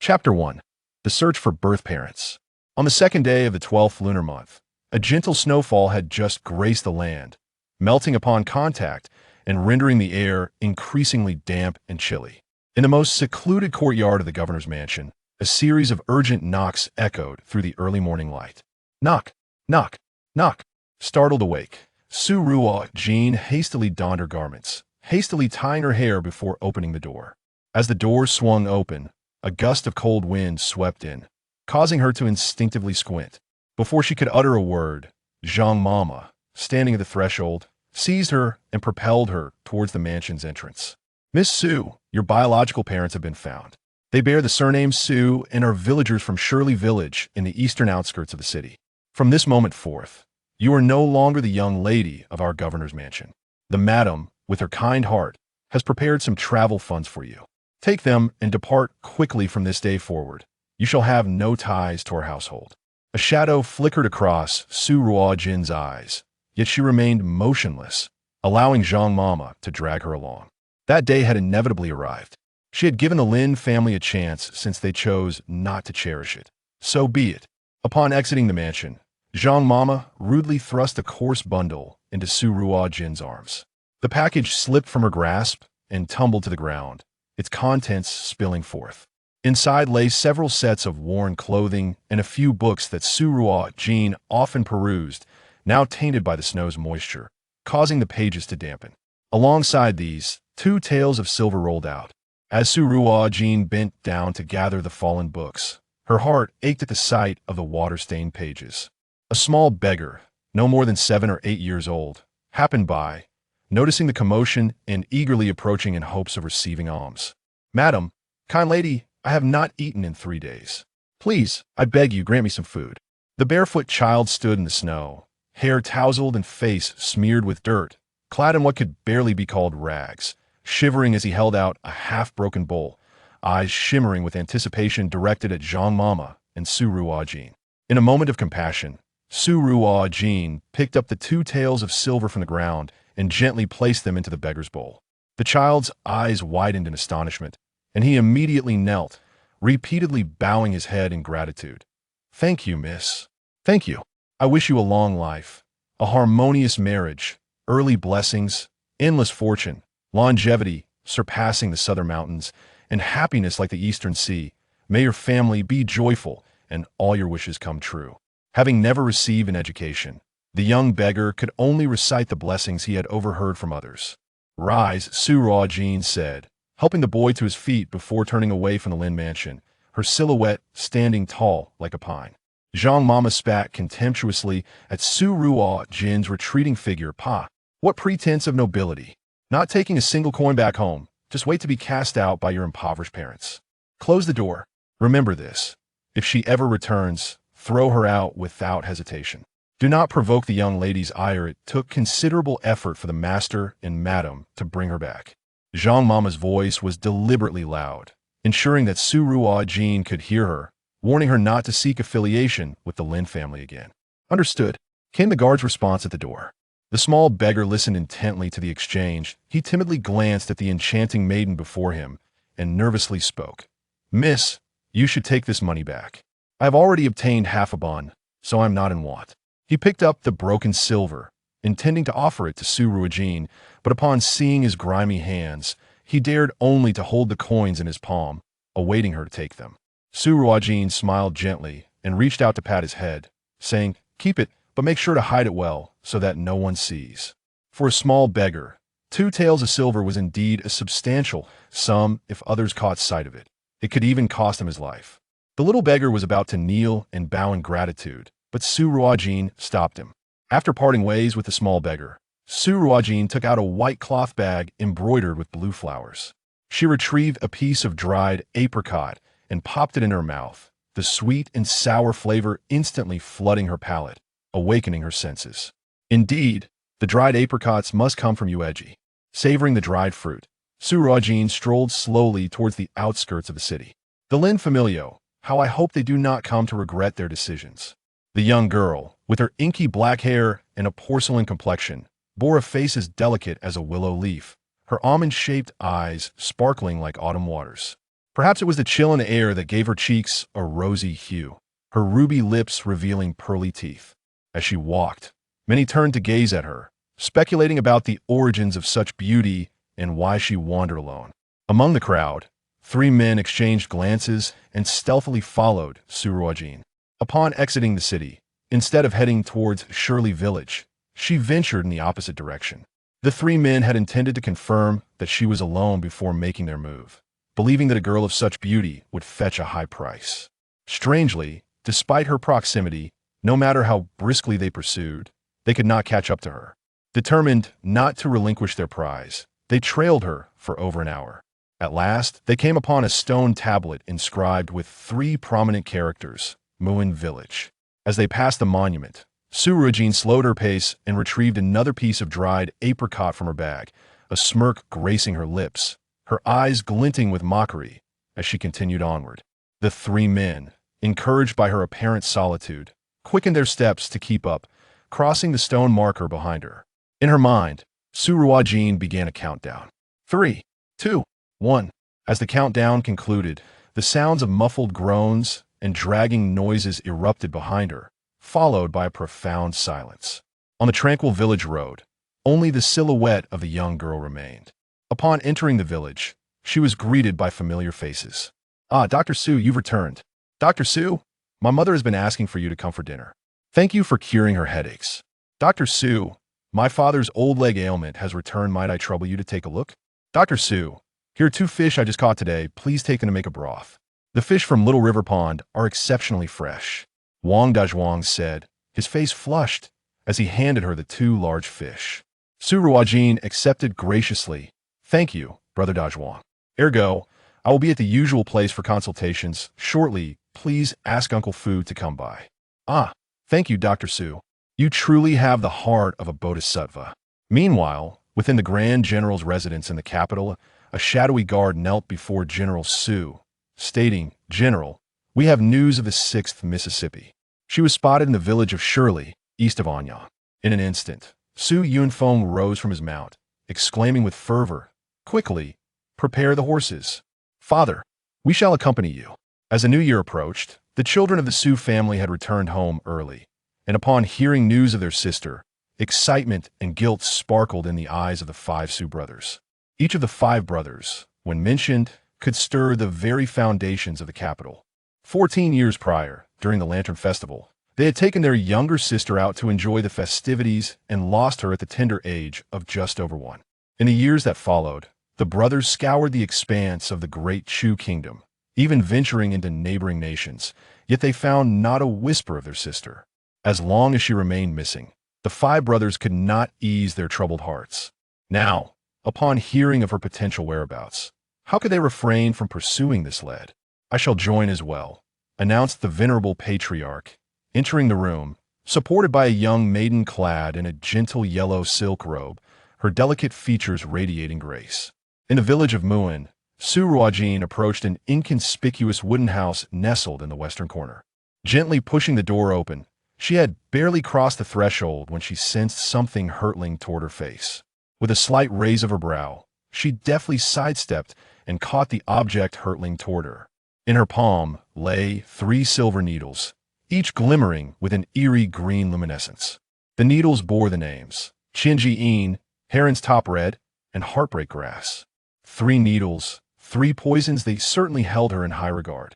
Chapter 1. The Search for Birth Parents. On the second day of the 12th lunar month, a gentle snowfall had just graced the land, melting upon contact and rendering the air increasingly damp and chilly. In the most secluded courtyard of the governor's mansion, a series of urgent knocks echoed through the early morning light. Knock, knock, knock. Startled awake, Su Ruojin hastily donned her garments, hastily tying her hair before opening the door. As the door swung open, a gust of cold wind swept in, causing her to instinctively squint. Before she could utter a word, Zhang Mama, standing at the threshold, seized her and propelled her towards the mansion's entrance. "Miss Su, your biological parents have been found. They bear the surname Su and are villagers from Shirley Village in the eastern outskirts of the city. From this moment forth, you are no longer the young lady of our governor's mansion. The madam, with her kind heart, has prepared some travel funds for you. Take them and depart quickly from this day forward. You shall have no ties to our household." A shadow flickered across Su Ruojin's eyes, yet she remained motionless, allowing Zhang Mama to drag her along. That day had inevitably arrived. She had given the Lin family a chance since they chose not to cherish it. So be it. Upon exiting the mansion, Zhang Mama rudely thrust a coarse bundle into Su Ruojin's arms. The package slipped from her grasp and tumbled to the ground, its contents spilling forth. Inside lay several sets of worn clothing and a few books that Su Ruojin often perused, now tainted by the snow's moisture, causing the pages to dampen. Alongside these, 2 taels of silver rolled out. As Su Ruojin bent down to gather the fallen books, her heart ached at the sight of the water-stained pages. A small beggar, no more than 7 or 8 years old, happened by, noticing the commotion and eagerly approaching in hopes of receiving alms. "Madam, kind lady, I have not eaten in 3 days. Please, I beg you, grant me some food." The barefoot child stood in the snow, hair tousled and face smeared with dirt, clad in what could barely be called rags, shivering as he held out a half-broken bowl, eyes shimmering with anticipation directed at Zhang Mama and Su Ruojin. In a moment of compassion, Su Ruojin picked up the 2 taels of silver from the ground and gently placed them into the beggar's bowl. The child's eyes widened in astonishment, and he immediately knelt, repeatedly bowing his head in gratitude. "Thank you, miss. Thank you. I wish you a long life, a harmonious marriage, early blessings, endless fortune, longevity surpassing the southern mountains, and happiness like the eastern sea. May your family be joyful and all your wishes come true." Having never received an education, the young beggar could only recite the blessings he had overheard from others. "Rise," Su Ruojin said, helping the boy to his feet before turning away from the Lin mansion, her silhouette standing tall like a pine. Zhang Mama spat contemptuously at Su Ruojin's retreating figure. "Pa, what pretense of nobility? Not taking a single coin back home, just wait to be cast out by your impoverished parents. Close the door. Remember this. If she ever returns, throw her out without hesitation. Do not provoke the young lady's ire. It took considerable effort for the master and madam to bring her back." Zhang Mama's voice was deliberately loud, ensuring that Su Ruojin could hear her, warning her not to seek affiliation with the Lin family again. "Understood," came the guard's response at the door. The small beggar listened intently to the exchange. He timidly glanced at the enchanting maiden before him and nervously spoke. "Miss, you should take this money back. I have already obtained half a bond, so I'm not in want." He picked up the broken silver, intending to offer it to Su Ruojin, but upon seeing his grimy hands, he dared only to hold the coins in his palm, awaiting her to take them. Su Ruojin smiled gently and reached out to pat his head, saying, "Keep it, but make sure to hide it well so that no one sees." For a small beggar, 2 taels of silver was indeed a substantial sum if others caught sight of it. It could even cost him his life. The little beggar was about to kneel and bow in gratitude, but Su Ruojin stopped him. After parting ways with the small beggar, Su Ruojin took out a white cloth bag embroidered with blue flowers. She retrieved a piece of dried apricot and popped it in her mouth, the sweet and sour flavor instantly flooding her palate, awakening her senses. Indeed, the dried apricots must come from Yueji. Savoring the dried fruit, Su Ruojin strolled slowly towards the outskirts of the city. "The Lin familio, how I hope they do not come to regret their decisions." The young girl, with her inky black hair and a porcelain complexion, bore a face as delicate as a willow leaf, her almond-shaped eyes sparkling like autumn waters. Perhaps it was the chill in the air that gave her cheeks a rosy hue, her ruby lips revealing pearly teeth. As she walked, many turned to gaze at her, speculating about the origins of such beauty and why she wandered alone. Among the crowd, 3 men exchanged glances and stealthily followed Su Ruojin. Upon exiting the city, instead of heading towards Shirley Village, she ventured in the opposite direction. The 3 men had intended to confirm that she was alone before making their move, believing that a girl of such beauty would fetch a high price. Strangely, despite her proximity, no matter how briskly they pursued, they could not catch up to her. Determined not to relinquish their prize, they trailed her for over an hour. At last, they came upon a stone tablet inscribed with 3 prominent characters, Muin Village. As they passed the monument, Su Ruojin slowed her pace and retrieved another piece of dried apricot from her bag, a smirk gracing her lips, her eyes glinting with mockery as she continued onward. The 3 men, encouraged by her apparent solitude, quickened their steps to keep up, crossing the stone marker behind her. In her mind, Su Ruojin began a countdown. 3, 2, 1. As the countdown concluded, the sounds of muffled groans and dragging noises erupted behind her, followed by a profound silence. On the tranquil village road, only the silhouette of the young girl remained. Upon entering the village, she was greeted by familiar faces. "Ah, Dr. Su, you've returned. Dr. Su, my mother has been asking for you to come for dinner. Thank you for curing her headaches. Dr. Su, my father's old leg ailment has returned. Might I trouble you to take a look? Dr. Su, here are 2 fish I just caught today. Please take them to make a broth. The fish from Little River Pond are exceptionally fresh," Wang Dazhuang said, his face flushed as he handed her the 2 large fish. Su Ruojin accepted graciously. "Thank you, Brother Dazhuang. Ergo, I will be at the usual place for consultations shortly. Please ask Uncle Fu to come by." "Ah, thank you, Dr. Su. You truly have the heart of a bodhisattva." Meanwhile, within the Grand General's residence in the capital, a shadowy guard knelt before General Su, stating, "General, we have news of the 6th Mississippi." She was spotted in the village of Shirley, east of Anyang. In an instant, Su Yunfeng rose from his mount, exclaiming with fervor, "Quickly, prepare the horses. Father, we shall accompany you." As the new year approached, the children of the Su family had returned home early, and upon hearing news of their sister, excitement and guilt sparkled in the eyes of the 5 Su brothers. Each of the 5 brothers, when mentioned, could stir the very foundations of the capital. 14 years prior, during the Lantern Festival, they had taken their younger sister out to enjoy the festivities and lost her at the tender age of just over 1. In the years that followed, the brothers scoured the expanse of the great Chu kingdom, even venturing into neighboring nations, yet they found not a whisper of their sister. As long as she remained missing, the 5 brothers could not ease their troubled hearts. Now, upon hearing of her potential whereabouts, how could they refrain from pursuing this lead? "I shall join as well," announced the venerable patriarch, entering the room, supported by a young maiden clad in a gentle yellow silk robe, her delicate features radiating grace. In the village of Muin, Su Ruojin approached an inconspicuous wooden house nestled in the western corner. Gently pushing the door open, she had barely crossed the threshold when she sensed something hurtling toward her face. With a slight raise of her brow, she deftly sidestepped and caught the object hurtling toward her. In her palm lay 3 silver needles, each glimmering with an eerie green luminescence. The needles bore the names Qinji-in, Heron's Top Red, and Heartbreak Grass. 3 needles, 3 poisons. They certainly held her in high regard.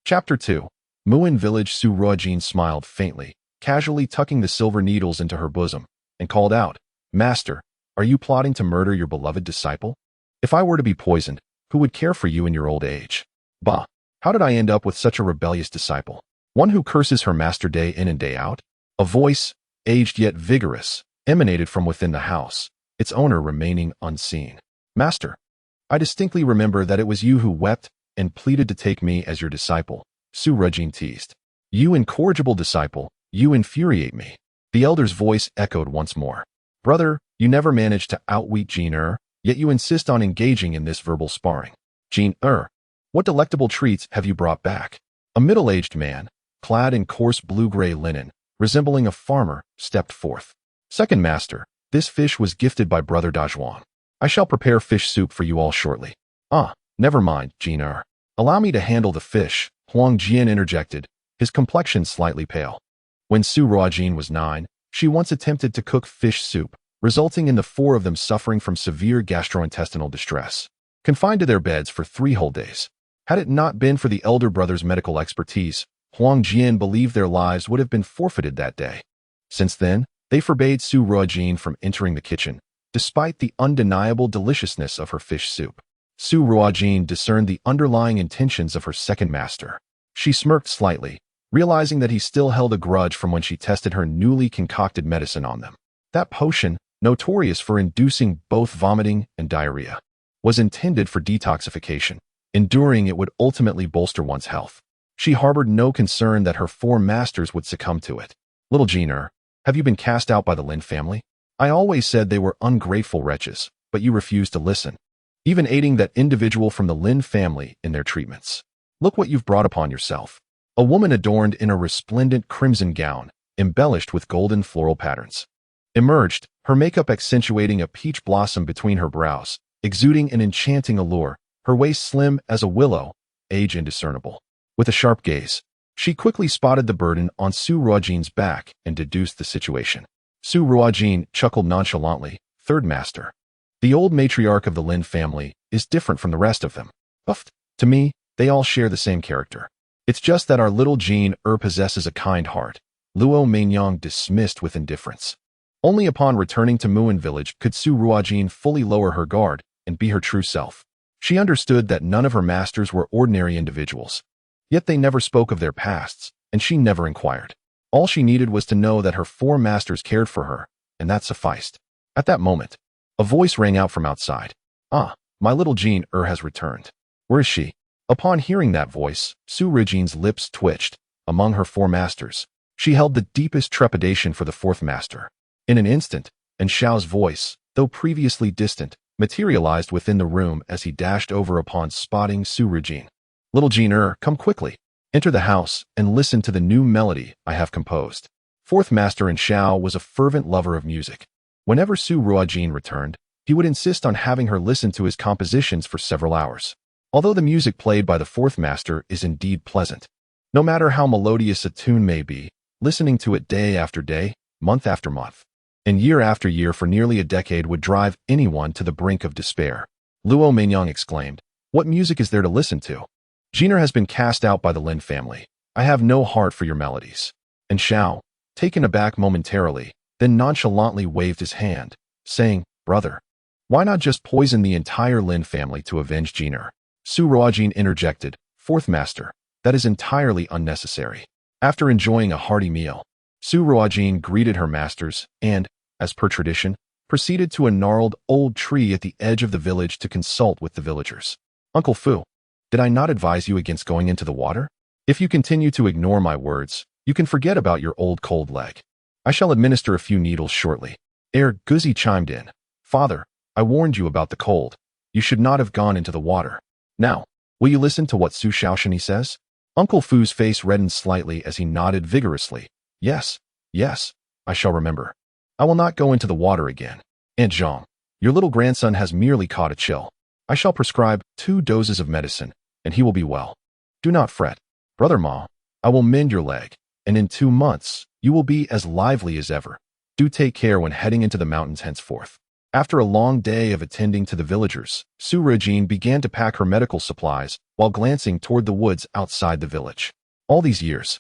Chapter 2. Muin Village. Su Ruojin smiled faintly, casually tucking the silver needles into her bosom, and called out, "Master, are you plotting to murder your beloved disciple? If I were to be poisoned, who would care for you in your old age? Bah, how did I end up with such a rebellious disciple? One who curses her master day in and day out?" A voice, aged yet vigorous, emanated from within the house, its owner remaining unseen. "Master, I distinctly remember that it was you who wept and pleaded to take me as your disciple," Su Ruojin teased. "You incorrigible disciple, you infuriate me." The elder's voice echoed once more. "Brother, you never managed to outwit Jin yet you insist on engaging in this verbal sparring. Jin what delectable treats have you brought back?" A middle-aged man, clad in coarse blue-gray linen, resembling a farmer, stepped forth. "Second master, this fish was gifted by Brother Dazhuang. I shall prepare fish soup for you all shortly." "Ah, never mind, Jin "Allow me to handle the fish," Huang Jian interjected, his complexion slightly pale. When Su Ruojin was 9, she once attempted to cook fish soup, resulting in the four of them suffering from severe gastrointestinal distress, confined to their beds for 3 whole days. Had it not been for the elder brother's medical expertise, Huang Jian believed their lives would have been forfeited that day. Since then, they forbade Su Ruojin from entering the kitchen, despite the undeniable deliciousness of her fish soup. Su Ruojin discerned the underlying intentions of her second master. She smirked slightly, realizing that he still held a grudge from when she tested her newly concocted medicine on them. That potion, notorious for inducing both vomiting and diarrhea, was intended for detoxification, enduring it would ultimately bolster one's health. She harbored no concern that her 4 masters would succumb to it. "Little Jin, have you been cast out by the Lin family? I always said they were ungrateful wretches, but you refused to listen, even aiding that individual from the Lin family in their treatments. Look what you've brought upon yourself." A woman adorned in a resplendent crimson gown, embellished with golden floral patterns, emerged, her makeup accentuating a peach blossom between her brows, exuding an enchanting allure, her waist slim as a willow, age indiscernible. With a sharp gaze, she quickly spotted the burden on Su Ruojin's back and deduced the situation. Su Ruojin chuckled nonchalantly, "Third master. The old matriarch of the Lin family is different from the rest of them. Uffed. To me, they all share the same character. It's just that our little Jin possesses a kind heart," Luo Mainyang dismissed with indifference. Only upon returning to Muin village could Su Ruojin fully lower her guard and be her true self. She understood that none of her masters were ordinary individuals. Yet they never spoke of their pasts, and she never inquired. All she needed was to know that her 4 masters cared for her, and that sufficed. At that moment, a voice rang out from outside. "Ah, my little Jin has returned. Where is she?" Upon hearing that voice, Su Ruojin's lips twitched. Among her 4 masters, she held the deepest trepidation for the 4th master. In an instant, and Xiao's voice, though previously distant, materialized within the room as he dashed over upon spotting Su Ruojin. "Little Jin, come quickly. Enter the house and listen to the new melody I have composed." 4th master and Xiao was a fervent lover of music. Whenever Su Ruojin returned, he would insist on having her listen to his compositions for several hours. Although the music played by the 4th master is indeed pleasant, no matter how melodious a tune may be, listening to it day after day, month after month, and year after year for nearly a decade would drive anyone to the brink of despair. Luo Mainyang exclaimed, "What music is there to listen to? Jin has been cast out by the Lin family. I have no heart for your melodies." And Xiao, taken aback momentarily, then nonchalantly waved his hand, saying, "Brother, why not just poison the entire Lin family to avenge Jin?" Su Ruojin interjected, "4th master, that is entirely unnecessary." After enjoying a hearty meal, Su Ruojin greeted her masters and, as per tradition, proceeded to a gnarled old tree at the edge of the village to consult with the villagers. "Uncle Fu, did I not advise you against going into the water? If you continue to ignore my words, you can forget about your old cold leg. I shall administer a few needles shortly." Guzi chimed in, "Father, I warned you about the cold. You should not have gone into the water. Now, will you listen to what Su Shaoshani says?" Uncle Fu's face reddened slightly as he nodded vigorously. Yes, I shall remember. I will not go into the water again. Aunt Zhang, your little grandson has merely caught a chill. I shall prescribe 2 doses of medicine, and he will be well. Do not fret. Brother Ma, I will mend your leg, and in 2 months, you will be as lively as ever. Do take care when heading into the mountains henceforth." After a long day of attending to the villagers, Su Ruojin began to pack her medical supplies while glancing toward the woods outside the village. All these years,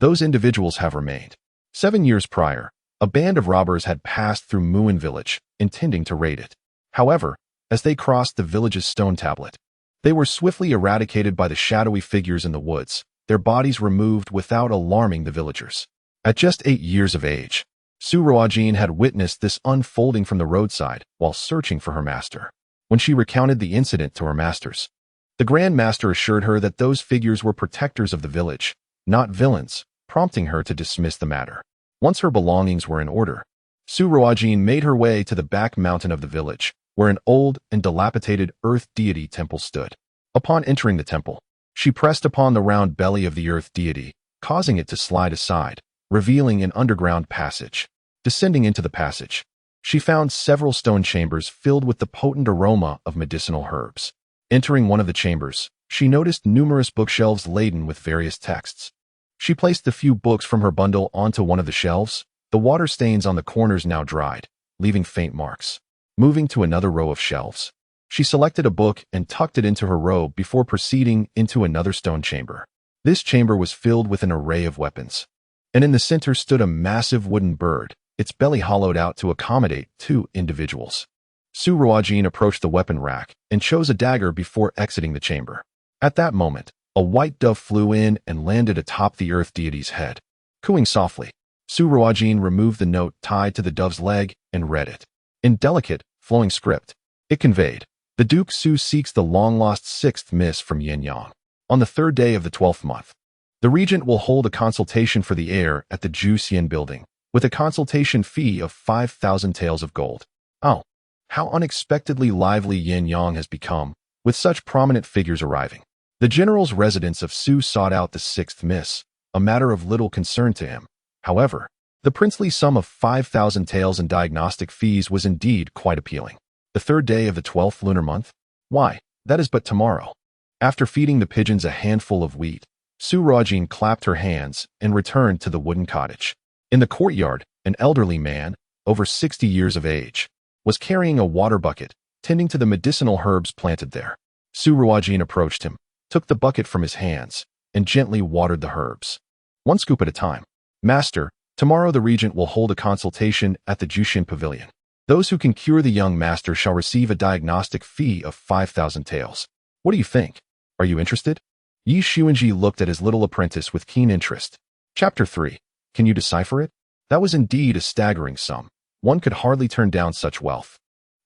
those individuals have remained. 7 years prior, a band of robbers had passed through Muin village, intending to raid it. However, as they crossed the village's stone tablet, they were swiftly eradicated by the shadowy figures in the woods, their bodies removed without alarming the villagers. At just 8 years of age, Su Ruojin had witnessed this unfolding from the roadside while searching for her master. When she recounted the incident to her masters, the Grand Master assured her that those figures were protectors of the village, not villains, prompting her to dismiss the matter. Once her belongings were in order, Su Ruojin made her way to the back mountain of the village, where an old and dilapidated earth deity temple stood. Upon entering the temple, she pressed upon the round belly of the earth deity, causing it to slide aside, revealing an underground passage. Descending into the passage, she found several stone chambers filled with the potent aroma of medicinal herbs. Entering one of the chambers, She noticed numerous bookshelves laden with various texts. She placed the few books from her bundle onto one of the shelves. The water stains on the corners now dried, leaving faint marks. Moving to another row of shelves, she selected a book and tucked it into her robe before proceeding into another stone chamber. This chamber was filled with an array of weapons, and in the center stood a massive wooden bird, its belly hollowed out to accommodate 2 individuals. Su Ruojin approached the weapon rack and chose a dagger before exiting the chamber. At that moment, a white dove flew in and landed atop the earth deity's head. Cooing softly, Su Ruojin removed the note tied to the dove's leg and read it. In delicate, flowing script, it conveyed, "The Duke Su seeks the long-lost 6th miss from Yanyang. On the 3rd day of the 12th month, the regent will hold a consultation for the heir at the Juxian building, with a consultation fee of 5,000 taels of gold." Oh, how unexpectedly lively Yanyang has become, with such prominent figures arriving. The general's residence of Su sought out the 6th miss, a matter of little concern to him. However, the princely sum of 5,000 taels in diagnostic fees was indeed quite appealing. The 3rd day of the 12th lunar month? Why, that is but tomorrow. After feeding the pigeons a handful of wheat, Su Ruojin clapped her hands and returned to the wooden cottage. In the courtyard, an elderly man, over 60 years of age, was carrying a water bucket, tending to the medicinal herbs planted there. Su Ruojin approached him, took the bucket from his hands, and gently watered the herbs. 1 scoop at a time. "Master, tomorrow the regent will hold a consultation at the Juxian pavilion. Those who can cure the young master shall receive a diagnostic fee of 5,000 taels. What do you think? Are you interested?" Yi Xuanji looked at his little apprentice with keen interest. Chapter 3. Can you decipher it? That was indeed a staggering sum. One could hardly turn down such wealth.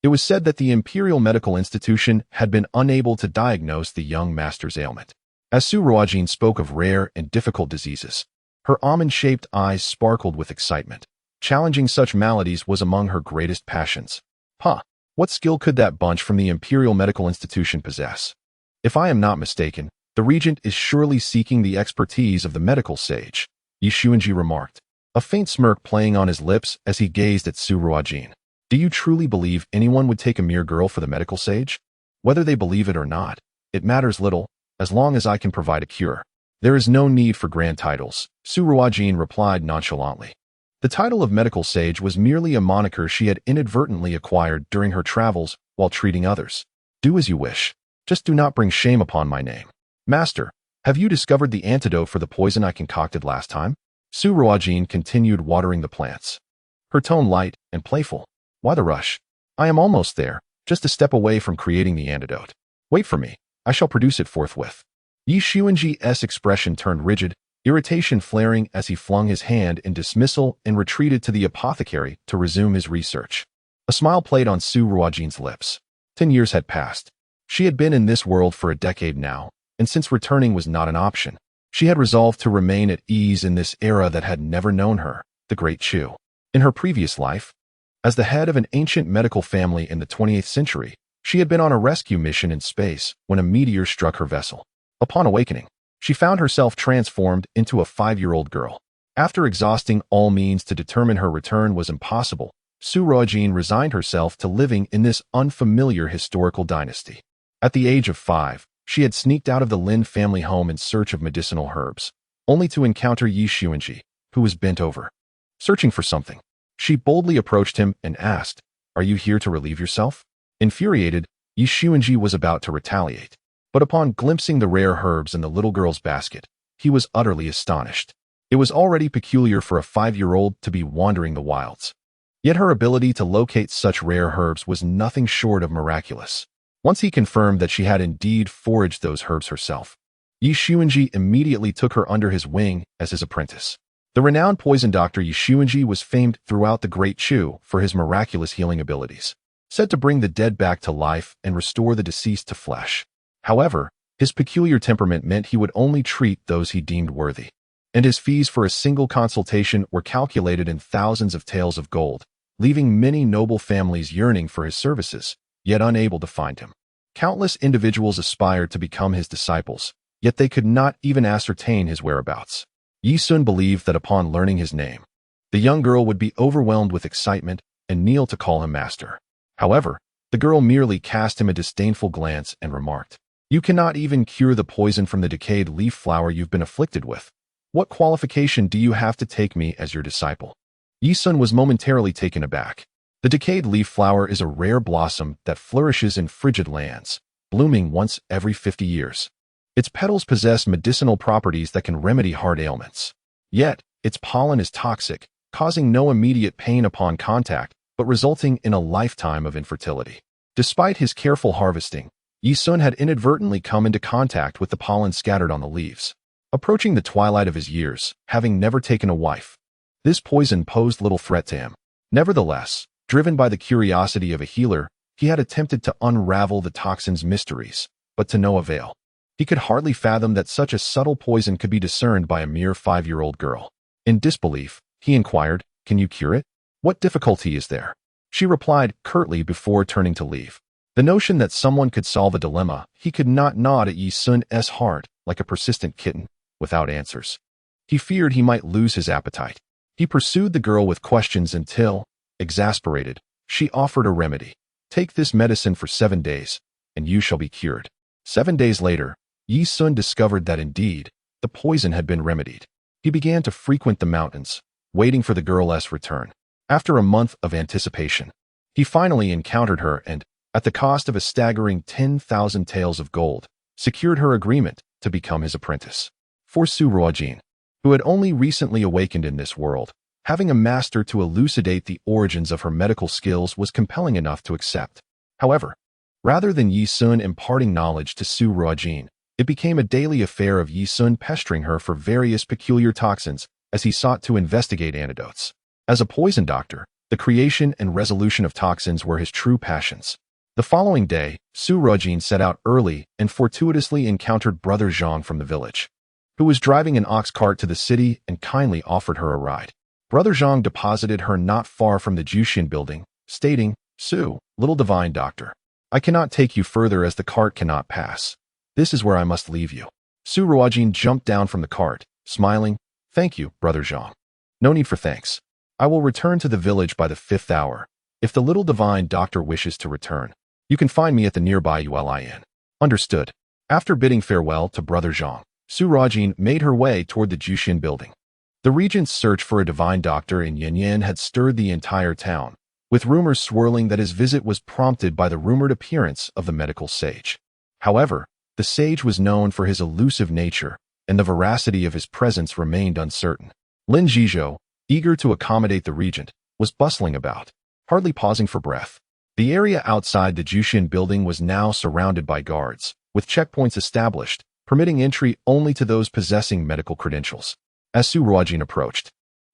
It was said that the Imperial Medical Institution had been unable to diagnose the young master's ailment. As Su Ruojin spoke of rare and difficult diseases, her almond-shaped eyes sparkled with excitement. Challenging such maladies was among her greatest passions. What skill could that bunch from the Imperial Medical Institution possess? If I am not mistaken, the regent is surely seeking the expertise of the medical sage, Yi Xuanji remarked, a faint smirk playing on his lips as he gazed at Su Ruojin. Do you truly believe anyone would take a mere girl for the medical sage? Whether they believe it or not, it matters little, as long as I can provide a cure. There is no need for grand titles, Su Ruojin replied nonchalantly. The title of medical sage was merely a moniker she had inadvertently acquired during her travels while treating others. Do as you wish. Just do not bring shame upon my name. Master, have you discovered the antidote for the poison I concocted last time? Su Ruojin continued watering the plants, her tone light and playful. Why the rush? I am almost there, just a step away from creating the antidote. Wait for me. I shall produce it forthwith. Yi Xuanji's expression turned rigid, irritation flaring as he flung his hand in dismissal and retreated to the apothecary to resume his research. A smile played on Su Ruojin's lips. 10 years had passed. She had been in this world for a decade now, and since returning was not an option, she had resolved to remain at ease in this era that had never known her, the Great Chu. In her previous life, as the head of an ancient medical family in the 28th century, she had been on a rescue mission in space when a meteor struck her vessel. Upon awakening, she found herself transformed into a 5-year-old girl. After exhausting all means to determine her return was impossible, Su Ruojin resigned herself to living in this unfamiliar historical dynasty. At the age of 5, she had sneaked out of the Lin family home in search of medicinal herbs, only to encounter Yi Xuanji, who was bent over, searching for something. She boldly approached him and asked, "Are you here to relieve yourself?" Infuriated, Yi Xuanji was about to retaliate. But upon glimpsing the rare herbs in the little girl's basket, he was utterly astonished. It was already peculiar for a 5-year-old to be wandering the wilds. Yet her ability to locate such rare herbs was nothing short of miraculous. Once he confirmed that she had indeed foraged those herbs herself, Yi Xuanji immediately took her under his wing as his apprentice. The renowned poison doctor Yi Xuanji was famed throughout the Great Chu for his miraculous healing abilities, said to bring the dead back to life and restore the deceased to flesh. However, his peculiar temperament meant he would only treat those he deemed worthy, and his fees for a single consultation were calculated in thousands of taels of gold, leaving many noble families yearning for his services, yet unable to find him. Countless individuals aspired to become his disciples, yet they could not even ascertain his whereabouts. Yi Sun believed that upon learning his name, the young girl would be overwhelmed with excitement and kneel to call him master. However, the girl merely cast him a disdainful glance and remarked, You cannot even cure the poison from the decayed leaf flower you've been afflicted with. What qualification do you have to take me as your disciple? Yi Sun was momentarily taken aback. The decayed leaf flower is a rare blossom that flourishes in frigid lands, blooming once every 50 years. Its petals possess medicinal properties that can remedy heart ailments. Yet, its pollen is toxic, causing no immediate pain upon contact, but resulting in a lifetime of infertility. Despite his careful harvesting, Yi Sun had inadvertently come into contact with the pollen scattered on the leaves. Approaching the twilight of his years, having never taken a wife, this poison posed little threat to him. Nevertheless, driven by the curiosity of a healer, he had attempted to unravel the toxin's mysteries, but to no avail. He could hardly fathom that such a subtle poison could be discerned by a mere 5-year-old girl. In disbelief, he inquired, "Can you cure it? What difficulty is there?" She replied curtly before turning to leave. The notion that someone could solve a dilemma he could not gnawed at Yi Sun's heart like a persistent kitten, without answers. He feared he might lose his appetite. He pursued the girl with questions until, exasperated, she offered a remedy. "Take this medicine for 7 days, and you shall be cured." 7 days later, Yi Sun discovered that indeed, the poison had been remedied. He began to frequent the mountains, waiting for the girl's return. After a month of anticipation, he finally encountered her and, at the cost of a staggering 10,000 taels of gold, secured her agreement to become his apprentice. For Su Ruojin, who had only recently awakened in this world, having a master to elucidate the origins of her medical skills was compelling enough to accept. However, rather than Yi Sun imparting knowledge to Su Ruojin, it became a daily affair of Yi Sun pestering her for various peculiar toxins as he sought to investigate antidotes. As a poison doctor, the creation and resolution of toxins were his true passions. The following day, Su Ruojin set out early and fortuitously encountered Brother Zhang from the village, who was driving an ox cart to the city and kindly offered her a ride. Brother Zhang deposited her not far from the Jushin building, stating, "Su, little divine doctor, I cannot take you further as the cart cannot pass. This is where I must leave you." Su Ruojin jumped down from the cart, smiling, "Thank you, Brother Zhang. No need for thanks. I will return to the village by the 5th hour. If the little divine doctor wishes to return, you can find me at the nearby Yuan. Understood." After bidding farewell to Brother Zhang, Su Ruojin made her way toward the Jushin building. The regent's search for a divine doctor in Yanyang had stirred the entire town, with rumors swirling that his visit was prompted by the rumored appearance of the medical sage. However, the sage was known for his elusive nature, and the veracity of his presence remained uncertain. Lin Zhizhou, eager to accommodate the regent, was bustling about, hardly pausing for breath. The area outside the Jushin building was now surrounded by guards, with checkpoints established, permitting entry only to those possessing medical credentials. As Su Ruojin approached,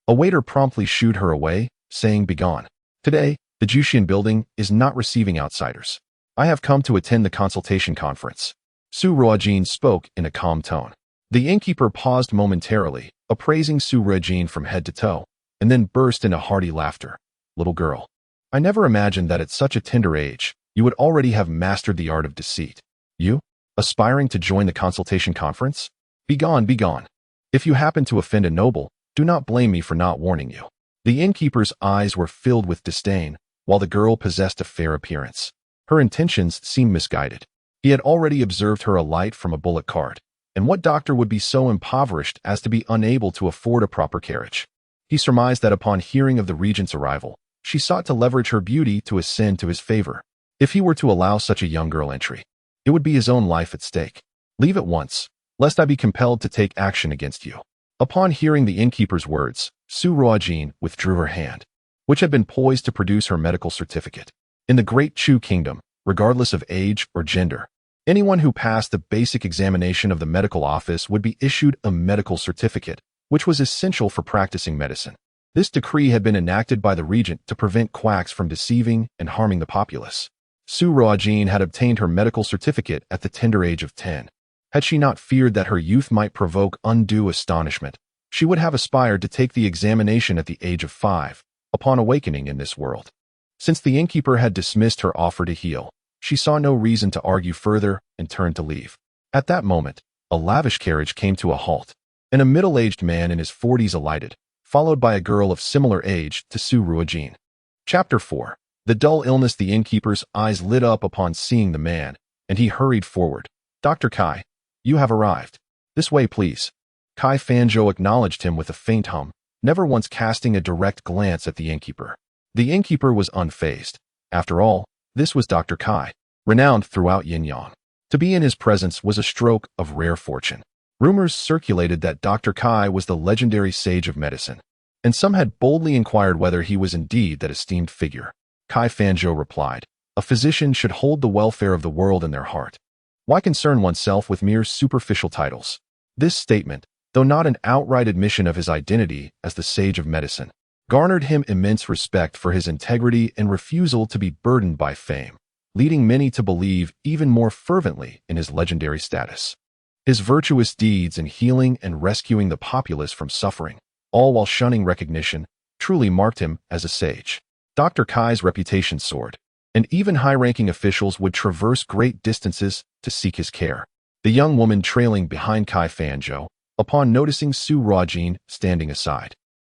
a waiter promptly shooed her away, saying, "Begone. Today, the Jushin building is not receiving outsiders. I have come to attend the consultation conference." Su Ruojin spoke in a calm tone. The innkeeper paused momentarily, appraising Su Ruojin from head to toe, and then burst into hearty laughter. "Little girl, I never imagined that at such a tender age, you would already have mastered the art of deceit. You, aspiring to join the consultation conference? Begone, begone. If you happen to offend a noble, do not blame me for not warning you." The innkeeper's eyes were filled with disdain, while the girl possessed a fair appearance. Her intentions seemed misguided. He had already observed her alight from a bullock cart, and what doctor would be so impoverished as to be unable to afford a proper carriage? He surmised that upon hearing of the regent's arrival, she sought to leverage her beauty to ascend to his favor. If he were to allow such a young girl entry, it would be his own life at stake. "Leave at once, lest I be compelled to take action against you." Upon hearing the innkeeper's words, Su Ruojin withdrew her hand, which had been poised to produce her medical certificate. In the Great Chu Kingdom, regardless of age or gender, anyone who passed the basic examination of the medical office would be issued a medical certificate, which was essential for practicing medicine. This decree had been enacted by the regent to prevent quacks from deceiving and harming the populace. Su Ruojin had obtained her medical certificate at the tender age of 10. Had she not feared that her youth might provoke undue astonishment, she would have aspired to take the examination at the age of 5, upon awakening in this world. Since the innkeeper had dismissed her offer to heal, she saw no reason to argue further and turned to leave. At that moment, a lavish carriage came to a halt, and a middle-aged man in his 40s alighted, followed by a girl of similar age to Su Ruojin. Chapter 4. The dull illness. The innkeeper's eyes lit up upon seeing the man, and he hurried forward, Dr. Kai, you have arrived. This way, please. Kai Fanzhou acknowledged him with a faint hum, never once casting a direct glance at the innkeeper. The innkeeper was unfazed. After all, this was Dr. Kai, renowned throughout Yanyang. To be in his presence was a stroke of rare fortune. Rumors circulated that Dr. Kai was the legendary sage of medicine, and some had boldly inquired whether he was indeed that esteemed figure. Kai Fanzhou replied, "A physician should hold the welfare of the world in their heart. Why concern oneself with mere superficial titles?" This statement, though not an outright admission of his identity as the sage of medicine, garnered him immense respect for his integrity and refusal to be burdened by fame, leading many to believe even more fervently in his legendary status. His virtuous deeds in healing and rescuing the populace from suffering, all while shunning recognition, truly marked him as a sage. Dr. Kai's reputation soared, and even high-ranking officials would traverse great distances to seek his care. The young woman trailing behind Kai Fanzhou, upon noticing Su Ruojin standing aside,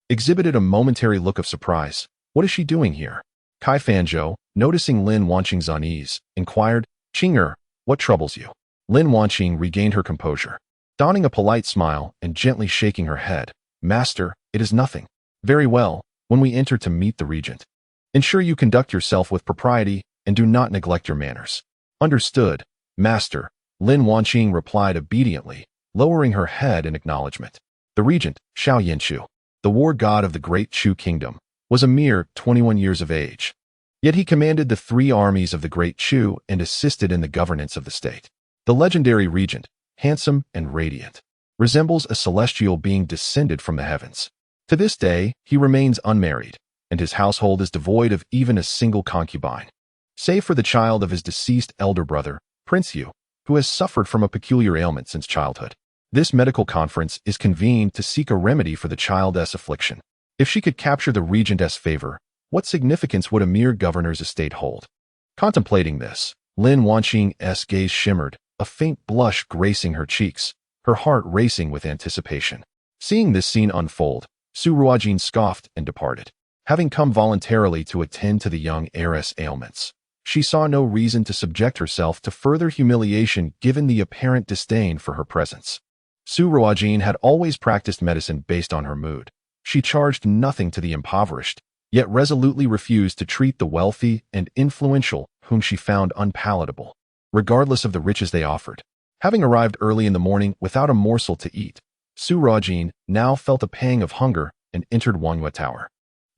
exhibited a momentary look of surprise. "What is she doing here?" Kai Fanzhou, noticing Lin Wanqing's unease, inquired, "Qing'er, what troubles you?" Lin Wanqing regained her composure, donning a polite smile and gently shaking her head. "Master, it is nothing." "Very well, when we enter to meet the regent, ensure you conduct yourself with propriety and do not neglect your manners." "Understood, Master," Lin Wanqing replied obediently, lowering her head in acknowledgement. The regent, Xiao Yanchu, the war god of the Great Chu Kingdom, was a mere 21 years of age. Yet he commanded the 3 armies of the Great Chu and assisted in the governance of the state. The legendary regent, handsome and radiant, resembles a celestial being descended from the heavens. To this day, he remains unmarried, and his household is devoid of even a single concubine, save for the child of his deceased elder brother, Prince Yu, who has suffered from a peculiar ailment since childhood. This medical conference is convened to seek a remedy for the child's affliction. If she could capture the regent's favor, what significance would a mere governor's estate hold? Contemplating this, Lin Wanqing's gaze shimmered, a faint blush gracing her cheeks, her heart racing with anticipation. Seeing this scene unfold, Su Ruojin scoffed and departed. Having come voluntarily to attend to the young heiress' ailments, she saw no reason to subject herself to further humiliation given the apparent disdain for her presence. Su Ruojin had always practiced medicine based on her mood. She charged nothing to the impoverished, yet resolutely refused to treat the wealthy and influential whom she found unpalatable, regardless of the riches they offered. Having arrived early in the morning without a morsel to eat, Su Ruojin now felt a pang of hunger and entered Wangyue Tower.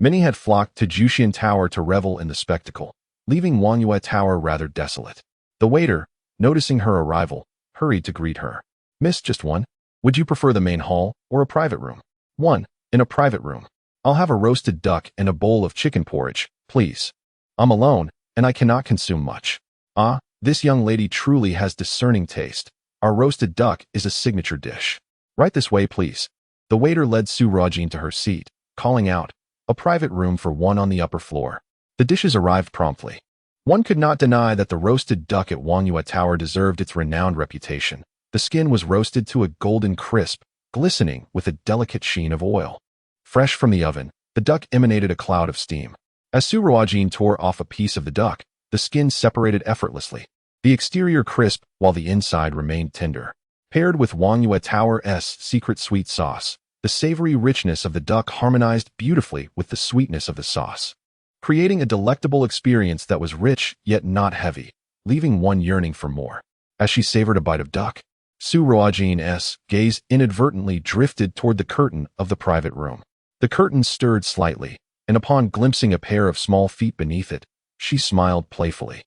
Many had flocked to Juxian Tower to revel in the spectacle, leaving Wangyue Tower rather desolate. The waiter, noticing her arrival, hurried to greet her. "Miss, just one. Would you prefer the main hall or a private room?" "One, in a private room. I'll have a roasted duck and a bowl of chicken porridge, please. I'm alone, and I cannot consume much." "Ah, this young lady truly has discerning taste. Our roasted duck is a signature dish." "Right this way, please." The waiter led Su Ruojin to her seat, calling out, "A private room for one on the upper floor." The dishes arrived promptly. One could not deny that the roasted duck at Wangyue Tower deserved its renowned reputation. The skin was roasted to a golden crisp, glistening with a delicate sheen of oil. Fresh from the oven, the duck emanated a cloud of steam. As Su Ruojin tore off a piece of the duck, the skin separated effortlessly, the exterior crisp while the inside remained tender. Paired with Wangyue Tower's secret sweet sauce, the savory richness of the duck harmonized beautifully with the sweetness of the sauce, creating a delectable experience that was rich yet not heavy, leaving one yearning for more. As she savored a bite of duck, Su Ruojin's gaze inadvertently drifted toward the curtain of the private room. The curtain stirred slightly, and upon glimpsing a pair of small feet beneath it, she smiled playfully.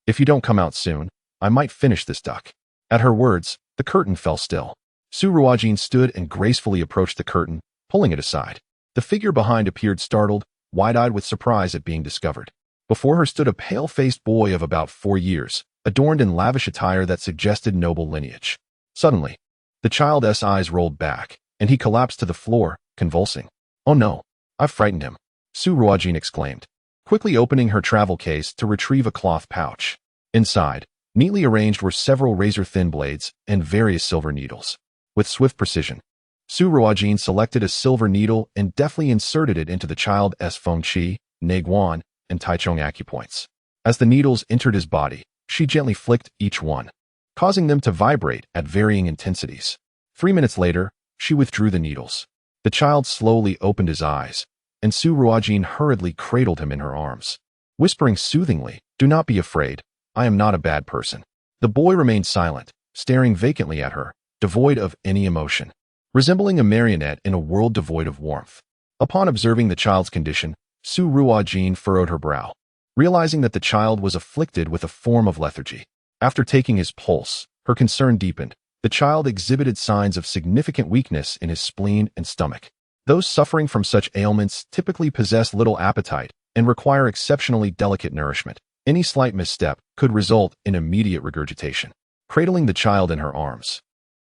"If you don't come out soon, I might finish this duck." At her words, the curtain fell still. Su Ruojin stood and gracefully approached the curtain, pulling it aside. The figure behind appeared startled, wide-eyed with surprise at being discovered. Before her stood a pale-faced boy of about 4 years, adorned in lavish attire that suggested noble lineage. Suddenly, the child's eyes rolled back, and he collapsed to the floor, convulsing. "Oh no, I've frightened him," Su Ruojin exclaimed, quickly opening her travel case to retrieve a cloth pouch. Inside, neatly arranged were several razor-thin blades and various silver needles. With swift precision, Su Ruojin selected a silver needle and deftly inserted it into the child's Feng Qi, Neiguan, and Taichung acupoints. As the needles entered his body, she gently flicked each one, causing them to vibrate at varying intensities. 3 minutes later, she withdrew the needles. The child slowly opened his eyes, and Su Ruojin hurriedly cradled him in her arms. Whispering soothingly, "Do not be afraid, I am not a bad person." The boy remained silent, staring vacantly at her, devoid of any emotion, resembling a marionette in a world devoid of warmth. Upon observing the child's condition, Su Ruojin furrowed her brow, realizing that the child was afflicted with a form of lethargy. After taking his pulse, her concern deepened. The child exhibited signs of significant weakness in his spleen and stomach. Those suffering from such ailments typically possess little appetite and require exceptionally delicate nourishment. Any slight misstep could result in immediate regurgitation. Cradling the child in her arms,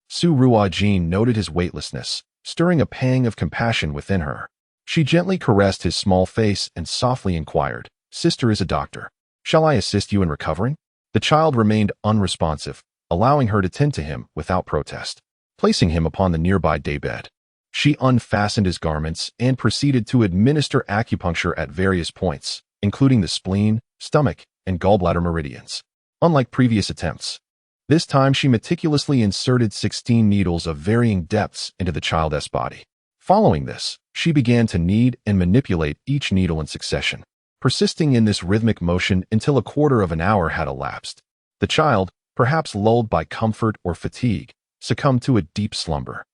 Su Ruojin noted his weightlessness, stirring a pang of compassion within her. She gently caressed his small face and softly inquired, "Sister is a doctor. Shall I assist you in recovering?" The child remained unresponsive, allowing her to tend to him without protest. Placing him upon the nearby daybed, she unfastened his garments and proceeded to administer acupuncture at various points, including the spleen, stomach, and gallbladder meridians. Unlike previous attempts, this time she meticulously inserted 16 needles of varying depths into the child's body. Following this, she began to knead and manipulate each needle in succession, persisting in this rhythmic motion until a quarter of an hour had elapsed. The child, perhaps lulled by comfort or fatigue, succumbed to a deep slumber.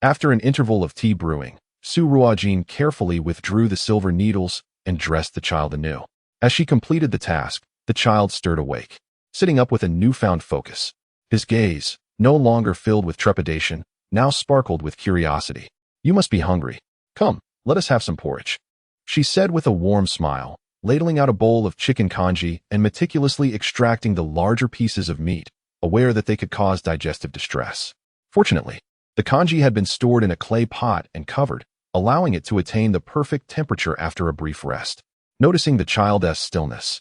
After an interval of tea brewing, Su Ruojin carefully withdrew the silver needles and dressed the child anew. As she completed the task, the child stirred awake, sitting up with a newfound focus. His gaze, no longer filled with trepidation, now sparkled with curiosity. "You must be hungry. Come, let us have some porridge," she said with a warm smile, ladling out a bowl of chicken congee and meticulously extracting the larger pieces of meat, aware that they could cause digestive distress. Fortunately, the congee had been stored in a clay pot and covered, allowing it to attain the perfect temperature after a brief rest. Noticing the child's stillness,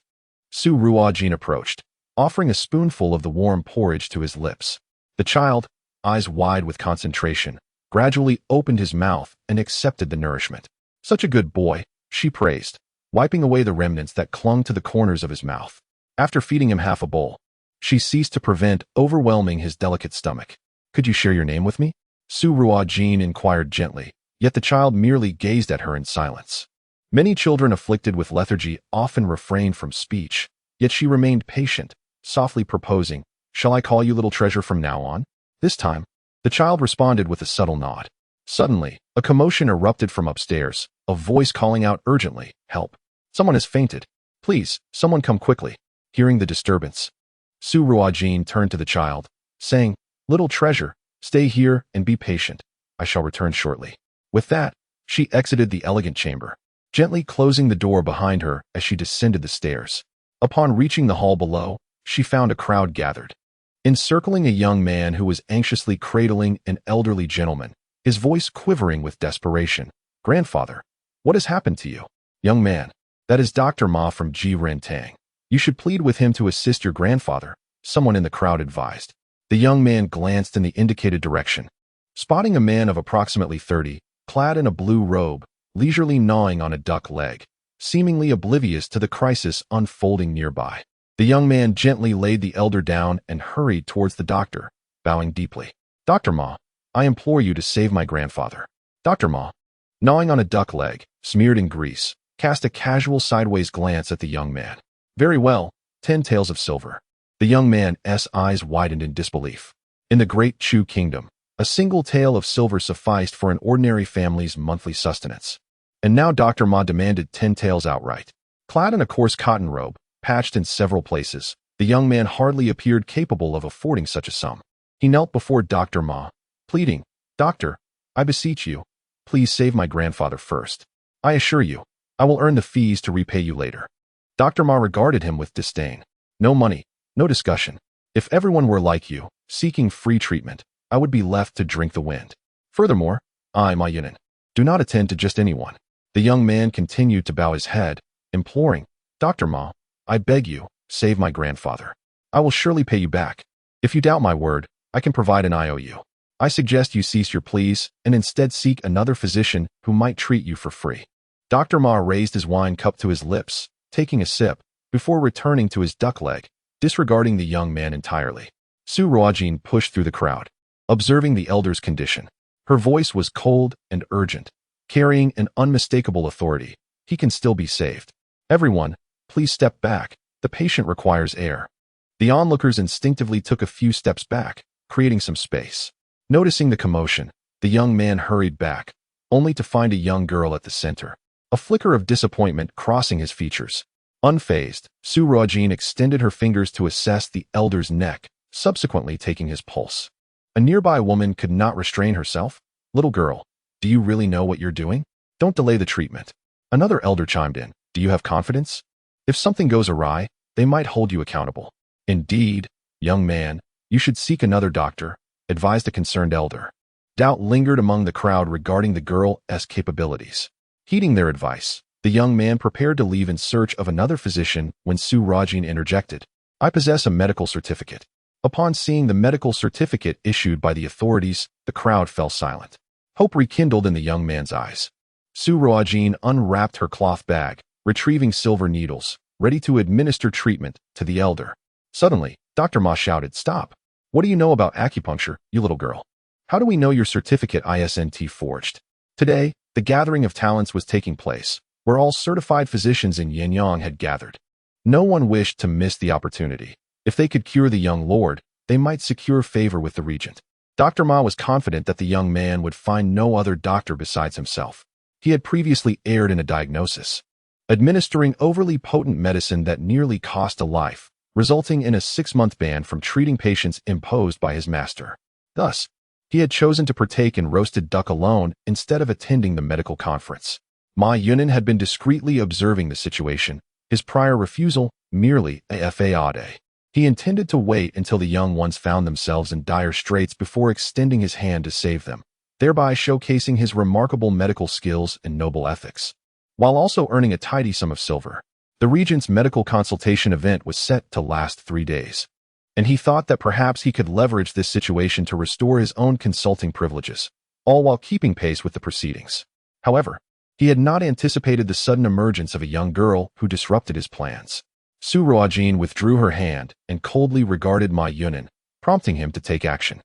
Su Ruojin approached, offering a spoonful of the warm porridge to his lips. The child, eyes wide with concentration, gradually opened his mouth and accepted the nourishment. "Such a good boy," she praised, wiping away the remnants that clung to the corners of his mouth. After feeding him half a bowl, she ceased to prevent overwhelming his delicate stomach. "Could you share your name with me?" Su Ruojin inquired gently, yet the child merely gazed at her in silence. Many children afflicted with lethargy often refrained from speech, yet she remained patient, softly proposing, "Shall I call you little treasure from now on?" This time, the child responded with a subtle nod. Suddenly, a commotion erupted from upstairs, a voice calling out urgently, "Help! Someone has fainted. Please, someone come quickly." Hearing the disturbance, Su Ruojin turned to the child, saying, "Little treasure, stay here and be patient. I shall return shortly." With that, she exited the elegant chamber, gently closing the door behind her as she descended the stairs. Upon reaching the hall below, she found a crowd gathered, encircling a young man who was anxiously cradling an elderly gentleman, his voice quivering with desperation. "Grandfather, what has happened to you?" "Young man, that is Dr. Ma from Ji Rentang. You should plead with him to assist your grandfather," someone in the crowd advised. The young man glanced in the indicated direction, spotting a man of approximately 30, clad in a blue robe, leisurely gnawing on a duck leg, seemingly oblivious to the crisis unfolding nearby. The young man gently laid the elder down and hurried towards the doctor, bowing deeply. "Dr. Ma, I implore you to save my grandfather." Dr. Ma, gnawing on a duck leg, smeared in grease, cast a casual sideways glance at the young man. "Very well, 10 taels of silver." The young man's eyes widened in disbelief. In the Great Chu Kingdom, a single tael of silver sufficed for an ordinary family's monthly sustenance. And now Dr. Ma demanded 10 taels outright. Clad in a coarse cotton robe, patched in several places, the young man hardly appeared capable of affording such a sum. He knelt before Dr. Ma, pleading, "Doctor, I beseech you, please save my grandfather first. I assure you, I will earn the fees to repay you later." Dr. Ma regarded him with disdain. "No money, no discussion. If everyone were like you, seeking free treatment, I would be left to drink the wind. Furthermore, I, my Yunin, do not attend to just anyone." The young man continued to bow his head, imploring, "Dr. Ma, I beg you, save my grandfather. I will surely pay you back. If you doubt my word, I can provide an IOU. I suggest you cease your pleas and instead seek another physician who might treat you for free." Dr. Ma raised his wine cup to his lips, taking a sip, before returning to his duck leg, disregarding the young man entirely. Su Ruojin pushed through the crowd, observing the elder's condition. Her voice was cold and urgent, carrying an unmistakable authority. He can still be saved. Everyone, please step back. The patient requires air. The onlookers instinctively took a few steps back, creating some space. Noticing the commotion, the young man hurried back, only to find a young girl at the center. A flicker of disappointment crossing his features. Unfazed, Su Ruojin extended her fingers to assess the elder's neck, subsequently taking his pulse. A nearby woman could not restrain herself. Little girl, do you really know what you're doing? Don't delay the treatment. Another elder chimed in. Do you have confidence? If something goes awry, they might hold you accountable. Indeed, young man, you should seek another doctor, advised a concerned elder. Doubt lingered among the crowd regarding the girl's capabilities. Heeding their advice, the young man prepared to leave in search of another physician when Su Ruojin interjected. I possess a medical certificate. Upon seeing the medical certificate issued by the authorities, the crowd fell silent. Hope rekindled in the young man's eyes. Su Ruojin unwrapped her cloth bag, retrieving silver needles, ready to administer treatment to the elder. Suddenly, Dr. Ma shouted, Stop! What do you know about acupuncture, you little girl? How do we know your certificate isn't forged? Today, the gathering of talents was taking place, where all certified physicians in Yanyang had gathered. No one wished to miss the opportunity. If they could cure the young lord, they might secure favor with the regent. Dr. Ma was confident that the young man would find no other doctor besides himself. He had previously erred in a diagnosis, administering overly potent medicine that nearly cost a life, resulting in a 6-month ban from treating patients imposed by his master. Thus, he had chosen to partake in roasted duck alone instead of attending the medical conference. Ma Yunin had been discreetly observing the situation, his prior refusal merely a fade. He intended to wait until the young ones found themselves in dire straits before extending his hand to save them, thereby showcasing his remarkable medical skills and noble ethics, while also earning a tidy sum of silver. The regent's medical consultation event was set to last 3 days, and he thought that perhaps he could leverage this situation to restore his own consulting privileges, all while keeping pace with the proceedings. However, he had not anticipated the sudden emergence of a young girl who disrupted his plans. Su Ruojin withdrew her hand and coldly regarded Ma Yunin, prompting him to take action.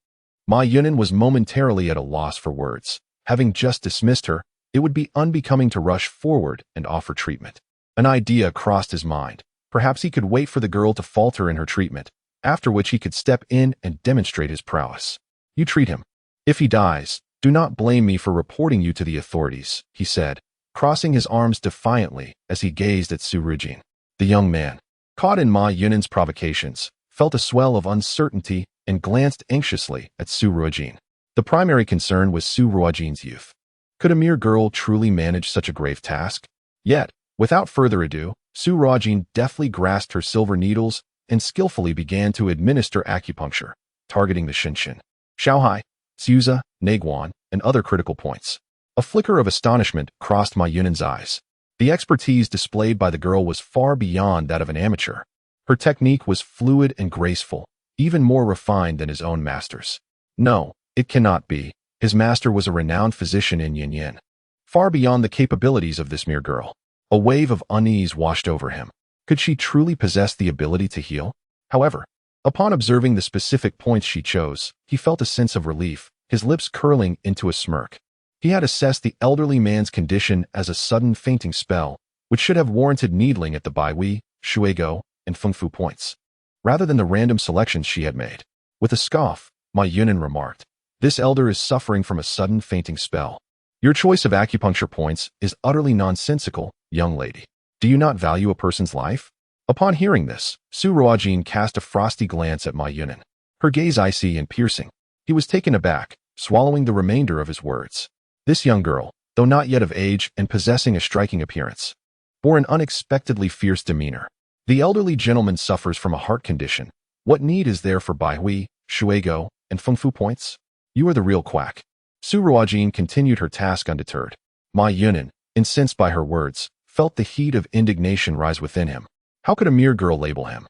Ma Yunin was momentarily at a loss for words. Having just dismissed her, it would be unbecoming to rush forward and offer treatment. An idea crossed his mind. Perhaps he could wait for the girl to falter in her treatment, after which he could step in and demonstrate his prowess. You treat him. If he dies, do not blame me for reporting you to the authorities, he said, crossing his arms defiantly as he gazed at Su Ruojin. The young man, caught in Ma Yunin's provocations, felt a swell of uncertainty and glanced anxiously at Su Ruojin. The primary concern was Su Ruojin's youth. Could a mere girl truly manage such a grave task? Yet, without further ado, Su Ruojin deftly grasped her silver needles and skillfully began to administer acupuncture, targeting the Shinshin, Shaohai, Suza, Naguan, and other critical points. A flicker of astonishment crossed Ma Yunin's eyes. The expertise displayed by the girl was far beyond that of an amateur. Her technique was fluid and graceful, even more refined than his own master's. No, it cannot be. His master was a renowned physician in Yanyang. Far beyond the capabilities of this mere girl. A wave of unease washed over him. Could she truly possess the ability to heal? However, upon observing the specific points she chose, he felt a sense of relief, his lips curling into a smirk. He had assessed the elderly man's condition as a sudden fainting spell, which should have warranted needling at the Baihui, Shuego, and Fengfu points, rather than the random selections she had made. With a scoff, Ma Yunin remarked, This elder is suffering from a sudden fainting spell. Your choice of acupuncture points is utterly nonsensical, young lady. Do you not value a person's life? Upon hearing this, Su Ruojin cast a frosty glance at Ma Yunin, her gaze icy and piercing. He was taken aback, swallowing the remainder of his words. This young girl, though not yet of age and possessing a striking appearance, bore an unexpectedly fierce demeanor. The elderly gentleman suffers from a heart condition. What need is there for Baihui, Shuego, and Fengfu points? You are the real quack. Su Ruojin continued her task undeterred. Ma Yunin, incensed by her words, felt the heat of indignation rise within him. How could a mere girl label him,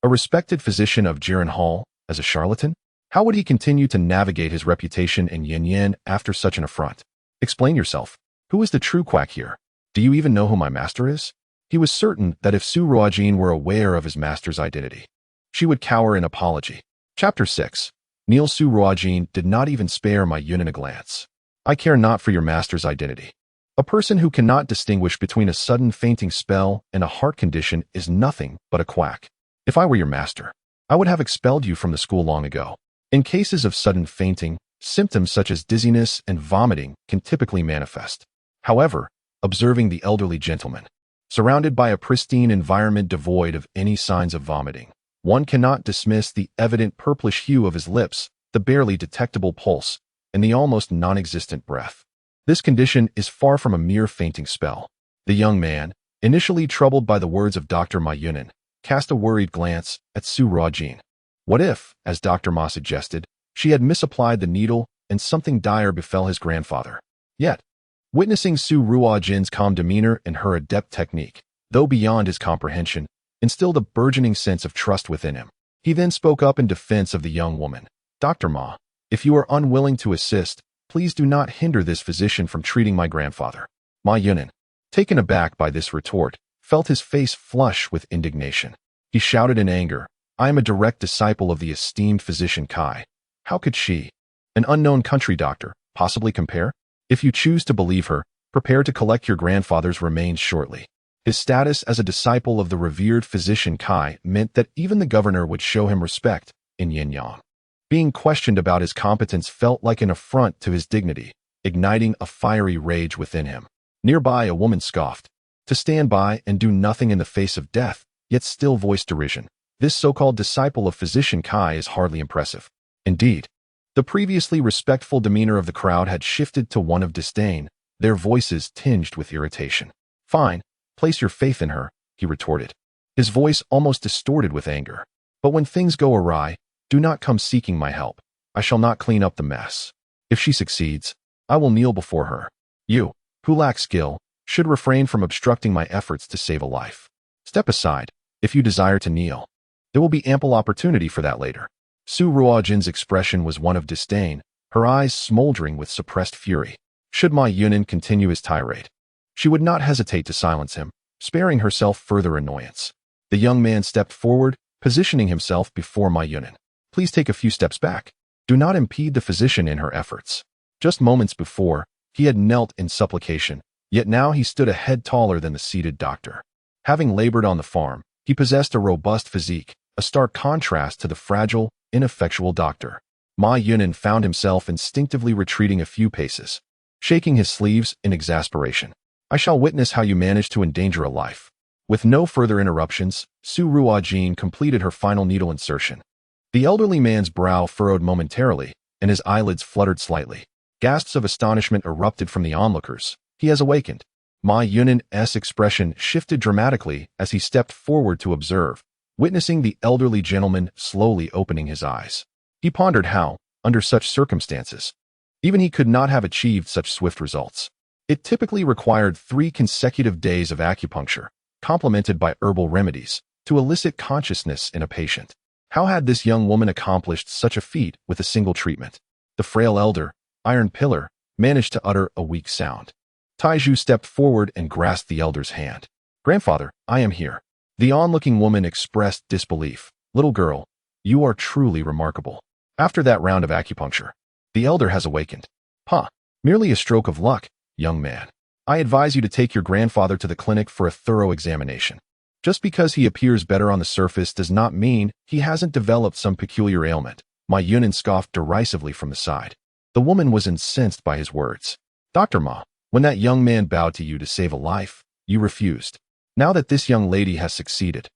a respected physician of Jiren Hall, as a charlatan? How would he continue to navigate his reputation in Yanyang after such an affront? Explain yourself. Who is the true quack here? Do you even know who my master is? He was certain that if Su Ruojin were aware of his master's identity, she would cower in apology. Chapter 6. Kneel. Su Ruojin did not even spare Ma Yunin a glance. I care not for your master's identity. A person who cannot distinguish between a sudden fainting spell and a heart condition is nothing but a quack. If I were your master, I would have expelled you from the school long ago. In cases of sudden fainting, symptoms such as dizziness and vomiting can typically manifest. However, observing the elderly gentleman, surrounded by a pristine environment devoid of any signs of vomiting, one cannot dismiss the evident purplish hue of his lips, the barely detectable pulse, and the almost non-existent breath. This condition is far from a mere fainting spell. The young man, initially troubled by the words of Dr. Ma Yunin, cast a worried glance at Su Ruojin. What if, as Dr. Ma suggested, she had misapplied the needle and something dire befell his grandfather? Yet, witnessing Su Ruojin's calm demeanor and her adept technique, though beyond his comprehension, instilled a burgeoning sense of trust within him. He then spoke up in defense of the young woman. Dr. Ma, if you are unwilling to assist, please do not hinder this physician from treating my grandfather. Ma Yunin, taken aback by this retort, felt his face flush with indignation. He shouted in anger, I am a direct disciple of the esteemed physician Kai. How could she, an unknown country doctor, possibly compare? If you choose to believe her, prepare to collect your grandfather's remains shortly. His status as a disciple of the revered physician Kai meant that even the governor would show him respect in Yanyang. Being questioned about his competence felt like an affront to his dignity, igniting a fiery rage within him. Nearby, a woman scoffed. To stand by and do nothing in the face of death, yet still voice derision. This so-called disciple of physician Kai is hardly impressive. Indeed, the previously respectful demeanor of the crowd had shifted to one of disdain, their voices tinged with irritation. Fine, place your faith in her, he retorted, his voice almost distorted with anger. But when things go awry, do not come seeking my help. I shall not clean up the mess. If she succeeds, I will kneel before her. You, who lack skill, should refrain from obstructing my efforts to save a life. Step aside, if you desire to kneel. There will be ample opportunity for that later. Su Ruojin's expression was one of disdain, her eyes smoldering with suppressed fury. Should Ma Yunin continue his tirade, she would not hesitate to silence him, sparing herself further annoyance. The young man stepped forward, positioning himself before Ma Yunin. Please take a few steps back. Do not impede the physician in her efforts. Just moments before, he had knelt in supplication, yet now he stood a head taller than the seated doctor. Having labored on the farm, he possessed a robust physique, a stark contrast to the fragile, ineffectual doctor. Ma Yunin found himself instinctively retreating a few paces, shaking his sleeves in exasperation. I shall witness how you manage to endanger a life. With no further interruptions, Su Ruojin completed her final needle insertion. The elderly man's brow furrowed momentarily, and his eyelids fluttered slightly. Gasps of astonishment erupted from the onlookers. He has awakened. Ma Yunin's expression shifted dramatically as he stepped forward to observe, witnessing the elderly gentleman slowly opening his eyes. He pondered how, under such circumstances, even he could not have achieved such swift results. It typically required 3 consecutive days of acupuncture, complemented by herbal remedies, to elicit consciousness in a patient. How had this young woman accomplished such a feat with a single treatment? The frail elder, iron pillar, managed to utter a weak sound. Taiju stepped forward and grasped the elder's hand. Grandfather, I am here. The onlooking woman expressed disbelief. Little girl, you are truly remarkable. After that round of acupuncture, the elder has awakened. Merely a stroke of luck, young man. I advise you to take your grandfather to the clinic for a thorough examination. Just because he appears better on the surface does not mean he hasn't developed some peculiar ailment. Ma Yunin scoffed derisively from the side. The woman was incensed by his words. Dr. Ma, when that young man bowed to you to save a life, you refused. Now that this young lady has succeeded,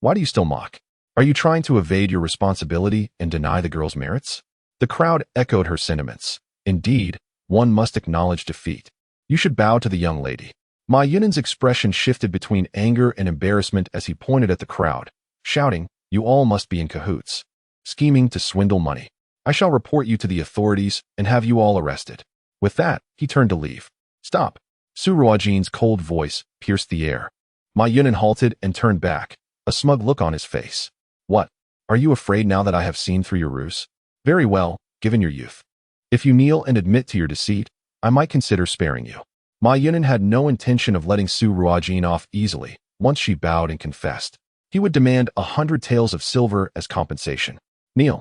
why do you still mock? Are you trying to evade your responsibility and deny the girl's merits? The crowd echoed her sentiments. Indeed, one must acknowledge defeat. You should bow to the young lady. Ma Yunin's expression shifted between anger and embarrassment as he pointed at the crowd, shouting, you all must be in cahoots, scheming to swindle money. I shall report you to the authorities and have you all arrested. With that, he turned to leave. Stop. Su Ruojin's cold voice pierced the air. Ma Yunin halted and turned back, a smug look on his face. What? Are you afraid now that I have seen through your ruse? Very well, given your youth. If you kneel and admit to your deceit, I might consider sparing you. Ma Yunin had no intention of letting Su Ruojin off easily. Once she bowed and confessed, he would demand 100 taels of silver as compensation. Kneel.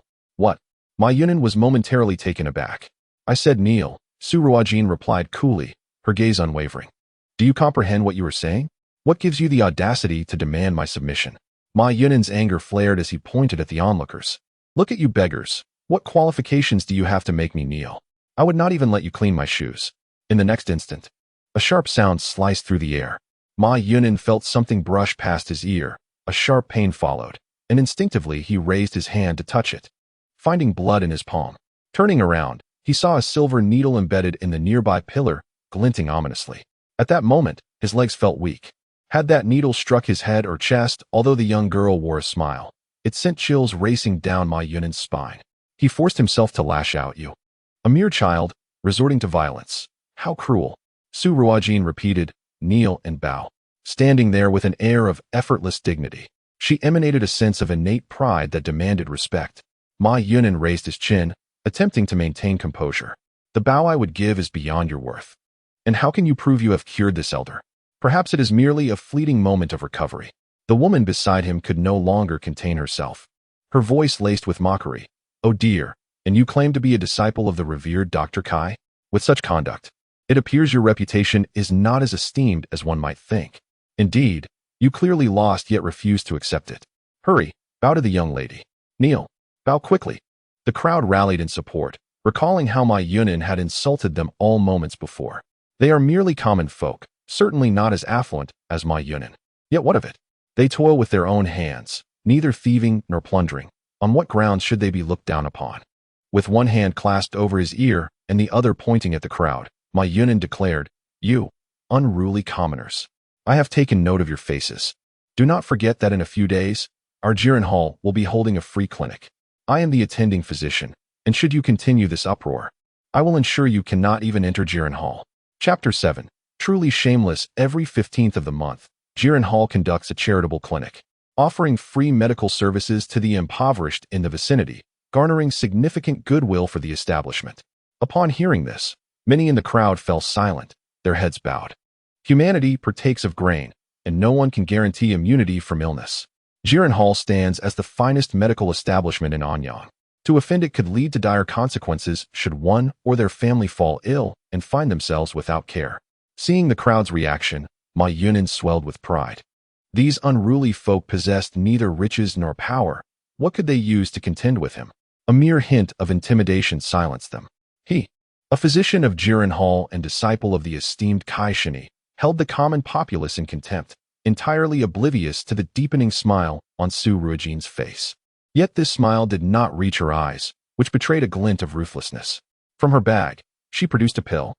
Ma Yunin was momentarily taken aback. I said kneel, Su Ruojin replied coolly, her gaze unwavering. Do you comprehend what you are saying? What gives you the audacity to demand my submission? Ma Yunin's anger flared as he pointed at the onlookers. Look at you beggars. What qualifications do you have to make me kneel? I would not even let you clean my shoes. In the next instant, a sharp sound sliced through the air. Ma Yunin felt something brush past his ear. A sharp pain followed, and instinctively he raised his hand to touch it, finding blood in his palm. Turning around, he saw a silver needle embedded in the nearby pillar, glinting ominously. At that moment, his legs felt weak. Had that needle struck his head or chest, although the young girl wore a smile, it sent chills racing down Ma Yunin's spine. He forced himself to lash out. You, a mere child, resorting to violence. How cruel. Su Ruojin repeated, kneel and bow. Standing there with an air of effortless dignity, she emanated a sense of innate pride that demanded respect. Ma Yunin raised his chin, attempting to maintain composure. The bow I would give is beyond your worth. And how can you prove you have cured this elder? Perhaps it is merely a fleeting moment of recovery. The woman beside him could no longer contain herself. Her voice laced with mockery. Oh dear, and you claim to be a disciple of the revered Dr. Kai? With such conduct, it appears your reputation is not as esteemed as one might think. Indeed, you clearly lost yet refused to accept it. Hurry, bow to the young lady. Kneel, bow quickly. The crowd rallied in support, recalling how Ma Yunin had insulted them all moments before. They are merely common folk, certainly not as affluent as Ma Yunin. Yet what of it? They toil with their own hands, neither thieving nor plundering. On what grounds should they be looked down upon? With one hand clasped over his ear and the other pointing at the crowd, Ma Yunin declared, You, unruly commoners, I have taken note of your faces. Do not forget that in a few days, our Jiren Hall will be holding a free clinic. I am the attending physician, and should you continue this uproar, I will ensure you cannot even enter Jiren Hall. Chapter 7. Truly shameless. Every 15th of the month, Jiren Hall conducts a charitable clinic, offering free medical services to the impoverished in the vicinity, garnering significant goodwill for the establishment. Upon hearing this, many in the crowd fell silent, their heads bowed. Humanity partakes of grain, and no one can guarantee immunity from illness. Jiren Hall stands as the finest medical establishment in Anyang. To offend it could lead to dire consequences should one or their family fall ill and find themselves without care. Seeing the crowd's reaction, Ma Yunin swelled with pride. These unruly folk possessed neither riches nor power. What could they use to contend with him? A mere hint of intimidation silenced them. He, a physician of Jiren Hall and disciple of the esteemed Kai Shini, held the common populace in contempt, entirely oblivious to the deepening smile on Su Ruojin's face. Yet this smile did not reach her eyes, which betrayed a glint of ruthlessness. From her bag, she produced a pill,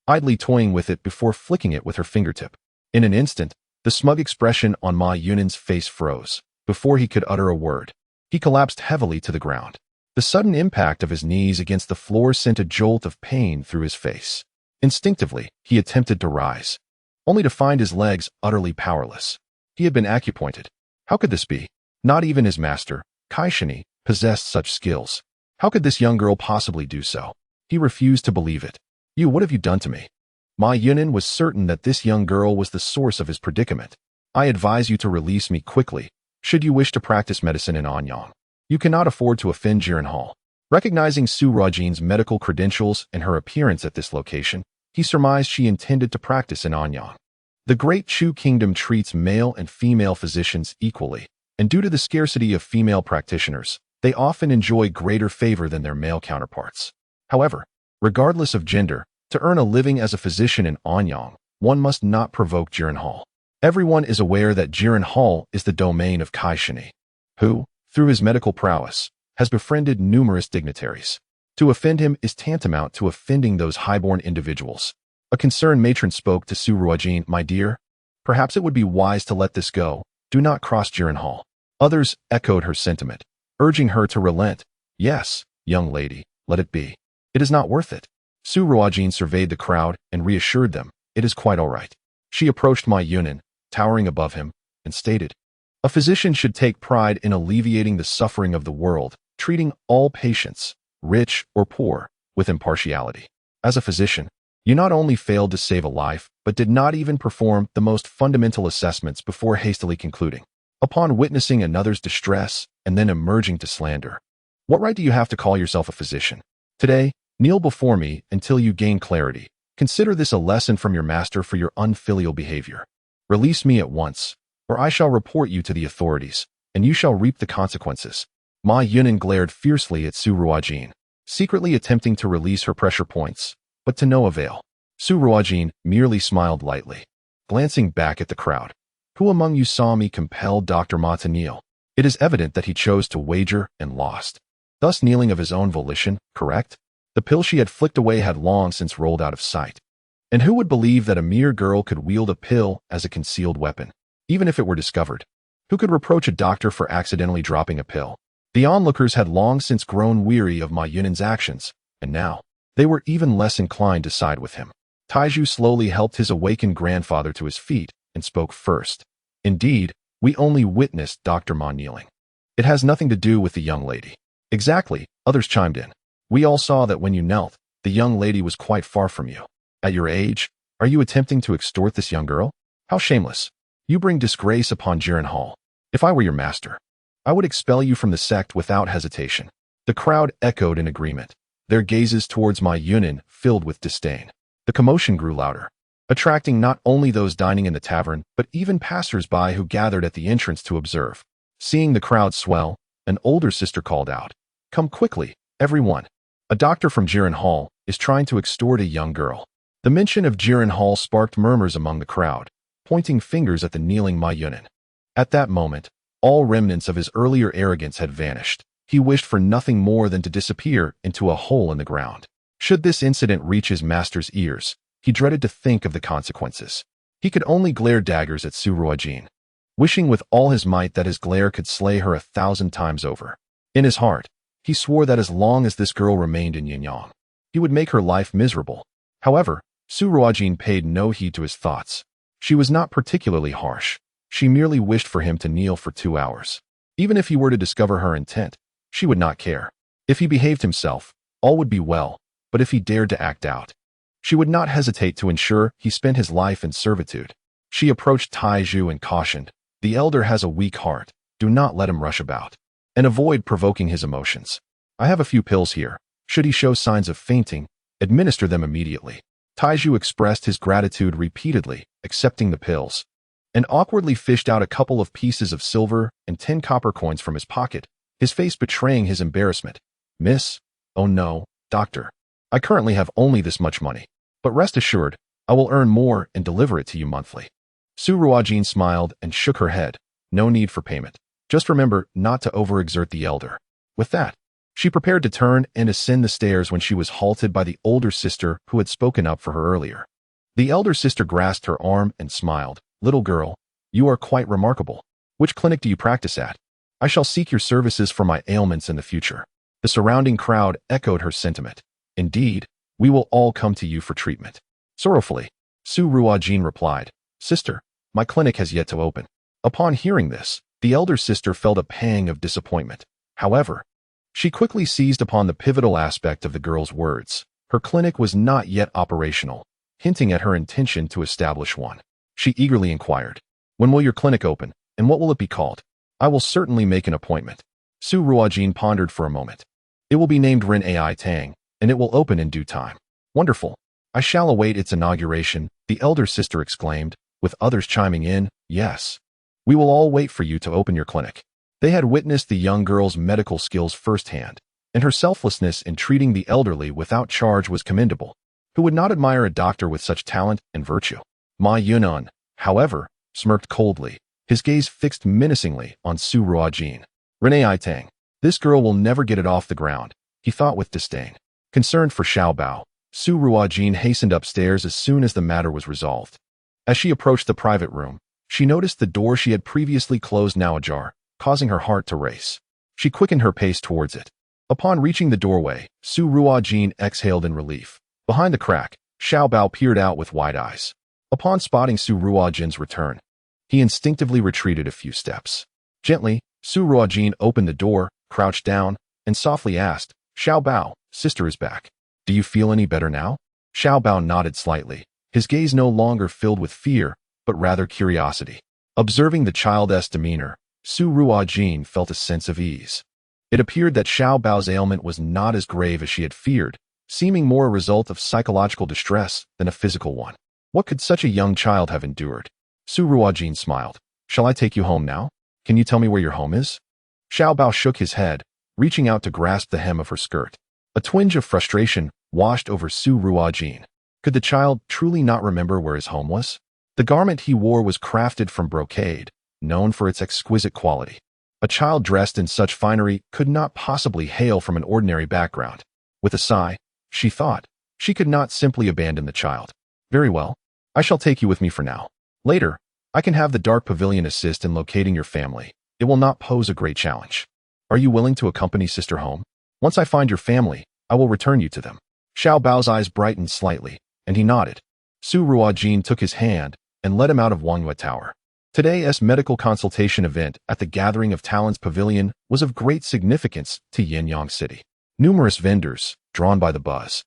idly toying with it before flicking it with her fingertip. In an instant, the smug expression on Ma Yunin's face froze. Before he could utter a word, he collapsed heavily to the ground. The sudden impact of his knees against the floor sent a jolt of pain through his face. Instinctively, he attempted to rise, only to find his legs utterly powerless. He had been acupointed. How could this be? Not even his master, Kai Shini, possessed such skills. How could this young girl possibly do so? He refused to believe it. You, what have you done to me? Ma Yunin was certain that this young girl was the source of his predicament. I advise you to release me quickly, should you wish to practice medicine in Anyang. You cannot afford to offend Jiren Hall. Recognizing Su Ruojin's medical credentials and her appearance at this location, he surmised she intended to practice in Anyang. The Great Chu Kingdom treats male and female physicians equally, and due to the scarcity of female practitioners, they often enjoy greater favor than their male counterparts. However, regardless of gender, to earn a living as a physician in Anyang, one must not provoke Jiren Hall. Everyone is aware that Jiren Hall is the domain of Kai Shini, who, through his medical prowess, has befriended numerous dignitaries. To offend him is tantamount to offending those highborn individuals. A concerned matron spoke to Su Ruojin. My dear, perhaps it would be wise to let this go. Do not cross Jiren Hall. Others echoed her sentiment, urging her to relent. Yes, young lady, let it be. It is not worth it. Su Ruojin surveyed the crowd and reassured them. It is quite all right. She approached Ma Yunin, towering above him, and stated, A physician should take pride in alleviating the suffering of the world, treating all patients, rich or poor, with impartiality. As a physician, you not only failed to save a life, but did not even perform the most fundamental assessments before hastily concluding. Upon witnessing another's distress and then emerging to slander, What right do you have to call yourself a physician? Today, kneel before me until you gain clarity. Consider this a lesson from your master for your unfilial behavior. Release me at once, or I shall report you to the authorities, and you shall reap the consequences. Ma Yunan glared fiercely at Su Ruojin, secretly attempting to release her pressure points, but to no avail. Su Ruojin merely smiled lightly, glancing back at the crowd. Who among you saw me compel Dr. Ma to kneel? It is evident that he chose to wager and lost, thus kneeling of his own volition, correct? The pill she had flicked away had long since rolled out of sight. And who would believe that a mere girl could wield a pill as a concealed weapon, even if it were discovered? Who could reproach a doctor for accidentally dropping a pill? The onlookers had long since grown weary of Ma Yunan's actions, and now, they were even less inclined to side with him. Taiju slowly helped his awakened grandfather to his feet and spoke first. Indeed, we only witnessed Dr. Ma kneeling. It has nothing to do with the young lady. Exactly, others chimed in. We all saw that when you knelt, the young lady was quite far from you. At your age, are you attempting to extort this young girl? How shameless. You bring disgrace upon Jiren Hall. If I were your master, I would expel you from the sect without hesitation. The crowd echoed in agreement, their gazes towards Ma Yunan filled with disdain. The commotion grew louder, attracting not only those dining in the tavern, but even passers-by who gathered at the entrance to observe. Seeing the crowd swell, an older sister called out, "Come quickly, everyone. A doctor from Jiren Hall is trying to extort a young girl." The mention of Jiren Hall sparked murmurs among the crowd, pointing fingers at the kneeling Ma Yunan. At that moment, all remnants of his earlier arrogance had vanished. He wished for nothing more than to disappear into a hole in the ground. Should this incident reach his master's ears, he dreaded to think of the consequences. He could only glare daggers at Su Ruojin, wishing with all his might that his glare could slay her 1,000 times over. In his heart, he swore that as long as this girl remained in Yanyang, he would make her life miserable. However, Su Ruojin paid no heed to his thoughts. She was not particularly harsh. She merely wished for him to kneel for 2 hours. Even if he were to discover her intent, she would not care. If he behaved himself, all would be well, but if he dared to act out, she would not hesitate to ensure he spent his life in servitude. She approached Taiju and cautioned, "The elder has a weak heart. Do not let him rush about, and avoid provoking his emotions. I have a few pills here. Should he show signs of fainting, administer them immediately." Taiju expressed his gratitude repeatedly, accepting the pills, and awkwardly fished out a couple of pieces of silver and 10 copper coins from his pocket, his face betraying his embarrassment. "Miss? Oh no, doctor. I currently have only this much money, but rest assured, I will earn more and deliver it to you monthly." Su Ruojin smiled and shook her head. "No need for payment. Just remember not to overexert the elder." With that, she prepared to turn and ascend the stairs when she was halted by the older sister who had spoken up for her earlier. The elder sister grasped her arm and smiled. "Little girl, you are quite remarkable. Which clinic do you practice at? I shall seek your services for my ailments in the future." The surrounding crowd echoed her sentiment. "Indeed, we will all come to you for treatment." Sorrowfully, Su Ruojin replied, "Sister, my clinic has yet to open." Upon hearing this, the elder sister felt a pang of disappointment. However, she quickly seized upon the pivotal aspect of the girl's words. Her clinic was not yet operational, hinting at her intention to establish one. She eagerly inquired, "When will your clinic open, and what will it be called?" "I will certainly make an appointment." Su Ruojin pondered for a moment. "It will be named Ren Ai Tang, and it will open in due time." "Wonderful. I shall await its inauguration," the elder sister exclaimed, with others chiming in, "Yes. We will all wait for you to open your clinic." They had witnessed the young girl's medical skills firsthand, and her selflessness in treating the elderly without charge was commendable. Who would not admire a doctor with such talent and virtue? Ma Yunan, however, smirked coldly, his gaze fixed menacingly on Su Ruojin. "Renee Tang, this girl will never get it off the ground," he thought with disdain. Concerned for Xiao Bao, Su Ruojin hastened upstairs as soon as the matter was resolved. As she approached the private room, she noticed the door she had previously closed now ajar, causing her heart to race. She quickened her pace towards it. Upon reaching the doorway, Su Ruojin exhaled in relief. Behind the crack, Xiao Bao peered out with wide eyes. Upon spotting Su Ruojin's return, he instinctively retreated a few steps. Gently, Su Ruojin opened the door, crouched down, and softly asked, "Xiao Bao, sister is back. Do you feel any better now?" Xiao Bao nodded slightly, his gaze no longer filled with fear, but rather curiosity. Observing the child's demeanor, Su Ruojin felt a sense of ease. It appeared that Xiao Bao's ailment was not as grave as she had feared, seeming more a result of psychological distress than a physical one. What could such a young child have endured? Su Ruojin smiled. Shall I take you home now? Can you tell me where your home is? Xiao Bao shook his head, reaching out to grasp the hem of her skirt. A twinge of frustration washed over Su Ruojin. Could the child truly not remember where his home was? The garment he wore was crafted from brocade, known for its exquisite quality. A child dressed in such finery could not possibly hail from an ordinary background. With a sigh, she thought, she could not simply abandon the child. Very well, I shall take you with me for now. Later, I can have the dark pavilion assist in locating your family. It will not pose a great challenge. Are you willing to accompany sister home? Once I find your family, I will return you to them. Xiao Bao's eyes brightened slightly, and he nodded. Su Ruojin took his hand and led him out of Wangyue Tower. Today's medical consultation event at the Gathering of Talents Pavilion was of great significance to Yanyang City. Numerous vendors, drawn by the buzz,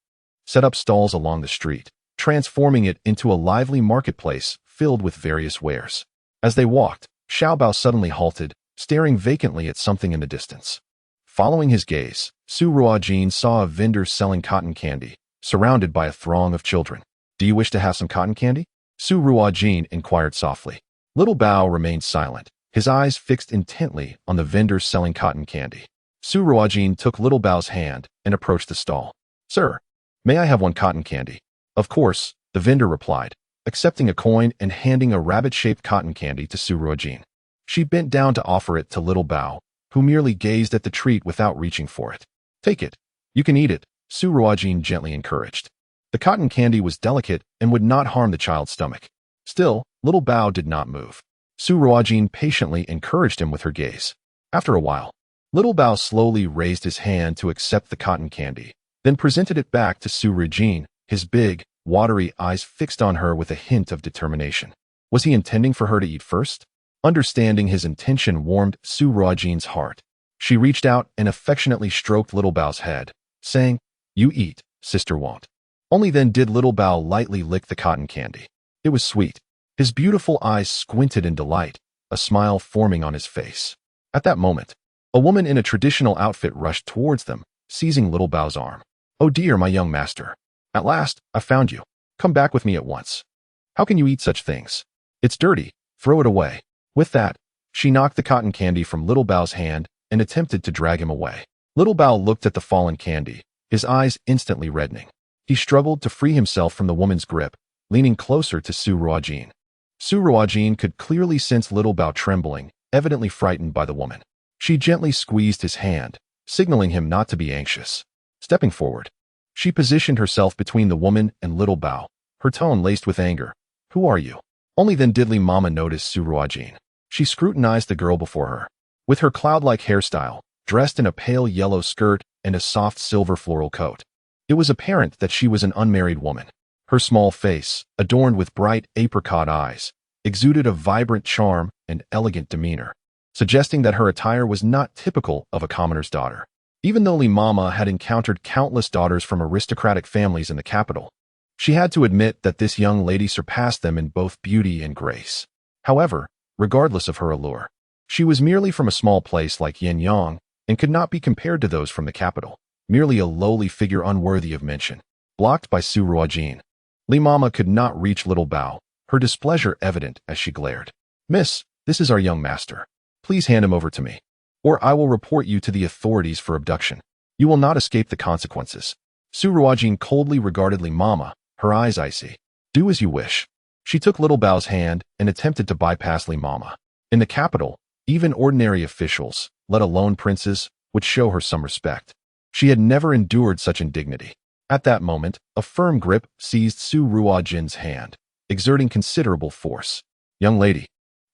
set up stalls along the street, transforming it into a lively marketplace filled with various wares. As they walked, Xiao Bao suddenly halted, staring vacantly at something in the distance. Following his gaze, Su Ruojin saw a vendor selling cotton candy, surrounded by a throng of children. Do you wish to have some cotton candy? Su Ruojin inquired softly. Little Bao remained silent, his eyes fixed intently on the vendors selling cotton candy. Su Ruojin took Little Bao's hand and approached the stall. Sir, may I have one cotton candy? Of course, the vendor replied, accepting a coin and handing a rabbit-shaped cotton candy to Su Ruojin. She bent down to offer it to Little Bao, who merely gazed at the treat without reaching for it. Take it. You can eat it, Su Ruojin gently encouraged. The cotton candy was delicate and would not harm the child's stomach. Still, Little Bao did not move. Su Ruojin patiently encouraged him with her gaze. After a while, Little Bao slowly raised his hand to accept the cotton candy, then presented it back to Su Ruojin, his big, watery eyes fixed on her with a hint of determination. Was he intending for her to eat first? Understanding his intention warmed Su Ruojin's heart. She reached out and affectionately stroked Little Bao's head, saying, You eat, sister won't. Only then did Little Bao lightly lick the cotton candy. It was sweet. His beautiful eyes squinted in delight, a smile forming on his face. At that moment, a woman in a traditional outfit rushed towards them, seizing Little Bao's arm. Oh dear, my young master. At last, I found you. Come back with me at once. How can you eat such things? It's dirty. Throw it away. With that, she knocked the cotton candy from Little Bao's hand and attempted to drag him away. Little Bao looked at the fallen candy, his eyes instantly reddening. He struggled to free himself from the woman's grip, leaning closer to Su Ruojin. Su Ruojin could clearly sense Little Bao trembling, evidently frightened by the woman. She gently squeezed his hand, signaling him not to be anxious. Stepping forward, she positioned herself between the woman and Little Bao, her tone laced with anger. Who are you? Only then did Li Mama notice Su Ruojin. She scrutinized the girl before her. With her cloud-like hairstyle, dressed in a pale yellow skirt and a soft silver floral coat, it was apparent that she was an unmarried woman. Her small face, adorned with bright apricot eyes, exuded a vibrant charm and elegant demeanor, suggesting that her attire was not typical of a commoner's daughter. Even though Li Mama had encountered countless daughters from aristocratic families in the capital, she had to admit that this young lady surpassed them in both beauty and grace. However, regardless of her allure, she was merely from a small place like Yanyang and could not be compared to those from the capital, merely a lowly figure unworthy of mention. Blocked by Su Ruojin, Li Mama could not reach Little Bao, her displeasure evident as she glared. Miss, this is our young master. Please hand him over to me, or I will report you to the authorities for abduction. You will not escape the consequences. Su Ruojin coldly regarded Li Mama, her eyes icy. Do as you wish. She took Little Bao's hand and attempted to bypass Li Mama. In the capital, even ordinary officials, let alone princes, would show her some respect. She had never endured such indignity. At that moment, a firm grip seized Su Ruojin's hand, exerting considerable force. Young lady,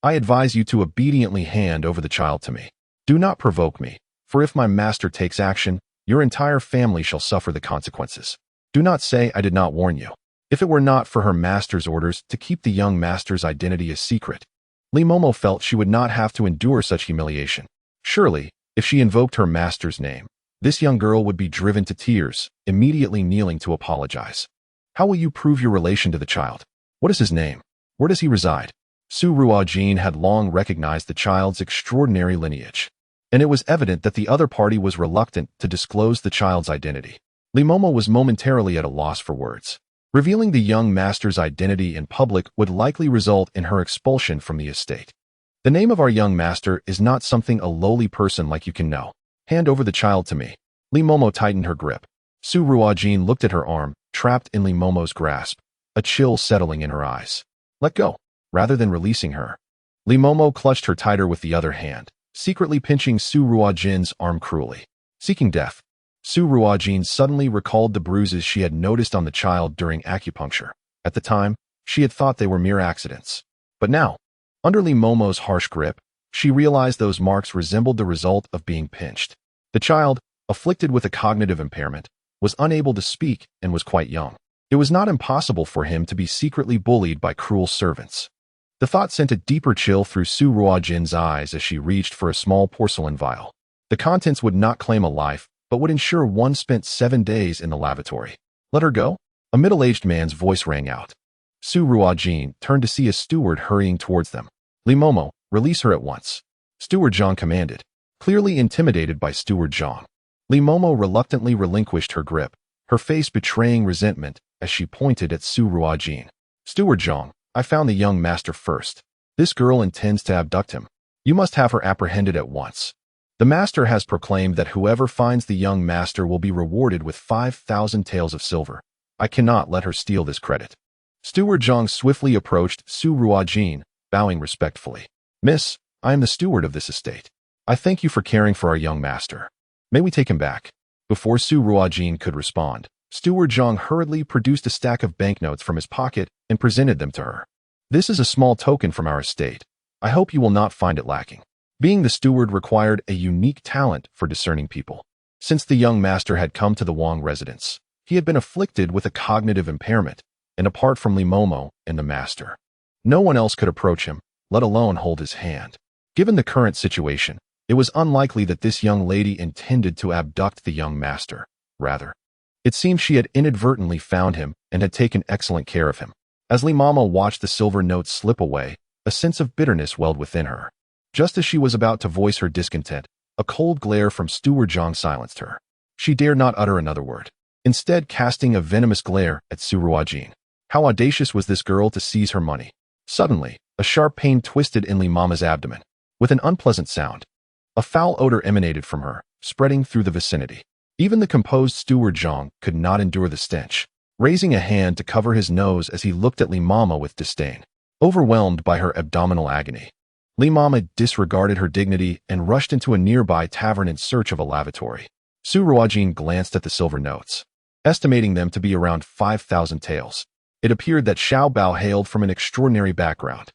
I advise you to obediently hand over the child to me. Do not provoke me, for if my master takes action, your entire family shall suffer the consequences. Do not say I did not warn you. If it were not for her master's orders to keep the young master's identity a secret, Li Momo felt she would not have to endure such humiliation. Surely, if she invoked her master's name, this young girl would be driven to tears, immediately kneeling to apologize. How will you prove your relation to the child? What is his name? Where does he reside? Su Ruojin had long recognized the child's extraordinary lineage. and it was evident that the other party was reluctant to disclose the child's identity. Limomo was momentarily at a loss for words. Revealing the young master's identity in public would likely result in her expulsion from the estate. The name of our young master is not something a lowly person like you can know. Hand over the child to me. Limomo tightened her grip. Su Ruojin looked at her arm, trapped in Limomo's grasp, a chill settling in her eyes. Let go. Rather than releasing her, Limomo clutched her tighter with the other hand, secretly pinching Su Ruojin's arm cruelly. Seeking death, Su Ruojin suddenly recalled the bruises she had noticed on the child during acupuncture. At the time, she had thought they were mere accidents. But now, under Limomo's harsh grip, she realized those marks resembled the result of being pinched. The child, afflicted with a cognitive impairment, was unable to speak and was quite young. It was not impossible for him to be secretly bullied by cruel servants. The thought sent a deeper chill through Su Ruojin's eyes as she reached for a small porcelain vial. The contents would not claim a life, but would ensure one spent 7 days in the lavatory. Let her go? A middle-aged man's voice rang out. Su Ruojin turned to see a steward hurrying towards them. Limomo, release her at once. Steward Zhang commanded, clearly intimidated by Steward Zhang. Limomo reluctantly relinquished her grip, her face betraying resentment as she pointed at Su Ruojin. Steward Zhang, I found the young master first. This girl intends to abduct him. You must have her apprehended at once. The master has proclaimed that whoever finds the young master will be rewarded with 5,000 taels of silver. I cannot let her steal this credit. Steward Zhang swiftly approached Su Ruojin, bowing respectfully. Miss, I am the steward of this estate. I thank you for caring for our young master. May we take him back? Before Su Ruojin could respond, Steward Zhang hurriedly produced a stack of banknotes from his pocket and presented them to her. This is a small token from our estate. I hope you will not find it lacking. Being the steward required a unique talent for discerning people. Since the young master had come to the Wang residence, he had been afflicted with a cognitive impairment, and apart from Limomo and the master, no one else could approach him, let alone hold his hand. Given the current situation, it was unlikely that this young lady intended to abduct the young master. Rather, it seemed she had inadvertently found him and had taken excellent care of him. As Limomo watched the silver notes slip away, a sense of bitterness welled within her. Just as she was about to voice her discontent, a cold glare from Steward Zhang silenced her. She dared not utter another word, instead casting a venomous glare at Su Ruojin. How audacious was this girl to seize her money? Suddenly, a sharp pain twisted in Limomo's abdomen. With an unpleasant sound, a foul odor emanated from her, spreading through the vicinity. Even the composed Steward Zhang could not endure the stench, raising a hand to cover his nose as he looked at Limomo with disdain. Overwhelmed by her abdominal agony, Limomo disregarded her dignity and rushed into a nearby tavern in search of a lavatory. Su Ruojin glanced at the silver notes, estimating them to be around 5,000 taels. It appeared that Xiao Bao hailed from an extraordinary background.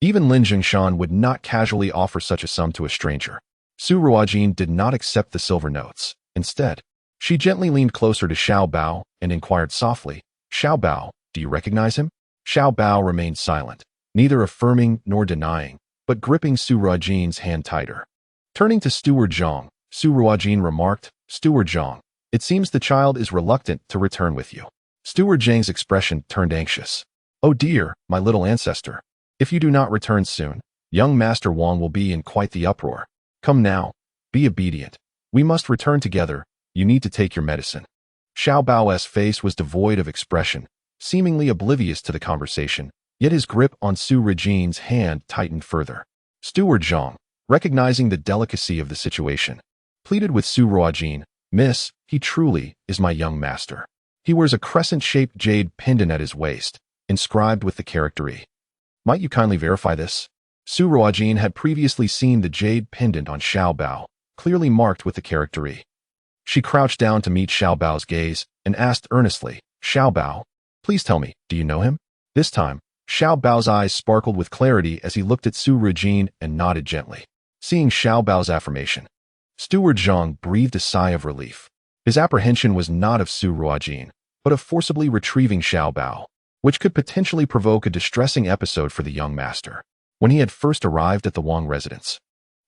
Even Lin Jingshan would not casually offer such a sum to a stranger. Su Ruojin did not accept the silver notes. Instead, she gently leaned closer to Xiao Bao and inquired softly, Xiao Bao, do you recognize him? Xiao Bao remained silent, neither affirming nor denying, but gripping Su Ruojin's hand tighter. Turning to Steward Zhang, Su Ruojin remarked, Steward Zhang, it seems the child is reluctant to return with you. Steward Zhang's expression turned anxious. Oh dear, my little ancestor. If you do not return soon, young Master Wang will be in quite the uproar. Come now, be obedient. We must return together. You need to take your medicine. Xiao Bao's face was devoid of expression, seemingly oblivious to the conversation, yet his grip on Su Ruojin's hand tightened further. Steward Zhang, recognizing the delicacy of the situation, pleaded with Su Ruojin, Miss, he truly is my young master. He wears a crescent-shaped jade pendant at his waist, inscribed with the character E. Might you kindly verify this? Su Ruojin had previously seen the jade pendant on Xiao Bao, clearly marked with the character E. She crouched down to meet Xiao Bao's gaze and asked earnestly, Xiao Bao, please tell me, do you know him? This time, Xiao Bao's eyes sparkled with clarity as he looked at Su Ruojin and nodded gently. Seeing Xiao Bao's affirmation, Steward Zhang breathed a sigh of relief. His apprehension was not of Su Ruojin, but of forcibly retrieving Xiao Bao, which could potentially provoke a distressing episode for the young master. When he had first arrived at the Wang residence,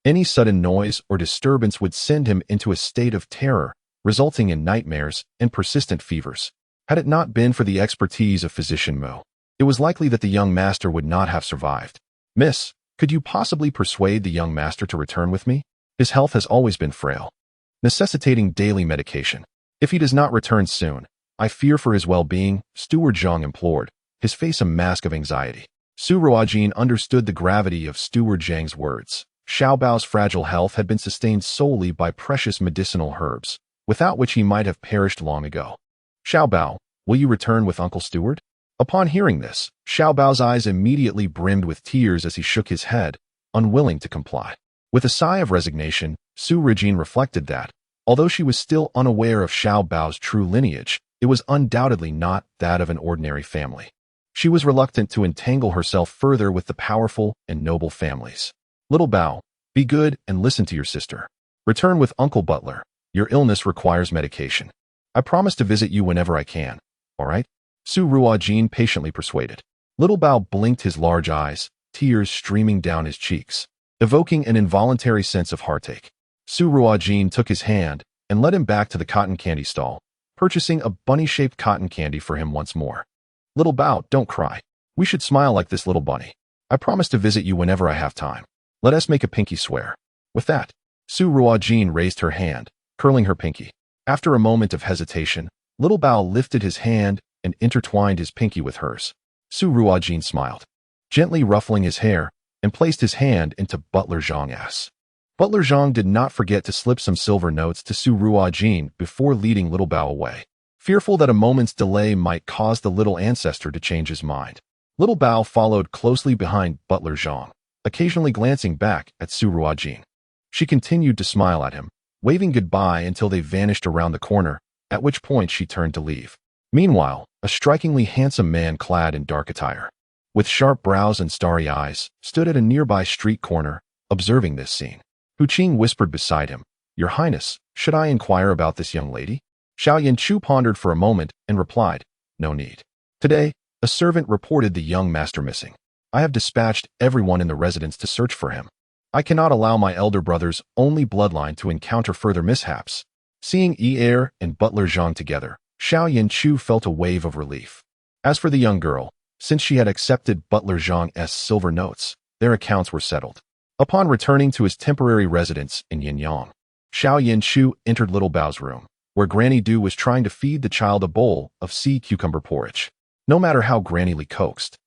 any sudden noise or disturbance would send him into a state of terror, resulting in nightmares and persistent fevers. Had it not been for the expertise of Physician Mo, it was likely that the young master would not have survived. Miss, could you possibly persuade the young master to return with me? His health has always been frail, necessitating daily medication. If he does not return soon, I fear for his well-being, Steward Zhang implored, his face a mask of anxiety. Su Ruojin understood the gravity of Steward Zhang's words. Xiao Bao's fragile health had been sustained solely by precious medicinal herbs, without which he might have perished long ago. Xiao Bao, will you return with Uncle Steward? Upon hearing this, Xiao Bao's eyes immediately brimmed with tears as he shook his head, unwilling to comply. With a sigh of resignation, Su Ruojin reflected that, although she was still unaware of Xiao Bao's true lineage, it was undoubtedly not that of an ordinary family. She was reluctant to entangle herself further with the powerful and noble families. Little Bao, be good and listen to your sister. Return with Uncle Butler. Your illness requires medication. I promise to visit you whenever I can. All right? Su Ruojin patiently persuaded. Little Bao blinked his large eyes, tears streaming down his cheeks, evoking an involuntary sense of heartache. Su Ruojin took his hand and led him back to the cotton candy stall, purchasing a bunny-shaped cotton candy for him once more. Little Bao, don't cry. We should smile like this little bunny. I promise to visit you whenever I have time. Let us make a pinky swear. With that, Su Ruojin raised her hand, curling her pinky. After a moment of hesitation, Little Bao lifted his hand and intertwined his pinky with hers. Su Ruojin smiled, gently ruffling his hair, and placed his hand into Butler Zhang's. Butler Zhang did not forget to slip some silver notes to Su Ruojin before leading Little Bao away, fearful that a moment's delay might cause the little ancestor to change his mind. Little Bao followed closely behind Butler Zhang, occasionally glancing back at Su Ruojin. She continued to smile at him, waving goodbye until they vanished around the corner, at which point she turned to leave. Meanwhile, a strikingly handsome man clad in dark attire, with sharp brows and starry eyes, stood at a nearby street corner, observing this scene. Hu Qing whispered beside him, Your Highness, should I inquire about this young lady? Xiao Yanchu pondered for a moment and replied, No need. Today, a servant reported the young master missing. I have dispatched everyone in the residence to search for him. I cannot allow my elder brother's only bloodline to encounter further mishaps. Seeing Yi and Butler Zhang together, Xiao Yanchu felt a wave of relief. As for the young girl, since she had accepted Butler Zhang's silver notes, their accounts were settled. Upon returning to his temporary residence in Yanyang, Xiao Yanchu entered Little Bao's room, where Granny Du was trying to feed the child a bowl of sea cucumber porridge. No matter how Granny Li coaxed,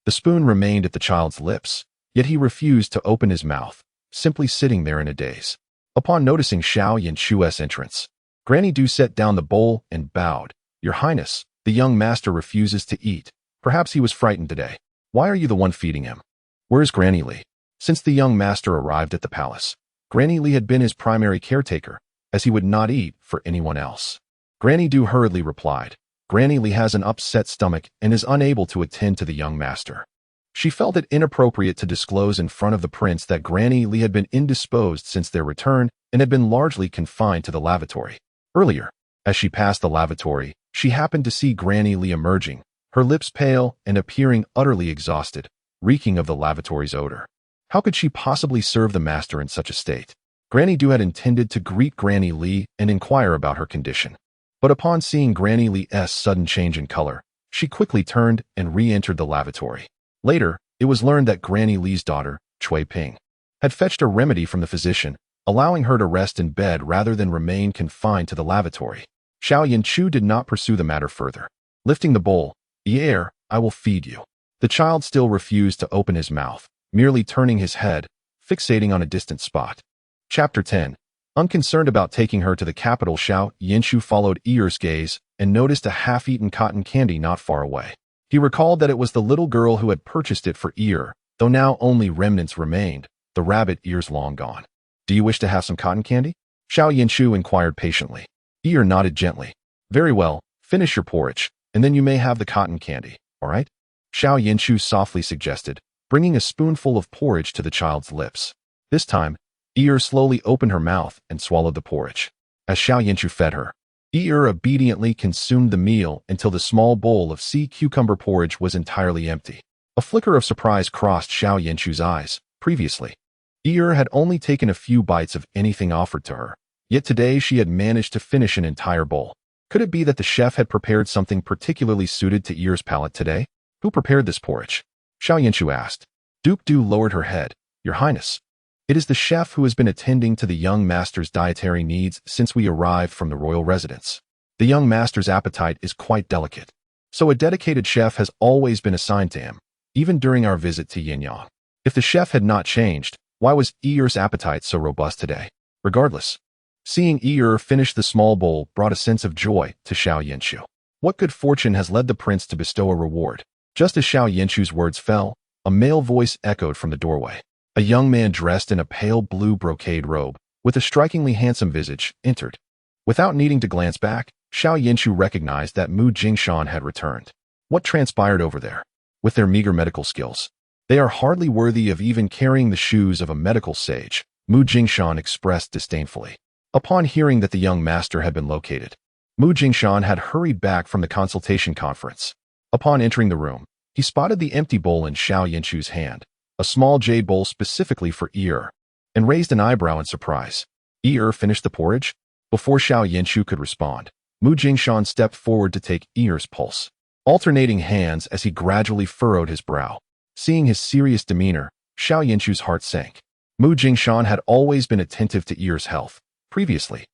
the spoon remained at the child's lips, yet he refused to open his mouth, simply sitting there in a daze. Upon noticing Xiao Yanchu's entrance, Granny Du set down the bowl and bowed. Your Highness, the young master refuses to eat. Perhaps he was frightened today. Why are you the one feeding him? Where is Granny Li? Since the young master arrived at the palace, Granny Li had been his primary caretaker, as he would not eat for anyone else. Granny Du hurriedly replied, Granny Li has an upset stomach and is unable to attend to the young master. She felt it inappropriate to disclose in front of the prince that Granny Li had been indisposed since their return and had been largely confined to the lavatory. Earlier, as she passed the lavatory, she happened to see Granny Li emerging, her lips pale and appearing utterly exhausted, reeking of the lavatory's odor. How could she possibly serve the master in such a state? Granny Du had intended to greet Granny Li and inquire about her condition. But upon seeing Granny Li's sudden change in color, she quickly turned and re-entered the lavatory. Later, it was learned that Granny Li's daughter, Cui Ping, had fetched a remedy from the physician, allowing her to rest in bed rather than remain confined to the lavatory. Xiao Yanchu did not pursue the matter further. Lifting the bowl, Yi, I will feed you. The child still refused to open his mouth, merely turning his head, fixating on a distant spot. Chapter 10. Unconcerned about taking her to the capital, Xiao Yanchu followed Yi's gaze and noticed a half-eaten cotton candy not far away. He recalled that it was the little girl who had purchased it for Yi, though now only remnants remained, the rabbit ears long gone. Do you wish to have some cotton candy? Xiao Yanchu inquired patiently. Yi nodded gently. Very well, finish your porridge, and then you may have the cotton candy, all right? Xiao Yanchu softly suggested, bringing a spoonful of porridge to the child's lips. This time, Yi slowly opened her mouth and swallowed the porridge. As Xiao Yanchu fed her, Yi obediently consumed the meal until the small bowl of sea cucumber porridge was entirely empty. A flicker of surprise crossed Xiao Yanchu's eyes. Previously, Yi had only taken a few bites of anything offered to her, yet today she had managed to finish an entire bowl. Could it be that the chef had prepared something particularly suited to Yi's palate today? Who prepared this porridge? Xiao Yanchu asked. Duke Du lowered her head. Your Highness. It is the chef who has been attending to the young master's dietary needs since we arrived from the royal residence. The young master's appetite is quite delicate, so a dedicated chef has always been assigned to him, even during our visit to Yanyang. If the chef had not changed, why was Ear's appetite so robust today? Regardless, seeing Ear finish the small bowl brought a sense of joy to Xiao Yanshu. What good fortune has led the prince to bestow a reward? Just as Xiao Yanshu's words fell, a male voice echoed from the doorway. A young man dressed in a pale blue brocade robe, with a strikingly handsome visage, entered. Without needing to glance back, Xiao Yanshu recognized that Mu Jingshan had returned. What transpired over there? With their meager medical skills, they are hardly worthy of even carrying the shoes of a medical sage, Mu Jingshan expressed disdainfully. Upon hearing that the young master had been located, Mu Jingshan had hurried back from the consultation conference. Upon entering the room, he spotted the empty bowl in Xiao Yanshu's hand, a small jade bowl specifically for Ear, and raised an eyebrow in surprise. Ear finished the porridge? Before Xiao Yanshu could respond, Mu Jingshan stepped forward to take Ear's pulse, alternating hands as he gradually furrowed his brow. Seeing his serious demeanor, Xiao Yanshu's heart sank. Mu Jingshan had always been attentive to Ear's health. Previously,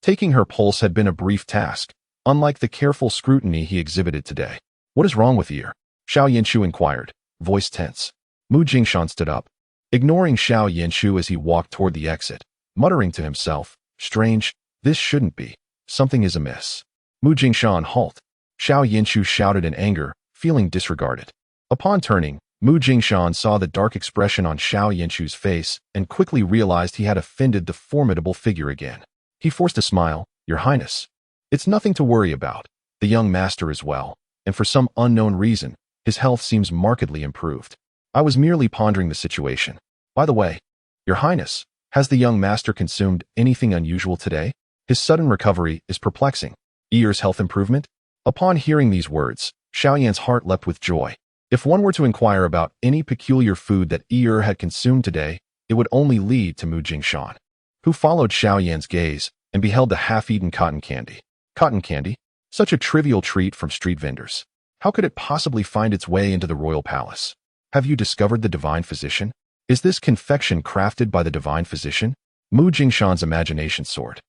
taking her pulse had been a brief task, unlike the careful scrutiny he exhibited today. What is wrong with Ear? Xiao Yanshu inquired, voice tense. Mu Jingshan stood up, ignoring Xiao Yanshu as he walked toward the exit, muttering to himself, strange, this shouldn't be. Something is amiss. Mu Jingshan, halt. Xiao Yanshu shouted in anger, feeling disregarded. Upon turning, Mu Jingshan saw the dark expression on Xiao Yanshu's face and quickly realized he had offended the formidable figure again. He forced a smile, Your Highness. It's nothing to worry about. The young master is well, and for some unknown reason, his health seems markedly improved. I was merely pondering the situation. By the way, Your Highness, has the young master consumed anything unusual today? His sudden recovery is perplexing. Ear's health improvement? Upon hearing these words, Xiao Yan's heart leapt with joy. If one were to inquire about any peculiar food that Ear had consumed today, it would only lead to Mu Jingshan, who followed Xiao Yan's gaze and beheld the half-eaten cotton candy. Cotton candy? Such a trivial treat from street vendors. How could it possibly find its way into the royal palace? Have you discovered the divine physician? Is this confection crafted by the divine physician? Mu Jingshan's imagination soared.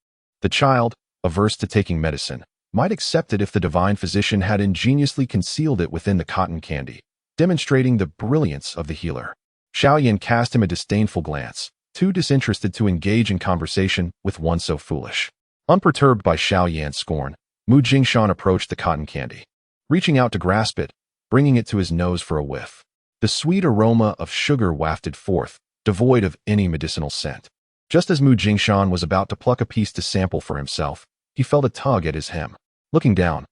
The child, averse to taking medicine, might accept it if the divine physician had ingeniously concealed it within the cotton candy, demonstrating the brilliance of the healer. Xiao Yan cast him a disdainful glance, too disinterested to engage in conversation with one so foolish. Unperturbed by Xiao Yan's scorn, Mu Jingshan approached the cotton candy, reaching out to grasp it, bringing it to his nose for a whiff. The sweet aroma of sugar wafted forth, devoid of any medicinal scent. Just as Mu Jingshan was about to pluck a piece to sample for himself, he felt a tug at his hem. Looking down,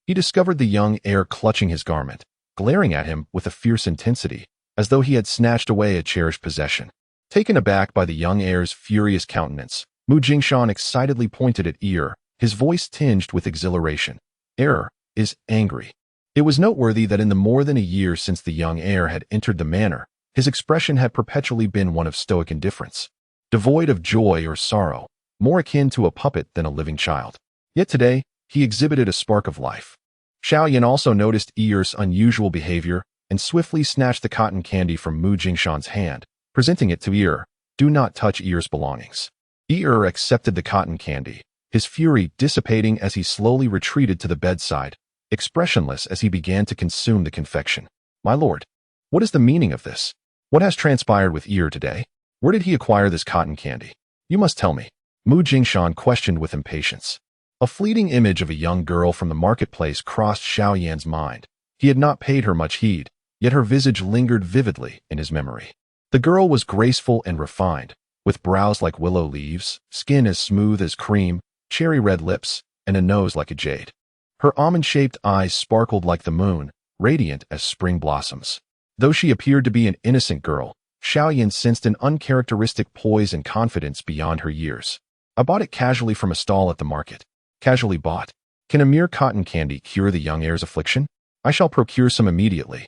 he discovered the young heir clutching his garment, glaring at him with a fierce intensity, as though he had snatched away a cherished possession. Taken aback by the young heir's furious countenance, Mu Jingshan excitedly pointed at Ear, his voice tinged with exhilaration. Heir is angry. It was noteworthy that in the more than a year since the young heir had entered the manor, his expression had perpetually been one of stoic indifference, devoid of joy or sorrow, more akin to a puppet than a living child. Yet today, he exhibited a spark of life. Xiao Yan also noticed Ear's unusual behavior and swiftly snatched the cotton candy from Mu Jingshan's hand, presenting it to Ear. Do not touch Ear's belongings. Ear accepted the cotton candy, his fury dissipating as he slowly retreated to the bedside, expressionless as he began to consume the confection. My lord, what is the meaning of this? What has transpired with Ear today? Where did he acquire this cotton candy? You must tell me. Mu Jingshan questioned with impatience. A fleeting image of a young girl from the marketplace crossed Xiao Yan's mind. He had not paid her much heed, yet her visage lingered vividly in his memory. The girl was graceful and refined, with brows like willow leaves, skin as smooth as cream, cherry-red lips, and a nose like a jade. Her almond-shaped eyes sparkled like the moon, radiant as spring blossoms. Though she appeared to be an innocent girl, Xiao Yan sensed an uncharacteristic poise and confidence beyond her years. I bought it casually from a stall at the market. Casually bought. Can a mere cotton candy cure the young heir's affliction? I shall procure some immediately.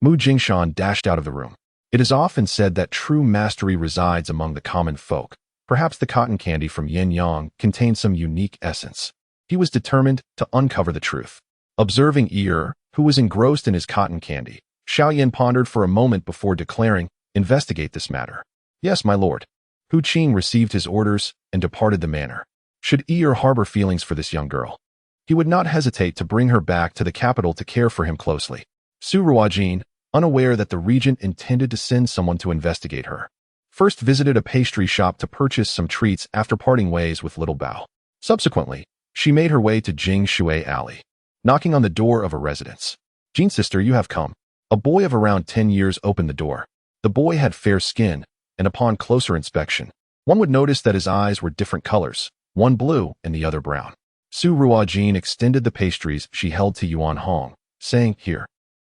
Mu Jingshan dashed out of the room. It is often said that true mastery resides among the common folk. Perhaps the cotton candy from Yanyang contained some unique essence. He was determined to uncover the truth. Observing Ear, who was engrossed in his cotton candy, Xiao Yan pondered for a moment before declaring, investigate this matter. Yes, my lord. Hu Qing received his orders and departed the manor. Should Yi harbor feelings for this young girl, he would not hesitate to bring her back to the capital to care for him closely. Su Ruojin, unaware that the regent intended to send someone to investigate her, first visited a pastry shop to purchase some treats after parting ways with Little Bao. Subsequently, she made her way to Jing Shui Alley, knocking on the door of a residence. "Jean, sister, you have come." A boy of around 10 years opened the door. The boy had fair skin, and upon closer inspection, one would notice that his eyes were different colors, one blue and the other brown. Su Ruojin extended the pastries she held to Yuan Hong, saying, "Here,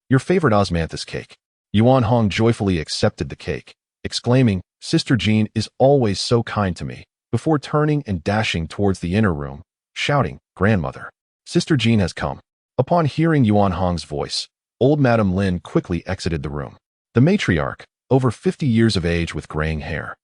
your favorite osmanthus cake." Yuan Hong joyfully accepted the cake, exclaiming, "Sister Jean is always so kind to me," before turning and dashing towards the inner room, shouting, "Grandmother, Sister Jean has come." Upon hearing Yuan Hong's voice, old Madame Lin quickly exited the room. The matriarch, over 50 years of age with graying hair,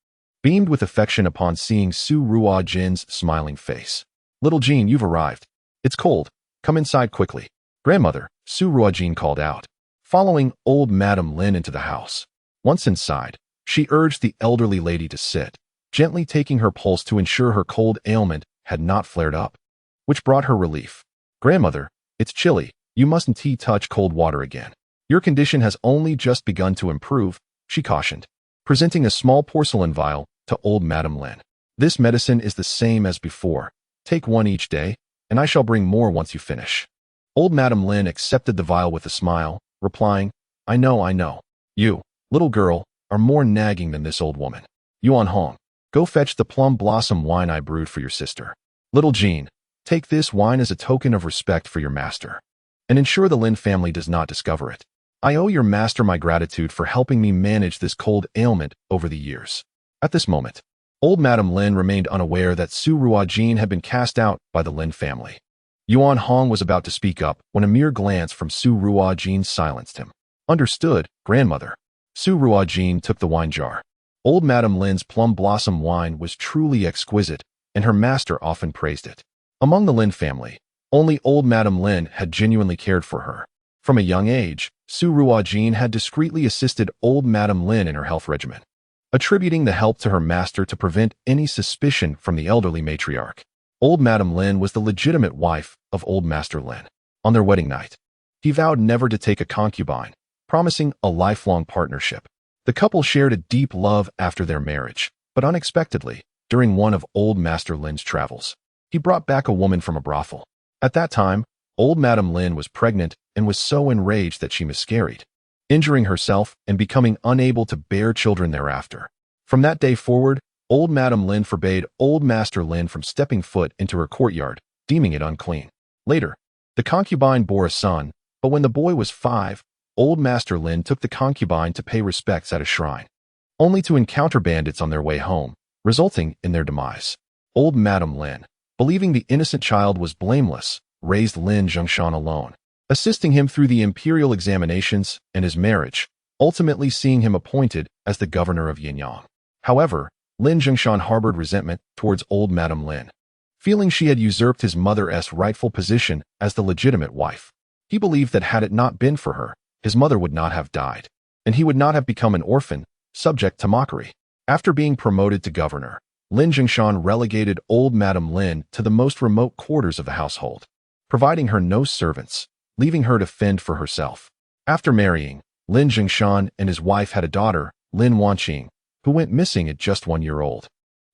beamed with affection upon seeing Su Ruojin's smiling face. "Little Jean, you've arrived. It's cold. Come inside quickly." "Grandmother," Su Ruojin called out, following old Madame Lin into the house. Once inside, she urged the elderly lady to sit, gently taking her pulse to ensure her cold ailment had not flared up, which brought her relief. "Grandmother, it's chilly. You mustn't touch cold water again. Your condition has only just begun to improve," she cautioned, presenting a small porcelain vial to old Madame Lin. "This medicine is the same as before. Take one each day, and I shall bring more once you finish." Old Madame Lin accepted the vial with a smile, replying, I know. You, little girl, are more nagging than this old woman. Yuan Hong, go fetch the plum blossom wine I brewed for your sister. Little Jean, take this wine as a token of respect for your master, and ensure the Lin family does not discover it. I owe your master my gratitude for helping me manage this cold ailment over the years." At this moment, old Madame Lin remained unaware that Su Ruojin had been cast out by the Lin family. Yuan Hong was about to speak up when a mere glance from Su Ruojin silenced him. "Understood, grandmother." Su Ruojin took the wine jar. Old Madame Lin's plum blossom wine was truly exquisite, and her master often praised it. Among the Lin family, only old Madame Lin had genuinely cared for her. From a young age, Su Ruojin had discreetly assisted old Madame Lin in her health regimen, attributing the help to her master to prevent any suspicion from the elderly matriarch. Old Madame Lin was the legitimate wife of old Master Lin. On their wedding night, he vowed never to take a concubine, promising a lifelong partnership. The couple shared a deep love after their marriage, but unexpectedly, during one of old Master Lin's travels, he brought back a woman from a brothel. At that time, old Madame Lin was pregnant and was so enraged that she miscarried, injuring herself and becoming unable to bear children thereafter. From that day forward, old Madame Lin forbade old Master Lin from stepping foot into her courtyard, deeming it unclean. Later, the concubine bore a son, but when the boy was 5, old Master Lin took the concubine to pay respects at a shrine, only to encounter bandits on their way home, resulting in their demise. Old Madame Lin, believing the innocent child was blameless, raised Lin Zhongshan alone, assisting him through the imperial examinations and his marriage, ultimately seeing him appointed as the governor of Yanyang. However, Lin Zhongshan harbored resentment towards old Madame Lin, feeling she had usurped his mother's rightful position as the legitimate wife. He believed that had it not been for her, his mother would not have died, and he would not have become an orphan, subject to mockery. After being promoted to governor, Lin Zhongshan relegated old Madame Lin to the most remote quarters of the household, providing her no servants, leaving her to fend for herself. After marrying, Lin Zhongshan and his wife had a daughter, Lin Wanqing, who went missing at just 1 year old.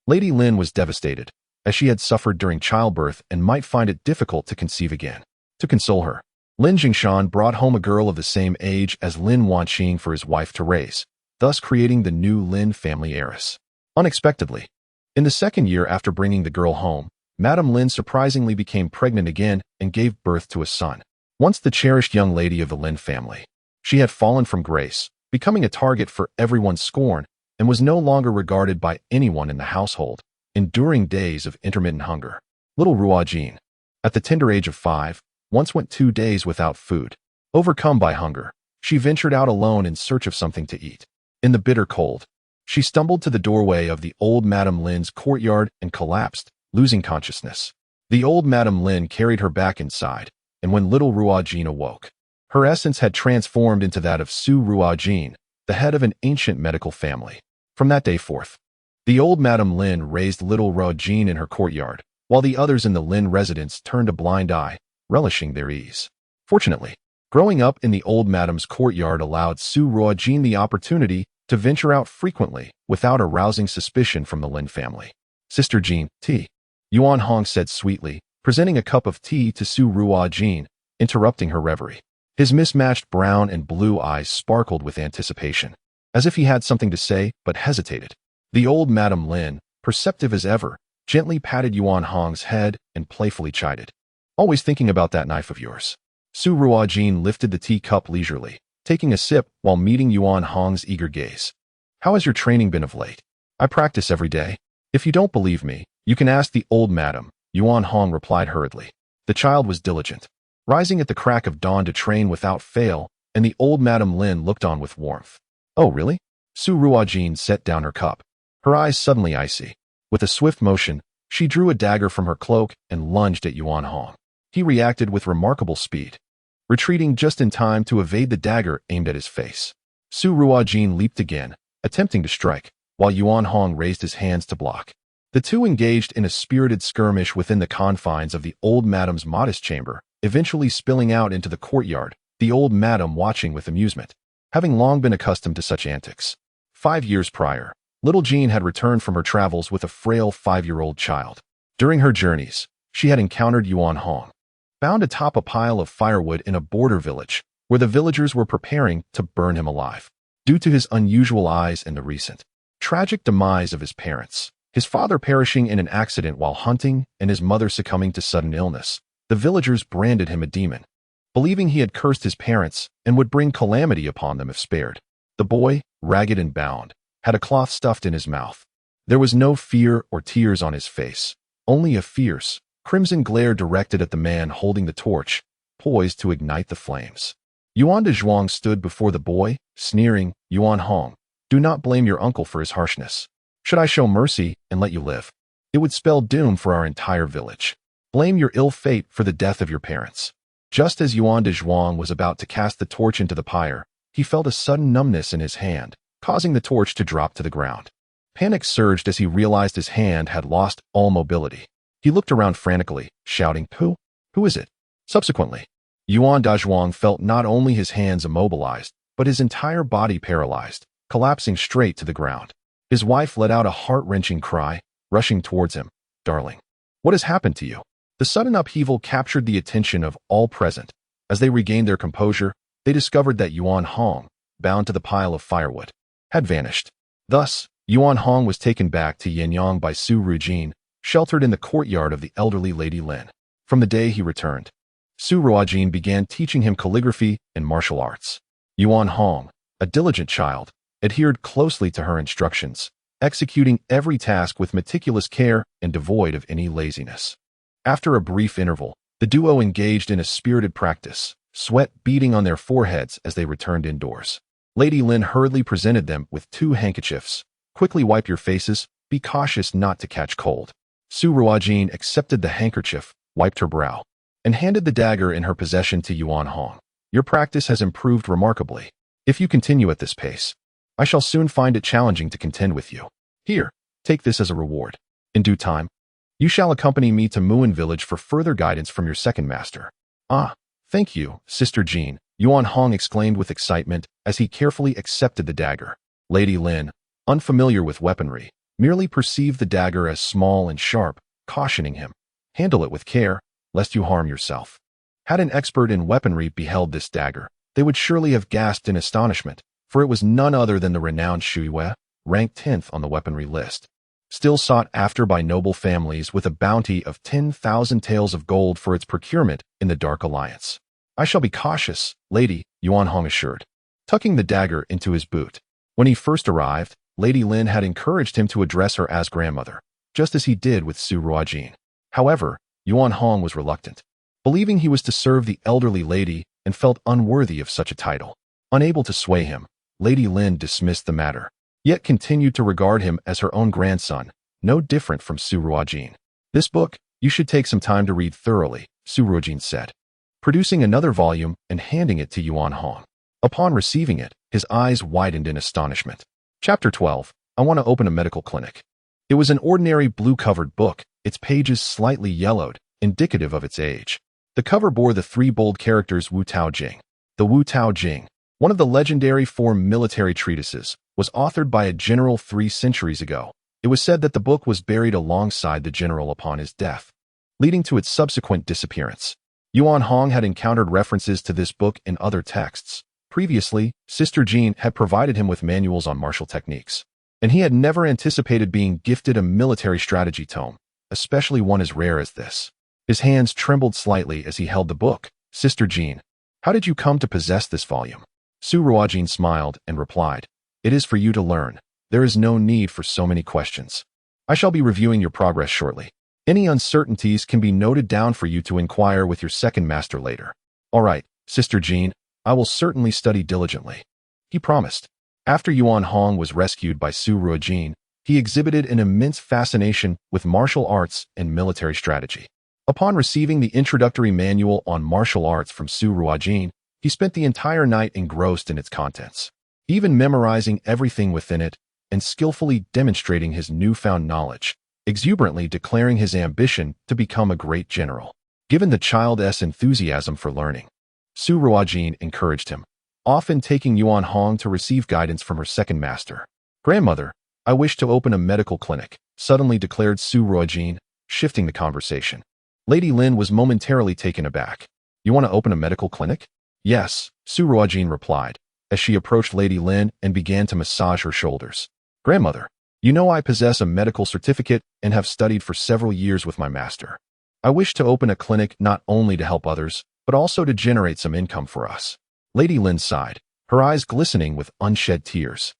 Lady Lin was devastated, as she had suffered during childbirth and might find it difficult to conceive again. To console her, Lin Zhongshan brought home a girl of the same age as Lin Wanqing for his wife to raise, thus creating the new Lin family heiress. Unexpectedly, in the second year after bringing the girl home, Madame Lin surprisingly became pregnant again and gave birth to a son. Once the cherished young lady of the Lin family, she had fallen from grace, becoming a target for everyone's scorn, and was no longer regarded by anyone in the household, enduring days of intermittent hunger. Little Ruojin, at the tender age of 5, once went 2 days without food. Overcome by hunger, she ventured out alone in search of something to eat. In the bitter cold, she stumbled to the doorway of the old Madame Lin's courtyard and collapsed, losing consciousness. The old Madame Lin carried her back inside, and when little Ruojin awoke, her essence had transformed into that of Su Ruojin, the head of an ancient medical family. From that day forth, The old Madame Lin raised little Ruojin in her courtyard, while the others in the Lin residence turned a blind eye, relishing their ease. Fortunately, growing up in the old Madame's courtyard allowed Su Ruojin the opportunity to venture out frequently without arousing suspicion from the Lin family. Sister Jean, tea. Yuan Hong said sweetly, presenting a cup of tea to Su Ruojin, interrupting her reverie. His mismatched brown and blue eyes sparkled with anticipation, as if he had something to say but hesitated. The old Madame Lin, perceptive as ever, gently patted Yuan Hong's head and playfully chided. Always thinking about that knife of yours. Su Ruojin lifted the teacup leisurely, taking a sip while meeting Yuan Hong's eager gaze. How has your training been of late? I practice every day. If you don't believe me, you can ask the old madam, Yuan Hong replied hurriedly. The child was diligent, rising at the crack of dawn to train without fail, and the old Madame Lin looked on with warmth. Oh, really? Su Ruojin set down her cup, her eyes suddenly icy. With a swift motion, she drew a dagger from her cloak and lunged at Yuan Hong. He reacted with remarkable speed, retreating just in time to evade the dagger aimed at his face. Su Ruojin leaped again, attempting to strike, while Yuan Hong raised his hands to block. The two engaged in a spirited skirmish within the confines of the old madame's modest chamber, eventually spilling out into the courtyard, the old madame watching with amusement, having long been accustomed to such antics. 5 years prior, little Jean had returned from her travels with a frail 5-year-old child. During her journeys, she had encountered Yuan Hong, bound atop a pile of firewood in a border village, where the villagers were preparing to burn him alive. Due to his unusual eyes and the recent, tragic demise of his parents, his father perishing in an accident while hunting and his mother succumbing to sudden illness, the villagers branded him a demon, believing he had cursed his parents and would bring calamity upon them if spared. The boy, ragged and bound, had a cloth stuffed in his mouth. There was no fear or tears on his face, only a fierce, crimson glare directed at the man holding the torch, poised to ignite the flames. Yuan de Zhuang stood before the boy, sneering, Yuan Hong, do not blame your uncle for his harshness. Should I show mercy and let you live? It would spell doom for our entire village. Blame your ill fate for the death of your parents. Just as Yuan de Zhuang was about to cast the torch into the pyre, he felt a sudden numbness in his hand, causing the torch to drop to the ground. Panic surged as he realized his hand had lost all mobility. He looked around frantically, shouting, Who is it? Subsequently, Yuan de Zhuang felt not only his hands immobilized, but his entire body paralyzed, collapsing straight to the ground. His wife let out a heart-wrenching cry, rushing towards him. Darling, what has happened to you? The sudden upheaval captured the attention of all present. As they regained their composure, they discovered that Yuan Hong, bound to the pile of firewood, had vanished. Thus, Yuan Hong was taken back to Yanyang by Su Ruojin, sheltered in the courtyard of the elderly Lady Lin. From the day he returned, Su Ruojin began teaching him calligraphy and martial arts. Yuan Hong, a diligent child, adhered closely to her instructions, executing every task with meticulous care and devoid of any laziness. After a brief interval, the duo engaged in a spirited practice, sweat beading on their foreheads as they returned indoors. Lady Lin hurriedly presented them with 2 handkerchiefs. Quickly wipe your faces, be cautious not to catch cold. Su Ruojin accepted the handkerchief, wiped her brow, and handed the dagger in her possession to Yuan Hong. Your practice has improved remarkably. If you continue at this pace, I shall soon find it challenging to contend with you. Here, take this as a reward. In due time, you shall accompany me to Muin village for further guidance from your second master. Ah, thank you, Sister Jean, Yuan Hong exclaimed with excitement as he carefully accepted the dagger. Lady Lin, unfamiliar with weaponry, merely perceived the dagger as small and sharp, cautioning him, handle it with care, lest you harm yourself. Had an expert in weaponry beheld this dagger, they would surely have gasped in astonishment, for it was none other than the renowned Shu Yue, ranked 10th on the weaponry list. Still sought after by noble families with a bounty of 10,000 taels of gold for its procurement in the Dark Alliance. I shall be cautious, lady, Yuan Hong assured, tucking the dagger into his boot. When he first arrived, Lady Lin had encouraged him to address her as grandmother, just as he did with Su Ruojin. However, Yuan Hong was reluctant, believing he was to serve the elderly lady and felt unworthy of such a title. Unable to sway him, Lady Lin dismissed the matter, yet continued to regard him as her own grandson, no different from Su Ruojin. This book, you should take some time to read thoroughly, Su Ruojin said, producing another volume and handing it to Yuan Hong. Upon receiving it, his eyes widened in astonishment. Chapter 12. I want to open a medical clinic. It was an ordinary blue-covered book, its pages slightly yellowed, indicative of its age. The cover bore the three bold characters Wu Tao Jing. The Wu Tao Jing, one of the legendary four military treatises, was authored by a general 3 centuries ago. It was said that the book was buried alongside the general upon his death, leading to its subsequent disappearance. Yuan Hong had encountered references to this book in other texts. Previously, Sister Jean had provided him with manuals on martial techniques, and he had never anticipated being gifted a military strategy tome, especially one as rare as this. His hands trembled slightly as he held the book. Sister Jean, how did you come to possess this volume? Su Ruojin smiled and replied, "It is for you to learn. There is no need for so many questions. I shall be reviewing your progress shortly. Any uncertainties can be noted down for you to inquire with your second master later." "All right, Sister Jean, I will certainly study diligently," he promised. After Yuan Hong was rescued by Su Ruojin, he exhibited an immense fascination with martial arts and military strategy. Upon receiving the introductory manual on martial arts from Su Ruojin, he spent the entire night engrossed in its contents, even memorizing everything within it and skillfully demonstrating his newfound knowledge, exuberantly declaring his ambition to become a great general. Given the child's enthusiasm for learning, Su Ruojin encouraged him, often taking Yuan Hong to receive guidance from her second master. "Grandmother, I wish to open a medical clinic," suddenly declared Su Ruojin, shifting the conversation. Lady Lin was momentarily taken aback. "You want to open a medical clinic?" "Yes," Su Ruojin replied, as she approached Lady Lin and began to massage her shoulders. "Grandmother, you know I possess a medical certificate and have studied for several years with my master. I wish to open a clinic not only to help others, but also to generate some income for us." Lady Lin sighed, her eyes glistening with unshed tears.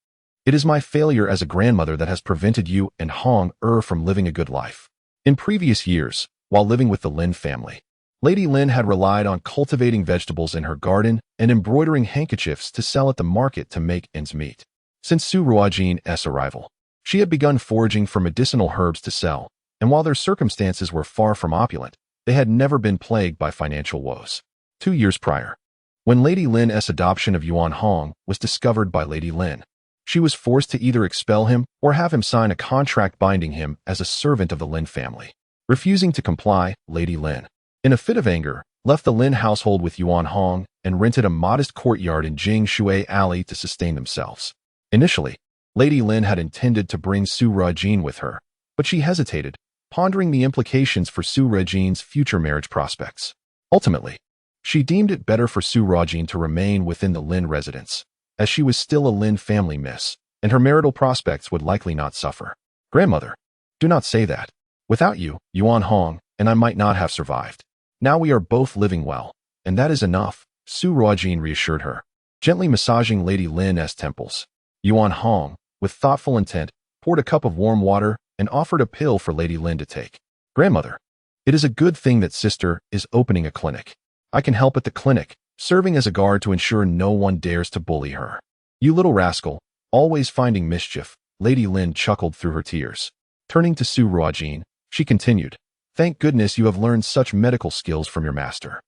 "It is my failure as a grandmother that has prevented you and Hong from living a good life." In previous years, while living with the Lin family, Lady Lin had relied on cultivating vegetables in her garden and embroidering handkerchiefs to sell at the market to make ends meet. Since Su Ruojin's arrival, she had begun foraging for medicinal herbs to sell, and while their circumstances were far from opulent, they had never been plagued by financial woes. 2 years prior, when Lady Lin's adoption of Yuan Hong was discovered by Lady Lin, she was forced to either expel him or have him sign a contract binding him as a servant of the Lin family. Refusing to comply, Lady Lin, in a fit of anger, left the Lin household with Yuan Hong and rented a modest courtyard in Jing Shui Alley to sustain themselves. Initially, Lady Lin had intended to bring Su Ruojin with her, but she hesitated, pondering the implications for Su Ruojin's future marriage prospects. Ultimately, she deemed it better for Su Ruojin to remain within the Lin residence, as she was still a Lin family miss, and her marital prospects would likely not suffer. "Grandmother, do not say that. Without you, Yuan Hong, and I might not have survived. Now we are both living well, and that is enough," Su Ruojin reassured her, gently massaging Lady Lin's temples. Yuan Hong, with thoughtful intent, poured a cup of warm water and offered a pill for Lady Lin to take. "Grandmother, it is a good thing that sister is opening a clinic. I can help at the clinic, serving as a guard to ensure no one dares to bully her." "You little rascal, always finding mischief," Lady Lin chuckled through her tears. Turning to Su Ruojin, she continued, "Thank goodness you have learned such medical skills from your master.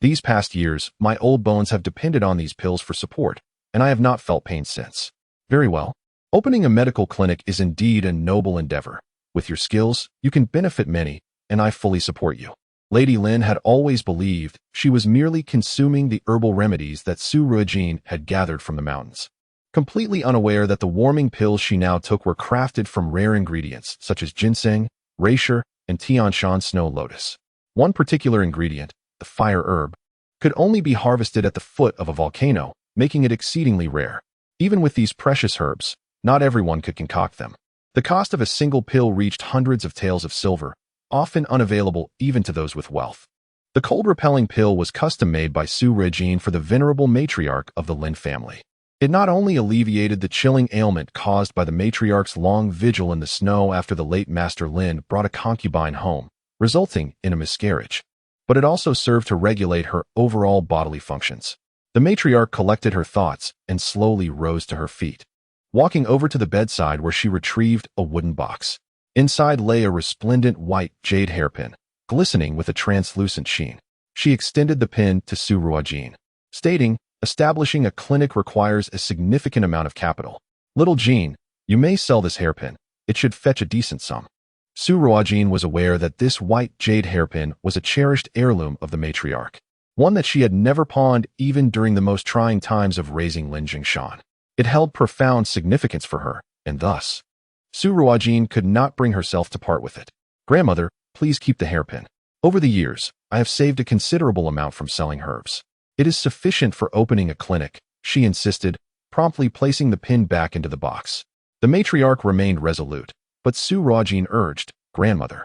These past years, my old bones have depended on these pills for support, and I have not felt pain since." "Very well. Opening a medical clinic is indeed a noble endeavor. With your skills, you can benefit many, and I fully support you." Lady Lin had always believed she was merely consuming the herbal remedies that Su Ruojin had gathered from the mountains, completely unaware that the warming pills she now took were crafted from rare ingredients such as ginseng, reishi, and Tianshan snow lotus. One particular ingredient, the fire herb, could only be harvested at the foot of a volcano, making it exceedingly rare. Even with these precious herbs, not everyone could concoct them. The cost of a single pill reached hundreds of taels of silver, often unavailable even to those with wealth. The cold-repelling pill was custom-made by Su Ruojin for the venerable matriarch of the Lin family. It not only alleviated the chilling ailment caused by the matriarch's long vigil in the snow after the late Master Lin brought a concubine home, resulting in a miscarriage, but it also served to regulate her overall bodily functions. The matriarch collected her thoughts and slowly rose to her feet, walking over to the bedside where she retrieved a wooden box. Inside lay a resplendent white jade hairpin, glistening with a translucent sheen. She extended the pin to Su Ruojin, stating, "Establishing a clinic requires a significant amount of capital. Little Jean, you may sell this hairpin, it should fetch a decent sum. Su Ruojin was aware that this white jade hairpin was a cherished heirloom of the matriarch, one that she had never pawned even during the most trying times of raising Lin Jingshan. It held profound significance for her, and thus, Su Ruojin could not bring herself to part with it. "Grandmother, please keep the hairpin. Over the years, I have saved a considerable amount from selling herbs. It is sufficient for opening a clinic," she insisted, promptly placing the pin back into the box. The matriarch remained resolute, but Su Ruojin urged, "Grandmother,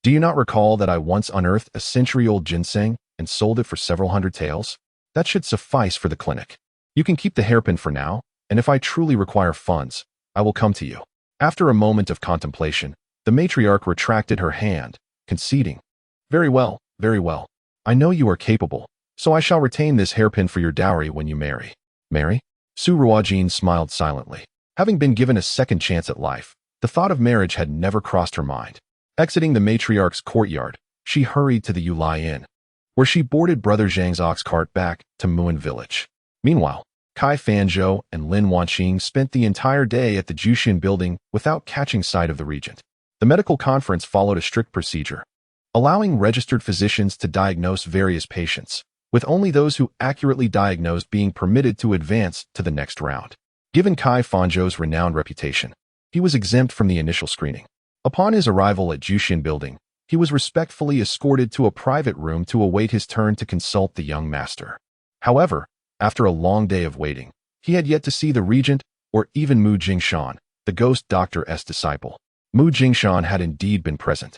do you not recall that I once unearthed a century-old ginseng and sold it for several hundred taels? That should suffice for the clinic. You can keep the hairpin for now, and if I truly require funds, I will come to you." After a moment of contemplation, the matriarch retracted her hand, conceding, very well. I know you are capable, so I shall retain this hairpin for your dowry when you marry." "Marry?" Su Ruojin smiled silently. Having been given a second chance at life, the thought of marriage had never crossed her mind. Exiting the matriarch's courtyard, she hurried to the Yulai Inn, where she boarded Brother Zhang's ox cart back to Muan village. Meanwhile, Kai Fanzhou and Lin Wanqing spent the entire day at the Jushin building without catching sight of the regent. The medical conference followed a strict procedure, allowing registered physicians to diagnose various patients, with only those who accurately diagnosed being permitted to advance to the next round. Given Kai Fanzhou's renowned reputation, he was exempt from the initial screening. Upon his arrival at Jushin building, he was respectfully escorted to a private room to await his turn to consult the young master. However, after a long day of waiting, he had yet to see the regent or even Mu Jingshan, the ghost doctor's disciple. Mu Jingshan had indeed been present,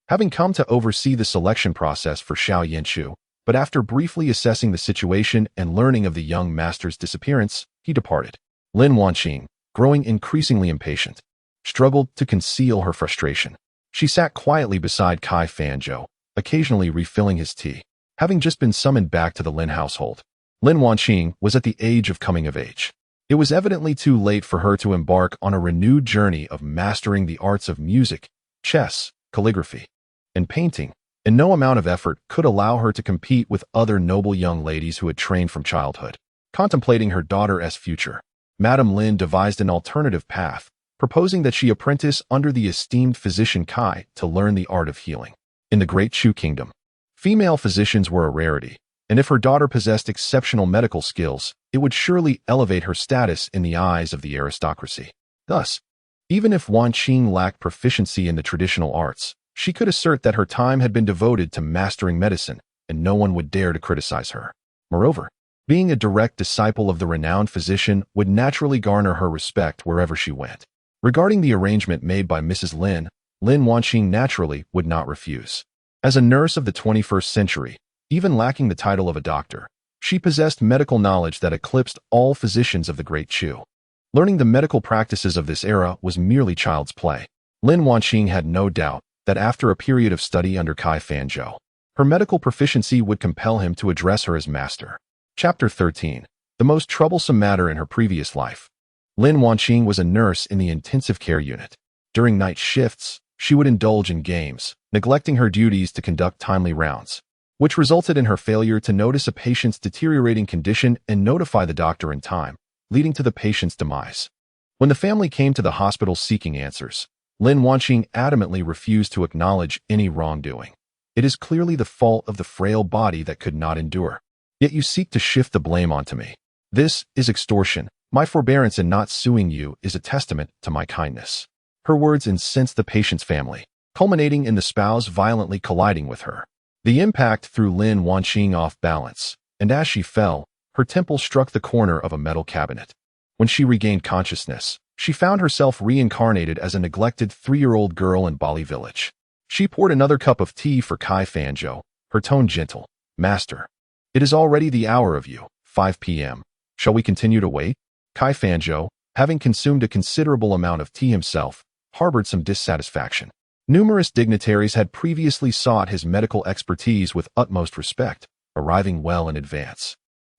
having come to oversee the selection process for Xiao Yanchu, but after briefly assessing the situation and learning of the young master's disappearance, he departed. Lin Wanqing, growing increasingly impatient, struggled to conceal her frustration. She sat quietly beside Kai Fanzhou, occasionally refilling his tea. Having just been summoned back to the Lin household, Lin Wanqing was at the age of coming of age. It was evidently too late for her to embark on a renewed journey of mastering the arts of music, chess, calligraphy, and painting, and no amount of effort could allow her to compete with other noble young ladies who had trained from childhood. Contemplating her daughter's future, Madame Lin devised an alternative path, proposing that she apprentice under the esteemed physician Kai to learn the art of healing. In the Great Chu Kingdom, female physicians were a rarity, and if her daughter possessed exceptional medical skills, it would surely elevate her status in the eyes of the aristocracy. Thus, even if Wanqing lacked proficiency in the traditional arts, she could assert that her time had been devoted to mastering medicine, and no one would dare to criticize her. Moreover, being a direct disciple of the renowned physician would naturally garner her respect wherever she went. Regarding the arrangement made by Mrs. Lin, Lin Wanqing naturally would not refuse. As a nurse of the 21st century, even lacking the title of a doctor, she possessed medical knowledge that eclipsed all physicians of the Great Chu. Learning the medical practices of this era was merely child's play. Lin Wanqing had no doubt that after a period of study under Kai Fanzhou, her medical proficiency would compel him to address her as master. Chapter 13. The most troublesome matter in her previous life. Lin Wanqing was a nurse in the intensive care unit. During night shifts, she would indulge in games, neglecting her duties to conduct timely rounds, which resulted in her failure to notice a patient's deteriorating condition and notify the doctor in time, leading to the patient's demise. When the family came to the hospital seeking answers, Lin Wanqing adamantly refused to acknowledge any wrongdoing. "It is clearly the fault of the frail body that could not endure. Yet you seek to shift the blame onto me. This is extortion. My forbearance in not suing you is a testament to my kindness." Her words incensed the patient's family, culminating in the spouse violently colliding with her. The impact threw Lin Wanqing off balance, and as she fell, her temple struck the corner of a metal cabinet. When she regained consciousness, she found herself reincarnated as a neglected 3-year-old girl in Bali village. She poured another cup of tea for Kai Fanzhou, her tone gentle. "Master, it is already the hour of you, 5 p.m. Shall we continue to wait?" Kai Fanzhou, having consumed a considerable amount of tea himself, harbored some dissatisfaction. Numerous dignitaries had previously sought his medical expertise with utmost respect, arriving well in advance.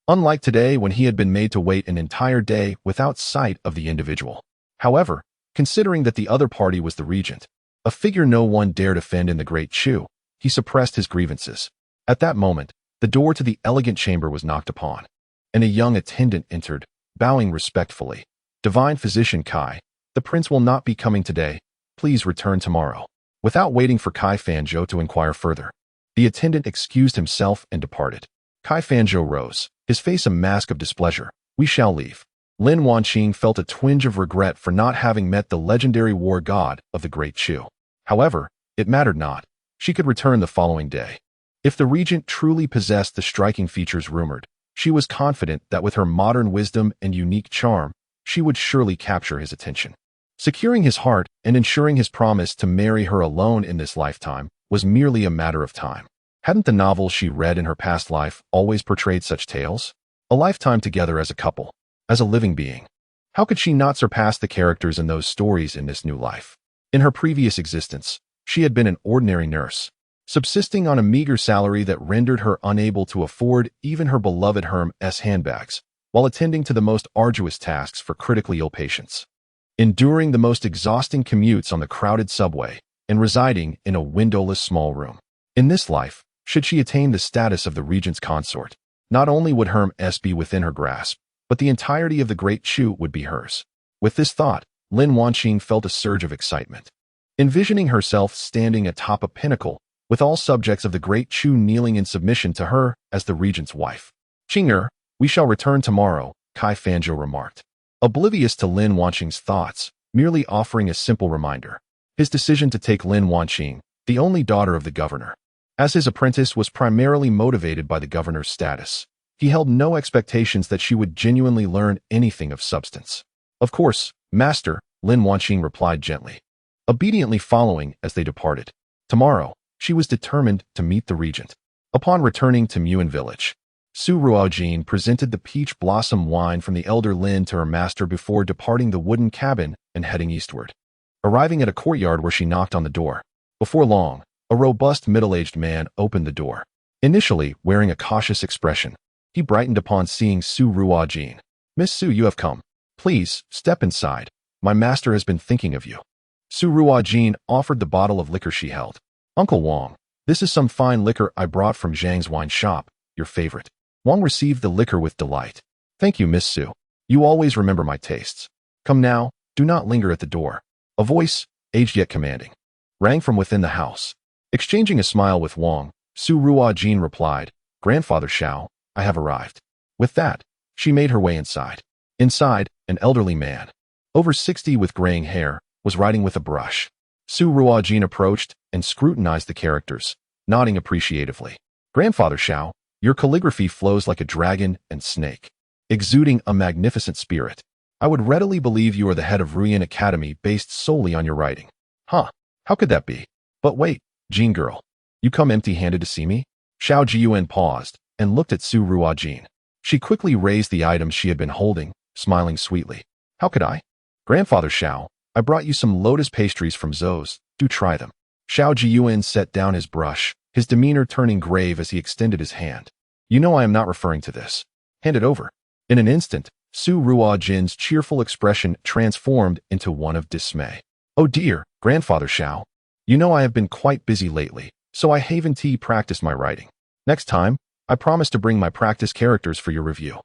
Unlike today when he had been made to wait an entire day without sight of the individual. However, considering that the other party was the regent, a figure no one dared offend in the Great Chu, he suppressed his grievances. At that moment, the door to the elegant chamber was knocked upon, and a young attendant entered, bowing respectfully. "Divine physician Kai, the prince will not be coming today. please return tomorrow?" Without waiting for Kai Fanzhou to inquire further, the attendant excused himself and departed. Kai Fanzhou rose, his face a mask of displeasure. "We shall leave." Lin Wanqing felt a twinge of regret for not having met the legendary war god of the Great Chu. However, it mattered not. She could return the following day. If the regent truly possessed the striking features rumored, she was confident that with her modern wisdom and unique charm, she would surely capture his attention. Securing his heart and ensuring his promise to marry her alone in this lifetime was merely a matter of time. Hadn't the novels she read in her past life always portrayed such tales? A lifetime together as a couple, as a living being. How could she not surpass the characters in those stories in this new life? In her previous existence, she had been an ordinary nurse, subsisting on a meager salary that rendered her unable to afford even her beloved Hermes handbags, while attending to the most arduous tasks for critically ill patients, enduring the most exhausting commutes on the crowded subway, and residing in a windowless small room. In this life, should she attain the status of the regent's consort, not only would Hermes be within her grasp, but the entirety of the Great Chu would be hers. With this thought, Lin Wanqing felt a surge of excitement. Envisioning herself standing atop a pinnacle, with all subjects of the Great Chu kneeling in submission to her as the regent's wife. "Qing'er, we shall return tomorrow," Kai Fanzhou remarked, oblivious to Lin Wanqing's thoughts, merely offering a simple reminder. His decision to take Lin Wanqing, the only daughter of the governor, as his apprentice was primarily motivated by the governor's status. He held no expectations that she would genuinely learn anything of substance. "Of course, master," Lin Wanqing replied gently, obediently following as they departed. Tomorrow, she was determined to meet the regent. Upon returning to Muin village, Su Ruojin presented the peach blossom wine from the elder Lin to her master before departing the wooden cabin and heading eastward. Arriving at a courtyard where she knocked on the door. Before long, a robust middle-aged man opened the door. Initially, wearing a cautious expression, he brightened upon seeing Su Ruojin. "Miss Su, you have come. Please, step inside. My master has been thinking of you." Su Ruojin offered the bottle of liquor she held. "Uncle Wang, this is some fine liquor I brought from Zhang's wine shop, your favorite." Wang received the liquor with delight. "Thank you, Miss Su. You always remember my tastes. Come now, do not linger at the door." A voice, aged yet commanding, rang from within the house. Exchanging a smile with Wang, Su Ruojin replied, "Grandfather Shao, I have arrived." With that, she made her way inside. Inside, an elderly man, over 60 with graying hair, was writing with a brush. Su Ruojin approached and scrutinized the characters, nodding appreciatively. "Grandfather Shao, your calligraphy flows like a dragon and snake, exuding a magnificent spirit. I would readily believe you are the head of Ruyin Academy based solely on your writing." "Huh, how could that be? But wait, Jean girl, you come empty-handed to see me?" Xiao Jiyuan paused and looked at Su Ruojin. She quickly raised the items she had been holding, smiling sweetly. "How could I?" "Grandfather Shao, I brought you some lotus pastries from Zhou's. Do try them." Xiao Jiyuan set down his brush, his demeanor turning grave as he extended his hand. "You know I am not referring to this. Hand it over." In an instant, Su Ruojin's cheerful expression transformed into one of dismay. "Oh dear, Grandfather Shao. You know I have been quite busy lately, so I haven't practiced my writing. Next time, I promise to bring my practice characters for your review."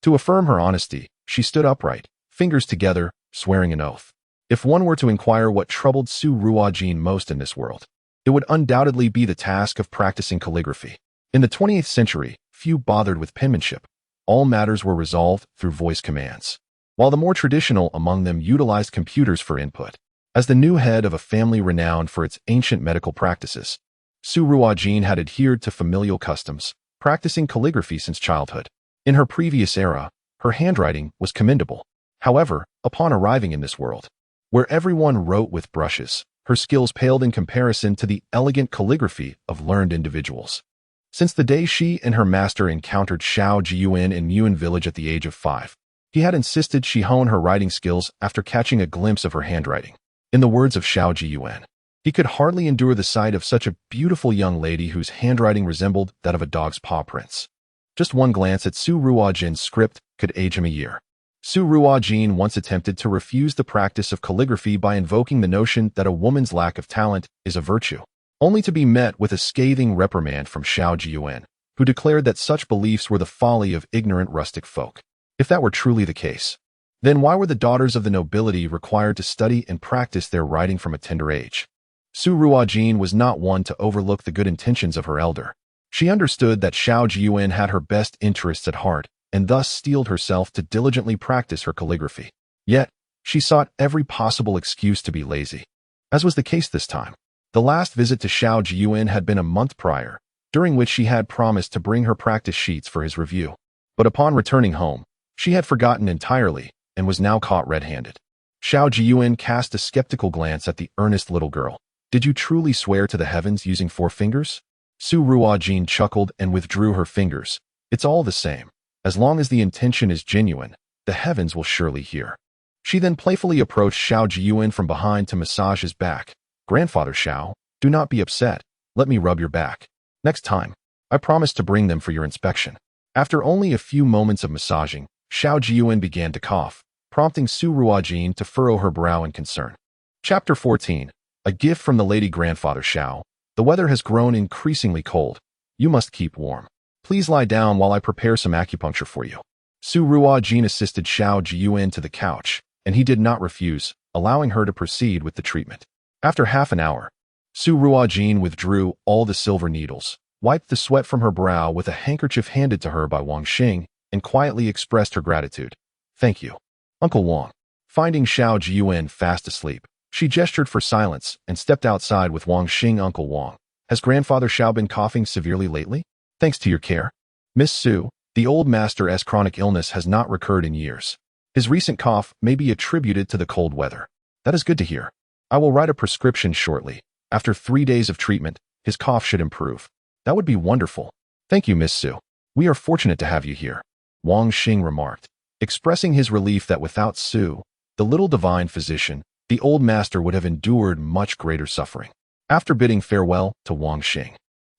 To affirm her honesty, she stood upright, fingers together, swearing an oath. If one were to inquire what troubled Su Ruojin most in this world, it would undoubtedly be the task of practicing calligraphy. In the 20th century, few bothered with penmanship. All matters were resolved through voice commands, while the more traditional among them utilized computers for input. As the new head of a family renowned for its ancient medical practices, Su Ruojin had adhered to familial customs, practicing calligraphy since childhood. In her previous era, her handwriting was commendable. However, upon arriving in this world, where everyone wrote with brushes, her skills paled in comparison to the elegant calligraphy of learned individuals. Since the day she and her master encountered Xiao Jiyuan in Muin village at the age of 5, he had insisted she hone her writing skills after catching a glimpse of her handwriting. In the words of Xiao Jiyuan, he could hardly endure the sight of such a beautiful young lady whose handwriting resembled that of a dog's paw prints. Just one glance at Su Ruojin's script could age him a year. Su Ruojin once attempted to refuse the practice of calligraphy by invoking the notion that a woman's lack of talent is a virtue, only to be met with a scathing reprimand from Xiao Jiyuan, who declared that such beliefs were the folly of ignorant rustic folk. If that were truly the case, Then why were the daughters of the nobility required to study and practice their writing from a tender age? Su Ruojin was not one to overlook the good intentions of her elder. She understood that Xiao Jiuan had her best interests at heart, and thus steeled herself to diligently practice her calligraphy. Yet, she sought every possible excuse to be lazy. As was the case this time, the last visit to Xiao Jiuan had been a month prior, during which she had promised to bring her practice sheets for his review. But upon returning home, she had forgotten entirely and was now caught red-handed. Xiao Jiuan cast a skeptical glance at the earnest little girl. Did you truly swear to the heavens using 4 fingers? Su Ruojin chuckled and withdrew her fingers. It's all the same. As long as the intention is genuine, the heavens will surely hear. She then playfully approached Xiao Jiuan from behind to massage his back. Grandfather Xiao, do not be upset. Let me rub your back. Next time, I promise to bring them for your inspection. After only a few moments of massaging, Xiao Jiuan began to cough, prompting Su Ruojin to furrow her brow in concern. Chapter 14. A gift from the lady grandfather Xiao. The weather has grown increasingly cold. You must keep warm. Please lie down while I prepare some acupuncture for you. Su Ruojin assisted Xiao Jiuan to the couch, and he did not refuse, allowing her to proceed with the treatment. After half an hour, Su Ruojin withdrew all the silver needles, wiped the sweat from her brow with a handkerchief handed to her by Wang Xing, and quietly expressed her gratitude. Thank you, Uncle Wang. Finding Xiao Jiuan fast asleep, she gestured for silence and stepped outside with Wang Xing. Uncle Wang, has Grandfather Xiao been coughing severely lately? Thanks to your care. Miss Su, the old master's chronic illness has not recurred in years. His recent cough may be attributed to the cold weather. That is good to hear. I will write a prescription shortly. After 3 days of treatment, his cough should improve. That would be wonderful. Thank you, Miss Su. We are fortunate to have you here, Wang Xing remarked, expressing his relief that without Su, the little divine physician, the old master would have endured much greater suffering. After bidding farewell to Wang Xing,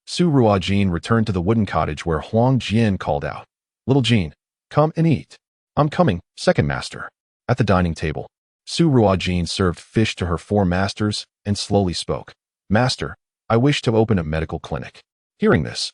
Su Ruojin returned to the wooden cottage where Huang Jian called out, Little Jean, come and eat. I'm coming, second master. At the dining table, Su Ruojin served fish to her 4 masters and slowly spoke. Master, I wish to open a medical clinic. Hearing this,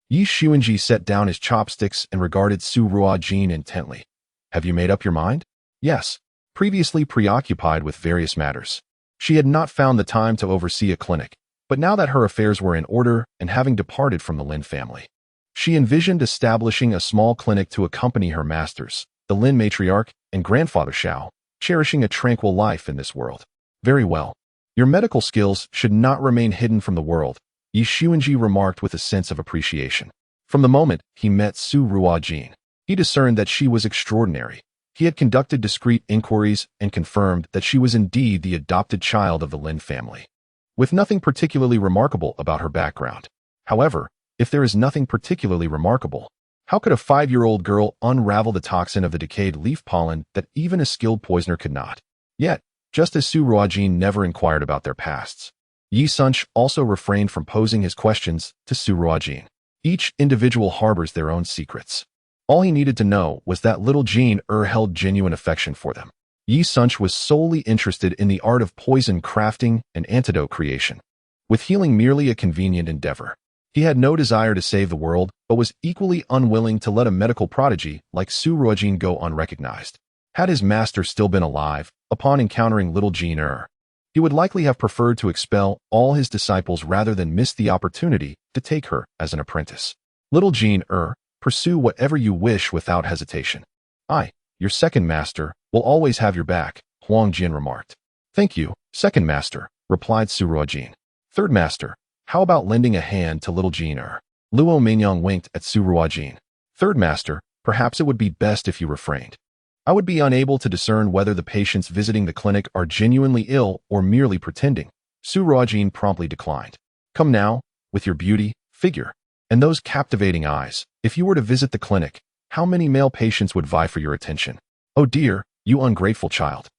Yi Xuanji set down his chopsticks and regarded Su Ruojin intently. Have you made up your mind? Yes. Previously preoccupied with various matters, she had not found the time to oversee a clinic, but now that her affairs were in order and having departed from the Lin family, she envisioned establishing a small clinic to accompany her masters, the Lin matriarch and grandfather Xiao, cherishing a tranquil life in this world. Very well. Your medical skills should not remain hidden from the world, Yi Xuanji remarked with a sense of appreciation. From the moment he met Su Ruojin, he discerned that she was extraordinary. He had conducted discreet inquiries and confirmed that she was indeed the adopted child of the Lin family, with nothing particularly remarkable about her background. However, if there is nothing particularly remarkable, how could a 5-year-old girl unravel the toxin of the decayed leaf pollen that even a skilled poisoner could not? Yet, just as Su Ruojin never inquired about their pasts, Yi Sunch also refrained from posing his questions to Su Ruojin. Each individual harbors their own secrets. All he needed to know was that little Jean held genuine affection for them. Yi Sunch was solely interested in the art of poison crafting and antidote creation, with healing merely a convenient endeavor. He had no desire to save the world, but was equally unwilling to let a medical prodigy like Su Ruojin go unrecognized. Had his master still been alive, upon encountering little Jean he would likely have preferred to expel all his disciples rather than miss the opportunity to take her as an apprentice. Little Jean pursue whatever you wish without hesitation. I, your second master, will always have your back, Huang Jian remarked. Thank you, second master, replied Su Ruojin. Third master, how about lending a hand to little Jean Luo Mingyang winked at Su Ruojin. Third master, perhaps it would be best if you refrained. I would be unable to discern whether the patients visiting the clinic are genuinely ill or merely pretending. Su Ruojin promptly declined. Come now, with your beauty, figure, and those captivating eyes. If you were to visit the clinic, how many male patients would vie for your attention? Oh dear, you ungrateful child.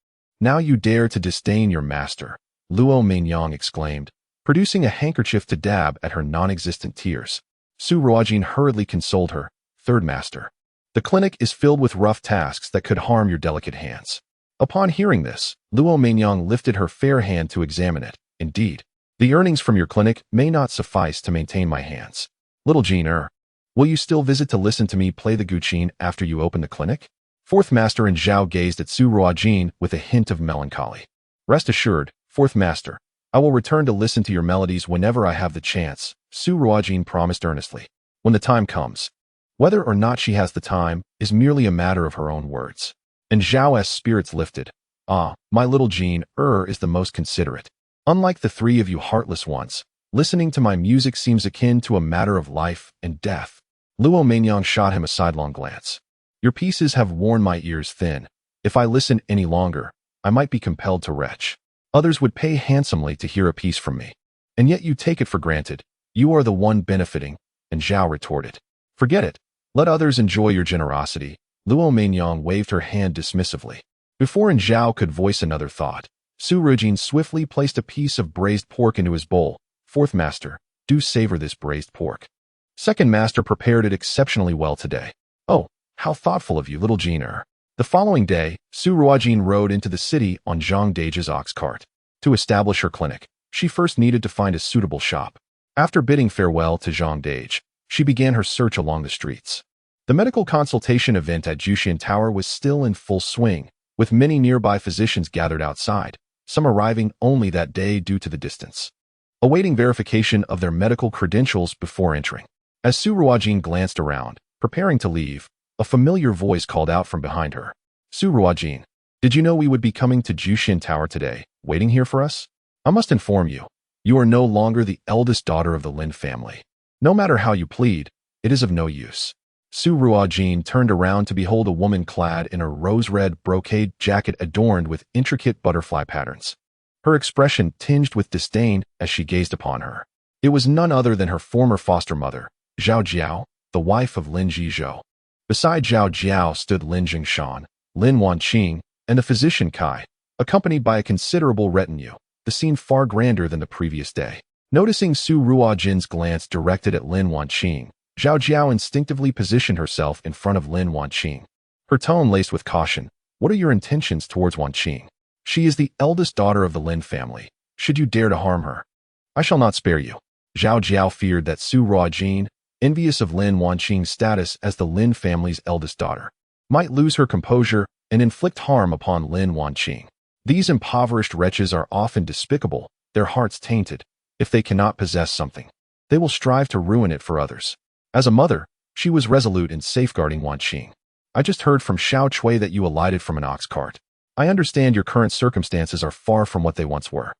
Now you dare to disdain your master, Luo Mingyang exclaimed, producing a handkerchief to dab at her non-existent tears. Su Ruojin hurriedly consoled her. Third master, the clinic is filled with rough tasks that could harm your delicate hands. Upon hearing this, Luo Mingyang lifted her fair hand to examine it. Indeed, the earnings from your clinic may not suffice to maintain my hands. Little Jean will you still visit to listen to me play the guqin after you open the clinic? Fourth Master and Zhao gazed at Su Ruojin with a hint of melancholy. Rest assured, Fourth Master, I will return to listen to your melodies whenever I have the chance, Su Ruojin promised earnestly. When the time comes. Whether or not she has the time is merely a matter of her own words. And Zhao's spirits lifted. Ah, my little Jean is the most considerate. Unlike the three of you heartless ones, listening to my music seems akin to a matter of life and death. Luo Manyang shot him a sidelong glance. Your pieces have worn my ears thin. If I listen any longer, I might be compelled to retch. Others would pay handsomely to hear a piece from me. And yet you take it for granted. You are the one benefiting, and Zhao retorted. Forget it. Let others enjoy your generosity. Luo Manyang waved her hand dismissively. Before Zhao could voice another thought, Su Ruojin swiftly placed a piece of braised pork into his bowl. Fourth Master, do savor this braised pork. Second Master prepared it exceptionally well today. Oh, how thoughtful of you, little Jean. The following day, Su Ruojin rode into the city on Zhang Dage's ox cart. To establish her clinic, she first needed to find a suitable shop. After bidding farewell to Zhang Dage, she began her search along the streets. The medical consultation event at Juxian Tower was still in full swing, with many nearby physicians gathered outside, some arriving only that day due to the distance, awaiting verification of their medical credentials before entering. As Su Ruojin glanced around, preparing to leave, a familiar voice called out from behind her. Su Ruojin, did you know we would be coming to Juxian Tower today, waiting here for us? I must inform you, you are no longer the eldest daughter of the Lin family. No matter how you plead, it is of no use. Su Ruojin turned around to behold a woman clad in a rose-red brocade jacket adorned with intricate butterfly patterns. Her expression tinged with disdain as she gazed upon her. It was none other than her former foster mother, Zhao Jiao, the wife of Lin Jizhou. Beside Zhao Jiao stood Lin Zhongshan, Lin Wanqing, and the physician Kai, accompanied by a considerable retinue, the scene far grander than the previous day. Noticing Su Ruojin's glance directed at Lin Wanqing, Zhao Jiao instinctively positioned herself in front of Lin Wanqing. Her tone laced with caution. What are your intentions towards Wanqing? She is the eldest daughter of the Lin family. Should you dare to harm her, I shall not spare you. Zhao Jiao feared that Su Ruojin, envious of Lin Wanqing's status as the Lin family's eldest daughter, might lose her composure and inflict harm upon Lin Wanqing. These impoverished wretches are often despicable, their hearts tainted. If they cannot possess something, they will strive to ruin it for others. As a mother, she was resolute in safeguarding Wanqing. I just heard from Xiao Cui that you alighted from an ox cart. I understand your current circumstances are far from what they once were.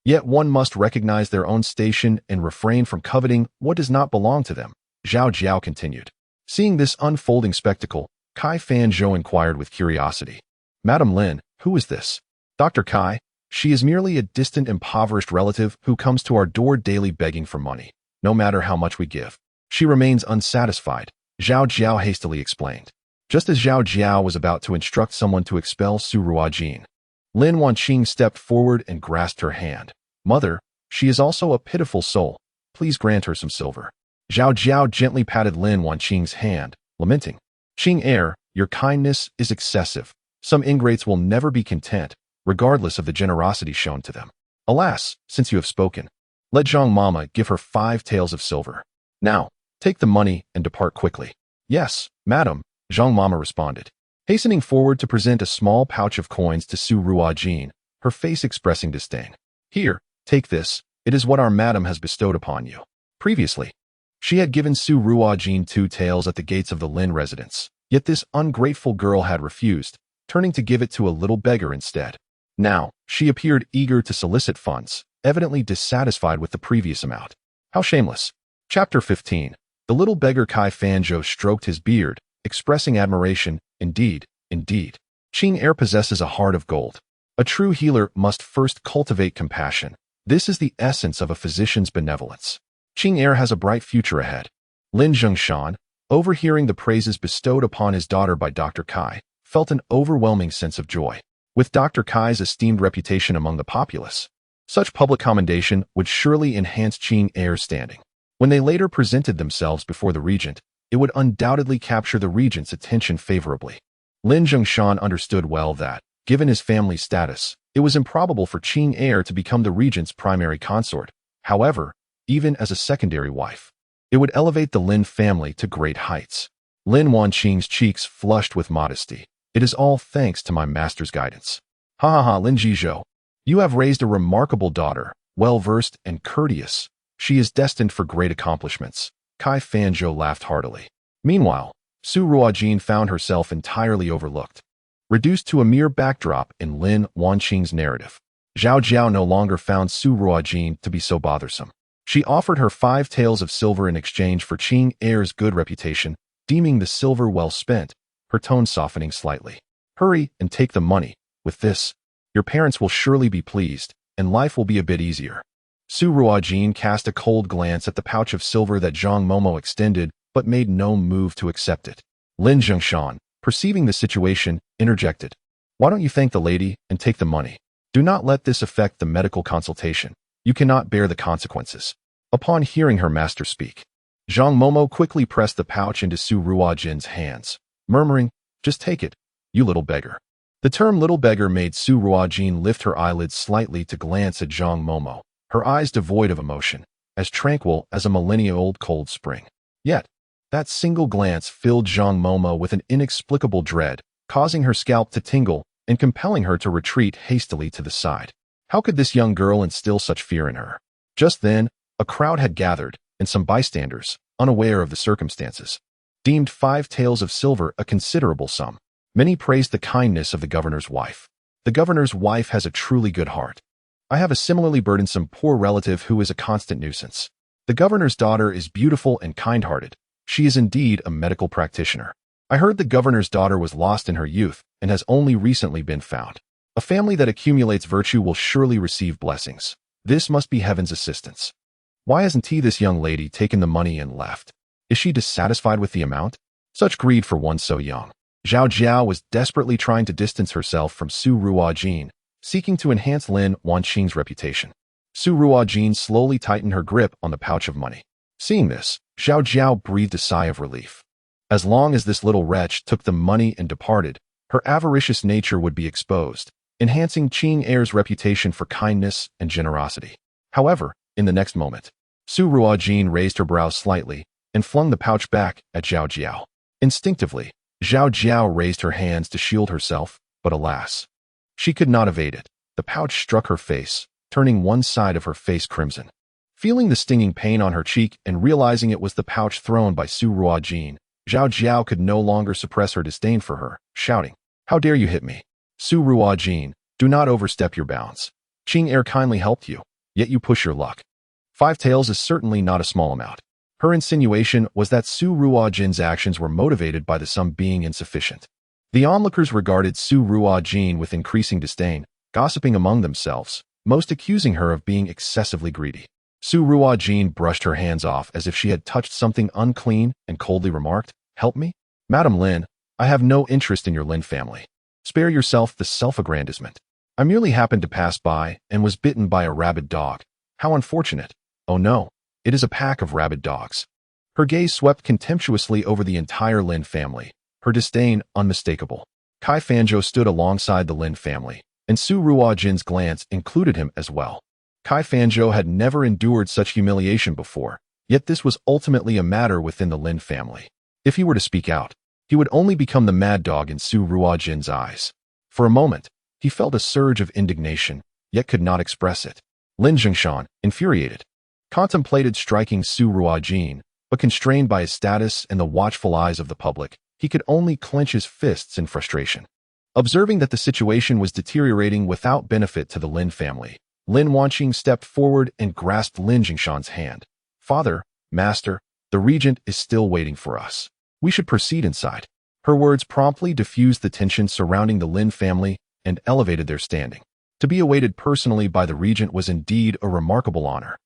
Yet one must recognize their own station and refrain from coveting what does not belong to them, Zhao Jiao continued. Seeing this unfolding spectacle, Kai Fanzhou inquired with curiosity. Madame Lin, who is this? Dr. Kai, she is merely a distant impoverished relative who comes to our door daily begging for money, no matter how much we give. She remains unsatisfied, Zhao Jiao hastily explained. Just as Zhao Jiao was about to instruct someone to expel Su Ruojin, Lin Wanqing stepped forward and grasped her hand. Mother, she is also a pitiful soul. Please grant her some silver. Zhao Jiao gently patted Lin Wanqing's hand, lamenting. Qing your kindness is excessive. Some ingrates will never be content, regardless of the generosity shown to them. Alas, since you have spoken, let Zhang Mama give her 5 taels of silver. Now, take the money and depart quickly. Yes, madam, Zhang Mama responded, hastening forward to present a small pouch of coins to Su Ruojin, her face expressing disdain. Here, take this, it is what our madam has bestowed upon you. Previously, she had given Su Ruojin 2 taels at the gates of the Lin residence, yet this ungrateful girl had refused, turning to give it to a little beggar instead. Now, she appeared eager to solicit funds, evidently dissatisfied with the previous amount. How shameless. Chapter 15. The little beggar Kai Fanzhou stroked his beard, expressing admiration. Indeed, indeed. Qing possesses a heart of gold. A true healer must first cultivate compassion. This is the essence of a physician's benevolence. Qing has a bright future ahead. Lin Zhongshan, overhearing the praises bestowed upon his daughter by Dr. Kai, felt an overwhelming sense of joy. With Dr. Kai's esteemed reputation among the populace, such public commendation would surely enhance Qing's standing. When they later presented themselves before the regent, it would undoubtedly capture the regent's attention favorably. Lin Zhongshan understood well that, given his family's status, it was improbable for Qing to become the regent's primary consort. However, even as a secondary wife, it would elevate the Lin family to great heights. Lin Wanqing's cheeks flushed with modesty. It is all thanks to my master's guidance. Ha ha ha, Lin Jizhou. You have raised a remarkable daughter, well-versed and courteous. She is destined for great accomplishments. Kai Fanzhou laughed heartily. Meanwhile, Su Ruojin found herself entirely overlooked, reduced to a mere backdrop in Lin Wanqing's narrative. Zhao Jiao no longer found Su Ruojin to be so bothersome. She offered her 5 taels of silver in exchange for Qing Heir's good reputation, deeming the silver well spent, her tone softening slightly. Hurry and take the money. With this, your parents will surely be pleased, and life will be a bit easier. Su Ruojin cast a cold glance at the pouch of silver that Zhang Momo extended, but made no move to accept it. Lin Zhengshan, perceiving the situation, interjected. Why don't you thank the lady and take the money? Do not let this affect the medical consultation. You cannot bear the consequences. Upon hearing her master speak, Zhang Momo quickly pressed the pouch into Su Ruojin's hands, murmuring, just take it, you little beggar. The term little beggar made Su Ruojin lift her eyelids slightly to glance at Zhang Momo, her eyes devoid of emotion, as tranquil as a millennia-old cold spring. Yet, that single glance filled Zhang Momo with an inexplicable dread, causing her scalp to tingle and compelling her to retreat hastily to the side. How could this young girl instill such fear in her? Just then, a crowd had gathered, and some bystanders, unaware of the circumstances, deemed 5 taels of silver a considerable sum. Many praised the kindness of the governor's wife. The governor's wife has a truly good heart. I have a similarly burdensome poor relative who is a constant nuisance. The governor's daughter is beautiful and kind-hearted. She is indeed a medical practitioner. I heard the governor's daughter was lost in her youth and has only recently been found. A family that accumulates virtue will surely receive blessings. This must be heaven's assistance. Why hasn't this young lady taken the money and left? Is she dissatisfied with the amount? Such greed for one so young. Zhao Jiao was desperately trying to distance herself from Su Ruojin, seeking to enhance Lin Wanqing's reputation. Su Ruojin slowly tightened her grip on the pouch of money. Seeing this, Zhao Jiao breathed a sigh of relief. As long as this little wretch took the money and departed, her avaricious nature would be exposed, enhancing Qing Heir's reputation for kindness and generosity. However, in the next moment, Su Ruojin raised her brows slightly and flung the pouch back at Zhao Jiao. Instinctively, Zhao Jiao raised her hands to shield herself, but alas, she could not evade it. The pouch struck her face, turning one side of her face crimson. Feeling the stinging pain on her cheek and realizing it was the pouch thrown by Su Ruojin, Zhao Jiao could no longer suppress her disdain for her, shouting, "How dare you hit me? Su Ruojin, do not overstep your bounds. Qing Heir kindly helped you, yet you push your luck. 5 taels is certainly not a small amount." Her insinuation was that Su Ruojin's actions were motivated by the sum being insufficient. The onlookers regarded Su Ruojin with increasing disdain, gossiping among themselves, most accusing her of being excessively greedy. Su Ruojin brushed her hands off as if she had touched something unclean and coldly remarked, "Help me? Madame Lin, I have no interest in your Lin family. Spare yourself the self-aggrandizement. I merely happened to pass by and was bitten by a rabid dog. How unfortunate. Oh no, it is a pack of rabid dogs." Her gaze swept contemptuously over the entire Lin family, her disdain unmistakable. Kai Fanzhou stood alongside the Lin family, and Su Ruojin's glance included him as well. Kai Fanzhou had never endured such humiliation before, yet this was ultimately a matter within the Lin family. If he were to speak out, he would only become the mad dog in Su Ruojin's eyes. For a moment, he felt a surge of indignation, yet could not express it. Lin Zhengshan, infuriated, contemplated striking Su Ruojin, but constrained by his status and the watchful eyes of the public, he could only clench his fists in frustration. Observing that the situation was deteriorating without benefit to the Lin family, Lin Wanqing stepped forward and grasped Lin Zhengshan's hand. "Father, Master, the regent is still waiting for us. We should proceed inside." Her words promptly diffused the tension surrounding the Lin family and elevated their standing. To be awaited personally by the regent was indeed a remarkable honor.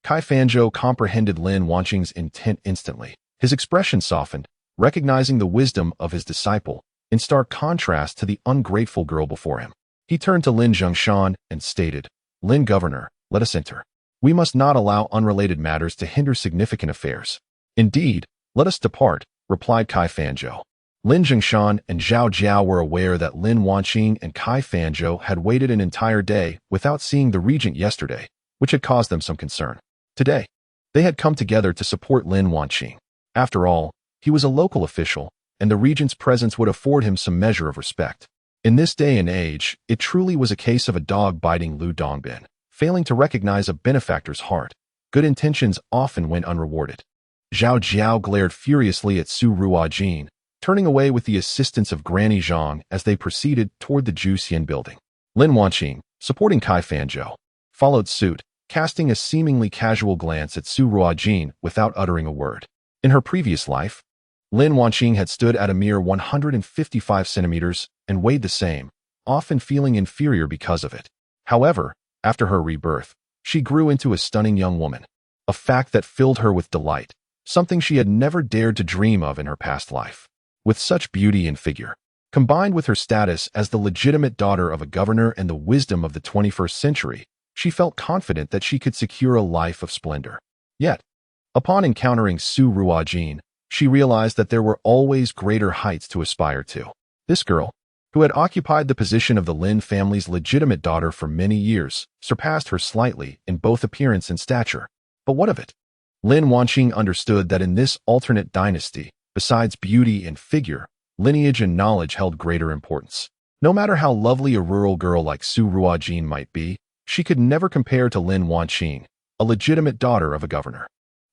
Kai Fanzhou comprehended Lin Wanqing's intent instantly. His expression softened, recognizing the wisdom of his disciple, in stark contrast to the ungrateful girl before him. He turned to Lin Zhengshan and stated, "Lin Governor, let us enter. We must not allow unrelated matters to hinder significant affairs." "Indeed, let us depart," replied Kai Fanzhou. Lin Zhengshan and Zhao Jiao were aware that Lin Wanqing and Kai Fanzhou had waited an entire day without seeing the regent yesterday, which had caused them some concern. Today, they had come together to support Lin Wanqing. After all, he was a local official, and the regent's presence would afford him some measure of respect. In this day and age, it truly was a case of a dog biting Lu Dongbin, failing to recognize a benefactor's heart. Good intentions often went unrewarded. Zhao Jiao glared furiously at Su Ruojin, turning away with the assistance of Granny Zhang as they proceeded toward the Juxian building. Lin Wanqing, supporting Kai Fanzhou, followed suit, casting a seemingly casual glance at Su Ruojin without uttering a word. In her previous life, Lin Wanqing had stood at a mere 155 centimeters and weighed the same, often feeling inferior because of it. However, after her rebirth, she grew into a stunning young woman, a fact that filled her with delight, something she had never dared to dream of in her past life. With such beauty and figure, combined with her status as the legitimate daughter of a governor and the wisdom of the 21st century, she felt confident that she could secure a life of splendor. Yet, upon encountering Su Ruojin, she realized that there were always greater heights to aspire to. This girl, who had occupied the position of the Lin family's legitimate daughter for many years, surpassed her slightly in both appearance and stature. But what of it? Lin Wanqing understood that in this alternate dynasty, besides beauty and figure, lineage and knowledge held greater importance. No matter how lovely a rural girl like Su Ruojin might be, she could never compare to Lin Wanqing, a legitimate daughter of a governor.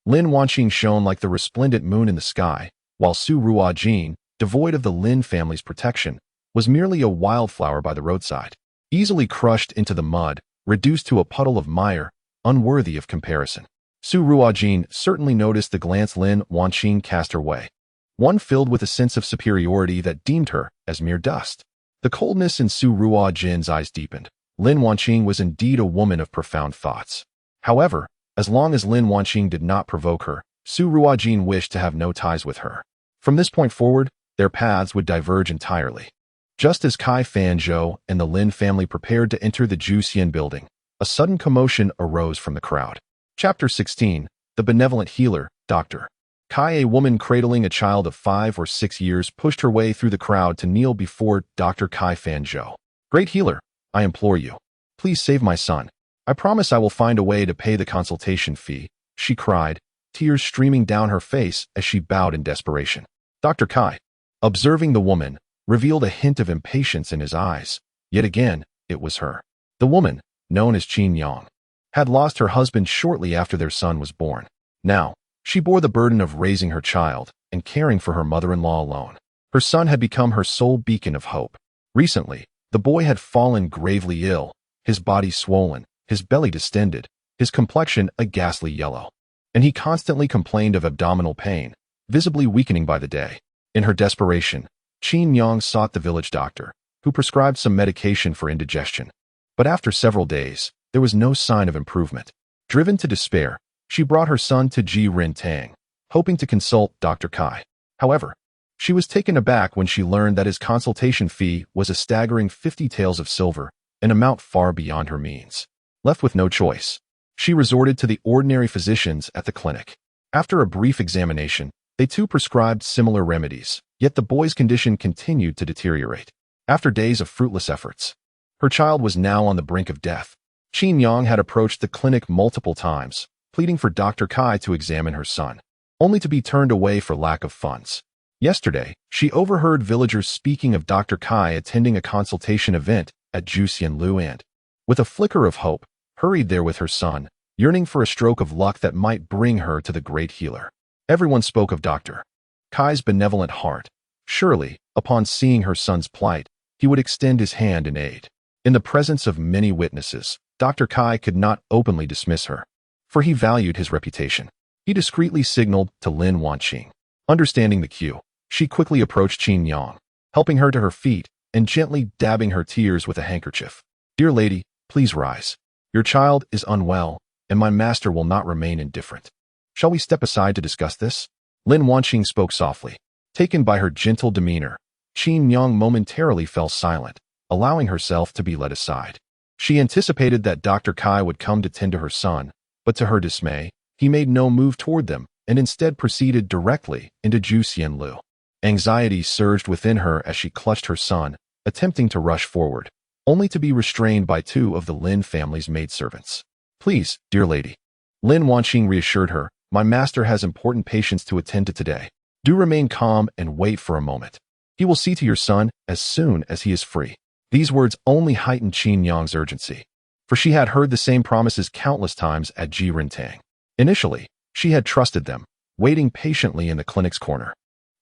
Lin Wanqing shone like the resplendent moon in the sky, while Su Ruojin, devoid of the Lin family's protection, was merely a wildflower by the roadside, easily crushed into the mud, reduced to a puddle of mire, unworthy of comparison. Su Ruojin certainly noticed the glance Lin Wanqing cast her way, one filled with a sense of superiority that deemed her as mere dust. The coldness in Su Ruojin's eyes deepened. Lin Wanqing was indeed a woman of profound thoughts. However, as long as Lin Wanqing did not provoke her, Su Ruojin wished to have no ties with her. From this point forward, their paths would diverge entirely. Just as Kai Fanzhou and the Lin family prepared to enter the Juxian building, a sudden commotion arose from the crowd. Chapter 16, The Benevolent Healer, Dr. Kai, a woman cradling a child of 5 or 6 years, pushed her way through the crowd to kneel before Dr. Kai Fanzhou. Great healer, I implore you, please save my son. I promise I will find a way to pay the consultation fee, she cried, tears streaming down her face as she bowed in desperation. Dr. Kai, observing the woman, revealed a hint of impatience in his eyes. Yet again, it was her. The woman, known as Qin Yang, had lost her husband shortly after their son was born. Now, she bore the burden of raising her child and caring for her mother-in-law alone. Her son had become her sole beacon of hope. Recently, the boy had fallen gravely ill, his body swollen, his belly distended, his complexion a ghastly yellow. And he constantly complained of abdominal pain, visibly weakening by the day. In her desperation, Qin Yang sought the village doctor, who prescribed some medication for indigestion. But after several days, there was no sign of improvement. Driven to despair, she brought her son to Ji Rintang, hoping to consult Dr. Kai. However, she was taken aback when she learned that his consultation fee was a staggering 50 taels of silver, an amount far beyond her means. Left with no choice, she resorted to the ordinary physicians at the clinic. After a brief examination, they too prescribed similar remedies, yet the boy's condition continued to deteriorate. After days of fruitless efforts, her child was now on the brink of death. Qin Yang had approached the clinic multiple times, pleading for Dr. Kai to examine her son, only to be turned away for lack of funds. Yesterday, she overheard villagers speaking of Dr. Kai attending a consultation event at Juxian Lu and, with a flicker of hope, hurried there with her son, yearning for a stroke of luck that might bring her to the great healer. Everyone spoke of Dr. Kai's benevolent heart. Surely, upon seeing her son's plight, he would extend his hand in aid. In the presence of many witnesses, Dr. Kai could not openly dismiss her, for he valued his reputation. He discreetly signaled to Lin Wanqing. Understanding the cue, she quickly approached Qin Yang, helping her to her feet and gently dabbing her tears with a handkerchief. Dear lady, please rise. Your child is unwell, and my master will not remain indifferent. Shall we step aside to discuss this? Lin Wanqing spoke softly. Taken by her gentle demeanor, Qin Yang momentarily fell silent, allowing herself to be led aside. She anticipated that Dr. Kai would come to tend to her son, but to her dismay, he made no move toward them and instead proceeded directly into Juxian Lu. Anxiety surged within her as she clutched her son, attempting to rush forward, only to be restrained by 2 of the Lin family's maidservants. Please, dear lady. Lin Wanqing reassured her, my master has important patients to attend to today. Do remain calm and wait for a moment. He will see to your son as soon as he is free." These words only heightened Qin Yang's urgency, for she had heard the same promises countless times at Ji Rintang. Initially, she had trusted them, waiting patiently in the clinic's corner.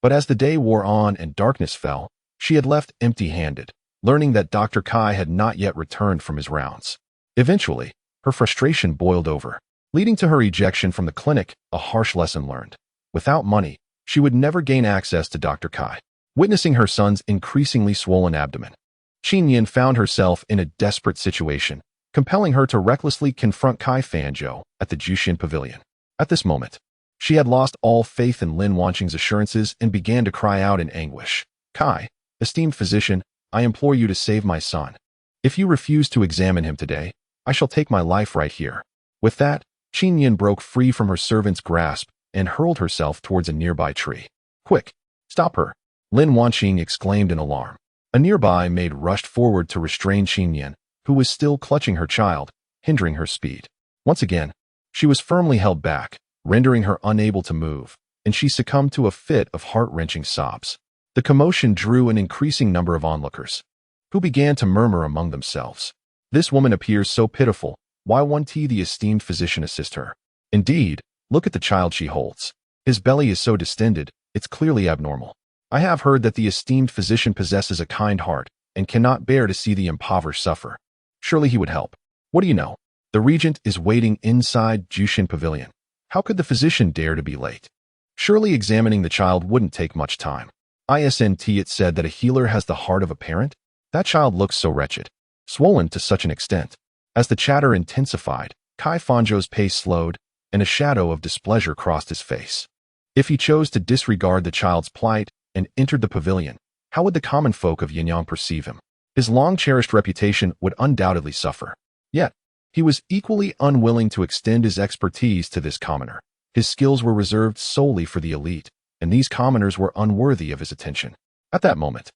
But as the day wore on and darkness fell, she had left empty-handed, learning that Dr. Kai had not yet returned from his rounds. Eventually, her frustration boiled over, leading to her ejection from the clinic, a harsh lesson learned. Without money, she would never gain access to Dr. Kai. Witnessing her son's increasingly swollen abdomen, Qin Yin found herself in a desperate situation, compelling her to recklessly confront Kai Fanzhou at the Jushin Pavilion. At this moment, she had lost all faith in Lin Wanqing's assurances and began to cry out in anguish. "Kai, esteemed physician, I implore you to save my son. If you refuse to examine him today, I shall take my life right here." With that, Qin Yin broke free from her servant's grasp and hurled herself towards a nearby tree. "Quick, stop her!" Lin Wanqing exclaimed in alarm. A nearby maid rushed forward to restrain Qin Yin, who was still clutching her child, hindering her speed. Once again, she was firmly held back, rendering her unable to move, and she succumbed to a fit of heart-wrenching sobs. The commotion drew an increasing number of onlookers, who began to murmur among themselves. "This woman appears so pitiful. Why won't the esteemed physician assist her? Indeed, look at the child she holds. His belly is so distended, it's clearly abnormal. I have heard that the esteemed physician possesses a kind heart and cannot bear to see the impoverished suffer. Surely he would help. What do you know? The regent is waiting inside Jushin Pavilion. How could the physician dare to be late? Surely examining the child wouldn't take much time. Isn't it said that a healer has the heart of a parent? That child looks so wretched, swollen to such an extent." As the chatter intensified, Kai Fanzhou's pace slowed, and a shadow of displeasure crossed his face. If he chose to disregard the child's plight and entered the pavilion, how would the common folk of Yanyang perceive him? His long-cherished reputation would undoubtedly suffer. Yet, he was equally unwilling to extend his expertise to this commoner. His skills were reserved solely for the elite, and these commoners were unworthy of his attention. At that moment,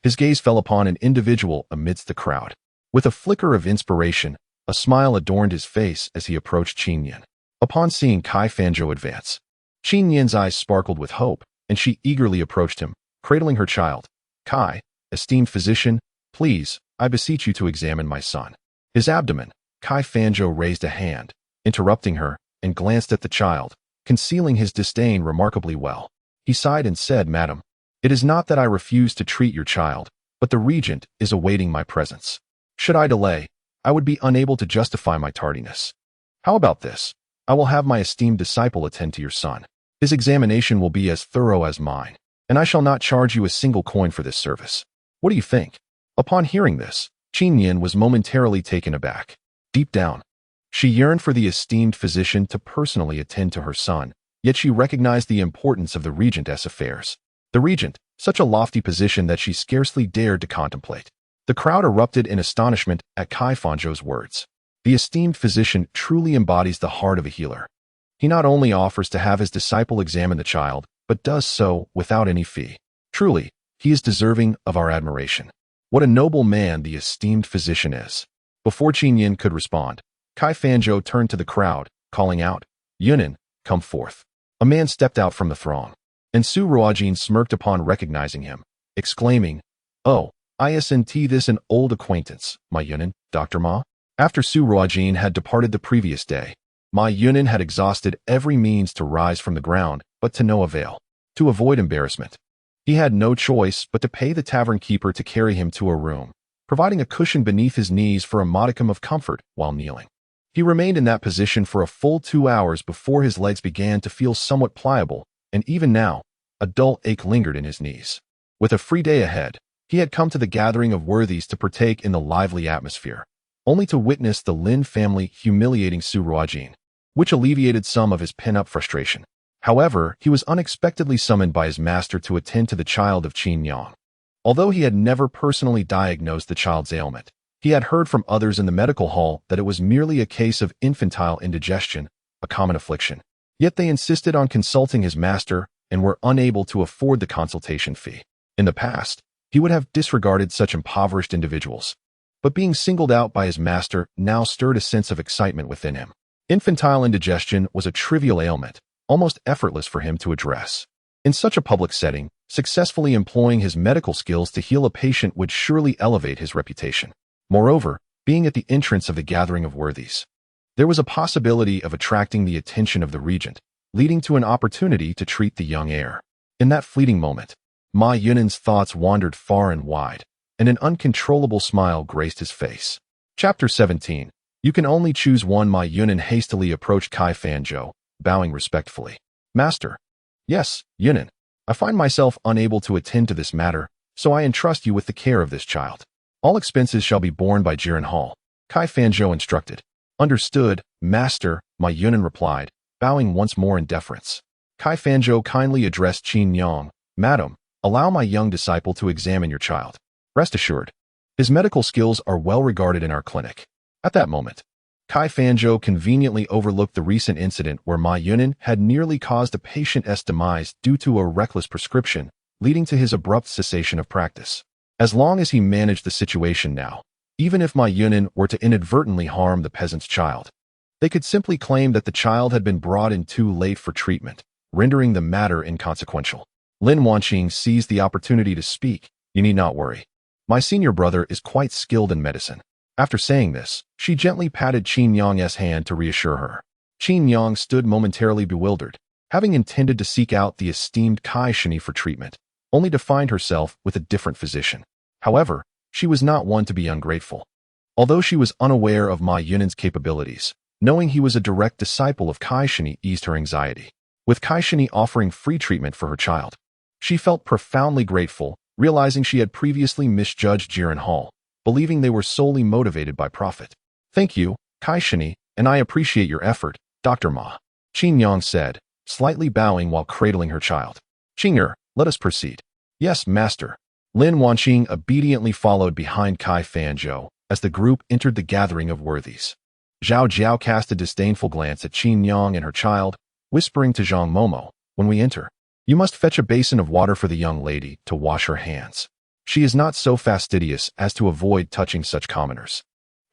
his gaze fell upon an individual amidst the crowd. With a flicker of inspiration, a smile adorned his face as he approached Qin Yin. Upon seeing Kai Fanzhou advance, Qin Yin's eyes sparkled with hope, and she eagerly approached him, cradling her child. "Kai, esteemed physician, please, I beseech you to examine my son." His abdomen. Kai Fanzhou raised a hand, interrupting her, and glanced at the child, concealing his disdain remarkably well. He sighed and said, "Madam, it is not that I refuse to treat your child, but the regent is awaiting my presence. Should I delay, I would be unable to justify my tardiness. How about this? I will have my esteemed disciple attend to your son. His examination will be as thorough as mine, and I shall not charge you a single coin for this service. What do you think?" Upon hearing this, Qin Yin was momentarily taken aback. Deep down, she yearned for the esteemed physician to personally attend to her son, yet she recognized the importance of the regent's affairs. The regent, such a lofty position that she scarcely dared to contemplate. The crowd erupted in astonishment at Kai Fanzhou's words. The esteemed physician truly embodies the heart of a healer. He not only offers to have his disciple examine the child, but does so without any fee. Truly, he is deserving of our admiration. What a noble man the esteemed physician is. Before Qin Yin could respond, Kai Fanzhou turned to the crowd, calling out, "Yunin, come forth." A man stepped out from the throng, and Su Ruojin smirked upon recognizing him, exclaiming, "Oh, isn't this an old acquaintance, my Yunin, Dr. Ma?" After Su Ruojin had departed the previous day, Ma Yunin had exhausted every means to rise from the ground, but to no avail. To avoid embarrassment, he had no choice but to pay the tavern keeper to carry him to a room, providing a cushion beneath his knees for a modicum of comfort while kneeling. He remained in that position for a full 2 hours before his legs began to feel somewhat pliable, and even now, a dull ache lingered in his knees. With a free day ahead, he had come to the gathering of worthies to partake in the lively atmosphere, only to witness the Lin family humiliating Su Ruojin, which alleviated some of his pent-up frustration. However, he was unexpectedly summoned by his master to attend to the child of Qin Yang. Although he had never personally diagnosed the child's ailment, he had heard from others in the medical hall that it was merely a case of infantile indigestion, a common affliction. Yet they insisted on consulting his master and were unable to afford the consultation fee. In the past, he would have disregarded such impoverished individuals, but being singled out by his master now stirred a sense of excitement within him. Infantile indigestion was a trivial ailment, almost effortless for him to address. In such a public setting, successfully employing his medical skills to heal a patient would surely elevate his reputation. Moreover, being at the entrance of the gathering of worthies, there was a possibility of attracting the attention of the regent, leading to an opportunity to treat the young heir. In that fleeting moment, Ma Yunin's thoughts wandered far and wide, and an uncontrollable smile graced his face. Chapter 17. You can only choose one. Ma Yunin hastily approached Kai Fanzhou, bowing respectfully. Master. Yes, Yunin. I find myself unable to attend to this matter, so I entrust you with the care of this child. All expenses shall be borne by Jiren Hall, Kai Fanzhou instructed. Understood, Master, Ma Yunin replied, bowing once more in deference. Kai Fanzhou kindly addressed Qin Yang. Madam, allow my young disciple to examine your child. Rest assured, his medical skills are well regarded in our clinic. At that moment, Kai Fanzhou conveniently overlooked the recent incident where Ma Yunin had nearly caused a patient's demise due to a reckless prescription, leading to his abrupt cessation of practice. As long as he managed the situation now, even if Ma Yunin were to inadvertently harm the peasant's child, they could simply claim that the child had been brought in too late for treatment, rendering the matter inconsequential. Lin Wanqing seized the opportunity to speak. You need not worry. My senior brother is quite skilled in medicine. After saying this, she gently patted Qin Yang's hand to reassure her. Qin Yang stood momentarily bewildered, having intended to seek out the esteemed Kai Shini for treatment, only to find herself with a different physician. However, she was not one to be ungrateful. Although she was unaware of Ma Yunin's capabilities, knowing he was a direct disciple of Kai Shini eased her anxiety. With Kai Shini offering free treatment for her child, she felt profoundly grateful, realizing she had previously misjudged Jiren Hall, believing they were solely motivated by profit. Thank you, Kai Shini, and I appreciate your effort, Dr. Ma, Qin Yang said, slightly bowing while cradling her child. Qing'er, let us proceed. Yes, master. Lin Wanqing obediently followed behind Kai Fanzhou as the group entered the gathering of worthies. Zhao Jiao cast a disdainful glance at Qin Yang and her child, whispering to Zhang Momo, when we enter, you must fetch a basin of water for the young lady to wash her hands. She is not so fastidious as to avoid touching such commoners.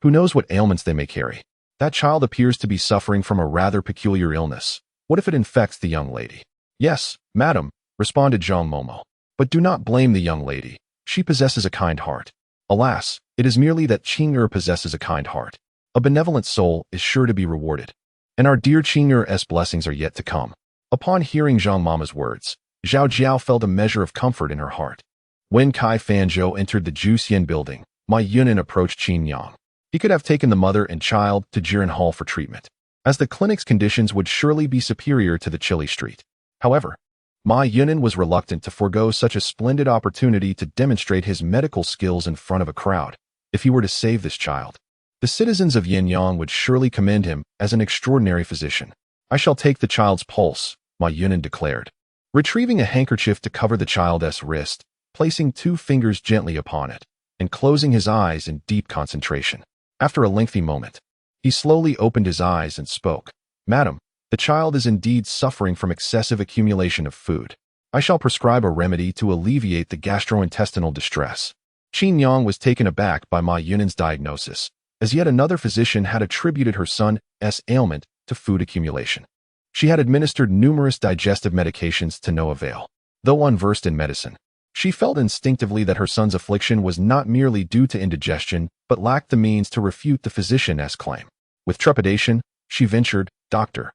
Who knows what ailments they may carry? That child appears to be suffering from a rather peculiar illness. What if it infects the young lady? Yes, madam, responded Zhang Momo. But do not blame the young lady. She possesses a kind heart. Alas, it is merely that Qing'er possesses a kind heart. A benevolent soul is sure to be rewarded. And our dear Qing'er's blessings are yet to come. Upon hearing Zhang Mama's words, Zhao Jiao felt a measure of comfort in her heart. When Kai Fanzhou entered the Juxian building, Ma Yunin approached Qin Yang. He could have taken the mother and child to Jiren Hall for treatment, as the clinic's conditions would surely be superior to the chilly street. However, Ma Yunin was reluctant to forego such a splendid opportunity to demonstrate his medical skills in front of a crowd. If he were to save this child, the citizens of Yanyang would surely commend him as an extraordinary physician. I shall take the child's pulse, Ma Yunin declared, retrieving a handkerchief to cover the child's wrist, placing 2 fingers gently upon it, and closing his eyes in deep concentration. After a lengthy moment, he slowly opened his eyes and spoke. Madam, the child is indeed suffering from excessive accumulation of food. I shall prescribe a remedy to alleviate the gastrointestinal distress. Qin Yang was taken aback by Ma Yunin's diagnosis, as yet another physician had attributed her son's ailment to food accumulation. She had administered numerous digestive medications to no avail. Though unversed in medicine, she felt instinctively that her son's affliction was not merely due to indigestion, but lacked the means to refute the physician's claim. With trepidation, she ventured, Doctor,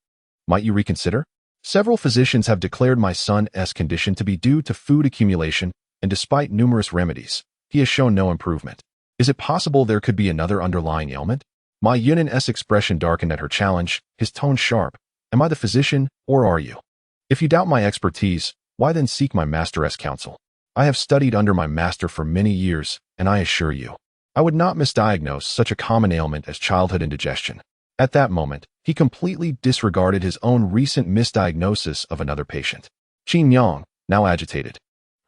might you reconsider? Several physicians have declared my son's condition to be due to food accumulation, and despite numerous remedies, he has shown no improvement. Is it possible there could be another underlying ailment? Ma Yunin's expression darkened at her challenge, his tone sharp. Am I the physician, or are you? If you doubt my expertise, why then seek my master's counsel? I have studied under my master for many years, and I assure you, I would not misdiagnose such a common ailment as childhood indigestion. At that moment, he completely disregarded his own recent misdiagnosis of another patient. Qin Yang, now agitated,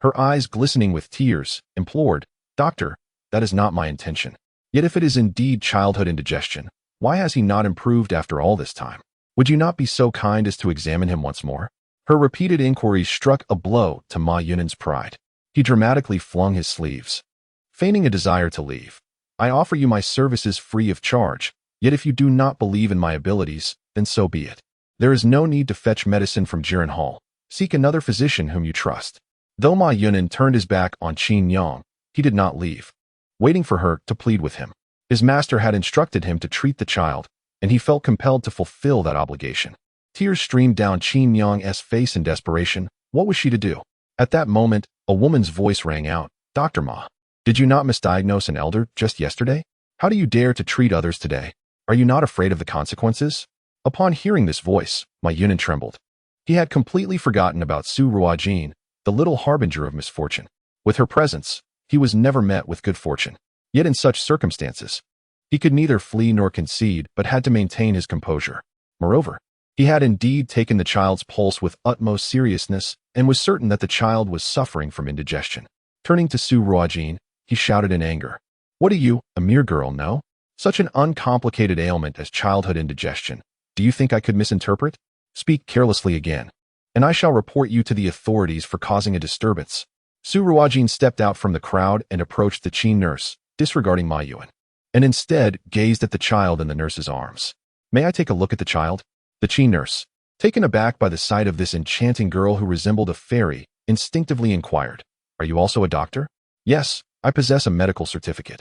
her eyes glistening with tears, implored, Doctor, that is not my intention. Yet if it is indeed childhood indigestion, why has he not improved after all this time? Would you not be so kind as to examine him once more? Her repeated inquiries struck a blow to Ma Yunin's pride. He dramatically flung his sleeves, feigning a desire to leave. I offer you my services free of charge, yet if you do not believe in my abilities, then so be it. There is no need to fetch medicine from Jiren Hall, Seek another physician whom you trust. Though Ma Yunan turned his back on Qin Yang, he did not leave, waiting for her to plead with him. His master had instructed him to treat the child, and he felt compelled to fulfill that obligation. Tears streamed down Qin Yang's face in desperation. What was she to do? At that moment, a woman's voice rang out. Dr. Ma, did you not misdiagnose an elder just yesterday? How do you dare to treat others today? Are you not afraid of the consequences? Upon hearing this voice, Ma Yunan trembled. He had completely forgotten about Su Ruojin, the little harbinger of misfortune. With her presence, he was never met with good fortune. Yet in such circumstances, he could neither flee nor concede, but had to maintain his composure. Moreover, he had indeed taken the child's pulse with utmost seriousness and was certain that the child was suffering from indigestion. Turning to Su Ruojin, he shouted in anger. What do you, a mere girl, know? Such an uncomplicated ailment as childhood indigestion. Do you think I could misinterpret? Speak carelessly again, and I shall report you to the authorities for causing a disturbance. Su Ruojin stepped out from the crowd and approached the Qin nurse, disregarding Ma Yuan, and instead gazed at the child in the nurse's arms. May I take a look at the child? The Qin nurse, taken aback by the sight of this enchanting girl who resembled a fairy, instinctively inquired, Are you also a doctor? Yes, I possess a medical certificate.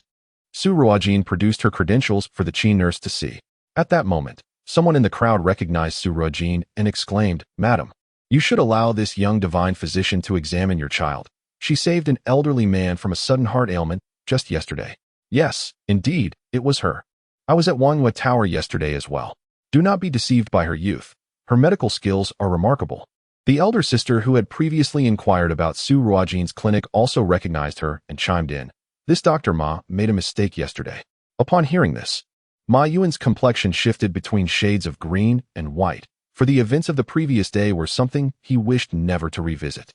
Su Ruojin produced her credentials for the Qin nurse to see. At that moment, someone in the crowd recognized Su Ruojin and exclaimed, Madam, you should allow this young divine physician to examine your child. She saved an elderly man from a sudden heart ailment just yesterday. Yes, indeed, it was her. I was at Wangyue Tower yesterday as well. Do not be deceived by her youth. Her medical skills are remarkable. The elder sister who had previously inquired about Su Ruojin's clinic also recognized her and chimed in. This Dr. Ma made a mistake yesterday. Upon hearing this, Ma Yuan's complexion shifted between shades of green and white, for the events of the previous day were something he wished never to revisit.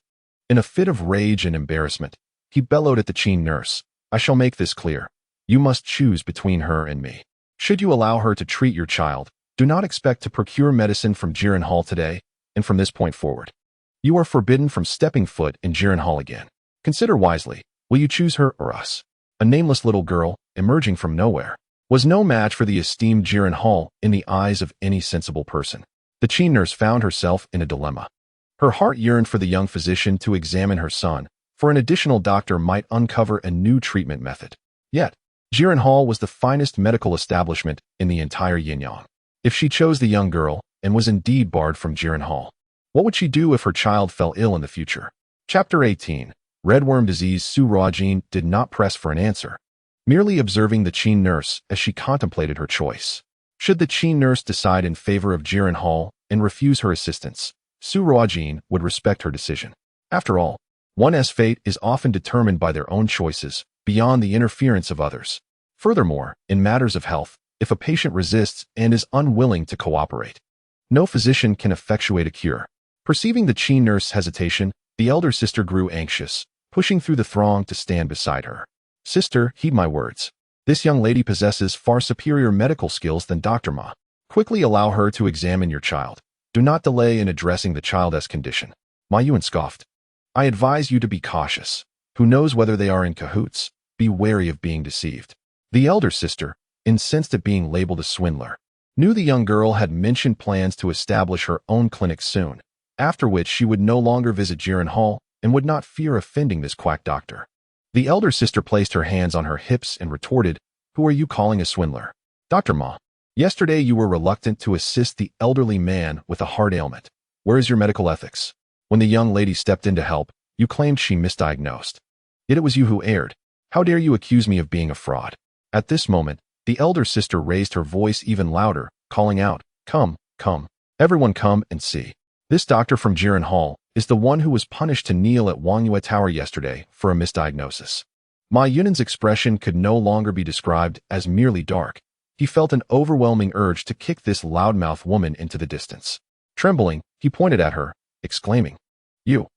In a fit of rage and embarrassment, he bellowed at the Qin nurse, I shall make this clear. You must choose between her and me. Should you allow her to treat your child, do not expect to procure medicine from Jiren Hall today, and from this point forward. You are forbidden from stepping foot in Jiren Hall again. Consider wisely, will you choose her or us? A nameless little girl, emerging from nowhere, was no match for the esteemed Jiren Hall in the eyes of any sensible person. The Qin nurse found herself in a dilemma. Her heart yearned for the young physician to examine her son, for an additional doctor might uncover a new treatment method. Yet, Jiren Hall was the finest medical establishment in the entire Yanyang. If she chose the young girl, and was indeed barred from Jiren Hall, what would she do if her child fell ill in the future? Chapter 18. Redworm disease. Su Ruojin did not press for an answer, merely observing the Qin nurse as she contemplated her choice. Should the Qin nurse decide in favor of Jiren Hall and refuse her assistance, Su Ruojin would respect her decision. After all, one's fate is often determined by their own choices, beyond the interference of others. Furthermore, in matters of health, if a patient resists and is unwilling to cooperate, no physician can effectuate a cure. Perceiving the Qin nurse's hesitation, the elder sister grew anxious, pushing through the throng to stand beside her. Sister, heed my words. This young lady possesses far superior medical skills than Dr. Ma. Quickly allow her to examine your child. Do not delay in addressing the child's condition. Ma Yuan scoffed. I advise you to be cautious. Who knows whether they are in cahoots? Be wary of being deceived. The elder sister, incensed at being labeled a swindler, knew the young girl had mentioned plans to establish her own clinic soon, after which she would no longer visit Jiren Hall and would not fear offending this quack doctor. The elder sister placed her hands on her hips and retorted, Who are you calling a swindler? Dr. Ma, yesterday you were reluctant to assist the elderly man with a heart ailment. Where is your medical ethics? When the young lady stepped in to help, you claimed she misdiagnosed. Yet it was you who erred. How dare you accuse me of being a fraud? At this moment, the elder sister raised her voice even louder, calling out, Come, come, everyone come and see. This doctor from Jiren Hall is the one who was punished to kneel at Wangyue Tower yesterday for a misdiagnosis. Ma Yunan's expression could no longer be described as merely dark. He felt an overwhelming urge to kick this loudmouth woman into the distance. Trembling, he pointed at her, exclaiming, You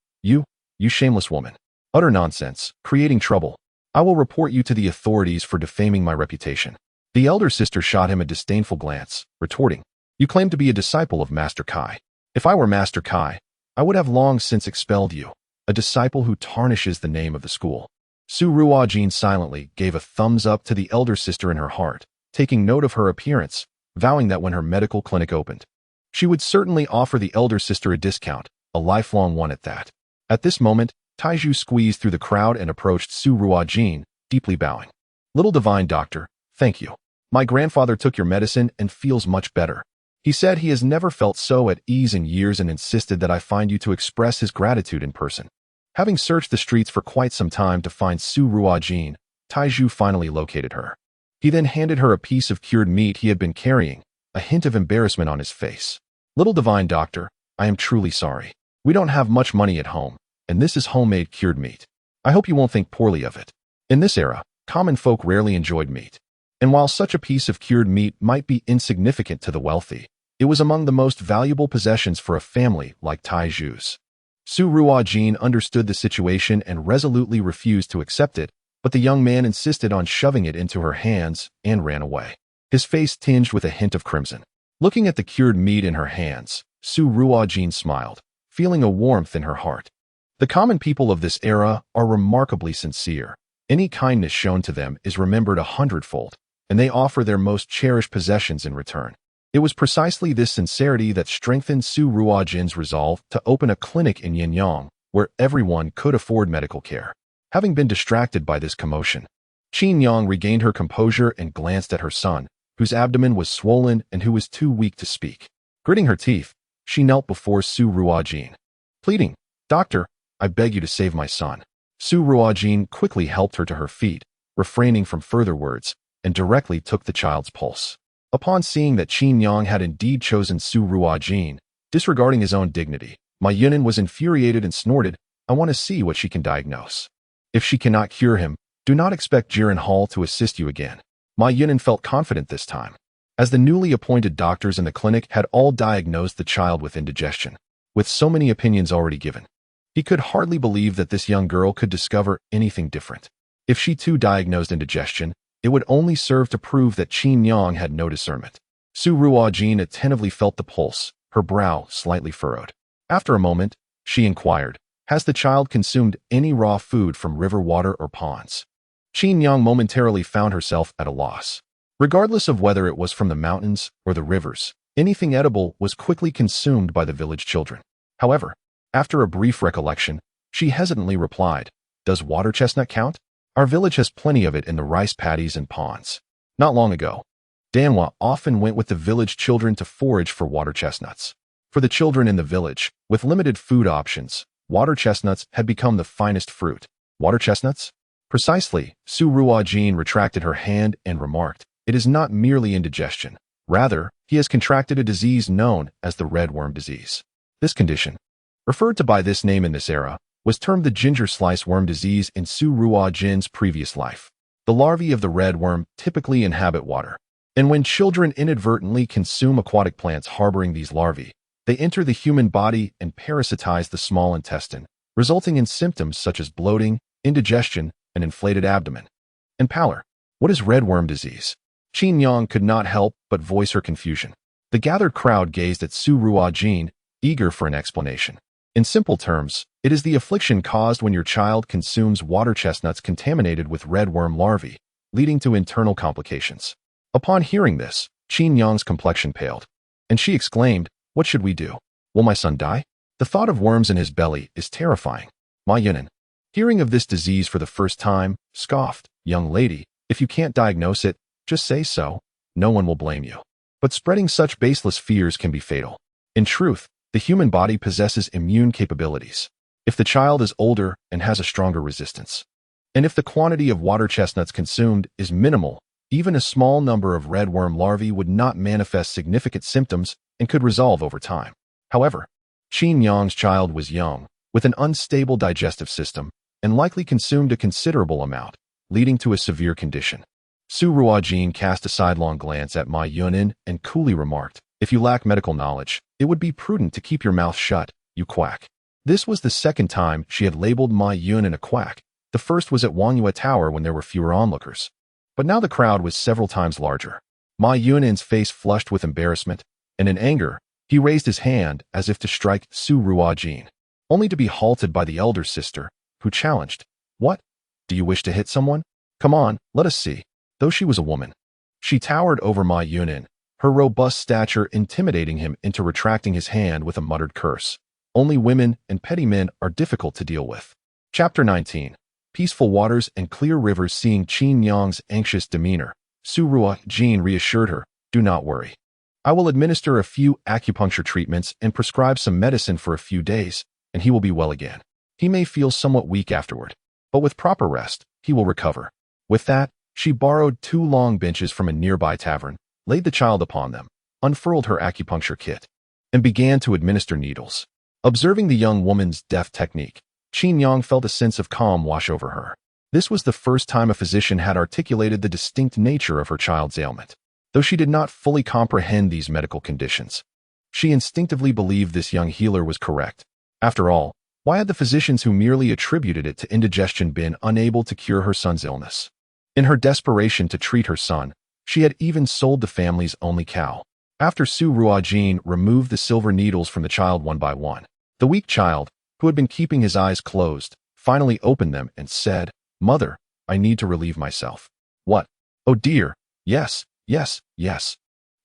shameless woman. Utter nonsense, creating trouble. I will report you to the authorities for defaming my reputation. The elder sister shot him a disdainful glance, retorting, You claim to be a disciple of Master Kai. If I were Master Kai, I would have long since expelled you, a disciple who tarnishes the name of the school. Su Ruojin silently gave a thumbs up to the elder sister in her heart, taking note of her appearance, vowing that when her medical clinic opened, she would certainly offer the elder sister a discount, a lifelong one at that. At this moment, Taiju squeezed through the crowd and approached Su Ruojin, deeply bowing. Little divine doctor, thank you. My grandfather took your medicine and feels much better. He said he has never felt so at ease in years and insisted that I find you to express his gratitude in person. Having searched the streets for quite some time to find Su Ruojin, Taiju finally located her. He then handed her a piece of cured meat he had been carrying, a hint of embarrassment on his face. Little divine doctor, I am truly sorry. We don't have much money at home, and this is homemade cured meat. I hope you won't think poorly of it. In this era, common folk rarely enjoyed meat. And while such a piece of cured meat might be insignificant to the wealthy, it was among the most valuable possessions for a family like Taiju's. Su Ruojin understood the situation and resolutely refused to accept it, but the young man insisted on shoving it into her hands and ran away, his face tinged with a hint of crimson. Looking at the cured meat in her hands, Su Ruojin smiled, feeling a warmth in her heart. The common people of this era are remarkably sincere. Any kindness shown to them is remembered 100-fold, and they offer their most cherished possessions in return. It was precisely this sincerity that strengthened Su Ruojin's resolve to open a clinic in Yanyang, where everyone could afford medical care. Having been distracted by this commotion, Qin Yang regained her composure and glanced at her son, whose abdomen was swollen and who was too weak to speak. Gritting her teeth, she knelt before Su Ruojin, pleading, "Doctor, I beg you to save my son." Su Ruojin quickly helped her to her feet, refraining from further words, and directly took the child's pulse. Upon seeing that Qin Yang had indeed chosen Su Ruojin, disregarding his own dignity, Ma Yunin was infuriated and snorted, "I want to see what she can diagnose. If she cannot cure him, do not expect Jiren Hall to assist you again." Ma Yunin felt confident this time, as the newly appointed doctors in the clinic had all diagnosed the child with indigestion. With so many opinions already given, he could hardly believe that this young girl could discover anything different. If she too diagnosed indigestion, it would only serve to prove that Qin Yang had no discernment. Su Ruojin attentively felt the pulse, her brow slightly furrowed. After a moment, she inquired, "Has the child consumed any raw food from river water or ponds?" Qin Yang momentarily found herself at a loss. Regardless of whether it was from the mountains or the rivers, anything edible was quickly consumed by the village children. However, after a brief recollection, she hesitantly replied, "Does water chestnut count? Our village has plenty of it in the rice paddies and ponds. Not long ago, Danhua often went with the village children to forage for water chestnuts. For the children in the village, with limited food options, water chestnuts had become the finest fruit." Water chestnuts? Precisely, Su Ruojin retracted her hand and remarked, "It is not merely indigestion. Rather, he has contracted a disease known as the red worm disease. This condition, referred to by this name in this era, was termed the ginger slice worm disease in Su Ruojin's previous life. The larvae of the red worm typically inhabit water, and when children inadvertently consume aquatic plants harboring these larvae, they enter the human body and parasitize the small intestine, resulting in symptoms such as bloating, indigestion, an inflated abdomen, and pallor. What is red worm disease? Qin Yang could not help but voice her confusion. The gathered crowd gazed at Su Ruojin, eager for an explanation. In simple terms, it is the affliction caused when your child consumes water chestnuts contaminated with red worm larvae, leading to internal complications. Upon hearing this, Qin Yang's complexion paled, and she exclaimed, "What should we do? Will my son die? The thought of worms in his belly is terrifying." Ma Yunin, hearing of this disease for the first time, scoffed, "Young lady, if you can't diagnose it, just say so. No one will blame you. But spreading such baseless fears can be fatal. In truth, the human body possesses immune capabilities. If the child is older and has a stronger resistance, and if the quantity of water chestnuts consumed is minimal, even a small number of red worm larvae would not manifest significant symptoms and could resolve over time." However, Qin Yang's child was young, with an unstable digestive system, and likely consumed a considerable amount, leading to a severe condition. Su Ruojin cast a sidelong glance at Ma Yunin and coolly remarked, "If you lack medical knowledge, it would be prudent to keep your mouth shut, you quack." This was the second time she had labeled Ma Yunin a quack. The first was at Wangyue Tower when there were fewer onlookers. But now the crowd was several times larger. Ma Yunin's face flushed with embarrassment, and in anger, he raised his hand as if to strike Su Ruojin, only to be halted by the elder sister, who challenged, "What? Do you wish to hit someone? Come on, let us see." Though she was a woman, she towered over Ma Yunin, her robust stature intimidating him into retracting his hand with a muttered curse. Only women and petty men are difficult to deal with. Chapter 19. Peaceful waters and clear rivers. Seeing Qin Yang's anxious demeanor, Su Ruojin reassured her, "Do not worry. I will administer a few acupuncture treatments and prescribe some medicine for a few days, and he will be well again. He may feel somewhat weak afterward, but with proper rest, he will recover." With that, she borrowed 2 long benches from a nearby tavern, laid the child upon them, unfurled her acupuncture kit, and began to administer needles. Observing the young woman's deft technique, Qin Yang felt a sense of calm wash over her. This was the first time a physician had articulated the distinct nature of her child's ailment. Though she did not fully comprehend these medical conditions, she instinctively believed this young healer was correct. After all, why had the physicians who merely attributed it to indigestion been unable to cure her son's illness? In her desperation to treat her son, she had even sold the family's only cow. After Su Ruojin removed the silver needles from the child one by one, the weak child, who had been keeping his eyes closed, finally opened them and said, "Mother, I need to relieve myself." "What? Oh dear, yes. Yes, yes.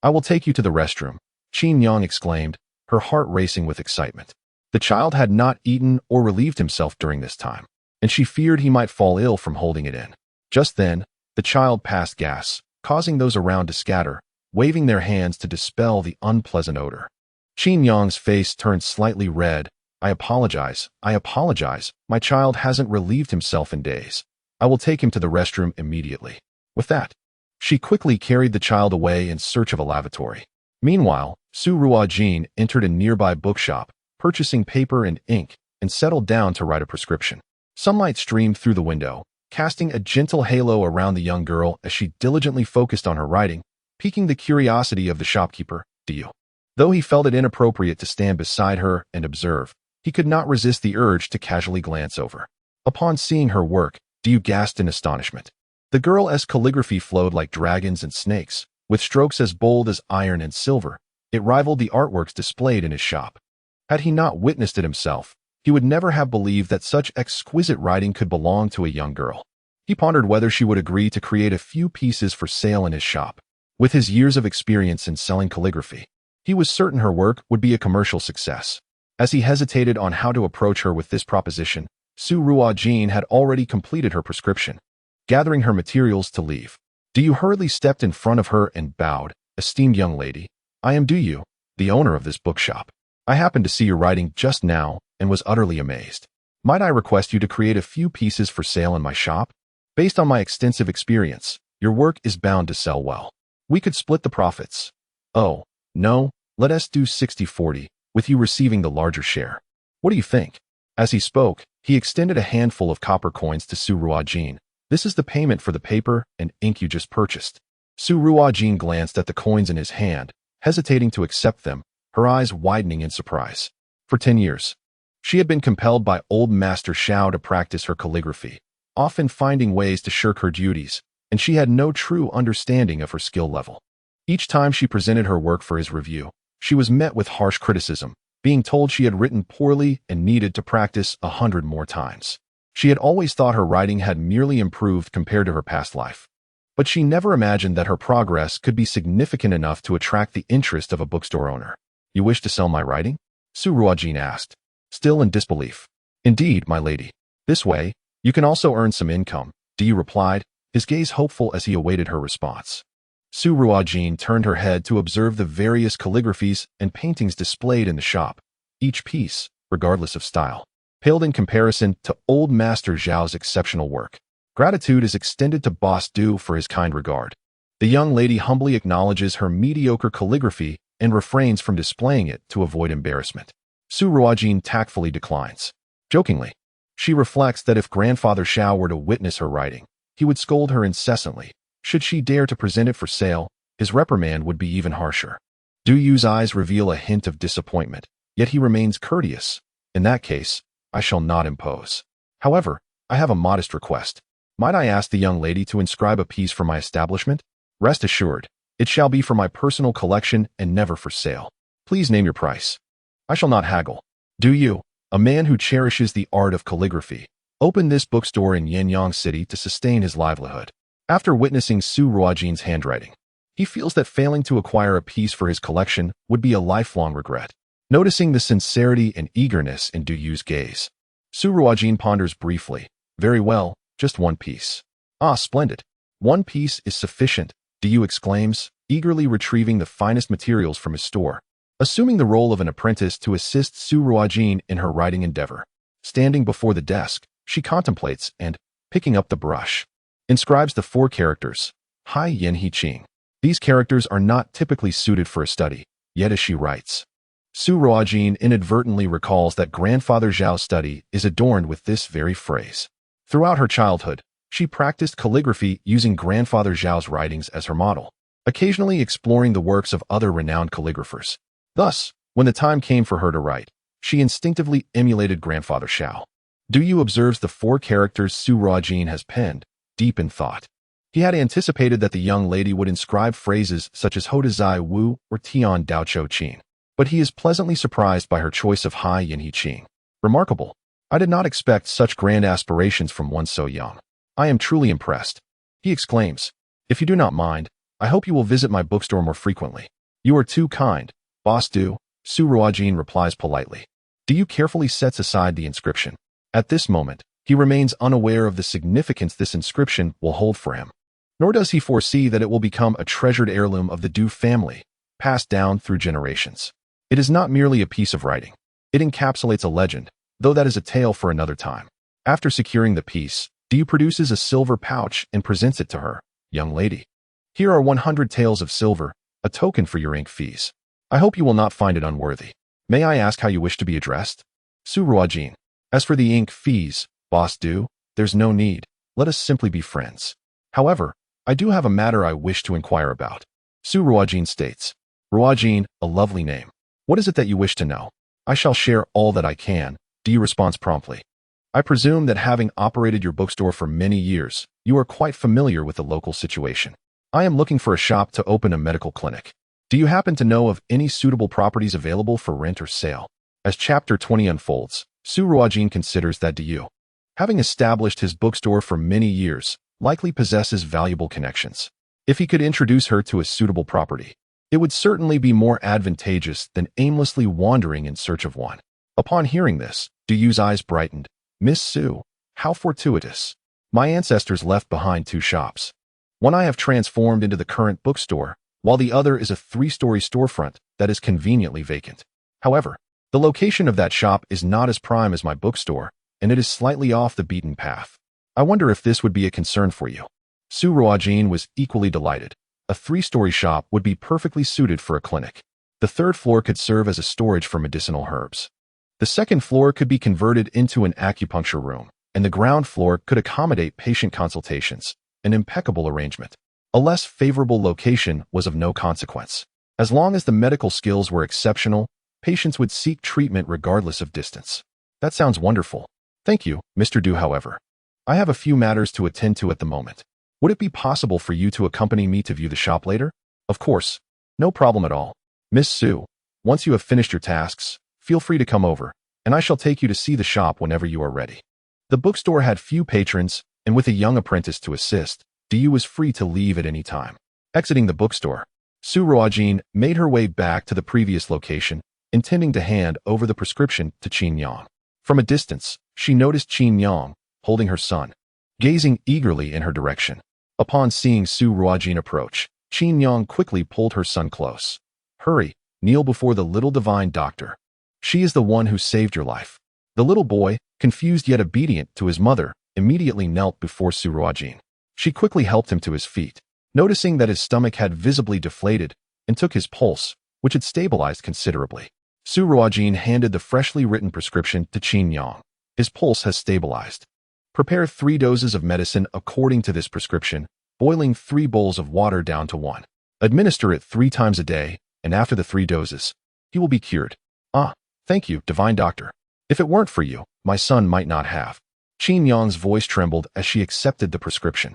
I will take you to the restroom," Qin Yang exclaimed, her heart racing with excitement. The child had not eaten or relieved himself during this time, and she feared he might fall ill from holding it in. Just then, the child passed gas, causing those around to scatter, waving their hands to dispel the unpleasant odor. Qin Yang's face turned slightly red. I apologize. My child hasn't relieved himself in days. I will take him to the restroom immediately." With that, she quickly carried the child away in search of a lavatory. Meanwhile, Su Ruojin entered a nearby bookshop, purchasing paper and ink, and settled down to write a prescription. Sunlight streamed through the window, casting a gentle halo around the young girl as she diligently focused on her writing, piquing the curiosity of the shopkeeper. "Do you?" Though he felt it inappropriate to stand beside her and observe, he could not resist the urge to casually glance over. Upon seeing her work, Du gasped in astonishment. The girl's calligraphy flowed like dragons and snakes, with strokes as bold as iron and silver. It rivaled the artworks displayed in his shop. Had he not witnessed it himself, he would never have believed that such exquisite writing could belong to a young girl. He pondered whether she would agree to create a few pieces for sale in his shop. With his years of experience in selling calligraphy, he was certain her work would be a commercial success. As he hesitated on how to approach her with this proposition, Su Ruojin had already completed her prescription. Gathering her materials to leave, Du hurriedly stepped in front of her and bowed. "Esteemed young lady, I am Du, the owner of this bookshop. I happened to see your writing just now and was utterly amazed. Might I request you to create a few pieces for sale in my shop? Based on my extensive experience, your work is bound to sell well. We could split the profits." "Oh, no, let us do 60-40, with you receiving the larger share. What do you think?" As he spoke, he extended a handful of copper coins to Su Ruojin. "This is the payment for the paper and ink you just purchased." Su Ruojin glanced at the coins in his hand, hesitating to accept them, her eyes widening in surprise. For 10 years, she had been compelled by old Master Xiao to practice her calligraphy, often finding ways to shirk her duties, and she had no true understanding of her skill level. Each time she presented her work for his review, she was met with harsh criticism, being told she had written poorly and needed to practice 100 more times. She had always thought her writing had merely improved compared to her past life, but she never imagined that her progress could be significant enough to attract the interest of a bookstore owner. "You wish to sell my writing?" Su Ruojin asked, still in disbelief. "Indeed, my lady. This way, you can also earn some income," Du replied, his gaze hopeful as he awaited her response. Su Ruojin turned her head to observe the various calligraphies and paintings displayed in the shop. Each piece, regardless of style, paled in comparison to old Master Zhao's exceptional work. Gratitude is extended to Boss Du for his kind regard. The young lady humbly acknowledges her mediocre calligraphy and refrains from displaying it to avoid embarrassment. Su Ruojin tactfully declines. Jokingly, she reflects that if Grandfather Xiao were to witness her writing, he would scold her incessantly. Should she dare to present it for sale, his reprimand would be even harsher. Yu's eyes reveal a hint of disappointment, yet he remains courteous. "In that case, I shall not impose. However, I have a modest request. Might I ask the young lady to inscribe a piece for my establishment? Rest assured, it shall be for my personal collection and never for sale. Please name your price." "I shall not haggle." Du, a man who cherishes the art of calligraphy, opened this bookstore in Yanyang City to sustain his livelihood. After witnessing Su Ruojin's handwriting, he feels that failing to acquire a piece for his collection would be a lifelong regret. Noticing the sincerity and eagerness in Du Yu's gaze, Su Ruojin ponders briefly. Very well, just one piece. Ah, splendid. One piece is sufficient, Du Yu exclaims, eagerly retrieving the finest materials from his store. Assuming the role of an apprentice to assist Su Ruojin in her writing endeavor. Standing before the desk, she contemplates and, picking up the brush, inscribes the 4 characters, Hai Yin He Qing. These characters are not typically suited for a study, yet as she writes, Su Ruojin inadvertently recalls that Grandfather Zhao's study is adorned with this very phrase. Throughout her childhood, she practiced calligraphy using Grandfather Zhao's writings as her model, occasionally exploring the works of other renowned calligraphers. Thus, when the time came for her to write, she instinctively emulated Grandfather Zhao. Du Yu observes the 4 characters Su Ruojin has penned, deep in thought. He had anticipated that the young lady would inscribe phrases such as Ho De Zai Wu or Tian Dao Chou Qin, but he is pleasantly surprised by her choice of Hai Yin He Qing. Remarkable. I did not expect such grand aspirations from one so young. I am truly impressed. He exclaims, if you do not mind, I hope you will visit my bookstore more frequently. You are too kind, Boss Du, Su Ruojin replies politely. Du Yu carefully sets aside the inscription. At this moment, he remains unaware of the significance this inscription will hold for him. Nor does he foresee that it will become a treasured heirloom of the Du family, passed down through generations. It is not merely a piece of writing. It encapsulates a legend, though that is a tale for another time. After securing the piece, Du Yu produces a silver pouch and presents it to her. Young lady, here are 100 taels of silver, a token for your ink fees. I hope you will not find it unworthy. May I ask how you wish to be addressed? Su Ruojin. As for the ink fees, Boss Du, there's no need. Let us simply be friends. However, I do have a matter I wish to inquire about. Su Ruojin states. Ruojin, a lovely name. What is it that you wish to know? I shall share all that I can, Du Yu responds promptly. I presume that having operated your bookstore for many years, you are quite familiar with the local situation. I am looking for a shop to open a medical clinic. Do you happen to know of any suitable properties available for rent or sale? As chapter 20 unfolds, Su Ruojin considers that Du Yu, having established his bookstore for many years, likely possesses valuable connections. If he could introduce her to a suitable property, it would certainly be more advantageous than aimlessly wandering in search of one. Upon hearing this, Du Yu's eyes brightened. Miss Su, how fortuitous. My ancestors left behind 2 shops. One I have transformed into the current bookstore, while the other is a 3-story storefront that is conveniently vacant. However, the location of that shop is not as prime as my bookstore, and it is slightly off the beaten path. I wonder if this would be a concern for you. Su Ruojin was equally delighted. A 3-story shop would be perfectly suited for a clinic. The 3rd floor could serve as a storage for medicinal herbs. The 2nd floor could be converted into an acupuncture room, and the ground floor could accommodate patient consultations, an impeccable arrangement. A less favorable location was of no consequence. As long as the medical skills were exceptional, patients would seek treatment regardless of distance. That sounds wonderful. Thank you, Mr. Du. However, I have a few matters to attend to at the moment. Would it be possible for you to accompany me to view the shop later? Of course. No problem at all. Miss Su, once you have finished your tasks, feel free to come over, and I shall take you to see the shop whenever you are ready. The bookstore had few patrons, and with a young apprentice to assist, Du Yu was free to leave at any time. Exiting the bookstore, Su Ruojin made her way back to the previous location, intending to hand over the prescription to Qin Yang. From a distance, she noticed Qin Yang, holding her son, gazing eagerly in her direction. Upon seeing Su Ruojin approach, Qin Yang quickly pulled her son close. Hurry, kneel before the little divine doctor. She is the one who saved your life. The little boy, confused yet obedient to his mother, immediately knelt before Su Ruojin. She quickly helped him to his feet, noticing that his stomach had visibly deflated, and took his pulse, which had stabilized considerably. Su Ruojin handed the freshly written prescription to Qin Yang. His pulse has stabilized. Prepare 3 doses of medicine according to this prescription, boiling 3 bowls of water down to 1. Administer it 3 times a day, and after the 3 doses, he will be cured. Ah, thank you, divine doctor. If it weren't for you, my son might not have. Qin Yang's voice trembled as she accepted the prescription.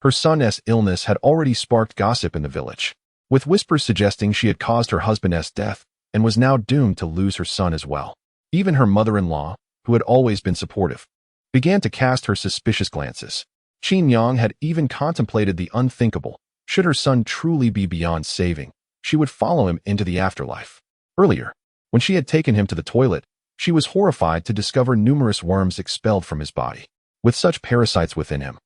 Her son's illness had already sparked gossip in the village, with whispers suggesting she had caused her husband's death and was now doomed to lose her son as well. Even her mother-in-law, who had always been supportive, began to cast her suspicious glances. Qin Yang had even contemplated the unthinkable. Should her son truly be beyond saving, she would follow him into the afterlife. Earlier, When she had taken him to the toilet, she was horrified to discover numerous worms expelled from his body. With such parasites within him,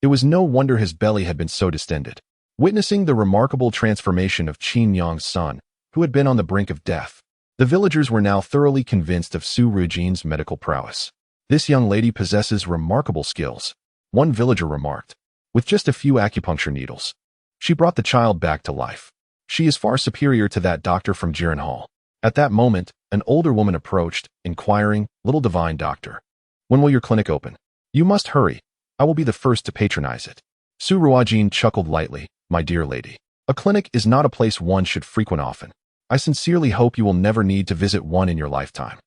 it was no wonder his belly had been so distended. Witnessing the remarkable transformation of Qin Yang's son, who had been on the brink of death, the villagers were now thoroughly convinced of Su Ruojin's medical prowess. This young lady possesses remarkable skills, one villager remarked. With just a few acupuncture needles, she brought the child back to life. She is far superior to that doctor from Jiren Hall. At that moment, an older woman approached, inquiring, "Little divine doctor, when will your clinic open? You must hurry. I will be the first to patronize it." Su Ruojin chuckled lightly. "My dear lady, a clinic is not a place one should frequent often. I sincerely hope you will never need to visit one in your lifetime."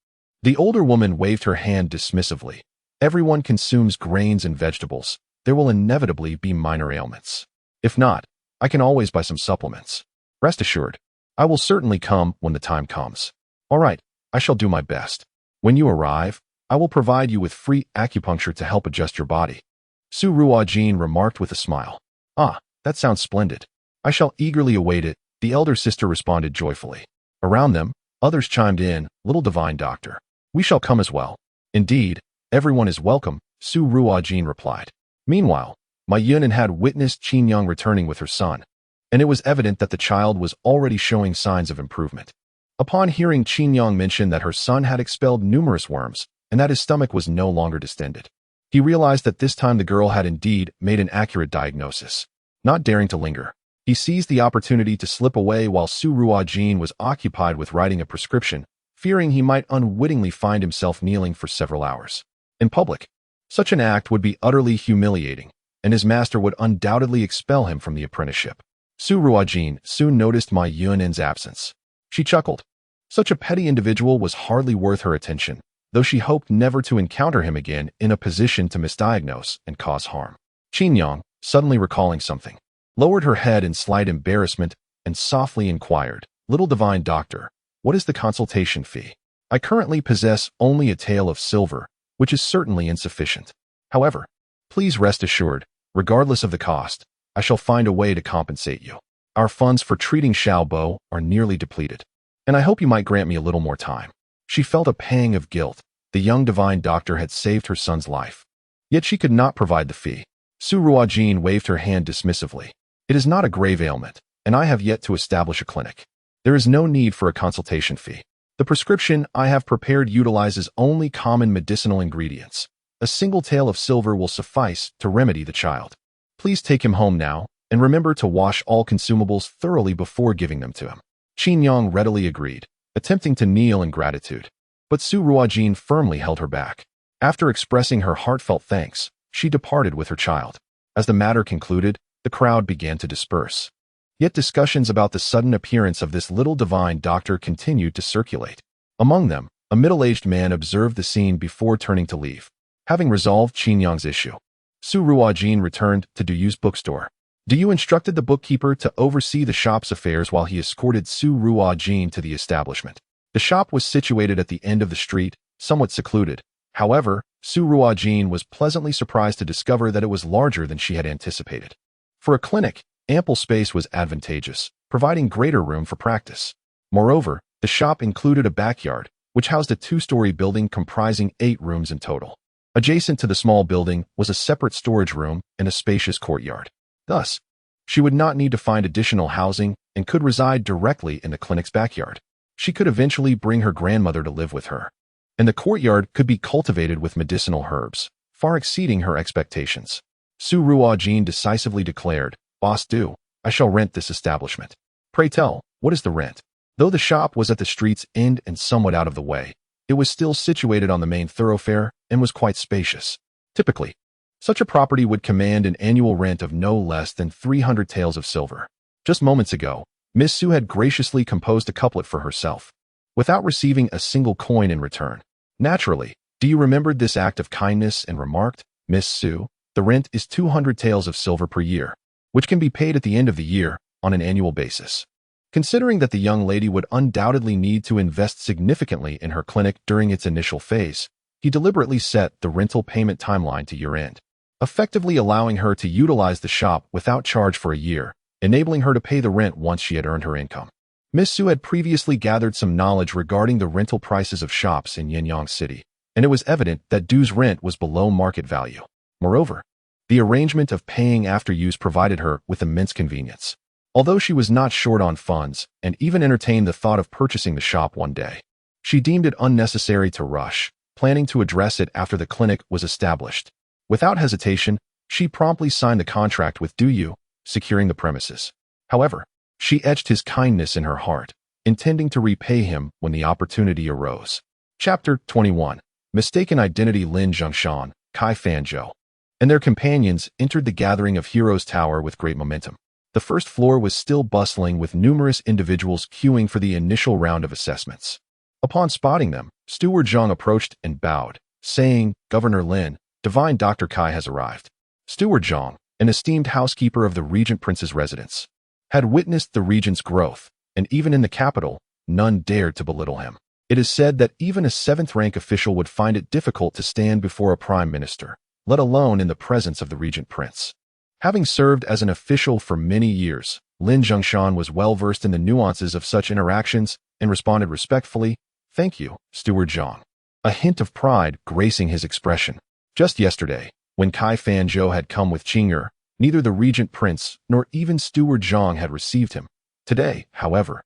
The older woman waved her hand dismissively. "Everyone consumes grains and vegetables. There will inevitably be minor ailments. If not, I can always buy some supplements. Rest assured, I will certainly come when the time comes." "All right, I shall do my best. When you arrive, I will provide you with free acupuncture to help adjust your body," Su Ruojin remarked with a smile. "Ah, that sounds splendid. I shall eagerly await it," the elder sister responded joyfully. Around them, others chimed in, "Little divine doctor, we shall come as well." "Indeed, everyone is welcome," Su Ruojin replied. Meanwhile, Ma Yunan had witnessed Qin Yang returning with her son, and it was evident that the child was already showing signs of improvement. Upon hearing Qin Yang mention that her son had expelled numerous worms and that his stomach was no longer distended, he realized that this time the girl had indeed made an accurate diagnosis. Not daring to linger, he seized the opportunity to slip away while Su Ruojin was occupied with writing a prescription, fearing he might unwittingly find himself kneeling for several hours. In public, such an act would be utterly humiliating, and his master would undoubtedly expel him from the apprenticeship. Su Ruojin soon noticed Ma Yunan's absence. She chuckled. Such a petty individual was hardly worth her attention, though she hoped never to encounter him again in a position to misdiagnose and cause harm. Qin Yang, suddenly recalling something, lowered her head in slight embarrassment and softly inquired, "Little divine doctor, what is the consultation fee? I currently possess only a tael of silver, which is certainly insufficient. However, please rest assured, regardless of the cost, I shall find a way to compensate you. Our funds for treating Xiaobo are nearly depleted, and I hope you might grant me a little more time." She felt a pang of guilt. The young divine doctor had saved her son's life, yet she could not provide the fee. Su Ruojin waved her hand dismissively. "It is not a grave ailment, and I have yet to establish a clinic. There is no need for a consultation fee. The prescription I have prepared utilizes only common medicinal ingredients. A single tael of silver will suffice to remedy the child. Please take him home now, and remember to wash all consumables thoroughly before giving them to him." Qin Yang readily agreed, attempting to kneel in gratitude. But Su Ruojin firmly held her back. After expressing her heartfelt thanks, she departed with her child. As the matter concluded, the crowd began to disperse. Yet discussions about the sudden appearance of this little divine doctor continued to circulate. Among them, a middle-aged man observed the scene before turning to leave. Having resolved Qin Yang's issue, Su Ruojin returned to Duyu's bookstore. Duyu instructed the bookkeeper to oversee the shop's affairs while he escorted Su Ruojin to the establishment. The shop was situated at the end of the street, somewhat secluded. However, Su Ruojin was pleasantly surprised to discover that it was larger than she had anticipated. For a clinic, ample space was advantageous, providing greater room for practice. Moreover, the shop included a backyard, which housed a two-story building comprising 8 rooms in total. Adjacent to the small building was a separate storage room and a spacious courtyard. Thus, she would not need to find additional housing and could reside directly in the clinic's backyard. She could eventually bring her grandmother to live with her, and the courtyard could be cultivated with medicinal herbs, far exceeding her expectations. Su Ruojin decisively declared, "Boss Du, I shall rent this establishment. Pray tell, what is the rent?" Though the shop was at the street's end and somewhat out of the way, it was still situated on the main thoroughfare and was quite spacious. Typically, such a property would command an annual rent of no less than 300 taels of silver. Just moments ago, Miss Su had graciously composed a couplet for herself, without receiving a single coin in return. Naturally, Duyu remembered this act of kindness and remarked, "Miss Su, the rent is 200 taels of silver per year, which can be paid at the end of the year on an annual basis." Considering that the young lady would undoubtedly need to invest significantly in her clinic during its initial phase, he deliberately set the rental payment timeline to year-end, effectively allowing her to utilize the shop without charge for a year, enabling her to pay the rent once she had earned her income. Miss Su had previously gathered some knowledge regarding the rental prices of shops in Yanyang City, and it was evident that Du's rent was below market value. Moreover, the arrangement of paying after use provided her with immense convenience. Although she was not short on funds and even entertained the thought of purchasing the shop one day, she deemed it unnecessary to rush, planning to address it after the clinic was established. Without hesitation, she promptly signed the contract with Du, securing the premises. However, she etched his kindness in her heart, intending to repay him when the opportunity arose. Chapter 21. Mistaken Identity. Lin Zhongshan, Kai Fanzhou, and their companions entered the Gathering of Heroes Tower with great momentum. The first floor was still bustling with numerous individuals queuing for the initial round of assessments. Upon spotting them, Su Ruojin approached and bowed, saying, "Governor Lin, Divine Dr. Kai has arrived." Su Ruojin, an esteemed housekeeper of the Regent Prince's residence, had witnessed the regent's growth, and even in the capital, none dared to belittle him. It is said that even a 7th-rank official would find it difficult to stand before a prime minister, let alone in the presence of the Regent Prince. Having served as an official for many years, Lin Zhongshan was well-versed in the nuances of such interactions and responded respectfully, "Thank you, Su Ruojin," a hint of pride gracing his expression. Just yesterday, when Kai Fanzhou had come with Qing'er, neither the Regent Prince nor even Su Ruojin had received him. Today, however,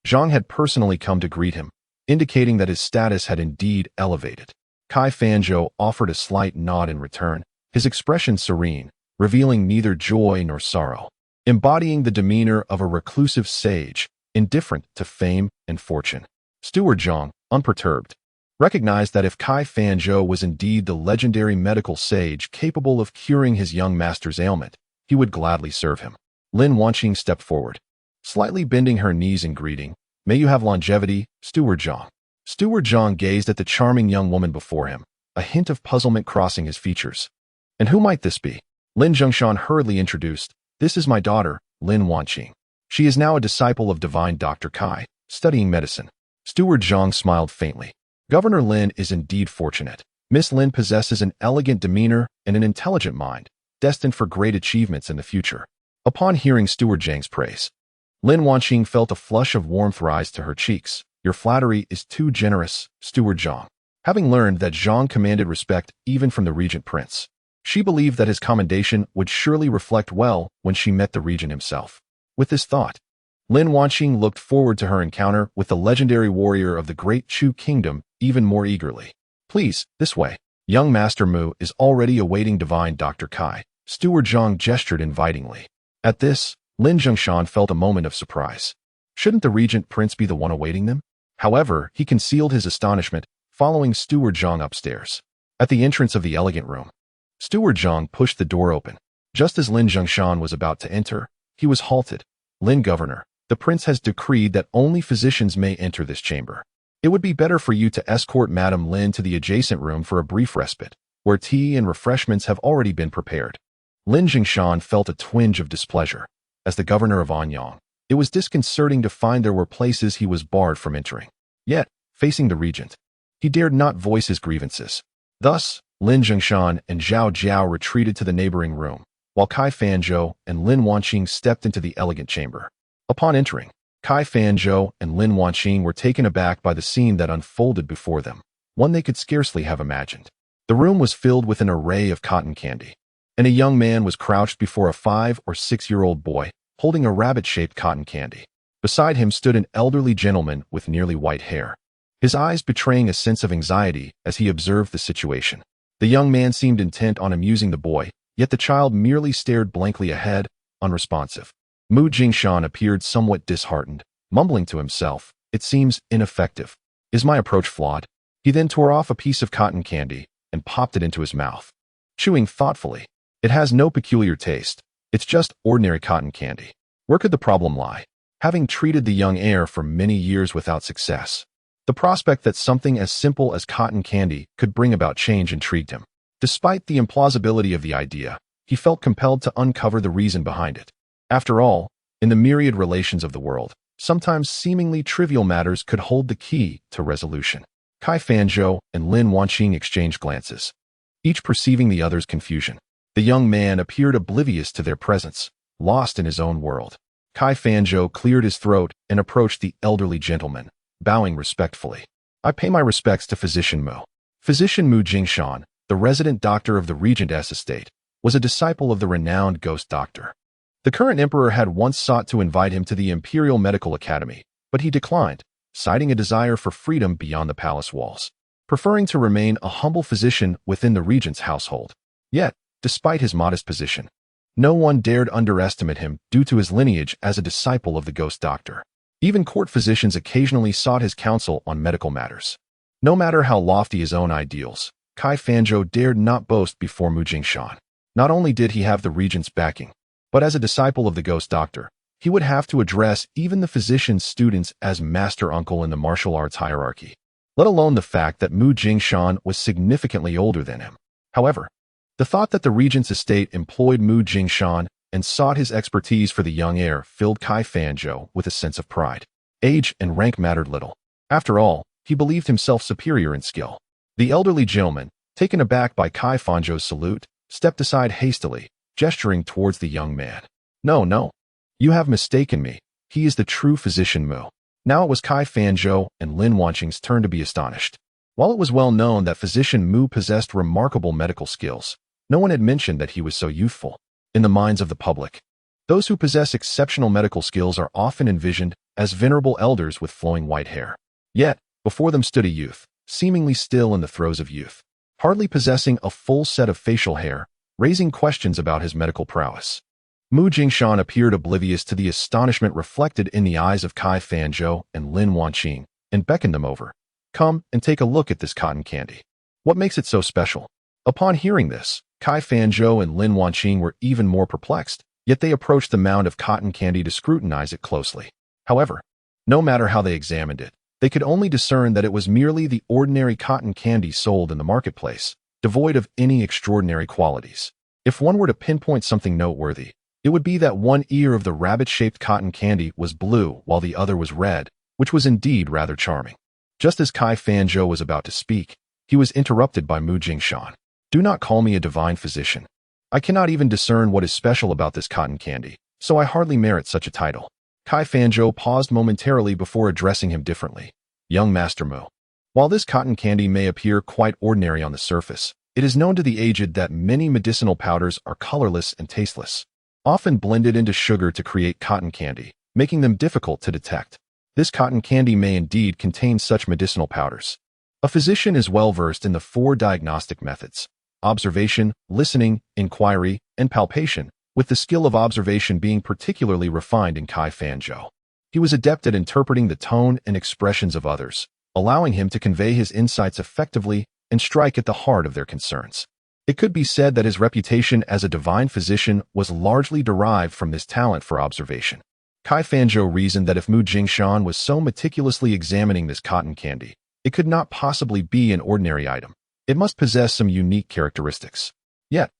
Zhang had personally come to greet him, indicating that his status had indeed elevated. Kai Fanzhou offered a slight nod in return, his expression serene, revealing neither joy nor sorrow, embodying the demeanor of a reclusive sage, indifferent to fame and fortune. Su Ruojin, unperturbed, recognized that if Kai Fanzhou was indeed the legendary medical sage capable of curing his young master's ailment, he would gladly serve him. Lin Wanqing stepped forward, slightly bending her knees in greeting. "May you have longevity, Su Ruojin." Su Ruojin gazed at the charming young woman before him, a hint of puzzlement crossing his features. "And who might this be?" Lin Zhongshan hurriedly introduced, "This is my daughter, Lin Wanqing. She is now a disciple of Divine Dr. Kai, studying medicine." Su Ruojin smiled faintly. Governor Lin is indeed fortunate. Miss Lin possesses an elegant demeanor and an intelligent mind, destined for great achievements in the future. Upon hearing Su Ruojin's praise, Lin Wanqing felt a flush of warmth rise to her cheeks. "Your flattery is too generous, Su Ruojin." Having learned that Zhang commanded respect even from the Regent Prince, she believed that his commendation would surely reflect well when she met the regent himself. With this thought, Lin Wanqing looked forward to her encounter with the legendary warrior of the Great Chu Kingdom even more eagerly. "Please, this way. Young Master Mu is already awaiting Divine Dr. Kai." Su Ruojin gestured invitingly. At this, Lin Zhongshan felt a moment of surprise. Shouldn't the Regent Prince be the one awaiting them? However, he concealed his astonishment, following Su Ruojin upstairs. At the entrance of the elegant room, Su Ruojin pushed the door open. Just as Lin Zhongshan was about to enter, he was halted. "Lin Governor, the prince has decreed that only physicians may enter this chamber. It would be better for you to escort Madame Lin to the adjacent room for a brief respite, where tea and refreshments have already been prepared." Lin Zhongshan felt a twinge of displeasure. As the governor of Anyang, it was disconcerting to find there were places he was barred from entering. Yet, facing the regent, he dared not voice his grievances. Thus, Lin Zhongshan and Zhao Jiao retreated to the neighboring room, while Kai Fanzhou and Lin Wanqing stepped into the elegant chamber. Upon entering, Kai Fanzhou and Lin Wanqing were taken aback by the scene that unfolded before them, one they could scarcely have imagined. The room was filled with an array of cotton candy, and a young man was crouched before a 5- or 6-year-old boy, holding a rabbit-shaped cotton candy. Beside him stood an elderly gentleman with nearly white hair, his eyes betraying a sense of anxiety as he observed the situation. The young man seemed intent on amusing the boy, yet the child merely stared blankly ahead, unresponsive. Mu Jingshan appeared somewhat disheartened, mumbling to himself, "It seems ineffective. Is my approach flawed?" He then tore off a piece of cotton candy and popped it into his mouth, chewing thoughtfully. "It has no peculiar taste. It's just ordinary cotton candy." Where could the problem lie? Having treated the young heir for many years without success, the prospect that something as simple as cotton candy could bring about change intrigued him. Despite the implausibility of the idea, he felt compelled to uncover the reason behind it. After all, in the myriad relations of the world, sometimes seemingly trivial matters could hold the key to resolution. Kai Fanzhou and Lin Wanqing exchanged glances, each perceiving the other's confusion. The young man appeared oblivious to their presence, lost in his own world. Kai Fanzhou cleared his throat and approached the elderly gentleman, bowing respectfully. I pay my respects to Physician Mu. Physician Mu Jingshan, the resident doctor of the regent's estate, was a disciple of the renowned ghost doctor. The current emperor had once sought to invite him to the Imperial Medical Academy, but he declined, citing a desire for freedom beyond the palace walls, preferring to remain a humble physician within the regent's household. Yet, despite his modest position, no one dared underestimate him due to his lineage as a disciple of the ghost doctor. Even court physicians occasionally sought his counsel on medical matters. No matter how lofty his own ideals, Kai Fanzhou dared not boast before Mu Jingshan. Not only did he have the regent's backing, but as a disciple of the ghost doctor, he would have to address even the physician's students as master uncle in the martial arts hierarchy, let alone the fact that Mu Jingshan was significantly older than him. However, the thought that the regent's estate employed Mu Jingshan and sought his expertise for the young heir filled Kai Fanzhou with a sense of pride. Age and rank mattered little. After all, he believed himself superior in skill. The elderly gentleman, taken aback by Kai Fanzhou's salute, stepped aside hastily, gesturing towards the young man. No. You have mistaken me. He is the true Physician Mu. Now it was Kai Fanzhou and Lin Wanqing's turn to be astonished. While it was well known that Physician Mu possessed remarkable medical skills, no one had mentioned that he was so youthful. In the minds of the public, those who possess exceptional medical skills are often envisioned as venerable elders with flowing white hair. Yet, before them stood a youth, seemingly still in the throes of youth, hardly possessing a full set of facial hair, raising questions about his medical prowess. Mu Jingshan appeared oblivious to the astonishment reflected in the eyes of Kai Fanzhou and Lin Wanqing, and beckoned them over. Come and take a look at this cotton candy. What makes it so special? Upon hearing this, Kai Fanzhou and Lin Wanqing were even more perplexed, yet they approached the mound of cotton candy to scrutinize it closely. However, no matter how they examined it, they could only discern that it was merely the ordinary cotton candy sold in the marketplace, devoid of any extraordinary qualities. If one were to pinpoint something noteworthy, it would be that one ear of the rabbit-shaped cotton candy was blue while the other was red, which was indeed rather charming. Just as Kai Fanzhou was about to speak, he was interrupted by Mu Jingshan. Do not call me a divine physician. I cannot even discern what is special about this cotton candy, so I hardly merit such a title. Kai Fanzhou paused momentarily before addressing him differently. Young Master Mu. While this cotton candy may appear quite ordinary on the surface, it is known to the aged that many medicinal powders are colorless and tasteless, often blended into sugar to create cotton candy, making them difficult to detect. This cotton candy may indeed contain such medicinal powders. A physician is well versed in the 4 diagnostic methods: observation, listening, inquiry, and palpation, with the skill of observation being particularly refined in Kai Fanzhou. He was adept at interpreting the tone and expressions of others, allowing him to convey his insights effectively and strike at the heart of their concerns. It could be said that his reputation as a divine physician was largely derived from this talent for observation. Kai Fanzhou reasoned that if Mu Jingshan was so meticulously examining this cotton candy, it could not possibly be an ordinary item. It must possess some unique characteristics. Yet,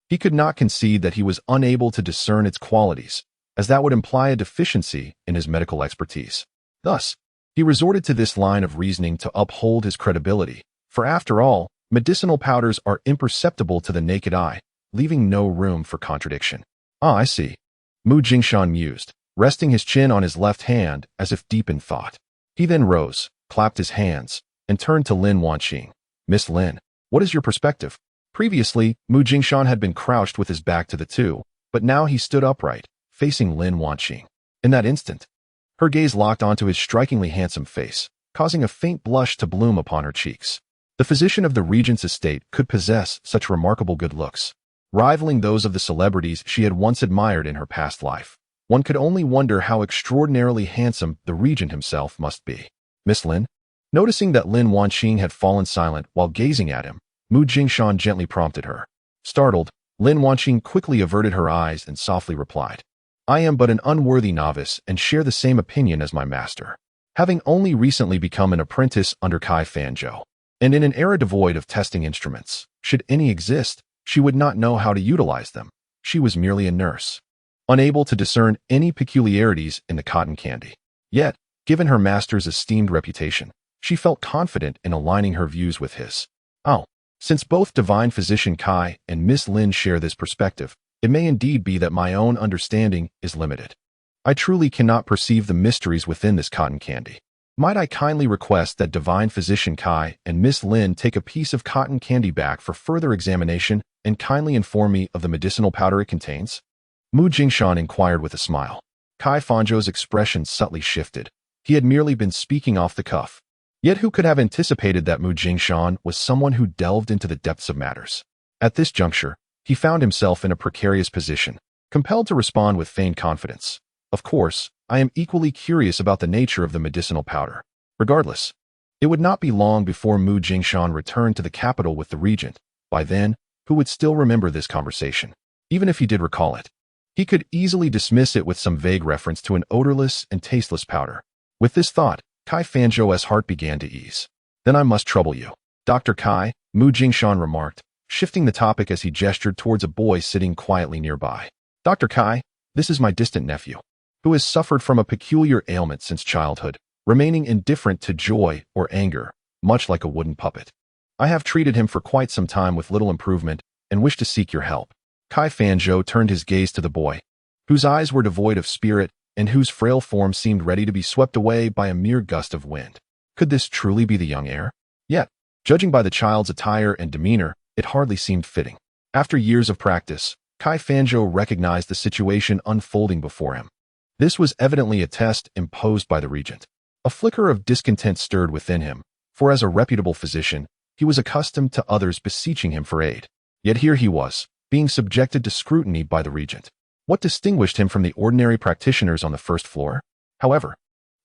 he could not concede that he was unable to discern its qualities, as that would imply a deficiency in his medical expertise. Thus, he resorted to this line of reasoning to uphold his credibility, for after all, medicinal powders are imperceptible to the naked eye, leaving no room for contradiction. I see. Mu Jingshan mused, resting his chin on his left hand as if deep in thought. He then rose, clapped his hands, and turned to Lin Wanqing. Miss Lin, what is your perspective? Previously, Mu Jingshan had been crouched with his back to the two, but now he stood upright, facing Lin Wanqing. In that instant, her gaze locked onto his strikingly handsome face, causing a faint blush to bloom upon her cheeks. The physician of the regent's estate could possess such remarkable good looks, rivaling those of the celebrities she had once admired in her past life. One could only wonder how extraordinarily handsome the regent himself must be. Miss Lin? Noticing that Lin Wanqing had fallen silent while gazing at him, Mu Jingshan gently prompted her. Startled, Lin Wanqing quickly averted her eyes and softly replied, I am but an unworthy novice and share the same opinion as my master. Having only recently become an apprentice under Kai Fanzhou, and in an era devoid of testing instruments, should any exist, she would not know how to utilize them. She was merely a nurse, unable to discern any peculiarities in the cotton candy. Yet, given her master's esteemed reputation, she felt confident in aligning her views with his. Since both divine physician Kai and Miss Lin share this perspective, it may indeed be that my own understanding is limited. I truly cannot perceive the mysteries within this cotton candy. Might I kindly request that Divine Physician Kai and Miss Lin take a piece of cotton candy back for further examination and kindly inform me of the medicinal powder it contains? Mu Jingshan inquired with a smile. Kai Fanzhou's expression subtly shifted. He had merely been speaking off the cuff. Yet who could have anticipated that Mu Jingshan was someone who delved into the depths of matters? At this juncture, he found himself in a precarious position, compelled to respond with feigned confidence. Of course, I am equally curious about the nature of the medicinal powder. Regardless, it would not be long before Mu Jingshan returned to the capital with the regent. By then, who would still remember this conversation? Even if he did recall it, he could easily dismiss it with some vague reference to an odorless and tasteless powder. With this thought, Kai Fanzhou's heart began to ease. Then I must trouble you, Dr. Kai, Mu Jingshan remarked, shifting the topic as he gestured towards a boy sitting quietly nearby. Dr. Kai, this is my distant nephew, who has suffered from a peculiar ailment since childhood, remaining indifferent to joy or anger, much like a wooden puppet. I have treated him for quite some time with little improvement and wish to seek your help. Kai Fanzhou turned his gaze to the boy, whose eyes were devoid of spirit and whose frail form seemed ready to be swept away by a mere gust of wind. Could this truly be the young heir? Yet, judging by the child's attire and demeanor, it hardly seemed fitting. After years of practice, Kai Fanzhou recognized the situation unfolding before him. This was evidently a test imposed by the regent. A flicker of discontent stirred within him, for as a reputable physician, he was accustomed to others beseeching him for aid. Yet here he was, being subjected to scrutiny by the regent. What distinguished him from the ordinary practitioners on the first floor? However,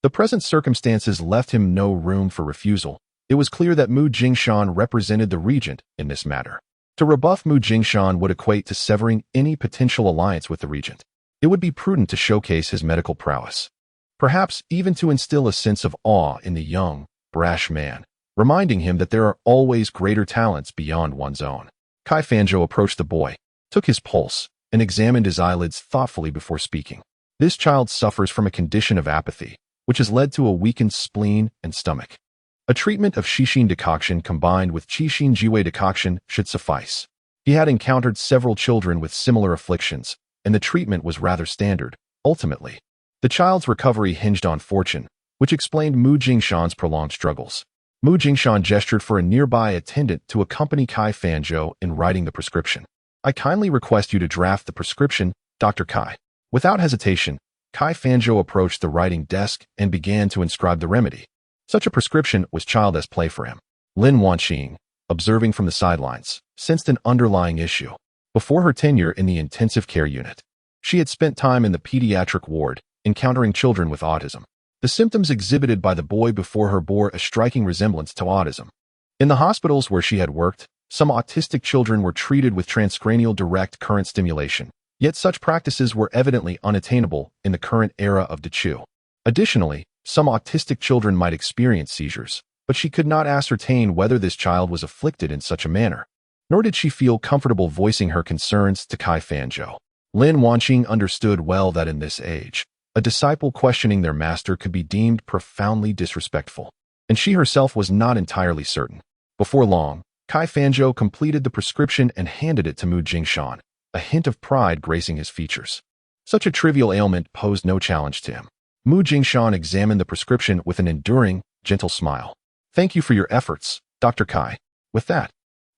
the present circumstances left him no room for refusal. It was clear that Mu Jingshan represented the regent in this matter. To rebuff Mu Jingshan would equate to severing any potential alliance with the regent. It would be prudent to showcase his medical prowess, perhaps even to instill a sense of awe in the young, brash man, reminding him that there are always greater talents beyond one's own. Kai Fanzhou approached the boy, took his pulse, and examined his eyelids thoughtfully before speaking. This child suffers from a condition of apathy, which has led to a weakened spleen and stomach. A treatment of Qixin decoction combined with Qixin Jiwei decoction should suffice. He had encountered several children with similar afflictions, and the treatment was rather standard. Ultimately, the child's recovery hinged on fortune, which explained Mu Jingshan's prolonged struggles. Mu Jingshan gestured for a nearby attendant to accompany Kai Fanzhou in writing the prescription. I kindly request you to draft the prescription, Dr. Kai. Without hesitation, Kai Fanzhou approached the writing desk and began to inscribe the remedy. Such a prescription was childish play for him. Lin Wanqing, observing from the sidelines, sensed an underlying issue. Before her tenure in the intensive care unit, she had spent time in the pediatric ward, encountering children with autism. The symptoms exhibited by the boy before her bore a striking resemblance to autism. In the hospitals where she had worked, some autistic children were treated with transcranial direct current stimulation, yet such practices were evidently unattainable in the current era of Dechu. Additionally, some autistic children might experience seizures, but she could not ascertain whether this child was afflicted in such a manner. Nor did she feel comfortable voicing her concerns to Kai Fanzhou. Lin Wanqing understood well that in this age, a disciple questioning their master could be deemed profoundly disrespectful, and she herself was not entirely certain. Before long, Kai Fanzhou completed the prescription and handed it to Mu Jingshan, a hint of pride gracing his features. Such a trivial ailment posed no challenge to him. Mu Jingshan examined the prescription with an enduring, gentle smile. Thank you for your efforts, Dr. Kai. With that,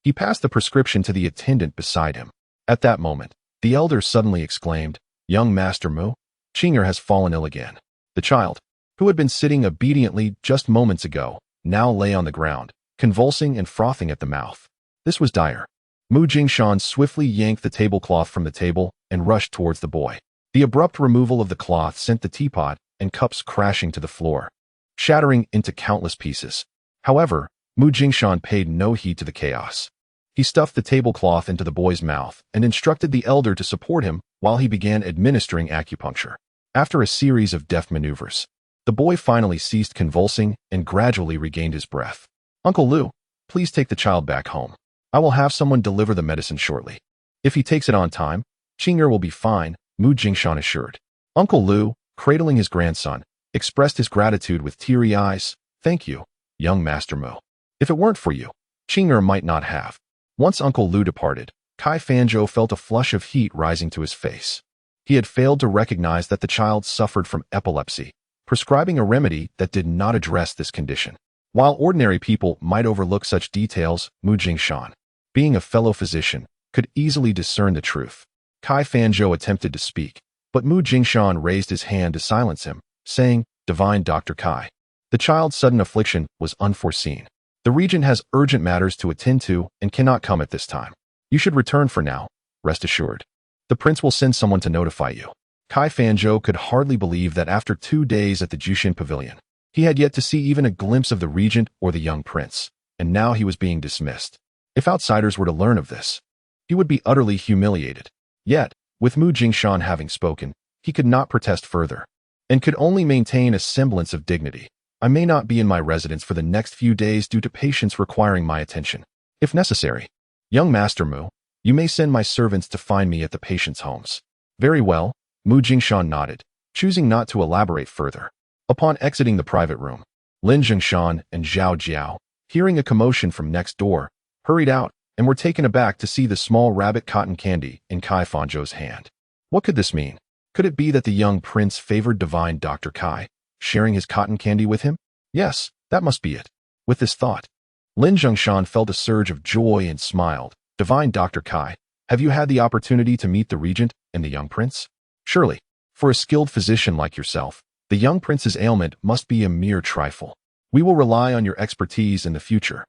he passed the prescription to the attendant beside him. At that moment, the elder suddenly exclaimed, "Young Master Mu, Qing'er has fallen ill again." The child, who had been sitting obediently just moments ago, now lay on the ground, convulsing and frothing at the mouth. This was dire. Mu Jingshan swiftly yanked the tablecloth from the table and rushed towards the boy. The abrupt removal of the cloth sent the teapot and cups crashing to the floor, shattering into countless pieces. However, Mu Jingshan paid no heed to the chaos. He stuffed the tablecloth into the boy's mouth and instructed the elder to support him while he began administering acupuncture. After a series of deft maneuvers, the boy finally ceased convulsing and gradually regained his breath. "Uncle Lu, please take the child back home. I will have someone deliver the medicine shortly. If he takes it on time, Qing'er will be fine," Mu Jingshan assured. Uncle Lu, cradling his grandson, expressed his gratitude with teary eyes. "Thank you, young Master Mu. If it weren't for you, Qing'er might not have." Once Uncle Lu departed, Kai Fanzhou felt a flush of heat rising to his face. He had failed to recognize that the child suffered from epilepsy, prescribing a remedy that did not address this condition. While ordinary people might overlook such details, Mu Jingshan, being a fellow physician, could easily discern the truth. Kai Fanzhou attempted to speak, but Mu Jingshan raised his hand to silence him, saying, "Divine Dr. Kai, the child's sudden affliction was unforeseen. The regent has urgent matters to attend to and cannot come at this time. You should return for now, rest assured. The prince will send someone to notify you." Kai Fanzhou could hardly believe that after 2 days at the Jushin Pavilion, he had yet to see even a glimpse of the regent or the young prince, and now he was being dismissed. If outsiders were to learn of this, he would be utterly humiliated. Yet, with Mu Jingshan having spoken, he could not protest further, and could only maintain a semblance of dignity. "I may not be in my residence for the next few days due to patients requiring my attention. If necessary, young Master Mu, you may send my servants to find me at the patients' homes." "Very well," Mu Jingshan nodded, choosing not to elaborate further. Upon exiting the private room, Lin Jingshan and Zhao Jiao, hearing a commotion from next door, hurried out and were taken aback to see the small rabbit cotton candy in Kai Fanzhou's hand. What could this mean? Could it be that the young prince favored divine Dr. Kai, sharing his cotton candy with him? Yes, that must be it. With this thought, Lin Jingshan felt a surge of joy and smiled. "Divine Dr. Kai, have you had the opportunity to meet the regent and the young prince? Surely, for a skilled physician like yourself, the young prince's ailment must be a mere trifle. We will rely on your expertise in the future."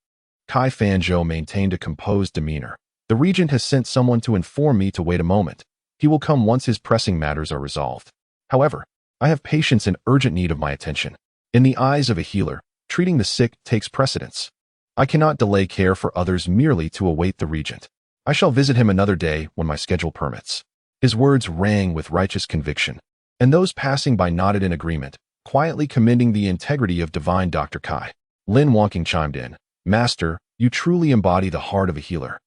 Kai Fanzhou maintained a composed demeanor. "The regent has sent someone to inform me to wait a moment. He will come once his pressing matters are resolved. However, I have patients in urgent need of my attention. In the eyes of a healer, treating the sick takes precedence. I cannot delay care for others merely to await the regent. I shall visit him another day when my schedule permits." His words rang with righteous conviction, and those passing by nodded in agreement, quietly commending the integrity of divine Dr. Kai. Lin Wangqing chimed in, "Master, you truly embody the heart of a healer.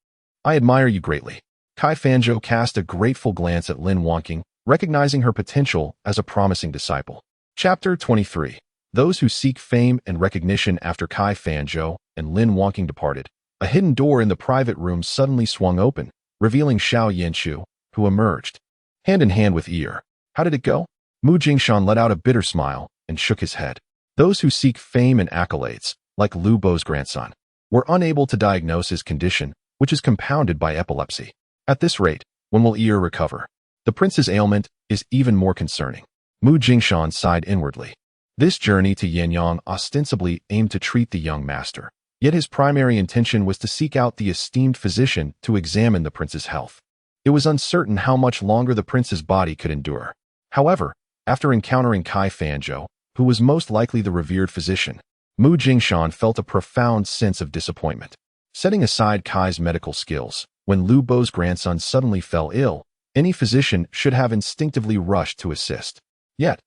I admire you greatly." Kai Fanzhou cast a grateful glance at Lin Wangqing, recognizing her potential as a promising disciple. Chapter 23. Those who seek fame and recognition. After Kai Fanzhou and Lin Wangqing departed, a hidden door in the private room suddenly swung open, revealing Xiao Yanchu, who emerged, hand in hand with Ear. "How did it go?" Mu Jingshan let out a bitter smile and shook his head. Those who seek fame and accolades, like Lu Bo's grandson, were unable to diagnose his condition, which is compounded by epilepsy. At this rate, when will Ear recover? The prince's ailment is even more concerning. Mu Jingshan sighed inwardly. This journey to Yanyang ostensibly aimed to treat the young master, yet his primary intention was to seek out the esteemed physician to examine the prince's health. It was uncertain how much longer the prince's body could endure. However, after encountering Kai Fanzhou, who was most likely the revered physician, Mu Jingshan felt a profound sense of disappointment. Setting aside Kai's medical skills, when Lu Bo's grandson suddenly fell ill, any physician should have instinctively rushed to assist. Yet,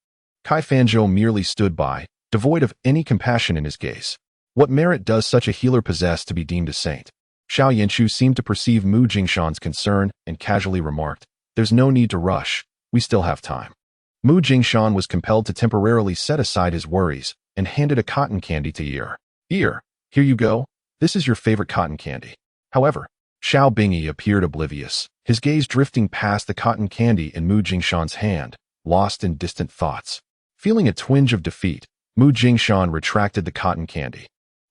Kai Fanzhou merely stood by, devoid of any compassion in his gaze. What merit does such a healer possess to be deemed a saint? Xiao Yanchu seemed to perceive Mu Jingshan's concern and casually remarked, "There's no need to rush, we still have time." Mu Jingshan was compelled to temporarily set aside his worries and handed a cotton candy to Ear. "Ear, here you go. This is your favorite cotton candy." However, Xiao Bingyi appeared oblivious, his gaze drifting past the cotton candy in Mu Jingshan's hand, lost in distant thoughts. Feeling a twinge of defeat, Mu Jingshan retracted the cotton candy.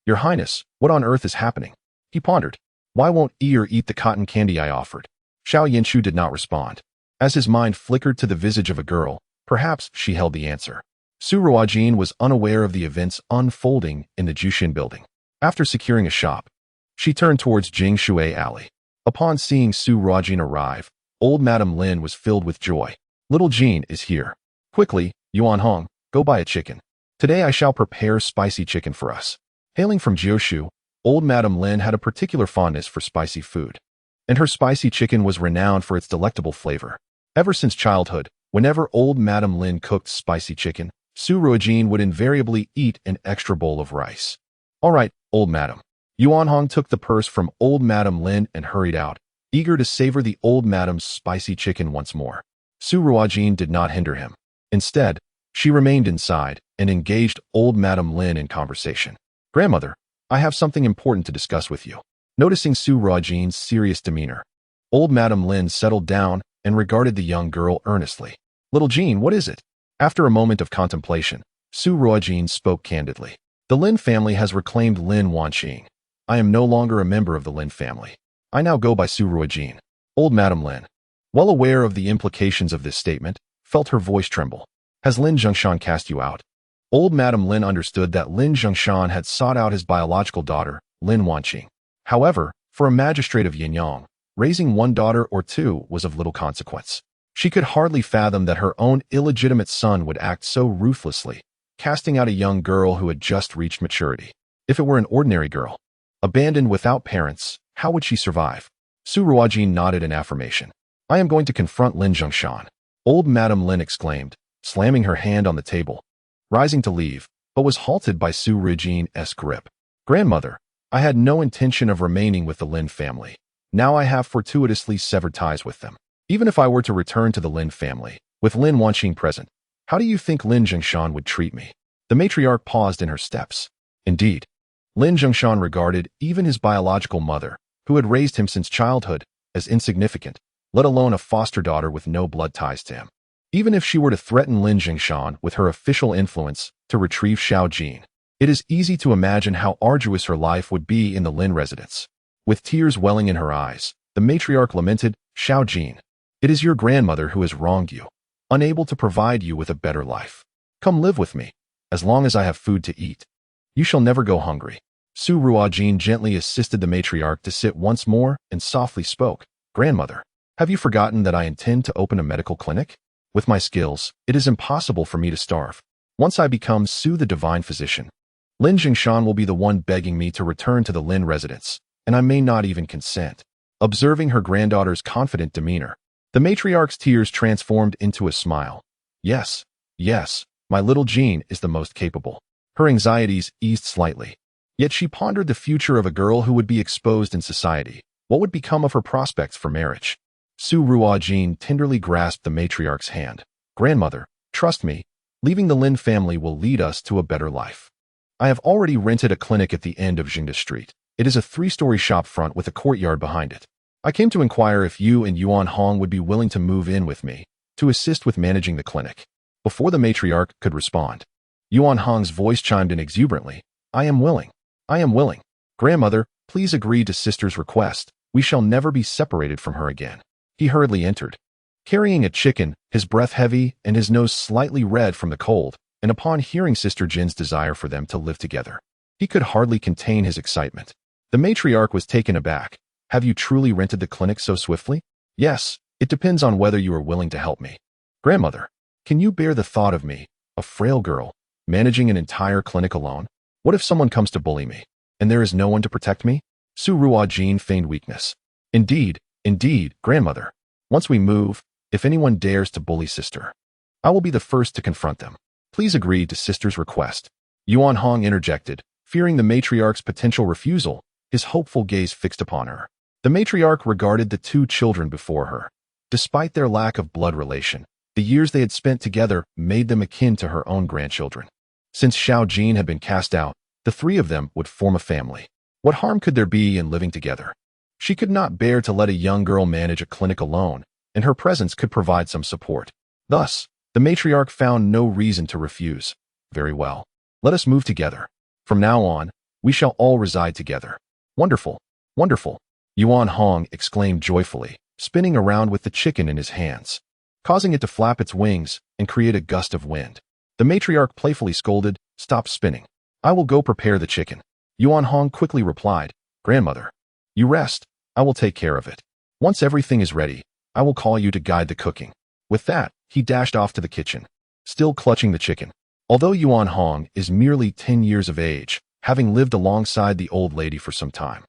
"Your Highness, what on earth is happening?" He pondered. "Why won't Ear eat the cotton candy I offered?" Xiao Yanchu did not respond. As his mind flickered to the visage of a girl, perhaps she held the answer. Su Ruojin was unaware of the events unfolding in the Jushin building. After securing a shop, she turned towards Jingshui Alley. Upon seeing Su Ruojin arrive, old Madame Lin was filled with joy. "Little Jean is here. Quickly, Yuan Hong, go buy a chicken. Today I shall prepare spicy chicken for us." Hailing from Jiushu, old Madame Lin had a particular fondness for spicy food, and her spicy chicken was renowned for its delectable flavor. Ever since childhood, whenever old Madame Lin cooked spicy chicken, Su Ruojin would invariably eat an extra bowl of rice. "All right, old madam." Yuan Hong took the purse from old Madame Lin and hurried out, eager to savor the old madam's spicy chicken once more. Su Ruojin did not hinder him. Instead, she remained inside and engaged old Madame Lin in conversation. "Grandmother, I have something important to discuss with you." Noticing Su Ruojin's serious demeanor, old Madame Lin settled down and regarded the young girl earnestly. "Little Jean, what is it?" After a moment of contemplation, Su Ruojin spoke candidly. "The Lin family has reclaimed Lin Wanqing. I am no longer a member of the Lin family. I now go by Su Ruojin." Old Madame Lin, well aware of the implications of this statement, felt her voice tremble. "Has Lin Zhongshan cast you out?" Old Madame Lin understood that Lin Zhongshan had sought out his biological daughter, Lin Wanqing. However, for a magistrate of Yanyang, raising one daughter or two was of little consequence. She could hardly fathom that her own illegitimate son would act so ruthlessly, casting out a young girl who had just reached maturity. If it were an ordinary girl, abandoned without parents, how would she survive? Su Ruojin nodded in affirmation. "I am going to confront Lin Zhongshan," Old Madame Lin exclaimed, slamming her hand on the table, rising to leave, but was halted by Su Ruojin's grip. "Grandmother, I had no intention of remaining with the Lin family. Now I have fortuitously severed ties with them. Even if I were to return to the Lin family, with Lin Wanqing present, how do you think Lin Zhongshan would treat me?" The matriarch paused in her steps. Indeed, Lin Zhongshan regarded even his biological mother, who had raised him since childhood, as insignificant, let alone a foster daughter with no blood ties to him. Even if she were to threaten Lin Zhongshan with her official influence to retrieve Su Ruojin, it is easy to imagine how arduous her life would be in the Lin residence. With tears welling in her eyes, the matriarch lamented, "Su Ruojin, it is your grandmother who has wronged you, unable to provide you with a better life. Come live with me, as long as I have food to eat. You shall never go hungry." Su Ruojin gently assisted the matriarch to sit once more and softly spoke, "Grandmother, have you forgotten that I intend to open a medical clinic? With my skills, it is impossible for me to starve. Once I become Su the divine physician, Lin Zhongshan will be the one begging me to return to the Lin residence, and I may not even consent." Observing her granddaughter's confident demeanor, the matriarch's tears transformed into a smile. Yes, my little Jean is the most capable." Her anxieties eased slightly. Yet she pondered the future of a girl who would be exposed in society. What would become of her prospects for marriage? Su Ruojin tenderly grasped the matriarch's hand. "Grandmother, trust me, leaving the Lin family will lead us to a better life. I have already rented a clinic at the end of Jingda Street. It is a 3-story shop front with a courtyard behind it. I came to inquire if you and Yuan Hong would be willing to move in with me to assist with managing the clinic." Before the matriarch could respond, Yuan Hong's voice chimed in exuberantly. I am willing. Grandmother, please agree to sister's request. We shall never be separated from her again." He hurriedly entered, carrying a chicken, his breath heavy and his nose slightly red from the cold, and upon hearing Sister Jin's desire for them to live together, he could hardly contain his excitement. The matriarch was taken aback. "Have you truly rented the clinic so swiftly?" "Yes, it depends on whether you are willing to help me." "Grandmother, can you bear the thought of me, a frail girl, managing an entire clinic alone? What if someone comes to bully me, and there is no one to protect me?" Su Ruojin feigned weakness. Indeed, grandmother. Once we move, if anyone dares to bully sister, I will be the first to confront them. Please agree to sister's request." Yuan Hong interjected, fearing the matriarch's potential refusal, his hopeful gaze fixed upon her. The matriarch regarded the 2 children before her. Despite their lack of blood relation, the years they had spent together made them akin to her own grandchildren. Since Su Ruojin had been cast out, the 3 of them would form a family. What harm could there be in living together? She could not bear to let a young girl manage a clinic alone, and her presence could provide some support. Thus, the matriarch found no reason to refuse. "Very well. Let us move together. From now on, we shall all reside together." Wonderful. Yuan Hong exclaimed joyfully, spinning around with the chicken in his hands, causing it to flap its wings and create a gust of wind. The matriarch playfully scolded, "Stop spinning. I will go prepare the chicken." Yuan Hong quickly replied, "Grandmother, you rest. I will take care of it. Once everything is ready, I will call you to guide the cooking." With that, he dashed off to the kitchen, still clutching the chicken. Although Yuan Hong is merely 10 years of age, having lived alongside the old lady for some time,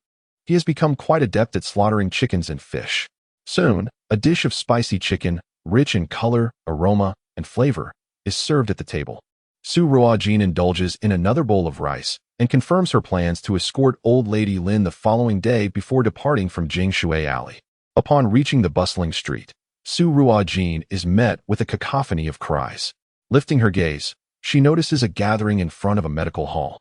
he has become quite adept at slaughtering chickens and fish. Soon, a dish of spicy chicken, rich in color, aroma, and flavor, is served at the table. Su Ruojin indulges in another bowl of rice and confirms her plans to escort old lady Lin the following day before departing from Jingshui Alley. Upon reaching the bustling street, Su Ruojin is met with a cacophony of cries. Lifting her gaze, she notices a gathering in front of a medical hall.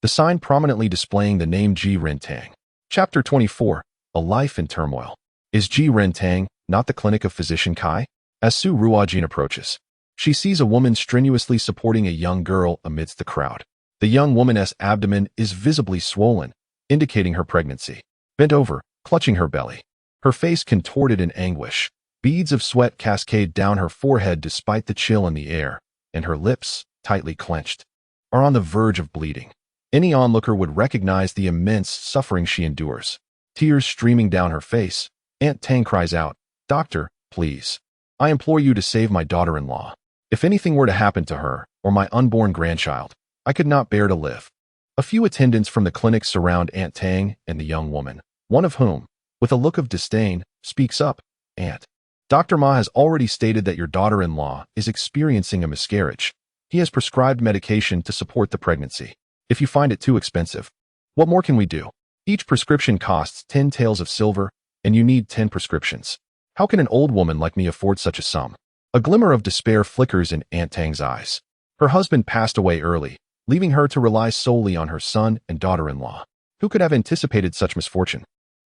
The sign prominently displaying the name Ji Rentang. Chapter 24, A Life in Turmoil. Is Ji Rentang, not the clinic of physician Kai? As Su Ruojin approaches, she sees a woman strenuously supporting a young girl amidst the crowd. The young woman's abdomen is visibly swollen, indicating her pregnancy. Bent over, clutching her belly, her face contorted in anguish. Beads of sweat cascade down her forehead despite the chill in the air, and her lips, tightly clenched, are on the verge of bleeding. Any onlooker would recognize the immense suffering she endures. Tears streaming down her face, Aunt Tang cries out, "Doctor, please. I implore you to save my daughter-in-law. If anything were to happen to her, or my unborn grandchild, I could not bear to live." A few attendants from the clinic surround Aunt Tang and the young woman, one of whom, with a look of disdain, speaks up, "Aunt, Dr. Ma has already stated that your daughter-in-law is experiencing a miscarriage. He has prescribed medication to support the pregnancy. If you find it too expensive, what more can we do? Each prescription costs 10 taels of silver, and you need 10 prescriptions. How can an old woman like me afford such a sum?" A glimmer of despair flickers in Aunt Tang's eyes. Her husband passed away early, leaving her to rely solely on her son and daughter-in-law. Who could have anticipated such misfortune?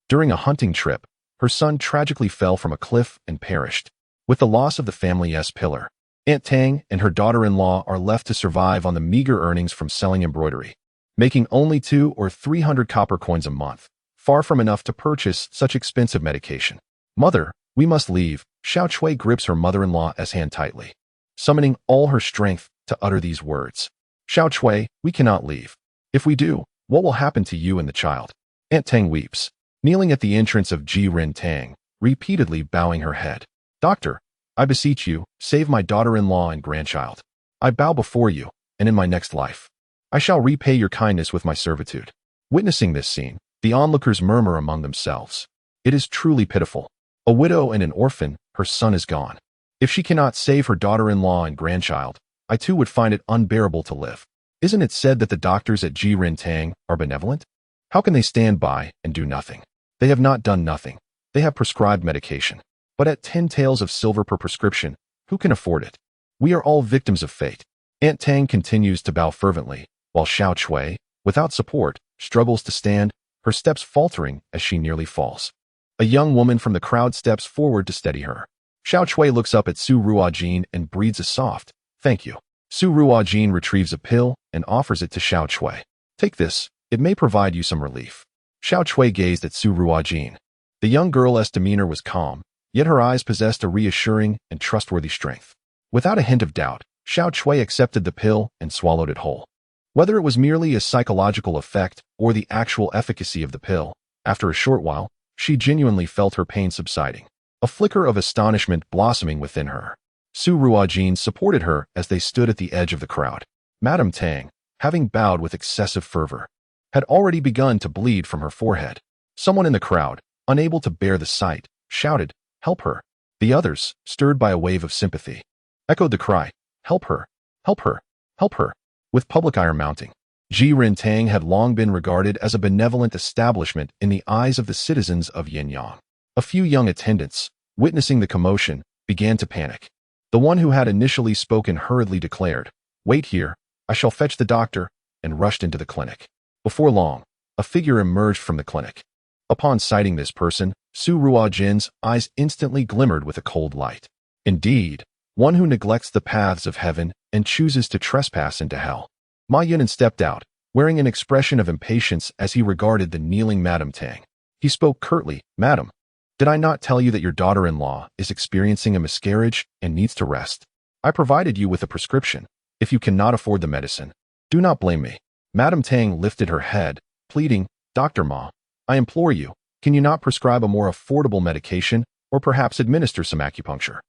During a hunting trip, her son tragically fell from a cliff and perished. With the loss of the family's pillar, Aunt Tang and her daughter-in-law are left to survive on the meager earnings from selling embroidery, making only 200 or 300 copper coins a month, far from enough to purchase such expensive medication. "Mother, we must leave." Xiao Chui grips her mother-in-law's hand tightly, summoning all her strength to utter these words. "Xiao Chui, we cannot leave. If we do, what will happen to you and the child?" Aunt Tang weeps, kneeling at the entrance of Ji Rin Tang, repeatedly bowing her head. "Doctor, I beseech you, save my daughter-in-law and grandchild. I bow before you, and in my next life, I shall repay your kindness with my servitude." Witnessing this scene, the onlookers murmur among themselves. It is truly pitiful. A widow and an orphan, her son is gone. If she cannot save her daughter-in-law and grandchild, I too would find it unbearable to live. Isn't it said that the doctors at Ji Rin Tang are benevolent? How can they stand by and do nothing? They have not done nothing. They have prescribed medication. But at 10 taels of silver per prescription, who can afford it? We are all victims of fate. Aunt Tang continues to bow fervently, while Xiao Chui, without support, struggles to stand, her steps faltering as she nearly falls. A young woman from the crowd steps forward to steady her. Xiao Chui looks up at Su Ruojin and breathes a soft, "Thank you." Su Ruojin retrieves a pill and offers it to Xiao Chui. "Take this, it may provide you some relief." Xiao Chui gazed at Su Ruojin. The young girl's demeanor was calm, yet her eyes possessed a reassuring and trustworthy strength. Without a hint of doubt, Xiao Chui accepted the pill and swallowed it whole. Whether it was merely a psychological effect or the actual efficacy of the pill, after a short while, she genuinely felt her pain subsiding, a flicker of astonishment blossoming within her. Su Ruojin supported her as they stood at the edge of the crowd. Madame Tang, having bowed with excessive fervor, had already begun to bleed from her forehead. Someone in the crowd, unable to bear the sight, shouted, "Help her." The others, stirred by a wave of sympathy, echoed the cry, "Help her! Help her! Help her!" With public ire mounting. Ji Rin Tang had long been regarded as a benevolent establishment in the eyes of the citizens of Yanyang. A few young attendants, witnessing the commotion, began to panic. The one who had initially spoken hurriedly declared, "Wait here, I shall fetch the doctor," and rushed into the clinic. Before long, a figure emerged from the clinic. Upon sighting this person, Su Ruojin's eyes instantly glimmered with a cold light. Indeed, one who neglects the paths of heaven and chooses to trespass into hell. Ma Yunan stepped out, wearing an expression of impatience as he regarded the kneeling Madame Tang. He spoke curtly, "Madam, did I not tell you that your daughter-in-law is experiencing a miscarriage and needs to rest? I provided you with a prescription. If you cannot afford the medicine, do not blame me." Madame Tang lifted her head, pleading, "Dr. Ma, I implore you, can you not prescribe a more affordable medication or perhaps administer some acupuncture?"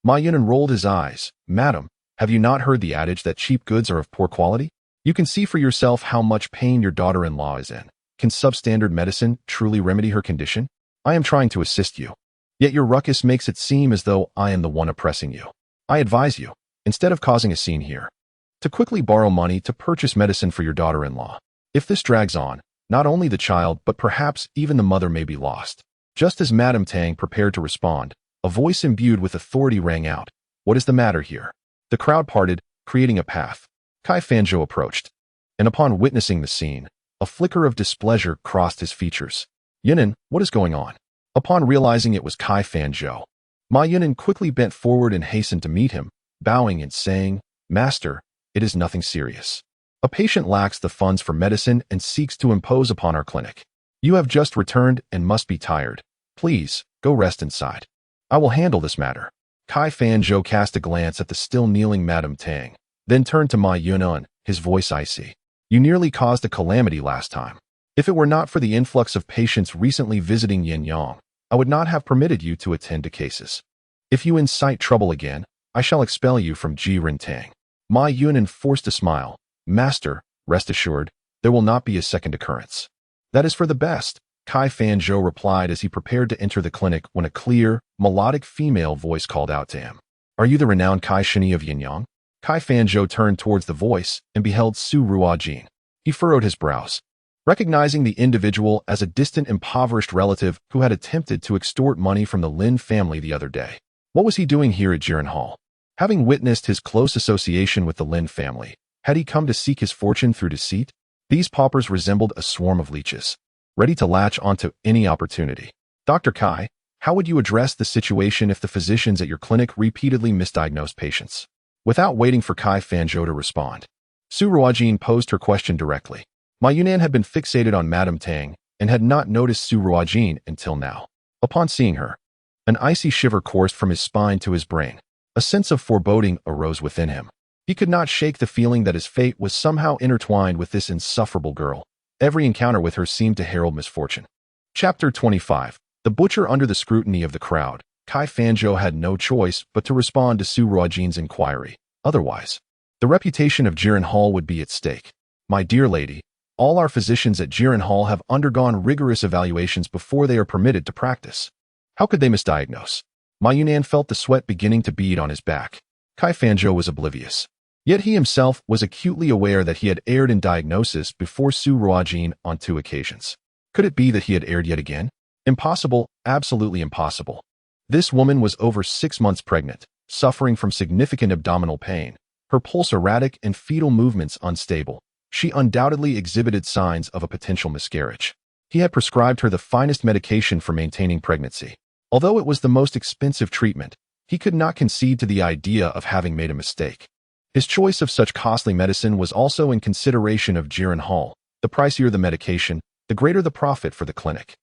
Ma Yunan rolled his eyes. "Madam, have you not heard the adage that cheap goods are of poor quality? You can see for yourself how much pain your daughter-in-law is in. Can substandard medicine truly remedy her condition? I am trying to assist you. Yet your ruckus makes it seem as though I am the one oppressing you. I advise you, instead of causing a scene here, to quickly borrow money to purchase medicine for your daughter-in-law. If this drags on, not only the child but perhaps even the mother may be lost." Just as Madame Tang prepared to respond, a voice imbued with authority rang out, "What is the matter here?" The crowd parted, creating a path. Kai Fanzhou approached, and upon witnessing the scene, a flicker of displeasure crossed his features. "Yunan, what is going on?" Upon realizing it was Kai Fanzhou, Ma Yunan quickly bent forward and hastened to meet him, bowing and saying, "Master, it is nothing serious. A patient lacks the funds for medicine and seeks to impose upon our clinic. You have just returned and must be tired. Please, go rest inside. I will handle this matter." Kai Fanzhou cast a glance at the still kneeling Madame Tang, then turned to Ma Yunan, his voice icy. "You nearly caused a calamity last time. If it were not for the influx of patients recently visiting Yanyang, I would not have permitted you to attend to cases. If you incite trouble again, I shall expel you from Jirintang." Ma Yunan forced a smile. "Master, rest assured, there will not be a second occurrence." "That is for the best," Kai Fanzhou replied as he prepared to enter the clinic when a clear, melodic female voice called out to him. "Are you the renowned Kai Shini of Yanyang?" Kai Fanzhou turned towards the voice and beheld Su Ruojin. He furrowed his brows. Recognizing the individual as a distant, impoverished relative who had attempted to extort money from the Lin family the other day. What was he doing here at Jiren Hall? Having witnessed his close association with the Lin family, had he come to seek his fortune through deceit? These paupers resembled a swarm of leeches, ready to latch onto any opportunity. "Dr. Kai, how would you address the situation if the physicians at your clinic repeatedly misdiagnosed patients?" Without waiting for Kai Fanzhou to respond, Su Ruojin posed her question directly. Ma Yunan had been fixated on Madame Tang and had not noticed Su Ruojin until now. Upon seeing her, an icy shiver coursed from his spine to his brain. A sense of foreboding arose within him. He could not shake the feeling that his fate was somehow intertwined with this insufferable girl. Every encounter with her seemed to herald misfortune. Chapter 25. The butcher under the scrutiny of the crowd. Kai Fanzhou had no choice but to respond to Su Ruojin's inquiry. Otherwise, the reputation of Jiren Hall would be at stake. "My dear lady, all our physicians at Jiren Hall have undergone rigorous evaluations before they are permitted to practice. How could they misdiagnose?" Ma Yunan felt the sweat beginning to bead on his back. Kai Fanzhou was oblivious. Yet he himself was acutely aware that he had erred in diagnosis before Su Ruojin on 2 occasions. Could it be that he had erred yet again? Impossible, absolutely impossible. This woman was over 6 months pregnant, suffering from significant abdominal pain, her pulse erratic and fetal movements unstable. She undoubtedly exhibited signs of a potential miscarriage. He had prescribed her the finest medication for maintaining pregnancy. Although it was the most expensive treatment, he could not concede to the idea of having made a mistake. His choice of such costly medicine was also in consideration of Jiren Hall. The pricier the medication, the greater the profit for the clinic.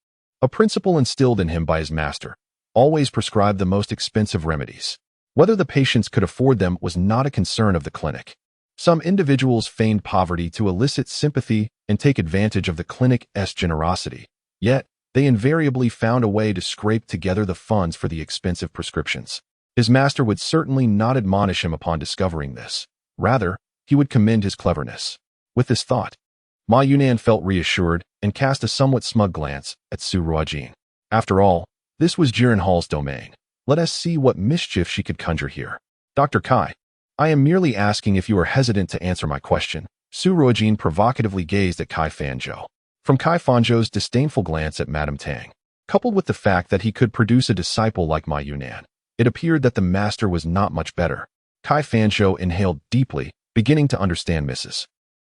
A principle instilled in him by his master: always prescribe the most expensive remedies. Whether the patients could afford them was not a concern of the clinic. Some individuals feigned poverty to elicit sympathy and take advantage of the clinic's generosity. Yet, they invariably found a way to scrape together the funds for the expensive prescriptions. His master would certainly not admonish him upon discovering this. Rather, he would commend his cleverness. With this thought, Ma Yunan felt reassured and cast a somewhat smug glance at Su Ruojin. After all, this was Jiren Hall's domain. Let us see what mischief she could conjure here. "Dr. Kai, I am merely asking if you are hesitant to answer my question." Su Ruojin provocatively gazed at Kai Fanzhou. From Kai Fanzhou's disdainful glance at Madame Tang, coupled with the fact that he could produce a disciple like Ma Yunan, it appeared that the master was not much better. Kai Fanzhou inhaled deeply, beginning to understand Mrs.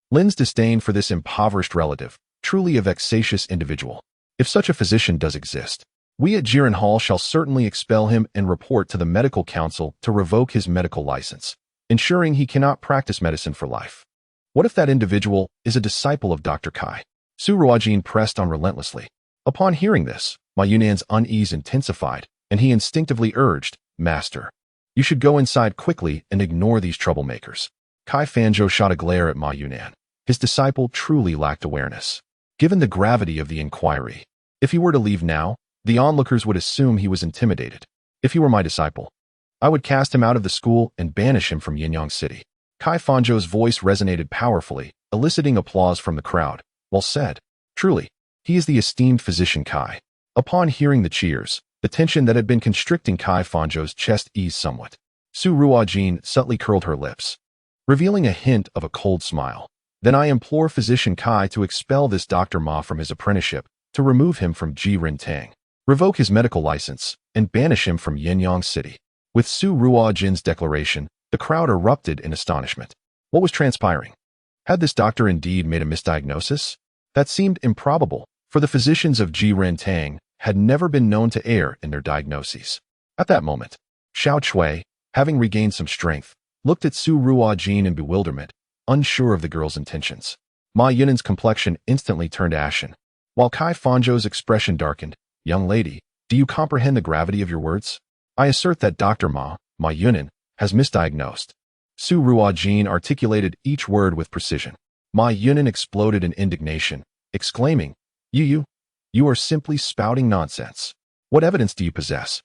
Lin's disdain for this impoverished relative, truly a vexatious individual. If such a physician does exist, we at Jiren Hall shall certainly expel him and report to the medical council to revoke his medical license, ensuring he cannot practice medicine for life. What if that individual is a disciple of Dr. Kai? Su Ruojin pressed on relentlessly. Upon hearing this, Ma Yunan's unease intensified, and he instinctively urged, "Master, you should go inside quickly and ignore these troublemakers." Kai Fanzhou shot a glare at Ma Yunan. His disciple truly lacked awareness. Given the gravity of the inquiry, if he were to leave now, the onlookers would assume he was intimidated. "If he were my disciple, I would cast him out of the school and banish him from Yanyang City." Kai Fanzhou's voice resonated powerfully, eliciting applause from the crowd. "Well said. Truly, he is the esteemed physician Kai." Upon hearing the cheers, the tension that had been constricting Kai Fanzhou's chest eased somewhat. Su Ruojin subtly curled her lips, revealing a hint of a cold smile. "Then I implore physician Kai to expel this Dr. Ma from his apprenticeship, to remove him from Jirintang, revoke his medical license, and banish him from Yanyang City." With Su Ruojin's declaration, the crowd erupted in astonishment. What was transpiring? Had this doctor indeed made a misdiagnosis? That seemed improbable, for the physicians of Jirintang had never been known to err in their diagnoses. At that moment, Xiao Chui, having regained some strength, looked at Su Ruojin in bewilderment, unsure of the girl's intentions. Ma Yunan's complexion instantly turned ashen, while Kai Fanzhou's expression darkened. Young lady, do you comprehend the gravity of your words? I assert that Dr. Ma Yunan, has misdiagnosed. Su Ruojin articulated each word with precision. Ma Yunan exploded in indignation, exclaiming, You are simply spouting nonsense. What evidence do you possess?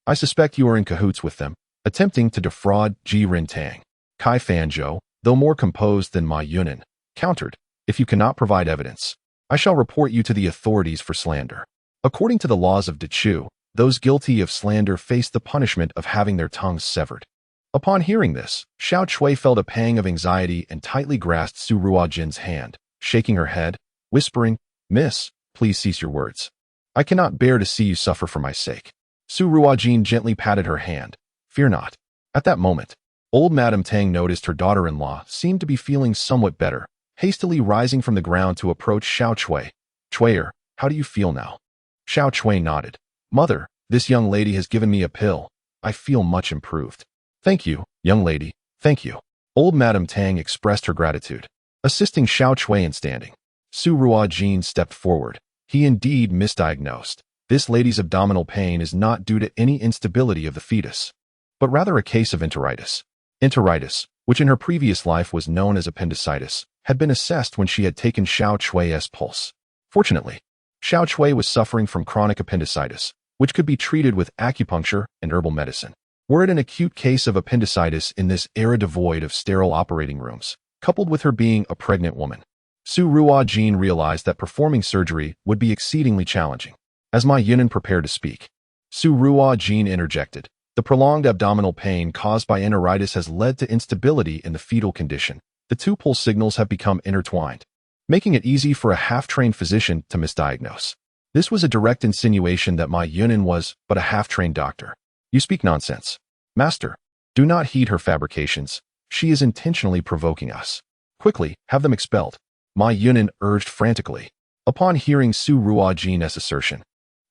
I suspect you are in cahoots with them, attempting to defraud Ji Rintang. Kai Fanzhou, though more composed than Ma Yunan, countered, If you cannot provide evidence, I shall report you to the authorities for slander. According to the laws of Dechu, those guilty of slander face the punishment of having their tongues severed. Upon hearing this, Xiao Chui felt a pang of anxiety and tightly grasped Su Ruojin's hand, shaking her head, whispering, Miss, please cease your words. I cannot bear to see you suffer for my sake. Su Ruojin gently patted her hand. Fear not. At that moment, old Madame Tang noticed her daughter-in-law seemed to be feeling somewhat better, hastily rising from the ground to approach Xiao Chui. Chuier, how do you feel now? Xiao Chui nodded. Mother, this young lady has given me a pill. I feel much improved. Thank you, young lady, thank you. Old Madame Tang expressed her gratitude, assisting Xiao Chui in standing. Su Ruojin stepped forward. He indeed misdiagnosed. This lady's abdominal pain is not due to any instability of the fetus, but rather a case of enteritis. Enteritis, which in her previous life was known as appendicitis, had been assessed when she had taken Xiao Chui's pulse. Fortunately, Xiao Chui was suffering from chronic appendicitis, which could be treated with acupuncture and herbal medicine. Were it an acute case of appendicitis in this era devoid of sterile operating rooms, coupled with her being a pregnant woman, Su Ruojin realized that performing surgery would be exceedingly challenging. As Ma Yunan prepared to speak, Su Ruojin interjected. The prolonged abdominal pain caused by enteritis has led to instability in the fetal condition. The two pulse signals have become intertwined, making it easy for a half-trained physician to misdiagnose. This was a direct insinuation that Ma Yunan was but a half-trained doctor. You speak nonsense. Master, do not heed her fabrications. She is intentionally provoking us. Quickly, have them expelled. Ma Yunan urged frantically. Upon hearing Su Ruojin's assertion,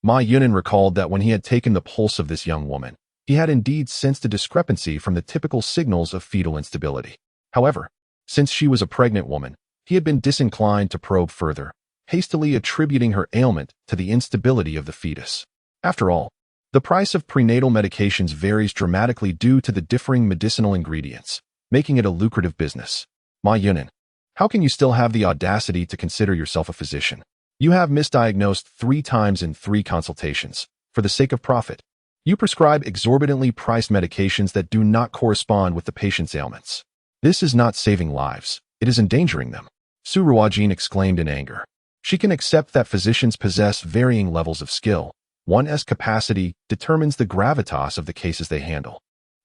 Ma Yunan recalled that when he had taken the pulse of this young woman, he had indeed sensed a discrepancy from the typical signals of fetal instability. However, since she was a pregnant woman, he had been disinclined to probe further, hastily attributing her ailment to the instability of the fetus. After all, the price of prenatal medications varies dramatically due to the differing medicinal ingredients, making it a lucrative business. Ma Yunan, how can you still have the audacity to consider yourself a physician? You have misdiagnosed 3 times in 3 consultations, for the sake of profit. You prescribe exorbitantly priced medications that do not correspond with the patient's ailments. This is not saving lives, it is endangering them. Su Ruojin exclaimed in anger. She can accept that physicians possess varying levels of skill. One's capacity determines the gravitas of the cases they handle.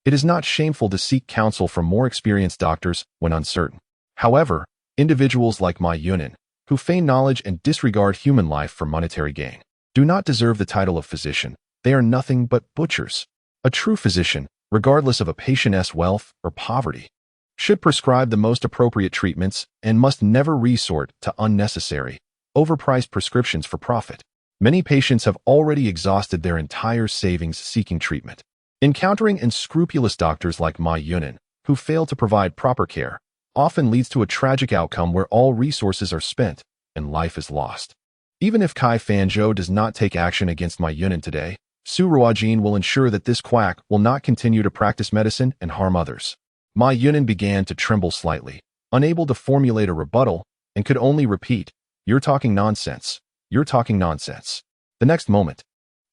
It is not shameful to seek counsel from more experienced doctors when uncertain. However, individuals like Ma Yunan, who feign knowledge and disregard human life for monetary gain, do not deserve the title of physician. They are nothing but butchers. A true physician, regardless of a patient's wealth or poverty, should prescribe the most appropriate treatments and must never resort to unnecessary, overpriced prescriptions for profit. Many patients have already exhausted their entire savings seeking treatment. Encountering unscrupulous doctors like Ma Yunan, who fail to provide proper care, often leads to a tragic outcome where all resources are spent and life is lost. Even if Kai Fanzhou does not take action against Ma Yunan today, Su Ruojin will ensure that this quack will not continue to practice medicine and harm others. Ma Yunan began to tremble slightly, unable to formulate a rebuttal, and could only repeat, You're talking nonsense. You're talking nonsense. The next moment,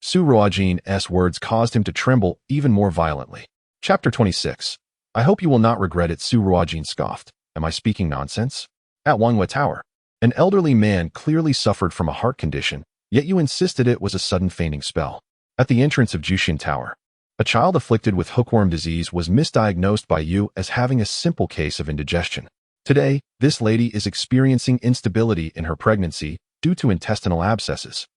Su Ruojin's words caused him to tremble even more violently. Chapter 26. I hope you will not regret it, Su Ruojin scoffed. Am I speaking nonsense? At Wanghua Tower, an elderly man clearly suffered from a heart condition, yet you insisted it was a sudden fainting spell. At the entrance of Jushin Tower, a child afflicted with hookworm disease was misdiagnosed by you as having a simple case of indigestion. Today, this lady is experiencing instability in her pregnancy due to intestinal abscesses,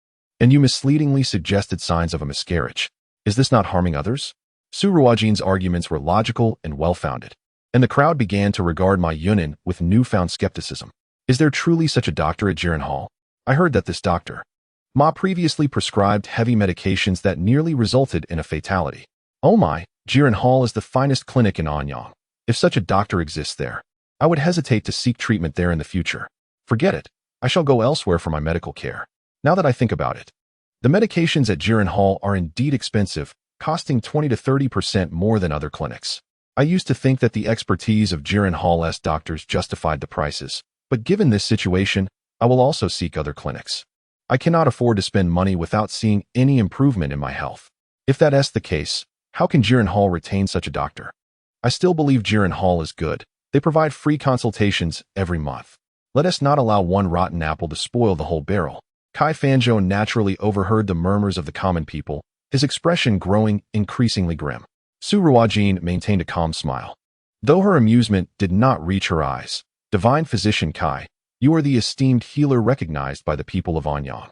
and you misleadingly suggested signs of a miscarriage. Is this not harming others? Su Ruojin's arguments were logical and well-founded, and the crowd began to regard Ma Yunan with newfound skepticism. Is there truly such a doctor at Jiren Hall? I heard that this doctor, Ma, previously prescribed heavy medications that nearly resulted in a fatality. Oh my, Jiren Hall is the finest clinic in Anyang. If such a doctor exists there, I would hesitate to seek treatment there in the future. Forget it. I shall go elsewhere for my medical care. Now that I think about it, the medications at Jiren Hall are indeed expensive, costing 20 to 30% more than other clinics. I used to think that the expertise of Jiren Hall's doctors justified the prices, but given this situation, I will also seek other clinics. I cannot afford to spend money without seeing any improvement in my health. If that is the case, how can Jiren Hall retain such a doctor? I still believe Jiren Hall is good. They provide free consultations every month. Let us not allow one rotten apple to spoil the whole barrel. Kai Fanzhou naturally overheard the murmurs of the common people, his expression growing increasingly grim. Su Ruojin maintained a calm smile. Though her amusement did not reach her eyes, Divine Physician Kai, you are the esteemed healer recognized by the people of Anyang.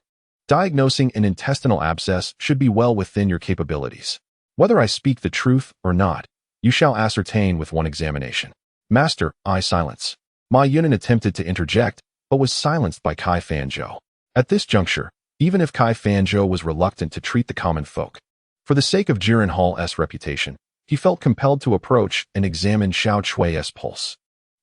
Diagnosing an intestinal abscess should be well within your capabilities. Whether I speak the truth or not, you shall ascertain with one examination. Master, silence. Ma Yunan attempted to interject, but was silenced by Kai Fanzhou. At this juncture, even if Kai Fanzhou was reluctant to treat the common folk, for the sake of Jiren Hall's reputation, he felt compelled to approach and examine Xiao Chui's pulse.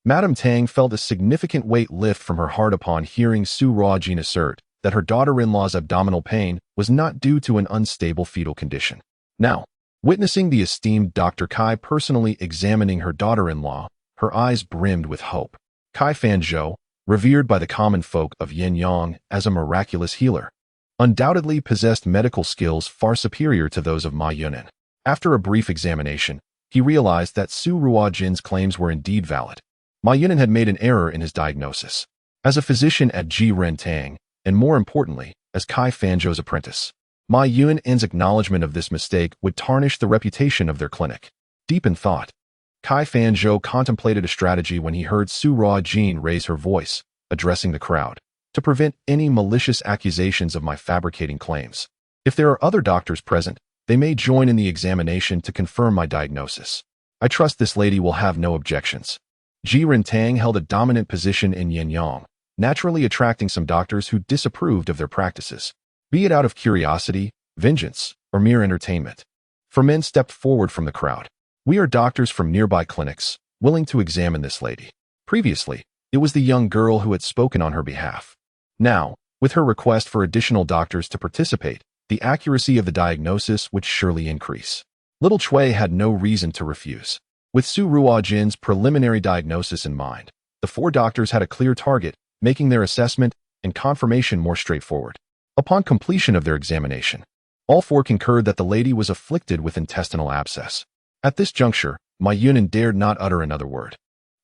Madame Tang felt a significant weight lift from her heart upon hearing Su Ruojin assert that her daughter-in-law's abdominal pain was not due to an unstable fetal condition. Now, witnessing the esteemed Dr. Kai personally examining her daughter-in-law, her eyes brimmed with hope. Kai Fanzhou, revered by the common folk of Yanyang as a miraculous healer, undoubtedly possessed medical skills far superior to those of Ma Yunan. After a brief examination, he realized that Su Ruojin's claims were indeed valid. Ma Yunan had made an error in his diagnosis. As a physician at Ji Rentang, and more importantly, as Kai Fanzhou's apprentice, Ma Yunan's acknowledgement of this mistake would tarnish the reputation of their clinic. Deep in thought, Kai Fanzhou contemplated a strategy when he heard Su Ruojin raise her voice, addressing the crowd, to prevent any malicious accusations of my fabricating claims. If there are other doctors present, they may join in the examination to confirm my diagnosis. I trust this lady will have no objections. Ji Rentang held a dominant position in Yanyang, naturally attracting some doctors who disapproved of their practices, be it out of curiosity, vengeance, or mere entertainment. For men stepped forward from the crowd. We are doctors from nearby clinics, willing to examine this lady. Previously, it was the young girl who had spoken on her behalf. Now, with her request for additional doctors to participate, the accuracy of the diagnosis would surely increase. Little Chui had no reason to refuse. With Su Ruojin's preliminary diagnosis in mind, the four doctors had a clear target, making their assessment and confirmation more straightforward. Upon completion of their examination, all four concurred that the lady was afflicted with intestinal abscess. At this juncture, Ma Yunan dared not utter another word.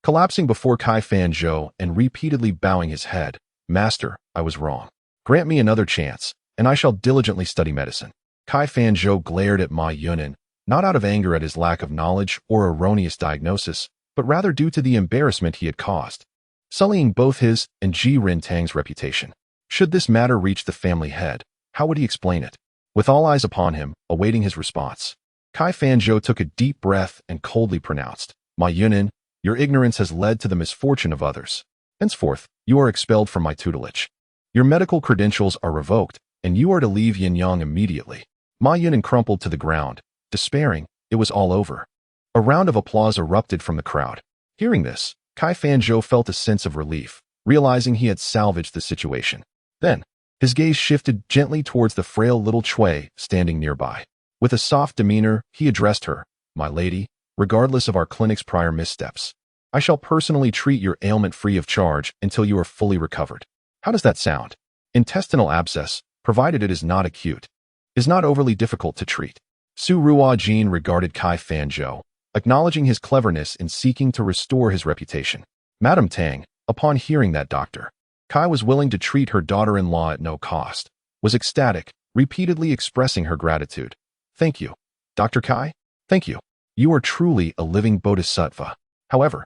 Collapsing before Kai Fanzhou and repeatedly bowing his head, Master, I was wrong. Grant me another chance, and I shall diligently study medicine. Kai Fanzhou glared at Ma Yunan, not out of anger at his lack of knowledge or erroneous diagnosis, but rather due to the embarrassment he had caused, sullying both his and Ji Rentang's reputation. Should this matter reach the family head, how would he explain it? With all eyes upon him, awaiting his response, Kai Fanzhou took a deep breath and coldly pronounced, Ma Yunan, your ignorance has led to the misfortune of others. Henceforth, you are expelled from my tutelage. Your medical credentials are revoked, and you are to leave Yanyang immediately. Ma Yunan crumpled to the ground. Despairing, it was all over. A round of applause erupted from the crowd. Hearing this, Kai Fanzhou felt a sense of relief, realizing he had salvaged the situation. Then, his gaze shifted gently towards the frail little Chui standing nearby. With a soft demeanor, he addressed her, My lady, regardless of our clinic's prior missteps, I shall personally treat your ailment free of charge until you are fully recovered. How does that sound? Intestinal abscess, provided it is not acute, is not overly difficult to treat. Su Ruojin regarded Kai Fanzhou, acknowledging his cleverness in seeking to restore his reputation. Madame Tang, upon hearing that Dr. Kai was willing to treat her daughter-in-law at no cost, was ecstatic, repeatedly expressing her gratitude. Thank you, Dr. Kai. Thank you. You are truly a living bodhisattva. However,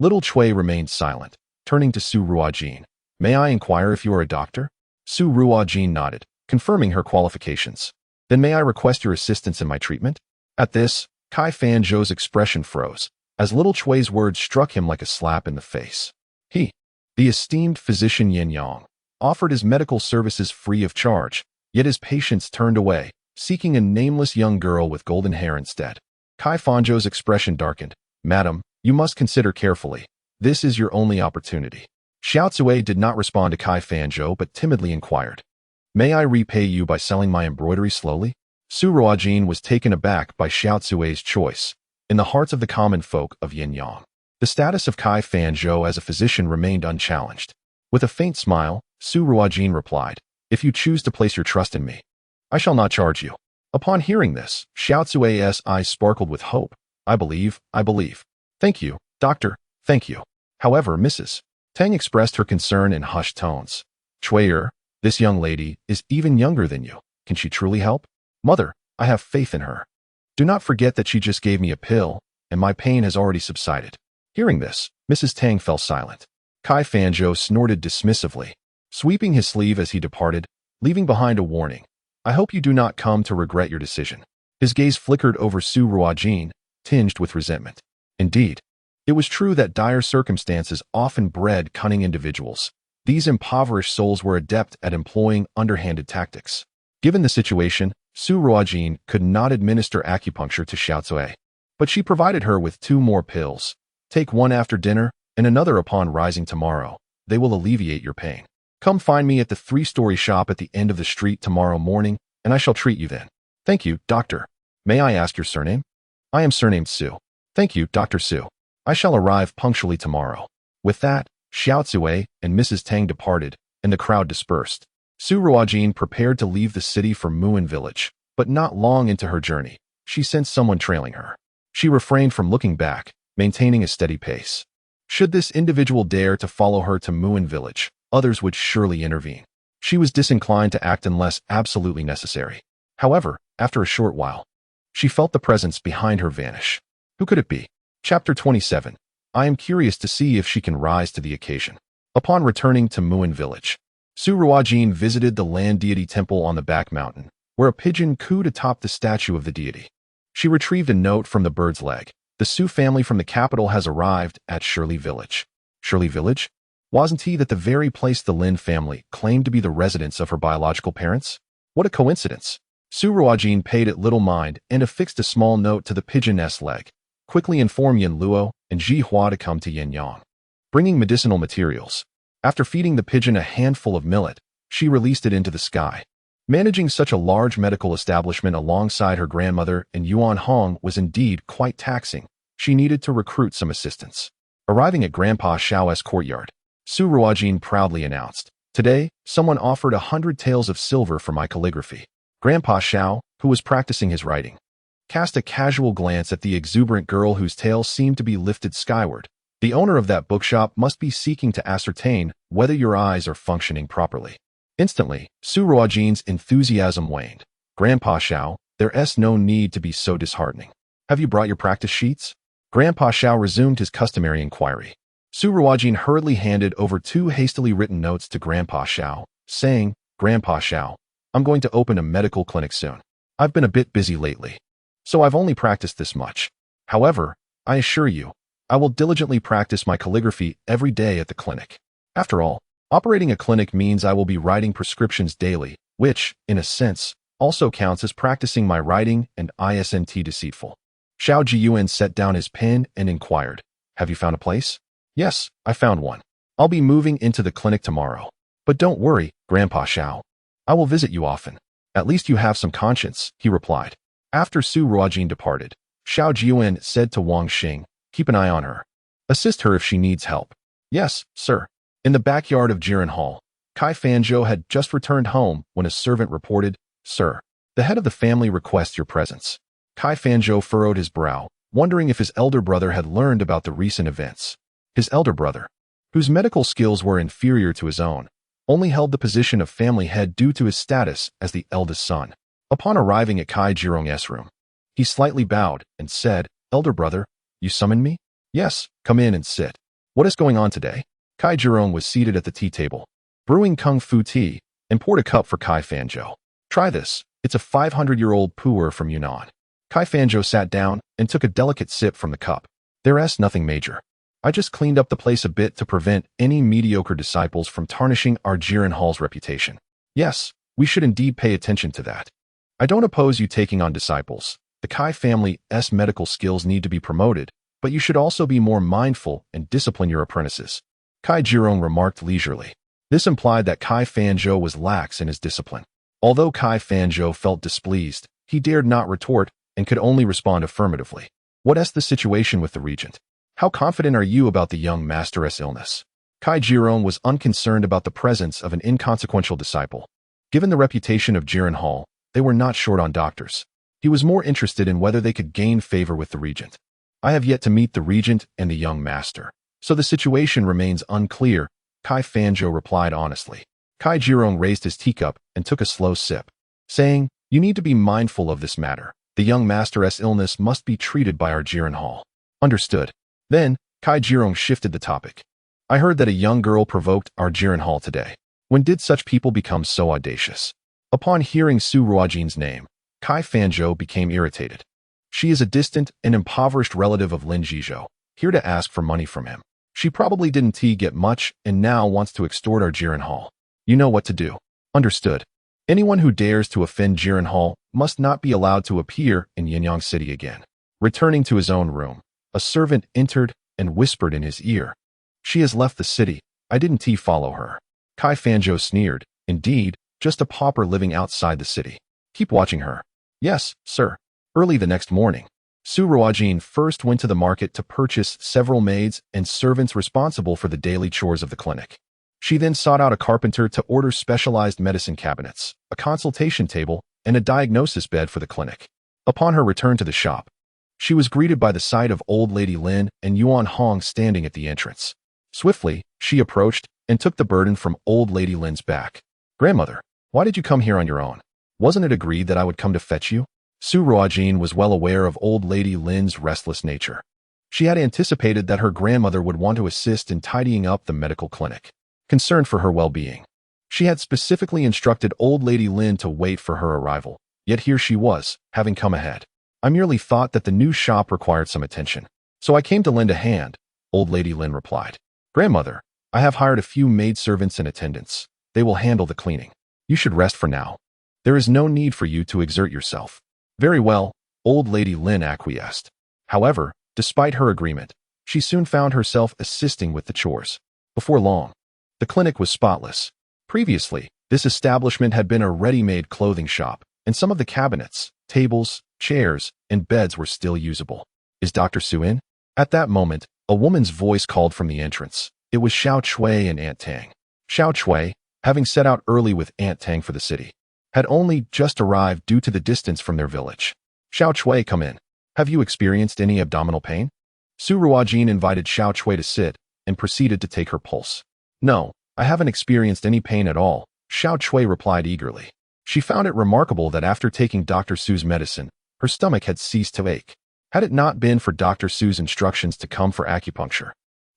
little Chui remained silent, turning to Su Ruojin. May I inquire if you are a doctor? Su Ruojin nodded, confirming her qualifications. Then may I request your assistance in my treatment? At this, Kai Fanzhou's expression froze, as little Chui's words struck him like a slap in the face. He, the esteemed physician Yanyang, offered his medical services free of charge, yet his patients turned away, seeking a nameless young girl with golden hair instead. Kai Fanzhou's expression darkened. Madam, you must consider carefully. This is your only opportunity. Xiao Zui did not respond to Kai Fanzhou but timidly inquired. May I repay you by selling my embroidery slowly? Su Ruojin was taken aback by Xiao Zui's choice. In the hearts of the common folk of Yanyang, the status of Kai Fanzhou as a physician remained unchallenged. With a faint smile, Su Ruojin replied, If you choose to place your trust in me, I shall not charge you. Upon hearing this, Xiao Zui's eyes sparkled with hope. I believe. Thank you, doctor, thank you. However, Mrs. Tang expressed her concern in hushed tones. Chui'er, this young lady is even younger than you. Can she truly help? Mother, I have faith in her. Do not forget that she just gave me a pill, and my pain has already subsided. Hearing this, Mrs. Tang fell silent. Kai Fanzhou snorted dismissively, sweeping his sleeve as he departed, leaving behind a warning. I hope you do not come to regret your decision. His gaze flickered over Su Ruojin, tinged with resentment. Indeed, it was true that dire circumstances often bred cunning individuals. These impoverished souls were adept at employing underhanded tactics. Given the situation, Su Ruojin could not administer acupuncture to Xiao Zui, but she provided her with 2 more pills. Take one after dinner and another upon rising tomorrow. They will alleviate your pain. Come find me at the 3-story shop at the end of the street tomorrow morning, and I shall treat you then. Thank you, doctor. May I ask your surname? I am surnamed Su. Thank you, Dr. Su. I shall arrive punctually tomorrow. With that, Xiao Zui and Mrs. Tang departed, and the crowd dispersed. Su Ruojin prepared to leave the city for Muin village, but not long into her journey, she sensed someone trailing her. She refrained from looking back, maintaining a steady pace. Should this individual dare to follow her to Muin village, others would surely intervene. She was disinclined to act unless absolutely necessary. However, after a short while, she felt the presence behind her vanish. Who could it be? Chapter 27. I am curious to see if she can rise to the occasion. Upon returning to Muin village, Su Ruojin visited the land deity temple on the back mountain, where a pigeon cooed atop the statue of the deity. She retrieved a note from the bird's leg. The Su family from the capital has arrived at Shirley Village. Shirley Village? Wasn't he that the very place the Lin family claimed to be the residence of her biological parents? What a coincidence! Su Ruojin paid it little mind and affixed a small note to the pigeon's leg. Quickly inform Yan Luo and Ji Hua to come to Yanyang, bringing medicinal materials. After feeding the pigeon a handful of millet, she released it into the sky. Managing such a large medical establishment alongside her grandmother and Yuan Hong was indeed quite taxing. She needed to recruit some assistants. Arriving at Grandpa Xiao's courtyard, Su Ruojin proudly announced, Today, someone offered 100 taels of silver for my calligraphy. Grandpa Xiao, who was practicing his writing, cast a casual glance at the exuberant girl whose tail seemed to be lifted skyward. The owner of that bookshop must be seeking to ascertain whether your eyes are functioning properly. Instantly, Su Ruojin's enthusiasm waned. Grandpa Xiao, there's no need to be so disheartening. Have you brought your practice sheets? Grandpa Xiao resumed his customary inquiry. Su Ruojin hurriedly handed over 2 hastily written notes to Grandpa Xiao, saying, Grandpa Xiao, I'm going to open a medical clinic soon. I've been a bit busy lately, so I've only practiced this much. However, I assure you, I will diligently practice my calligraphy every day at the clinic. After all, operating a clinic means I will be writing prescriptions daily, which, in a sense, also counts as practicing my writing and isn't deceitful. Xiao Jiyuan set down his pen and inquired, Have you found a place? Yes, I found one. I'll be moving into the clinic tomorrow. But don't worry, Grandpa Xiao. I will visit you often. At least you have some conscience, he replied. After Su Ruojin departed, Xiao Jiyuan said to Wang Xing, Keep an eye on her. Assist her if she needs help. Yes, sir. In the backyard of Jiren Hall, Kai Fanzhou had just returned home when a servant reported, Sir, the head of the family requests your presence. Kai Fanzhou furrowed his brow, wondering if his elder brother had learned about the recent events. His elder brother, whose medical skills were inferior to his own, only held the position of family head due to his status as the eldest son. Upon arriving at Kai Jirong's room, he slightly bowed and said, Elder brother, you summoned me? Yes, come in and sit. What is going on today? Kai Jirong was seated at the tea table, brewing kung fu tea, and poured a cup for Kai Fanzhou. Try this, it's a 500-year-old pu'er from Yunnan. Kai Fanzhou sat down and took a delicate sip from the cup. There's nothing major. I just cleaned up the place a bit to prevent any mediocre disciples from tarnishing our Jiren Hall's reputation. Yes, we should indeed pay attention to that. I don't oppose you taking on disciples. The Kai family's medical skills need to be promoted, but you should also be more mindful and discipline your apprentices. Kai Jirong remarked leisurely. This implied that Kai Fanzhou was lax in his discipline. Although Kai Fanzhou felt displeased, he dared not retort and could only respond affirmatively. What's the situation with the regent? How confident are you about the young master's illness? Kai Jirong was unconcerned about the presence of an inconsequential disciple. Given the reputation of Jiren Hall, they were not short on doctors. He was more interested in whether they could gain favor with the regent. I have yet to meet the regent and the young master, so the situation remains unclear, Kai Fanzhou replied honestly. Kai Jirong raised his teacup and took a slow sip, saying, "You need to be mindful of this matter. The young master's illness must be treated by our Jiren Hall." Understood. Then, Kai Jirong shifted the topic. I heard that a young girl provoked our Jiren Hall today. When did such people become so audacious? Upon hearing Su Ruojin's name, Kai Fanzhou became irritated. She is a distant and impoverished relative of Lin Zhizhou, here to ask for money from him. She probably didn't get much and now wants to extort our Jiren Hall. You know what to do. Understood. Anyone who dares to offend Jiren Hall must not be allowed to appear in Yanyang City again. Returning to his own room, a servant entered and whispered in his ear. She has left the city. I didn't follow her. Kai Fanzhou sneered. Indeed, just a pauper living outside the city. Keep watching her. Yes, sir. Early the next morning, Su Ruojin first went to the market to purchase several maids and servants responsible for the daily chores of the clinic. She then sought out a carpenter to order specialized medicine cabinets, a consultation table, and a diagnosis bed for the clinic. Upon her return to the shop, she was greeted by the sight of old lady Lin and Yuan Hong standing at the entrance. Swiftly, she approached and took the burden from old lady Lin's back. "Grandmother, why did you come here on your own? Wasn't it agreed that I would come to fetch you?" Su Ruojin was well aware of old lady Lin's restless nature. She had anticipated that her grandmother would want to assist in tidying up the medical clinic. Concerned for her well-being, she had specifically instructed old lady Lin to wait for her arrival, yet here she was, having come ahead. "I merely thought that the new shop required some attention, so I came to lend a hand," old lady Lin replied. "Grandmother, I have hired a few maidservants and attendants. They will handle the cleaning. You should rest for now. There is no need for you to exert yourself." "Very well," old lady Lin acquiesced. However, despite her agreement, she soon found herself assisting with the chores. Before long, the clinic was spotless. Previously, this establishment had been a ready-made clothing shop, and some of the cabinets, tables, chairs, and beds were still usable. "Is Dr. Su in?" At that moment, a woman's voice called from the entrance. It was Xiao Chui and Aunt Tang. Xiao Chui, having set out early with Aunt Tang for the city, had only just arrived due to the distance from their village. "Xiao Chui, come in. Have you experienced any abdominal pain?" Su Ruojin invited Xiao Chui to sit and proceeded to take her pulse. "No, I haven't experienced any pain at all," Xiao Chui replied eagerly. She found it remarkable that after taking Dr. Su's medicine, her stomach had ceased to ache. Had it not been for Dr. Su's instructions to come for acupuncture,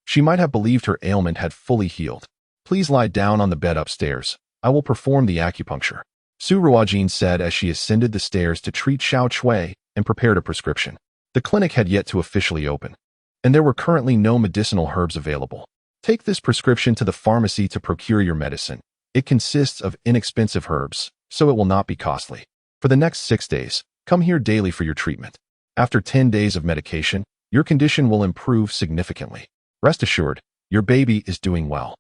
she might have believed her ailment had fully healed. "Please lie down on the bed upstairs. I will perform the acupuncture," Su Ruojin said as she ascended the stairs to treat Xiao Chui and prepared a prescription. The clinic had yet to officially open, and there were currently no medicinal herbs available. "Take this prescription to the pharmacy to procure your medicine. It consists of inexpensive herbs, so it will not be costly. For the next 6 days, come here daily for your treatment. After 10 days of medication, your condition will improve significantly. Rest assured, your baby is doing well.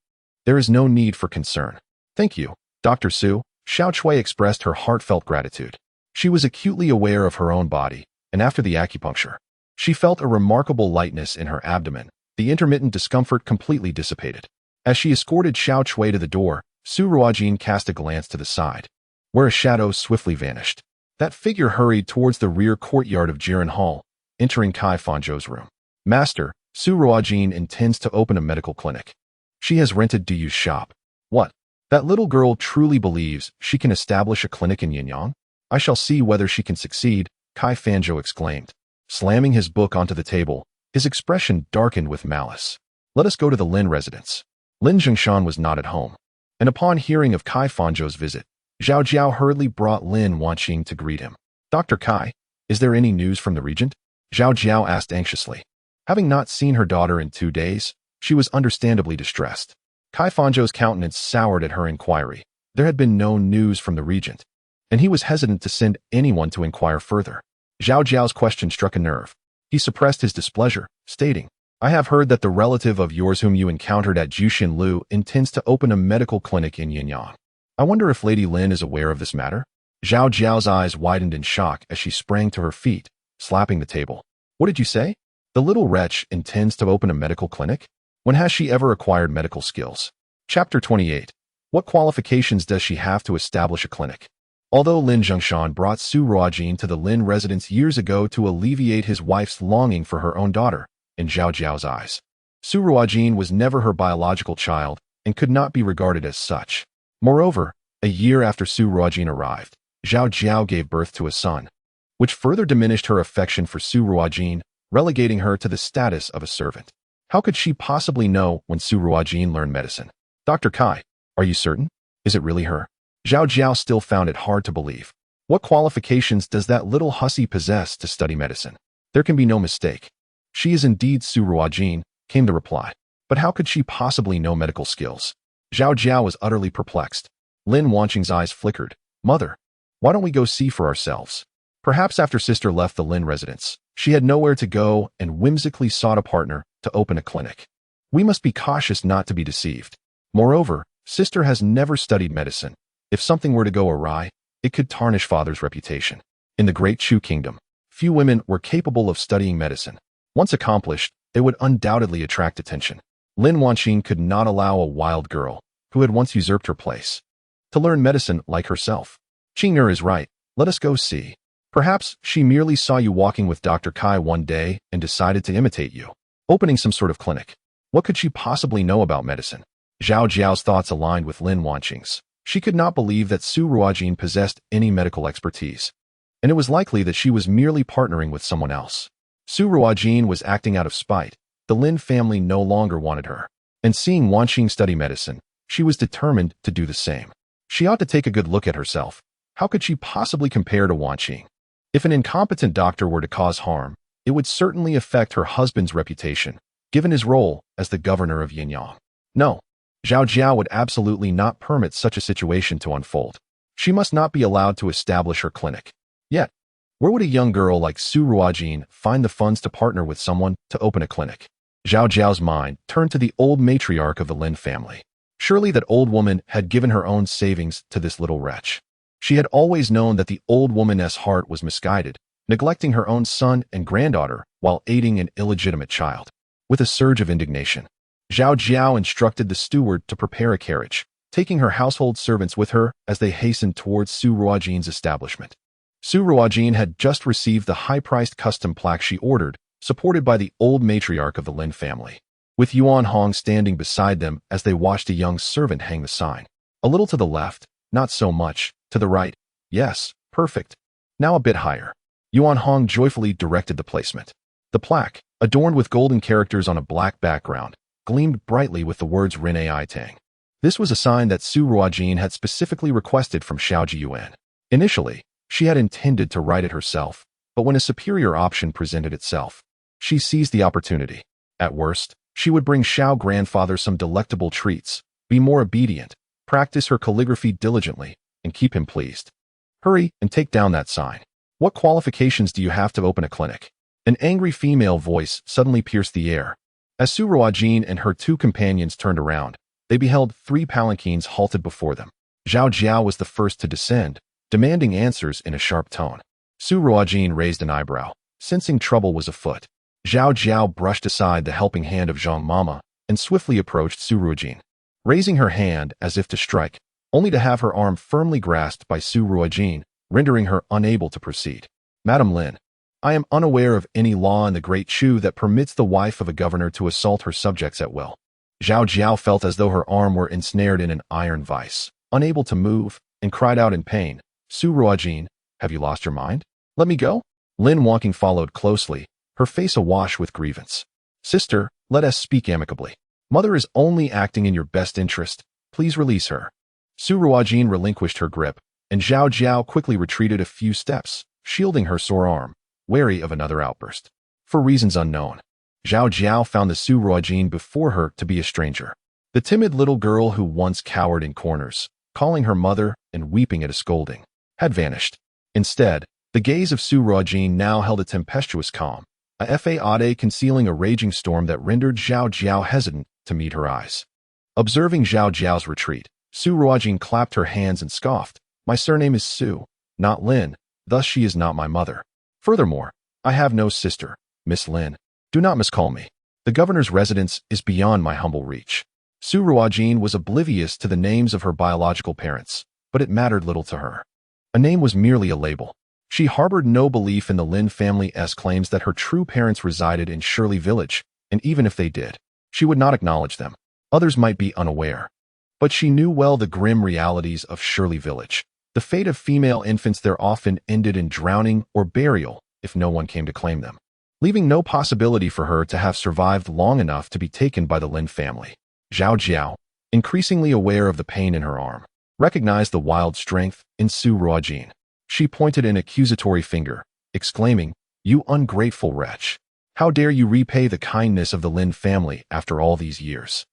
There is no need for concern." "Thank you, Dr. Su." Xiao Chui expressed her heartfelt gratitude. She was acutely aware of her own body, and after the acupuncture, she felt a remarkable lightness in her abdomen. The intermittent discomfort completely dissipated. As she escorted Xiao Chui to the door, Su Ruojin cast a glance to the side, where a shadow swiftly vanished. That figure hurried towards the rear courtyard of Jiren Hall, entering Kai Fanzhou's room. "Master, Su Ruojin intends to open a medical clinic. She has rented Duyu's shop." "What? That little girl truly believes she can establish a clinic in Yanyang? I shall see whether she can succeed," Kai Fanzhou exclaimed. Slamming his book onto the table, his expression darkened with malice. "Let us go to the Lin residence." Lin Zhengshan was not at home, and upon hearing of Kai Fanzhou's visit, Zhao Jiao hurriedly brought Lin Wanqing to greet him. "Dr. Kai, is there any news from the regent?" Zhao Jiao asked anxiously. Having not seen her daughter in 2 days, she was understandably distressed. Kai Fanzhou's countenance soured at her inquiry. There had been no news from the regent, and he was hesitant to send anyone to inquire further. Zhao Jiao's question struck a nerve. He suppressed his displeasure, stating, I have heard that the relative of yours whom you encountered at Jushinlu intends to open a medical clinic in Yanyang. I wonder if Lady Lin is aware of this matter? Zhao Jiao's eyes widened in shock as she sprang to her feet, slapping the table. What did you say? The little wretch intends to open a medical clinic? When has she ever acquired medical skills? Chapter 28. What qualifications does she have to establish a clinic? Although Lin Zhengshan brought Su Ruojin to the Lin residence years ago to alleviate his wife's longing for her own daughter, in Zhao Jiao's eyes, Su Ruojin was never her biological child and could not be regarded as such. Moreover, a year after Su Ruojin arrived, Zhao Jiao gave birth to a son, which further diminished her affection for Su Ruojin, relegating her to the status of a servant. How could she possibly know when Su Ruojin learned medicine? Dr. Kai, are you certain? Is it really her? Zhao Jiao still found it hard to believe. What qualifications does that little hussy possess to study medicine? There can be no mistake. She is indeed Su Ruojin, came the reply. But how could she possibly know medical skills? Zhao Jiao was utterly perplexed. Lin Wanqing's eyes flickered. Mother, why don't we go see for ourselves? Perhaps after sister left the Lin residence, she had nowhere to go and whimsically sought a partner to open a clinic. We must be cautious not to be deceived. Moreover, sister has never studied medicine. If something were to go awry, it could tarnish father's reputation. In the great Chu kingdom, few women were capable of studying medicine. Once accomplished, they would undoubtedly attract attention. Lin Wanqing could not allow a wild girl, who had once usurped her place, to learn medicine like herself. Qing'er is right. Let us go see. Perhaps she merely saw you walking with Dr. Kai one day and decided to imitate you, opening some sort of clinic. What could she possibly know about medicine? Zhao Jiao's thoughts aligned with Lin Wanqing's. She could not believe that Su Ruojin possessed any medical expertise, and it was likely that she was merely partnering with someone else. Su Ruojin was acting out of spite. The Lin family no longer wanted her, and seeing Wanqing study medicine, she was determined to do the same. She ought to take a good look at herself. How could she possibly compare to Wanqing? If an incompetent doctor were to cause harm, it would certainly affect her husband's reputation, given his role as the governor of Yanyang. No, Zhao Jiao would absolutely not permit such a situation to unfold. She must not be allowed to establish her clinic. Yet, where would a young girl like Su Ruojin find the funds to partner with someone to open a clinic? Zhao Jiao's mind turned to the old matriarch of the Lin family. Surely that old woman had given her own savings to this little wretch. She had always known that the old woman's heart was misguided, neglecting her own son and granddaughter while aiding an illegitimate child. With a surge of indignation, Zhao Jiao instructed the steward to prepare a carriage, taking her household servants with her as they hastened towards Su Ruojin's establishment. Su Ruojin had just received the high-priced custom plaque she ordered, supported by the old matriarch of the Lin family, with Yuan Hong standing beside them as they watched a young servant hang the sign. A little to the left, not so much, to the right, yes, perfect. Now a bit higher. Yuan Hong joyfully directed the placement. The plaque, adorned with golden characters on a black background, gleamed brightly with the words Ren Ai Tang. This was a sign that Su Ruojin had specifically requested from Xiaoji Yuan. Initially, she had intended to write it herself, but when a superior option presented itself, she seized the opportunity. At worst, she would bring Xiao grandfather some delectable treats, be more obedient, practice her calligraphy diligently, and keep him pleased. Hurry and take down that sign. What qualifications do you have to open a clinic? An angry female voice suddenly pierced the air. As Su Ruojin and her two companions turned around, they beheld 3 palanquins halted before them. Zhao Jiao was the first to descend, demanding answers in a sharp tone. Su Ruojin raised an eyebrow, sensing trouble was afoot. Zhao Jiao brushed aside the helping hand of Zhang Mama and swiftly approached Su Ruojin, raising her hand as if to strike, only to have her arm firmly grasped by Su Ruojin, rendering her unable to proceed. Madame Lin, I am unaware of any law in the Great Chu that permits the wife of a governor to assault her subjects at will. Zhao Jiao felt as though her arm were ensnared in an iron vice, unable to move, and cried out in pain, Su Ruojin, have you lost your mind? Let me go? Lin Wanqing followed closely, her face awash with grievance. Sister, let us speak amicably. Mother is only acting in your best interest. Please release her. Su Ruojin relinquished her grip, and Zhao Jiao quickly retreated a few steps, shielding her sore arm, wary of another outburst. For reasons unknown, Zhao Jiao found the Su Ruojin before her to be a stranger. The timid little girl who once cowered in corners, calling her mother and weeping at a scolding, had vanished. Instead, The gaze of Su Ruojin now held a tempestuous calm, a fade concealing a raging storm that rendered Zhao Jiao hesitant to meet her eyes. Observing Zhao Jiao's retreat, Su Ruojin clapped her hands and scoffed. My surname is Su, not Lin, thus she is not my mother. Furthermore, I have no sister, Miss Lin. Do not miscall me. The governor's residence is beyond my humble reach. Su Ruojin was oblivious to the names of her biological parents, but it mattered little to her. A name was merely a label. She harbored no belief in the Lin family's claims that her true parents resided in Shirley Village, and even if they did, she would not acknowledge them. Others might be unaware. But she knew well the grim realities of Shirley Village. The fate of female infants there often ended in drowning or burial if no one came to claim them, leaving no possibility for her to have survived long enough to be taken by the Lin family. Zhao Jiao, increasingly aware of the pain in her arm, recognized the wild strength in Su Ruojin. She pointed an accusatory finger, exclaiming, "You ungrateful wretch! How dare you repay the kindness of the Lin family after all these years?"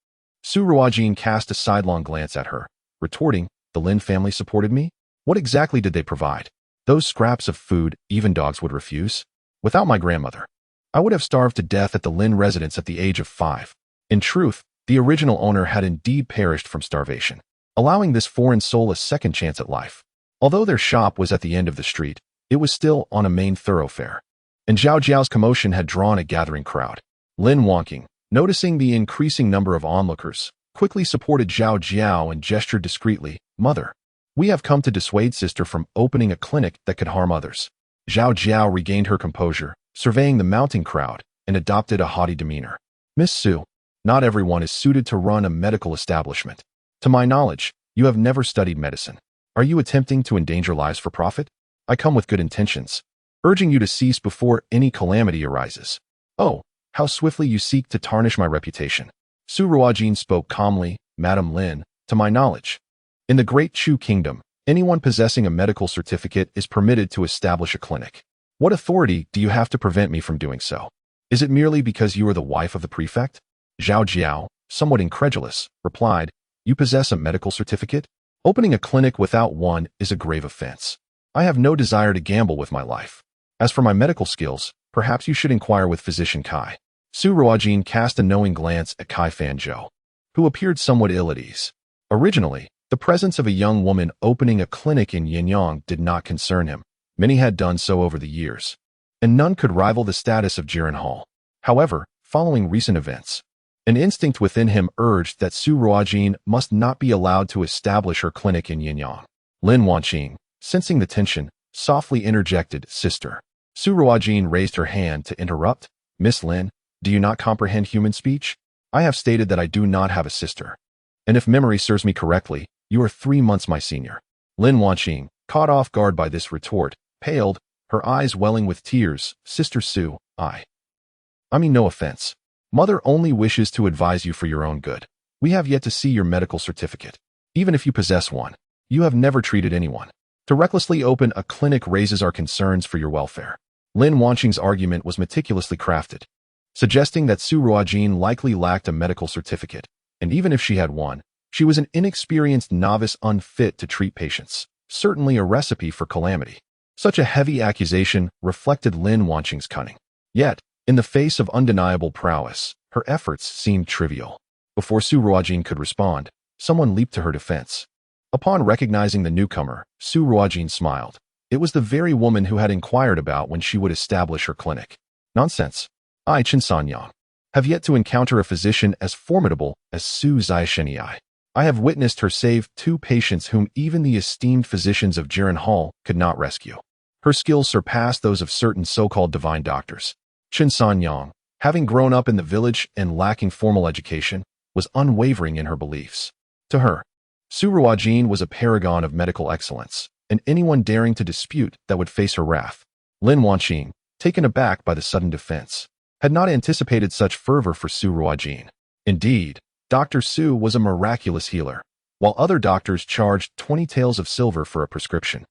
Su Ruojin cast a sidelong glance at her, retorting, "The Lin family supported me? What exactly did they provide? Those scraps of food even dogs would refuse? Without my grandmother, I would have starved to death at the Lin residence at the age of 5. In truth, the original owner had indeed perished from starvation, allowing this foreign soul a second chance at life. Although their shop was at the end of the street, it was still on a main thoroughfare, and Zhao Jiao's commotion had drawn a gathering crowd. Lin Wangqing, noticing the increasing number of onlookers, quickly supported Zhao Jiao and gestured discreetly, "Mother, we have come to dissuade sister from opening a clinic that could harm others." Zhao Jiao regained her composure, surveying the mounting crowd, and adopted a haughty demeanor. "Miss Su, not everyone is suited to run a medical establishment. To my knowledge, you have never studied medicine. Are you attempting to endanger lives for profit? I come with good intentions, urging you to cease before any calamity arises. Oh, how swiftly you seek to tarnish my reputation." Su Ruojin spoke calmly, "Madame Lin, to my knowledge, in the Great Chu Kingdom, anyone possessing a medical certificate is permitted to establish a clinic. What authority do you have to prevent me from doing so? Is it merely because you are the wife of the prefect?" Zhao Jiao, somewhat incredulous, replied, "You possess a medical certificate? Opening a clinic without one is a grave offense. I have no desire to gamble with my life. As for my medical skills, perhaps you should inquire with physician Kai." Su Ruojin cast a knowing glance at Kai Fanzhou, who appeared somewhat ill at ease. Originally, the presence of a young woman opening a clinic in Yanyang did not concern him. Many had done so over the years, and none could rival the status of Jiren Hall. However, following recent events, an instinct within him urged that Su Ruojin must not be allowed to establish her clinic in Yanyang. Lin Wangqing, sensing the tension, softly interjected, "Sister." Su Ruojin raised her hand to interrupt. "Miss Lin, do you not comprehend human speech? I have stated that I do not have a sister. And if memory serves me correctly, you are 3 months my senior." Lin Wangqing, caught off guard by this retort, paled, her eyes welling with tears. "Sister Su, I mean no offense. Mother only wishes to advise you for your own good. We have yet to see your medical certificate. Even if you possess one, you have never treated anyone. To recklessly open a clinic raises our concerns for your welfare." Lin Wangqing's argument was meticulously crafted, suggesting that Su Ruojin likely lacked a medical certificate, and even if she had one, she was an inexperienced novice unfit to treat patients, certainly a recipe for calamity. Such a heavy accusation reflected Lin Wangqing's cunning. Yet, in the face of undeniable prowess, her efforts seemed trivial. Before Su Ruojin could respond, someone leaped to her defense. Upon recognizing the newcomer, Su Ruojin smiled. It was the very woman who had inquired about when she would establish her clinic. "Nonsense. I, Chen Sanyang, have yet to encounter a physician as formidable as Su Zhaisheniai. I have witnessed her save 2 patients whom even the esteemed physicians of Jiren Hall could not rescue. Her skills surpass those of certain so-called divine doctors." Chen Sanyang, having grown up in the village and lacking formal education, was unwavering in her beliefs. To her, Su Ruojin was a paragon of medical excellence, and anyone daring to dispute that would face her wrath. Lin Wangqing, taken aback by the sudden defense, had not anticipated such fervor for Su Ruojin. Indeed, Dr. Su was a miraculous healer, while other doctors charged 20 taels of silver for a prescription.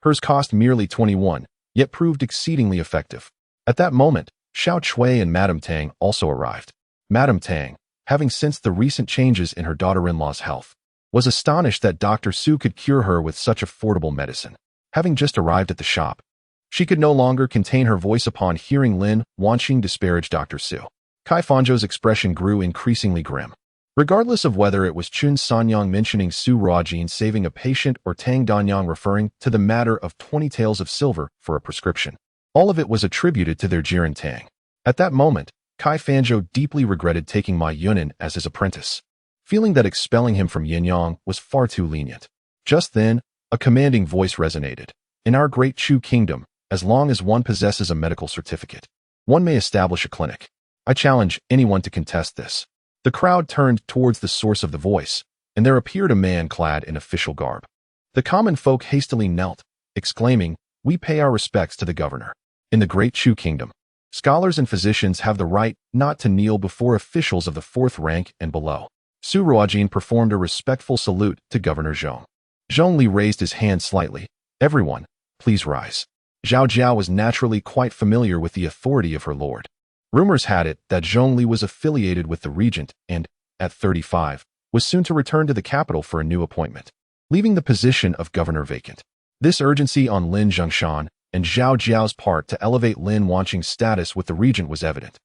Hers cost merely 21, yet proved exceedingly effective. At that moment, Xiao Chui and Madame Tang also arrived. Madame Tang, having sensed the recent changes in her daughter-in-law's health, was astonished that Dr. Su could cure her with such affordable medicine. Having just arrived at the shop, She could no longer contain her voice upon hearing Lin Wanqing disparage Dr. Su. Kai Fanzhou's expression grew increasingly grim. Regardless of whether it was Chun Sanyang mentioning Su Ruojin saving a patient or Tang Danyang referring to the matter of 20 taels of silver for a prescription, all of it was attributed to their Jiren Tang. At that moment, Kai Fanzhou deeply regretted taking Ma Yunin as his apprentice, feeling that expelling him from Yanyang was far too lenient. Just then, a commanding voice resonated. In our great Chu kingdom, as long as one possesses a medical certificate, one may establish a clinic. I challenge anyone to contest this. The crowd turned towards the source of the voice, and there appeared a man clad in official garb. The common folk hastily knelt, exclaiming, "We pay our respects to the governor." In the great Chu kingdom, scholars and physicians have the right not to kneel before officials of the fourth rank and below. Su Ruojin performed a respectful salute to Governor Zhong. Zhongli raised his hand slightly. "Everyone, please rise." Zhao Jiao was naturally quite familiar with the authority of her lord. Rumors had it that Zhongli was affiliated with the regent and, at 35, was soon to return to the capital for a new appointment, leaving the position of governor vacant. This urgency on Lin Zhongshan and Zhao Jiao's part to elevate Lin Wanqing's status with the regent was evident.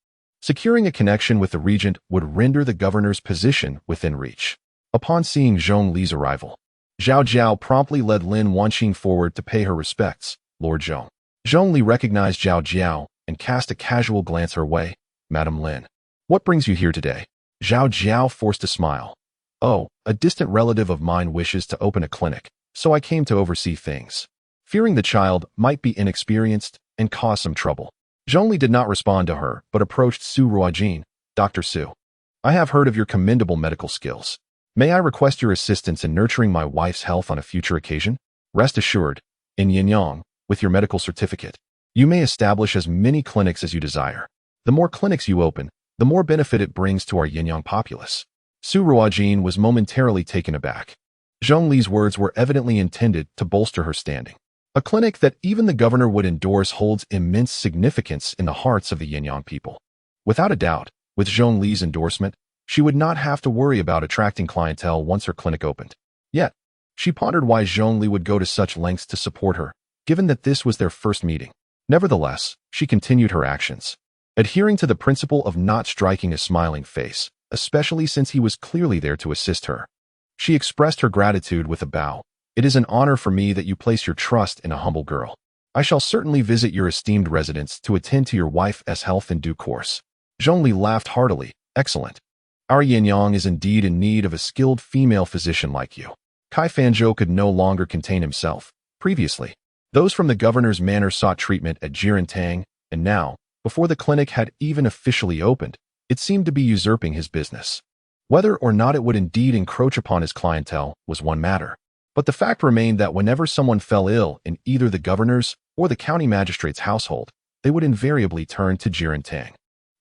Securing a connection with the regent would render the governor's position within reach. Upon seeing Zhongli's arrival, Zhao Jiao promptly led Lin Wanqing forward to pay her respects. "Lord Zhong." Zhongli recognized Zhao Jiao and cast a casual glance her way. "Madame Lin, what brings you here today?" Zhao Jiao forced a smile. "Oh, a distant relative of mine wishes to open a clinic, so I came to oversee things." Fearing the child might be inexperienced and cause some trouble, Zhongli did not respond to her but approached Su Ruojin. "Dr. Su, I have heard of your commendable medical skills. May I request your assistance in nurturing my wife's health on a future occasion? Rest assured, in Yanyang, with your medical certificate, you may establish as many clinics as you desire. The more clinics you open, the more benefit it brings to our Yanyang populace." Su Ruojin was momentarily taken aback. Zhongli's words were evidently intended to bolster her standing. A clinic that even the governor would endorse holds immense significance in the hearts of the Yanyang people. Without a doubt, with Zhongli's endorsement, she would not have to worry about attracting clientele once her clinic opened. Yet, she pondered why Zhongli would go to such lengths to support her, given that this was their first meeting. Nevertheless, she continued her actions, adhering to the principle of not striking a smiling face, especially since he was clearly there to assist her. She expressed her gratitude with a bow. "It is an honor for me that you place your trust in a humble girl. I shall certainly visit your esteemed residence to attend to your wife's health in due course." Zhongli laughed heartily. "Excellent. Our Yanyang is indeed in need of a skilled female physician like you." Kai Fanzhou could no longer contain himself. Previously, those from the governor's manor sought treatment at Jiren Tang, and now, before the clinic had even officially opened, it seemed to be usurping his business. Whether or not it would indeed encroach upon his clientele was one matter, but the fact remained that whenever someone fell ill in either the governor's or the county magistrate's household, they would invariably turn to Jiren Tang.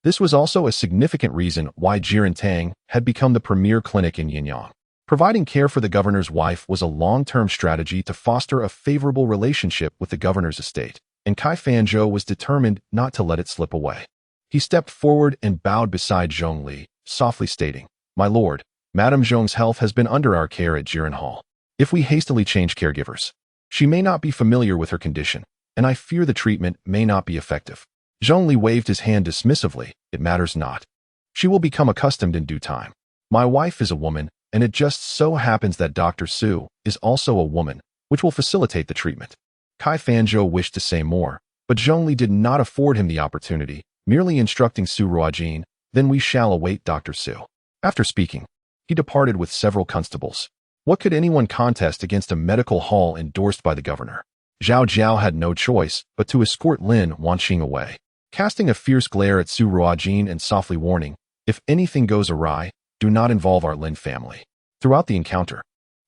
This was also a significant reason why Jiren Tang had become the premier clinic in Yanyang. Providing care for the governor's wife was a long-term strategy to foster a favorable relationship with the governor's estate, and Kai Fanzhou was determined not to let it slip away. He stepped forward and bowed beside Zhongli, softly stating, "My lord, Madame Zhong's health has been under our care at Jiren Hall. If we hastily change caregivers, she may not be familiar with her condition, and I fear the treatment may not be effective." Zhongli waved his hand dismissively. "It matters not. She will become accustomed in due time. My wife is a woman, and it just so happens that Dr. Su is also a woman, which will facilitate the treatment." Kai Fanzhou wished to say more, but Zhongli did not afford him the opportunity, merely instructing Su Ruojin, "Then we shall await Dr. Su." After speaking, he departed with several constables. What could anyone contest against a medical hall endorsed by the governor? Zhao Jiao had no choice but to escort Lin Wanqing away, casting a fierce glare at Su Ruojin and softly warning, "If anything goes awry, do not involve our Lin family." Throughout the encounter,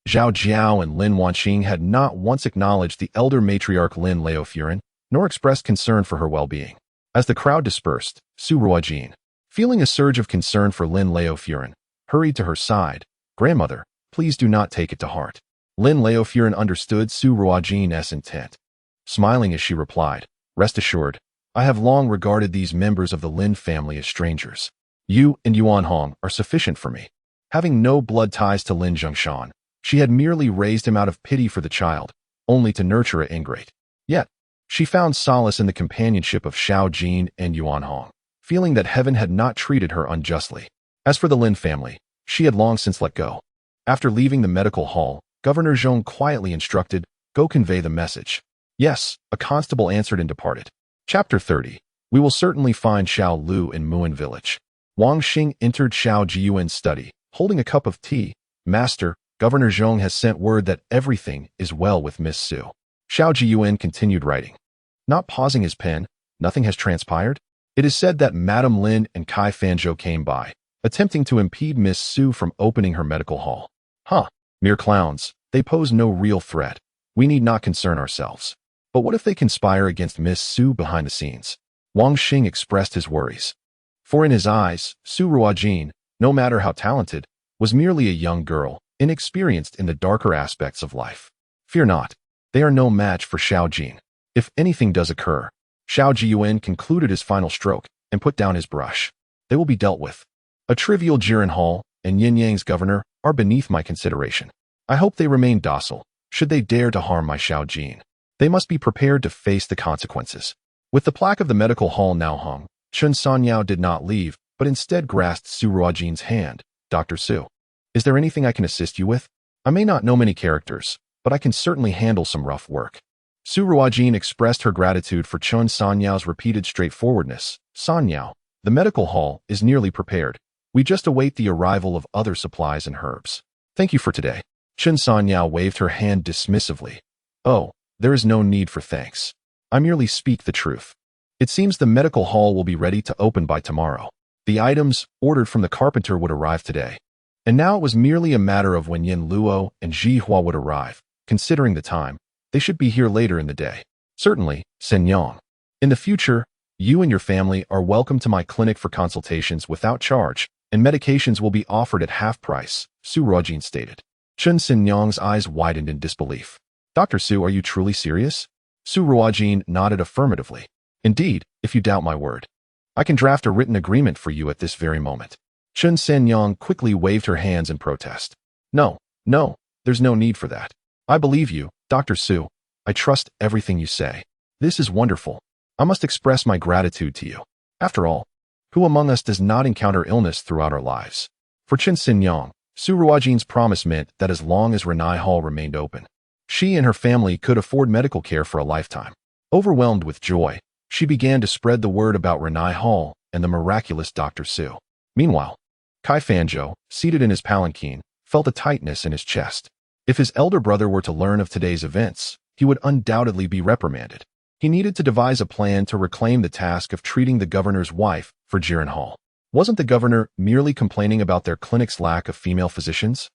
Zhao Jiao and Lin Wanqing had not once acknowledged the elder matriarch Lin Laofuren, nor expressed concern for her well-being. As the crowd dispersed, Su Ruojin, feeling a surge of concern for Lin Laofuren, hurried to her side. "Grandmother, please do not take it to heart." Lin Laofuren understood Su Ruojin's intent. Smiling as she replied, "Rest assured, I have long regarded these members of the Lin family as strangers. You and Yuan Hong are sufficient for me." Having no blood ties to Lin Zhongshan, she had merely raised him out of pity for the child, only to nurture an ingrate. Yet, She found solace in the companionship of Su Ruojin and Yuan Hong, feeling that heaven had not treated her unjustly. As for the Lin family, she had long since let go. After leaving the medical hall, Governor Zhong quietly instructed, "Go convey the message." Yes, a constable answered and departed. Chapter 30. We will certainly find Xiao Lu in Muan village. Wang Xing entered Xiao Jiyuan's study, holding a cup of tea. "Master, Governor Zhong has sent word that everything is well with Miss Su." Xiao Jiyuan continued writing. Not pausing his pen, "Nothing has transpired? It is said that Madame Lin and Kai Fanzhou came by, attempting to impede Miss Su from opening her medical hall." Huh, mere clowns. They pose no real threat. We need not concern ourselves. But what if they conspire against Miss Su behind the scenes? Wang Xing expressed his worries. For in his eyes, Su Ruojin, no matter how talented, was merely a young girl, inexperienced in the darker aspects of life. Fear not. They are no match for Xiao Jin. If anything does occur, Xiao Jiyuan concluded his final stroke and put down his brush. They will be dealt with. A trivial Jiren Hall and Yanyang's governor are beneath my consideration. I hope they remain docile. Should they dare to harm my Xiao Jin, they must be prepared to face the consequences. With the plaque of the medical hall now hung, Chen Sanyao did not leave, but instead grasped Su Ruojin's hand. "Dr. Su, is there anything I can assist you with? I may not know many characters, but I can certainly handle some rough work." Su Ruojin expressed her gratitude for Chen Sanyao's repeated straightforwardness. "Sanyao, the medical hall is nearly prepared. We just await the arrival of other supplies and herbs. Thank you for today." Chen Sanyao waved her hand dismissively. "Oh, there is no need for thanks. I merely speak the truth. It seems the medical hall will be ready to open by tomorrow. The items ordered from the carpenter would arrive today. And now it was merely a matter of when Yin Luo and Ji Hua would arrive. Considering the time, they should be here later in the day." "Certainly, Senyang. In the future, you and your family are welcome to my clinic for consultations without charge, and medications will be offered at half price," Su Ruojin stated. Chen Senyang's eyes widened in disbelief. "Dr. Su, are you truly serious?" Su Ruojin nodded affirmatively. "Indeed, if you doubt my word, I can draft a written agreement for you at this very moment." Chen Senyang quickly waved her hands in protest. No, there's no need for that. I believe you, Dr. Su. I trust everything you say. This is wonderful. I must express my gratitude to you. After all, who among us does not encounter illness throughout our lives?" For Chen Senyang, Su Ruojin's promise meant that as long as Renai Hall remained open, she and her family could afford medical care for a lifetime. Overwhelmed with joy, she began to spread the word about Renai Hall and the miraculous Dr. Su. Meanwhile, Kai Fanzhou, seated in his palanquin, felt a tightness in his chest. If his elder brother were to learn of today's events, he would undoubtedly be reprimanded. He needed to devise a plan to reclaim the task of treating the governor's wife for Jiren Hall. Wasn't the governor merely complaining about their clinic's lack of female physicians?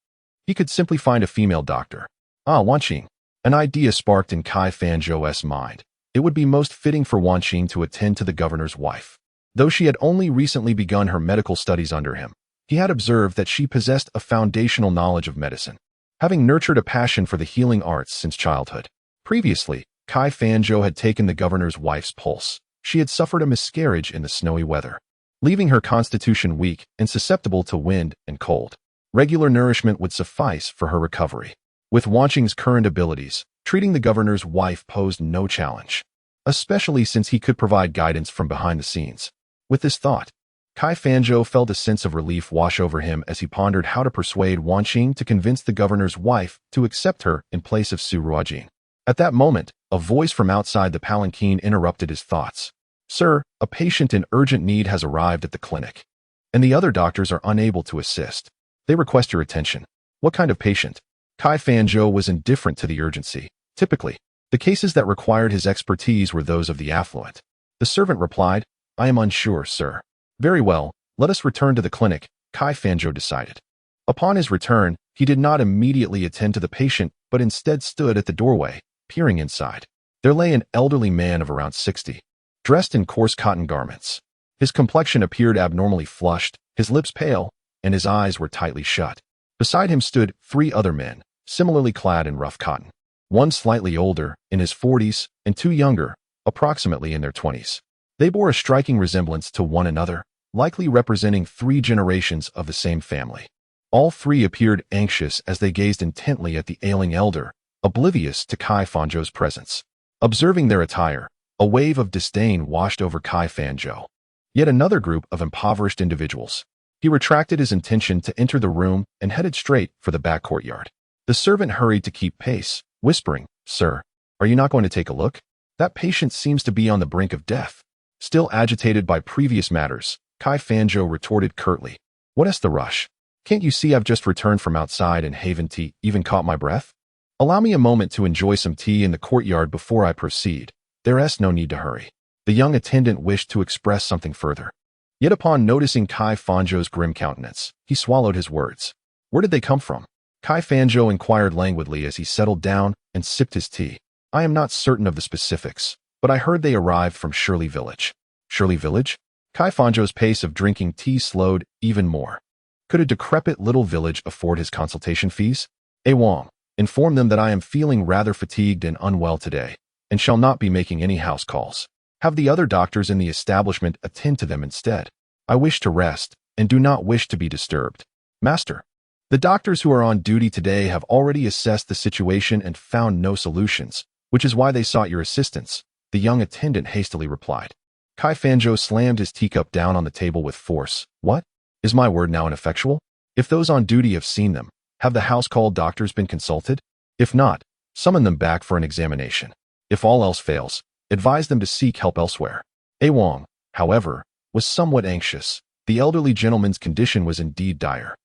He could simply find a female doctor. Wanqing. An idea sparked in Kai Fanzhou's mind. It would be most fitting for Wanqing to attend to the governor's wife. Though she had only recently begun her medical studies under him, he had observed that she possessed a foundational knowledge of medicine, having nurtured a passion for the healing arts since childhood. Previously, Kai Fanzhou had taken the governor's wife's pulse. She had suffered a miscarriage in the snowy weather, leaving her constitution weak and susceptible to wind and cold. Regular nourishment would suffice for her recovery. With Wanqing's current abilities, treating the governor's wife posed no challenge, especially since he could provide guidance from behind the scenes. With this thought, Kai Fanzhou felt a sense of relief wash over him as he pondered how to persuade Wanqing to convince the governor's wife to accept her in place of Su Ruojin. At that moment, a voice from outside the palanquin interrupted his thoughts. "Sir, a patient in urgent need has arrived at the clinic, and the other doctors are unable to assist. They request your attention." "What kind of patient?" Kai Fanzhou was indifferent to the urgency. Typically, the cases that required his expertise were those of the affluent. The servant replied, "I am unsure, sir." "Very well, let us return to the clinic," Kai Fanzhou decided. Upon his return, he did not immediately attend to the patient, but instead stood at the doorway, peering inside. There lay an elderly man of around 60, dressed in coarse cotton garments. His complexion appeared abnormally flushed, his lips pale, and his eyes were tightly shut. Beside him stood 3 other men, similarly clad in rough cotton. One slightly older, in his 40s, and 2 younger, approximately in their 20s. They bore a striking resemblance to one another, likely representing 3 generations of the same family. All 3 appeared anxious as they gazed intently at the ailing elder, oblivious to Kai Fanzhou's presence. Observing their attire, a wave of disdain washed over Kai Fanzhou. Yet another group of impoverished individuals. He retracted his intention to enter the room and headed straight for the back courtyard. The servant hurried to keep pace, whispering, "Sir, are you not going to take a look? That patient seems to be on the brink of death." Still agitated by previous matters, Kai Fanzhou retorted curtly, "What is the rush? Can't you see I've just returned from outside and haven't even caught my breath? Allow me a moment to enjoy some tea in the courtyard before I proceed. There is no need to hurry." The young attendant wished to express something further. Yet upon noticing Kai Fanzhou's grim countenance, he swallowed his words. Where did they come from? Kai Fanzhou inquired languidly as he settled down and sipped his tea. "I am not certain of the specifics, but I heard they arrived from Shirley Village." Shirley Village? Kai Fanzhou's pace of drinking tea slowed even more. Could a decrepit little village afford his consultation fees? Wang, inform them that I am feeling rather fatigued and unwell today, and shall not be making any house calls. Have the other doctors in the establishment attend to them instead. I wish to rest, and do not wish to be disturbed. Master, the doctors who are on duty today have already assessed the situation and found no solutions, which is why they sought your assistance, the young attendant hastily replied. Kai Fanzhou slammed his teacup down on the table with force. What? Is my word now ineffectual? If those on duty have seen them, have the house-called doctors been consulted? If not, summon them back for an examination. If all else fails, advise them to seek help elsewhere. Wang, however, was somewhat anxious. The elderly gentleman's condition was indeed dire,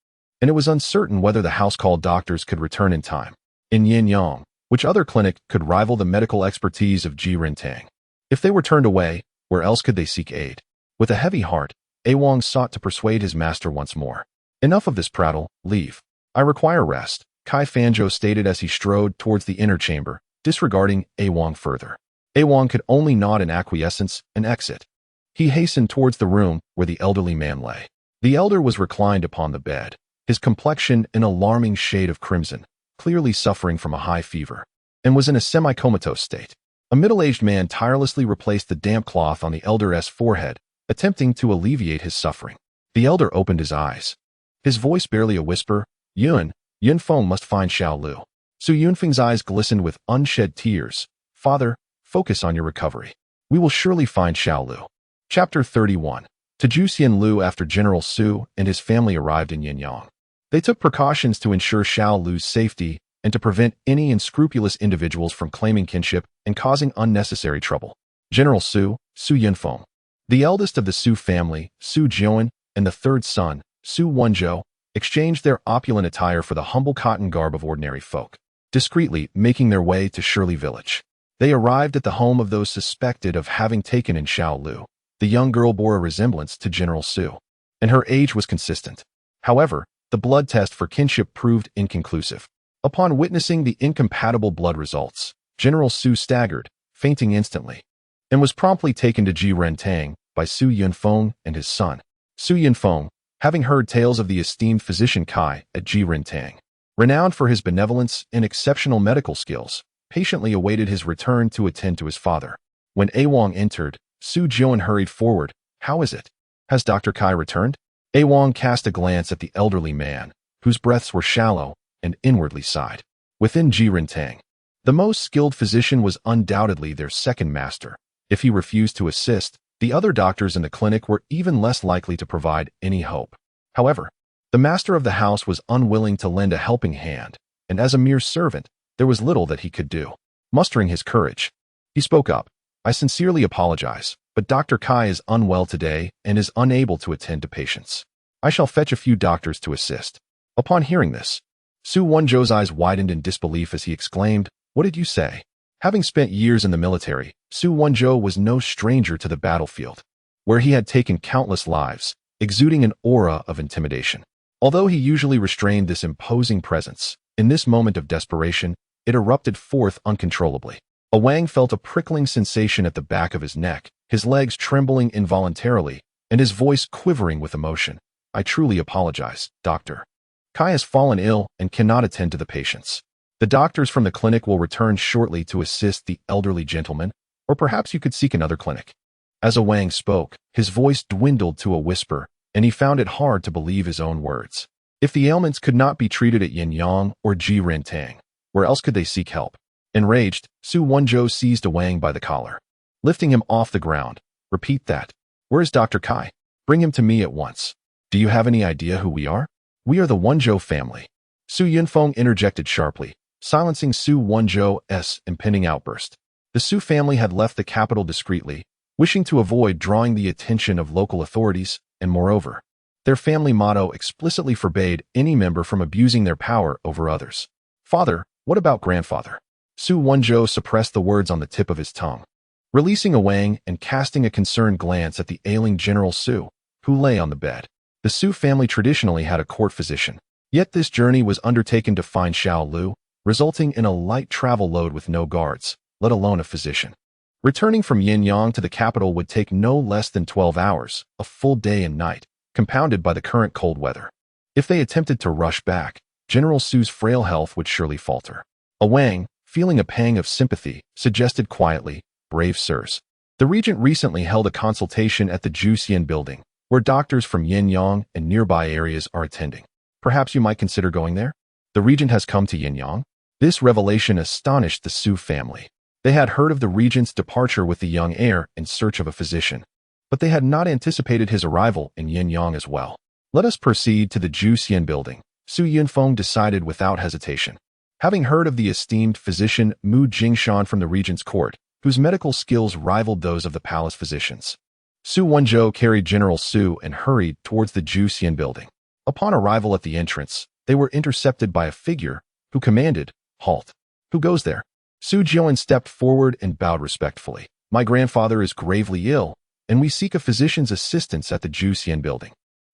and it was uncertain whether the house-called doctors could return in time. In Yanyang, which other clinic could rival the medical expertise of Jirentang? If they were turned away, where else could they seek aid? With a heavy heart, Wang sought to persuade his master once more. Enough of this prattle, leave. I require rest, Kai Fanzhou stated as he strode towards the inner chamber, disregarding Wang further. Wang could only nod in acquiescence and exit. He hastened towards the room where the elderly man lay. The elder was reclined upon the bed, his complexion an alarming shade of crimson, clearly suffering from a high fever, and was in a semi-comatose state. A middle-aged man tirelessly replaced the damp cloth on the elder's forehead, attempting to alleviate his suffering. The elder opened his eyes. His voice barely a whisper, Yunfeng must find Xiao Lu. Su Yunfeng's eyes glistened with unshed tears. Father, focus on your recovery. We will surely find Xiao Lu. Chapter 31. To Juxian Lu after General Su and his family arrived in Yanyang. They took precautions to ensure Xiao Lu's safety and to prevent any unscrupulous individuals from claiming kinship and causing unnecessary trouble. General Su Yunfeng, the eldest of the Su family, Su Jian, and the third son, Su Ruojin, exchanged their opulent attire for the humble cotton garb of ordinary folk, discreetly making their way to Shirley Village. They arrived at the home of those suspected of having taken in Xiao Lu. The young girl bore a resemblance to General Su, and her age was consistent. However, the blood test for kinship proved inconclusive. Upon witnessing the incompatible blood results, General Su staggered, fainting instantly, and was promptly taken to Jirentang by Su Yunfeng and his son. Su Yunfeng, having heard tales of the esteemed physician Kai at Jirentang, renowned for his benevolence and exceptional medical skills, patiently awaited his return to attend to his father. When Wang entered, Su Jian hurried forward. How is it? Has Dr. Kai returned? Wang cast a glance at the elderly man, whose breaths were shallow, and inwardly sighed. Within Jirentang, the most skilled physician was undoubtedly their second master. If he refused to assist, the other doctors in the clinic were even less likely to provide any hope. However, the master of the house was unwilling to lend a helping hand, and as a mere servant, there was little that he could do. Mustering his courage, he spoke up. I sincerely apologize, but Dr. Kai is unwell today and is unable to attend to patients. I shall fetch a few doctors to assist. Upon hearing this, Su Ruojin's eyes widened in disbelief as he exclaimed, What did you say? Having spent years in the military, Su Ruojin was no stranger to the battlefield, where he had taken countless lives, exuding an aura of intimidation. Although he usually restrained this imposing presence, in this moment of desperation, it erupted forth uncontrollably. Wang felt a prickling sensation at the back of his neck, his legs trembling involuntarily, and his voice quivering with emotion. I truly apologize, doctor. Kai has fallen ill and cannot attend to the patients. The doctors from the clinic will return shortly to assist the elderly gentleman, or perhaps you could seek another clinic. As Wang spoke, his voice dwindled to a whisper, and he found it hard to believe his own words. If the ailments could not be treated at Yanyang or Jirentang, where else could they seek help? Enraged, Su Ruojin seized Wang by the collar, lifting him off the ground. Repeat that. Where is Dr. Kai? Bring him to me at once. Do you have any idea who we are? We are the Ruojin family. Su Yunfeng interjected sharply, silencing Su Ruojin's impending outburst. The Su family had left the capital discreetly, wishing to avoid drawing the attention of local authorities, and moreover, their family motto explicitly forbade any member from abusing their power over others. Father, what about grandfather? Su Ruojin suppressed the words on the tip of his tongue, releasing Wang and casting a concerned glance at the ailing General Su, who lay on the bed. The Su family traditionally had a court physician, yet this journey was undertaken to find Xiao Lu, resulting in a light travel load with no guards, let alone a physician. Returning from Yanyang to the capital would take no less than 12 hours, a full day and night, compounded by the current cold weather. If they attempted to rush back, General Su's frail health would surely falter. Wang, feeling a pang of sympathy, suggested quietly, "Brave sirs. The regent recently held a consultation at the Juxian building, where doctors from Yanyang and nearby areas are attending. Perhaps you might consider going there? The regent has come to Yanyang." This revelation astonished the Su family. They had heard of the regent's departure with the young heir in search of a physician, but they had not anticipated his arrival in Yanyang as well. Let us proceed to the Juxian building, Su Yunfeng decided without hesitation. Having heard of the esteemed physician Mu Jingshan from the regent's court, whose medical skills rivaled those of the palace physicians, Su Ruojin carried General Su and hurried towards the Juxian building. Upon arrival at the entrance, they were intercepted by a figure who commanded, "Halt! Who goes there?" Su Ruojin stepped forward and bowed respectfully. "My grandfather is gravely ill, and we seek a physician's assistance at the Juxian building."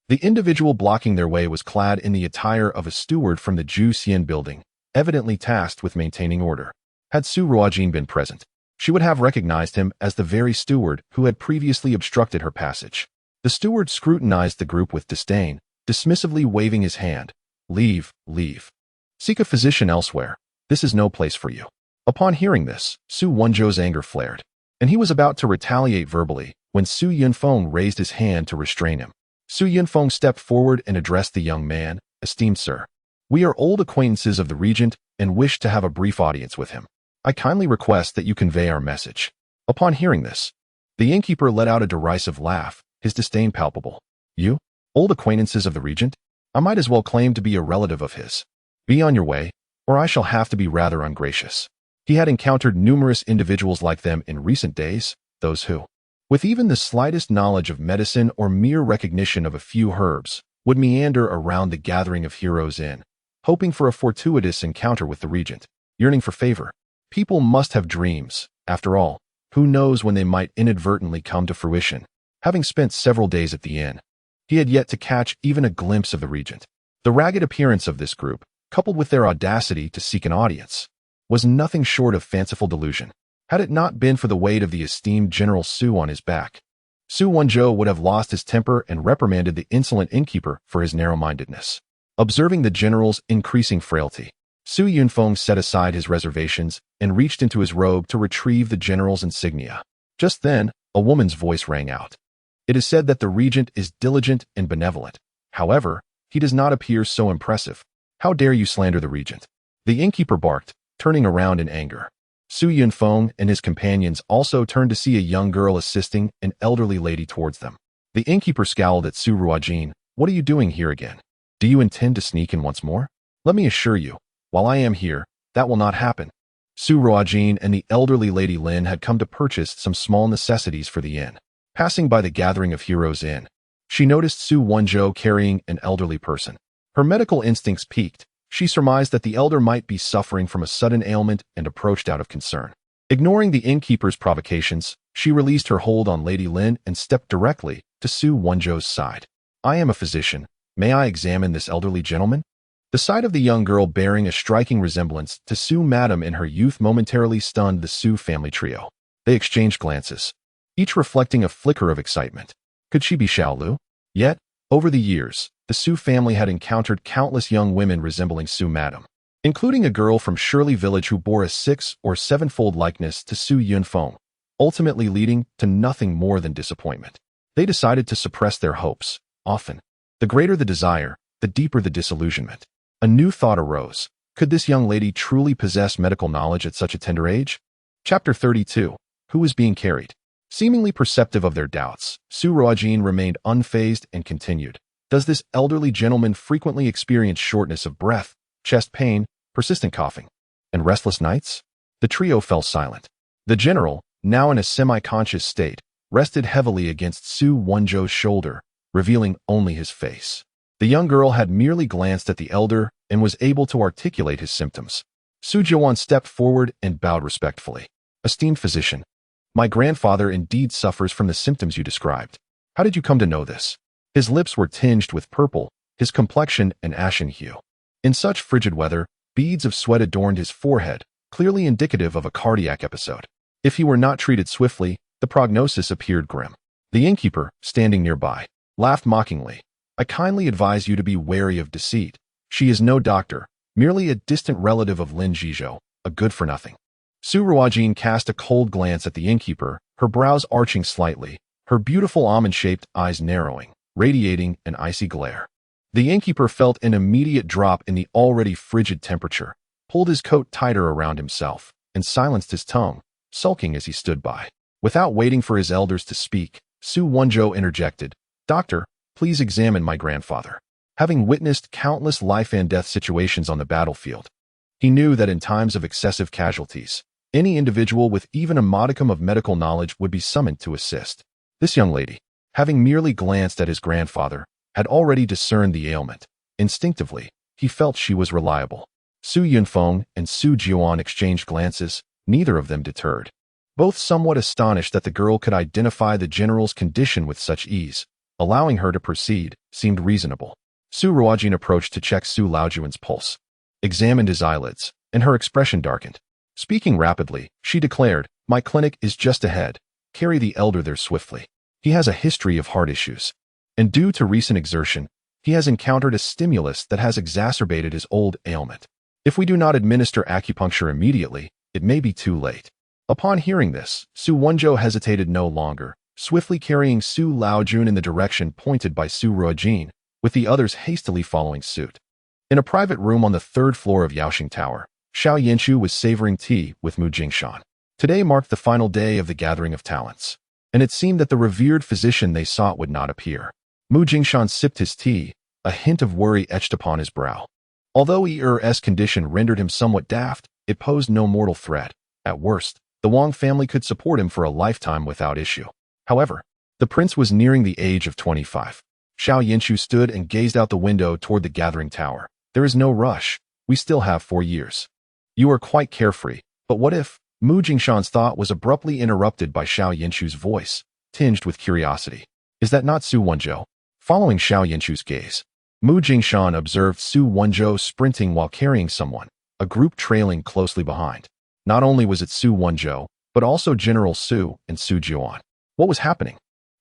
The individual blocking their way was clad in the attire of a steward from the Juxian building, evidently tasked with maintaining order. Had Su Ruojin been present, she would have recognized him as the very steward who had previously obstructed her passage. The steward scrutinized the group with disdain, dismissively waving his hand. "Leave, leave. Seek a physician elsewhere. This is no place for you." Upon hearing this, Su Ruojin's anger flared, and he was about to retaliate verbally when Su Yunfeng raised his hand to restrain him. Su Yunfeng stepped forward and addressed the young man, "Esteemed sir, we are old acquaintances of the regent and wish to have a brief audience with him. I kindly request that you convey our message." Upon hearing this, the innkeeper let out a derisive laugh, his disdain palpable. "You? Old acquaintances of the regent? I might as well claim to be a relative of his. Be on your way, or I shall have to be rather ungracious." He had encountered numerous individuals like them in recent days, those who, with even the slightest knowledge of medicine or mere recognition of a few herbs, would meander around the gathering of heroes in, hoping for a fortuitous encounter with the regent, yearning for favor. People must have dreams, after all. Who knows when they might inadvertently come to fruition? Having spent several days at the inn, he had yet to catch even a glimpse of the regent. The ragged appearance of this group, coupled with their audacity to seek an audience, was nothing short of fanciful delusion. Had it not been for the weight of the esteemed General Su on his back, Su Ruojin would have lost his temper and reprimanded the insolent innkeeper for his narrow-mindedness. Observing the general's increasing frailty, Su Yunfeng set aside his reservations and reached into his robe to retrieve the general's insignia. Just then, a woman's voice rang out. "It is said that the regent is diligent and benevolent. However, he does not appear so impressive. How dare you slander the regent?" The innkeeper barked, turning around in anger. Su Yunfeng and his companions also turned to see a young girl assisting an elderly lady towards them. The innkeeper scowled at Su Ruojin. "What are you doing here again? Do you intend to sneak in once more? Let me assure you, while I am here, that will not happen." Su Ruojin and the elderly Lady Lin had come to purchase some small necessities for the inn. Passing by the gathering of heroes inn, she noticed Su Ruojin carrying an elderly person. Her medical instincts piqued. She surmised that the elder might be suffering from a sudden ailment and approached out of concern. Ignoring the innkeeper's provocations, she released her hold on Lady Lin and stepped directly to Su Ruojin's side. "I am a physician. May I examine this elderly gentleman?" The sight of the young girl bearing a striking resemblance to Su Madame in her youth momentarily stunned the Su family trio. They exchanged glances, each reflecting a flicker of excitement. Could she be Xiao Lu? Yet, over the years, the Su family had encountered countless young women resembling Su Madame, including a girl from Shirley Village who bore a 6- or 7-fold likeness to Su Yunfeng, ultimately leading to nothing more than disappointment. They decided to suppress their hopes. Often, the greater the desire, the deeper the disillusionment. A new thought arose. Could this young lady truly possess medical knowledge at such a tender age? Chapter 32. Who is being carried? Seemingly perceptive of their doubts, Su Ruojin remained unfazed and continued. Does this elderly gentleman frequently experience shortness of breath, chest pain, persistent coughing, and restless nights? The trio fell silent. The general, now in a semi-conscious state, rested heavily against Su Ruojin's shoulder, revealing only his face. The young girl had merely glanced at the elder and was able to articulate his symptoms. Su Ruojin stepped forward and bowed respectfully. Esteemed physician, my grandfather indeed suffers from the symptoms you described. How did you come to know this? His lips were tinged with purple, his complexion an ashen hue. In such frigid weather, beads of sweat adorned his forehead, clearly indicative of a cardiac episode. If he were not treated swiftly, the prognosis appeared grim. The innkeeper, standing nearby, laughed mockingly. I kindly advise you to be wary of deceit. She is no doctor, merely a distant relative of Lin Zhizhou, a good-for-nothing. Su Ruojin cast a cold glance at the innkeeper, her brows arching slightly, her beautiful almond-shaped eyes narrowing, radiating an icy glare. The innkeeper felt an immediate drop in the already frigid temperature, pulled his coat tighter around himself, and silenced his tongue, sulking as he stood by. Without waiting for his elders to speak, Su Ruojin interjected, Doctor, please examine my grandfather. Having witnessed countless life-and-death situations on the battlefield, he knew that in times of excessive casualties, any individual with even a modicum of medical knowledge would be summoned to assist. This young lady, having merely glanced at his grandfather, had already discerned the ailment. Instinctively, he felt she was reliable. Su Yunfeng and Su Ruojin exchanged glances, neither of them deterred. Both somewhat astonished that the girl could identify the general's condition with such ease, allowing her to proceed, seemed reasonable. Su Ruojin approached to check Su Ruojin's pulse, examined his eyelids, and her expression darkened. Speaking rapidly, she declared, My clinic is just ahead. Carry the elder there swiftly. He has a history of heart issues, and due to recent exertion, he has encountered a stimulus that has exacerbated his old ailment. If we do not administer acupuncture immediately, it may be too late. Upon hearing this, Su Ruojin hesitated no longer, swiftly carrying Su Ruojin in the direction pointed by Su Ruojin, with the others hastily following suit. In a private room on the third floor of Yaoxing Tower, Xiao Yanchu was savoring tea with Mu Jingshan. Today marked the final day of the gathering of talents, and it seemed that the revered physician they sought would not appear. Mu Jingshan sipped his tea, a hint of worry etched upon his brow. Although heiress' condition rendered him somewhat daft, it posed no mortal threat. At worst, the Wang family could support him for a lifetime without issue. However, the prince was nearing the age of 25. Xiao Yanchu stood and gazed out the window toward the gathering tower. There is no rush. We still have 4 years. You are quite carefree, but what if? Mu Jingshan's thought was abruptly interrupted by Xiao Yanchu's voice, tinged with curiosity. Is that not Su Ruojin? Following Xiao Yanchu's gaze, Mu Jingshan observed Su Ruojin sprinting while carrying someone, a group trailing closely behind. Not only was it Su Ruojin, but also General Su and Su Ruojin. What was happening?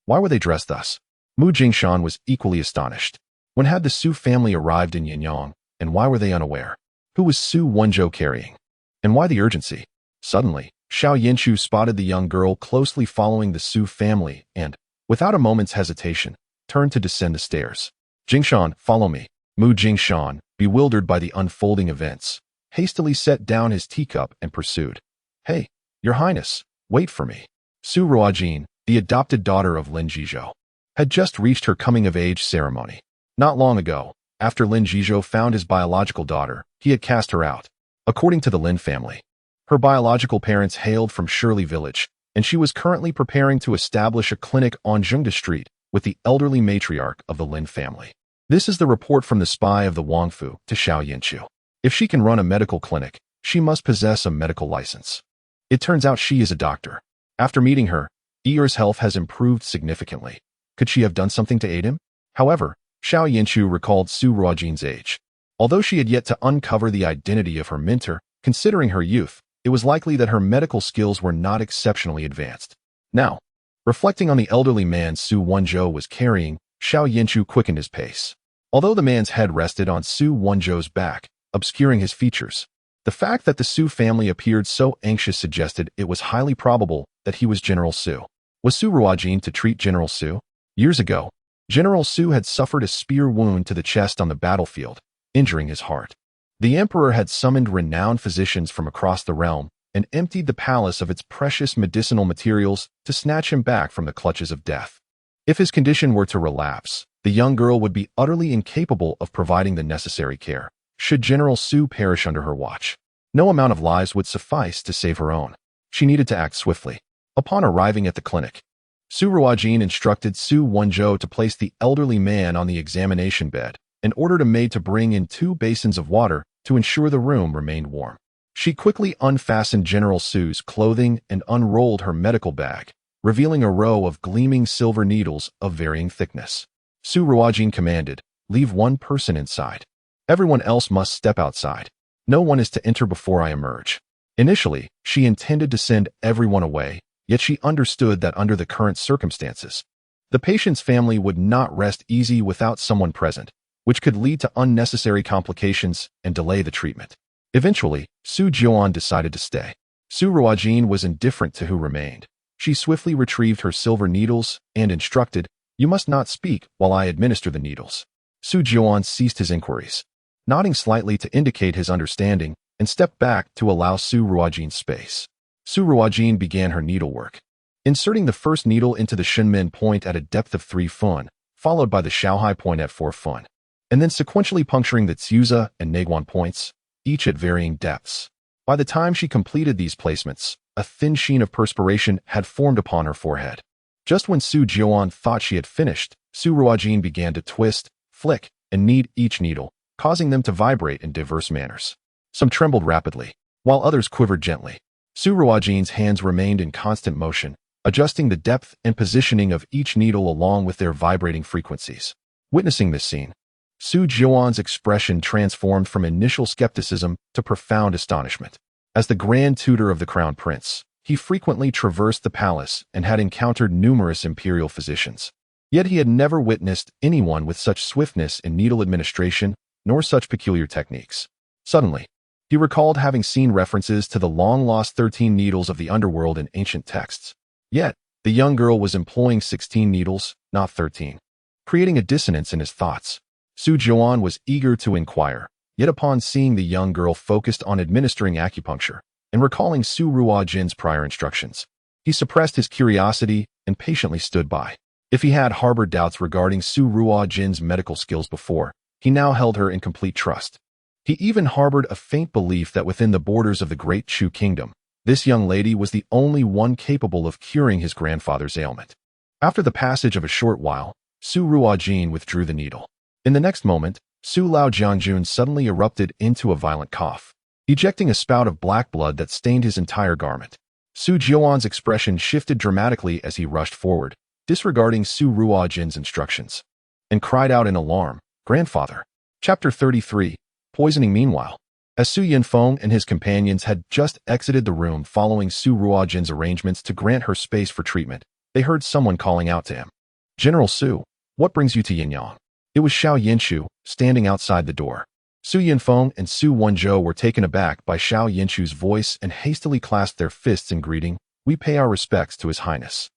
Why were they dressed thus? Mu Jingshan was equally astonished. When had the Su family arrived in Yanyang, and why were they unaware? Who was Su Ruojin carrying? And why the urgency? Suddenly, Xiao Yanchu spotted the young girl closely following the Su family and, without a moment's hesitation, turned to descend the stairs. Jingshan, follow me. Mu Jingshan, bewildered by the unfolding events, hastily set down his teacup and pursued. Hey, Your Highness, wait for me. Su Ruojin, the adopted daughter of Lin Zhizhou, had just reached her coming-of-age ceremony. Not long ago, after Lin Zhizhou found his biological daughter, he had cast her out. According to the Lin family, her biological parents hailed from Shirley Village, and she was currently preparing to establish a clinic on Zhengde Street with the elderly matriarch of the Lin family. This is the report from the spy of the Wangfu to Xiao Yanchu. If she can run a medical clinic, she must possess a medical license. It turns out she is a doctor. After meeting her, Ear's health has improved significantly. Could she have done something to aid him? However, Xiao Yanchu recalled Su Ruojin's age. Although she had yet to uncover the identity of her mentor, considering her youth, it was likely that her medical skills were not exceptionally advanced. Now, reflecting on the elderly man Su Ruojin was carrying, Xiao Yanchu quickened his pace. Although the man's head rested on Su Ruojin's back, obscuring his features, the fact that the Su family appeared so anxious suggested it was highly probable that he was General Su. Was Su Ruojin to treat General Su? Years ago, General Su had suffered a spear wound to the chest on the battlefield, injuring his heart. The emperor had summoned renowned physicians from across the realm and emptied the palace of its precious medicinal materials to snatch him back from the clutches of death. If his condition were to relapse, the young girl would be utterly incapable of providing the necessary care. Should General Su perish under her watch, no amount of lives would suffice to save her own. She needed to act swiftly. Upon arriving at the clinic, Su Ruojin instructed Su Ruojin to place the elderly man on the examination bed and ordered a maid to bring in 2 basins of water to ensure the room remained warm. She quickly unfastened General Su's clothing and unrolled her medical bag, revealing a row of gleaming silver needles of varying thickness. Su Ruojin commanded, "Leave 1 person inside. Everyone else must step outside. No one is to enter before I emerge." Initially, she intended to send everyone away, yet she understood that under the current circumstances, the patient's family would not rest easy without someone present, which could lead to unnecessary complications and delay the treatment. Eventually, Su Ruojin decided to stay. Su Ruojin was indifferent to who remained. She swiftly retrieved her silver needles and instructed, "You must not speak while I administer the needles." Su Ruojin ceased his inquiries, nodding slightly to indicate his understanding, and stepped back to allow Su Ruojin space. Su Ruojin began her needlework, inserting the first needle into the Shenmen point at a depth of 3 fun, followed by the Shaohai point at 4 fun, and then sequentially puncturing the Tsuza and Neguan points, each at varying depths. By the time she completed these placements, a thin sheen of perspiration had formed upon her forehead. Just when Su Ruojin thought she had finished, Su Ruojin began to twist, flick, and knead each needle, causing them to vibrate in diverse manners. Some trembled rapidly, while others quivered gently. Su Ruojin's hands remained in constant motion, adjusting the depth and positioning of each needle along with their vibrating frequencies. Witnessing this scene, Su Ruojin's expression transformed from initial skepticism to profound astonishment. As the Grand Tutor of the Crown Prince, he frequently traversed the palace and had encountered numerous imperial physicians. Yet he had never witnessed anyone with such swiftness in needle administration, nor such peculiar techniques. Suddenly, he recalled having seen references to the long-lost 13 needles of the underworld in ancient texts. Yet, the young girl was employing 16 needles, not 13, creating a dissonance in his thoughts. Su Ruojin was eager to inquire, yet upon seeing the young girl focused on administering acupuncture and recalling Su Ruojin's prior instructions, he suppressed his curiosity and patiently stood by. If he had harbored doubts regarding Su Ruojin's medical skills before, he now held her in complete trust. He even harbored a faint belief that within the borders of the Great Chu Kingdom, this young lady was the only one capable of curing his grandfather's ailment. After the passage of a short while, Su Ruojin withdrew the needle. In the next moment, Su Lao Jiangjun suddenly erupted into a violent cough, ejecting a spout of black blood that stained his entire garment. Su Ruojin's expression shifted dramatically as he rushed forward, disregarding Su Ruojin's instructions, and cried out in alarm, "Grandfather!" Chapter 33, Poisoning. Meanwhile, as Su Yinfeng and his companions had just exited the room following Su Ruojin's arrangements to grant her space for treatment, they heard someone calling out to him, "General Su, what brings you to Yanyang?" It was Xiao Yinshu, standing outside the door. Su Yinfeng and Su Ruojin were taken aback by Xiao Yinshu's voice and hastily clasped their fists in greeting. "We pay our respects to His Highness."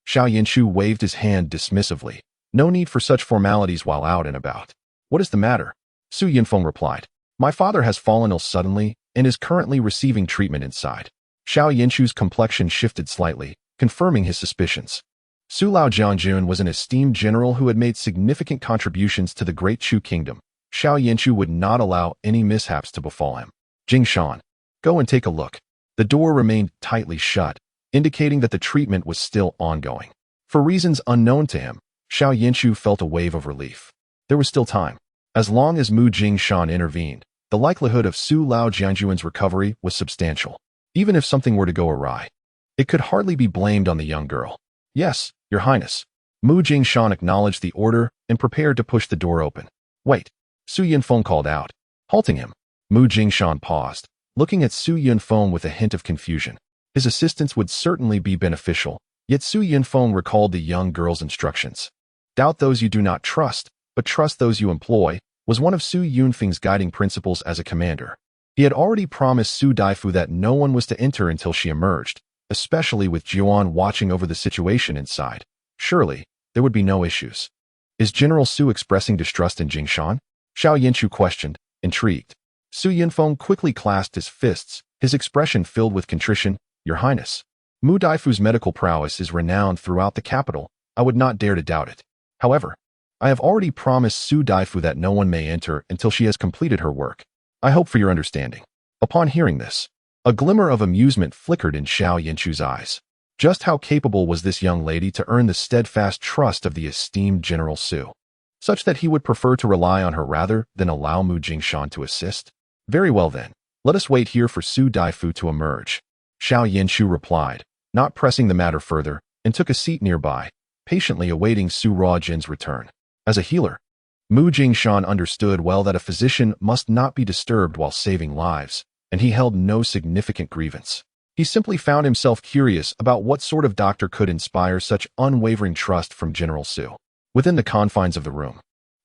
Xiao Yinshu waved his hand dismissively. "No need for such formalities while out and about." "What is the matter?" Su Yinfeng replied. "My father has fallen ill suddenly and is currently receiving treatment inside." Xiao Yinshu's complexion shifted slightly, confirming his suspicions. Su Lao Jiangjun was an esteemed general who had made significant contributions to the Great Chu Kingdom. Xiao Yinshu would not allow any mishaps to befall him. "Jing Shan, go and take a look." The door remained tightly shut, indicating that the treatment was still ongoing. For reasons unknown to him, Xiao Yinshu felt a wave of relief. There was still time. As long as Mu Jingshan intervened, the likelihood of Su Lao Jiangjun's recovery was substantial. Even if something were to go awry, it could hardly be blamed on the young girl. "Yes, Your Highness." Mu Jingshan acknowledged the order and prepared to push the door open. "Wait," Su Yinfeng called out, halting him. Mu Jingshan paused, looking at Su Yinfeng with a hint of confusion. His assistance would certainly be beneficial, yet Su Yinfeng recalled the young girl's instructions. "Doubt those you do not trust, but trust those you employ," was one of Su Yunfeng's guiding principles as a commander. He had already promised Su Daifu that no one was to enter until she emerged, especially with Jiuan watching over the situation inside. Surely, there would be no issues. "Is General Su expressing distrust in Jingshan?" Xiao Yinshu questioned, intrigued. Su Yunfeng quickly clasped his fists, his expression filled with contrition. Your Highness, Mu Daifu's medical prowess is renowned throughout the capital. I would not dare to doubt it. However, I have already promised Su Daifu that no one may enter until she has completed her work. I hope for your understanding. Upon hearing this, a glimmer of amusement flickered in Xiao Yanchu's eyes. Just how capable was this young lady to earn the steadfast trust of the esteemed General Su, such that he would prefer to rely on her rather than allow Mu Jingshan to assist? Very well then, let us wait here for Su Daifu to emerge. Xiao Yanchu replied, not pressing the matter further, and took a seat nearby, patiently awaiting Su Ruojin's return. As a healer, Mu Jingshan understood well that a physician must not be disturbed while saving lives, and he held no significant grievance. He simply found himself curious about what sort of doctor could inspire such unwavering trust from General Su. Within the confines of the room,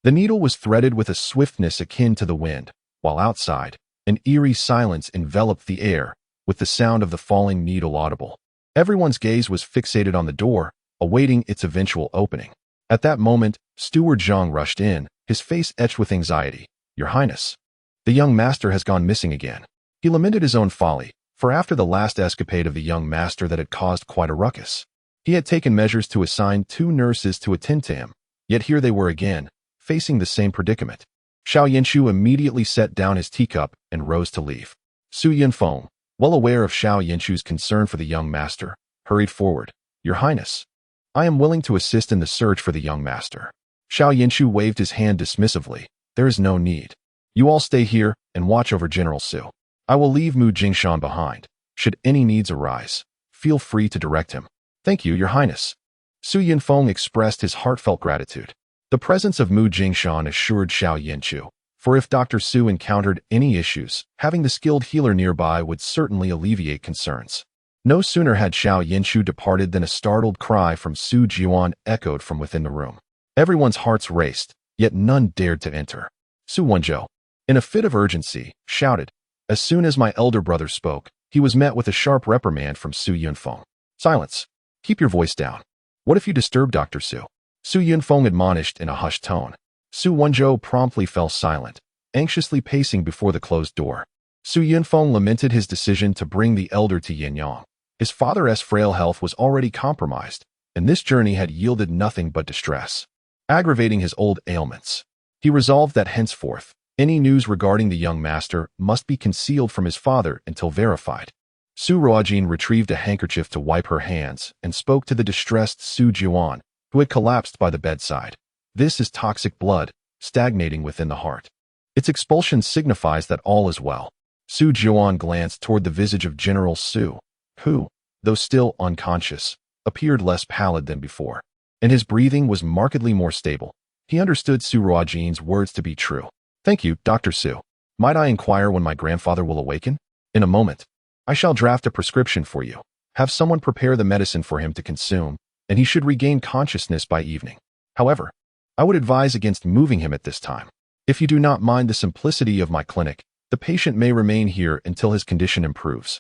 the needle was threaded with a swiftness akin to the wind, while outside, an eerie silence enveloped the air, with the sound of the falling needle audible. Everyone's gaze was fixated on the door, awaiting its eventual opening. At that moment, Steward Zhang rushed in, his face etched with anxiety. Your Highness, the young master has gone missing again. He lamented his own folly, for after the last escapade of the young master that had caused quite a ruckus, he had taken measures to assign 2 nurses to attend to him, yet here they were again, facing the same predicament. Xiao Yanchu immediately set down his teacup and rose to leave. Su Yunfeng, well aware of Xiao Yanchu's concern for the young master, hurried forward. Your Highness, I am willing to assist in the search for the young master. Xiao Yanchu waved his hand dismissively. There is no need. You all stay here and watch over General Su. I will leave Mu Jingshan behind. Should any needs arise, feel free to direct him. Thank you, Your Highness. Su Yunfeng expressed his heartfelt gratitude. The presence of Mu Jingshan assured Xiao Yanchu, for if Dr. Su encountered any issues, having the skilled healer nearby would certainly alleviate concerns. No sooner had Xiao Yanchu departed than a startled cry from Su Jiuan echoed from within the room. Everyone's hearts raced, yet none dared to enter. Su Wenzhou, in a fit of urgency, shouted. As soon as my elder brother spoke, he was met with a sharp reprimand from Su Yunfeng. Silence. Keep your voice down. What if you disturb Dr. Su? Su Yunfeng admonished in a hushed tone. Su Wenzhou promptly fell silent, anxiously pacing before the closed door. Su Yunfeng lamented his decision to bring the elder to Yanyang. His father's frail health was already compromised, and this journey had yielded nothing but distress, aggravating his old ailments. He resolved that henceforth, any news regarding the young master must be concealed from his father until verified. Su Ruojin retrieved a handkerchief to wipe her hands and spoke to the distressed Su Jiuan, who had collapsed by the bedside. This is toxic blood, stagnating within the heart. Its expulsion signifies that all is well. Su Jiuan glanced toward the visage of General Su, who, though still unconscious, appeared less pallid than before, and his breathing was markedly more stable. He understood Su Ruojin's words to be true. Thank you, Dr. Su. Might I inquire when my grandfather will awaken? In a moment. I shall draft a prescription for you. Have someone prepare the medicine for him to consume, and he should regain consciousness by evening. However, I would advise against moving him at this time. If you do not mind the simplicity of my clinic, the patient may remain here until his condition improves.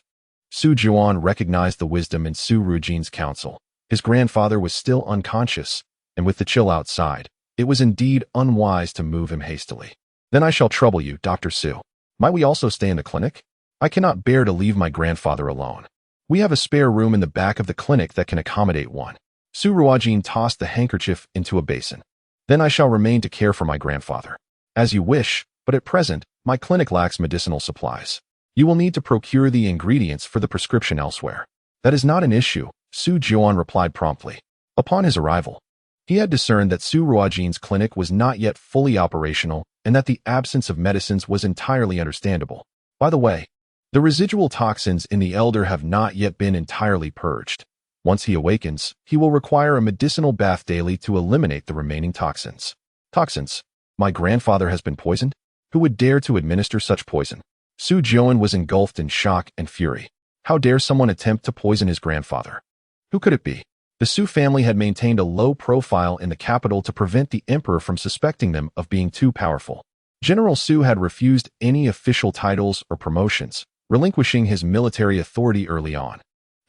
Su Jiuan recognized the wisdom in Su Ruojin's counsel. His grandfather was still unconscious, and with the chill outside, it was indeed unwise to move him hastily. Then I shall trouble you, Dr. Su. Might we also stay in the clinic? I cannot bear to leave my grandfather alone. We have a spare room in the back of the clinic that can accommodate one. Su Ruojin tossed the handkerchief into a basin. Then I shall remain to care for my grandfather. As you wish, but at present, my clinic lacks medicinal supplies. You will need to procure the ingredients for the prescription elsewhere. That is not an issue, Su Jiuan replied promptly. Upon his arrival, he had discerned that Su Ruojin's clinic was not yet fully operational and that the absence of medicines was entirely understandable. By the way, the residual toxins in the elder have not yet been entirely purged. Once he awakens, he will require a medicinal bath daily to eliminate the remaining toxins. Toxins? My grandfather has been poisoned? Who would dare to administer such poison? Su Jiuan was engulfed in shock and fury. How dare someone attempt to poison his grandfather? Who could it be? The Su family had maintained a low profile in the capital to prevent the emperor from suspecting them of being too powerful. General Su had refused any official titles or promotions, relinquishing his military authority early on.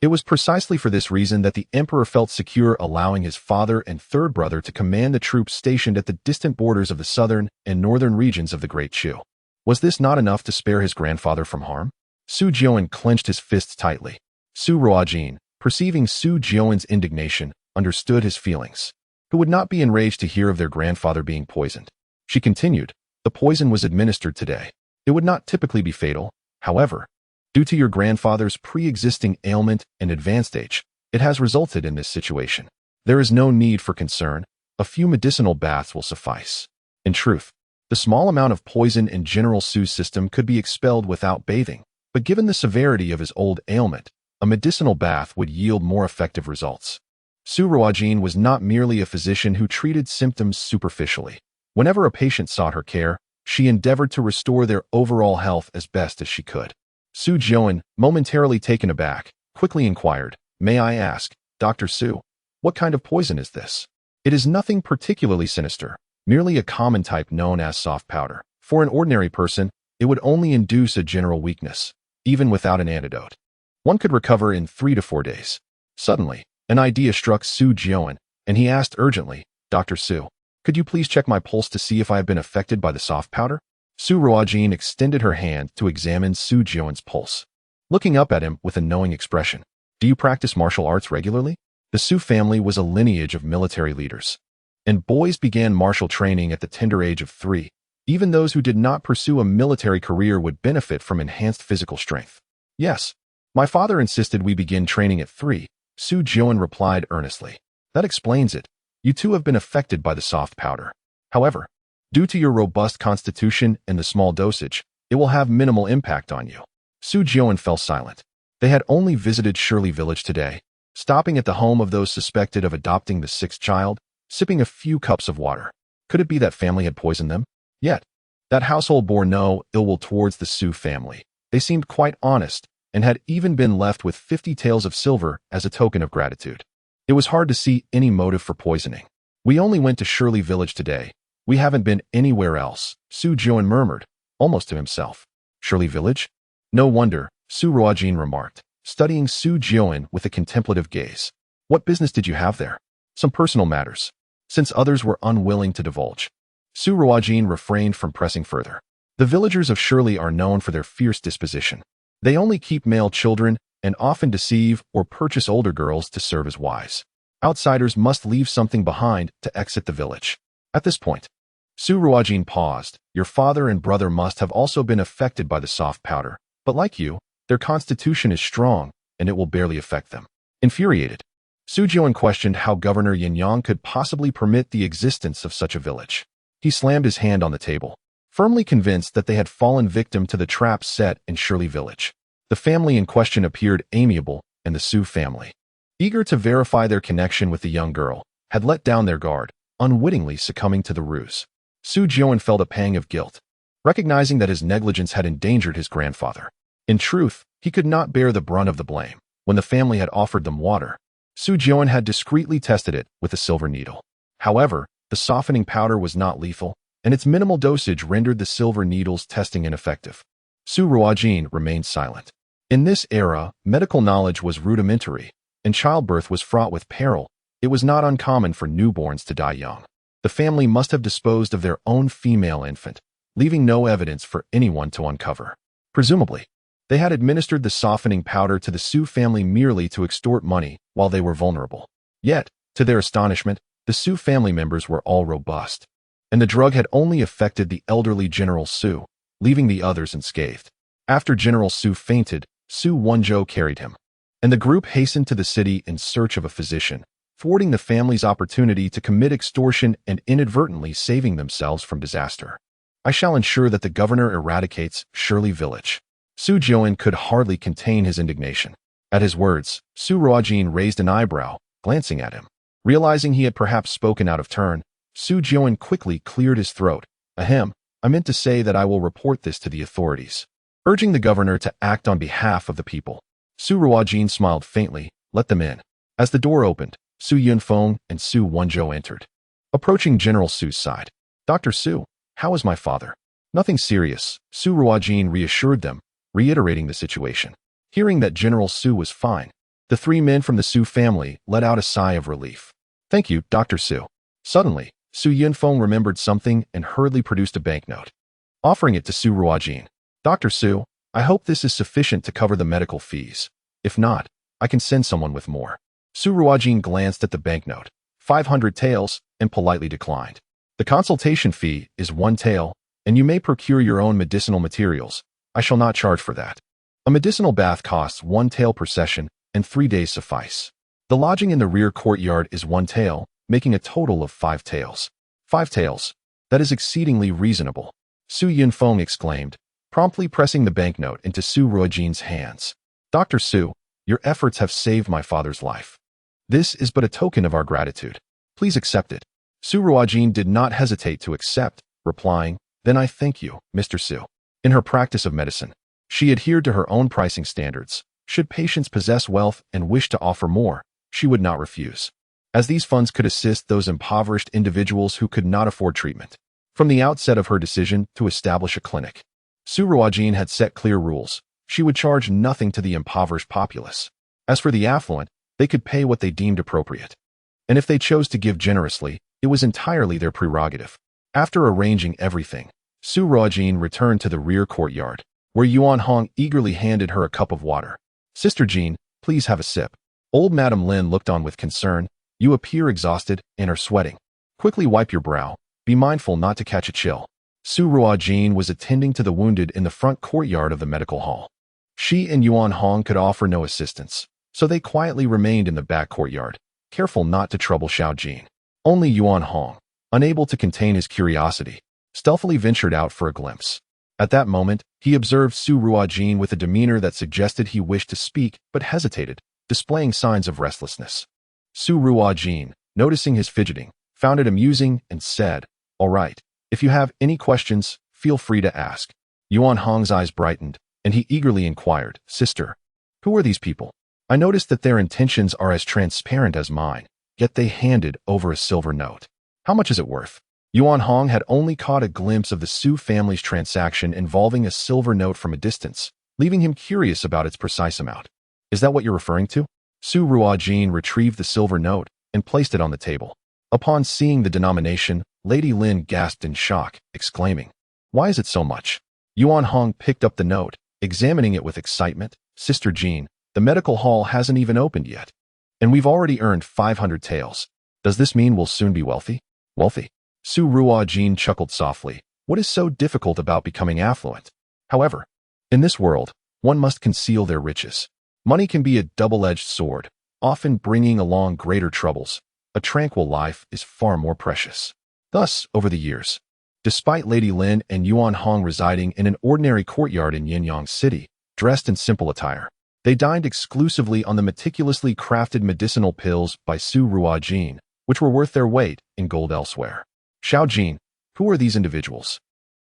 It was precisely for this reason that the emperor felt secure allowing his father and third brother to command the troops stationed at the distant borders of the southern and northern regions of the Great Chu. Was this not enough to spare his grandfather from harm? Su Ruojin clenched his fists tightly. Su Ruojin, perceiving Su Ruojin's indignation, understood his feelings. Who would not be enraged to hear of their grandfather being poisoned? She continued, the poison was administered today. It would not typically be fatal. However, due to your grandfather's pre-existing ailment and advanced age, it has resulted in this situation. There is no need for concern. A few medicinal baths will suffice. In truth, the small amount of poison in General Su's system could be expelled without bathing, but given the severity of his old ailment, a medicinal bath would yield more effective results. Su Ruojin was not merely a physician who treated symptoms superficially. Whenever a patient sought her care, she endeavored to restore their overall health as best as she could. Su Ruojin, momentarily taken aback, quickly inquired, "May I ask, Dr. Su, what kind of poison is this?" "It is nothing particularly sinister, merely a common type known as soft powder. For an ordinary person, it would only induce a general weakness, even without an antidote. One could recover in 3 to 4 days." Suddenly, an idea struck Su Ruojin, and he asked urgently, "Dr. Su, could you please check my pulse to see if I have been affected by the soft powder?" Su Ruojin extended her hand to examine Su Ruojin's pulse, looking up at him with a knowing expression. "Do you practice martial arts regularly?" The Su family was a lineage of military leaders, and boys began martial training at the tender age of 3. Even those who did not pursue a military career would benefit from enhanced physical strength. "Yes, my father insisted we begin training at 3, Su Ruojin replied earnestly. "That explains it. You too have been affected by the soft powder. However, due to your robust constitution and the small dosage, it will have minimal impact on you." Su Ruojin fell silent. They had only visited Shirley Village today, stopping at the home of those suspected of adopting the 6th child, sipping a few cups of water. Could it be that family had poisoned them? Yet, that household bore no ill will towards the Su family. They seemed quite honest and had even been left with 50 taels of silver as a token of gratitude. It was hard to see any motive for poisoning. "We only went to Shirley Village today. We haven't been anywhere else," Su Ruojin murmured, almost to himself. "Shirley Village? No wonder," Su Ruojin remarked, studying Su Ruojin with a contemplative gaze. "What business did you have there?" "Some personal matters," since others were unwilling to divulge. Su Ruojin refrained from pressing further. The villagers of Shirley are known for their fierce disposition. They only keep male children and often deceive or purchase older girls to serve as wives. Outsiders must leave something behind to exit the village. At this point, Su Ruojin paused. "Your father and brother must have also been affected by the soft powder, but like you, their constitution is strong and it will barely affect them." Infuriated, Su Ruojin questioned how Governor Yanyang could possibly permit the existence of such a village. He slammed his hand on the table, firmly convinced that they had fallen victim to the trap set in Shirley Village. The family in question appeared amiable, and the Su family, eager to verify their connection with the young girl, had let down their guard, unwittingly succumbing to the ruse. Su Ruojin felt a pang of guilt, recognizing that his negligence had endangered his grandfather. In truth, he could not bear the brunt of the blame. When the family had offered them water, Su Ruojin had discreetly tested it with a silver needle. However, the softening powder was not lethal, and its minimal dosage rendered the silver needle's testing ineffective. Su Ruojin remained silent. In this era, medical knowledge was rudimentary, and childbirth was fraught with peril. It was not uncommon for newborns to die young. The family must have disposed of their own female infant, leaving no evidence for anyone to uncover. Presumably, they had administered the softening powder to the Su family merely to extort money while they were vulnerable. Yet, to their astonishment, the Su family members were all robust, and the drug had only affected the elderly General Su, leaving the others unscathed. After General Su fainted, Su Ruojin carried him, and the group hastened to the city in search of a physician, thwarting the family's opportunity to commit extortion and inadvertently saving themselves from disaster. "I shall ensure that the governor eradicates Shirley Village." Su Ruojin could hardly contain his indignation. At his words, Su Ruojin raised an eyebrow, glancing at him. Realizing he had perhaps spoken out of turn, Su Ruojin quickly cleared his throat. "Ahem, I meant to say that I will report this to the authorities," urging the governor to act on behalf of the people. Su Ruojin smiled faintly. "Let them in." As the door opened, Su Yunfeng and Su Ruojin entered, approaching General Su's side. "Dr. Su, how is my father?" "Nothing serious," Su Ruojin reassured them, reiterating the situation. Hearing that General Su was fine, the 3 men from the Su family let out a sigh of relief. "Thank you, Dr. Su." Suddenly, Su Yunfeng remembered something and hurriedly produced a banknote. offering it to Su Ruojin. Dr. Su, I hope this is sufficient to cover the medical fees. If not, I can send someone with more. Su Ruojin glanced at the banknote, 500 taels, and politely declined. The consultation fee is 1 tael, and you may procure your own medicinal materials. I shall not charge for that. A medicinal bath costs 1 tael per session, and 3 days suffice. The lodging in the rear courtyard is 1 tael, making a total of 5 taels. 5 taels. That is exceedingly reasonable. Su Yunfeng exclaimed, promptly pressing the banknote into Su Ruojin's hands. Dr. Su, your efforts have saved my father's life. This is but a token of our gratitude. Please accept it. Su Ruojin did not hesitate to accept, replying, Then I thank you, Mr. Su. In her practice of medicine, she adhered to her own pricing standards. Should patients possess wealth and wish to offer more, she would not refuse, as these funds could assist those impoverished individuals who could not afford treatment. From the outset of her decision to establish a clinic, Su Ruojin had set clear rules. She would charge nothing to the impoverished populace. As for the affluent, they could pay what they deemed appropriate. And if they chose to give generously, it was entirely their prerogative. After arranging everything, Su Ruojin returned to the rear courtyard, where Yuan Hong eagerly handed her a cup of water. Sister Jean, please have a sip. Old Madame Lin looked on with concern. You appear exhausted and are sweating. Quickly wipe your brow. Be mindful not to catch a chill. Su Ruojin was attending to the wounded in the front courtyard of the medical hall. She and Yuan Hong could offer no assistance, so they quietly remained in the back courtyard, careful not to trouble Xiao Jin. Only Yuan Hong, unable to contain his curiosity, stealthily ventured out for a glimpse. At that moment, he observed Su Ruojin with a demeanor that suggested he wished to speak but hesitated, displaying signs of restlessness. Su Ruojin, noticing his fidgeting, found it amusing and said, All right, if you have any questions, feel free to ask. Yuan Hong's eyes brightened, and he eagerly inquired, Sister, who are these people? I noticed that their intentions are as transparent as mine, yet they handed over a silver note. How much is it worth? Yuan Hong had only caught a glimpse of the Su family's transaction involving a silver note from a distance, leaving him curious about its precise amount. Is that what you're referring to? Su Ruojin retrieved the silver note and placed it on the table. Upon seeing the denomination, Lady Lin gasped in shock, exclaiming, Why is it so much? Yuan Hong picked up the note, examining it with excitement. Sister Jean, the medical hall hasn't even opened yet, and we've already earned 500 taels. Does this mean we'll soon be wealthy? Wealthy? Su Ruojin chuckled softly. What is so difficult about becoming affluent? However, in this world, one must conceal their riches. Money can be a double-edged sword, often bringing along greater troubles. A tranquil life is far more precious. Thus, over the years, despite Lady Lin and Yuan Hong residing in an ordinary courtyard in Yanyang City, dressed in simple attire, they dined exclusively on the meticulously crafted medicinal pills by Su Ruojin, which were worth their weight in gold elsewhere. Xiao Jin, who are these individuals?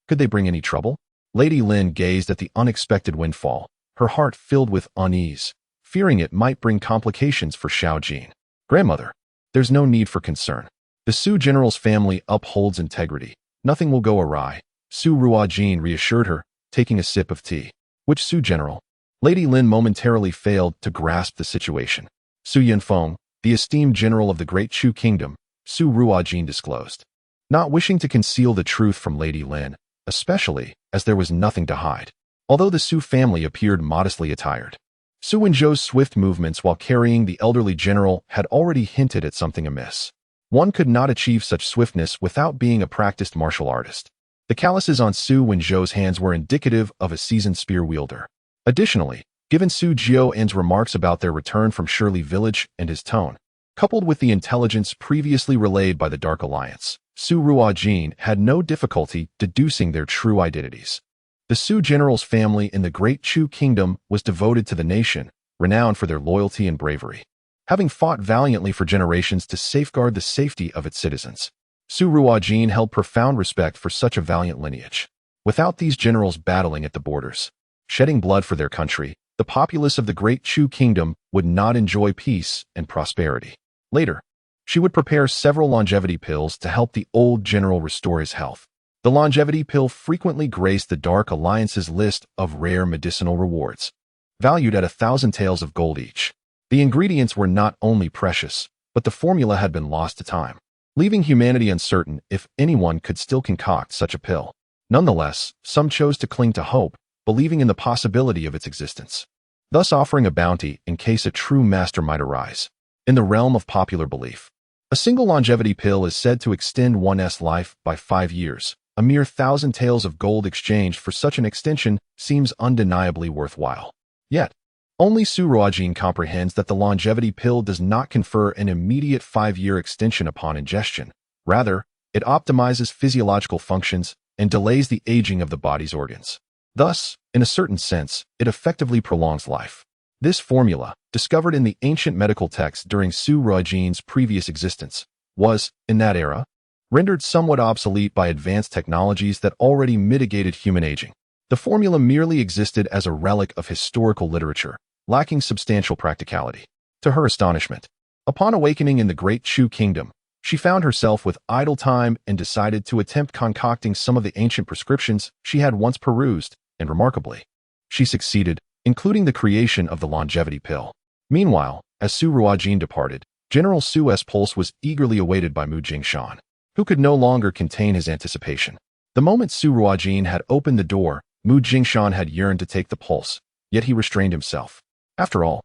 Could they bring any trouble? Lady Lin gazed at the unexpected windfall, her heart filled with unease, fearing it might bring complications for Xiao Jin. Grandmother, there's no need for concern. The Su general's family upholds integrity. Nothing will go awry, Su Ruojin reassured her, taking a sip of tea. Which Su general? Lady Lin momentarily failed to grasp the situation. Su Yunfeng, the esteemed general of the Great Chu Kingdom, Su Ruojin disclosed, not wishing to conceal the truth from Lady Lin, especially as there was nothing to hide. Although the Su family appeared modestly attired, Su Wenzhou's swift movements while carrying the elderly general had already hinted at something amiss. One could not achieve such swiftness without being a practiced martial artist. The calluses on Su Wenzhou's hands were indicative of a seasoned spear wielder. Additionally, given Su Jian's remarks about their return from Shirley Village and his tone, coupled with the intelligence previously relayed by the Dark Alliance, Su Ruojin had no difficulty deducing their true identities. The Su general's family in the Great Chu Kingdom was devoted to the nation, renowned for their loyalty and bravery, having fought valiantly for generations to safeguard the safety of its citizens. Su Ruojin held profound respect for such a valiant lineage. Without these generals battling at the borders, shedding blood for their country, the populace of the Great Chu Kingdom would not enjoy peace and prosperity. Later, she would prepare several longevity pills to help the old general restore his health. The longevity pill frequently graced the Dark Alliance's list of rare medicinal rewards, valued at 1,000 taels of gold each. The ingredients were not only precious, but the formula had been lost to time, leaving humanity uncertain if anyone could still concoct such a pill. Nonetheless, some chose to cling to hope, believing in the possibility of its existence, thus offering a bounty in case a true master might arise. In the realm of popular belief, a single longevity pill is said to extend one's life by 5 years. A mere 1,000 taels of gold exchanged for such an extension seems undeniably worthwhile. Yet, only Su Ruojin comprehends that the longevity pill does not confer an immediate 5-year extension upon ingestion. Rather, it optimizes physiological functions and delays the aging of the body's organs. Thus, in a certain sense, it effectively prolongs life. This formula, discovered in the ancient medical texts during Su Ruojin's previous existence, was, in that era, rendered somewhat obsolete by advanced technologies that already mitigated human aging. The formula merely existed as a relic of historical literature, lacking substantial practicality. To her astonishment, upon awakening in the Great Chu Kingdom, she found herself with idle time and decided to attempt concocting some of the ancient prescriptions she had once perused, and remarkably, she succeeded, including the creation of the longevity pill. Meanwhile, as Su Ruojin departed, General Su's pulse was eagerly awaited by Mu Jingshan, who could no longer contain his anticipation. The moment Su Ruojin had opened the door, Mu Jingshan had yearned to take the pulse, yet he restrained himself. After all,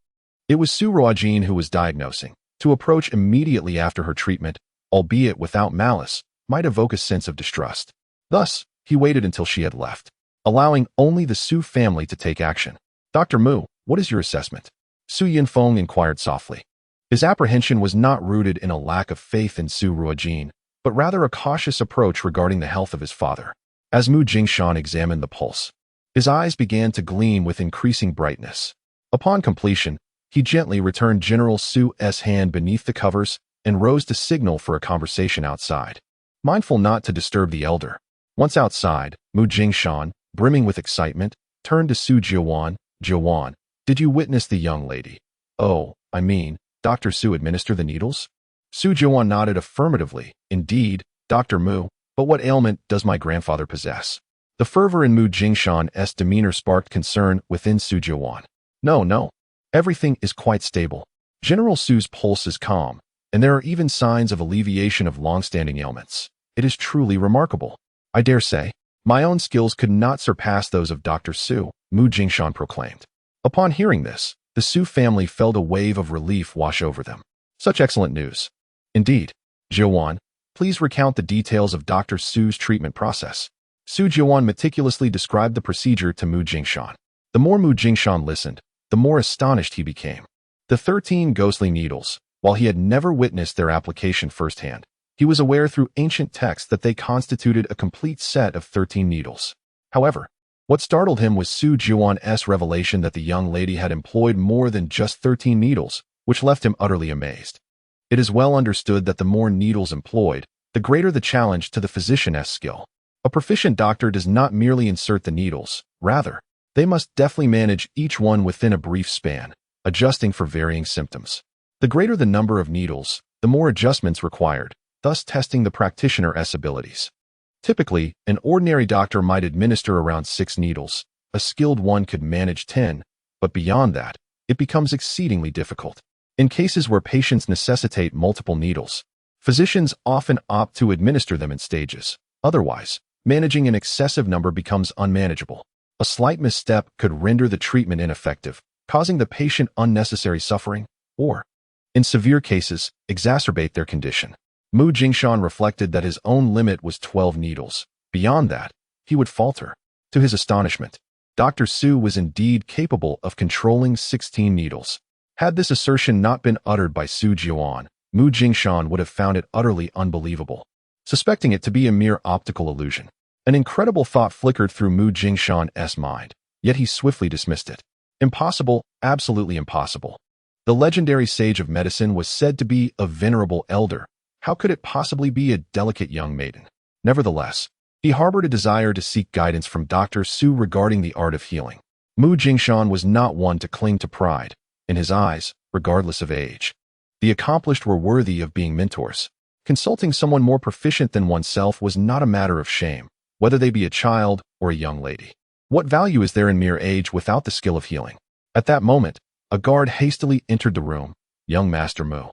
it was Su Ruojin who was diagnosing. To approach immediately after her treatment, albeit without malice, might evoke a sense of distrust. Thus, he waited until she had left, allowing only the Su family to take action. Dr. Mu, what is your assessment? Su Yinfeng inquired softly. His apprehension was not rooted in a lack of faith in Su Ruojin, but rather a cautious approach regarding the health of his father. As Mu Jingshan examined the pulse, his eyes began to gleam with increasing brightness. Upon completion, he gently returned General Su's hand beneath the covers and rose to signal for a conversation outside, mindful not to disturb the elder. Once outside, Mu Jingshan, brimming with excitement, turned to Su Ruojin. Ruojin, did you witness the young lady? Oh, I mean, Dr. Su administer the needles? Su Ruojin nodded affirmatively. Indeed, Dr. Mu, but what ailment does my grandfather possess? The fervor in Mu Jingshan's demeanor sparked concern within Su Ruojin. No. Everything is quite stable. General Su's pulse is calm, and there are even signs of alleviation of long-standing ailments. It is truly remarkable. I dare say, my own skills could not surpass those of Dr. Su, Mu Jingshan proclaimed. Upon hearing this, the Su family felt a wave of relief wash over them. Such excellent news. Indeed. Ruojin, please recount the details of Dr. Su's treatment process. Su Ruojin meticulously described the procedure to Mu Jingshan. The more Mu Jingshan listened, the more astonished he became. The 13 ghostly needles, while he had never witnessed their application firsthand, he was aware through ancient texts that they constituted a complete set of 13 needles. However, what startled him was Su Ruojin's revelation that the young lady had employed more than just 13 needles, which left him utterly amazed. It is well understood that the more needles employed, the greater the challenge to the physician's skill. A proficient doctor does not merely insert the needles, rather, they must deftly manage each one within a brief span, adjusting for varying symptoms. The greater the number of needles, the more adjustments required, thus testing the practitioner's abilities. Typically, an ordinary doctor might administer around 6 needles. A skilled one could manage 10, but beyond that, it becomes exceedingly difficult. In cases where patients necessitate multiple needles, physicians often opt to administer them in stages. Otherwise, managing an excessive number becomes unmanageable. A slight misstep could render the treatment ineffective, causing the patient unnecessary suffering, or, in severe cases, exacerbate their condition. Mu Jingshan reflected that his own limit was 12 needles. Beyond that, he would falter. To his astonishment, Dr. Su was indeed capable of controlling 16 needles. Had this assertion not been uttered by Su Ruojin, Mu Jingshan would have found it utterly unbelievable, suspecting it to be a mere optical illusion. An incredible thought flickered through Mu Jingshan's mind, yet he swiftly dismissed it. Impossible, absolutely impossible. The legendary sage of medicine was said to be a venerable elder. How could it possibly be a delicate young maiden? Nevertheless, he harbored a desire to seek guidance from Dr. Su regarding the art of healing. Mu Jingshan was not one to cling to pride. In his eyes, regardless of age, the accomplished were worthy of being mentors. Consulting someone more proficient than oneself was not a matter of shame, whether they be a child or a young lady. What value is there in mere age without the skill of healing? At that moment, a guard hastily entered the room. Young Master Mu,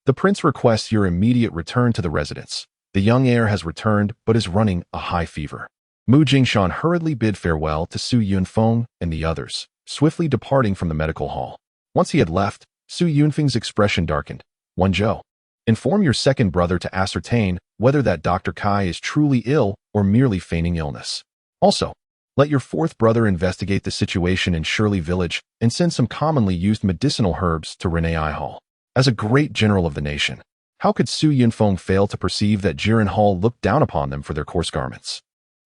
the prince requests your immediate return to the residence. The young heir has returned but is running a high fever. Mu Jingshan hurriedly bid farewell to Su Yunfeng and the others, swiftly departing from the medical hall. Once he had left, Su Yunfeng's expression darkened. Wenzhou, inform your second brother to ascertain whether that Dr. Kai is truly ill or merely feigning illness. Also, let your fourth brother investigate the situation in Shirley Village and send some commonly used medicinal herbs to Renai Hall. As a great general of the nation, how could Su Yunfeng fail to perceive that Jiren Hall looked down upon them for their coarse garments?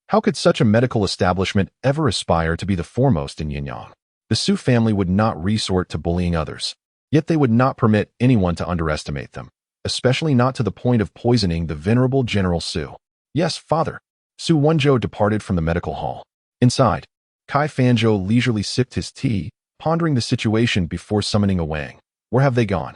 How could such a medical establishment ever aspire to be the foremost in Yanyang? The Su family would not resort to bullying others, yet they would not permit anyone to underestimate them, especially not to the point of poisoning the venerable General Su. Yes, father. Su Wenzhou departed from the medical hall. Inside, Kai Fanzhou leisurely sipped his tea, pondering the situation before summoning a Wang. Where have they gone?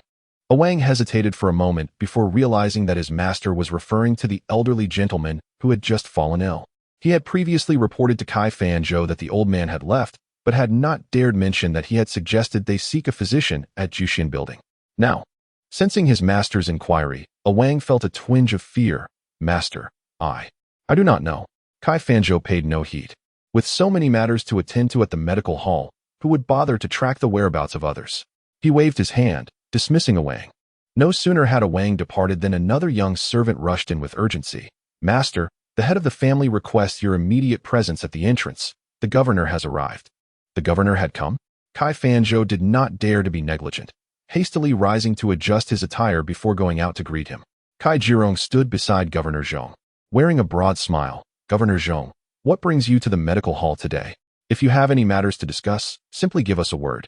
A Wang hesitated for a moment before realizing that his master was referring to the elderly gentleman who had just fallen ill. He had previously reported to Kai Fanzhou that the old man had left, but had not dared mention that he had suggested they seek a physician at Jushin Building. Now, sensing his master's inquiry, a Wang felt a twinge of fear. Master, I do not know. Kai Fanzhou paid no heed. With so many matters to attend to at the medical hall, who would bother to track the whereabouts of others? He waved his hand, dismissing a Wang. No sooner had a Wang departed than another young servant rushed in with urgency. Master, the head of the family requests your immediate presence at the entrance. The governor has arrived. The governor had come? Kai Fanzhou did not dare to be negligent, hastily rising to adjust his attire before going out to greet him. Kai Jirong stood beside Governor Zhong, wearing a broad smile. Governor Zhong, what brings you to the medical hall today? If you have any matters to discuss, simply give us a word,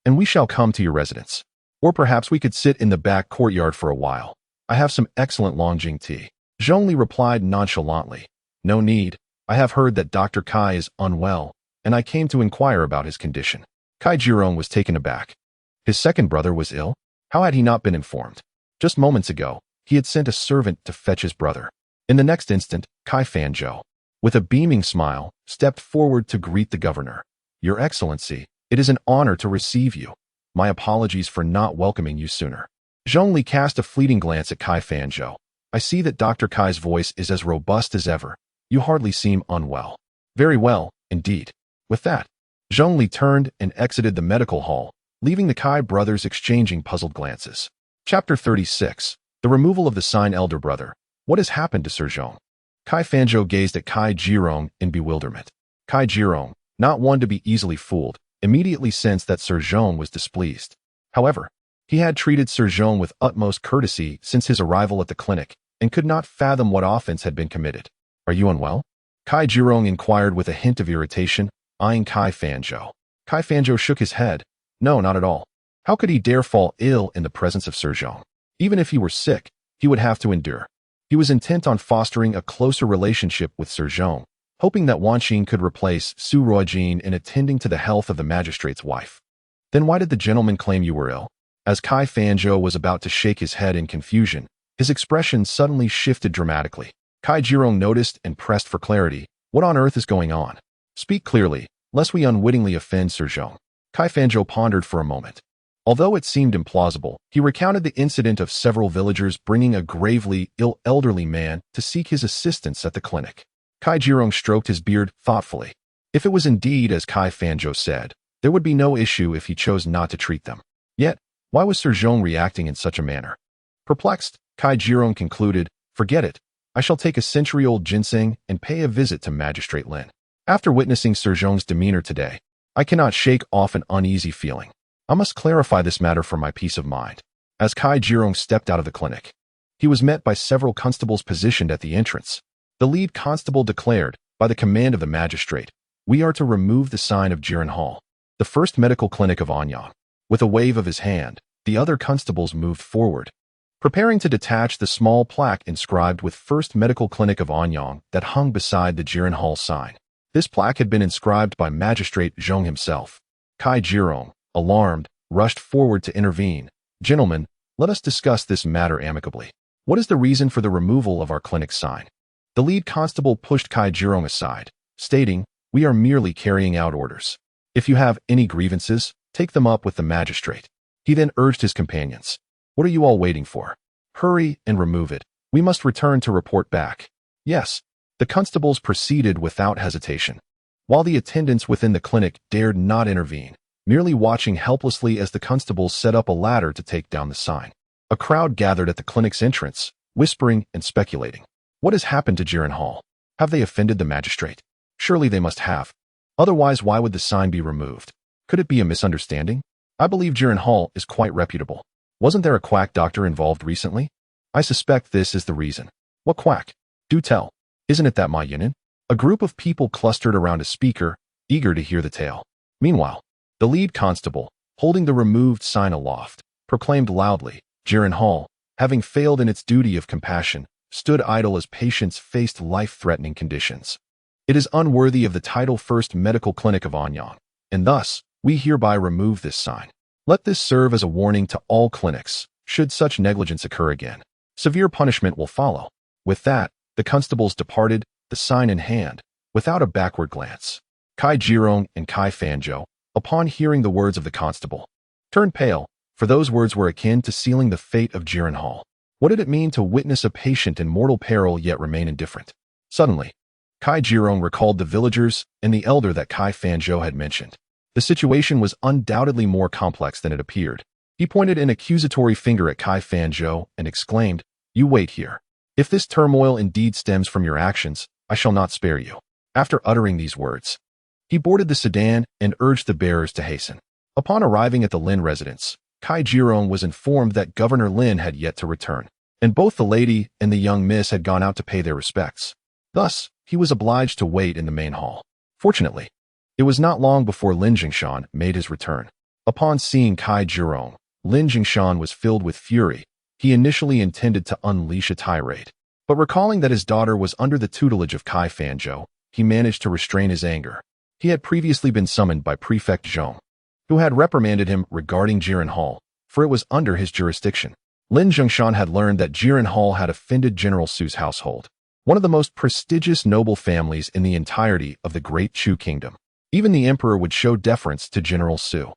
and we shall come to your residence. Or perhaps we could sit in the back courtyard for a while. I have some excellent Longjing tea. Zhongli replied nonchalantly. No need. I have heard that Dr. Kai is unwell, and I came to inquire about his condition. Kai Jirong was taken aback. His second brother was ill? How had he not been informed? Just moments ago, he had sent a servant to fetch his brother. In the next instant, Kai Fanzhou, with a beaming smile, stepped forward to greet the governor. Your Excellency, it is an honor to receive you. My apologies for not welcoming you sooner. Zhongli cast a fleeting glance at Kai Fanzhou. I see that Dr. Kai's voice is as robust as ever. You hardly seem unwell. Very well, indeed. With that, Zhongli turned and exited the medical hall, leaving the Kai brothers exchanging puzzled glances. Chapter 36. The removal of the sign elder brother. What has happened to Sir Zhong? Kai Fanzhou gazed at Kai Jirong in bewilderment. Kai Jirong, not one to be easily fooled, immediately sensed that Sir Zhong was displeased. However, he had treated Sir Zhong with utmost courtesy since his arrival at the clinic, and could not fathom what offense had been committed. Are you unwell? Kai Jirong inquired with a hint of irritation, eyeing Kai Fanzhou. Kai Fanzhou shook his head. No, not at all. How could he dare fall ill in the presence of Sir Zhong? Even if he were sick, he would have to endure. He was intent on fostering a closer relationship with Sir Zhong, hoping that Wanqing could replace Su Ruojin in attending to the health of the magistrate's wife. Then why did the gentleman claim you were ill? As Kai Fanzhou was about to shake his head in confusion, his expression suddenly shifted dramatically. Kai Jirong noticed and pressed for clarity. What on earth is going on? Speak clearly, lest we unwittingly offend Sir Zhong. Kai Fanzhou pondered for a moment. Although it seemed implausible, he recounted the incident of several villagers bringing a gravely ill elderly man to seek his assistance at the clinic. Kai Jirong stroked his beard thoughtfully. If it was indeed as Kai Fanzhou said, there would be no issue if he chose not to treat them. Yet, why was Sir Zhong reacting in such a manner? Perplexed, Kai Jirong concluded, forget it. I shall take a century-old ginseng and pay a visit to Magistrate Lin. After witnessing Sir Zhong's demeanor today, I cannot shake off an uneasy feeling. I must clarify this matter for my peace of mind. As Kai Jirong stepped out of the clinic, he was met by several constables positioned at the entrance. The lead constable declared, by the command of the magistrate, we are to remove the sign of Jiren Hall, the first medical clinic of Anyang. With a wave of his hand, the other constables moved forward, preparing to detach the small plaque inscribed with First Medical Clinic of Anyang that hung beside the Jiren Hall sign. This plaque had been inscribed by Magistrate Zhong himself. Kai Jirong, alarmed, rushed forward to intervene. Gentlemen, let us discuss this matter amicably. What is the reason for the removal of our clinic sign? The lead constable pushed Kai Jirong aside, stating, we are merely carrying out orders. If you have any grievances, take them up with the magistrate. He then urged his companions. What are you all waiting for? Hurry and remove it. We must return to report back. Yes. The constables proceeded without hesitation, while the attendants within the clinic dared not intervene, merely watching helplessly as the constables set up a ladder to take down the sign. A crowd gathered at the clinic's entrance, whispering and speculating. What has happened to Jiren Hall? Have they offended the magistrate? Surely they must have. Otherwise, why would the sign be removed? Could it be a misunderstanding? I believe Jiren Hall is quite reputable. Wasn't there a quack doctor involved recently? I suspect this is the reason. What quack? Do tell. Isn't it that Ma Yunin? A group of people clustered around a speaker, eager to hear the tale. Meanwhile, the lead constable, holding the removed sign aloft, proclaimed loudly, Jiren Hall, having failed in its duty of compassion, stood idle as patients faced life-threatening conditions. It is unworthy of the title First Medical Clinic of Yanyang, and thus, we hereby remove this sign. Let this serve as a warning to all clinics, should such negligence occur again. Severe punishment will follow. With that, the constables departed, the sign in hand, without a backward glance. Kai Jirong and Kai Fanzhou, upon hearing the words of the constable, turned pale, for those words were akin to sealing the fate of Jiren Hall. What did it mean to witness a patient in mortal peril yet remain indifferent? Suddenly, Kai Jirong recalled the villagers and the elder that Kai Fanzhou had mentioned. The situation was undoubtedly more complex than it appeared. He pointed an accusatory finger at Kai Fanzhou and exclaimed, "You wait here. If this turmoil indeed stems from your actions, I shall not spare you." After uttering these words, he boarded the sedan and urged the bearers to hasten. Upon arriving at the Lin residence, Kai Jirong was informed that Governor Lin had yet to return, and both the lady and the young miss had gone out to pay their respects. Thus, he was obliged to wait in the main hall. Fortunately, it was not long before Lin Jingshan made his return. Upon seeing Kai Jirong, Lin Jingshan was filled with fury. He initially intended to unleash a tirade, but recalling that his daughter was under the tutelage of Kai Fanzhou, he managed to restrain his anger. He had previously been summoned by Prefect Zhong, who had reprimanded him regarding Jiren Hall, for it was under his jurisdiction. Lin Jingshan had learned that Jiren Hall had offended General Su's household, one of the most prestigious noble families in the entirety of the Great Chu Kingdom. Even the emperor would show deference to General Su.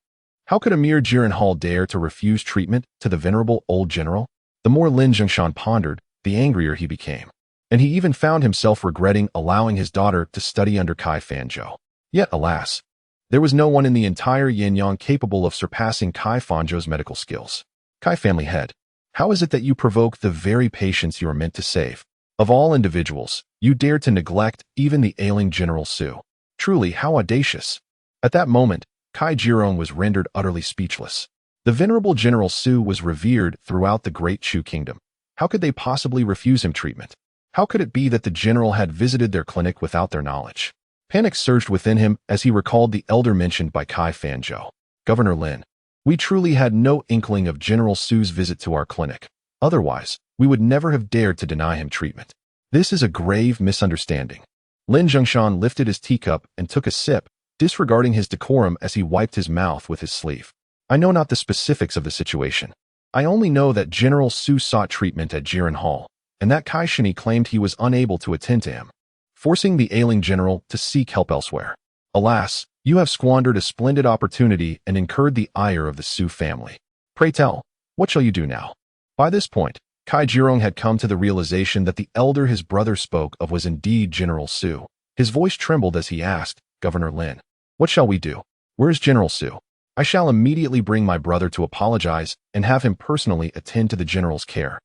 How could a mere Jiren Hall dare to refuse treatment to the venerable old general? The more Lin Jingshan pondered, the angrier he became, and he even found himself regretting allowing his daughter to study under Kai Fanzhou. Yet, alas, there was no one in the entire Yanyang capable of surpassing Kai Fanzhou's medical skills. Kai family head, how is it that you provoke the very patients you are meant to save? Of all individuals, you dare to neglect even the ailing General Su. Truly, how audacious! At that moment, Kai Jirong was rendered utterly speechless. The venerable General Su was revered throughout the Great Chu Kingdom. How could they possibly refuse him treatment? How could it be that the general had visited their clinic without their knowledge? Panic surged within him as he recalled the elder mentioned by Kai Fanzhou. Governor Lin, we truly had no inkling of General Su's visit to our clinic. Otherwise, we would never have dared to deny him treatment. This is a grave misunderstanding. Lin Jingshan lifted his teacup and took a sip, disregarding his decorum as he wiped his mouth with his sleeve. I know not the specifics of the situation. I only know that General Su sought treatment at Jiren Hall, and that Kai Shini claimed he was unable to attend to him, forcing the ailing general to seek help elsewhere. Alas, you have squandered a splendid opportunity and incurred the ire of the Su family. Pray tell, what shall you do now? By this point, Kai Jirong had come to the realization that the elder his brother spoke of was indeed General Su. His voice trembled as he asked, Governor Lin, what shall we do? Where is General Su? I shall immediately bring my brother to apologize and have him personally attend to the general's care.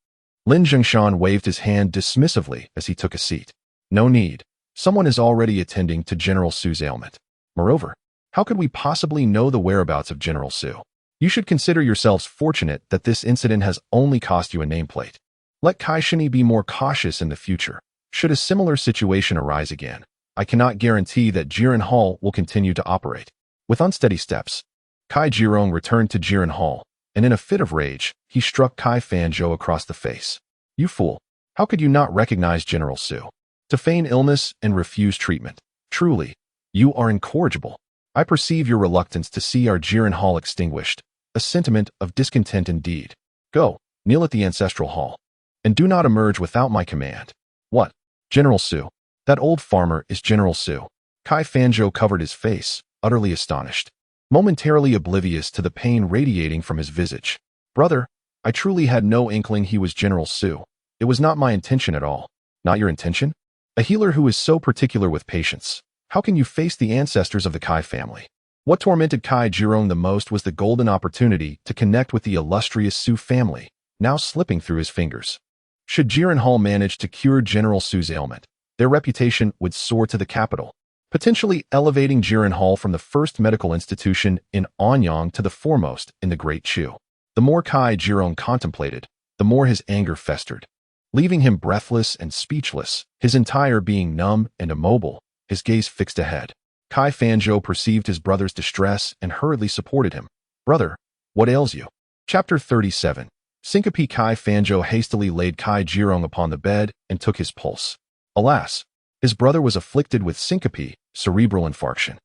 Lin Jingshan waved his hand dismissively as he took a seat. No need. Someone is already attending to General Su's ailment. Moreover, how could we possibly know the whereabouts of General Su? You should consider yourselves fortunate that this incident has only cost you a nameplate. Let Kai Shini be more cautious in the future. Should a similar situation arise again, I cannot guarantee that Jiren Hall will continue to operate. With unsteady steps, Kai Jirong returned to Jiren Hall, and in a fit of rage, he struck Kai Fanzhou across the face. You fool! How could you not recognize General Su? To feign illness and refuse treatment. Truly, you are incorrigible. I perceive your reluctance to see our Jiren Hall extinguished, a sentiment of discontent indeed. Go, kneel at the ancestral hall, and do not emerge without my command. What? General Su? That old farmer is General Su. Kai Fanzhou covered his face, utterly astonished, momentarily oblivious to the pain radiating from his visage. Brother, I truly had no inkling he was General Su. It was not my intention at all. Not your intention? A healer who is so particular with patience. How can you face the ancestors of the Kai family? What tormented Kai Jirong the most was the golden opportunity to connect with the illustrious Su family, now slipping through his fingers. Should Jirenhal manage to cure General Su's ailment, their reputation would soar to the capital, potentially elevating Jirenhal from the first medical institution in Yanyang to the foremost in the Great Chu. The more Kai Jirong contemplated, the more his anger festered, leaving him breathless and speechless, his entire being numb and immobile, his gaze fixed ahead. Kai Fanzhou perceived his brother's distress and hurriedly supported him. "Brother, what ails you?" Chapter 37. Syncope. Kai Fanzhou hastily laid Kai Jirong upon the bed and took his pulse. Alas, his brother was afflicted with syncope, cerebral infarction.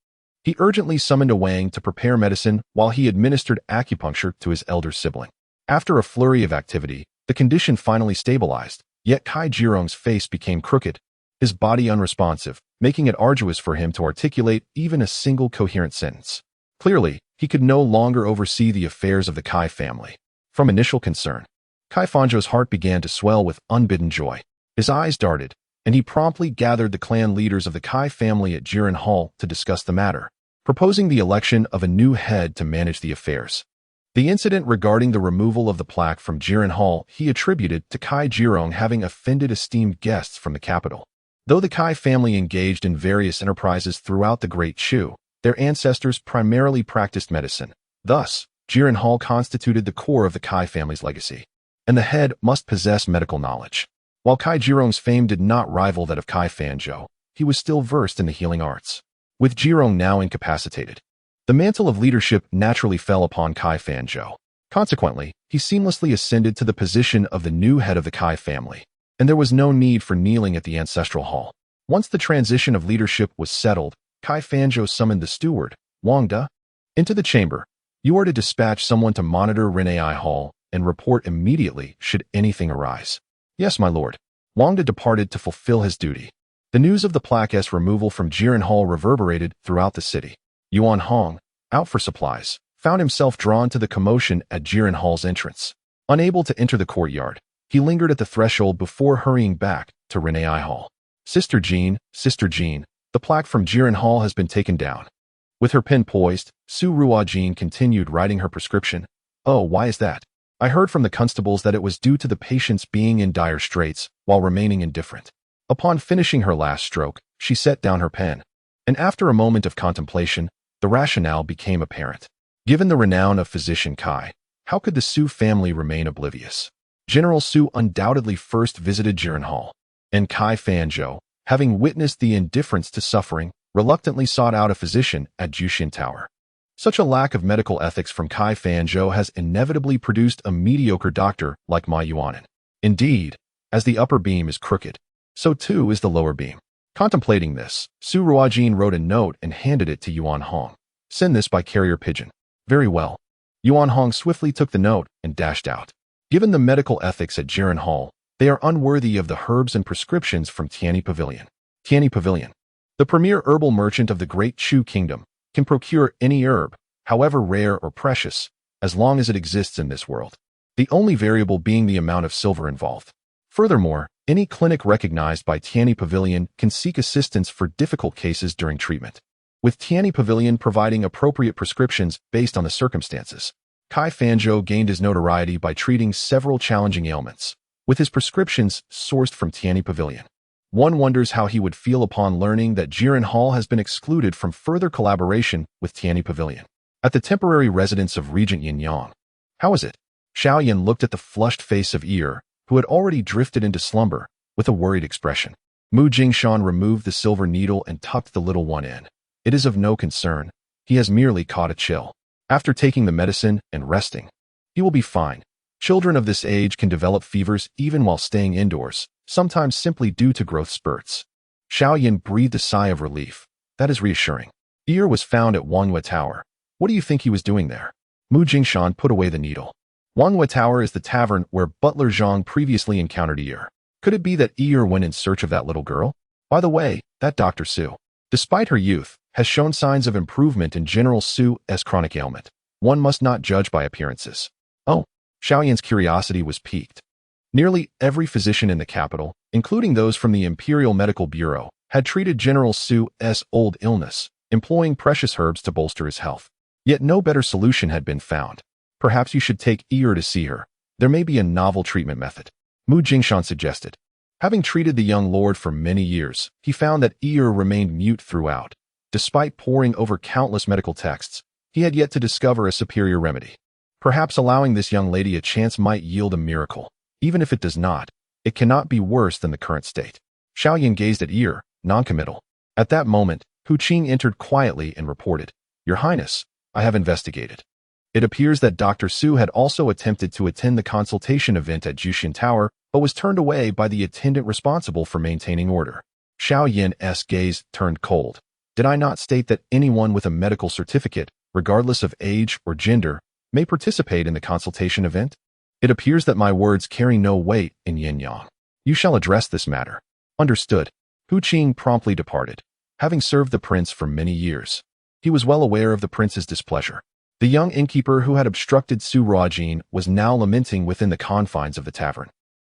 He urgently summoned a Wang to prepare medicine while he administered acupuncture to his elder sibling. After a flurry of activity, the condition finally stabilized, yet Kai Jirong's face became crooked, his body unresponsive, making it arduous for him to articulate even a single coherent sentence. Clearly, he could no longer oversee the affairs of the Kai family. From initial concern, Kai Fanzhou's heart began to swell with unbidden joy. His eyes darted, and he promptly gathered the clan leaders of the Kai family at Jirenhal to discuss the matter, proposing the election of a new head to manage the affairs. The incident regarding the removal of the plaque from Jirenhal he attributed to Kai Jirong having offended esteemed guests from the capital. Though the Kai family engaged in various enterprises throughout the Great Chu, their ancestors primarily practiced medicine. Thus, Jirenhal constituted the core of the Kai family's legacy, and the head must possess medical knowledge. While Kai Jirong's fame did not rival that of Kai Fanzhou, he was still versed in the healing arts. With Jirong now incapacitated, the mantle of leadership naturally fell upon Kai Fanzhou. Consequently, he seamlessly ascended to the position of the new head of the Kai family, and there was no need for kneeling at the ancestral hall. Once the transition of leadership was settled, Kai Fanzhou summoned the steward, Wang De, into the chamber. "You are to dispatch someone to monitor Renai Hall and report immediately should anything arise." "Yes, my lord." Wang De departed to fulfill his duty. The news of the plaque's removal from Jirenhal reverberated throughout the city. Yuan Hong, out for supplies, found himself drawn to the commotion at Jirenhal's entrance. Unable to enter the courtyard, he lingered at the threshold before hurrying back to Renai Hall. Sister Jean, the plaque from Jirenhal has been taken down." With her pen poised, Su Ruojin continued writing her prescription. "Oh, why is that? I heard from the constables that it was due to the patient's being in dire straits while remaining indifferent." Upon finishing her last stroke, she set down her pen, and after a moment of contemplation, the rationale became apparent. Given the renown of physician Kai, how could the Su family remain oblivious? General Su undoubtedly first visited Jirenhal, and Kai Fanzhou, having witnessed the indifference to suffering, reluctantly sought out a physician at Jushin Tower. Such a lack of medical ethics from Kai Fanzhou has inevitably produced a mediocre doctor like Ma Yuanan. Indeed, as the upper beam is crooked, so too is the lower beam. Contemplating this, Su Ruojin wrote a note and handed it to Yuan Hong. "Send this by carrier pigeon." "Very well." Yuan Hong swiftly took the note and dashed out. Given the medical ethics at Jirenhal, they are unworthy of the herbs and prescriptions from Tianyi Pavilion. Tianyi Pavilion, the premier herbal merchant of the Great Chu Kingdom, can procure any herb, however rare or precious, as long as it exists in this world, the only variable being the amount of silver involved. Furthermore, any clinic recognized by Tianyi Pavilion can seek assistance for difficult cases during treatment, with Tianyi Pavilion providing appropriate prescriptions based on the circumstances. Kai Fanzhou gained his notoriety by treating several challenging ailments, with his prescriptions sourced from Tianyi Pavilion. One wonders how he would feel upon learning that Jirenhal has been excluded from further collaboration with Tianyi Pavilion. At the temporary residence of Regent Yanyang. "How is it?" Xiaoyan looked at the flushed face of Ear, who had already drifted into slumber, with a worried expression. Mu Jingshan removed the silver needle and tucked the little one in. "It is of no concern. He has merely caught a chill. After taking the medicine and resting, he will be fine. Children of this age can develop fevers even while staying indoors, sometimes simply due to growth spurts." Xiaoyan breathed a sigh of relief. "That is reassuring." Ear was found at Wangyue Tower. "What do you think he was doing there?" Mu Jingshan put away the needle. Wangyue Tower is the tavern where Butler Zhang previously encountered Ear. Could it be that Ear went in search of that little girl? By the way, that Dr. Su, despite her youth, has shown signs of improvement in General Su's chronic ailment. One must not judge by appearances. Oh, Xiaoyan's curiosity was piqued. Nearly every physician in the capital, including those from the Imperial Medical Bureau, had treated General Su's old illness, employing precious herbs to bolster his health. Yet no better solution had been found. Perhaps you should take Ear to see her. There may be a novel treatment method, Mu Jingshan suggested. Having treated the young lord for many years, he found that Ear remained mute throughout. Despite poring over countless medical texts, he had yet to discover a superior remedy. Perhaps allowing this young lady a chance might yield a miracle. Even if it does not, it cannot be worse than the current state. Xiaoyan gazed at Ear, noncommittal. At that moment, Hu Qing entered quietly and reported, "Your Highness, I have investigated. It appears that Dr. Su had also attempted to attend the consultation event at Jushin Tower, but was turned away by the attendant responsible for maintaining order." Xiaoyan's gaze turned cold. Did I not state that anyone with a medical certificate, regardless of age or gender, may participate in the consultation event? It appears that my words carry no weight in Yanyang. You shall address this matter. Understood. Hu Qing promptly departed. Having served the prince for many years, he was well aware of the prince's displeasure. The young innkeeper who had obstructed Su Ruojin was now lamenting within the confines of the tavern,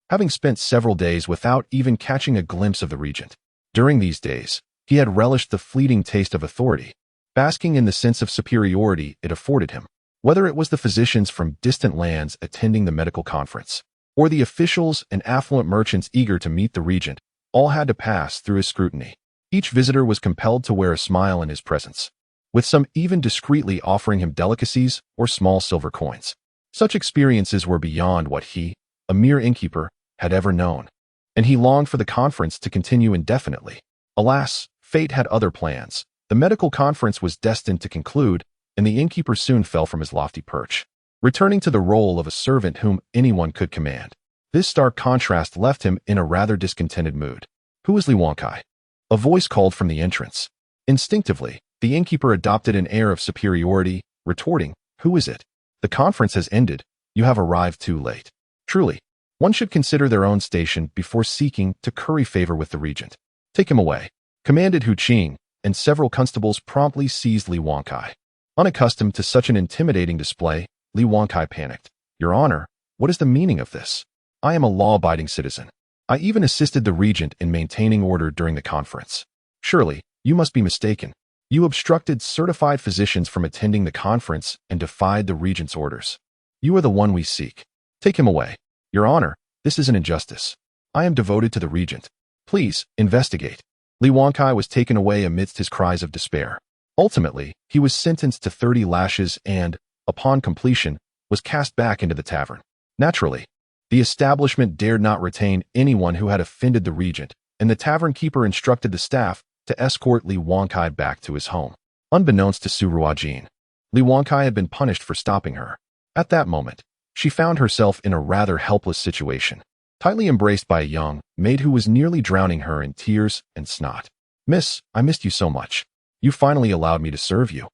having spent several days without even catching a glimpse of the regent. During these days, he had relished the fleeting taste of authority, basking in the sense of superiority it afforded him. Whether it was the physicians from distant lands attending the medical conference, or the officials and affluent merchants eager to meet the regent, all had to pass through his scrutiny. Each visitor was compelled to wear a smile in his presence, with some even discreetly offering him delicacies or small silver coins. Such experiences were beyond what he, a mere innkeeper, had ever known, and he longed for the conference to continue indefinitely. Alas, fate had other plans. The medical conference was destined to conclude, and the innkeeper soon fell from his lofty perch, returning to the role of a servant whom anyone could command. This stark contrast left him in a rather discontented mood. "Who is Li Wankai?" A voice called from the entrance. Instinctively, the innkeeper adopted an air of superiority, retorting, "Who is it? The conference has ended. You have arrived too late." Truly, one should consider their own station before seeking to curry favor with the regent. "Take him away," commanded Hu Qing, and several constables promptly seized Li Wankai. Unaccustomed to such an intimidating display, Li Wankai panicked. "Your Honor, what is the meaning of this? I am a law-abiding citizen. I even assisted the regent in maintaining order during the conference. Surely, you must be mistaken. You obstructed certified physicians from attending the conference and defied the regent's orders. You are the one we seek. Take him away." "Your Honor, this is an injustice. I am devoted to the regent. Please, investigate." Li Wankai was taken away amidst his cries of despair. Ultimately, he was sentenced to 30 lashes and, upon completion, was cast back into the tavern. Naturally, the establishment dared not retain anyone who had offended the regent, and the tavern keeper instructed the staff to escort Li Wankai back to his home. Unbeknownst to Su Ruojin, Li Wankai had been punished for stopping her. At that moment, she found herself in a rather helpless situation, tightly embraced by a young maid who was nearly drowning her in tears and snot. "Miss, I missed you so much. You finally allowed me to serve you.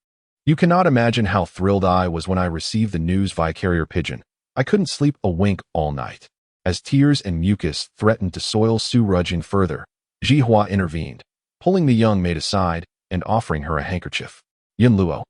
You cannot imagine how thrilled I was when I received the news via carrier pigeon. I couldn't sleep a wink all night." As tears and mucus threatened to soil Su Ruojin further, Jihua intervened, pulling the young maid aside and offering her a handkerchief. "Yin Luo,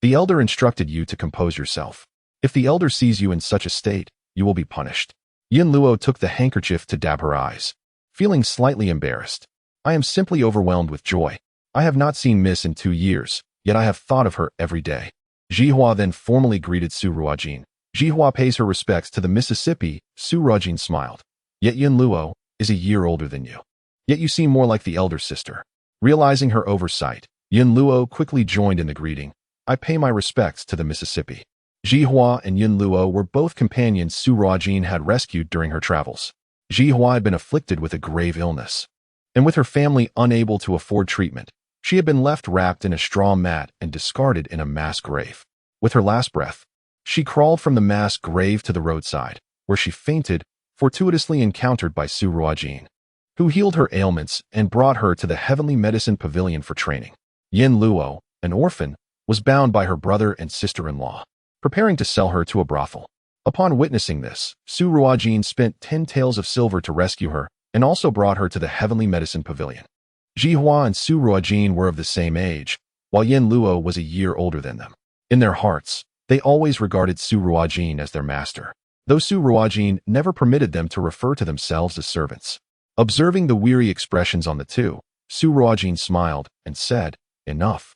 the elder instructed you to compose yourself. If the elder sees you in such a state, you will be punished." Yin Luo took the handkerchief to dab her eyes, feeling slightly embarrassed. "I am simply overwhelmed with joy. I have not seen Miss in 2 years, yet I have thought of her every day." Jihua then formally greeted Su Ruojin. "Jihua pays her respects to the Mississippi." Su Ruojin smiled. "Yet Yin Luo is a year older than you. Yet you seem more like the elder sister." Realizing her oversight, Yin Luo quickly joined in the greeting. "I pay my respects to the Mississippi." Jihua and Yin Luo were both companions Su Ruojin had rescued during her travels. Jihua had been afflicted with a grave illness, and with her family unable to afford treatment, she had been left wrapped in a straw mat and discarded in a mass grave. With her last breath, she crawled from the mass grave to the roadside, where she fainted, fortuitously encountered by Su Ruojin, who healed her ailments and brought her to the Heavenly Medicine Pavilion for training. Yin Luo, an orphan, was bound by her brother and sister-in-law, preparing to sell her to a brothel. Upon witnessing this, Su Ruojin spent 10 taels of silver to rescue her and also brought her to the Heavenly Medicine Pavilion. Jihua and Su Ruojin were of the same age, while Yin Luo was a year older than them. In their hearts, they always regarded Su Ruojin as their master. though Su Ruojin never permitted them to refer to themselves as servants. Observing the weary expressions on the two, Su Ruojin smiled and said, "Enough.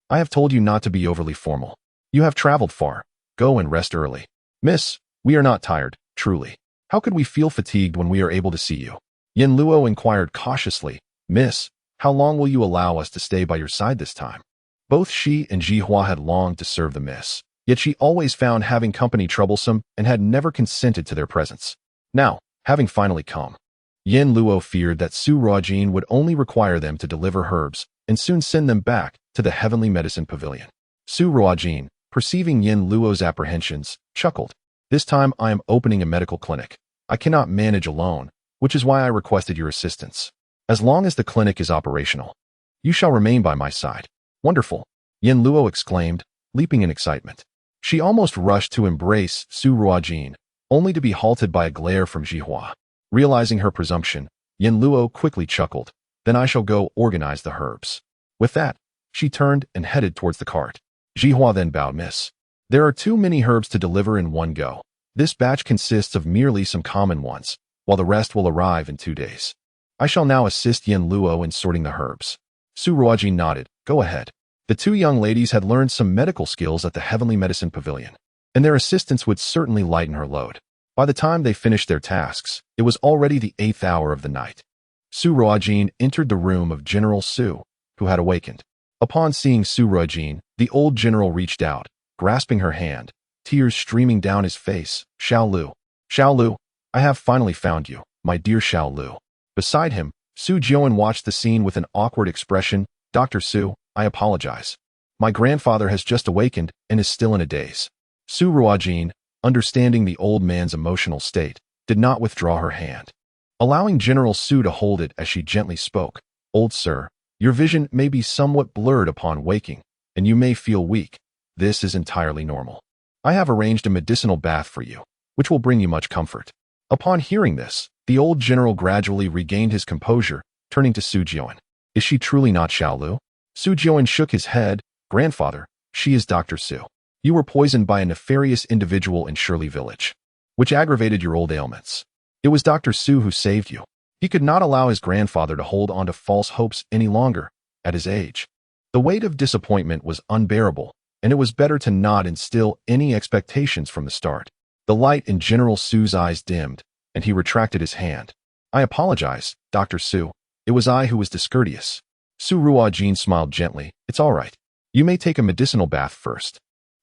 I have told you not to be overly formal. You have traveled far. Go and rest early. Miss, we are not tired, truly. How could we feel fatigued when we are able to see you?" Yin Luo inquired cautiously, "Miss, how long will you allow us to stay by your side this time?" Both she and Jihua had longed to serve the miss, yet she always found having company troublesome and had never consented to their presence. Now, having finally come, Yin Luo feared that Su Ruojin would only require them to deliver herbs and soon send them back to the heavenly medicine pavilion. Su Ruojin, perceiving Yin Luo's apprehensions, chuckled. "This time I am opening a medical clinic. I cannot manage alone, which is why I requested your assistance. As long as the clinic is operational, you shall remain by my side." "Wonderful!" Yin Luo exclaimed, leaping in excitement. She almost rushed to embrace Su Ruojin, only to be halted by a glare from Jihua. Realizing her presumption, Yin Luo quickly chuckled, "Then I shall go organize the herbs." With that, she turned and headed towards the cart. Jihua then bowed, "Miss, there are too many herbs to deliver in one go. This batch consists of merely some common ones, while the rest will arrive in 2 days. I shall now assist Yin Luo in sorting the herbs." Su Ruojin nodded. "Go ahead." The two young ladies had learned some medical skills at the Heavenly Medicine Pavilion, and their assistance would certainly lighten her load. By the time they finished their tasks, it was already the 8th hour of the night. Su Ruojin entered the room of General Su, who had awakened. Upon seeing Su Ruojin, the old general reached out, grasping her hand, tears streaming down his face. "Xiao Lu. Xiao Lu, I have finally found you, my dear Xiao Lu." Beside him, Su Jian watched the scene with an awkward expression. "Dr. Su, I apologize. My grandfather has just awakened and is still in a daze." Su Ruojin, understanding the old man's emotional state, did not withdraw her hand, allowing General Su to hold it as she gently spoke. "Old sir, your vision may be somewhat blurred upon waking, and you may feel weak. This is entirely normal. I have arranged a medicinal bath for you, which will bring you much comfort." Upon hearing this, the old general gradually regained his composure, turning to Su Jian. "Is she truly not Xiao Lu?" Su Jian shook his head. "Grandfather, she is Dr. Su. You were poisoned by a nefarious individual in Shirley Village, which aggravated your old ailments. It was Dr. Su who saved you. He could not allow his grandfather to hold on to false hopes any longer, at his age. The weight of disappointment was unbearable, and it was better to not instill any expectations from the start." The light in General Su's eyes dimmed, and he retracted his hand. "I apologize, Dr. Su. It was I who was discourteous." Su Ruojin smiled gently. "It's all right. You may take a medicinal bath first."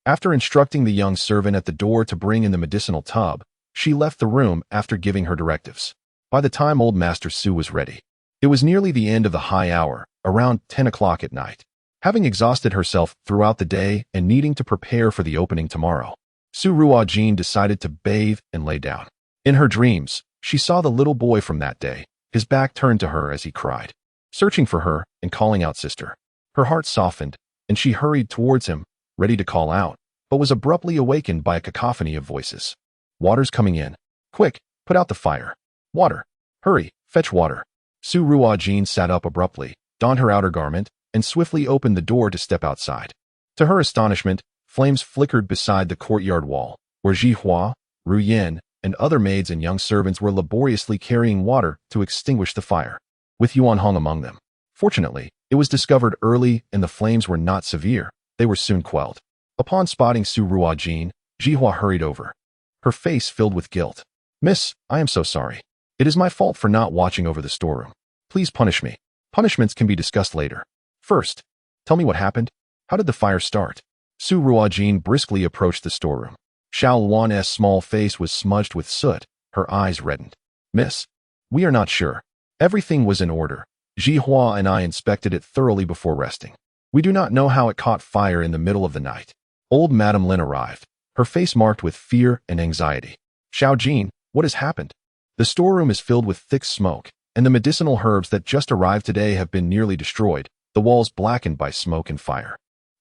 After instructing the young servant at the door to bring in the medicinal tub, she left the room after giving her directives. By the time old Master Su was ready, it was nearly the end of the high hour, around 10 o'clock at night. Having exhausted herself throughout the day and needing to prepare for the opening tomorrow, Su Ruojin decided to bathe and lay down. In her dreams, she saw the little boy from that day, his back turned to her as he cried, searching for her and calling out "Sister." Her heart softened, and she hurried towards him, ready to call out, but was abruptly awakened by a cacophony of voices. "Water's coming in. Quick, put out the fire. Water. Hurry, fetch water." Su Ruojin sat up abruptly, donned her outer garment, and swiftly opened the door to step outside. To her astonishment, flames flickered beside the courtyard wall, where Jihua, Ruyin, and other maids and young servants were laboriously carrying water to extinguish the fire, with Yuan Hong among them. Fortunately, it was discovered early and the flames were not severe. They were soon quelled. Upon spotting Su Ruojin, Jihua hurried over, her face filled with guilt. "Miss, I am so sorry. It is my fault for not watching over the storeroom. Please punish me. Punishments can be discussed later. First, tell me what happened. How did the fire start?" Su Ruojin briskly approached the storeroom. Xiao Luan's small face was smudged with soot, her eyes reddened. "Miss, we are not sure. Everything was in order. Jihua and I inspected it thoroughly before resting. We do not know how it caught fire in the middle of the night." Old Madame Lin arrived, her face marked with fear and anxiety. "Xiao Jin, what has happened?" "The storeroom is filled with thick smoke, and the medicinal herbs that just arrived today have been nearly destroyed, the walls blackened by smoke and fire."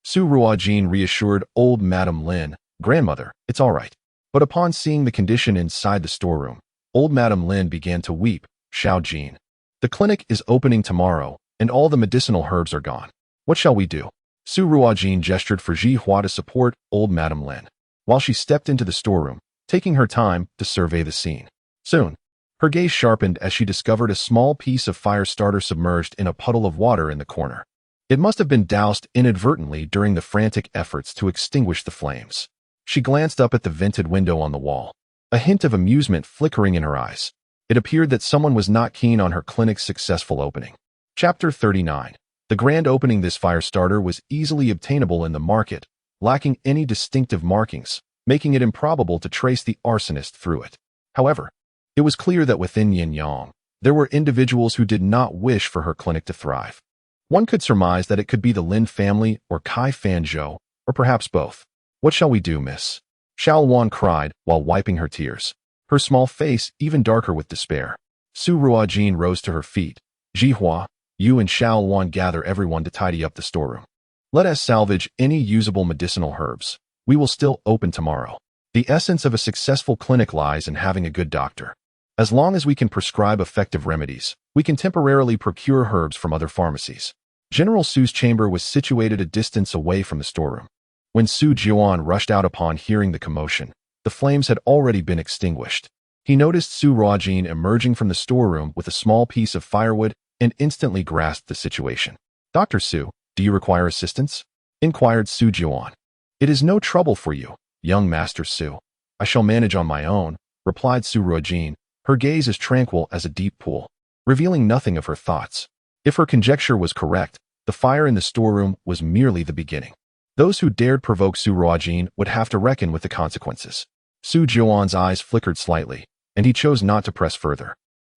Su Ruojin reassured old Madame Lin, "Grandmother, it's all right." But upon seeing the condition inside the storeroom, old Madame Lin began to weep. "Xiao Jin, the clinic is opening tomorrow, and all the medicinal herbs are gone. What shall we do?" Su Ruojin gestured for Jihua to support old Madame Lin. While she stepped into the storeroom, taking her time to survey the scene. Soon, her gaze sharpened as she discovered a small piece of fire starter submerged in a puddle of water in the corner. It must have been doused inadvertently during the frantic efforts to extinguish the flames. She glanced up at the vented window on the wall, a hint of amusement flickering in her eyes. It appeared that someone was not keen on her clinic's successful opening. Chapter 39. The grand opening. This fire starter was easily obtainable in the market, lacking any distinctive markings, making it improbable to trace the arsonist through it. However, it was clear that within Yanyang, there were individuals who did not wish for her clinic to thrive. One could surmise that it could be the Lin family or Kai Fanzhou, or perhaps both. "What shall we do, miss?" Xiao Luan cried while wiping her tears, her small face even darker with despair. Su Ruojin rose to her feet. "Jihua, you and Xiao Luan gather everyone to tidy up the storeroom. Let us salvage any usable medicinal herbs. We will still open tomorrow." The essence of a successful clinic lies in having a good doctor. As long as we can prescribe effective remedies, we can temporarily procure herbs from other pharmacies. General Su's chamber was situated a distance away from the storeroom. When Su Jiuan rushed out upon hearing the commotion, the flames had already been extinguished. He noticed Su Ruojin emerging from the storeroom with a small piece of firewood and instantly grasped the situation. "Dr. Su, do you require assistance?" inquired Su Jiuan. "It is no trouble for you, young Master Su. I shall manage on my own," replied Su Ruojin, her gaze as tranquil as a deep pool, revealing nothing of her thoughts. If her conjecture was correct, the fire in the storeroom was merely the beginning. Those who dared provoke Su Ruojin would have to reckon with the consequences. Su Jiuan's eyes flickered slightly, and he chose not to press further.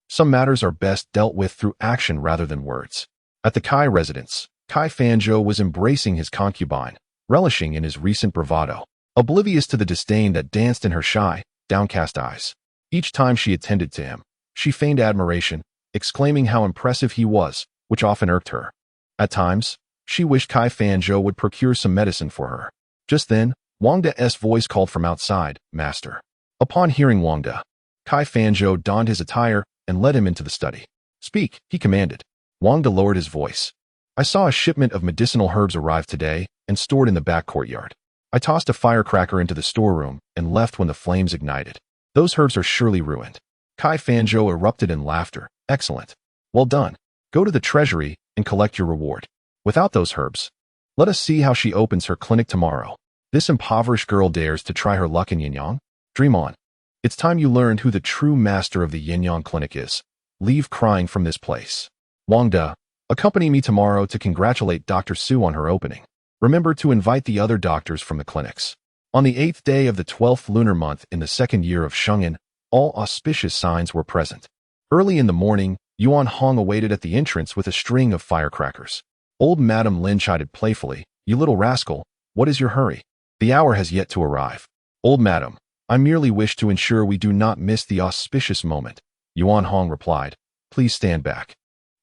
Some matters are best dealt with through action rather than words. At the Kai residence, Kai Fanzhou was embracing his concubine, relishing in his recent bravado, oblivious to the disdain that danced in her shy, downcast eyes. Each time she attended to him, she feigned admiration, exclaiming how impressive he was, which often irked her. At times, she wished Kai Fanzhou would procure some medicine for her. Just then, Wang De's voice called from outside, "Master." Upon hearing Wang De, Kai Fanzhou donned his attire and led him into the study. "Speak," he commanded. Wang De lowered his voice. "I saw a shipment of medicinal herbs arrive today and stored in the back courtyard. I tossed a firecracker into the storeroom and left when the flames ignited. Those herbs are surely ruined." Kai Fanzhou erupted in laughter. "Excellent. Well done. Go to the treasury and collect your reward. Without those herbs, let us see how she opens her clinic tomorrow. This impoverished girl dares to try her luck in Yanyang? Dream on. It's time you learned who the true master of the Yanyang clinic is. Leave crying from this place. Wang De, accompany me tomorrow to congratulate Dr. Su on her opening. Remember to invite the other doctors from the clinics." On the 8th day of the 12th lunar month in the second year of Sheng'an, all auspicious signs were present. Early in the morning, Yuan Hong awaited at the entrance with a string of firecrackers. Old Madame Lin chided playfully, "You little rascal, what is your hurry? The hour has yet to arrive." "Old Madam, I merely wish to ensure we do not miss the auspicious moment," Yuan Hong replied. "Please stand back.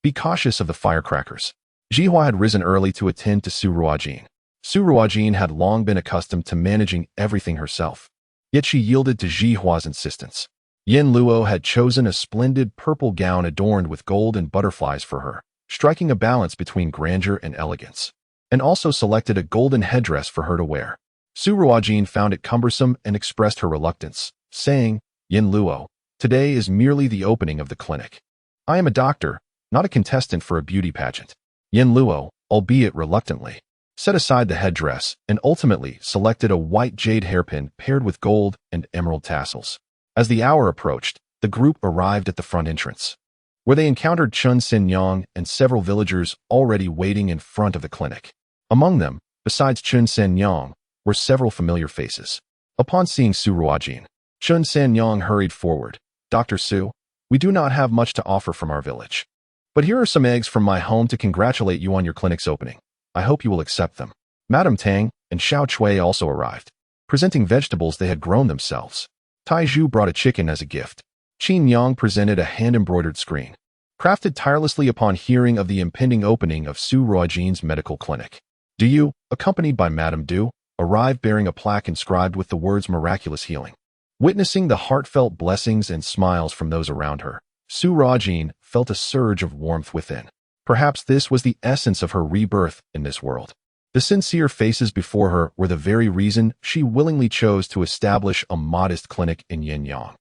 Be cautious of the firecrackers." Jihua had risen early to attend to Su Ruojin. Su Ruojin had long been accustomed to managing everything herself, yet she yielded to Jihua's insistence. Yin Luo had chosen a splendid purple gown adorned with gold and butterflies for her, striking a balance between grandeur and elegance, and also selected a golden headdress for her to wear. Su Ruojin found it cumbersome and expressed her reluctance, saying, "Yin Luo, today is merely the opening of the clinic. I am a doctor, not a contestant for a beauty pageant." Yin Luo, albeit reluctantly, set aside the headdress and ultimately selected a white jade hairpin paired with gold and emerald tassels. As the hour approached, the group arrived at the front entrance, where they encountered Chun Sen-yang and several villagers already waiting in front of the clinic. Among them, besides Chun Sen-yang, were several familiar faces. Upon seeing Su Ruojin, Chun Sen-yang hurried forward. "Dr. Su, we do not have much to offer from our village, but here are some eggs from my home to congratulate you on your clinic's opening. I hope you will accept them." Madame Tang and Xiao Chui also arrived, presenting vegetables they had grown themselves. Tai Zhu brought a chicken as a gift. Qin Yang presented a hand-embroidered screen, crafted tirelessly upon hearing of the impending opening of Su Ruojin's medical clinic. Du Yu, accompanied by Madame Du, arrived bearing a plaque inscribed with the words "Miraculous Healing." Witnessing the heartfelt blessings and smiles from those around her, Su Ruojin felt a surge of warmth within. Perhaps this was the essence of her rebirth in this world. The sincere faces before her were the very reason she willingly chose to establish a modest clinic in Yanyang,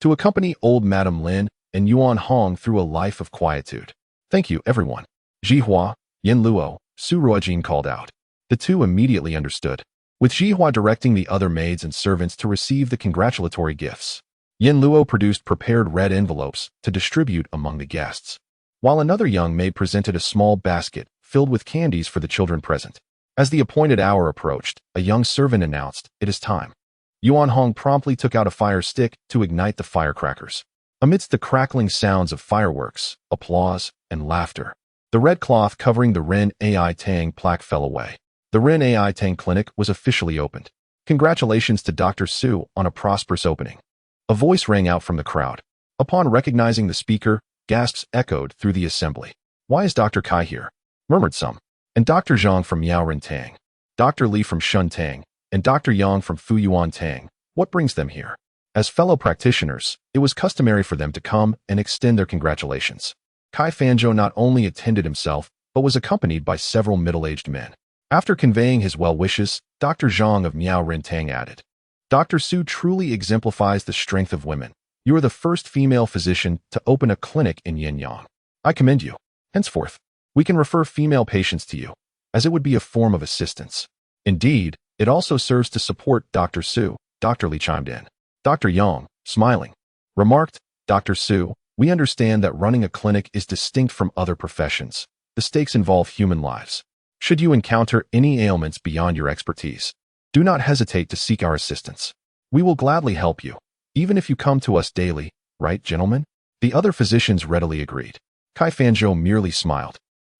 to accompany old Madame Lin and Yuan Hong through a life of quietude. Thank you, everyone. Jihua, Yin Luo, Su Ruojin called out. The two immediately understood, with Jihua directing the other maids and servants to receive the congratulatory gifts. Yin Luo produced prepared red envelopes to distribute among the guests, while another young maid presented a small basket filled with candies for the children present. As the appointed hour approached, a young servant announced, "It is time." Yuan Hong promptly took out a fire stick to ignite the firecrackers. Amidst the crackling sounds of fireworks, applause, and laughter, the red cloth covering the Ren Ai Tang plaque fell away. The Ren Ai Tang clinic was officially opened. Congratulations to Dr. Su on a prosperous opening. A voice rang out from the crowd. Upon recognizing the speaker, gasps echoed through the assembly. "Why is Dr. Kai here?" murmured some. "And Dr. Zhang from Miaoren Tang, Dr. Li from Shun Tang, and Dr. Yang from Fuyuan Tang, what brings them here?" As fellow practitioners, it was customary for them to come and extend their congratulations. Kai Fanzhou not only attended himself, but was accompanied by several middle-aged men. After conveying his well wishes, Dr. Zhang of Miaoren Tang added, "Dr. Su truly exemplifies the strength of women. You are the first female physician to open a clinic in Yanyang. I commend you. Henceforth, we can refer female patients to you, as it would be a form of assistance. Indeed, it also serves to support Dr. Su," Dr. Li chimed in. Dr. Yang, smiling, remarked, "Dr. Su, we understand that running a clinic is distinct from other professions. The stakes involve human lives. Should you encounter any ailments beyond your expertise, do not hesitate to seek our assistance. We will gladly help you, even if you come to us daily, right, gentlemen?" The other physicians readily agreed. Kai Fanzhou merely smiled,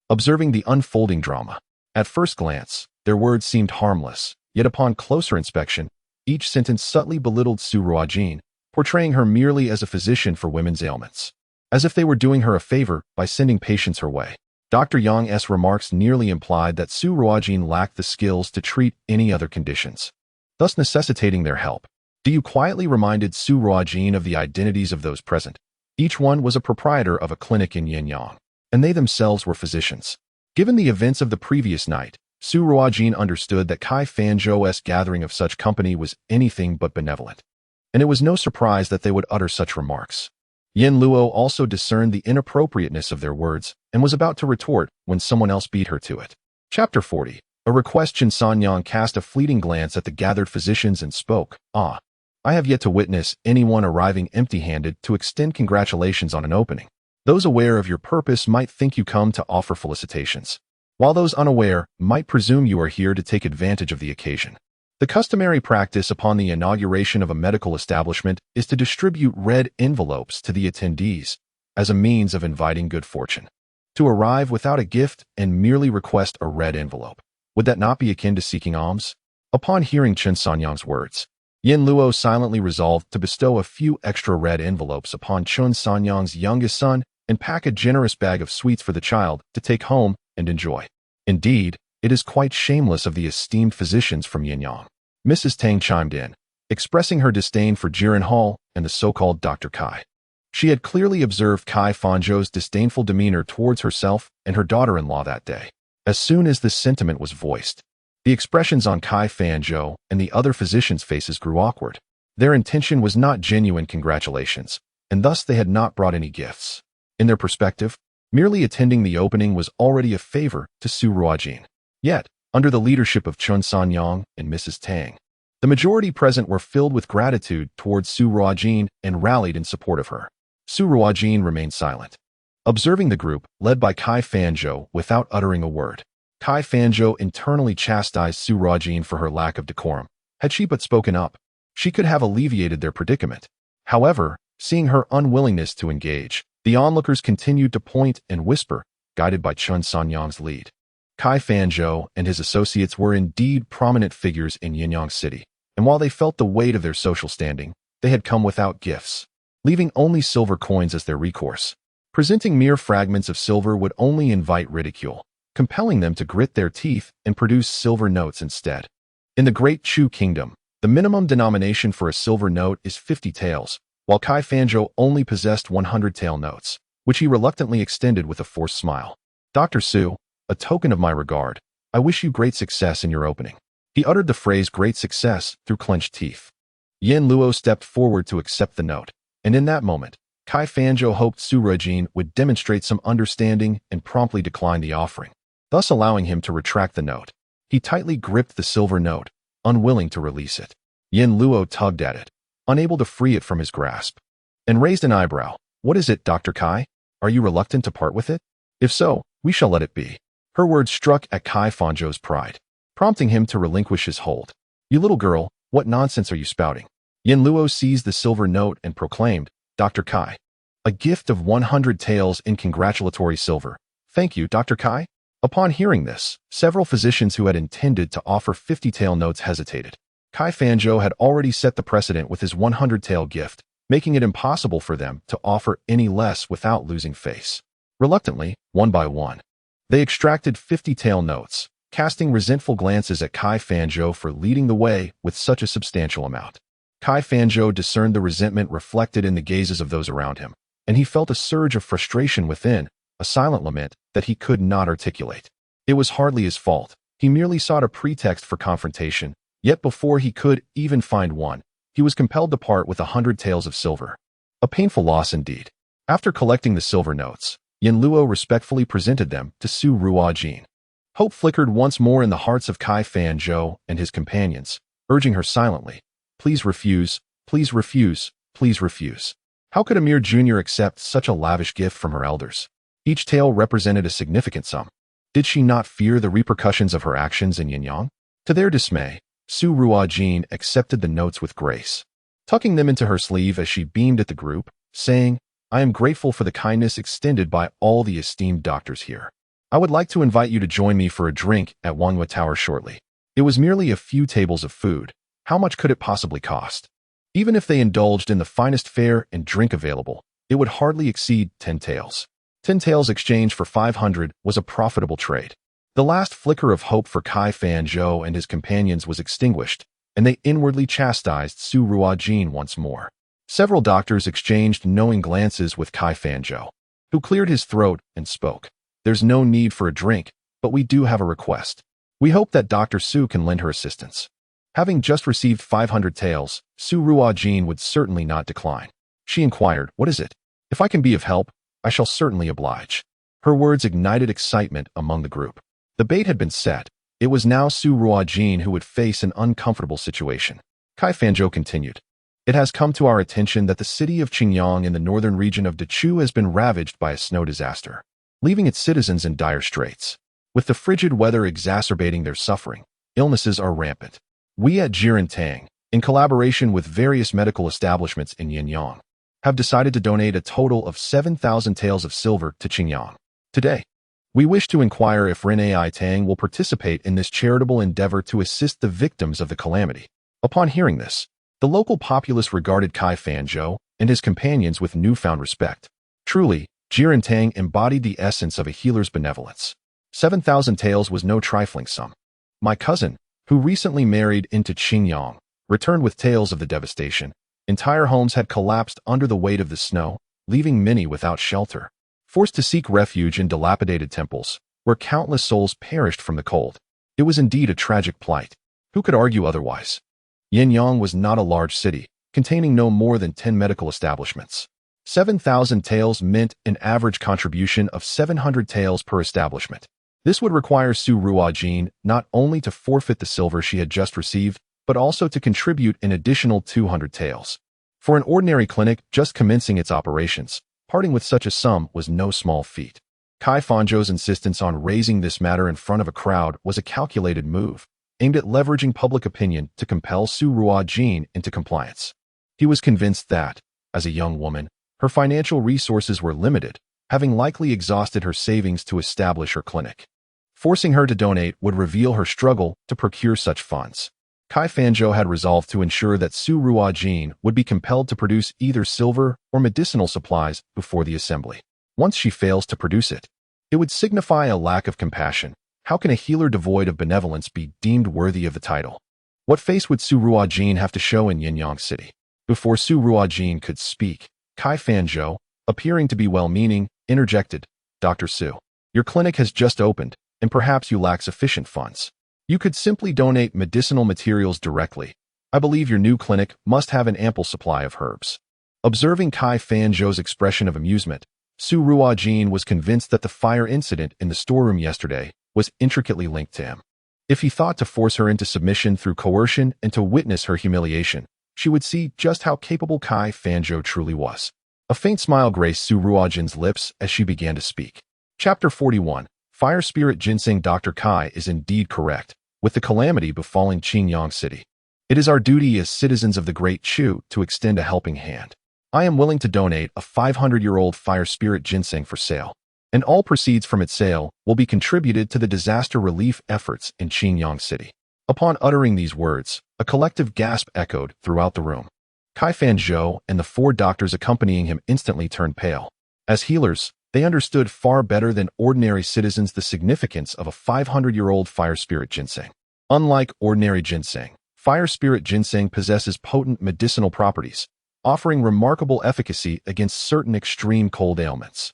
observing the unfolding drama. At first glance, their words seemed harmless, yet upon closer inspection, each sentence subtly belittled Su Ruojin, portraying her merely as a physician for women's ailments, as if they were doing her a favor by sending patients her way. Dr. Yang's remarks nearly implied that Su Ruojin lacked the skills to treat any other conditions, thus necessitating their help. Diu quietly reminded Su Ruojin of the identities of those present. Each one was a proprietor of a clinic in Yanyang, and they themselves were physicians. Given the events of the previous night, Su Ruojin understood that Kai Fanzhou's gathering of such company was anything but benevolent, and it was no surprise that they would utter such remarks. Yin Luo also discerned the inappropriateness of their words and was about to retort when someone else beat her to it. Chapter 40. A request. Chen Sanyang cast a fleeting glance at the gathered physicians and spoke, "Ah, I have yet to witness anyone arriving empty-handed to extend congratulations on an opening. Those aware of your purpose might think you come to offer felicitations, while those unaware might presume you are here to take advantage of the occasion. The customary practice upon the inauguration of a medical establishment is to distribute red envelopes to the attendees as a means of inviting good fortune. To arrive without a gift and merely request a red envelope, would that not be akin to seeking alms?" Upon hearing Chen Sanyang's words, Yin Luo silently resolved to bestow a few extra red envelopes upon Chen Sanyang's youngest son and pack a generous bag of sweets for the child to take home and enjoy. Indeed, it is quite shameless of the esteemed physicians from Yanyang. Mrs. Tang chimed in, expressing her disdain for Jiren Hall and the so-called Dr. Kai. She had clearly observed Kai Fanzhou's disdainful demeanor towards herself and her daughter-in-law that day. As soon as this sentiment was voiced, the expressions on Kai Fanzhou and the other physicians' faces grew awkward. Their intention was not genuine congratulations, and thus they had not brought any gifts. In their perspective, merely attending the opening was already a favor to Su Ruojin. Yet, under the leadership of Chen Sanyang and Mrs. Tang, the majority present were filled with gratitude towards Su Ruojin and rallied in support of her. Su Ruojin remained silent, observing the group led by Kai Fanzhou without uttering a word. Kai Fanzhou internally chastised Su Ruojin for her lack of decorum. Had she but spoken up, she could have alleviated their predicament. However, seeing her unwillingness to engage, the onlookers continued to point and whisper, guided by Chen Sanyang's lead. Kai Fanzhou and his associates were indeed prominent figures in Yanyang City, and while they felt the weight of their social standing, they had come without gifts, leaving only silver coins as their recourse. Presenting mere fragments of silver would only invite ridicule, compelling them to grit their teeth and produce silver notes instead. In the Great Chu Kingdom, the minimum denomination for a silver note is 50 taels, while Kai Fanzhou only possessed 100 tael notes, which he reluctantly extended with a forced smile. "Dr. Su, a token of my regard, I wish you great success in your opening. He uttered the phrase great success through clenched teeth. Yin Luo stepped forward to accept the note, and in that moment, Kai Fanzhou hoped Su Ruojin would demonstrate some understanding and promptly decline the offering, thus allowing him to retract the note. He tightly gripped the silver note, unwilling to release it. Yin Luo tugged at it, unable to free it from his grasp, and raised an eyebrow. What is it, Dr. Kai? Are you reluctant to part with it? If so, we shall let it be. Her words struck at Kai Fanzhou's pride, prompting him to relinquish his hold. You little girl, what nonsense are you spouting? Yin Luo seized the silver note and proclaimed, Dr. Kai. A gift of 100 taels in congratulatory silver. Thank you, Dr. Kai. Upon hearing this, several physicians who had intended to offer 50 tael notes hesitated. Kai Fanzhou had already set the precedent with his 100 tael gift, making it impossible for them to offer any less without losing face. Reluctantly, one by one, they extracted 50 tael notes, casting resentful glances at Kai Fanzhou for leading the way with such a substantial amount. Kai Fanzhou discerned the resentment reflected in the gazes of those around him, and he felt a surge of frustration within, a silent lament that he could not articulate. It was hardly his fault. He merely sought a pretext for confrontation, yet before he could even find one, he was compelled to part with 100 taels of silver. A painful loss indeed. After collecting the silver notes, Yin Luo respectfully presented them to Su Ruojin. Hope flickered once more in the hearts of Kai Fanzhou and his companions, urging her silently, please refuse, please refuse, please refuse. How could a mere junior accept such a lavish gift from her elders? Each tael represented a significant sum. Did she not fear the repercussions of her actions in Yanyang? To their dismay, Su Ruojin accepted the notes with grace, tucking them into her sleeve as she beamed at the group, saying, I am grateful for the kindness extended by all the esteemed doctors here. I would like to invite you to join me for a drink at Wanghua Tower shortly. It was merely a few tables of food. How much could it possibly cost? Even if they indulged in the finest fare and drink available, it would hardly exceed 10 taels. 10 taels exchanged for 500 was a profitable trade. The last flicker of hope for Kai Fanzhou and his companions was extinguished, and they inwardly chastised Su Ruojin once more. Several doctors exchanged knowing glances with Kai Fanzhou, who cleared his throat and spoke. There's no need for a drink, but we do have a request. We hope that Dr. Su can lend her assistance. Having just received 500 taels, Su Ruojin would certainly not decline. She inquired, what is it? If I can be of help, I shall certainly oblige. Her words ignited excitement among the group. The bait had been set. It was now Su Ruojin who would face an uncomfortable situation. Kai Fanzhou continued. It has come to our attention that the city of Qingyang in the northern region of Dechu has been ravaged by a snow disaster, leaving its citizens in dire straits. With the frigid weather exacerbating their suffering, illnesses are rampant. We at Jirentang, in collaboration with various medical establishments in Yanyang, have decided to donate a total of 7,000 taels of silver to Qingyang. Today, we wish to inquire if Renai Tang will participate in this charitable endeavor to assist the victims of the calamity. Upon hearing this, the local populace regarded Kai Fanzhou and his companions with newfound respect. Truly, Jirentang embodied the essence of a healer's benevolence. 7,000 taels was no trifling sum. My cousin, who recently married into Qingyang, returned with tales of the devastation. Entire homes had collapsed under the weight of the snow, leaving many without shelter, forced to seek refuge in dilapidated temples, where countless souls perished from the cold. It was indeed a tragic plight. Who could argue otherwise? Yanyang was not a large city, containing no more than 10 medical establishments. 7,000 taels meant an average contribution of 700 taels per establishment. This would require Su Ruojin not only to forfeit the silver she had just received, but also to contribute an additional 200 taels. For an ordinary clinic just commencing its operations, parting with such a sum was no small feat. Kai Fanzhou's insistence on raising this matter in front of a crowd was a calculated move, aimed at leveraging public opinion to compel Su Ruojin into compliance. He was convinced that, as a young woman, her financial resources were limited, having likely exhausted her savings to establish her clinic. Forcing her to donate would reveal her struggle to procure such funds. Kai Fanzhou had resolved to ensure that Su Ruojin would be compelled to produce either silver or medicinal supplies before the assembly. Once she fails to produce it, it would signify a lack of compassion. How can a healer devoid of benevolence be deemed worthy of the title? What face would Su Ruojin have to show in Yanyang City? Before Su Ruojin could speak, Kai Fanzhou, appearing to be well-meaning, interjected, Dr. Su, your clinic has just opened. and perhaps you lack sufficient funds. You could simply donate medicinal materials directly. I believe your new clinic must have an ample supply of herbs. Observing Kai Fanzhou's expression of amusement, Su Ruojin was convinced that the fire incident in the storeroom yesterday was intricately linked to him. If he thought to force her into submission through coercion and to witness her humiliation, she would see just how capable Kai Fanzhou truly was. A faint smile graced Su Ruojin's lips as she began to speak. Chapter 41. Fire Spirit Ginseng. Dr. Kai is indeed correct. With the calamity befalling Qingyang City, it is our duty as citizens of the Great Chu to extend a helping hand. I am willing to donate a 500-year-old Fire Spirit Ginseng for sale, and all proceeds from its sale will be contributed to the disaster relief efforts in Qingyang City. Upon uttering these words, a collective gasp echoed throughout the room. Kai Fanzhou and the 4 doctors accompanying him instantly turned pale. As healers, they understood far better than ordinary citizens the significance of a 500-year-old Fire Spirit Ginseng. Unlike ordinary ginseng, Fire Spirit Ginseng possesses potent medicinal properties, offering remarkable efficacy against certain extreme cold ailments.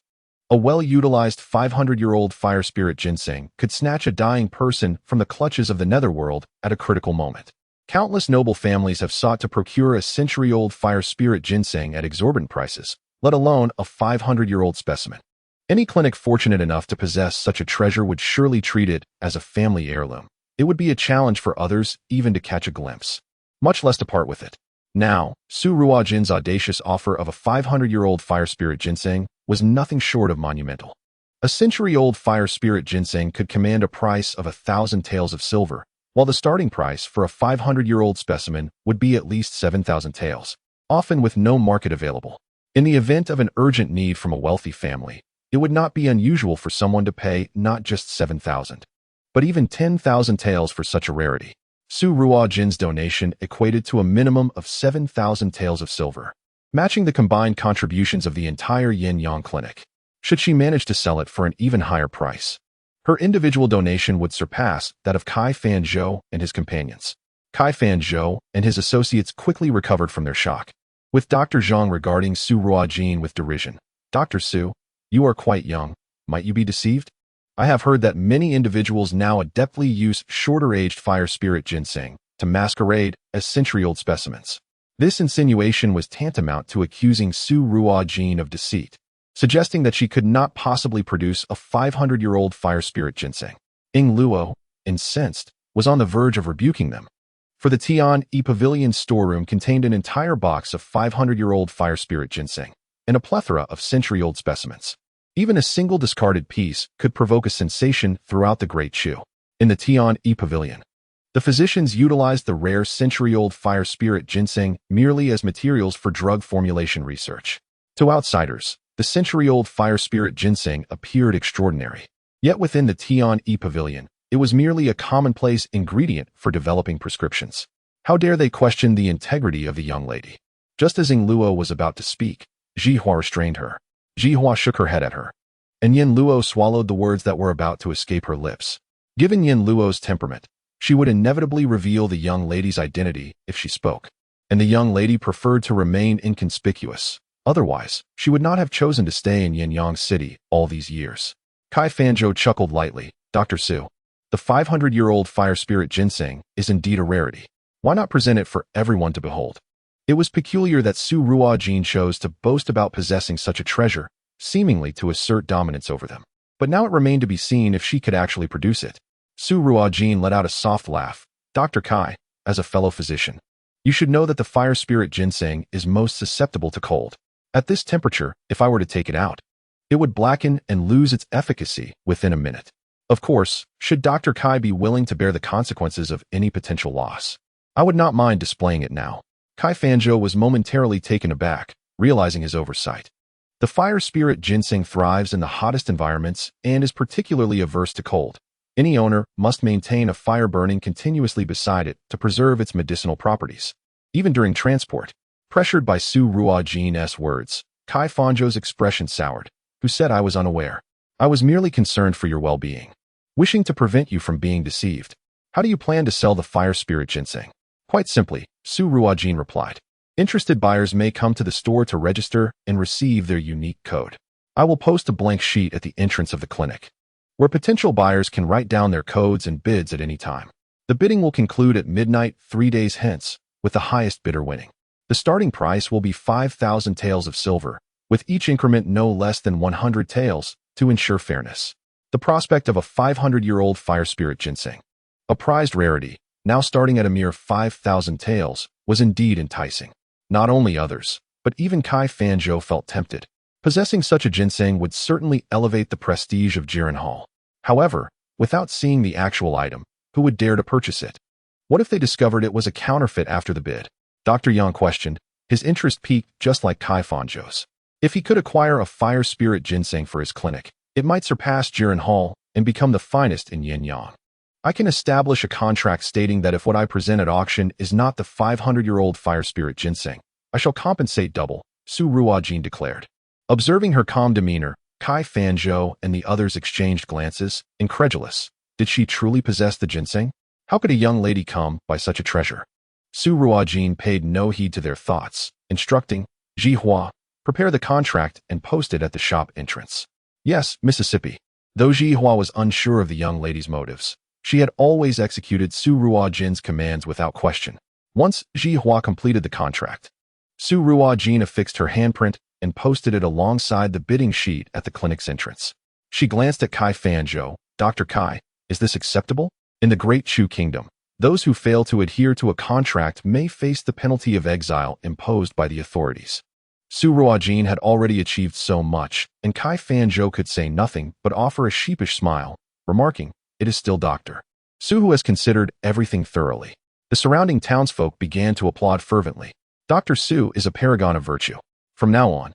A well-utilized 500-year-old Fire Spirit Ginseng could snatch a dying person from the clutches of the netherworld at a critical moment. Countless noble families have sought to procure a century-old Fire Spirit Ginseng at exorbitant prices, let alone a 500-year-old specimen. Any clinic fortunate enough to possess such a treasure would surely treat it as a family heirloom. It would be a challenge for others even to catch a glimpse, much less to part with it. Now, Su Ruojin's audacious offer of a 500-year-old Fire Spirit Ginseng was nothing short of monumental. A century-old Fire Spirit Ginseng could command a price of 1,000 taels of silver, while the starting price for a 500-year-old specimen would be at least 7,000 taels, often with no market available. In the event of an urgent need from a wealthy family, it would not be unusual for someone to pay not just 7,000, but even 10,000 taels for such a rarity. Su Ruojin's donation equated to a minimum of 7,000 taels of silver, matching the combined contributions of the entire Yanyang clinic. Should she manage to sell it for an even higher price, her individual donation would surpass that of Kai Fanzhou and his companions. Kai Fanzhou and his associates quickly recovered from their shock, with Dr. Zhang regarding Su Ruojin with derision. Dr. Su, you are quite young. Might you be deceived? I have heard that many individuals now adeptly use shorter-aged Fire Spirit Ginseng to masquerade as century-old specimens. This insinuation was tantamount to accusing Su Ruojin of deceit, suggesting that she could not possibly produce a 500-year-old Fire Spirit Ginseng. Ying Luo, incensed, was on the verge of rebuking them. For the Tian-E Pavilion storeroom contained an entire box of 500-year-old Fire Spirit Ginseng and a plethora of century-old specimens. Even a single discarded piece could provoke a sensation throughout the Great Chu. In the Tian-E Pavilion, the physicians utilized the rare century-old Fire Spirit Ginseng merely as materials for drug formulation research. To outsiders, the century-old Fire Spirit Ginseng appeared extraordinary. Yet within the Tian-E Pavilion, it was merely a commonplace ingredient for developing prescriptions. How dare they question the integrity of the young lady? Just as Ying Luo was about to speak, Zhihua restrained her. Zhihua shook her head at her, and Yin Luo swallowed the words that were about to escape her lips. Given Yin Luo's temperament, she would inevitably reveal the young lady's identity if she spoke, and the young lady preferred to remain inconspicuous. Otherwise, she would not have chosen to stay in Yanyang City all these years. Kai Fanzhou chuckled lightly. Dr. Su, the 500-year-old Fire Spirit Ginseng is indeed a rarity. Why not present it for everyone to behold? It was peculiar that Su Ruojin chose to boast about possessing such a treasure, seemingly to assert dominance over them. But now it remained to be seen if she could actually produce it. Su Ruojin let out a soft laugh. Dr. Kai, as a fellow physician, you should know that the Fire Spirit Ginseng is most susceptible to cold. At this temperature, if I were to take it out, it would blacken and lose its efficacy within a minute. Of course, should Dr. Kai be willing to bear the consequences of any potential loss, I would not mind displaying it now. Kai Fanzhou was momentarily taken aback, realizing his oversight. The Fire Spirit Ginseng thrives in the hottest environments and is particularly averse to cold. Any owner must maintain a fire burning continuously beside it to preserve its medicinal properties. Even during transport, pressured by Su Ruojin's words, Kai Fanzhou's expression soured. Who said I was unaware? I was merely concerned for your well-being, wishing to prevent you from being deceived. How do you plan to sell the Fire Spirit Ginseng? Quite simply, Su Ruojin replied. Interested buyers may come to the store to register and receive their unique code. I will post a blank sheet at the entrance of the clinic. where potential buyers can write down their codes and bids at any time. The bidding will conclude at midnight 3 days hence, with the highest bidder winning. The starting price will be 5,000 taels of silver, with each increment no less than 100 taels, to ensure fairness. The prospect of a 500-year-old fire spirit ginseng, a prized rarity, now starting at a mere 5,000 taels, was indeed enticing. Not only others, but even Kai Fanzhou felt tempted. Possessing such a ginseng would certainly elevate the prestige of Jiren Hall. However, without seeing the actual item, who would dare to purchase it? What if they discovered it was a counterfeit after the bid? Dr. Yang questioned, his interest piqued just like Kai Fanzhou's. If he could acquire a fire spirit ginseng for his clinic, it might surpass Jiren Hall and become the finest in Yanyang. I can establish a contract stating that if what I present at auction is not the 500-year-old fire spirit ginseng, I shall compensate double, Su Ruojin declared. Observing her calm demeanor, Kai Fanzhou and the others exchanged glances, incredulous. Did she truly possess the ginseng? How could a young lady come by such a treasure? Su Ruojin paid no heed to their thoughts, instructing, Jihua, prepare the contract and post it at the shop entrance. Yes, Mississippi. Though Jihua was unsure of the young lady's motives, she had always executed Su Ruojin's commands without question. Once Jihua completed the contract, Su Ruojin affixed her handprint and posted it alongside the bidding sheet at the clinic's entrance. She glanced at Kai Fanzhou. Dr. Kai, is this acceptable? In the Great Chu Kingdom, those who fail to adhere to a contract may face the penalty of exile imposed by the authorities. Su Ruojin had already achieved so much, and Kai Fanzhou could say nothing but offer a sheepish smile, remarking, it is still Dr. Su who has considered everything thoroughly. The surrounding townsfolk began to applaud fervently. Dr. Su is a paragon of virtue. From now on,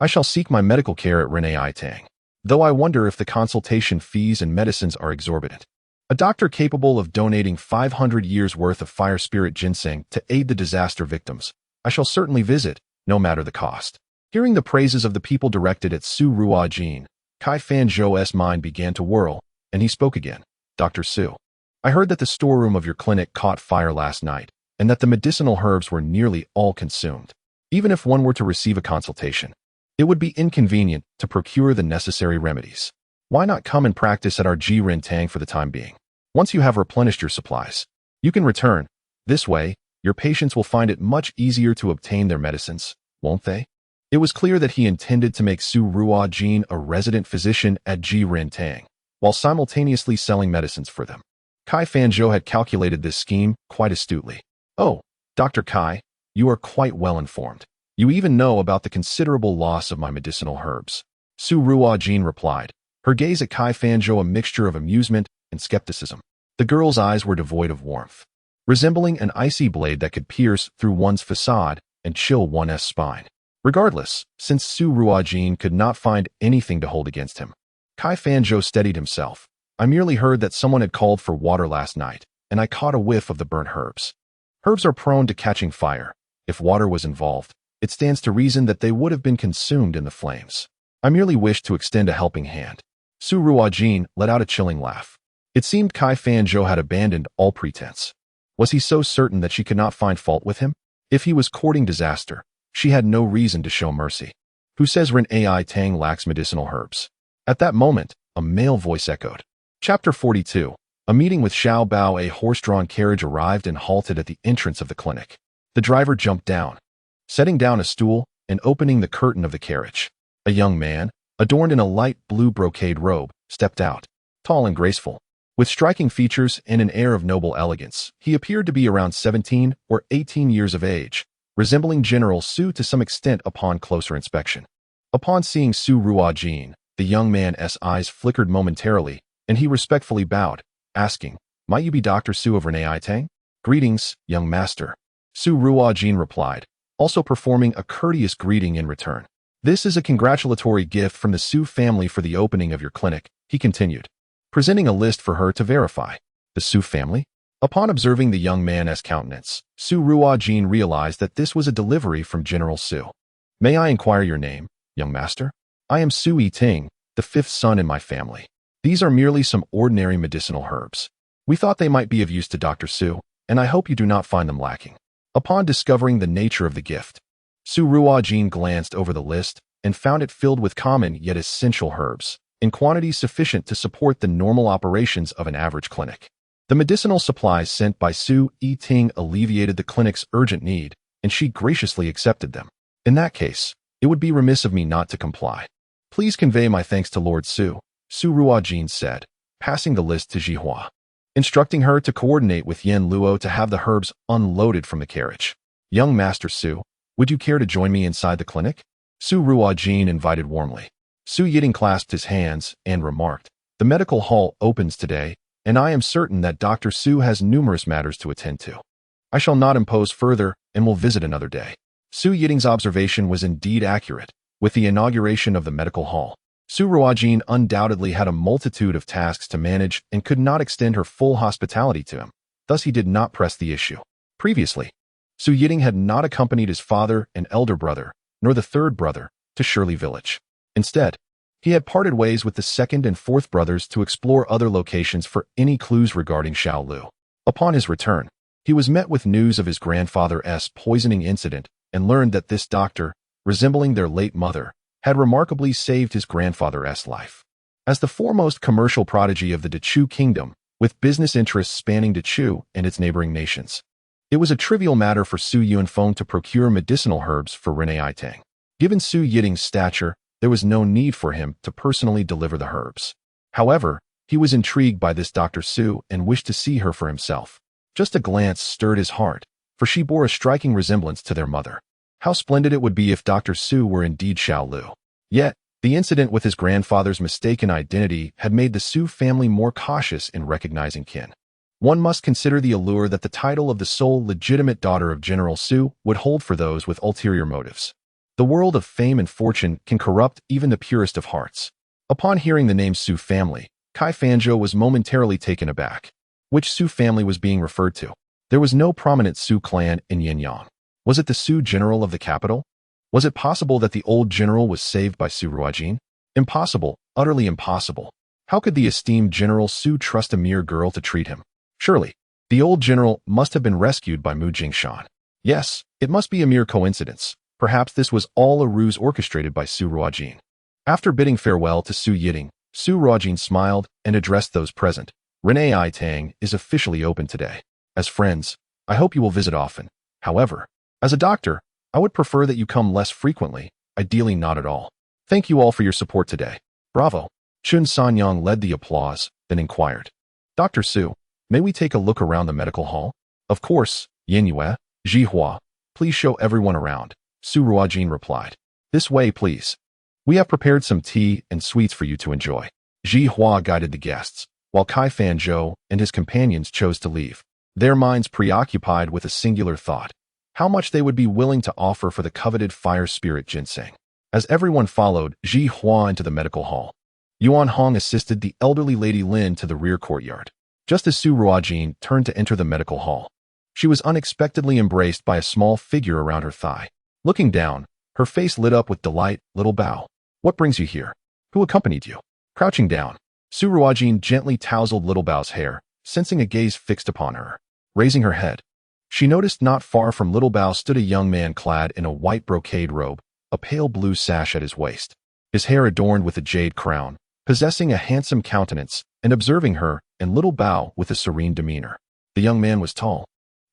I shall seek my medical care at Renai Tang, though I wonder if the consultation fees and medicines are exorbitant. A doctor capable of donating 500 years' worth of fire spirit ginseng to aid the disaster victims, I shall certainly visit, no matter the cost. Hearing the praises of the people directed at Su Ruojin, Kai Fanzhou's mind began to whirl, and he spoke again. Dr. Su, I heard that the storeroom of your clinic caught fire last night, and that the medicinal herbs were nearly all consumed. Even if one were to receive a consultation, it would be inconvenient to procure the necessary remedies. Why not come and practice at our Jiren Tang for the time being? Once you have replenished your supplies, you can return. This way, your patients will find it much easier to obtain their medicines, won't they? It was clear that he intended to make Su Ruojin a resident physician at Jiren Tang, while simultaneously selling medicines for them. Kai Fanzhou had calculated this scheme quite astutely. Oh, Dr. Kai, you are quite well informed. You even know about the considerable loss of my medicinal herbs. Su Ruojin replied, her gaze at Kai Fanzhou a mixture of amusement and skepticism. The girl's eyes were devoid of warmth, resembling an icy blade that could pierce through one's facade and chill one's spine. Regardless, since Su Ruojin could not find anything to hold against him, Kai Fanzhou steadied himself. I merely heard that someone had called for water last night, and I caught a whiff of the burnt herbs. Herbs are prone to catching fire. If water was involved, it stands to reason that they would have been consumed in the flames. I merely wished to extend a helping hand. Su Ruojin let out a chilling laugh. It seemed Kai Fanzhou had abandoned all pretense. Was he so certain that she could not find fault with him? If he was courting disaster, she had no reason to show mercy. Who says Renai Tang lacks medicinal herbs? At that moment, a male voice echoed. Chapter 42. A meeting with Xiao Bao. A horse-drawn carriage arrived and halted at the entrance of the clinic. The driver jumped down, setting down a stool and opening the curtain of the carriage. A young man, adorned in a light blue brocade robe, stepped out. Tall and graceful, with striking features and an air of noble elegance, he appeared to be around 17 or 18 years of age, resembling General Su to some extent upon closer inspection. Upon seeing Su Ruojin, the young man's eyes flickered momentarily, and he respectfully bowed, asking, might you be Dr. Su of Renai Tang? Greetings, young master. Su Ruojin replied, also performing a courteous greeting in return. This is a congratulatory gift from the Su family for the opening of your clinic, he continued, presenting a list for her to verify. The Su family? Upon observing the young man's countenance, Su Ruojin realized that this was a delivery from General Su. May I inquire your name, young master? I am Su Yiting, the fifth son in my family. These are merely some ordinary medicinal herbs. We thought they might be of use to Dr. Su, and I hope you do not find them lacking. Upon discovering the nature of the gift, Su Ruojin glanced over the list and found it filled with common yet essential herbs, in quantities sufficient to support the normal operations of an average clinic. The medicinal supplies sent by Su Ting alleviated the clinic's urgent need, and she graciously accepted them. In that case, it would be remiss of me not to comply. Please convey my thanks to Lord Su, Su Ruojin said, passing the list to Jihua, instructing her to coordinate with Yan Luo to have the herbs unloaded from the carriage. Young Master Su, would you care to join me inside the clinic? Su Ruojin invited warmly. Su Yiting clasped his hands and remarked, the medical hall opens today, and I am certain that Dr. Su has numerous matters to attend to. I shall not impose further and will visit another day. Su Yiting's observation was indeed accurate. With the inauguration of the medical hall, Su Ruojin undoubtedly had a multitude of tasks to manage and could not extend her full hospitality to him. Thus he did not press the issue. Previously, Su Yiting had not accompanied his father and elder brother, nor the third brother, to Shirley Village. Instead, he had parted ways with the second and fourth brothers to explore other locations for any clues regarding Xiao Lu. Upon his return, he was met with news of his grandfather's poisoning incident and learned that this doctor, resembling their late mother, had remarkably saved his grandfather's life. As the foremost commercial prodigy of the Dechu kingdom, with business interests spanning Dechu and its neighboring nations, it was a trivial matter for Su Yuanfeng to procure medicinal herbs for Renei Aitang. Given Su Yiting's stature, there was no need for him to personally deliver the herbs. However, he was intrigued by this Dr. Su and wished to see her for himself. Just a glance stirred his heart, for she bore a striking resemblance to their mother. How splendid it would be if Dr. Su were indeed Xiao Lu. Yet, the incident with his grandfather's mistaken identity had made the Su family more cautious in recognizing kin. One must consider the allure that the title of the sole legitimate daughter of General Su would hold for those with ulterior motives. The world of fame and fortune can corrupt even the purest of hearts. Upon hearing the name Su family, Kai Fanzhou was momentarily taken aback. Which Su family was being referred to? There was no prominent Su clan in Yanyang. Was it the Su general of the capital? Was it possible that the old general was saved by Su Ruojin? Impossible, utterly impossible. How could the esteemed General Su trust a mere girl to treat him? Surely, the old general must have been rescued by Mu Jingshan. Yes, it must be a mere coincidence. Perhaps this was all a ruse orchestrated by Su Ruojin. After bidding farewell to Su Yiting, Su Ruojin smiled and addressed those present. Renei Aitang is officially open today. As friends, I hope you will visit often. However, as a doctor, I would prefer that you come less frequently, ideally not at all. Thank you all for your support today. Bravo. Chun Sanyang led the applause, then inquired, Dr. Su, may we take a look around the medical hall? Of course, Yin Yue, Jihua, please show everyone around, Su Ruojin replied. This way, please. We have prepared some tea and sweets for you to enjoy. Jihua guided the guests, while Kai Fanzhou and his companions chose to leave, their minds preoccupied with a singular thought: how much they would be willing to offer for the coveted fire spirit ginseng. As everyone followed Jihua into the medical hall, Yuan Hong assisted the elderly Lady Lin to the rear courtyard. Just as Su Ruojin turned to enter the medical hall, she was unexpectedly embraced by a small figure around her thigh. Looking down, her face lit up with delight. Little Bao, what brings you here? Who accompanied you? Crouching down, Su Ruojin gently tousled Little Bao's hair, sensing a gaze fixed upon her. Raising her head, she noticed not far from Little Bao stood a young man clad in a white brocade robe, a pale blue sash at his waist, his hair adorned with a jade crown, possessing a handsome countenance, and observing her and Little Bao with a serene demeanor. The young man was tall,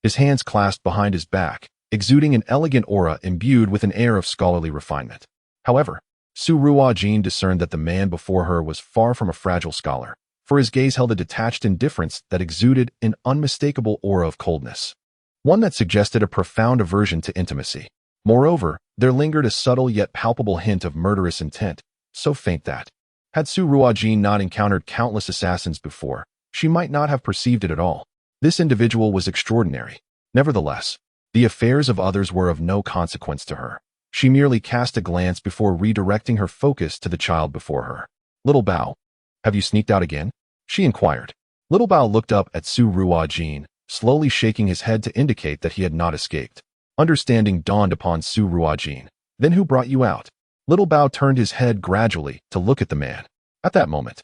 his hands clasped behind his back, exuding an elegant aura imbued with an air of scholarly refinement. However, Su Ruojin discerned that the man before her was far from a fragile scholar, for his gaze held a detached indifference that exuded an unmistakable aura of coldness, one that suggested a profound aversion to intimacy. Moreover, there lingered a subtle yet palpable hint of murderous intent, so faint that, had Su Ruojin not encountered countless assassins before, she might not have perceived it at all. This individual was extraordinary. Nevertheless, the affairs of others were of no consequence to her. She merely cast a glance before redirecting her focus to the child before her. Little Bao, have you sneaked out again? She inquired. Little Bao looked up at Su Ruojin, slowly shaking his head to indicate that he had not escaped. Understanding dawned upon Su Ruojin. Then who brought you out? Little Bao turned his head gradually to look at the man. At that moment,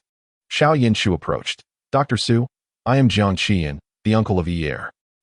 Xiao Yinshu approached. Dr. Su, I am Jiang Qian, the uncle of Yi.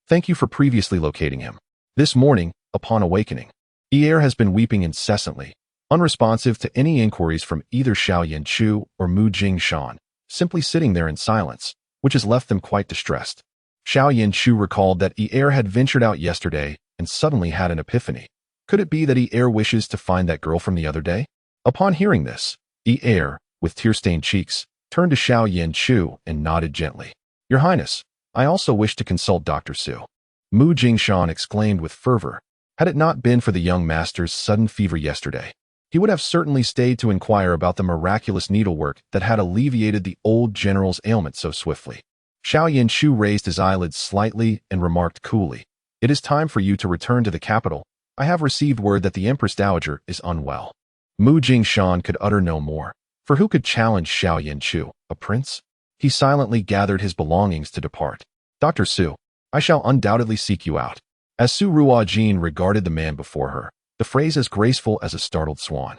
Thank you for previously locating him. This morning, upon awakening, Yi has been weeping incessantly, unresponsive to any inquiries from either Xiao Yanchu or Mu Jingshan, simply sitting there in silence, which has left them quite distressed. Xiao Yanchu recalled that Heir had ventured out yesterday and suddenly had an epiphany. Could it be that Heir wishes to find that girl from the other day? Upon hearing this, Heir, with tear-stained cheeks, turned to Xiao Yanchu and nodded gently. Your Highness, I also wish to consult Dr. Su. Mu Jingshan exclaimed with fervor. Had it not been for the young master's sudden fever yesterday, he would have certainly stayed to inquire about the miraculous needlework that had alleviated the old general's ailment so swiftly. Xiao Yanchu raised his eyelids slightly and remarked coolly, It is time for you to return to the capital. I have received word that the Empress Dowager is unwell. Mu Jingshan could utter no more, for who could challenge Xiao Yanchu, a prince? He silently gathered his belongings to depart. Dr. Su, I shall undoubtedly seek you out. As Su Ruojin regarded the man before her, the phrase as graceful as a startled swan,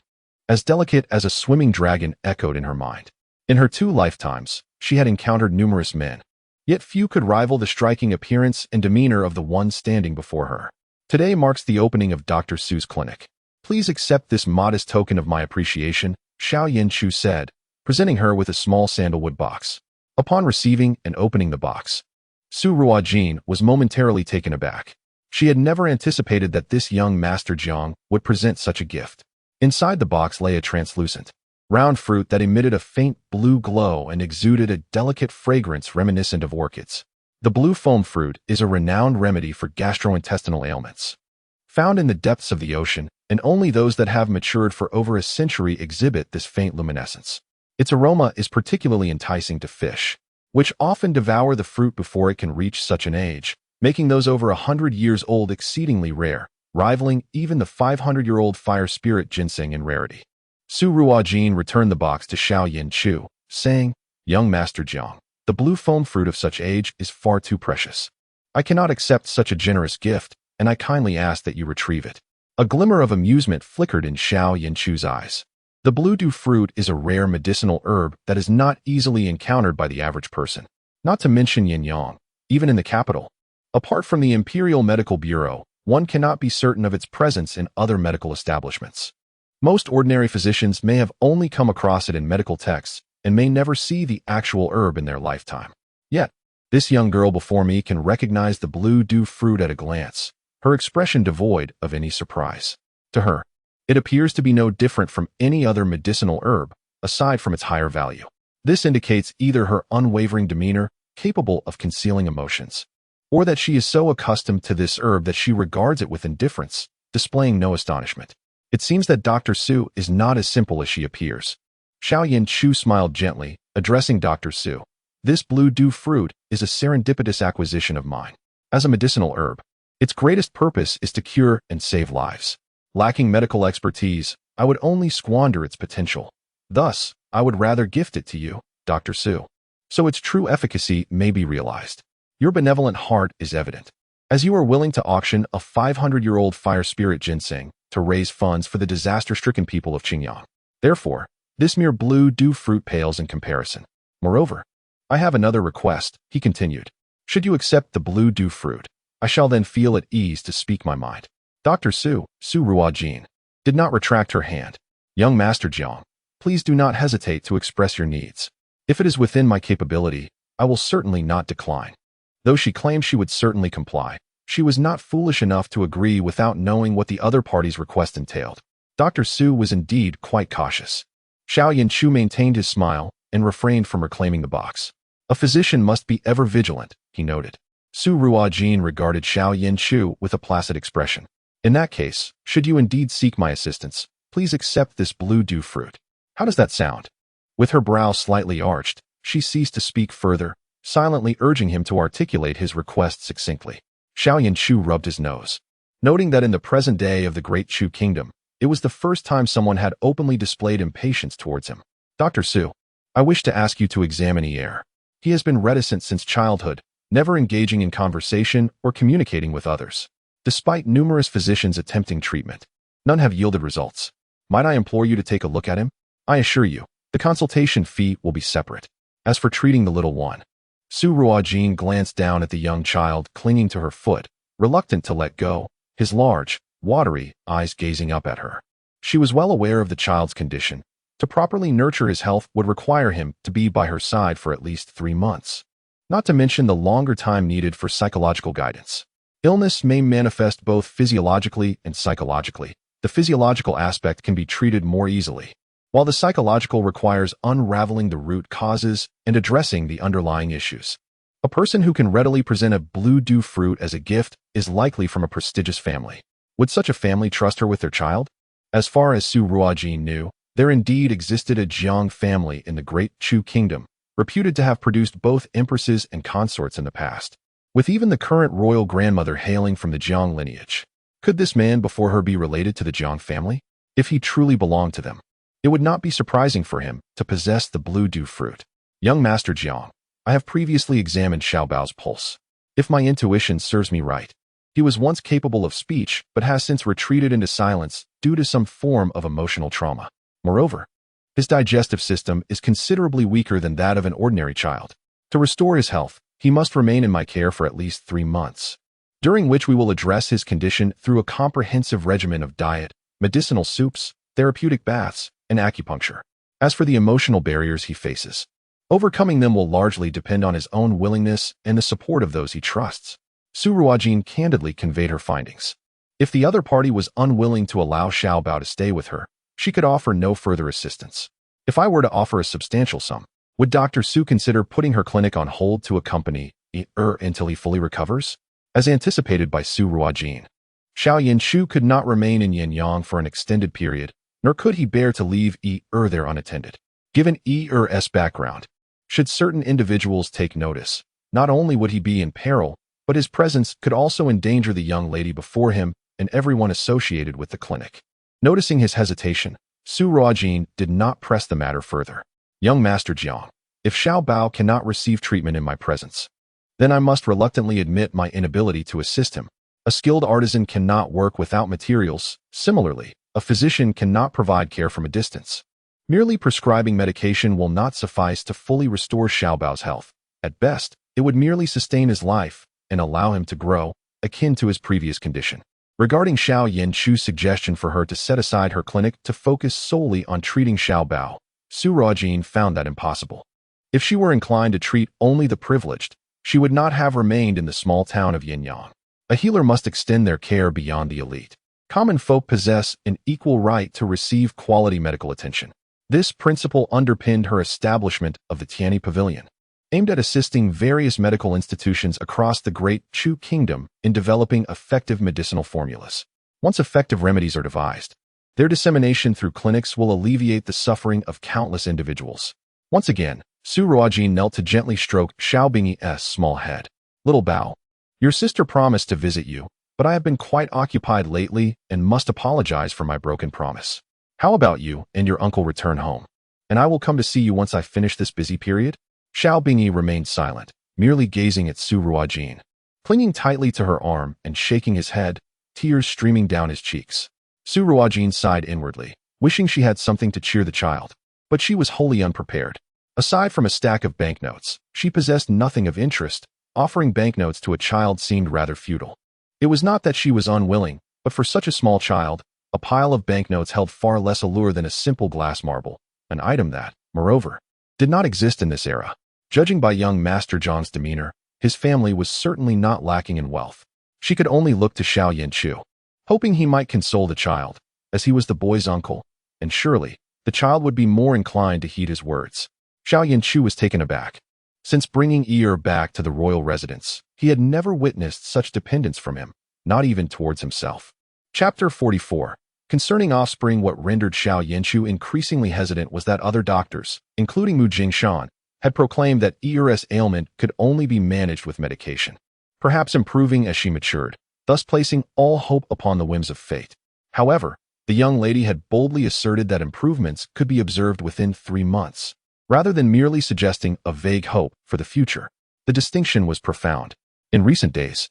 as delicate as a swimming dragon echoed in her mind. In her 2 lifetimes, she had encountered numerous men, yet few could rival the striking appearance and demeanor of the one standing before her. Today marks the opening of Dr. Su's clinic. Please accept this modest token of my appreciation, Xiao Yanchu said, presenting her with a small sandalwood box. Upon receiving and opening the box, Su Ruojin was momentarily taken aback. She had never anticipated that this young Master Jiang would present such a gift. Inside the box lay a translucent, round fruit that emitted a faint blue glow and exuded a delicate fragrance reminiscent of orchids. The blue foam fruit is a renowned remedy for gastrointestinal ailments. Found in the depths of the ocean, and only those that have matured for over a century exhibit this faint luminescence. Its aroma is particularly enticing to fish, which often devour the fruit before it can reach such an age, making those over 100 years old exceedingly rare, rivaling even the 500-year-old fire spirit ginseng in rarity. Su Ruojin returned the box to Xiao Yanchu, saying, Young Master Jiang, the blue foam fruit of such age is far too precious. I cannot accept such a generous gift, and I kindly ask that you retrieve it. A glimmer of amusement flickered in Xiao Yanchu's eyes. The blue dew fruit is a rare medicinal herb that is not easily encountered by the average person, not to mention Yanyang, even in the capital. Apart from the Imperial Medical Bureau, one cannot be certain of its presence in other medical establishments. Most ordinary physicians may have only come across it in medical texts and may never see the actual herb in their lifetime. Yet, this young girl before me can recognize the blue dew fruit at a glance, her expression devoid of any surprise. To her, it appears to be no different from any other medicinal herb, aside from its higher value. This indicates either her unwavering demeanor, capable of concealing emotions, or that she is so accustomed to this herb that she regards it with indifference, displaying no astonishment. It seems that Dr. Su is not as simple as she appears. Xiao Yanchu smiled gently, addressing Dr. Su. This blue dew fruit is a serendipitous acquisition of mine. As a medicinal herb, its greatest purpose is to cure and save lives. Lacking medical expertise, I would only squander its potential. Thus, I would rather gift it to you, Dr. Su, so its true efficacy may be realized. Your benevolent heart is evident, as you are willing to auction a 500-year-old fire spirit ginseng to raise funds for the disaster-stricken people of Qingyang. Therefore, this mere blue dew fruit pales in comparison. Moreover, I have another request, he continued. Should you accept the blue dew fruit, I shall then feel at ease to speak my mind. Dr. Su Ruojin, did not retract her hand. Young Master Jiang, please do not hesitate to express your needs. If it is within my capability, I will certainly not decline. Though she claimed she would certainly comply, she was not foolish enough to agree without knowing what the other party's request entailed. Dr. Su was indeed quite cautious. Xiao Yanchu maintained his smile and refrained from reclaiming the box. A physician must be ever vigilant, he noted. Su Ruojin regarded Xiao Yanchu with a placid expression. In that case, should you indeed seek my assistance, please accept this blue dew fruit. How does that sound? With her brow slightly arched, she ceased to speak further, silently urging him to articulate his request succinctly. Xiao Yanchu rubbed his nose, noting that in the present day of the Great Chu Kingdom, it was the first time someone had openly displayed impatience towards him. Dr. Su, I wish to ask you to examine Heir. He has been reticent since childhood, never engaging in conversation or communicating with others. Despite numerous physicians attempting treatment, none have yielded results. Might I implore you to take a look at him? I assure you, the consultation fee will be separate. As for treating the little one, Su Ruojin glanced down at the young child clinging to her foot, reluctant to let go, his large, watery eyes gazing up at her. She was well aware of the child's condition. To properly nurture his health would require him to be by her side for at least 3 months, not to mention the longer time needed for psychological guidance. Illness may manifest both physiologically and psychologically. The physiological aspect can be treated more easily, while the psychological requires unraveling the root causes and addressing the underlying issues. A person who can readily present a blue dew fruit as a gift is likely from a prestigious family. Would such a family trust her with their child? As far as Su Ruojin knew, there indeed existed a Jiang family in the Great Chu Kingdom, reputed to have produced both empresses and consorts in the past, with even the current royal grandmother hailing from the Jiang lineage. Could this man before her be related to the Jiang family? If he truly belonged to them, it would not be surprising for him to possess the blue dew fruit. Young Master Jiang, I have previously examined Xiao Bao's pulse. If my intuition serves me right, he was once capable of speech but has since retreated into silence due to some form of emotional trauma. Moreover, his digestive system is considerably weaker than that of an ordinary child. To restore his health, he must remain in my care for at least 3 months, during which we will address his condition through a comprehensive regimen of diet, medicinal soups, therapeutic baths, and acupuncture. As for the emotional barriers he faces, overcoming them will largely depend on his own willingness and the support of those he trusts. Su Ruojin candidly conveyed her findings. If the other party was unwilling to allow Xiao Bao to stay with her, she could offer no further assistance. If I were to offer a substantial sum, would Dr. Su consider putting her clinic on hold to accompany until he fully recovers? As anticipated by Su Ruojin, Xiao Yanchu could not remain in Yanyang for an extended period, nor could he bear to leave there unattended. Given Er's background, should certain individuals take notice, not only would he be in peril, but his presence could also endanger the young lady before him and everyone associated with the clinic. Noticing his hesitation, Su Ruojin did not press the matter further. Young Master Jiang, if Xiao Bao cannot receive treatment in my presence, then I must reluctantly admit my inability to assist him. A skilled artisan cannot work without materials. Similarly, a physician cannot provide care from a distance. Merely prescribing medication will not suffice to fully restore Xiao Bao's health. At best, it would merely sustain his life and allow him to grow, akin to his previous condition. Regarding Xiao Yanchu's suggestion for her to set aside her clinic to focus solely on treating Xiao Bao, Su Ruojin found that impossible. If she were inclined to treat only the privileged, she would not have remained in the small town of Yanyang. A healer must extend their care beyond the elite. Common folk possess an equal right to receive quality medical attention. This principle underpinned her establishment of the Tianyi Pavilion, aimed at assisting various medical institutions across the Great Chu Kingdom in developing effective medicinal formulas. Once effective remedies are devised, their dissemination through clinics will alleviate the suffering of countless individuals. Once again, Su Ruojin knelt to gently stroke Xiao Bingyi's small head. Little Bao, your sister promised to visit you, but I have been quite occupied lately and must apologize for my broken promise. How about you and your uncle return home, and I will come to see you once I finish this busy period? Xiao Bingyi remained silent, merely gazing at Su Ruojin, clinging tightly to her arm and shaking his head, tears streaming down his cheeks. Su Ruojin sighed inwardly, wishing she had something to cheer the child, but she was wholly unprepared. Aside from a stack of banknotes, she possessed nothing of interest. Offering banknotes to a child seemed rather futile. It was not that she was unwilling, but for such a small child, a pile of banknotes held far less allure than a simple glass marble, an item that, moreover, did not exist in this era. Judging by young Master Zhang's demeanor, his family was certainly not lacking in wealth. She could only look to Xiao Yanchu, hoping he might console the child, as he was the boy's uncle, and surely, the child would be more inclined to heed his words. Xiao Yanchu was taken aback. Since bringing back to the royal residence, he had never witnessed such dependence from him, not even towards himself. Chapter 44. Concerning offspring, what rendered Xiao Yanchu increasingly hesitant was that other doctors, including Mu Jingshan, had proclaimed that Er's ailment could only be managed with medication, perhaps improving as she matured, thus placing all hope upon the whims of fate. However, the young lady had boldly asserted that improvements could be observed within 3 months, rather than merely suggesting a vague hope for the future. The distinction was profound. In recent days,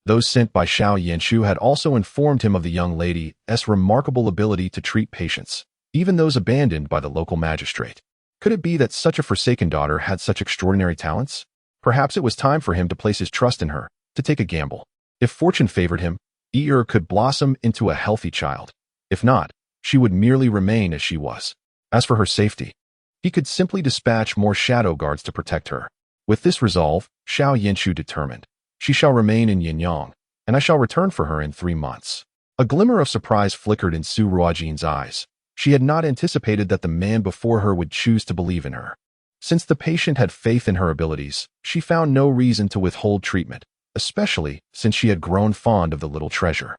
those sent by Xiao Yanchu had also informed him of the young lady's remarkable ability to treat patients, even those abandoned by the local magistrate. Could it be that such a forsaken daughter had such extraordinary talents? Perhaps it was time for him to place his trust in her, to take a gamble. If fortune favored him, could blossom into a healthy child. If not, she would merely remain as she was. As for her safety, he could simply dispatch more shadow guards to protect her. With this resolve, Xiao Yanchu determined, she shall remain in Yanyang, and I shall return for her in 3 months. A glimmer of surprise flickered in Su Ruojin's eyes. She had not anticipated that the man before her would choose to believe in her. Since the patient had faith in her abilities, she found no reason to withhold treatment, especially since she had grown fond of the little treasure.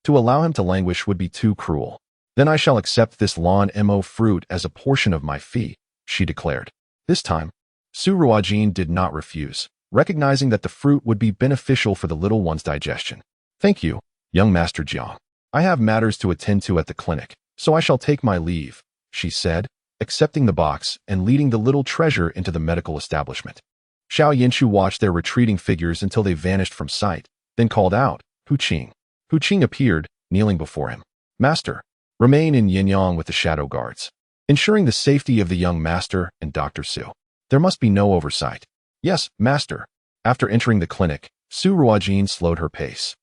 To allow him to languish would be too cruel. Then I shall accept this lawn mo fruit as a portion of my fee, she declared. This time, Su Ruojin did not refuse, recognizing that the fruit would be beneficial for the little one's digestion. Thank you, young Master Jiang. I have matters to attend to at the clinic, so I shall take my leave, she said, accepting the box and leading the little treasure into the medical establishment. Xiao Yanchu watched their retreating figures until they vanished from sight, then called out, Hu Qing. Hu Qing appeared, kneeling before him. Master, remain in Yanyang with the shadow guards, ensuring the safety of the young master and Dr. Su. There must be no oversight. Yes, master. After entering the clinic, Su Ruojin slowed her pace,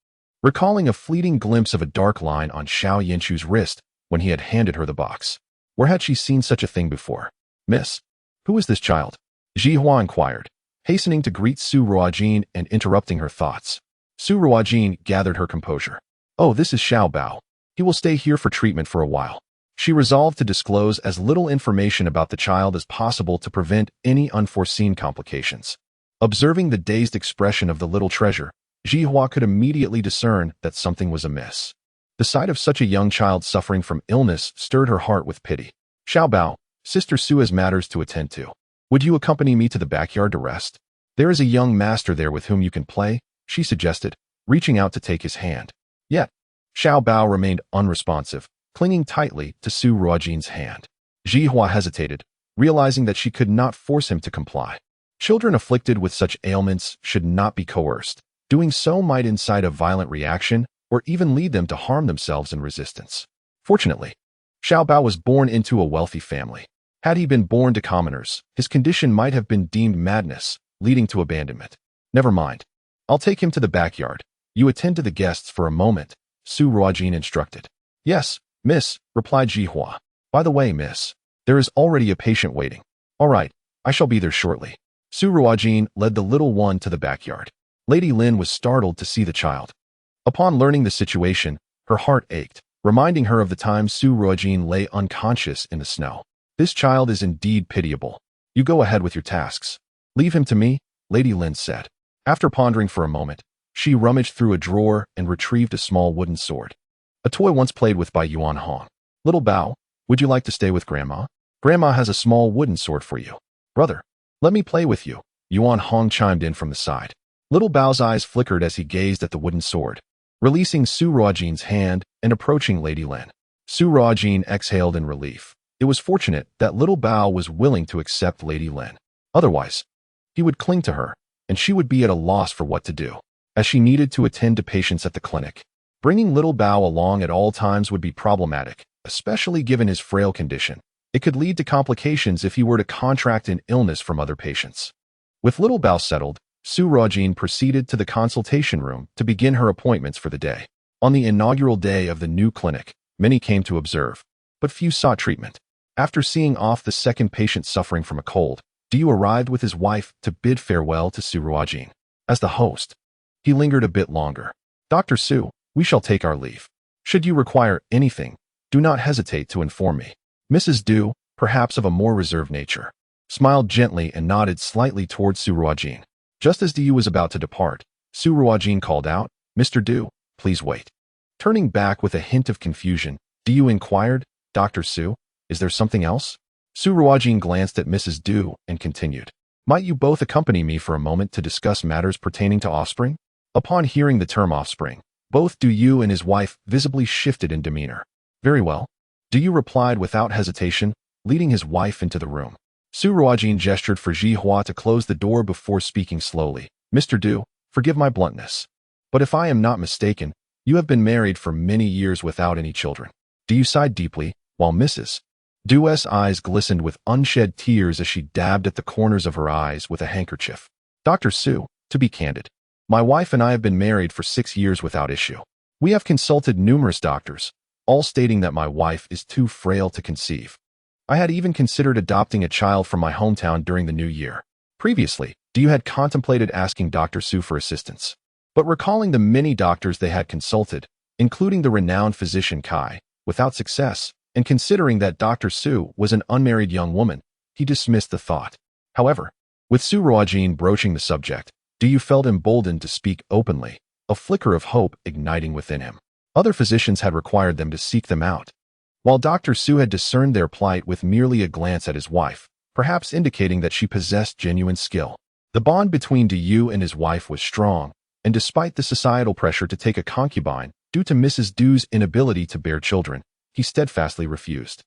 recalling a fleeting glimpse of a dark line on Xiao Yanchu's wrist when he had handed her the box. Where had she seen such a thing before? Miss, who is this child? Ji Hua inquired, hastening to greet Su Ruojin and interrupting her thoughts. Su Ruojin gathered her composure. Oh, this is Xiao Bao. He will stay here for treatment for a while. She resolved to disclose as little information about the child as possible to prevent any unforeseen complications. Observing the dazed expression of the little treasure, Ji Hua could immediately discern that something was amiss. The sight of such a young child suffering from illness stirred her heart with pity. Xiao Bao, Sister Su has matters to attend to. Would you accompany me to the backyard to rest? There is a young master there with whom you can play, she suggested, reaching out to take his hand. Yet, Xiao Bao remained unresponsive, clinging tightly to Su Ruojin's hand. Ji Hua hesitated, realizing that she could not force him to comply. Children afflicted with such ailments should not be coerced. Doing so might incite a violent reaction or even lead them to harm themselves in resistance. Fortunately, Xiao Bao was born into a wealthy family. Had he been born to commoners, his condition might have been deemed madness, leading to abandonment. Never mind. I'll take him to the backyard. You attend to the guests for a moment, Su Ruojin instructed. Yes, miss, replied Ji Hua. By the way, miss, there is already a patient waiting. All right, I shall be there shortly. Su Ruojin led the little one to the backyard. Lady Lin was startled to see the child. Upon learning the situation, her heart ached, reminding her of the time Su Ruojin lay unconscious in the snow. This child is indeed pitiable. You go ahead with your tasks. Leave him to me, Lady Lin said. After pondering for a moment, she rummaged through a drawer and retrieved a small wooden sword, a toy once played with by Yuan Hong. Little Bao, would you like to stay with Grandma? Grandma has a small wooden sword for you. Brother, let me play with you, Yuan Hong chimed in from the side. Little Bao's eyes flickered as he gazed at the wooden sword, releasing Su Ruojin's hand and approaching Lady Lin. Su Ruojin exhaled in relief. It was fortunate that little Bao was willing to accept Lady Lin. Otherwise, he would cling to her, and she would be at a loss for what to do, as she needed to attend to patients at the clinic. Bringing little Bao along at all times would be problematic, especially given his frail condition. It could lead to complications if he were to contract an illness from other patients. With little Bao settled, Su Ruojin proceeded to the consultation room to begin her appointments for the day. On the inaugural day of the new clinic, many came to observe, but few sought treatment. After seeing off the second patient suffering from a cold, Diu arrived with his wife to bid farewell to Su Ruojin. As the host, he lingered a bit longer. Dr. Su, we shall take our leave. Should you require anything, do not hesitate to inform me. Mrs. Du, perhaps of a more reserved nature, smiled gently and nodded slightly towards Su Ruojin. Just as Diu was about to depart, Su Ruojin called out, Mr. Du, please wait. Turning back with a hint of confusion, Diu inquired, Dr. Su, is there something else? Su Ruojin glanced at Mrs. Du and continued, might you both accompany me for a moment to discuss matters pertaining to offspring? Upon hearing the term offspring, both Du and his wife visibly shifted in demeanor. Very well. Du replied without hesitation, leading his wife into the room. Su Ruojin gestured for Ji Hua to close the door before speaking slowly. Mr. Du, forgive my bluntness, but if I am not mistaken, you have been married for many years without any children. Du sighed deeply, while Mrs. Du's eyes glistened with unshed tears as she dabbed at the corners of her eyes with a handkerchief. Dr. Su, to be candid, my wife and I have been married for 6 years without issue. We have consulted numerous doctors, all stating that my wife is too frail to conceive. I had even considered adopting a child from my hometown during the new year. Previously, Diyu had contemplated asking Dr. Su for assistance. But recalling the many doctors they had consulted, including the renowned physician Kai, without success, and considering that Dr. Su was an unmarried young woman, he dismissed the thought. However, with Su Ruojin broaching the subject, Diyu felt emboldened to speak openly, a flicker of hope igniting within him. Other physicians had required them to seek them out. While Dr. Su had discerned their plight with merely a glance at his wife, perhaps indicating that she possessed genuine skill. The bond between Diyu and his wife was strong, and despite the societal pressure to take a concubine, due to Mrs. Du's inability to bear children, he steadfastly refused.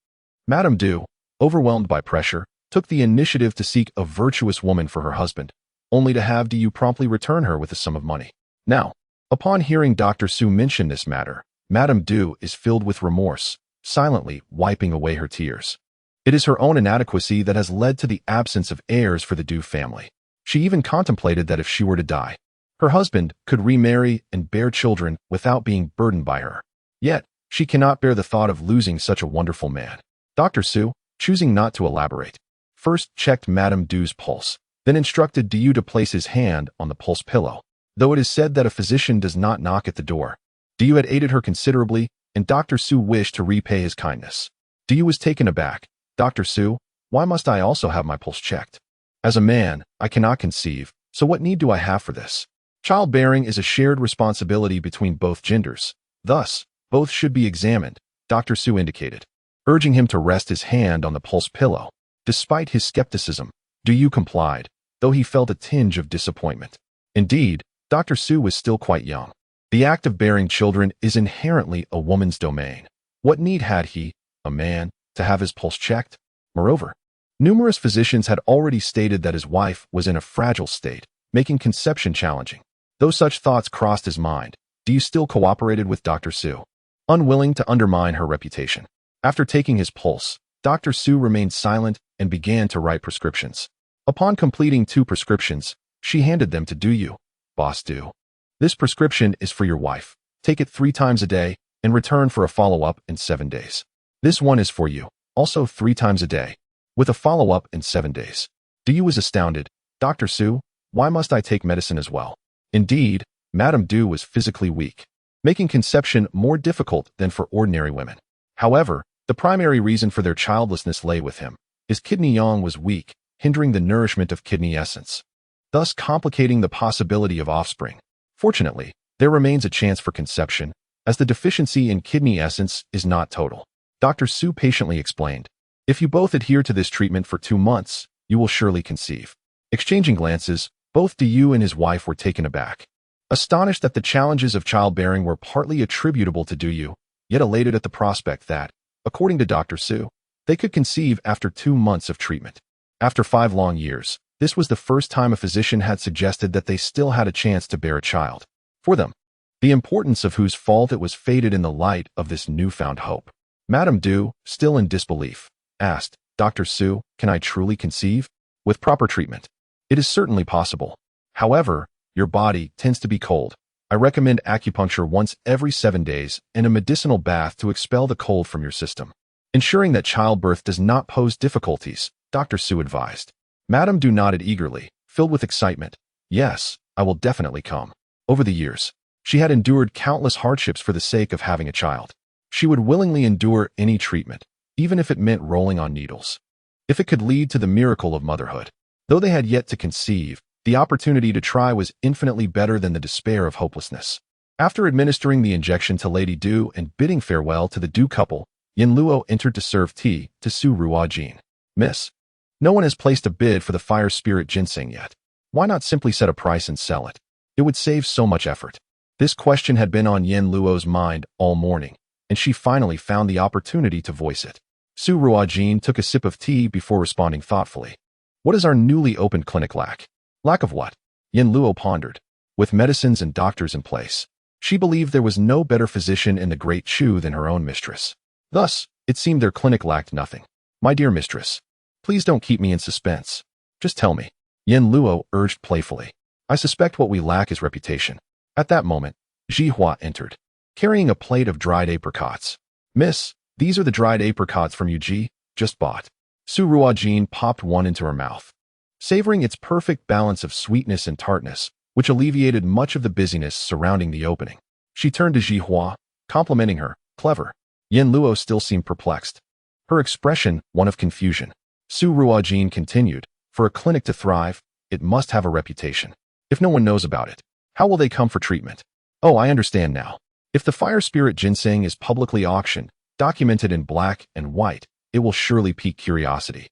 Madame Du, overwhelmed by pressure, took the initiative to seek a virtuous woman for her husband, only to have Diyu promptly return her with a sum of money. Now, upon hearing Dr. Su mention this matter, Madame Du is filled with remorse, silently wiping away her tears. It is her own inadequacy that has led to the absence of heirs for the Du family. She even contemplated that if she were to die, her husband could remarry and bear children without being burdened by her. Yet, she cannot bear the thought of losing such a wonderful man. Dr. Su, choosing not to elaborate, first checked Madame Du's pulse, then instructed Diyu to place his hand on the pulse pillow. Though it is said that a physician does not knock at the door, Diyu had aided her considerably, and Dr. Su wished to repay his kindness. Diyu was taken aback. Dr. Su, why must I also have my pulse checked? As a man, I cannot conceive, so what need do I have for this? Childbearing is a shared responsibility between both genders. Thus, both should be examined, Dr. Su indicated, urging him to rest his hand on the pulse pillow. Despite his skepticism, Diyu complied, though he felt a tinge of disappointment. Indeed, Dr. Su was still quite young. The act of bearing children is inherently a woman's domain. What need had he, a man, to have his pulse checked? Moreover, numerous physicians had already stated that his wife was in a fragile state, making conception challenging. Though such thoughts crossed his mind, Diyu still cooperated with Dr. Su, unwilling to undermine her reputation. After taking his pulse, Dr. Su remained silent and began to write prescriptions. Upon completing 2 prescriptions, she handed them to Diyu. Boss Du. This prescription is for your wife. Take it 3 times a day and return for a follow-up in 7 days. This one is for you, also 3 times a day, with a follow-up in 7 days. Diyu was astounded. Dr. Su, why must I take medicine as well? Indeed, Madame Du was physically weak, making conception more difficult than for ordinary women. However, the primary reason for their childlessness lay with him. His kidney yang was weak, hindering the nourishment of kidney essence, thus complicating the possibility of offspring. Fortunately, there remains a chance for conception, as the deficiency in kidney essence is not total. Dr. Su patiently explained, if you both adhere to this treatment for 2 months, you will surely conceive. Exchanging glances, both Diyu and his wife were taken aback, astonished that the challenges of childbearing were partly attributable to Diyu, yet elated at the prospect that, according to Dr. Su, they could conceive after 2 months of treatment. After 5 long years, this was the first time a physician had suggested that they still had a chance to bear a child. For them, the importance of whose fault it was faded in the light of this newfound hope. Madame Du, still in disbelief, asked, Dr. Su, can I truly conceive? With proper treatment, it is certainly possible. However, your body tends to be cold. I recommend acupuncture once every 7 days and a medicinal bath to expel the cold from your system. Ensuring that childbirth does not pose difficulties, Dr. Su advised. Madame Du nodded eagerly, filled with excitement. Yes, I will definitely come. Over the years, she had endured countless hardships for the sake of having a child. She would willingly endure any treatment, even if it meant rolling on needles, if it could lead to the miracle of motherhood. Though they had yet to conceive, the opportunity to try was infinitely better than the despair of hopelessness. After administering the injection to Lady Du and bidding farewell to the Du couple, Yin Luo entered to serve tea to Su Ruojin. Miss, no one has placed a bid for the fire spirit ginseng yet. Why not simply set a price and sell it? It would save so much effort. This question had been on Yin Luo's mind all morning, and she finally found the opportunity to voice it. Su Ruojin took a sip of tea before responding thoughtfully. What does our newly opened clinic lack? Lack of what? Yin Luo pondered. With medicines and doctors in place, she believed there was no better physician in the Great Chu than her own mistress. Thus, it seemed their clinic lacked nothing. My dear mistress, please don't keep me in suspense. Just tell me. Yin Luo urged playfully. I suspect what we lack is reputation. At that moment, Ji Hua entered, carrying a plate of dried apricots. Miss, these are the dried apricots from Yuji, just bought. Su Ruojin popped one into her mouth, savoring its perfect balance of sweetness and tartness, which alleviated much of the busyness surrounding the opening. She turned to Jihua, complimenting her. Clever. Yin Luo still seemed perplexed, her expression one of confusion. Su Ruojin continued, for a clinic to thrive, it must have a reputation. If no one knows about it, how will they come for treatment? Oh, I understand now. If the fire spirit ginseng is publicly auctioned, documented in black and white, it will surely pique curiosity,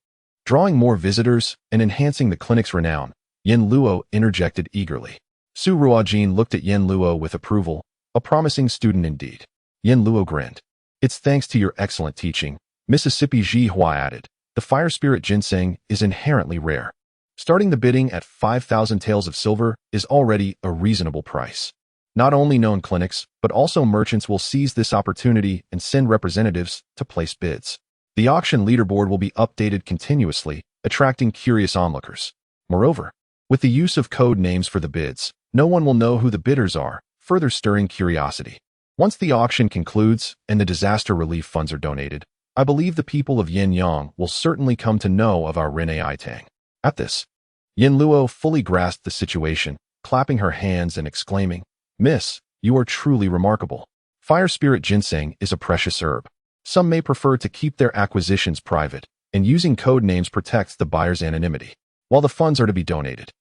drawing more visitors and enhancing the clinic's renown. Yin Luo interjected eagerly. Su Ruojin looked at Yin Luo with approval, a promising student indeed. Yin Luo grinned. It's thanks to your excellent teaching, Mississippi Jihua added. The fire spirit ginseng is inherently rare. Starting the bidding at 5,000 taels of silver is already a reasonable price. Not only known clinics, but also merchants will seize this opportunity and send representatives to place bids. The auction leaderboard will be updated continuously, attracting curious onlookers. Moreover, with the use of code names for the bids, no one will know who the bidders are, further stirring curiosity. Once the auction concludes and the disaster relief funds are donated, I believe the people of Yanyang will certainly come to know of our Rene Itang. At this, Yin Luo fully grasped the situation, clapping her hands and exclaiming, Miss, you are truly remarkable. Fire spirit ginseng is a precious herb. Some may prefer to keep their acquisitions private, and using code names protects the buyer's anonymity, while the funds are to be donated.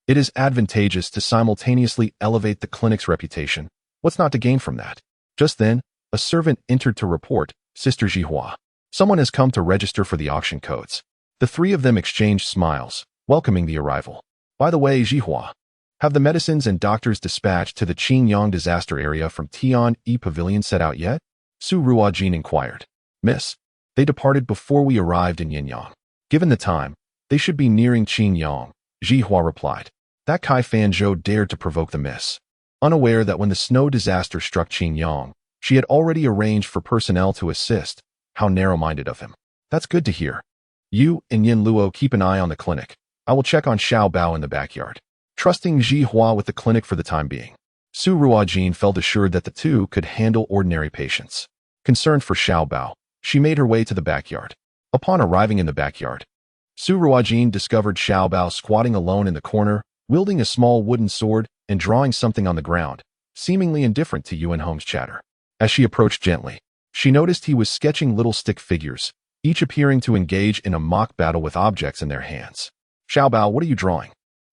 It is advantageous to simultaneously elevate the clinic's reputation. What's not to gain from that? Just then, a servant entered to report, Sister Jihua. Someone has come to register for the auction codes. The three of them exchanged smiles, welcoming the arrival. By the way, Jihua, have the medicines and doctors dispatched to the Qingyang disaster area from Tian-E Pavilion set out yet? Su Ruojin inquired. Miss, they departed before we arrived in Yanyang. Given the time, they should be nearing Qingyang, Jihua replied. That Kai Fanzhou dared to provoke the miss. Unaware that when the snow disaster struck Qingyang, she had already arranged for personnel to assist. How narrow-minded of him. That's good to hear. You and Yin Luo keep an eye on the clinic. I will check on Xiao Bao in the backyard, trusting Jihua with the clinic for the time being. Su Ruojin felt assured that the two could handle ordinary patients. Concerned for Xiao Bao, she made her way to the backyard. Upon arriving in the backyard, Su Ruojin discovered Xiao Bao squatting alone in the corner, wielding a small wooden sword and drawing something on the ground, seemingly indifferent to Yuan Hong's chatter. As she approached gently, she noticed he was sketching little stick figures, each appearing to engage in a mock battle with objects in their hands. Xiao Bao, what are you drawing?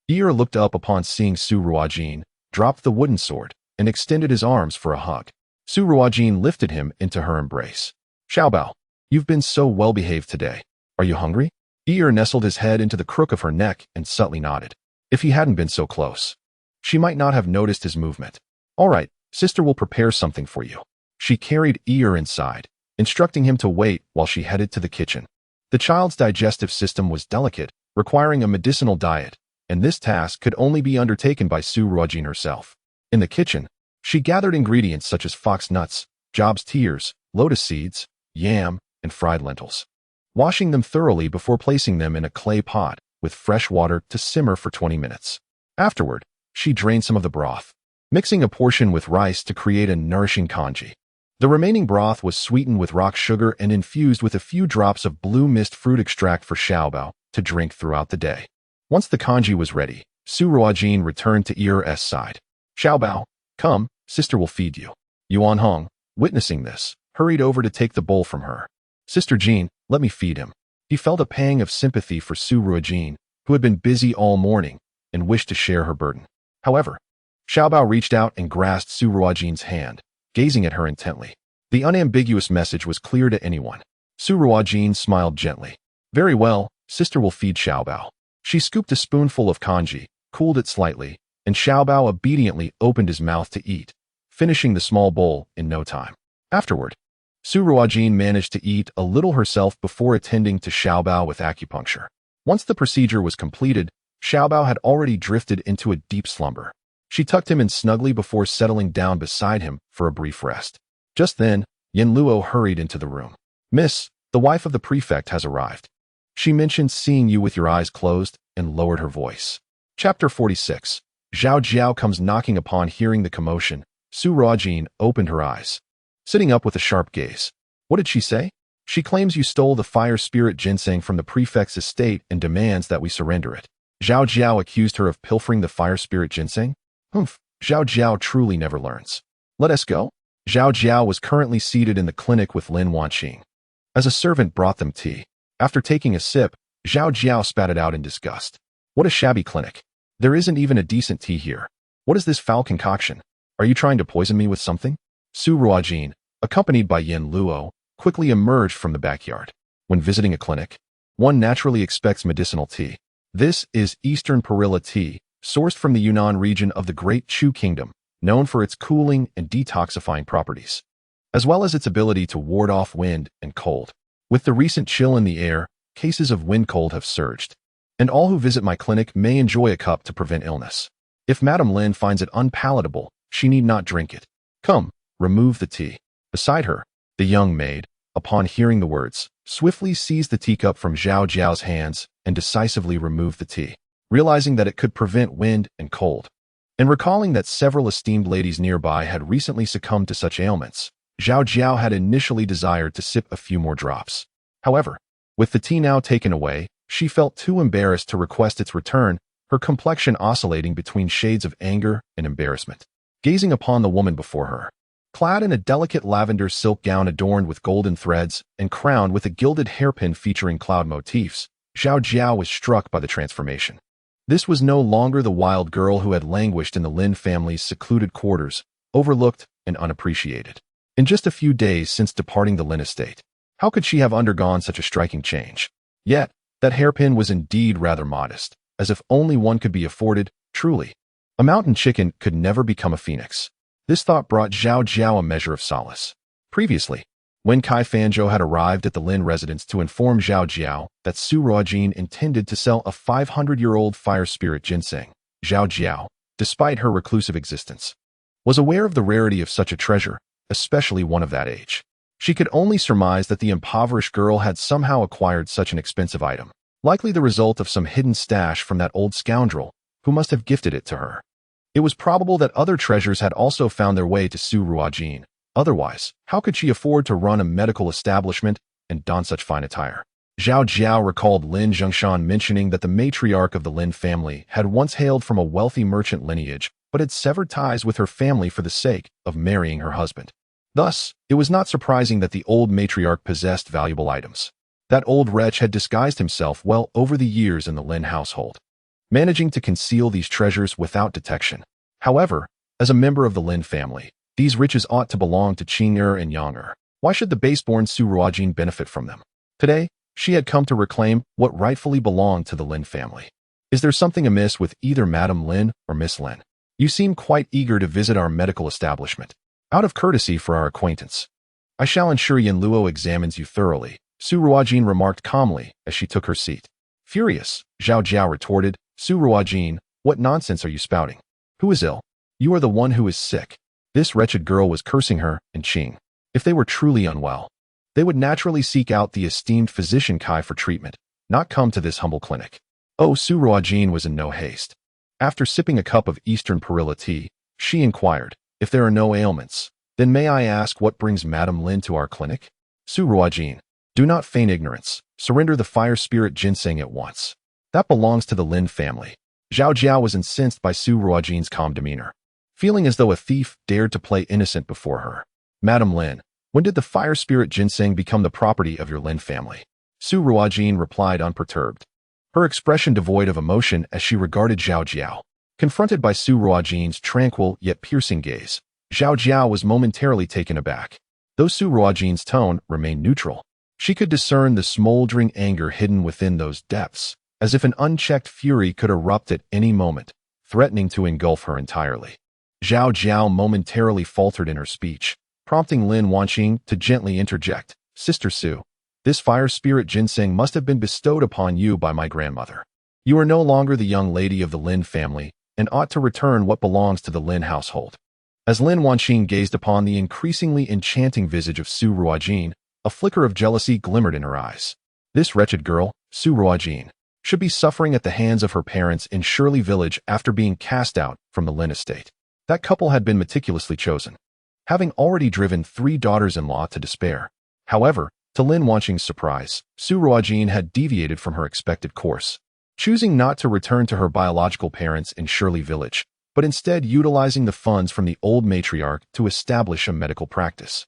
Ear looked up upon seeing Su Ruojin, dropped the wooden sword, and extended his arms for a hug. Su Ruojin lifted him into her embrace. Xiao Bao, you've been so well-behaved today. Are you hungry? Ear nestled his head into the crook of her neck and subtly nodded. If he hadn't been so close, she might not have noticed his movement. All right, sister will prepare something for you. She carried Ear inside, instructing him to wait while she headed to the kitchen. The child's digestive system was delicate, requiring a medicinal diet, and this task could only be undertaken by Su Ruojin herself. In the kitchen, she gathered ingredients such as fox nuts, Job's tears, lotus seeds, yam, and fried lentils, washing them thoroughly before placing them in a clay pot with fresh water to simmer for 20 minutes. Afterward, she drained some of the broth, mixing a portion with rice to create a nourishing congee. The remaining broth was sweetened with rock sugar and infused with a few drops of blue mist fruit extract for Xiao Bao to drink throughout the day. Once the congee was ready, Su Ruojin returned to Ear's side. Xiao Bao, come, sister will feed you. Yuan Hong, witnessing this, hurried over to take the bowl from her. Sister Jean, let me feed him. He felt a pang of sympathy for Su Ruojin, who had been busy all morning, and wished to share her burden. However, Xiao Bao reached out and grasped Su Ruojin's hand, gazing at her intently. The unambiguous message was clear to anyone. Su Ruojin smiled gently. Very well, sister will feed Xiao Bao. She scooped a spoonful of congee, cooled it slightly, and Xiao Bao obediently opened his mouth to eat, finishing the small bowl in no time. Afterward, Su Ruojin managed to eat a little herself before attending to Xiao Bao with acupuncture. Once the procedure was completed, Xiao Bao had already drifted into a deep slumber. She tucked him in snugly before settling down beside him for a brief rest. Just then, Yin Luo hurried into the room. Miss, the wife of the prefect has arrived. She mentioned seeing you with your eyes closed and lowered her voice. Chapter 46. Zhao Jiao comes knocking. Upon hearing the commotion, Su Ruojin opened her eyes, sitting up with a sharp gaze. What did she say? She claims you stole the fire spirit ginseng from the prefect's estate and demands that we surrender it. Zhao Jiao accused her of pilfering the fire spirit ginseng? Humph, Zhao Jiao truly never learns. Let us go. Zhao Jiao was currently seated in the clinic with Lin Wanqing. As a servant brought them tea. After taking a sip, Zhao Jiao spat it out in disgust. What a shabby clinic. There isn't even a decent tea here. What is this foul concoction? Are you trying to poison me with something? Su Ruojin, accompanied by Yin Luo, quickly emerged from the backyard. When visiting a clinic, one naturally expects medicinal tea. This is Eastern Perilla tea, sourced from the Yunnan region of the Great Chu Kingdom, known for its cooling and detoxifying properties, as well as its ability to ward off wind and cold. With the recent chill in the air, cases of wind cold have surged, and all who visit my clinic may enjoy a cup to prevent illness. If Madame Lin finds it unpalatable, she need not drink it. Come, remove the tea. Beside her, the young maid, upon hearing the words, swiftly seized the teacup from Zhao Jiao's hands and decisively removed the tea, realizing that it could prevent wind and cold. And recalling that several esteemed ladies nearby had recently succumbed to such ailments, Zhao Jiao had initially desired to sip a few more drops. However, with the tea now taken away, she felt too embarrassed to request its return, her complexion oscillating between shades of anger and embarrassment. Gazing upon the woman before her, clad in a delicate lavender silk gown adorned with golden threads and crowned with a gilded hairpin featuring cloud motifs, Zhao Jiao was struck by the transformation. This was no longer the wild girl who had languished in the Lin family's secluded quarters, overlooked and unappreciated. In just a few days since departing the Lin estate, how could she have undergone such a striking change? Yet, that hairpin was indeed rather modest, as if only one could be afforded, truly. A mountain chicken could never become a phoenix. This thought brought Zhao Jiao a measure of solace. Previously, when Kai Fanzhou had arrived at the Lin residence to inform Zhao Jiao that Su Ruojin intended to sell a 500-year-old fire spirit ginseng, Zhao Jiao, despite her reclusive existence, was aware of the rarity of such a treasure, especially one of that age. She could only surmise that the impoverished girl had somehow acquired such an expensive item, likely the result of some hidden stash from that old scoundrel who must have gifted it to her. It was probable that other treasures had also found their way to Su Ruojin. Otherwise, how could she afford to run a medical establishment and don such fine attire? Zhao Jiao recalled Lin Zhongshan mentioning that the matriarch of the Lin family had once hailed from a wealthy merchant lineage, but had severed ties with her family for the sake of marrying her husband. Thus, it was not surprising that the old matriarch possessed valuable items. That old wretch had disguised himself well over the years in the Lin household, managing to conceal these treasures without detection. However, as a member of the Lin family, these riches ought to belong to Qing and Yang. Why should the baseborn Su Ruojin benefit from them? Today, she had come to reclaim what rightfully belonged to the Lin family. Is there something amiss with either Madame Lin or Miss Lin? You seem quite eager to visit our medical establishment. Out of courtesy for our acquaintance, I shall ensure Yin Luo examines you thoroughly, Su Ruojin remarked calmly as she took her seat. Furious, Zhao Jiao retorted, Su Ruojin, what nonsense are you spouting? Who is ill? You are the one who is sick. This wretched girl was cursing her and Qing. If they were truly unwell, they would naturally seek out the esteemed physician Kai for treatment, not come to this humble clinic. Oh, Su Ruojin was in no haste. After sipping a cup of Eastern Perilla tea, she inquired, if there are no ailments, then may I ask what brings Madame Lin to our clinic? Su Ruojin, do not feign ignorance. Surrender the fire spirit ginseng at once. That belongs to the Lin family. Zhao Jiao was incensed by Su Ruojin's calm demeanor, feeling as though a thief dared to play innocent before her. Madame Lin, when did the fire spirit ginseng become the property of your Lin family? Su Ruojin replied unperturbed, her expression devoid of emotion as she regarded Zhao Jiao. Confronted by Su Ruojin's tranquil yet piercing gaze, Zhao Jiao was momentarily taken aback. Though Su Ruojin's tone remained neutral, she could discern the smoldering anger hidden within those depths, as if an unchecked fury could erupt at any moment, threatening to engulf her entirely. Zhao Jiao momentarily faltered in her speech, prompting Lin Wanqing to gently interject, Sister Su, this fire spirit ginseng must have been bestowed upon you by my grandmother. You are no longer the young lady of the Lin family, and ought to return what belongs to the Lin household. As Lin Wanqing gazed upon the increasingly enchanting visage of Su Ruojin, a flicker of jealousy glimmered in her eyes. This wretched girl, Su Ruojin, should be suffering at the hands of her parents in Shirley Village after being cast out from the Lin estate. That couple had been meticulously chosen, having already driven 3 daughters-in-law to despair. However, to Lin Wanqing's surprise, Su Ruojin had deviated from her expected course, choosing not to return to her biological parents in Shirley Village, but instead utilizing the funds from the old matriarch to establish a medical practice.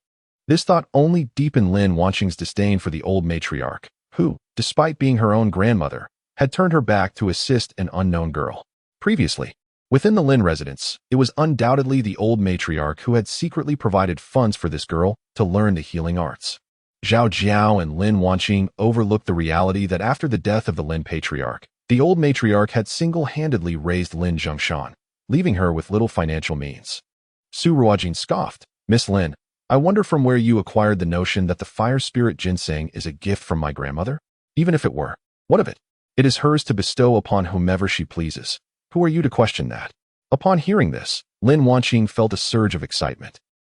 This thought only deepened Lin Wanqing's disdain for the old matriarch, who, despite being her own grandmother, had turned her back to assist an unknown girl. Previously, within the Lin residence, it was undoubtedly the old matriarch who had secretly provided funds for this girl to learn the healing arts. Zhao Jiao and Lin Wanqing overlooked the reality that after the death of the Lin patriarch, the old matriarch had single-handedly raised Lin Zhongshan, leaving her with little financial means. Su Ruojin scoffed, "Miss Lin, I wonder from where you acquired the notion that the fire spirit ginseng is a gift from my grandmother? Even if it were, what of it? It is hers to bestow upon whomever she pleases. Who are you to question that?" Upon hearing this, Lin Wanqing felt a surge of excitement.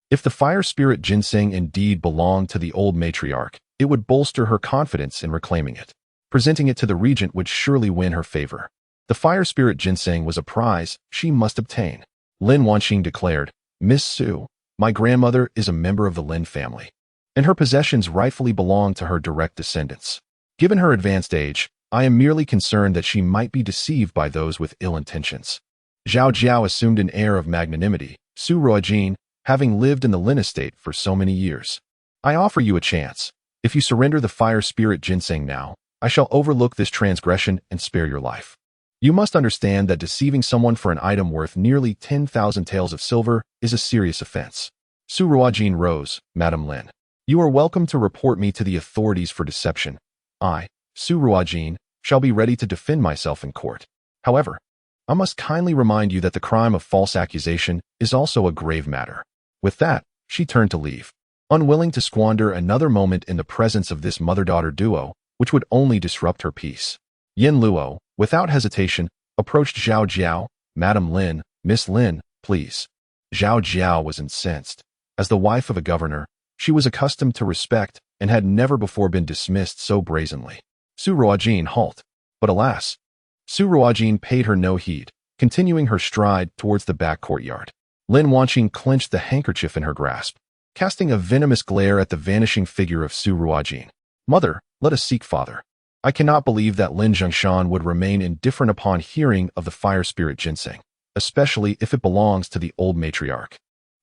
If the fire spirit ginseng indeed belonged to the old matriarch, it would bolster her confidence in reclaiming it. Presenting it to the regent would surely win her favor. The fire spirit ginseng was a prize she must obtain. Lin Wanqing declared, "Miss Su, my grandmother is a member of the Lin family, and her possessions rightfully belong to her direct descendants. Given her advanced age, I am merely concerned that she might be deceived by those with ill intentions." Zhao Jiao assumed an air of magnanimity. "Su Ruojin, having lived in the Lin estate for so many years, I offer you a chance. If you surrender the fire spirit ginseng now, I shall overlook this transgression and spare your life. You must understand that deceiving someone for an item worth nearly 10,000 taels of silver is a serious offense." Su Ruojin rose, "Madame Lin, you are welcome to report me to the authorities for deception. I, Su Ruojin, shall be ready to defend myself in court. However, I must kindly remind you that the crime of false accusation is also a grave matter." With that, she turned to leave, unwilling to squander another moment in the presence of this mother-daughter duo, which would only disrupt her peace. Yin Luo, without hesitation, approached Zhao Jiao. "Madame Lin, Miss Lin, please." Zhao Jiao was incensed. As the wife of a governor, she was accustomed to respect and had never before been dismissed so brazenly. Su Ruojin halt. But alas, Su Ruojin paid her no heed, continuing her stride towards the back courtyard. Lin Wanqing clenched the handkerchief in her grasp, casting a venomous glare at the vanishing figure of Su Ruojin. "Mother, let us seek father." I cannot believe that Lin Zhongshan would remain indifferent upon hearing of the fire spirit ginseng, especially if it belongs to the old matriarch.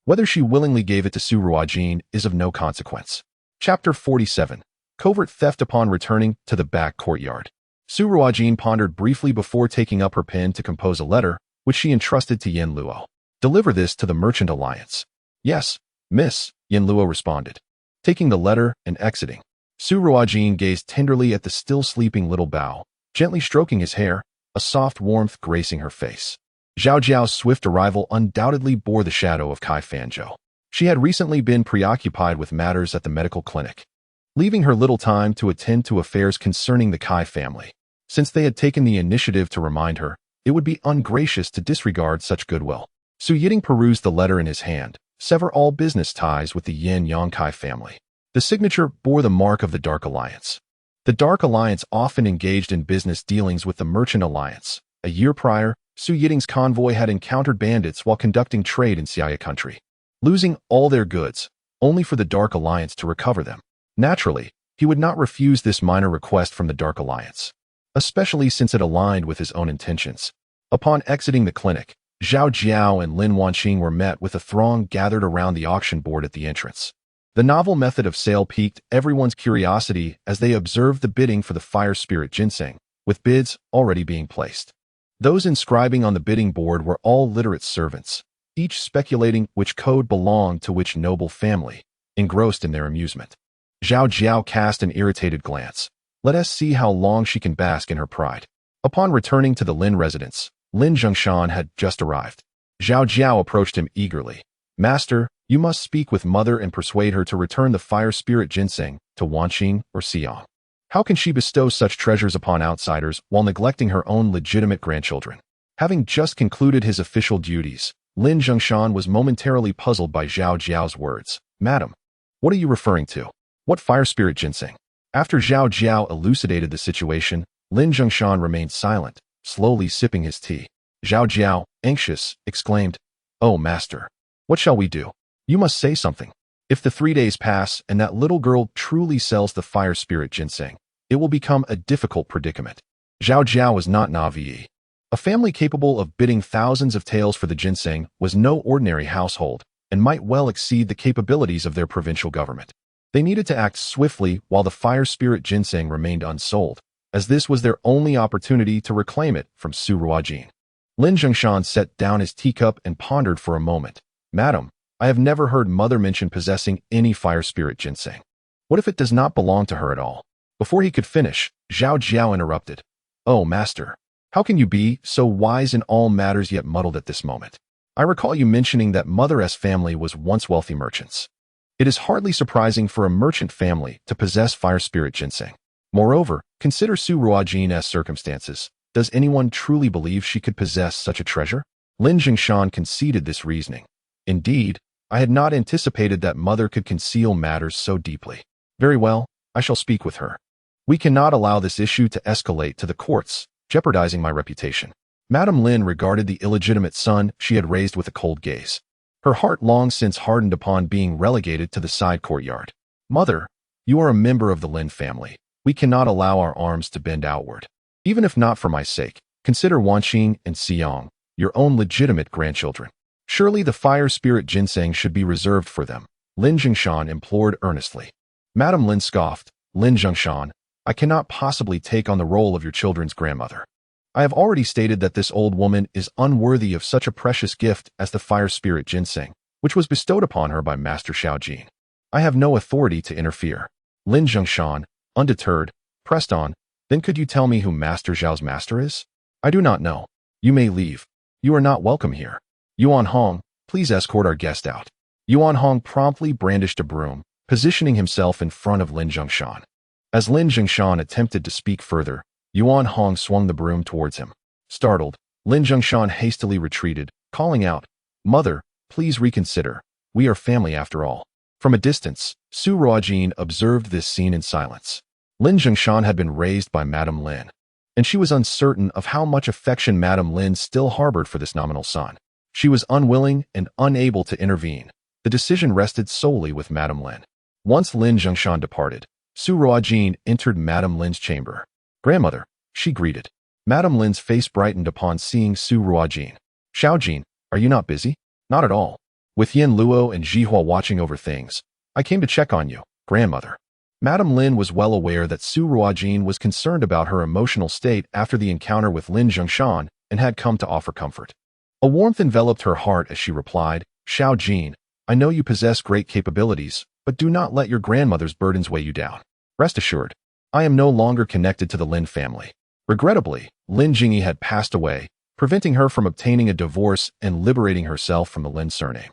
Whether she willingly gave it to Su Ruojin is of no consequence. Chapter 47. Covert Theft. Upon returning to the back courtyard, Su Ruojin pondered briefly before taking up her pen to compose a letter, which she entrusted to Yin Luo. "Deliver this to the Merchant Alliance." "Yes, miss," Yin Luo responded. Taking the letter and exiting, Su Ruojin gazed tenderly at the still sleeping little Bao, gently stroking his hair, a soft warmth gracing her face. Zhao Jiao's swift arrival undoubtedly bore the shadow of Kai Fanzhou. She had recently been preoccupied with matters at the medical clinic, leaving her little time to attend to affairs concerning the Kai family. Since they had taken the initiative to remind her, it would be ungracious to disregard such goodwill. Su Yiting perused the letter in his hand, "Sever all business ties with the Yin Yang Kai family." The signature bore the mark of the Dark Alliance. The Dark Alliance often engaged in business dealings with the Merchant Alliance. A year prior, Su Yiting's convoy had encountered bandits while conducting trade in Xia country, losing all their goods, only for the Dark Alliance to recover them. Naturally, he would not refuse this minor request from the Dark Alliance, especially since it aligned with his own intentions. Upon exiting the clinic, Zhao Jiao and Lin Wanqing were met with a throng gathered around the auction board at the entrance. The novel method of sale piqued everyone's curiosity as they observed the bidding for the fire spirit ginseng, with bids already being placed. Those inscribing on the bidding board were all literate servants, each speculating which code belonged to which noble family, engrossed in their amusement. Zhao Jiao cast an irritated glance. Let us see how long she can bask in her pride. Upon returning to the Lin residence, Lin Zhongshan had just arrived. Zhao Jiao approached him eagerly. "Master, you must speak with mother and persuade her to return the fire spirit ginseng to Wanqing or Xiang. How can she bestow such treasures upon outsiders while neglecting her own legitimate grandchildren?" Having just concluded his official duties, Lin Zhongshan was momentarily puzzled by Zhao Jiao's words. "Madam, what are you referring to? What fire spirit ginseng?" After Zhao Jiao elucidated the situation, Lin Zhongshan remained silent, slowly sipping his tea. Zhao Jiao, anxious, exclaimed, "Oh, master, what shall we do? You must say something." If the 3 days pass and that little girl truly sells the fire spirit ginseng, it will become a difficult predicament. Zhao Jiao was not naive. A family capable of bidding thousands of taels for the ginseng was no ordinary household and might well exceed the capabilities of their provincial government. They needed to act swiftly while the fire spirit ginseng remained unsold, as this was their only opportunity to reclaim it from Su Ruojin. Lin Zhengshan set down his teacup and pondered for a moment. Madam, I have never heard Mother mention possessing any fire spirit ginseng. What if it does not belong to her at all? Before he could finish, Zhao Jiao interrupted. Oh, Master, how can you be so wise in all matters yet muddled at this moment? I recall you mentioning that Mother's family was once wealthy merchants. It is hardly surprising for a merchant family to possess fire spirit ginseng. Moreover, consider Su Ruojin's circumstances. Does anyone truly believe she could possess such a treasure? Lin Zhengshan conceded this reasoning. Indeed, I had not anticipated that Mother could conceal matters so deeply. Very well, I shall speak with her. We cannot allow this issue to escalate to the courts, jeopardizing my reputation. Madame Lin regarded the illegitimate son she had raised with a cold gaze. Her heart long since hardened upon being relegated to the side courtyard. Mother, you are a member of the Lin family. We cannot allow our arms to bend outward. Even if not for my sake, consider Wanqing and Xiang, your own legitimate grandchildren. Surely the fire spirit ginseng should be reserved for them, Lin Zhengshan implored earnestly. Madame Lin scoffed. Lin Zhengshan, I cannot possibly take on the role of your children's grandmother. I have already stated that this old woman is unworthy of such a precious gift as the fire spirit ginseng, which was bestowed upon her by Master Xiaojin. I have no authority to interfere. Lin Zhengshan, undeterred, pressed on. Then could you tell me who Master Zhao's master is? I do not know. You may leave. You are not welcome here. Yuan Hong, please escort our guest out. Yuan Hong promptly brandished a broom, positioning himself in front of Lin Zhengshan. As Lin Zhengshan attempted to speak further, Yuan Hong swung the broom towards him. Startled, Lin Zhengshan hastily retreated, calling out, Mother, please reconsider. We are family after all. From a distance, Su Ruojin observed this scene in silence. Lin Zhengshan had been raised by Madame Lin, and she was uncertain of how much affection Madame Lin still harbored for this nominal son. She was unwilling and unable to intervene. The decision rested solely with Madame Lin. Once Lin Zhengshan departed, Su Ruojin entered Madame Lin's chamber. Grandmother, she greeted. Madame Lin's face brightened upon seeing Su Ruojin. Xiaojin, are you not busy? Not at all. With Yin Luo and Zhihua watching over things, I came to check on you, grandmother. Madame Lin was well aware that Su Ruojin was concerned about her emotional state after the encounter with Lin Zhengshan and had come to offer comfort. A warmth enveloped her heart as she replied, Xiaojin, I know you possess great capabilities, but do not let your grandmother's burdens weigh you down. Rest assured, I am no longer connected to the Lin family. Regrettably, Lin Jingyi had passed away, preventing her from obtaining a divorce and liberating herself from the Lin surname.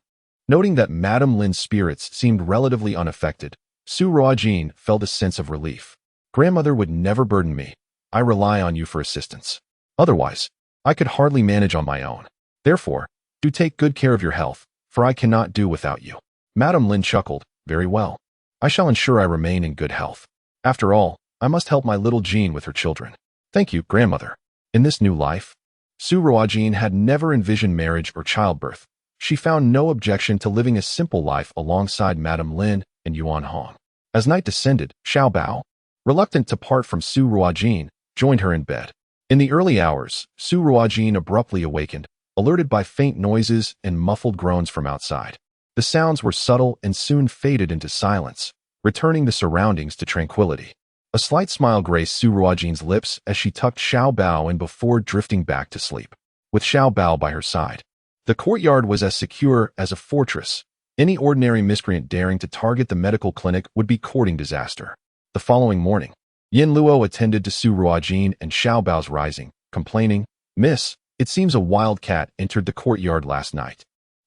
Noting that Madame Lin's spirits seemed relatively unaffected, Su Ruojin felt a sense of relief. Grandmother would never burden me. I rely on you for assistance. Otherwise, I could hardly manage on my own. Therefore, do take good care of your health, for I cannot do without you. Madame Lin chuckled. Very well. I shall ensure I remain in good health. After all, I must help my little Jean with her children. Thank you, grandmother. In this new life, Su Ruojin had never envisioned marriage or childbirth. She found no objection to living a simple life alongside Madame Lin and Yuan Hong. As night descended, Xiao Bao, reluctant to part from Su Ruojin, joined her in bed. In the early hours, Su Ruojin abruptly awakened, alerted by faint noises and muffled groans from outside. The sounds were subtle and soon faded into silence, returning the surroundings to tranquility. A slight smile graced Su Ruojin's lips as she tucked Xiao Bao in before drifting back to sleep. With Xiao Bao by her side, the courtyard was as secure as a fortress. Any ordinary miscreant daring to target the medical clinic would be courting disaster. The following morning, Yin Luo attended to Su Ruojin and Xiao Bao's rising, complaining, Miss, it seems a wild cat entered the courtyard last night,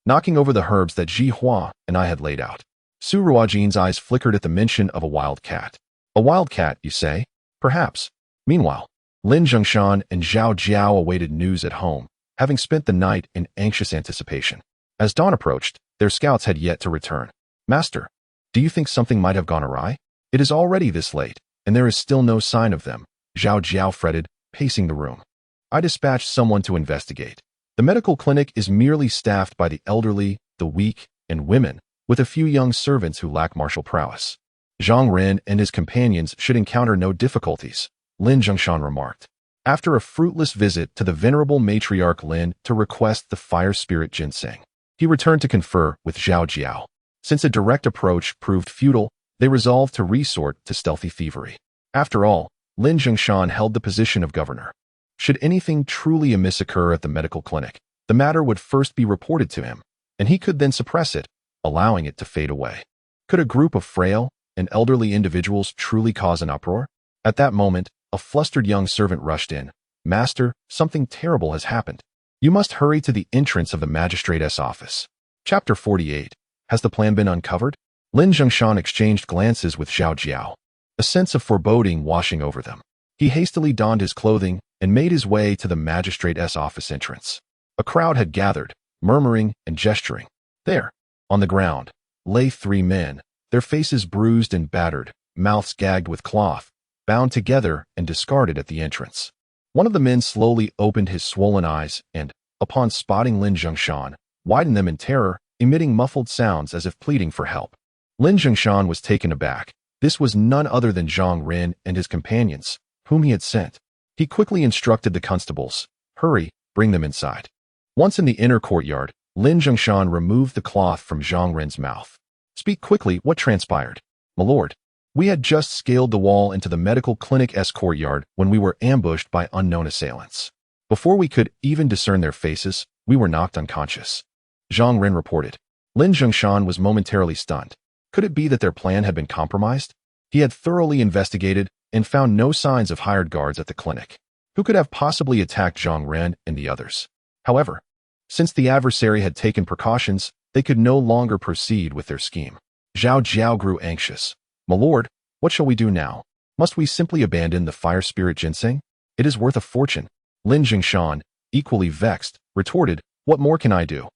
knocking over the herbs that Zhihua and I had laid out. Su Ruojin's eyes flickered at the mention of a wild cat. A wild cat, you say? Perhaps. Meanwhile, Lin Zhengshan and Zhao Jiao awaited news at home, having spent the night in anxious anticipation. As dawn approached, their scouts had yet to return. Master, do you think something might have gone awry? It is already this late, and there is still no sign of them, Zhao Jiao fretted, pacing the room. I dispatched someone to investigate. The medical clinic is merely staffed by the elderly, the weak, and women, with a few young servants who lack martial prowess. Zhang Ren and his companions should encounter no difficulties, Lin Zhongshan remarked. After a fruitless visit to the venerable matriarch Lin to request the fire spirit ginseng, he returned to confer with Zhao Jiao. Since a direct approach proved futile, they resolved to resort to stealthy thievery. After all, Lin Zhongshan held the position of governor. Should anything truly amiss occur at the medical clinic, the matter would first be reported to him, and he could then suppress it, allowing it to fade away. Could a group of frail and elderly individuals truly cause an uproar? At that moment, a flustered young servant rushed in. Master, something terrible has happened. You must hurry to the entrance of the magistrate's office. Chapter 48. Has the plan been uncovered? Lin Zhongshan exchanged glances with Zhao Jiao, a sense of foreboding washing over them. He hastily donned his clothing and made his way to the magistrate's office entrance. A crowd had gathered, murmuring and gesturing. There, on the ground, lay three men, their faces bruised and battered, mouths gagged with cloth, bound together and discarded at the entrance. One of the men slowly opened his swollen eyes and, upon spotting Lin Zhongshan, widened them in terror, emitting muffled sounds as if pleading for help. Lin Zhongshan was taken aback. This was none other than Zhang Ren and his companions, whom he had sent. He quickly instructed the constables, "Hurry, bring them inside." Once in the inner courtyard, Lin Zhongshan removed the cloth from Zhang Ren's mouth. "Speak quickly, what transpired?" "My lord, we had just scaled the wall into the medical clinic's courtyard when we were ambushed by unknown assailants. Before we could even discern their faces, we were knocked unconscious," Zhang Ren reported. Lin Zhongshan was momentarily stunned. Could it be that their plan had been compromised? He had thoroughly investigated and found no signs of hired guards at the clinic. Who could have possibly attacked Zhang Ren and the others? However, since the adversary had taken precautions, they could no longer proceed with their scheme. Zhao Jiao grew anxious. "My lord, what shall we do now? Must we simply abandon the fire spirit ginseng? It is worth a fortune." Lin Zhongshan, equally vexed, retorted, "What more can I do?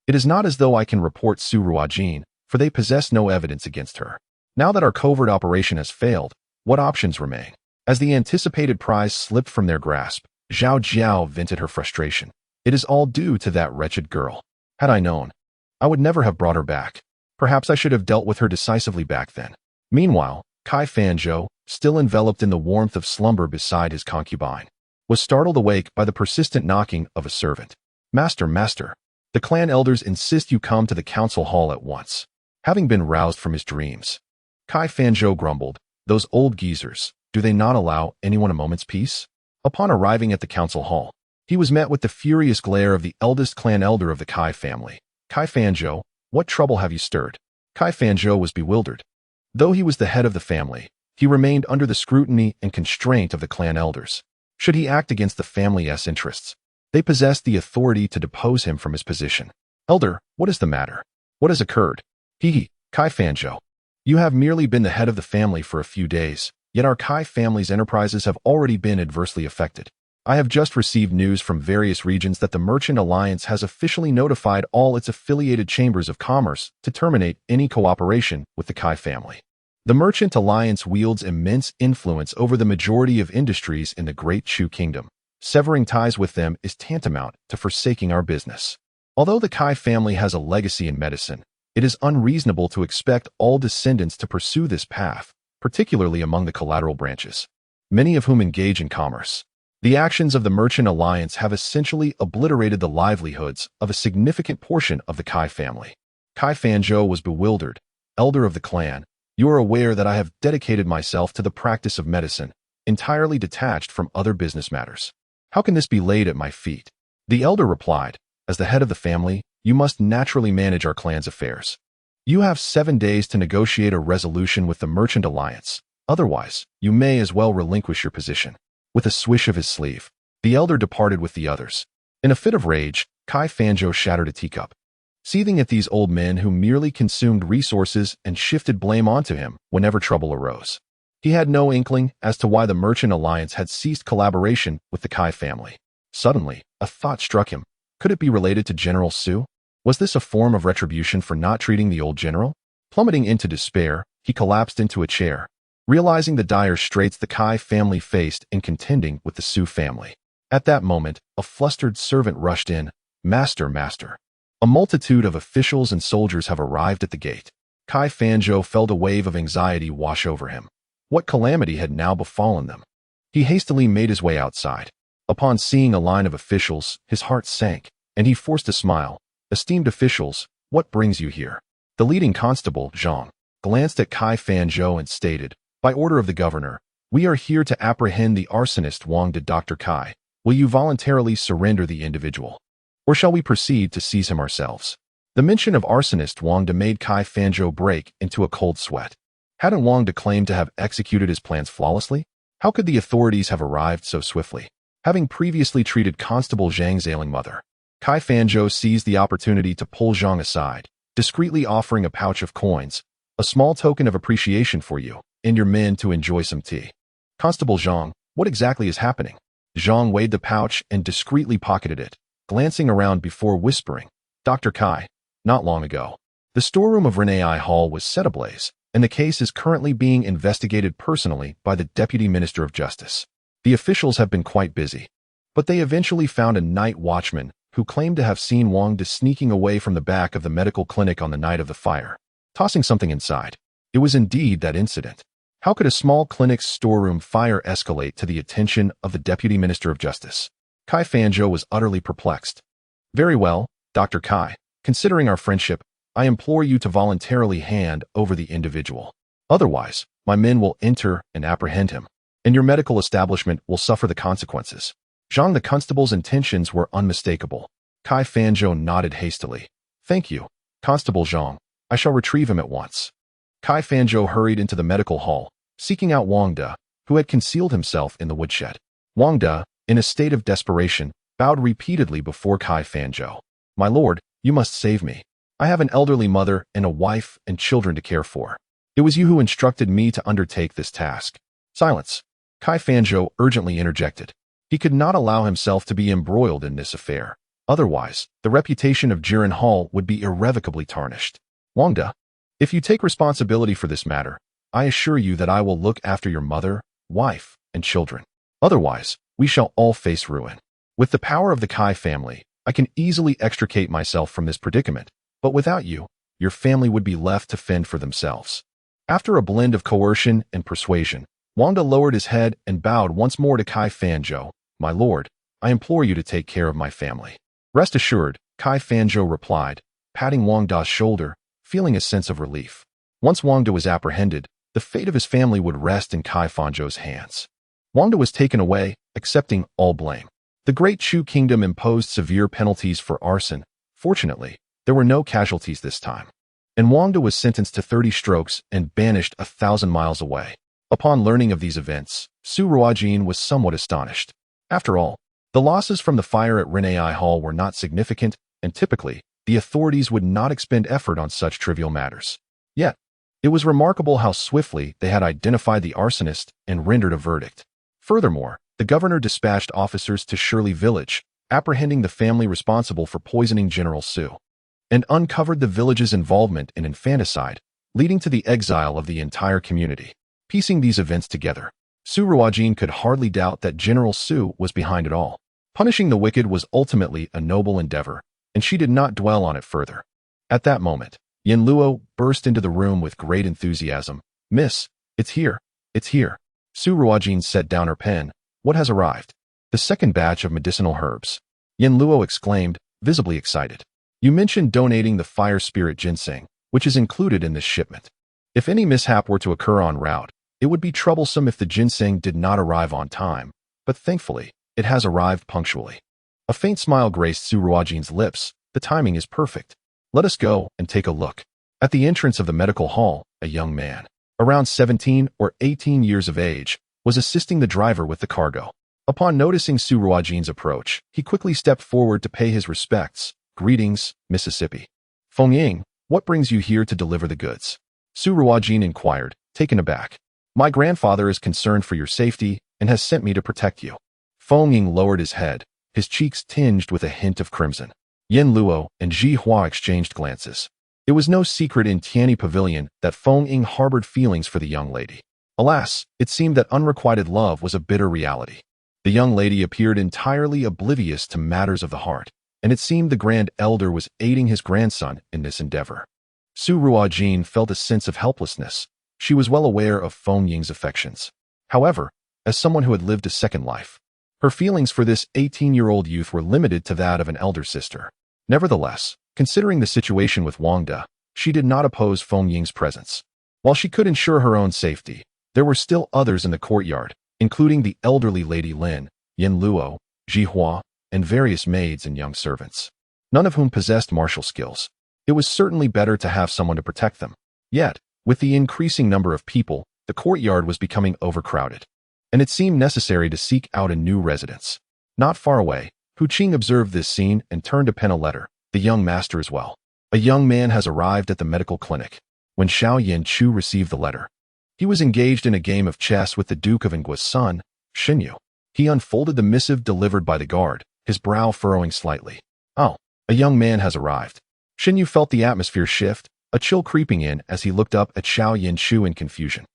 It is not as though I can report Su Ruojin, for they possess no evidence against her. Now that our covert operation has failed, what options remain?" As the anticipated prize slipped from their grasp, Zhao Jiao vented her frustration. "It is all due to that wretched girl. Had I known, I would never have brought her back. Perhaps I should have dealt with her decisively back then." Meanwhile, Kai Fanzhou, still enveloped in the warmth of slumber beside his concubine, was startled awake by the persistent knocking of a servant. "Master, master, the clan elders insist you come to the council hall at once." Having been roused from his dreams, Kai Fanzhou grumbled, "Those old geezers, do they not allow anyone a moment's peace?" Upon arriving at the council hall, he was met with the furious glare of the eldest clan elder of the Kai family. "Kai Fanzhou, what trouble have you stirred?" Kai Fanzhou was bewildered. Though he was the head of the family, he remained under the scrutiny and constraint of the clan elders. Should he act against the family's interests, they possessed the authority to depose him from his position. "Elder, what is the matter? What has occurred?" Kai Fanzhou, you have merely been the head of the family for a few days, yet our Kai family's enterprises have already been adversely affected. I have just received news from various regions that the Merchant Alliance has officially notified all its affiliated chambers of commerce to terminate any cooperation with the Kai family. The Merchant Alliance wields immense influence over the majority of industries in the Great Chu Kingdom. Severing ties with them is tantamount to forsaking our business. Although the Kai family has a legacy in medicine, it is unreasonable to expect all descendants to pursue this path, particularly among the collateral branches, many of whom engage in commerce. The actions of the Merchant Alliance have essentially obliterated the livelihoods of a significant portion of the Kai family. Kai Fanzhou was bewildered. "Elder of the clan, you are aware that I have dedicated myself to the practice of medicine, entirely detached from other business matters. How can this be laid at my feet?" The elder replied, "As the head of the family, you must naturally manage our clan's affairs. You have 7 days to negotiate a resolution with the Merchant Alliance. Otherwise, you may as well relinquish your position." With a swish of his sleeve, the elder departed with the others. In a fit of rage, Kai Fanzhou shattered a teacup. Seething at these old men who merely consumed resources and shifted blame onto him whenever trouble arose. He had no inkling as to why the Merchant Alliance had ceased collaboration with the Kai family. Suddenly, a thought struck him. Could it be related to General Su? Was this a form of retribution for not treating the old general? Plummeting into despair, he collapsed into a chair, realizing the dire straits the Kai family faced in contending with the Su family. At that moment, a flustered servant rushed in. "Master, master, A multitude of officials and soldiers have arrived at the gate. Kai Fanzhou felt a wave of anxiety wash over him. What calamity had now befallen them? He hastily made his way outside. Upon seeing a line of officials, his heart sank, and he forced a smile. Esteemed officials, what brings you here? The leading constable, Zhang, glanced at Kai Fanzhou and stated, by order of the governor, we are here to apprehend the arsonist Wang De. Dr. Kai. Will you voluntarily surrender the individual? Or shall we proceed to seize him ourselves? The mention of arsonist Wang De made Kai Fanzhou break into a cold sweat. Hadn't Wang De claimed to have executed his plans flawlessly? How could the authorities have arrived so swiftly? Having previously treated Constable Zhang's ailing mother, Kai Fanzhou seized the opportunity to pull Zhang aside, discreetly offering a pouch of coins, a small token of appreciation for you, and your men to enjoy some tea. Constable Zhang, what exactly is happening? Zhang weighed the pouch and discreetly pocketed it, glancing around before whispering, Dr. Kai, not long ago, the storeroom of Renai Hall was set ablaze, and the case is currently being investigated personally by the Deputy Minister of Justice. The officials have been quite busy, but they eventually found a night watchman who claimed to have seen Wang De sneaking away from the back of the medical clinic on the night of the fire, tossing something inside. It was indeed that incident. How could a small clinic's storeroom fire escalate to the attention of the Deputy Minister of Justice? Kai Fanzhou was utterly perplexed. Very well, Dr. Kai, considering our friendship, I implore you to voluntarily hand over the individual. Otherwise, my men will enter and apprehend him, and your medical establishment will suffer the consequences. Zhang the constable's intentions were unmistakable. Kai Fanzhou nodded hastily. Thank you, Constable Zhang. I shall retrieve him at once. Kai Fanzhou hurried into the medical hall, seeking out Wang De, who had concealed himself in the woodshed. Wang De, in a state of desperation, bowed repeatedly before Kai Fanzhou. My lord, you must save me. I have an elderly mother and a wife and children to care for. It was you who instructed me to undertake this task. Silence. Kai Fanzhou urgently interjected. He could not allow himself to be embroiled in this affair. Otherwise, the reputation of Jiren Hall would be irrevocably tarnished. Wang De, if you take responsibility for this matter, I assure you that I will look after your mother, wife, and children. Otherwise, we shall all face ruin. With the power of the Kai family, I can easily extricate myself from this predicament, but without you, your family would be left to fend for themselves. After a blend of coercion and persuasion, Wang De lowered his head and bowed once more to Kai Fanzhou. My lord, I implore you to take care of my family. Rest assured, Kai Fanzhou replied, patting Wang De's shoulder, feeling a sense of relief. Once Wang De was apprehended, the fate of his family would rest in Kai Fanzhou's hands. Wang De was taken away, accepting all blame. The Great Chu Kingdom imposed severe penalties for arson. Fortunately, there were no casualties this time. And Wang De was sentenced to 30 strokes and banished 1,000 miles away. Upon learning of these events, Su Ruojin was somewhat astonished. After all, the losses from the fire at Renai Hall were not significant, and typically, the authorities would not expend effort on such trivial matters. Yet, it was remarkable how swiftly they had identified the arsonist and rendered a verdict. Furthermore, the governor dispatched officers to Shirley Village, apprehending the family responsible for poisoning General Su, and uncovered the village's involvement in infanticide, leading to the exile of the entire community. Piecing these events together, Su Ruojin could hardly doubt that General Su was behind it all. Punishing the wicked was ultimately a noble endeavor, and she did not dwell on it further. At that moment, Yin Luo burst into the room with great enthusiasm. Miss, it's here, it's here. Su Ruojin set down her pen. What has arrived? The second batch of medicinal herbs. Yin Luo exclaimed, visibly excited. You mentioned donating the fire spirit ginseng, which is included in this shipment. If any mishap were to occur en route, it would be troublesome if the ginseng did not arrive on time, but thankfully, it has arrived punctually. A faint smile graced Su Ruojin's lips. The timing is perfect. Let us go and take a look. At the entrance of the medical hall, a young man, around 17 or 18 years of age, was assisting the driver with the cargo. Upon noticing Su Ruojin's approach, he quickly stepped forward to pay his respects. Greetings, Mississippi. Feng Ying, what brings you here to deliver the goods? Su Ruojin inquired, taken aback. My grandfather is concerned for your safety and has sent me to protect you. Feng Ying lowered his head, his cheeks tinged with a hint of crimson. Yin Luo and Ji Hua exchanged glances. It was no secret in Tianyi Pavilion that Feng Ying harbored feelings for the young lady. Alas, it seemed that unrequited love was a bitter reality. The young lady appeared entirely oblivious to matters of the heart, and it seemed the Grand Elder was aiding his grandson in this endeavor. Su Ruojin felt a sense of helplessness. She was well aware of Feng Ying's affections. However, as someone who had lived a second life, her feelings for this 18-year-old youth were limited to that of an elder sister. Nevertheless, considering the situation with Wang De, she did not oppose Feng Ying's presence. While she could ensure her own safety, there were still others in the courtyard, including the elderly Lady Lin, Yin Luo, Ji Hua, and various maids and young servants, none of whom possessed martial skills. It was certainly better to have someone to protect them. Yet, with the increasing number of people, the courtyard was becoming overcrowded, and it seemed necessary to seek out a new residence. Not far away, Hu Qing observed this scene and turned to pen a letter. The young master as well. A young man has arrived at the medical clinic. When Xiao Yanchu received the letter, he was engaged in a game of chess with the Duke of Ngua's son, Xinyu. He unfolded the missive delivered by the guard, his brow furrowing slightly. Oh, a young man has arrived. Xinyu felt the atmosphere shift, a chill creeping in as he looked up at Xiao Yanchu in confusion.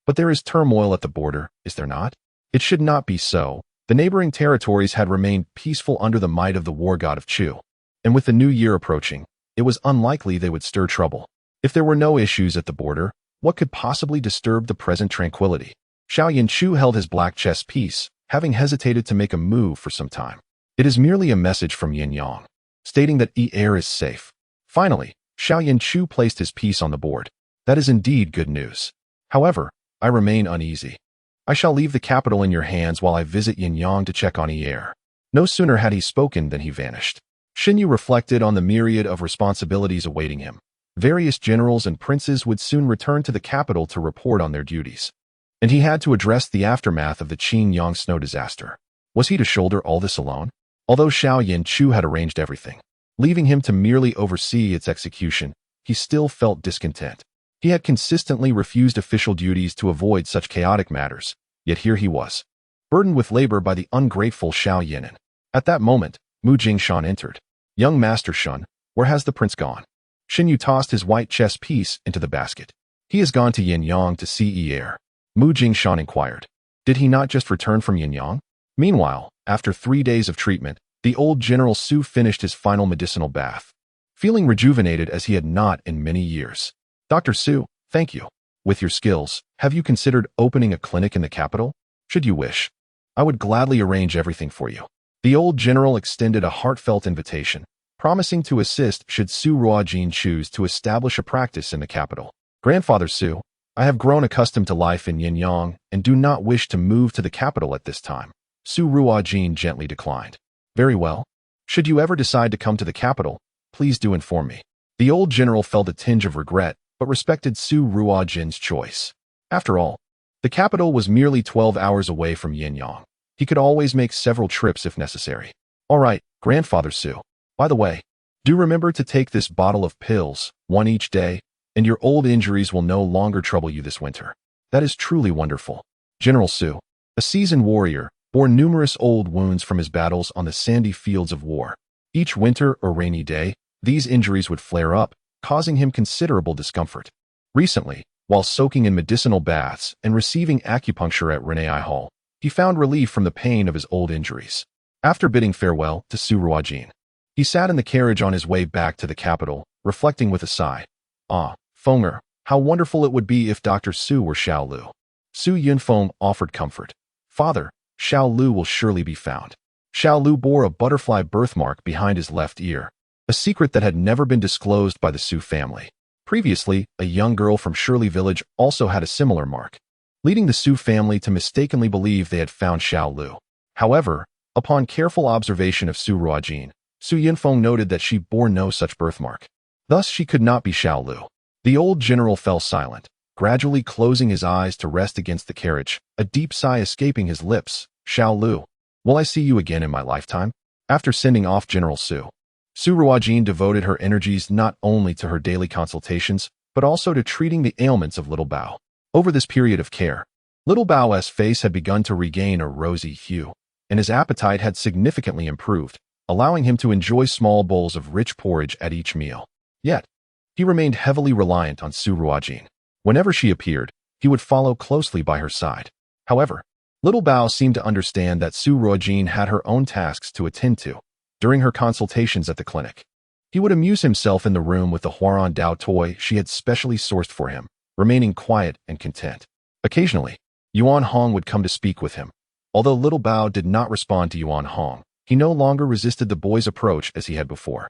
But there is turmoil at the border, is there not? It should not be so. The neighboring territories had remained peaceful under the might of the war god of Chu. And with the new year approaching, it was unlikely they would stir trouble. If there were no issues at the border, what could possibly disturb the present tranquility? Xiao Yanchu held his black chess piece, having hesitated to make a move for some time. It is merely a message from Yanyang, stating that heir is safe. Finally, Xiao Yanchu placed his piece on the board. That is indeed good news. However, I remain uneasy. I shall leave the capital in your hands while I visit Yanyang to check on heir. No sooner had he spoken than he vanished. Xinyu reflected on the myriad of responsibilities awaiting him. Various generals and princes would soon return to the capital to report on their duties. And he had to address the aftermath of the Qingyang snow disaster. Was he to shoulder all this alone? Although Xiao Yanchu had arranged everything, leaving him to merely oversee its execution, he still felt discontent. He had consistently refused official duties to avoid such chaotic matters, yet here he was, burdened with labor by the ungrateful Xiao Yinan. At that moment, Mu Jingshan entered. Young Master Shun, where has the prince gone? Xinyu tossed his white chess piece into the basket. He has gone to Yanyang to see heir. Mu Jingshan inquired. Did he not just return from Yanyang? Meanwhile, after 3 days of treatment, the old General Su finished his final medicinal bath, feeling rejuvenated as he had not in many years. Dr. Su, thank you. With your skills, have you considered opening a clinic in the capital? Should you wish, I would gladly arrange everything for you. The old general extended a heartfelt invitation, promising to assist should Su Ruojin choose to establish a practice in the capital. Grandfather Su, I have grown accustomed to life in Yanyang and do not wish to move to the capital at this time. Su Ruojin gently declined. Very well. Should you ever decide to come to the capital, please do inform me. The old general felt a tinge of regret, but respected Su Ruojin's choice. After all, the capital was merely 12 hours away from Yanyang. He could always make several trips if necessary. All right, Grandfather Su. By the way, do remember to take this bottle of pills, one each day, and your old injuries will no longer trouble you this winter. That is truly wonderful. General Su, a seasoned warrior, bore numerous old wounds from his battles on the sandy fields of war. Each winter or rainy day, these injuries would flare up, causing him considerable discomfort. Recently, while soaking in medicinal baths and receiving acupuncture at Renai Hall, he found relief from the pain of his old injuries. After bidding farewell to Su Ruojin, he sat in the carriage on his way back to the capital, reflecting with a sigh. Ah, Fenger, how wonderful it would be if Dr. Su were Xiao Lu. Su Yunfeng offered comfort. Father, Xiao Lu will surely be found. Xiao Lu bore a butterfly birthmark behind his left ear, a secret that had never been disclosed by the Su family. Previously, a young girl from Shirley Village also had a similar mark, leading the Su family to mistakenly believe they had found Xiao Lu. However, upon careful observation of Su Ruojin, Su Yunfeng noted that she bore no such birthmark. Thus, she could not be Xiao Lu. The old general fell silent, gradually closing his eyes to rest against the carriage, a deep sigh escaping his lips. Xiao Lu, will I see you again in my lifetime? After sending off General Su, Su Ruojin devoted her energies not only to her daily consultations, but also to treating the ailments of Little Bao. Over this period of care, Little Bao's face had begun to regain a rosy hue, and his appetite had significantly improved, allowing him to enjoy small bowls of rich porridge at each meal. Yet, he remained heavily reliant on Su Ruojin. Whenever she appeared, he would follow closely by her side. However, Little Bao seemed to understand that Su Ruojin had her own tasks to attend to, during her consultations at the clinic. He would amuse himself in the room with the Huaran Dao toy she had specially sourced for him, remaining quiet and content. Occasionally, Yuan Hong would come to speak with him. Although Little Bao did not respond to Yuan Hong, he no longer resisted the boy's approach as he had before.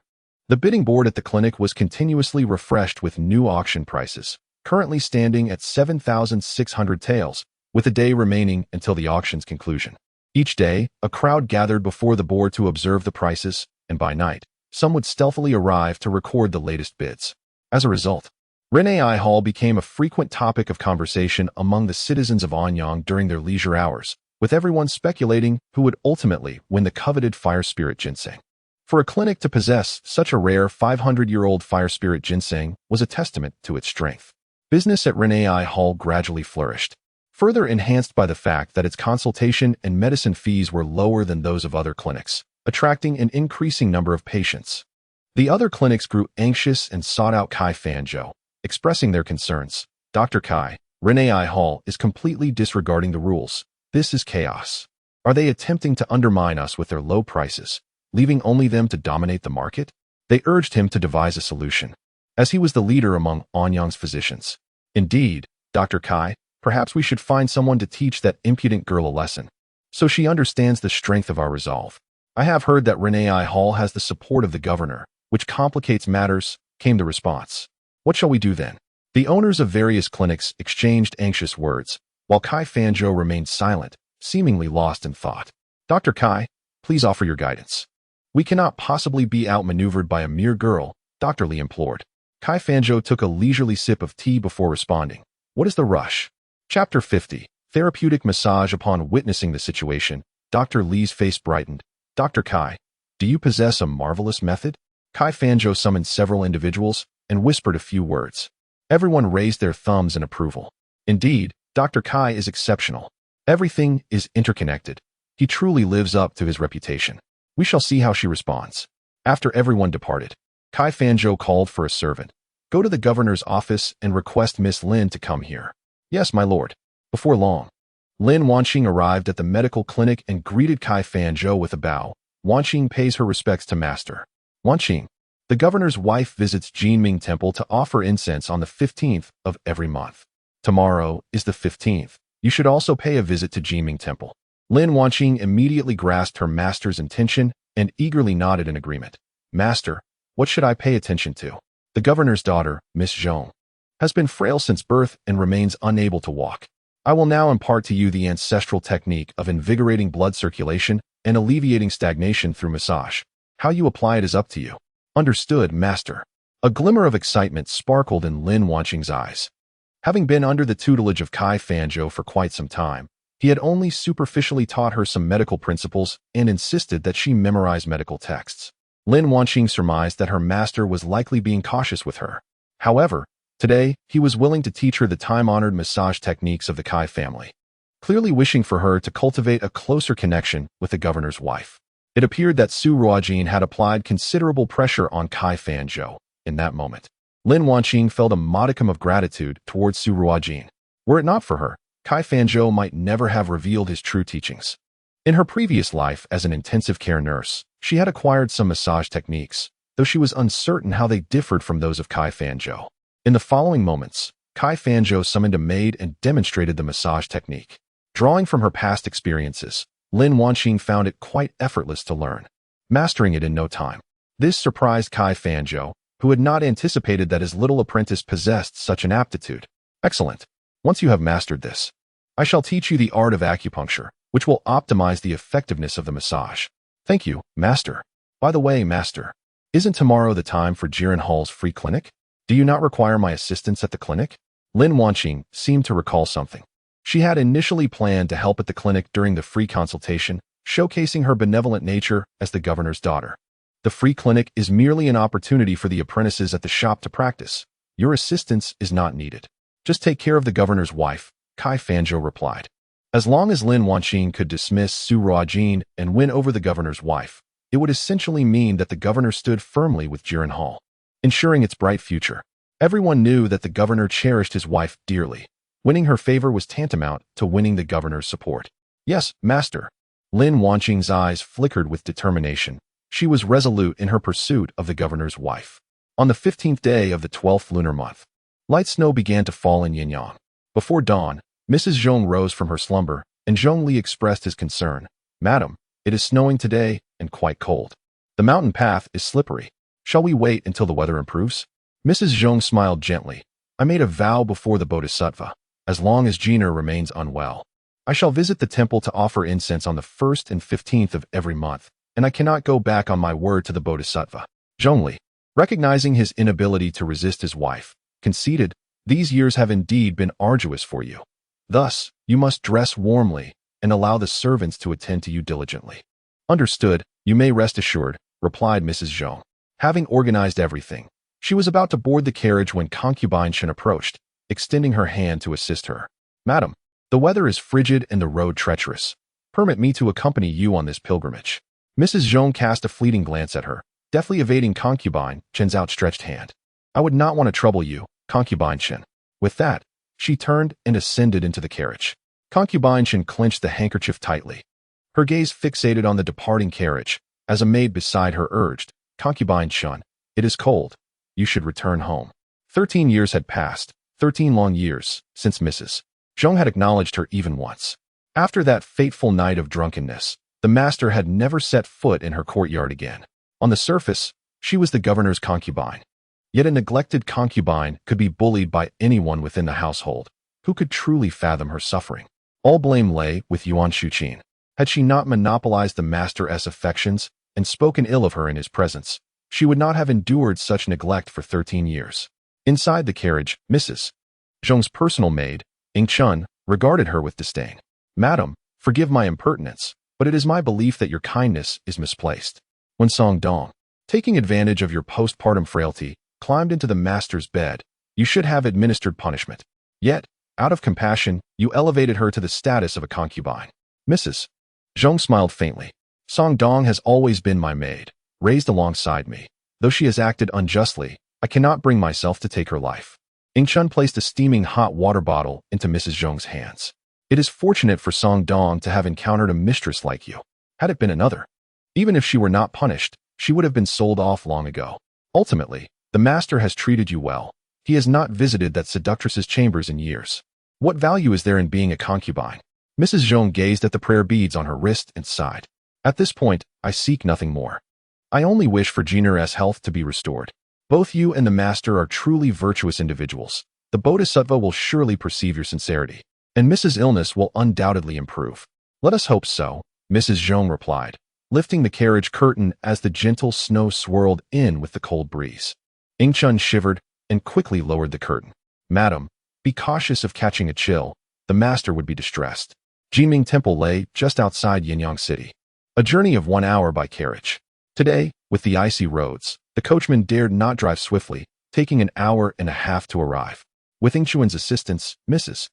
The bidding board at the clinic was continuously refreshed with new auction prices, currently standing at 7,600 taels, with a day remaining until the auction's conclusion. Each day, a crowd gathered before the board to observe the prices, and by night, some would stealthily arrive to record the latest bids. As a result, Ren'ai Hall became a frequent topic of conversation among the citizens of Anyang during their leisure hours, with everyone speculating who would ultimately win the coveted fire spirit ginseng. For a clinic to possess such a rare 500-year-old fire spirit ginseng was a testament to its strength. Business at Ren'ai Hall gradually flourished, further enhanced by the fact that its consultation and medicine fees were lower than those of other clinics, attracting an increasing number of patients. The other clinics grew anxious and sought out Kai Fanzhou, expressing their concerns. Dr. Kai, Ren'ai Hall is completely disregarding the rules. This is chaos. Are they attempting to undermine us with their low prices, leaving only them to dominate the market? They urged him to devise a solution, as he was the leader among Anyang's physicians. Indeed, Dr. Kai, perhaps we should find someone to teach that impudent girl a lesson, so she understands the strength of our resolve. I have heard that Ren'ai Hall has the support of the governor, which complicates matters, came the response. What shall we do then? The owners of various clinics exchanged anxious words, while Kai Fanzhou remained silent, seemingly lost in thought. Dr. Kai, please offer your guidance. We cannot possibly be outmaneuvered by a mere girl, Dr. Li implored. Kai Fanzhou took a leisurely sip of tea before responding. What is the rush? Chapter 50. Therapeutic massage. Upon witnessing the situation, Dr. Li's face brightened. Dr. Kai, do you possess a marvelous method? Kai Fanzhou summoned several individuals and whispered a few words. Everyone raised their thumbs in approval. Indeed, Dr. Kai is exceptional. Everything is interconnected. He truly lives up to his reputation. We shall see how she responds. After everyone departed, Kai Fanzhou called for a servant. Go to the governor's office and request Miss Lin to come here. Yes, my lord. Before long, Lin Wanqing arrived at the medical clinic and greeted Kai Fanzhou with a bow. Wanqing pays her respects to master. Wanqing, the governor's wife visits Jinming Temple to offer incense on the 15th of every month. Tomorrow is the 15th. You should also pay a visit to Jinming Temple. Lin Wanqing immediately grasped her master's intention and eagerly nodded in agreement. Master, what should I pay attention to? The governor's daughter, Miss Zhong, has been frail since birth and remains unable to walk. I will now impart to you the ancestral technique of invigorating blood circulation and alleviating stagnation through massage. How you apply it is up to you. Understood, master. A glimmer of excitement sparkled in Lin Wanqing's eyes. Having been under the tutelage of Kai Fanzhou for quite some time, he had only superficially taught her some medical principles and insisted that she memorize medical texts. Lin Wanqing surmised that her master was likely being cautious with her. However, today, he was willing to teach her the time-honored massage techniques of the Kai family, clearly wishing for her to cultivate a closer connection with the governor's wife. It appeared that Su Ruojin had applied considerable pressure on Kai Fanzhou. In that moment, Lin Wanqing felt a modicum of gratitude towards Su Ruojin. Were it not for her, Kai Fanzhou might never have revealed his true teachings. In her previous life as an intensive care nurse, she had acquired some massage techniques, though she was uncertain how they differed from those of Kai Fanzhou. In the following moments, Kai Fanzhou summoned a maid and demonstrated the massage technique. Drawing from her past experiences, Lin Wanqing found it quite effortless to learn, mastering it in no time. This surprised Kai Fanzhou, who had not anticipated that his little apprentice possessed such an aptitude. Excellent. Once you have mastered this, I shall teach you the art of acupuncture, which will optimize the effectiveness of the massage. Thank you, master. By the way, master, isn't tomorrow the time for Jiren Hall's free clinic? Do you not require my assistance at the clinic? Lin Wanqing seemed to recall something. She had initially planned to help at the clinic during the free consultation, showcasing her benevolent nature as the governor's daughter. The free clinic is merely an opportunity for the apprentices at the shop to practice. Your assistance is not needed. Just take care of the governor's wife, Kai Fanzhou replied. As long as Lin Wanqing could dismiss Su Ruojin and win over the governor's wife, it would essentially mean that the governor stood firmly with Jiren Hall, ensuring its bright future. Everyone knew that the governor cherished his wife dearly. Winning her favor was tantamount to winning the governor's support. Yes, master. Lin Wanqing's eyes flickered with determination. She was resolute in her pursuit of the governor's wife. On the 15th day of the 12th lunar month, light snow began to fall in Yanyang. Before dawn, Mrs. Zhong rose from her slumber, and Zhongli expressed his concern. "Madam, it is snowing today and quite cold. The mountain path is slippery. Shall we wait until the weather improves?" Mrs. Zhong smiled gently. "I made a vow before the Bodhisattva. As long as Jiner remains unwell, I shall visit the temple to offer incense on the 1st and 15th of every month, and I cannot go back on my word to the Bodhisattva." Zhongli, recognizing his inability to resist his wife, conceded, "These years have indeed been arduous for you. Thus, you must dress warmly and allow the servants to attend to you diligently." "Understood, you may rest assured," replied Mrs. Zhong. Having organized everything, she was about to board the carriage when concubine Shen approached, extending her hand to assist her. "Madam, the weather is frigid and the road treacherous. Permit me to accompany you on this pilgrimage." Mrs. Zhong cast a fleeting glance at her, deftly evading concubine Shen's outstretched hand. "I would not want to trouble you, concubine Shen." With that, she turned and ascended into the carriage. Concubine Shen clenched the handkerchief tightly, her gaze fixated on the departing carriage, as a maid beside her urged, "Concubine Shen, it is cold. You should return home." 13 years had passed, 13 long years, since Mrs. Zhong had acknowledged her even once. After that fateful night of drunkenness, the master had never set foot in her courtyard again. On the surface, she was the governor's concubine. Yet a neglected concubine could be bullied by anyone within the household. Who could truly fathom her suffering? All blame lay with Yuan Shuqin. Had she not monopolized the master's affections and spoken ill of her in his presence, she would not have endured such neglect for 13 years. Inside the carriage, Mrs. Zhong's personal maid, Ying Chun, regarded her with disdain. "Madam, forgive my impertinence, but it is my belief that your kindness is misplaced." When Song Dong, taking advantage of your postpartum frailty, climbed into the master's bed, you should have administered punishment. Yet, out of compassion, you elevated her to the status of a concubine. Mrs. Zhong smiled faintly. "Song Dong has always been my maid, raised alongside me. Though she has acted unjustly, I cannot bring myself to take her life." Ying Chun placed a steaming hot water bottle into Mrs. Zhong's hands. "It is fortunate for Song Dong to have encountered a mistress like you. Had it been another, even if she were not punished, she would have been sold off long ago. Ultimately, the master has treated you well. He has not visited that seductress's chambers in years. What value is there in being a concubine?" Mrs. Zhong gazed at the prayer beads on her wrist and sighed. "At this point, I seek nothing more. I only wish for Jiner's health to be restored. Both you and the master are truly virtuous individuals. The Bodhisattva will surely perceive your sincerity, and Mrs. Illness will undoubtedly improve." "Let us hope so," Mrs. Zhong replied, lifting the carriage curtain as the gentle snow swirled in with the cold breeze. Ying Chun shivered and quickly lowered the curtain. "Madam, be cautious of catching a chill. The master would be distressed." Jinming Temple lay just outside Yanyang City. A journey of 1 hour by carriage. Today, with the icy roads, the coachman dared not drive swiftly, taking an hour and a half to arrive. With Ying Chuan's assistance, Mrs.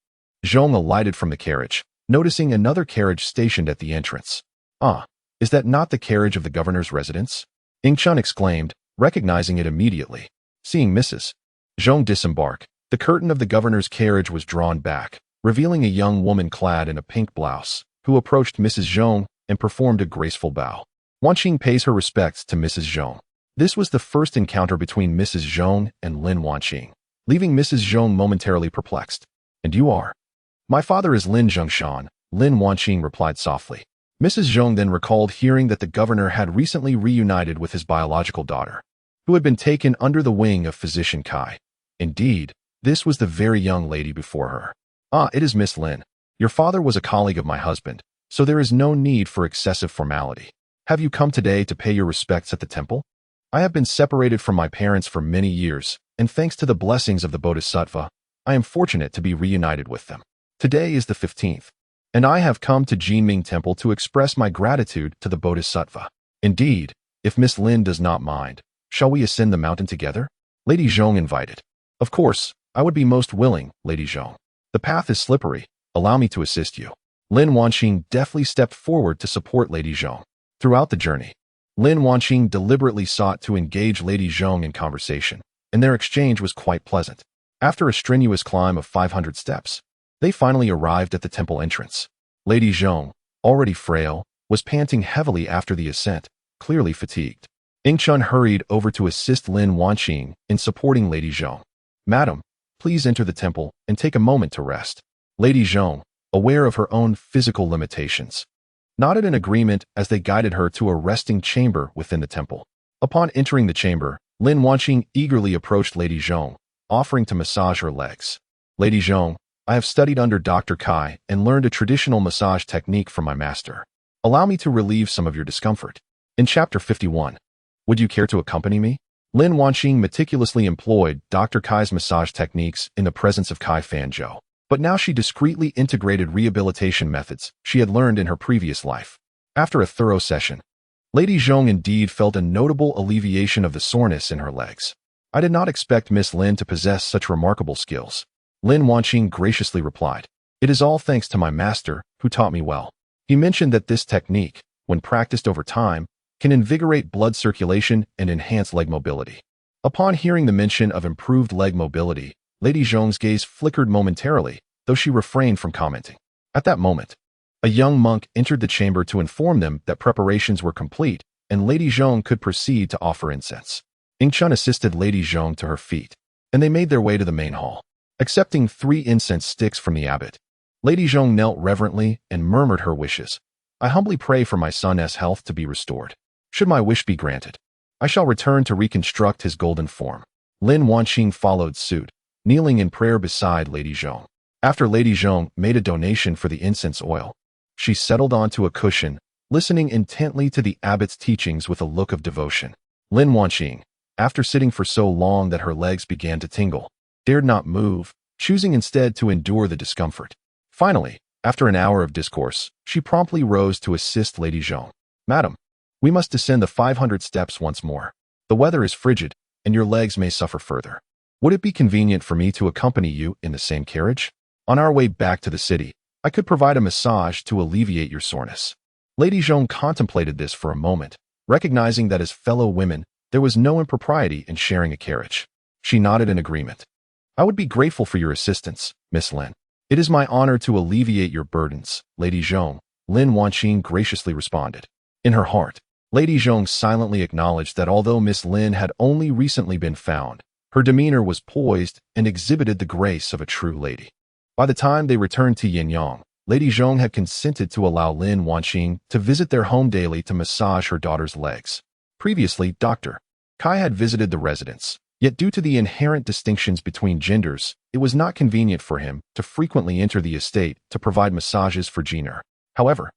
Zhong alighted from the carriage, noticing another carriage stationed at the entrance. "Ah, is that not the carriage of the governor's residence?" Ying Chun exclaimed, recognizing it immediately. Seeing Mrs. Zhong disembark, the curtain of the governor's carriage was drawn back, revealing a young woman clad in a pink blouse, who approached Mrs. Zhong and performed a graceful bow. Wanqing pays her respects to Mrs. Zhong. This was the first encounter between Mrs. Zhong and Lin Wanqing, leaving Mrs. Zhong momentarily perplexed. "And you are?" "My father is Lin Zhongshan," Lin Wanqing replied softly. Mrs. Zhong then recalled hearing that the governor had recently reunited with his biological daughter, who had been taken under the wing of physician Kai. Indeed, this was the very young lady before her. "Ah, it is Miss Lin. Your father was a colleague of my husband, so there is no need for excessive formality. Have you come today to pay your respects at the temple?" "I have been separated from my parents for many years, and thanks to the blessings of the Bodhisattva, I am fortunate to be reunited with them. Today is the 15th, and I have come to Jinming Temple to express my gratitude to the Bodhisattva. Indeed, if Miss Lin does not mind, shall we ascend the mountain together?" Lady Zhong invited. "Of course, I would be most willing, Lady Zhong. The path is slippery. Allow me to assist you." Lin Wanqing deftly stepped forward to support Lady Zhong. Throughout the journey, Lin Wanqing deliberately sought to engage Lady Zhong in conversation, and their exchange was quite pleasant. After a strenuous climb of 500 steps, they finally arrived at the temple entrance. Lady Zhong, already frail, was panting heavily after the ascent, clearly fatigued. Chun hurried over to assist Lin Wanqing in supporting Lady Zhong. "Madam, please enter the temple and take a moment to rest." Lady Zhong, aware of her own physical limitations, nodded in agreement as they guided her to a resting chamber within the temple. Upon entering the chamber, Lin Wanqing eagerly approached Lady Zhong, offering to massage her legs. "Lady Zhong, I have studied under Dr. Kai and learned a traditional massage technique from my master. Allow me to relieve some of your discomfort." In Chapter 51, "Would you care to accompany me?" Lin Wanqing meticulously employed Dr. Kai's massage techniques in the presence of Kai Fanzhou, but now she discreetly integrated rehabilitation methods she had learned in her previous life. After a thorough session, Lady Zhong indeed felt a notable alleviation of the soreness in her legs. "I did not expect Miss Lin to possess such remarkable skills," Lin Wanqing graciously replied. "It is all thanks to my master, who taught me well." He mentioned that this technique, when practiced over time, can invigorate blood circulation and enhance leg mobility. Upon hearing the mention of improved leg mobility, Lady Zhong's gaze flickered momentarily, though she refrained from commenting. At that moment, a young monk entered the chamber to inform them that preparations were complete and Lady Zhong could proceed to offer incense. Chun assisted Lady Zhong to her feet, and they made their way to the main hall. Accepting 3 incense sticks from the abbot, Lady Zhong knelt reverently and murmured her wishes. "I humbly pray for my son's health to be restored. Should my wish be granted, I shall return to reconstruct his golden form." Lin Wanqing followed suit, kneeling in prayer beside Lady Zhong. After Lady Zhong made a donation for the incense oil, she settled onto a cushion, listening intently to the abbot's teachings with a look of devotion. Lin Wanqing, after sitting for so long that her legs began to tingle, dared not move, choosing instead to endure the discomfort. Finally, after an hour of discourse, she promptly rose to assist Lady Zhong. "Madam, we must descend the 500 steps once more. The weather is frigid, and your legs may suffer further. Would it be convenient for me to accompany you in the same carriage? On our way back to the city, I could provide a massage to alleviate your soreness." Lady Zhong contemplated this for a moment, recognizing that as fellow women, there was no impropriety in sharing a carriage. She nodded in agreement. "I would be grateful for your assistance, Miss Lin. It is my honor to alleviate your burdens, Lady Zhong," Lin Wanqing graciously responded. In her heart, Lady Zhong silently acknowledged that although Miss Lin had only recently been found, her demeanor was poised and exhibited the grace of a true lady. By the time they returned to Yanyang, Lady Zhong had consented to allow Lin Wanqing to visit their home daily to massage her daughter's legs. Previously, Dr. Kai had visited the residence, yet due to the inherent distinctions between genders, it was not convenient for him to frequently enter the estate to provide massages for Jiner. However,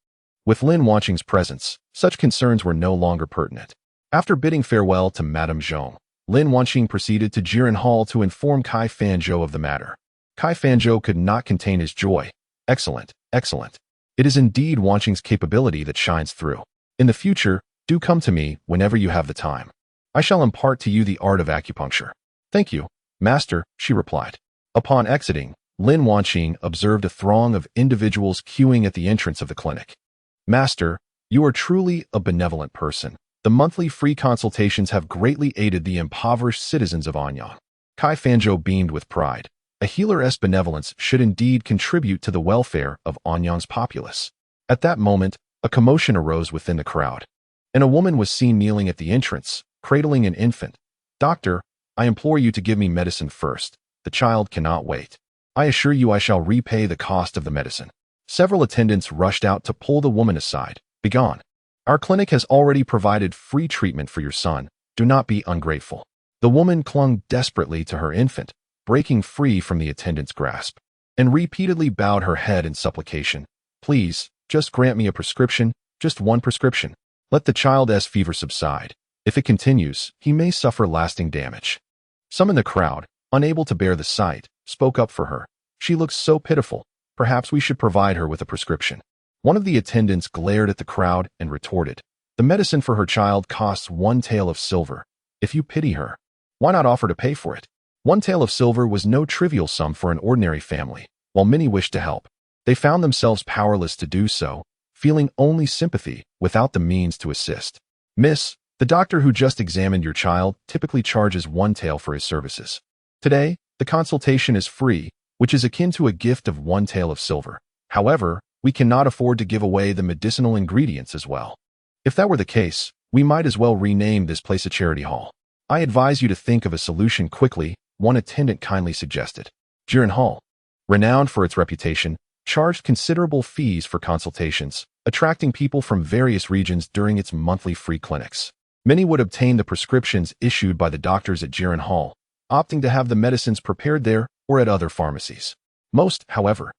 with Lin Wanqing's presence, such concerns were no longer pertinent. After bidding farewell to Madame Zhong, Lin Wanqing proceeded to Jiren Hall to inform Kai Fanzhou of the matter. Kai Fanzhou could not contain his joy. "Excellent, excellent. It is indeed Wanqing's capability that shines through. In the future, do come to me whenever you have the time. I shall impart to you the art of acupuncture." "Thank you, Master," she replied. Upon exiting, Lin Wanqing observed a throng of individuals queuing at the entrance of the clinic. "Master, you are truly a benevolent person. The monthly free consultations have greatly aided the impoverished citizens of Anyang." Kai Fanzhou beamed with pride. A healer's benevolence should indeed contribute to the welfare of Anyang's populace. At that moment, a commotion arose within the crowd, and a woman was seen kneeling at the entrance, cradling an infant. "Doctor, I implore you to give me medicine first. The child cannot wait. I assure you I shall repay the cost of the medicine." Several attendants rushed out to pull the woman aside. "Begone. Our clinic has already provided free treatment for your son. Do not be ungrateful." The woman clung desperately to her infant, breaking free from the attendant's grasp, and repeatedly bowed her head in supplication. "Please, just grant me a prescription, just one prescription. Let the child's fever subside. If it continues, he may suffer lasting damage." Some in the crowd, unable to bear the sight, spoke up for her. "She looks so pitiful. Perhaps we should provide her with a prescription." One of the attendants glared at the crowd and retorted, "The medicine for her child costs 1 tael of silver. If you pity her, why not offer to pay for it?" 1 tael of silver was no trivial sum for an ordinary family. While many wished to help, they found themselves powerless to do so, feeling only sympathy without the means to assist. "Miss, the doctor who just examined your child typically charges 1 tael for his services. Today, the consultation is free, which is akin to a gift of 1 tael of silver. However, we cannot afford to give away the medicinal ingredients as well. If that were the case, We might as well rename this place a charity hall. I advise you to think of a solution quickly, one attendant kindly suggested. Jiren Hall, renowned for its reputation, charged considerable fees for consultations, attracting people from various regions during its monthly free clinics. Many would obtain the prescriptions issued by the doctors at Jiren Hall, opting to have the medicines prepared there or at other pharmacies. Most, however,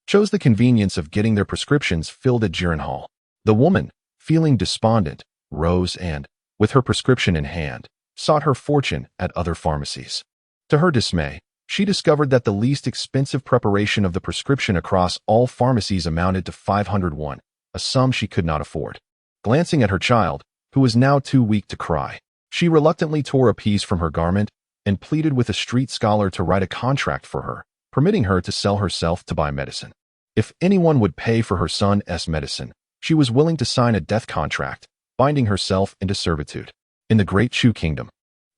chose the convenience of getting their prescriptions filled at Jiren Hall. The woman, feeling despondent, rose and, with her prescription in hand, sought her fortune at other pharmacies. To her dismay, she discovered that the least expensive preparation of the prescription across all pharmacies amounted to 500 won, a sum she could not afford. Glancing at her child, who was now too weak to cry, she reluctantly tore a piece from her garment and pleaded with a street scholar to write a contract for her, permitting her to sell herself to buy medicine. If anyone would pay for her son's medicine, she was willing to sign a death contract, binding herself into servitude. In the Great Chu Kingdom,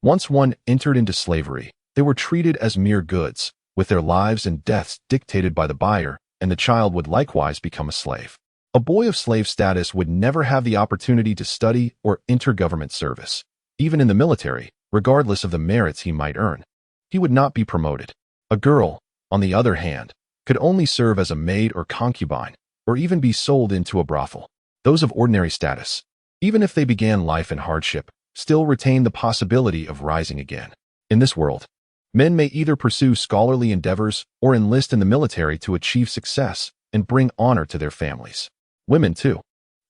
once one entered into slavery, they were treated as mere goods, with their lives and deaths dictated by the buyer, and the child would likewise become a slave. A boy of slave status would never have the opportunity to study or enter government service. Even in the military, regardless of the merits he might earn, he would not be promoted. A girl, on the other hand, could only serve as a maid or concubine, or even be sold into a brothel. Those of ordinary status, even if they began life in hardship, still retain the possibility of rising again. In this world, men may either pursue scholarly endeavors or enlist in the military to achieve success and bring honor to their families. Women, too,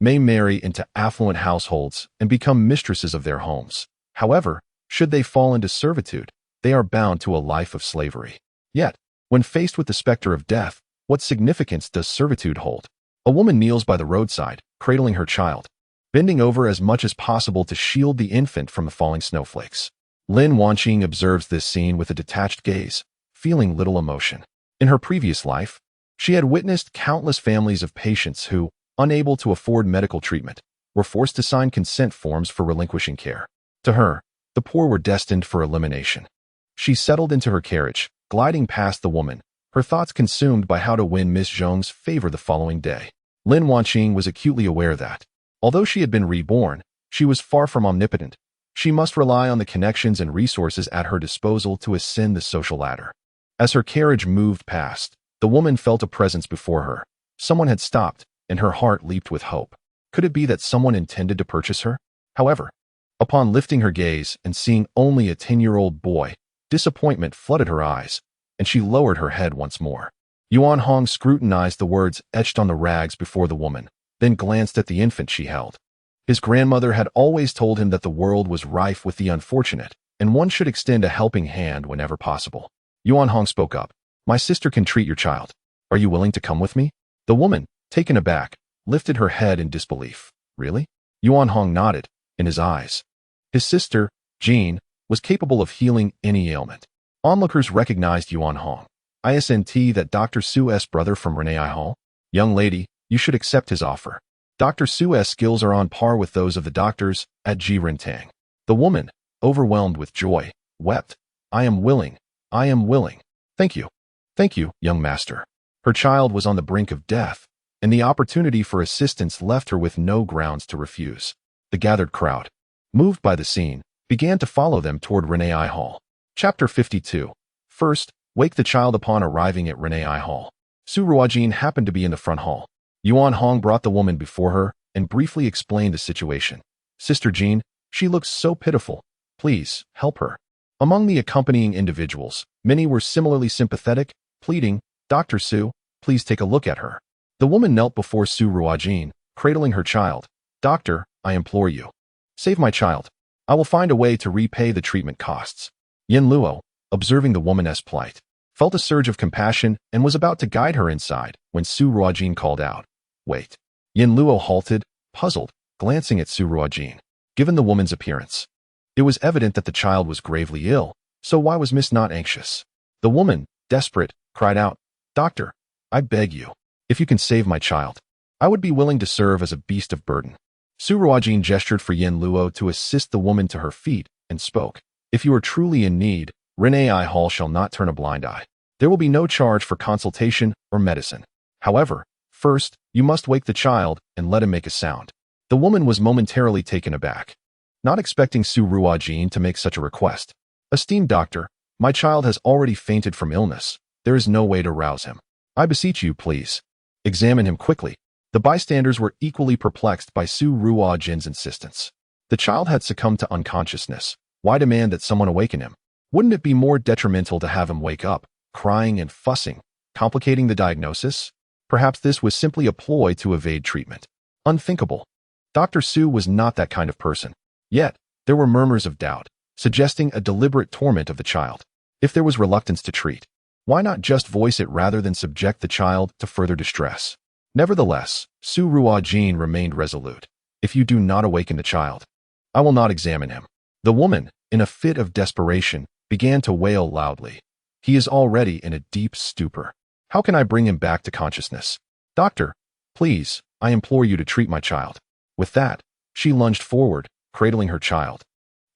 may marry into affluent households and become mistresses of their homes. However, should they fall into servitude, they are bound to a life of slavery. Yet, when faced with the specter of death, what significance does servitude hold? A woman kneels by the roadside, cradling her child, bending over as much as possible to shield the infant from the falling snowflakes. Lin Wanqing observes this scene with a detached gaze, feeling little emotion. In her previous life, she had witnessed countless families of patients who, unable to afford medical treatment, were forced to sign consent forms for relinquishing care. To her, the poor were destined for elimination. She settled into her carriage, gliding past the woman, her thoughts consumed by how to win Miss Zhong's favor the following day. Lin Wanqing was acutely aware that, although she had been reborn, she was far from omnipotent. She must rely on the connections and resources at her disposal to ascend the social ladder. As her carriage moved past, the woman felt a presence before her. Someone had stopped, and her heart leaped with hope. Could it be that someone intended to purchase her? However, upon lifting her gaze and seeing only a 10-year-old boy, disappointment flooded her eyes, and she lowered her head once more. Yuan Hong scrutinized the words etched on the rags before the woman, then glanced at the infant she held. His grandmother had always told him that the world was rife with the unfortunate, and one should extend a helping hand whenever possible. Yuan Hong spoke up. "My sister can treat your child. Are you willing to come with me?" The woman, taken aback, lifted her head in disbelief. "Really?" Yuan Hong nodded, in his eyes. His sister, Jean, was capable of healing any ailment. Onlookers recognized Yuan Hong. "Isn't that Dr. Su's brother from Renai Hall? Young lady, you should accept his offer. Dr. Su's skills are on par with those of the doctors at Jirentang." The woman, overwhelmed with joy, wept. I am willing. Thank you, young master." Her child was on the brink of death, and the opportunity for assistance left her with no grounds to refuse. The gathered crowd, moved by the scene, began to follow them toward Renai Hall. Chapter 52. First, wake the child upon arriving at Renai Hall. Su Ruojin happened to be in the front hall. Yuan Hong brought the woman before her and briefly explained the situation. "Sister Jean, she looks so pitiful. Please, help her." Among the accompanying individuals, many were similarly sympathetic, pleading, "Dr. Su, please take a look at her." The woman knelt before Su Ruojin, cradling her child. "Doctor, I implore you. Save my child. I will find a way to repay the treatment costs." Yin Luo, observing the woman's plight, felt a surge of compassion and was about to guide her inside when Su Ruojin called out, "Wait." Yin Luo halted, puzzled, glancing at Su Ruojin. Given the woman's appearance, it was evident that the child was gravely ill, so why was Miss not anxious? The woman, desperate, cried out, "Doctor, I beg you, if you can save my child, I would be willing to serve as a beast of burden." Su Ruojin gestured for Yin Luo to assist the woman to her feet and spoke, "If you are truly in need, Renai Hall shall not turn a blind eye. There will be no charge for consultation or medicine. However, first, you must wake the child and let him make a sound." The woman was momentarily taken aback. not expecting Su Ruojin to make such a request. "Esteemed doctor, my child has already fainted from illness. There is no way to rouse him. I beseech you, please. Examine him quickly." The bystanders were equally perplexed by Su Ruojin's insistence. The child had succumbed to unconsciousness. Why demand that someone awaken him? Wouldn't it be more detrimental to have him wake up, crying and fussing, complicating the diagnosis? Perhaps this was simply a ploy to evade treatment. Unthinkable. Dr. Su was not that kind of person. Yet, there were murmurs of doubt, suggesting a deliberate torment of the child. If there was reluctance to treat, why not just voice it rather than subject the child to further distress? Nevertheless, Su Ruojin remained resolute. "If you do not awaken the child, I will not examine him." The woman, in a fit of desperation, began to wail loudly. "He is already in a deep stupor. How can I bring him back to consciousness? Doctor, please, I implore you to treat my child." With that, she lunged forward, cradling her child.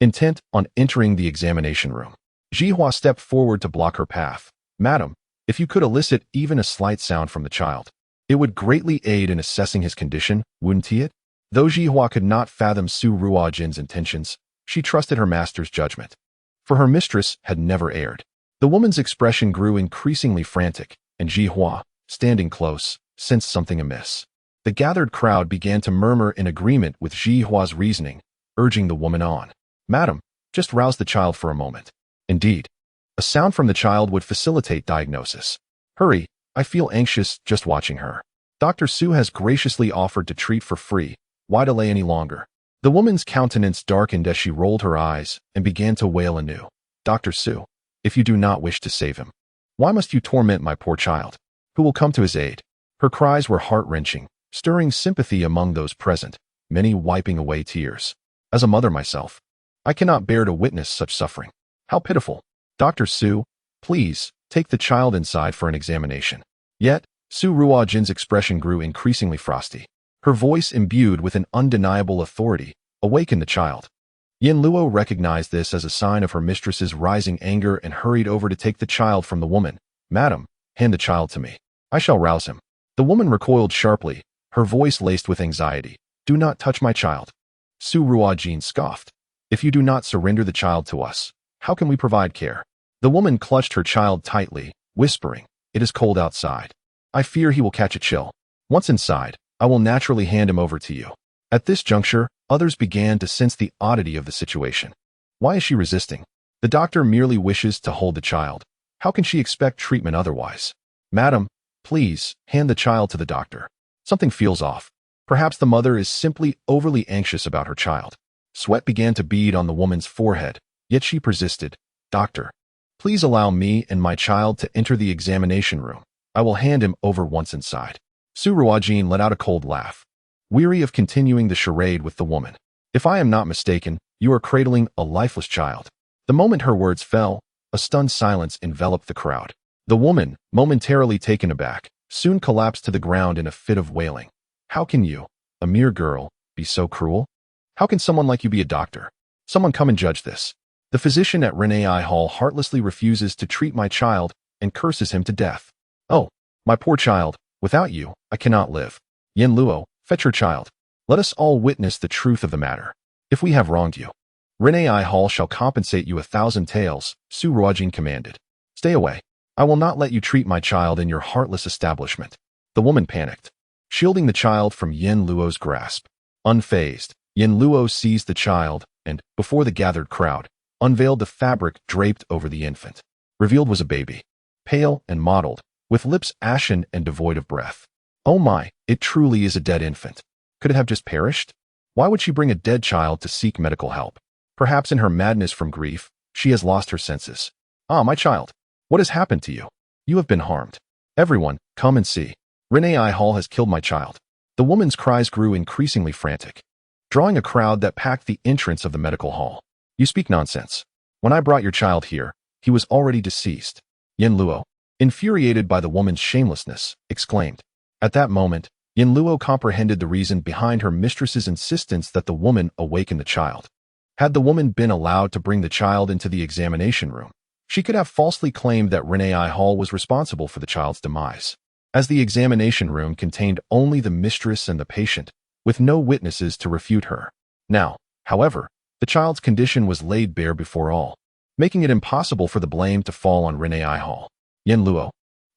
Intent on entering the examination room, Jihua stepped forward to block her path. "Madam, if you could elicit even a slight sound from the child, it would greatly aid in assessing his condition, wouldn't it?" Though Jihua could not fathom Su Ruojin's intentions, she trusted her master's judgment. For her mistress had never erred. The woman's expression grew increasingly frantic, and Jihua, standing close, sensed something amiss. The gathered crowd began to murmur in agreement with Jihua's reasoning, urging the woman on. "Madam, just rouse the child for a moment." Indeed, a sound from the child would facilitate diagnosis. "Hurry, I feel anxious just watching her. Dr. Su has graciously offered to treat for free. Why delay any longer?" The woman's countenance darkened as she rolled her eyes and began to wail anew. "Dr. Su, if you do not wish to save him, why must you torment my poor child? Who will come to his aid?" Her cries were heart-wrenching, stirring sympathy among those present, many wiping away tears. "As a mother myself, I cannot bear to witness such suffering. How pitiful! Dr. Su, please, take the child inside for an examination." Yet, Su Ruojin's expression grew increasingly frosty. Her voice, imbued with an undeniable authority, awakened the child. Yin Luo recognized this as a sign of her mistress's rising anger and hurried over to take the child from the woman. "Madam, hand the child to me. I shall rouse him." The woman recoiled sharply, her voice laced with anxiety. "Do not touch my child." Su Ruojin scoffed. "If you do not surrender the child to us, how can we provide care?" The woman clutched her child tightly, whispering, "It is cold outside. I fear he will catch a chill. Once inside, I will naturally hand him over to you." At this juncture, others began to sense the oddity of the situation. Why is she resisting? The doctor merely wishes to hold the child. How can she expect treatment otherwise? "Madam, please, hand the child to the doctor. Something feels off. Perhaps the mother is simply overly anxious about her child." Sweat began to bead on the woman's forehead, yet she persisted. "Doctor, please allow me and my child to enter the examination room. I will hand him over once inside." Su Ruojin let out a cold laugh, weary of continuing the charade with the woman. "If I am not mistaken, you are cradling a lifeless child." The moment her words fell, a stunned silence enveloped the crowd. The woman, momentarily taken aback, soon collapsed to the ground in a fit of wailing. "How can you, a mere girl, be so cruel? How can someone like you be a doctor? Someone come and judge this. The physician at Renai Hall heartlessly refuses to treat my child and curses him to death. Oh, my poor child, without you, I cannot live. Yin Luo, fetch your child. Let us all witness the truth of the matter. If we have wronged you, Renai Hall shall compensate you 1,000 taels," Su Ruojin commanded. "Stay away. I will not let you treat my child in your heartless establishment." The woman panicked, shielding the child from Yin Luo's grasp. Unfazed, Yin Luo seized the child and, before the gathered crowd, unveiled the fabric draped over the infant. Revealed was a baby, pale and mottled, with lips ashen and devoid of breath. Oh my, it truly is a dead infant. Could it have just perished? Why would she bring a dead child to seek medical help? Perhaps in her madness from grief, she has lost her senses. "Ah, my child, what has happened to you? You have been harmed. Everyone, come and see. Renai Hall has killed my child." The woman's cries grew increasingly frantic, drawing a crowd that packed the entrance of the medical hall. "You speak nonsense. When I brought your child here, he was already deceased." Yin Luo, infuriated by the woman's shamelessness, exclaimed. At that moment, Yin Luo comprehended the reason behind her mistress's insistence that the woman awaken the child. Had the woman been allowed to bring the child into the examination room, she could have falsely claimed that Renai Hall was responsible for the child's demise. As the examination room contained only the mistress and the patient, with no witnesses to refute her. Now, however, The child's condition was laid bare before all, making it impossible for the blame to fall on Renai Hall. Yen Luo,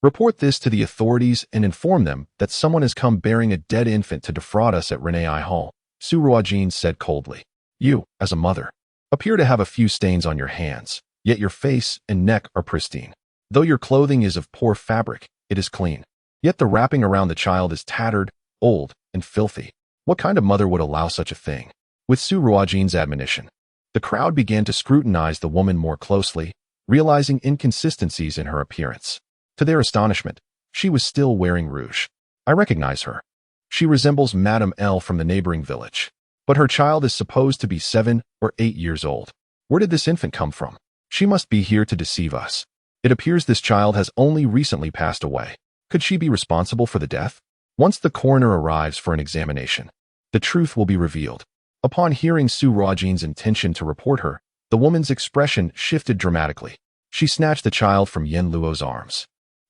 report this to the authorities and inform them that someone has come bearing a dead infant to defraud us at Renai Hall, Su Ruojin said coldly. You, as a mother, appear to have a few stains on your hands, yet your face and neck are pristine. Though your clothing is of poor fabric, it is clean. Yet the wrapping around the child is tattered, old, and filthy. What kind of mother would allow such a thing? With Su Ruojin's admonition, the crowd began to scrutinize the woman more closely, realizing inconsistencies in her appearance. To their astonishment, she was still wearing rouge. I recognize her. She resembles Madame L from the neighboring village. But her child is supposed to be 7 or 8 years old. Where did this infant come from? She must be here to deceive us. It appears this child has only recently passed away. Could she be responsible for the death? Once the coroner arrives for an examination, the truth will be revealed. Upon hearing Su Ruojin's intention to report her, the woman's expression shifted dramatically. She snatched the child from Yen Luo's arms.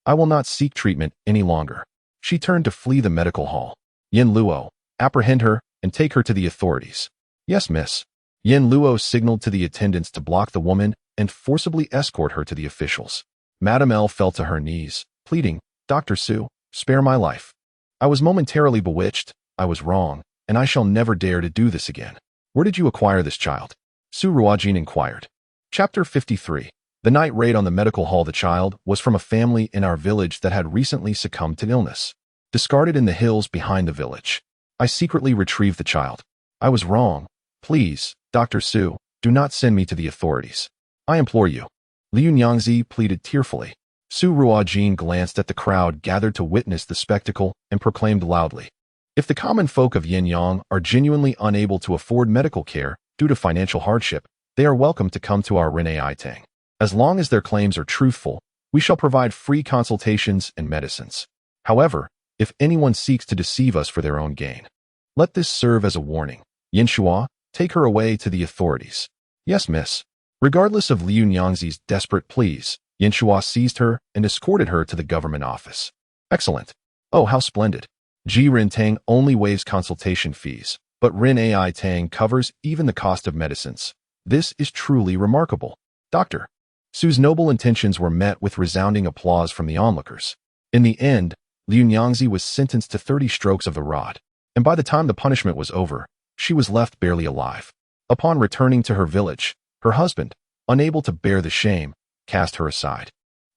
I will not seek treatment any longer. She turned to flee the medical hall. Yen Luo, apprehend her and take her to the authorities. Yes, miss. Yen Luo signaled to the attendants to block the woman and forcibly escort her to the officials. Madame L fell to her knees, pleading, Dr. Su, spare my life. I was momentarily bewitched, I was wrong, and I shall never dare to do this again. Where did you acquire this child? Su Ruojin inquired. Chapter 53. The night raid on the medical hall. The child was from a family in our village that had recently succumbed to illness. Discarded in the hills behind the village. I secretly retrieved the child. I was wrong. Please, Dr. Su, do not send me to the authorities. I implore you. Liu Nyangzi pleaded tearfully. Su Ruojin glanced at the crowd gathered to witness the spectacle and proclaimed loudly. If the common folk of Yanyang are genuinely unable to afford medical care due to financial hardship, they are welcome to come to our Renai Tang. As long as their claims are truthful, we shall provide free consultations and medicines. However, if anyone seeks to deceive us for their own gain, let this serve as a warning. Yin Shua, take her away to the authorities. Yes, miss. Regardless of Liu Nyangzi's desperate pleas, Yin Shua seized her and escorted her to the government office. Excellent. Oh, how splendid. Ji Rin Tang only waives consultation fees, but Rin Ai Tang covers even the cost of medicines. This is truly remarkable. Doctor. Su's noble intentions were met with resounding applause from the onlookers. In the end, Liu Nyangzi was sentenced to 30 strokes of the rod, and by the time the punishment was over, she was left barely alive. Upon returning to her village, her husband, unable to bear the shame, cast her aside.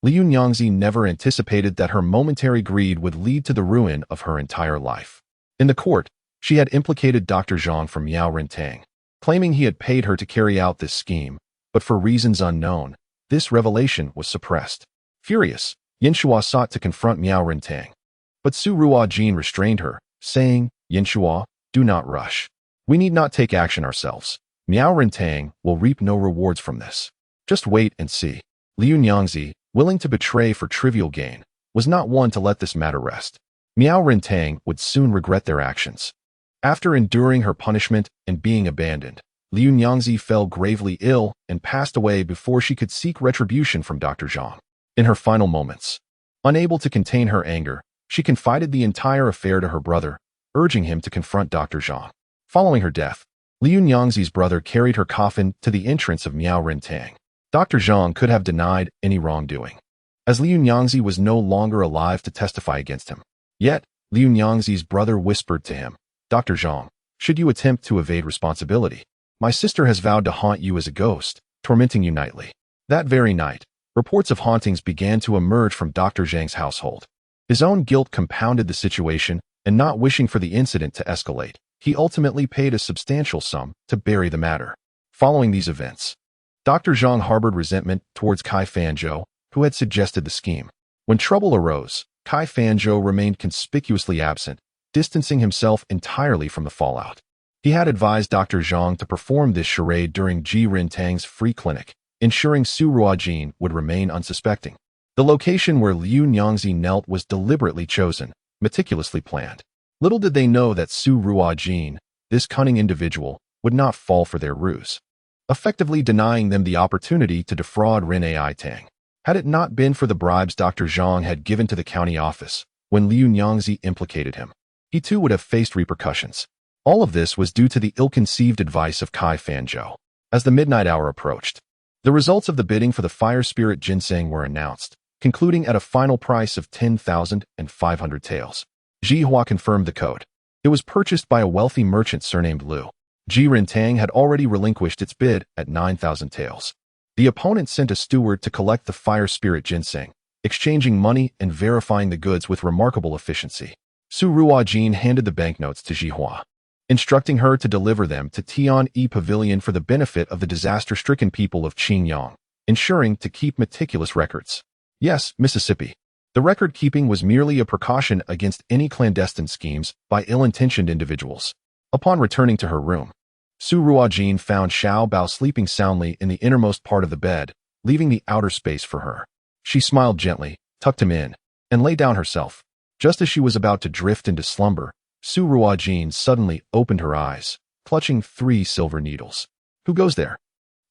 Liu Nyangzi never anticipated that her momentary greed would lead to the ruin of her entire life. In the court, she had implicated Dr. Zhang from Miao Rintang, claiming he had paid her to carry out this scheme, but for reasons unknown, this revelation was suppressed. Furious, Yin Shua sought to confront Miao Rintang, but Su Ruojin restrained her, saying, Yin Shua, do not rush. We need not take action ourselves. Miao Rintang will reap no rewards from this. Just wait and see. Liu Nyangzi, willing to betray for trivial gain, was not one to let this matter rest. Miao Rintang would soon regret their actions. After enduring her punishment and being abandoned, Liu Nyangzi fell gravely ill and passed away before she could seek retribution from Dr. Zhang. In her final moments, unable to contain her anger, she confided the entire affair to her brother, urging him to confront Dr. Zhang. Following her death, Liu Nyangzi's brother carried her coffin to the entrance of Miao Rintang. Dr. Zhang could have denied any wrongdoing, as Liu Nyangzi was no longer alive to testify against him. Yet, Liu Nyangzi's brother whispered to him, Dr. Zhang, should you attempt to evade responsibility, my sister has vowed to haunt you as a ghost, tormenting you nightly. That very night, reports of hauntings began to emerge from Dr. Zhang's household. His own guilt compounded the situation, and not wishing for the incident to escalate, he ultimately paid a substantial sum to bury the matter. Following these events, Dr. Zhang harbored resentment towards Kai Fanzhou, who had suggested the scheme. When trouble arose, Kai Fanzhou remained conspicuously absent, distancing himself entirely from the fallout. He had advised Dr. Zhang to perform this charade during Ji Rintang's free clinic, ensuring Su Ruojin would remain unsuspecting. The location where Liu Nyangzi knelt was deliberately chosen, meticulously planned. Little did they know that Su Ruojin, this cunning individual, would not fall for their ruse, effectively denying them the opportunity to defraud Rin Ai Tang. Had it not been for the bribes Dr. Zhang had given to the county office when Liu Nyangzi implicated him, he too would have faced repercussions. All of this was due to the ill-conceived advice of Kai Fanzhou. As the midnight hour approached, the results of the bidding for the fire spirit ginseng were announced, concluding at a final price of 10,500 taels. Jihua confirmed the code. It was purchased by a wealthy merchant surnamed Liu. Ji Rintang had already relinquished its bid at 9,000 taels. The opponent sent a steward to collect the fire spirit ginseng, exchanging money and verifying the goods with remarkable efficiency. Su Ruojin handed the banknotes to Jihua, instructing her to deliver them to Tian-E Pavilion for the benefit of the disaster-stricken people of Qingyang, ensuring to keep meticulous records. Yes, Mississippi. The record-keeping was merely a precaution against any clandestine schemes by ill-intentioned individuals. Upon returning to her room, Su Ruojin found Xiao Bao sleeping soundly in the innermost part of the bed, leaving the outer space for her. She smiled gently, tucked him in, and lay down herself. Just as she was about to drift into slumber, Su Ruojin suddenly opened her eyes, clutching 3 silver needles. "Who goes there?"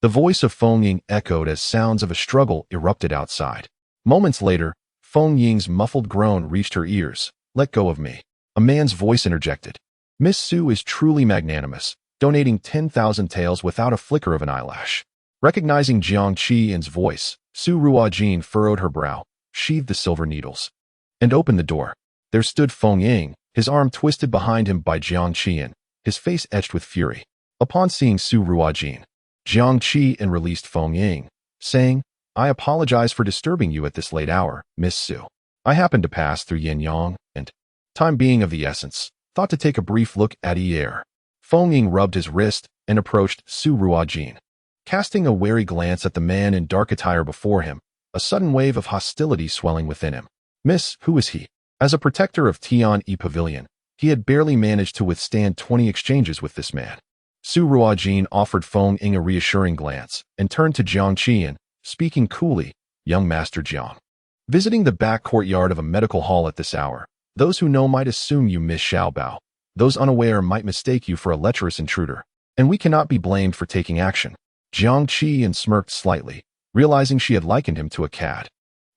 The voice of Feng Ying echoed as sounds of a struggle erupted outside. Moments later, Feng Ying's muffled groan reached her ears. "Let go of me." A man's voice interjected. "Miss Su is truly magnanimous, donating 10,000 taels without a flicker of an eyelash." Recognizing Jiang Qian's voice, Su Ruojin furrowed her brow, sheathed the silver needles, and opened the door. There stood Feng Ying, his arm twisted behind him by Jiang Qian, his face etched with fury. Upon seeing Su Ruojin, Jiang Qian released Feng Ying, saying, "I apologize for disturbing you at this late hour, Miss Su. I happened to pass through Yanyang, and, time being of the essence, thought to take a brief look at Air." Feng Ying rubbed his wrist and approached Su Ruojin. Casting a wary glance at the man in dark attire before him, a sudden wave of hostility swelling within him. "Miss, who is he?" As a protector of Tian-E Pavilion, he had barely managed to withstand 20 exchanges with this man. Su Ruojin offered Feng Ying a reassuring glance and turned to Jiang Qian, speaking coolly, "Young Master Jiang. Visiting the back courtyard of a medical hall at this hour, those who know might assume you miss Xiao Bao. Those unaware might mistake you for a lecherous intruder, and we cannot be blamed for taking action." Jiang Qian smirked slightly, realizing she had likened him to a cat.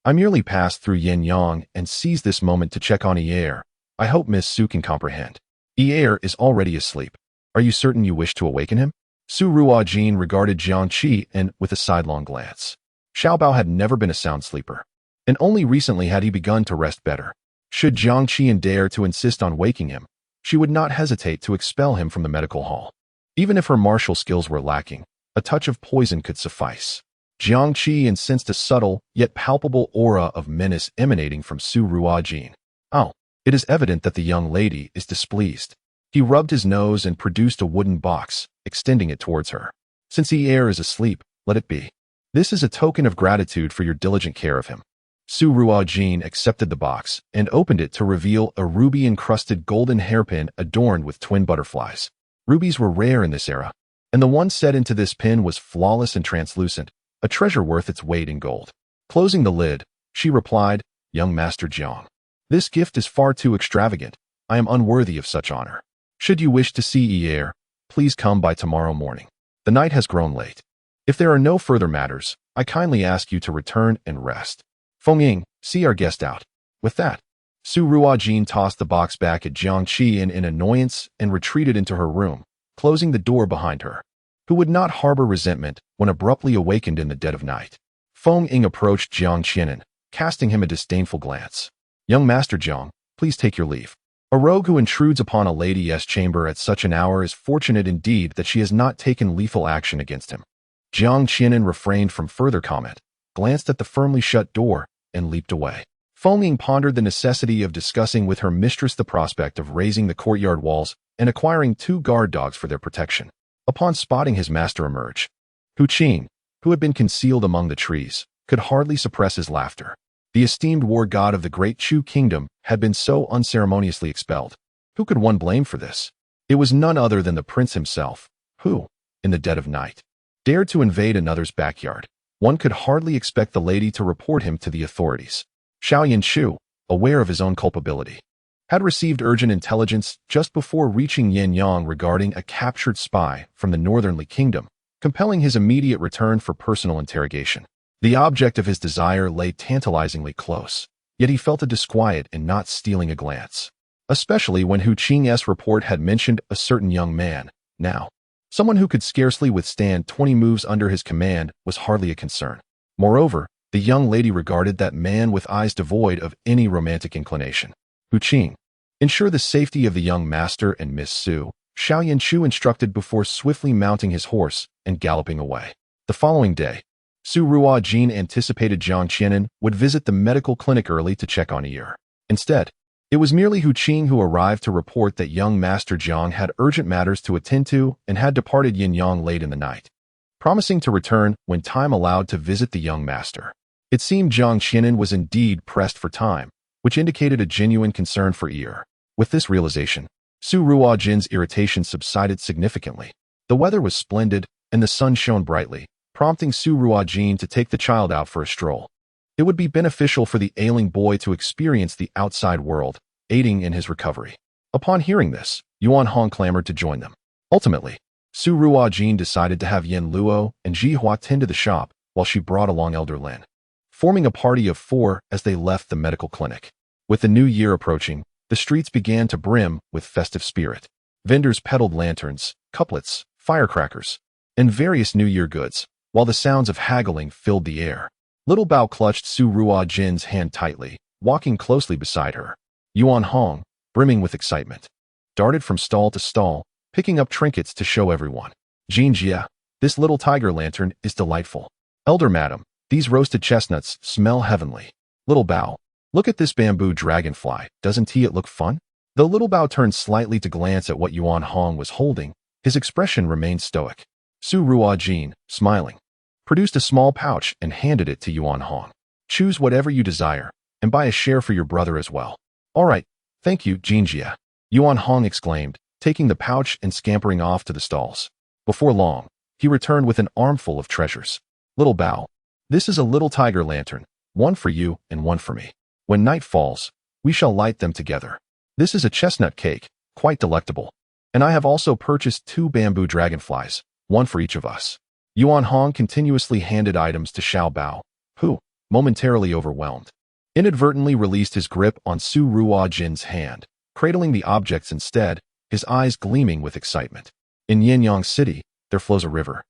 "I merely passed through Yanyang and seized this moment to check on Air. I hope Miss Su can comprehend. Air is already asleep. Are you certain you wish to awaken him?" Su Ruojin regarded Jiang Qian with a sidelong glance. Xiao Bao had never been a sound sleeper, and only recently had he begun to rest better. Should Jiang Qian dare to insist on waking him, she would not hesitate to expel him from the medical hall. Even if her martial skills were lacking, a touch of poison could suffice. Jiang Qian sensed a subtle, yet palpable aura of menace emanating from Su Ruojin. "Oh, it is evident that the young lady is displeased." He rubbed his nose and produced a wooden box, extending it towards her. "Since Air is asleep, let it be. This is a token of gratitude for your diligent care of him." Su Ruojin accepted the box and opened it to reveal a ruby-encrusted golden hairpin adorned with twin butterflies. Rubies were rare in this era, and the one set into this pin was flawless and translucent, a treasure worth its weight in gold. Closing the lid, she replied, "Young Master Jiang, this gift is far too extravagant. I am unworthy of such honor. Should you wish to see Air, please come by tomorrow morning. The night has grown late. If there are no further matters, I kindly ask you to return and rest. Feng Ying, see our guest out." With that, Su Ruojin tossed the box back at Jiang Qian in annoyance and retreated into her room, closing the door behind her. Who would not harbor resentment when abruptly awakened in the dead of night? Feng Ying approached Jiang Qian, casting him a disdainful glance. "Young Master Jiang, please take your leave. A rogue who intrudes upon a lady's chamber at such an hour is fortunate indeed that she has not taken lethal action against him." Jiang Qian refrained from further comment, glanced at the firmly shut door, and leaped away. Feng Ying pondered the necessity of discussing with her mistress the prospect of raising the courtyard walls and acquiring 2 guard dogs for their protection. Upon spotting his master emerge, Hu Qing, who had been concealed among the trees, could hardly suppress his laughter. The esteemed war god of the great Chu kingdom had been so unceremoniously expelled. Who could one blame for this? It was none other than the prince himself, who, in the dead of night, dared to invade another's backyard. One could hardly expect the lady to report him to the authorities. Xiaoyan Shu, aware of his own culpability, had received urgent intelligence just before reaching Yanyang regarding a captured spy from the northern Li kingdom, compelling his immediate return for personal interrogation. The object of his desire lay tantalizingly close, yet he felt a disquiet in not stealing a glance, especially when Hu Qing's report had mentioned a certain young man. Now, Someone who could scarcely withstand 20 moves under his command was hardly a concern. Moreover, the young lady regarded that man with eyes devoid of any romantic inclination. Hu Qing. Ensure the safety of the young master and Miss Su, Xiao Yanchu instructed before swiftly mounting his horse and galloping away. The following day, Su Ruojin anticipated Jiang Qianan would visit the medical clinic early to check on Ear. Instead, it was merely Hu Qing who arrived to report that young Master Jiang had urgent matters to attend to and had departed Yanyang late in the night, promising to return when time allowed to visit the young master. It seemed Jiang Qianan was indeed pressed for time, which indicated a genuine concern for Ear. With this realization, Su Ruojin's irritation subsided significantly. The weather was splendid, and the sun shone brightly, prompting Su Ruojin to take the child out for a stroll. It would be beneficial for the ailing boy to experience the outside world, aiding in his recovery. Upon hearing this, Yuan Hong clamored to join them. Ultimately, Su Ruojin decided to have Yen Luo and Ji Hua tend to the shop while she brought along Elder Lin, forming a party of 4 as they left the medical clinic. With the new year approaching, the streets began to brim with festive spirit. Vendors peddled lanterns, couplets, firecrackers, and various New Year goods, while the sounds of haggling filled the air. Little Bao clutched Su Ruojin's hand tightly, walking closely beside her. Yuan Hong, brimming with excitement, darted from stall to stall, picking up trinkets to show everyone. Jin Jia, this little tiger lantern is delightful. Elder Madam, these roasted chestnuts smell heavenly. Little Bao, look at this bamboo dragonfly, doesn't it look fun? Though Little Bao turned slightly to glance at what Yuan Hong was holding, his expression remained stoic. Su Ruojin, smiling, produced a small pouch and handed it to Yuan Hong. Choose whatever you desire, and buy a share for your brother as well. All right, thank you, Jinjia, Yuan Hong exclaimed, taking the pouch and scampering off to the stalls. Before long, he returned with an armful of treasures. Little Bao, this is a little tiger lantern, one for you and one for me. When night falls, we shall light them together. This is a chestnut cake, quite delectable. And I have also purchased 2 bamboo dragonflies, one for each of us. Yuan Hong continuously handed items to Xiao Bao, who, momentarily overwhelmed, inadvertently released his grip on Su Ruojin's hand, cradling the objects instead, his eyes gleaming with excitement. In Yanyang City, there flows a river,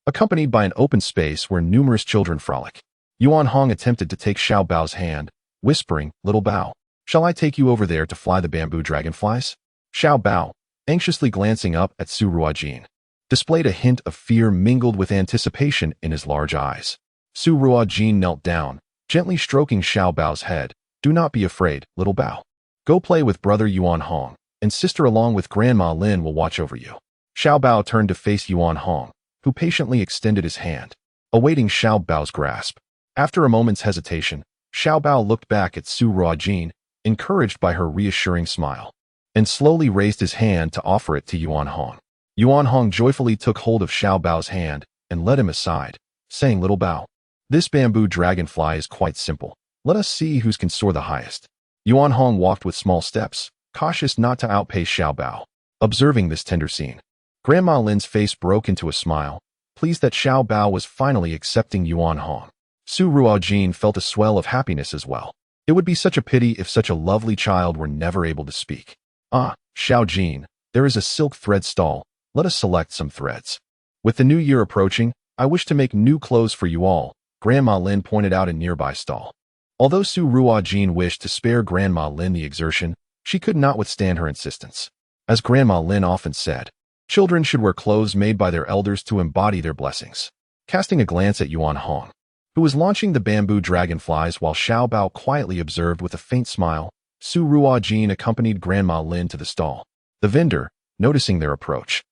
accompanied by an open space where numerous children frolic. Yuan Hong attempted to take Xiao Bao's hand, whispering, Little Bao, shall I take you over there to fly the bamboo dragonflies? Xiao Bao, anxiously glancing up at Su Ruojin, displayed a hint of fear mingled with anticipation in his large eyes. Su Ruojin knelt down, gently stroking Xiao Bao's head. Do not be afraid, Little Bao. Go play with brother Yuan Hong, and sister along with Grandma Lin will watch over you. Xiao Bao turned to face Yuan Hong, who patiently extended his hand, awaiting Xiao Bao's grasp. After a moment's hesitation, Xiao Bao looked back at Su Ruojin, encouraged by her reassuring smile, and slowly raised his hand to offer it to Yuan Hong. Yuan Hong joyfully took hold of Xiao Bao's hand and led him aside, saying, Little Bao, this bamboo dragonfly is quite simple. Let us see who can soar the highest. Yuan Hong walked with small steps, cautious not to outpace Xiao Bao. Observing this tender scene, Grandma Lin's face broke into a smile, pleased that Xiao Bao was finally accepting Yuan Hong. Su Ruojin felt a swell of happiness as well. It would be such a pity if such a lovely child were never able to speak. Ah, Xiao Jin, there is a silk thread stall. Let us select some threads. With the new year approaching, I wish to make new clothes for you all, Grandma Lin pointed out a nearby stall. Although Su Ruojin wished to spare Grandma Lin the exertion, she could not withstand her insistence. As Grandma Lin often said, children should wear clothes made by their elders to embody their blessings. Casting a glance at Yuan Hong, who was launching the bamboo dragonflies while Xiao Bao quietly observed with a faint smile, Su Ruojin accompanied Grandma Lin to the stall. The vendor, noticing their approach,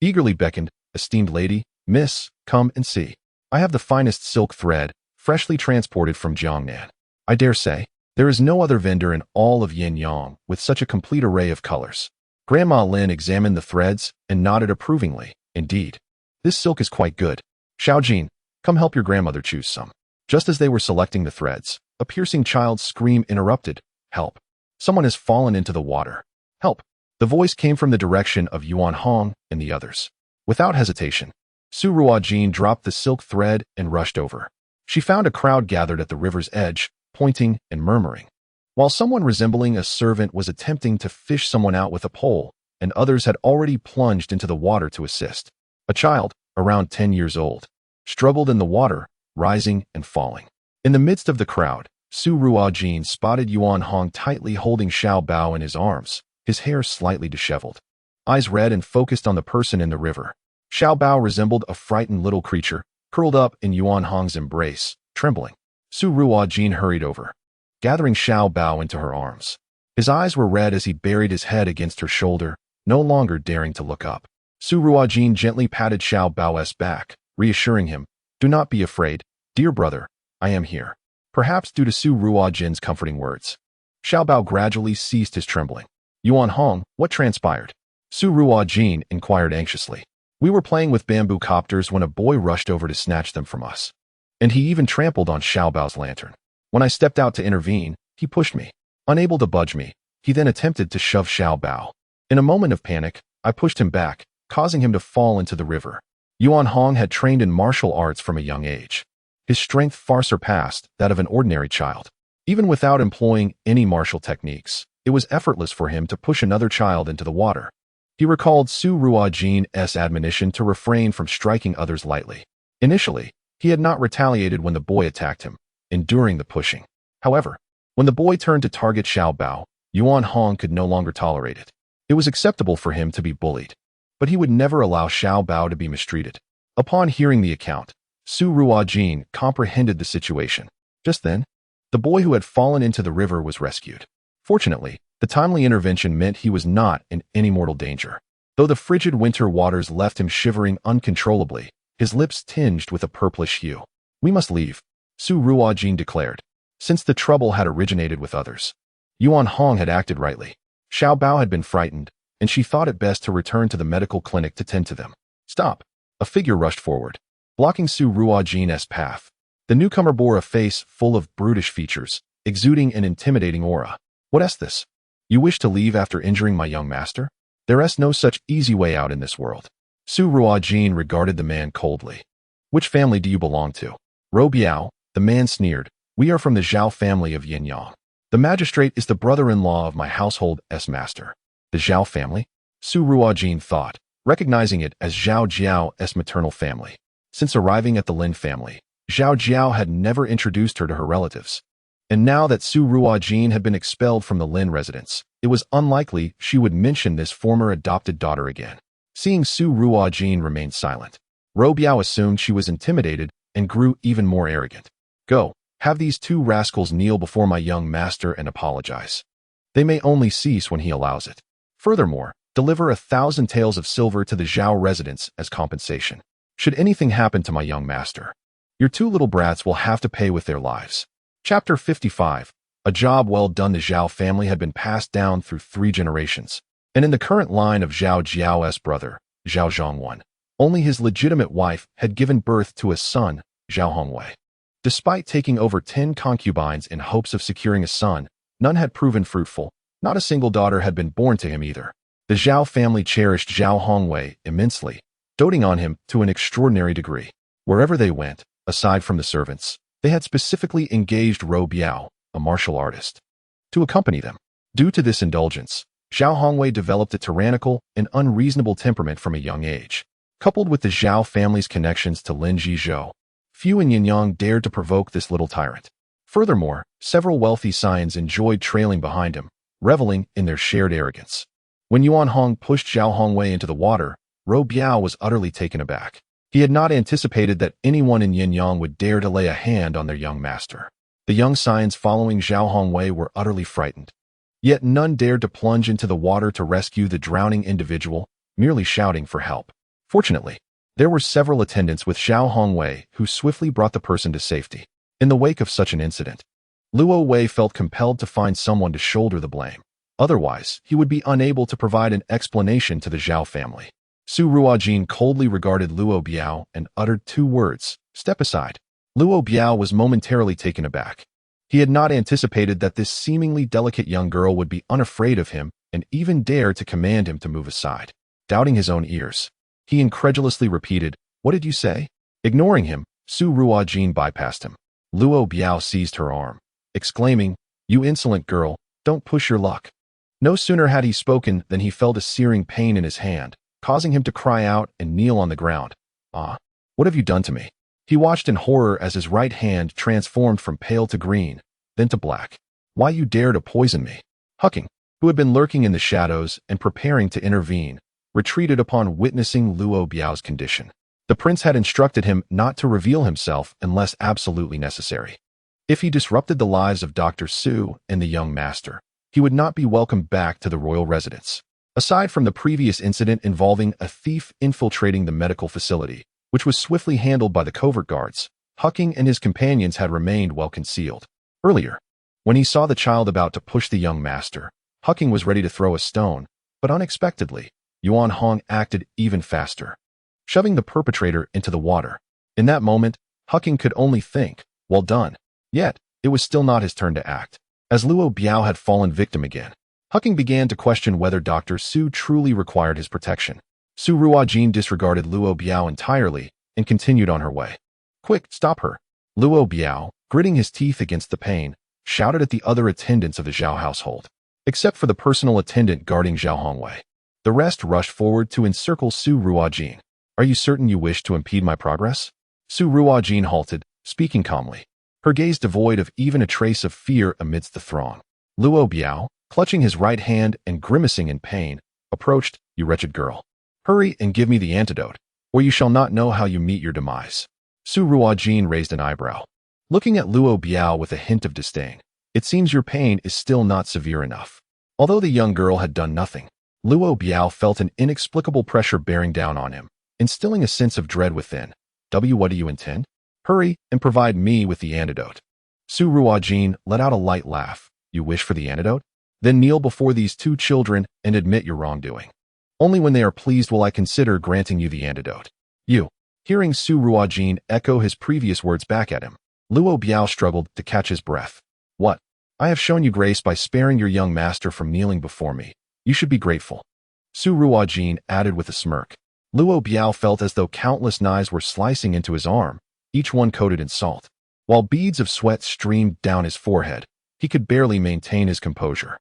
eagerly beckoned, esteemed lady, miss, come and see. I have the finest silk thread, freshly transported from Jiangnan. I dare say, there is no other vendor in all of Yanyang with such a complete array of colors. Grandma Lin examined the threads and nodded approvingly. Indeed, this silk is quite good. Xiaojin, come help your grandmother choose some. Just as they were selecting the threads, a piercing child's scream interrupted. Help. Someone has fallen into the water. Help. The voice came from the direction of Yuan Hong and the others. Without hesitation, Su Ruojin dropped the silk thread and rushed over. She found a crowd gathered at the river's edge, pointing and murmuring, while someone resembling a servant was attempting to fish someone out with a pole, and others had already plunged into the water to assist. A child, around 10 years old, struggled in the water, rising and falling. In the midst of the crowd, Su Ruojin spotted Yuan Hong tightly holding Xiao Bao in his arms, his hair slightly disheveled. Eyes red and focused on the person in the river. Xiao Bao resembled a frightened little creature, curled up in Yuan Hong's embrace, trembling. Su Ruojin hurried over, gathering Xiao Bao into her arms. His eyes were red as he buried his head against her shoulder, no longer daring to look up. Su Ruojin gently patted Xiao Bao's back, reassuring him, "Do not be afraid, dear brother, I am here." Perhaps due to Su Ruojin's comforting words, Xiao Bao gradually ceased his trembling. "Yuan Hong, what transpired?" Su Ruojin inquired anxiously. "We were playing with bamboo copters when a boy rushed over to snatch them from us. And he even trampled on Xiao Bao's lantern. When I stepped out to intervene, he pushed me. Unable to budge me, he then attempted to shove Xiao Bao. In a moment of panic, I pushed him back, causing him to fall into the river." Yuan Hong had trained in martial arts from a young age. His strength far surpassed that of an ordinary child. Even without employing any martial techniques, it was effortless for him to push another child into the water. He recalled Su Ruojin's admonition to refrain from striking others lightly. Initially, he had not retaliated when the boy attacked him, enduring the pushing. However, when the boy turned to target Xiao Bao, Yuan Hong could no longer tolerate it. It was acceptable for him to be bullied, but he would never allow Xiao Bao to be mistreated. Upon hearing the account, Su Ruojin comprehended the situation. Just then, the boy who had fallen into the river was rescued. Fortunately, the timely intervention meant he was not in any mortal danger. Though the frigid winter waters left him shivering uncontrollably, his lips tinged with a purplish hue. "We must leave," Su Ruojin declared, since the trouble had originated with others. Yuan Hong had acted rightly. Xiao Bao had been frightened, and she thought it best to return to the medical clinic to tend to them. "Stop!" A figure rushed forward, blocking Su Ruojin's path. The newcomer bore a face full of brutish features, exuding an intimidating aura. "What is this? You wish to leave after injuring my young master? There is no such easy way out in this world." Su Ruojin regarded the man coldly. "Which family do you belong to?" "Ro Biao," the man sneered. "We are from the Zhao family of Yanyang. The magistrate is the brother-in-law of my household's master." "The Zhao family?" Su Ruojin thought, recognizing it as Zhao Jiao's maternal family. Since arriving at the Lin family, Zhao Jiao had never introduced her to her relatives. And now that Su Ruojin had been expelled from the Lin residence, it was unlikely she would mention this former adopted daughter again. Seeing Su Ruojin remain silent, Ro Biao assumed she was intimidated and grew even more arrogant. "Go, have these two rascals kneel before my young master and apologize. They may only cease when he allows it. Furthermore, deliver 1,000 taels of silver to the Zhao residence as compensation. Should anything happen to my young master, your two little brats will have to pay with their lives." Chapter 55. A job well done. The Zhao family had been passed down through 3 generations, and in the current line of Zhao Jiao's brother, Zhao Zhongwen, only his legitimate wife had given birth to a son, Zhao Hongwei. Despite taking over 10 concubines in hopes of securing a son, none had proven fruitful. Not a single daughter had been born to him either. The Zhao family cherished Zhao Hongwei immensely, doting on him to an extraordinary degree. Wherever they went, aside from the servants, they had specifically engaged Ro Biao, a martial artist, to accompany them. Due to this indulgence, Zhao Hongwei developed a tyrannical and unreasonable temperament from a young age. Coupled with the Zhao family's connections to Lin Jizhou, few in Yanyang dared to provoke this little tyrant. Furthermore, several wealthy scions enjoyed trailing behind him, reveling in their shared arrogance. When Yuan Hong pushed Zhao Hongwei into the water, Ro Biao was utterly taken aback. He had not anticipated that anyone in Yanyang would dare to lay a hand on their young master. The young scions following Zhao Hongwei were utterly frightened. Yet none dared to plunge into the water to rescue the drowning individual, merely shouting for help. Fortunately, there were several attendants with Zhao Hongwei who swiftly brought the person to safety. In the wake of such an incident, Luo Wei felt compelled to find someone to shoulder the blame. Otherwise, he would be unable to provide an explanation to the Zhao family. Su Ruojin coldly regarded Luo Biao and uttered 2 words, "Step aside." Luo Biao was momentarily taken aback. He had not anticipated that this seemingly delicate young girl would be unafraid of him and even dare to command him to move aside. Doubting his own ears, he incredulously repeated, "What did you say?" Ignoring him, Su Ruojin bypassed him. Luo Biao seized her arm, exclaiming, "You insolent girl, don't push your luck." No sooner had he spoken than he felt a searing pain in his hand, causing him to cry out and kneel on the ground. "Ah, what have you done to me?" He watched in horror as his right hand transformed from pale to green, then to black. "Why you dare to poison me?" Hucking, who had been lurking in the shadows and preparing to intervene, retreated upon witnessing Luo Biao's condition. The prince had instructed him not to reveal himself unless absolutely necessary. If he disrupted the lives of Dr. Su and the young master, he would not be welcomed back to the royal residence. Aside from the previous incident involving a thief infiltrating the medical facility, which was swiftly handled by the covert guards, Hucking and his companions had remained well concealed. Earlier, when he saw the child about to push the young master, Hucking was ready to throw a stone, but unexpectedly, Yuan Hong acted even faster, shoving the perpetrator into the water. In that moment, Hucking could only think, well done. Yet, it was still not his turn to act. As Luo Biao had fallen victim again, Hucking began to question whether Dr. Su truly required his protection. Su Ruojin disregarded Luo Biao entirely and continued on her way. "Quick, stop her!" Luo Biao, gritting his teeth against the pain, shouted at the other attendants of the Zhao household. Except for the personal attendant guarding Zhao Hongwei, the rest rushed forward to encircle Su Ruojin. "Are you certain you wish to impede my progress?" Su Ruojin halted, speaking calmly, her gaze devoid of even a trace of fear amidst the throng. Luo Biao, clutching his right hand and grimacing in pain, approached. "You wretched girl. Hurry and give me the antidote, or you shall not know how you meet your demise." Su Ruojin raised an eyebrow, looking at Luo Biao with a hint of disdain. "It seems your pain is still not severe enough." Although the young girl had done nothing, Luo Biao felt an inexplicable pressure bearing down on him, instilling a sense of dread within. What do you intend? Hurry and provide me with the antidote." Su Ruojin let out a light laugh. "You wish for the antidote? Then kneel before these two children and admit your wrongdoing. Only when they are pleased will I consider granting you the antidote." "You." Hearing Su Ruojin echo his previous words back at him, Luo Biao struggled to catch his breath. "What? I have shown you grace by sparing your young master from kneeling before me. You should be grateful." Su Ruojin added with a smirk. Luo Biao felt as though countless knives were slicing into his arm, each one coated in salt. While beads of sweat streamed down his forehead, he could barely maintain his composure.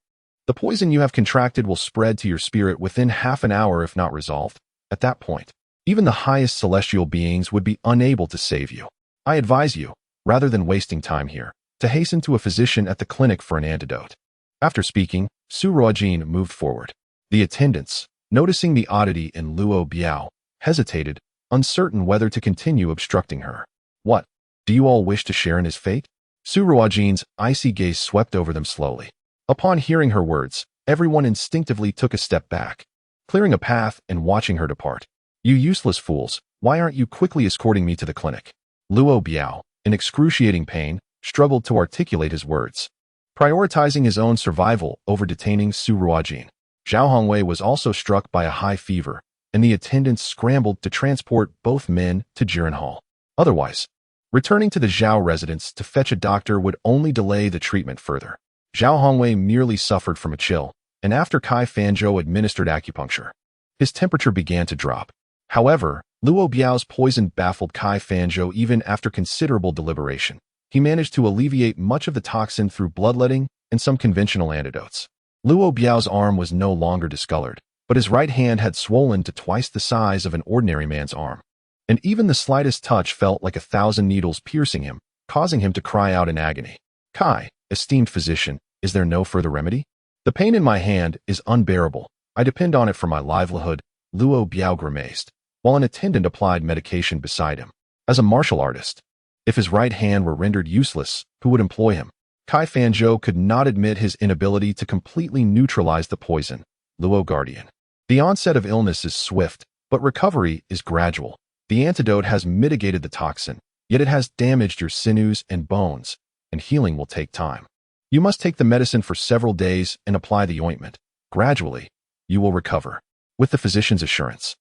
"The poison you have contracted will spread to your spirit within half an hour if not resolved. At that point, even the highest celestial beings would be unable to save you. I advise you, rather than wasting time here, to hasten to a physician at the clinic for an antidote." After speaking, Su Ruojin moved forward. The attendants, noticing the oddity in Luo Biao, hesitated, uncertain whether to continue obstructing her. "What? Do you all wish to share in his fate?" Su Ruojin's icy gaze swept over them slowly. Upon hearing her words, everyone instinctively took a step back, clearing a path and watching her depart. "You useless fools, why aren't you quickly escorting me to the clinic?" Luo Biao, in excruciating pain, struggled to articulate his words, prioritizing his own survival over detaining Su Ruojin. Zhao Hongwei was also struck by a high fever, and the attendants scrambled to transport both men to Jiren Hall. Otherwise, returning to the Zhao residence to fetch a doctor would only delay the treatment further. Zhao Hongwei merely suffered from a chill, and after Kai Fanzhou administered acupuncture, his temperature began to drop. However, Luo Biao's poison baffled Kai Fanzhou even after considerable deliberation. He managed to alleviate much of the toxin through bloodletting and some conventional antidotes. Luo Biao's arm was no longer discolored, but his right hand had swollen to twice the size of an ordinary man's arm. And even the slightest touch felt like 1,000 needles piercing him, causing him to cry out in agony. "Kai, esteemed physician, is there no further remedy? The pain in my hand is unbearable. I depend on it for my livelihood." Luo Biao grimaced, while an attendant applied medication beside him. As a martial artist, if his right hand were rendered useless, who would employ him? Kai Fanzhou could not admit his inability to completely neutralize the poison. Luo Guardian. The onset of illness is swift, but recovery is gradual. The antidote has mitigated the toxin, yet it has damaged your sinews and bones, and healing will take time. You must take the medicine for several days and apply the ointment. Gradually, you will recover. With the physician's assurance,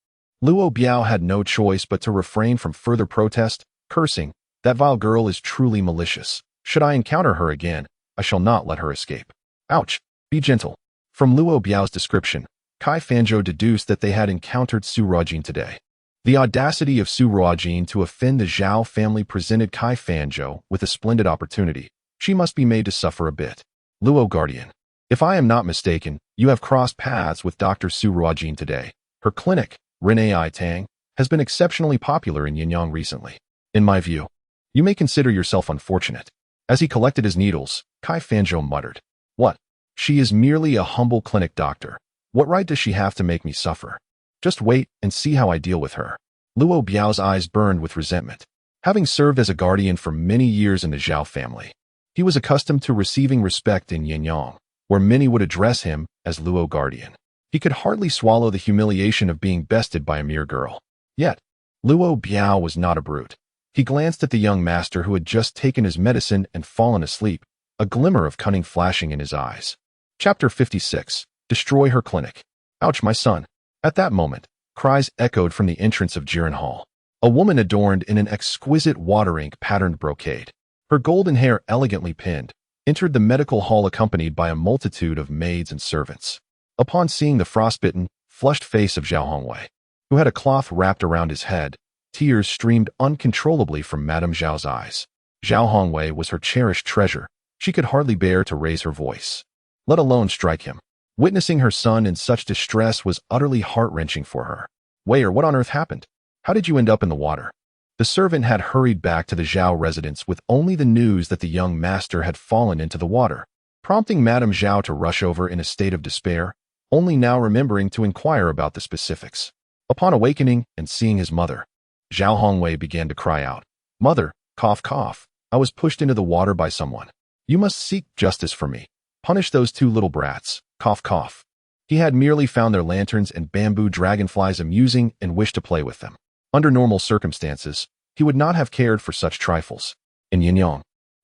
Luo Biao had no choice but to refrain from further protest, cursing, "That vile girl is truly malicious. Should I encounter her again, I shall not let her escape." Ouch! Be gentle. From Luo Biao's description, Kai Fanzhou deduced that they had encountered Su Ruojin today. The audacity of Su Ruojin to offend the Zhao family presented Kai Fanzhou with a splendid opportunity. She must be made to suffer a bit. Luo Guardian. If I am not mistaken, you have crossed paths with Dr. Su Ruojin today. Her clinic, Renai Tang, has been exceptionally popular in Yanyang recently. In my view, you may consider yourself unfortunate. As he collected his needles, Kai Fanzhou muttered, "What? She is merely a humble clinic doctor. What right does she have to make me suffer? Just wait and see how I deal with her." Luo Biao's eyes burned with resentment. Having served as a guardian for many years in the Zhao family, he was accustomed to receiving respect in Yanyang, where many would address him as Luo Guardian. He could hardly swallow the humiliation of being bested by a mere girl. Yet, Luo Biao was not a brute. He glanced at the young master who had just taken his medicine and fallen asleep, a glimmer of cunning flashing in his eyes. Chapter 56. Destroy her clinic. Ouch, my son. At that moment, cries echoed from the entrance of Jiren Hall. A woman adorned in an exquisite water-ink patterned brocade, her golden hair elegantly pinned, entered the medical hall accompanied by a multitude of maids and servants. Upon seeing the frostbitten, flushed face of Zhao Hongwei, who had a cloth wrapped around his head, tears streamed uncontrollably from Madame Zhao's eyes. Zhao Hongwei was her cherished treasure. She could hardly bear to raise her voice, let alone strike him. Witnessing her son in such distress was utterly heart-wrenching for her. "Waiter, what on earth happened? How did you end up in the water?" The servant had hurried back to the Zhao residence with only the news that the young master had fallen into the water, prompting Madame Zhao to rush over in a state of despair, only now remembering to inquire about the specifics. Upon awakening and seeing his mother, Zhao Hongwei began to cry out, "Mother, cough cough, I was pushed into the water by someone. You must seek justice for me. Punish those two little brats, cough cough." He had merely found their lanterns and bamboo dragonflies amusing and wished to play with them. Under normal circumstances, he would not have cared for such trifles. In Yanyang,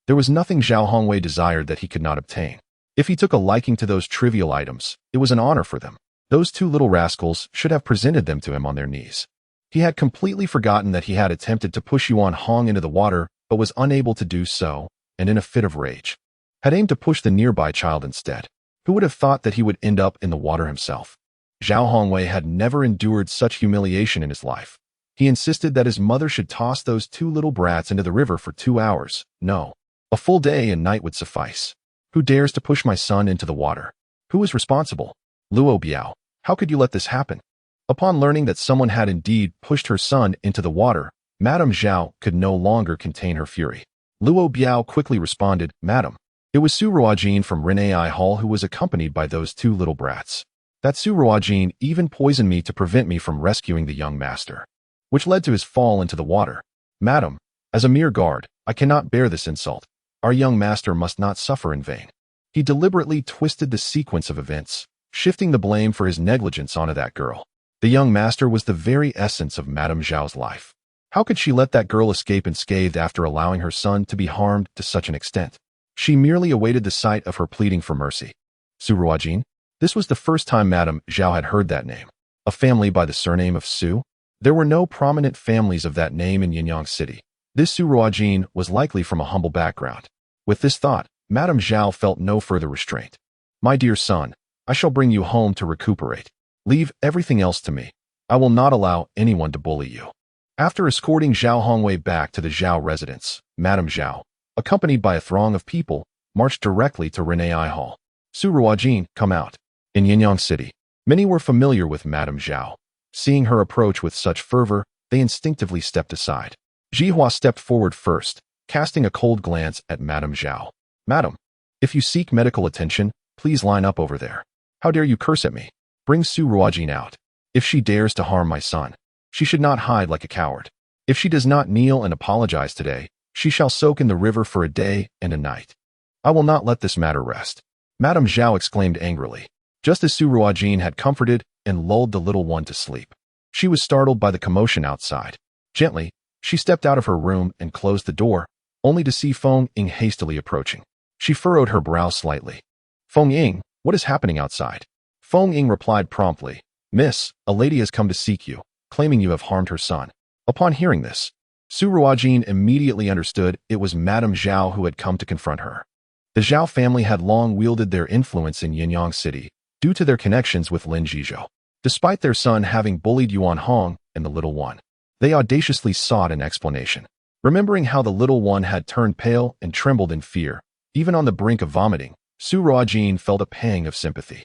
there was nothing Zhao Hongwei desired that he could not obtain. If he took a liking to those trivial items, it was an honor for them. Those two little rascals should have presented them to him on their knees. He had completely forgotten that he had attempted to push Yuan Hong into the water, but was unable to do so, and in a fit of rage, had aimed to push the nearby child instead. Who would have thought that he would end up in the water himself? Zhao Hongwei had never endured such humiliation in his life. He insisted that his mother should toss those two little brats into the river for 2 hours. No, a full day and night would suffice. Who dares to push my son into the water? Who is responsible? Luo Biao, how could you let this happen? Upon learning that someone had indeed pushed her son into the water, Madame Zhao could no longer contain her fury. Luo Biao quickly responded, "Madam, it was Su Ruojin from Renai Hall who was accompanied by those two little brats. That Su Ruojin even poisoned me to prevent me from rescuing the young master, which led to his fall into the water. Madam, as a mere guard, I cannot bear this insult. Our young master must not suffer in vain." He deliberately twisted the sequence of events, shifting the blame for his negligence onto that girl. The young master was the very essence of Madame Zhao's life. How could she let that girl escape unscathed after allowing her son to be harmed to such an extent? She merely awaited the sight of her pleading for mercy. Su Ruojin? This was the first time Madame Zhao had heard that name. A family by the surname of Su? There were no prominent families of that name in Yanyang City. This Su Ruojin was likely from a humble background. With this thought, Madame Zhao felt no further restraint. "My dear son, I shall bring you home to recuperate. Leave everything else to me. I will not allow anyone to bully you." After escorting Zhao Hongwei back to the Zhao residence, Madame Zhao, accompanied by a throng of people, marched directly to Renai Hall. "Su Ruojin, come out." In Yanyang City, many were familiar with Madame Zhao. Seeing her approach with such fervor, they instinctively stepped aside. Jihua stepped forward first, casting a cold glance at Madame Zhao. "Madam, if you seek medical attention, please line up over there. How dare you curse at me? Bring Su Ruojin out. If she dares to harm my son, she should not hide like a coward. If she does not kneel and apologize today, she shall soak in the river for a day and a night. I will not let this matter rest." Madame Zhao exclaimed angrily, just as Su Ruojin had comforted and lulled the little one to sleep. She was startled by the commotion outside. Gently, she stepped out of her room and closed the door, only to see Feng Ying hastily approaching. She furrowed her brow slightly. "Feng Ying, what is happening outside?" Feng Ying replied promptly, "Miss, a lady has come to seek you, claiming you have harmed her son." Upon hearing this, Su Ruojin immediately understood it was Madame Zhao who had come to confront her. The Zhao family had long wielded their influence in Yanyang City due to their connections with Lin Zhizhou. Despite their son having bullied Yuan Hong and the little one, they audaciously sought an explanation. Remembering how the little one had turned pale and trembled in fear, even on the brink of vomiting, Su Ruojin felt a pang of sympathy.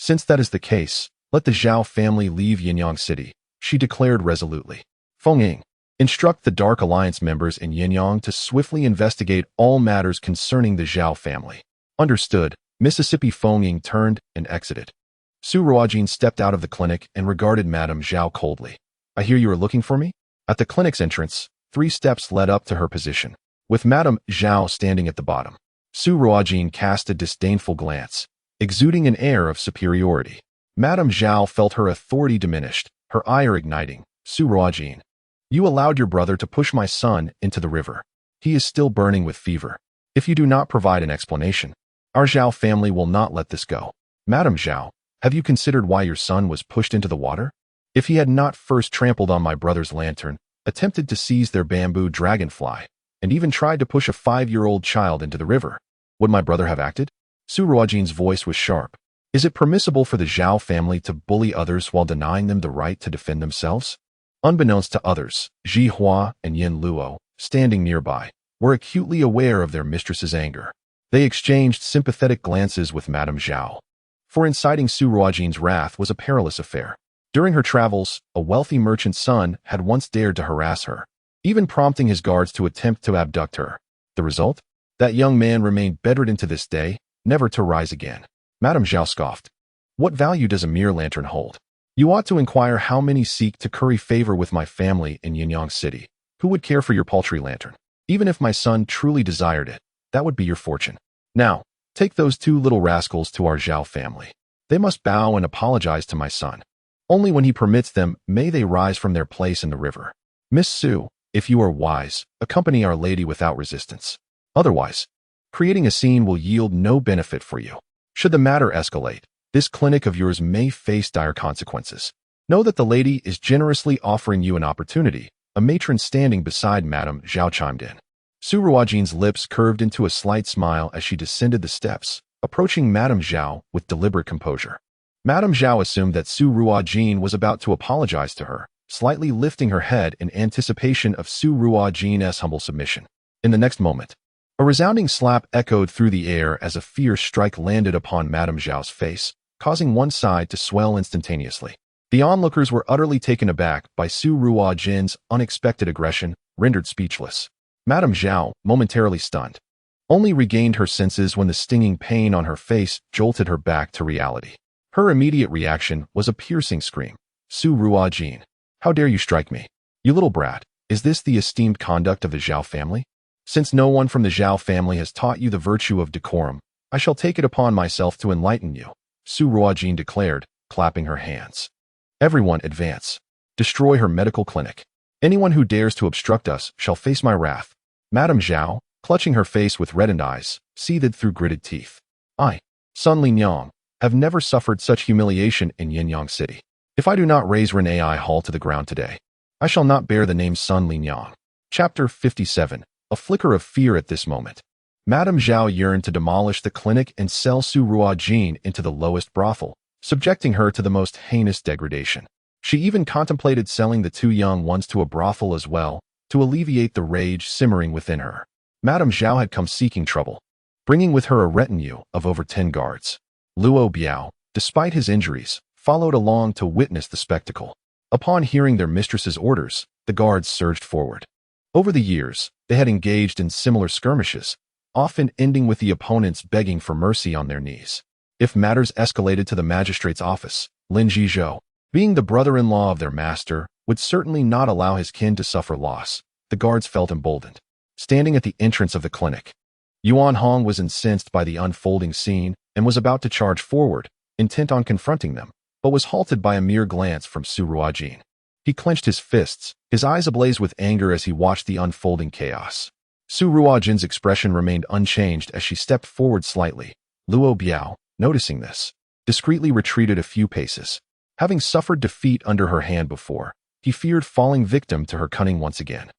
Since that is the case, let the Zhao family leave Yanyang City. she declared resolutely. Feng, instruct the Dark Alliance members in Yanyang to swiftly investigate all matters concerning the Zhao family. Understood. Mississippi Feng turned and exited. Su Ruojin stepped out of the clinic and regarded Madame Zhao coldly. I hear you are looking for me? At the clinic's entrance, 3 steps led up to her position, with Madame Zhao standing at the bottom. Su Ruojin cast a disdainful glance, exuding an air of superiority. Madame Zhao felt her authority diminished, her ire igniting. Su Ruojin, you allowed your brother to push my son into the river. He is still burning with fever. If you do not provide an explanation, our Zhao family will not let this go. Madame Zhao, have you considered why your son was pushed into the water? If he had not first trampled on my brother's lantern, attempted to seize their bamboo dragonfly, and even tried to push a 5-year-old child into the river, would my brother have acted? Su Ruojin's voice was sharp. Is it permissible for the Zhao family to bully others while denying them the right to defend themselves? Unbeknownst to others, Ji Hua and Yin Luo, standing nearby, were acutely aware of their mistress's anger. They exchanged sympathetic glances with Madame Zhao. For inciting Su Ruojin's wrath was a perilous affair. During her travels, a wealthy merchant's son had once dared to harass her, even prompting his guards to attempt to abduct her. The result? That young man remained bedridden to this day, never to rise again. Madame Zhao scoffed. What value does a mere lantern hold? You ought to inquire how many seek to curry favor with my family in Yanyang City. Who would care for your paltry lantern? Even if my son truly desired it, that would be your fortune. Now, take those 2 little rascals to our Zhao family. They must bow and apologize to my son. Only when he permits them may they rise from their place in the river. Miss Su, if you are wise, accompany Our Lady without resistance. Otherwise, creating a scene will yield no benefit for you. Should the matter escalate, this clinic of yours may face dire consequences. Know that the lady is generously offering you an opportunity. A matron standing beside Madame Zhao chimed in. Su Ruojin's lips curved into a slight smile as she descended the steps, approaching Madame Zhao with deliberate composure. Madame Zhao assumed that Su Ruojin was about to apologize to her, slightly lifting her head in anticipation of Su Ruojin's humble submission. In the next moment, a resounding slap echoed through the air as a fierce strike landed upon Madame Zhao's face, causing one side to swell instantaneously. The onlookers were utterly taken aback by Su Ruojin's unexpected aggression, rendered speechless. Madame Zhao, momentarily stunned, only regained her senses when the stinging pain on her face jolted her back to reality. Her immediate reaction was a piercing scream. Su Ruojin, how dare you strike me? You little brat, is this the esteemed conduct of the Zhao family? Since no one from the Zhao family has taught you the virtue of decorum, I shall take it upon myself to enlighten you, Su Ruojin declared, clapping her hands. Everyone advance. Destroy her medical clinic. Anyone who dares to obstruct us shall face my wrath. Madame Zhao, clutching her face with reddened eyes, seethed through gritted teeth. I, Sun Linyang, have never suffered such humiliation in Yanyang City. If I do not raze Renai Hall to the ground today, I shall not bear the name Sun Linyang. Chapter 57. A flicker of fear at this moment. Madame Zhao yearned to demolish the clinic and sell Su Ruojin into the lowest brothel, subjecting her to the most heinous degradation. She even contemplated selling the 2 young ones to a brothel as well, to alleviate the rage simmering within her. Madame Zhao had come seeking trouble, bringing with her a retinue of over 10 guards. Luo Biao, despite his injuries, followed along to witness the spectacle. Upon hearing their mistress's orders, the guards surged forward. Over the years, they had engaged in similar skirmishes, often ending with the opponents begging for mercy on their knees. If matters escalated to the magistrate's office, Lin Jizhou, being the brother-in-law of their master, would certainly not allow his kin to suffer loss. The guards felt emboldened. Standing at the entrance of the clinic, Yuan Hong was incensed by the unfolding scene and was about to charge forward, intent on confronting them, but was halted by a mere glance from Su Ruojin. He clenched his fists, his eyes ablaze with anger as he watched the unfolding chaos. Su Ruojin's expression remained unchanged as she stepped forward slightly. Luo Biao, noticing this, discreetly retreated a few paces. Having suffered defeat under her hand before, he feared falling victim to her cunning once again.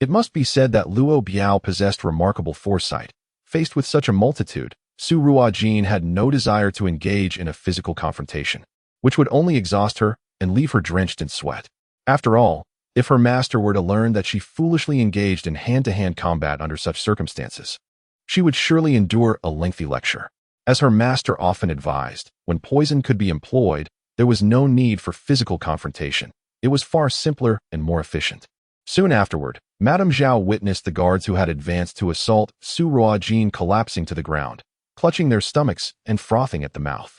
It must be said that Luo Biao possessed remarkable foresight. Faced with such a multitude, Su Ruojin had no desire to engage in a physical confrontation, which would only exhaust her and leave her drenched in sweat. After all, if her master were to learn that she foolishly engaged in hand-to-hand combat under such circumstances, she would surely endure a lengthy lecture. As her master often advised, when poison could be employed, there was no need for physical confrontation. It was far simpler and more efficient. Soon afterward, Madame Zhao witnessed the guards who had advanced to assault Su Ruojin collapsing to the ground, clutching their stomachs and frothing at the mouth.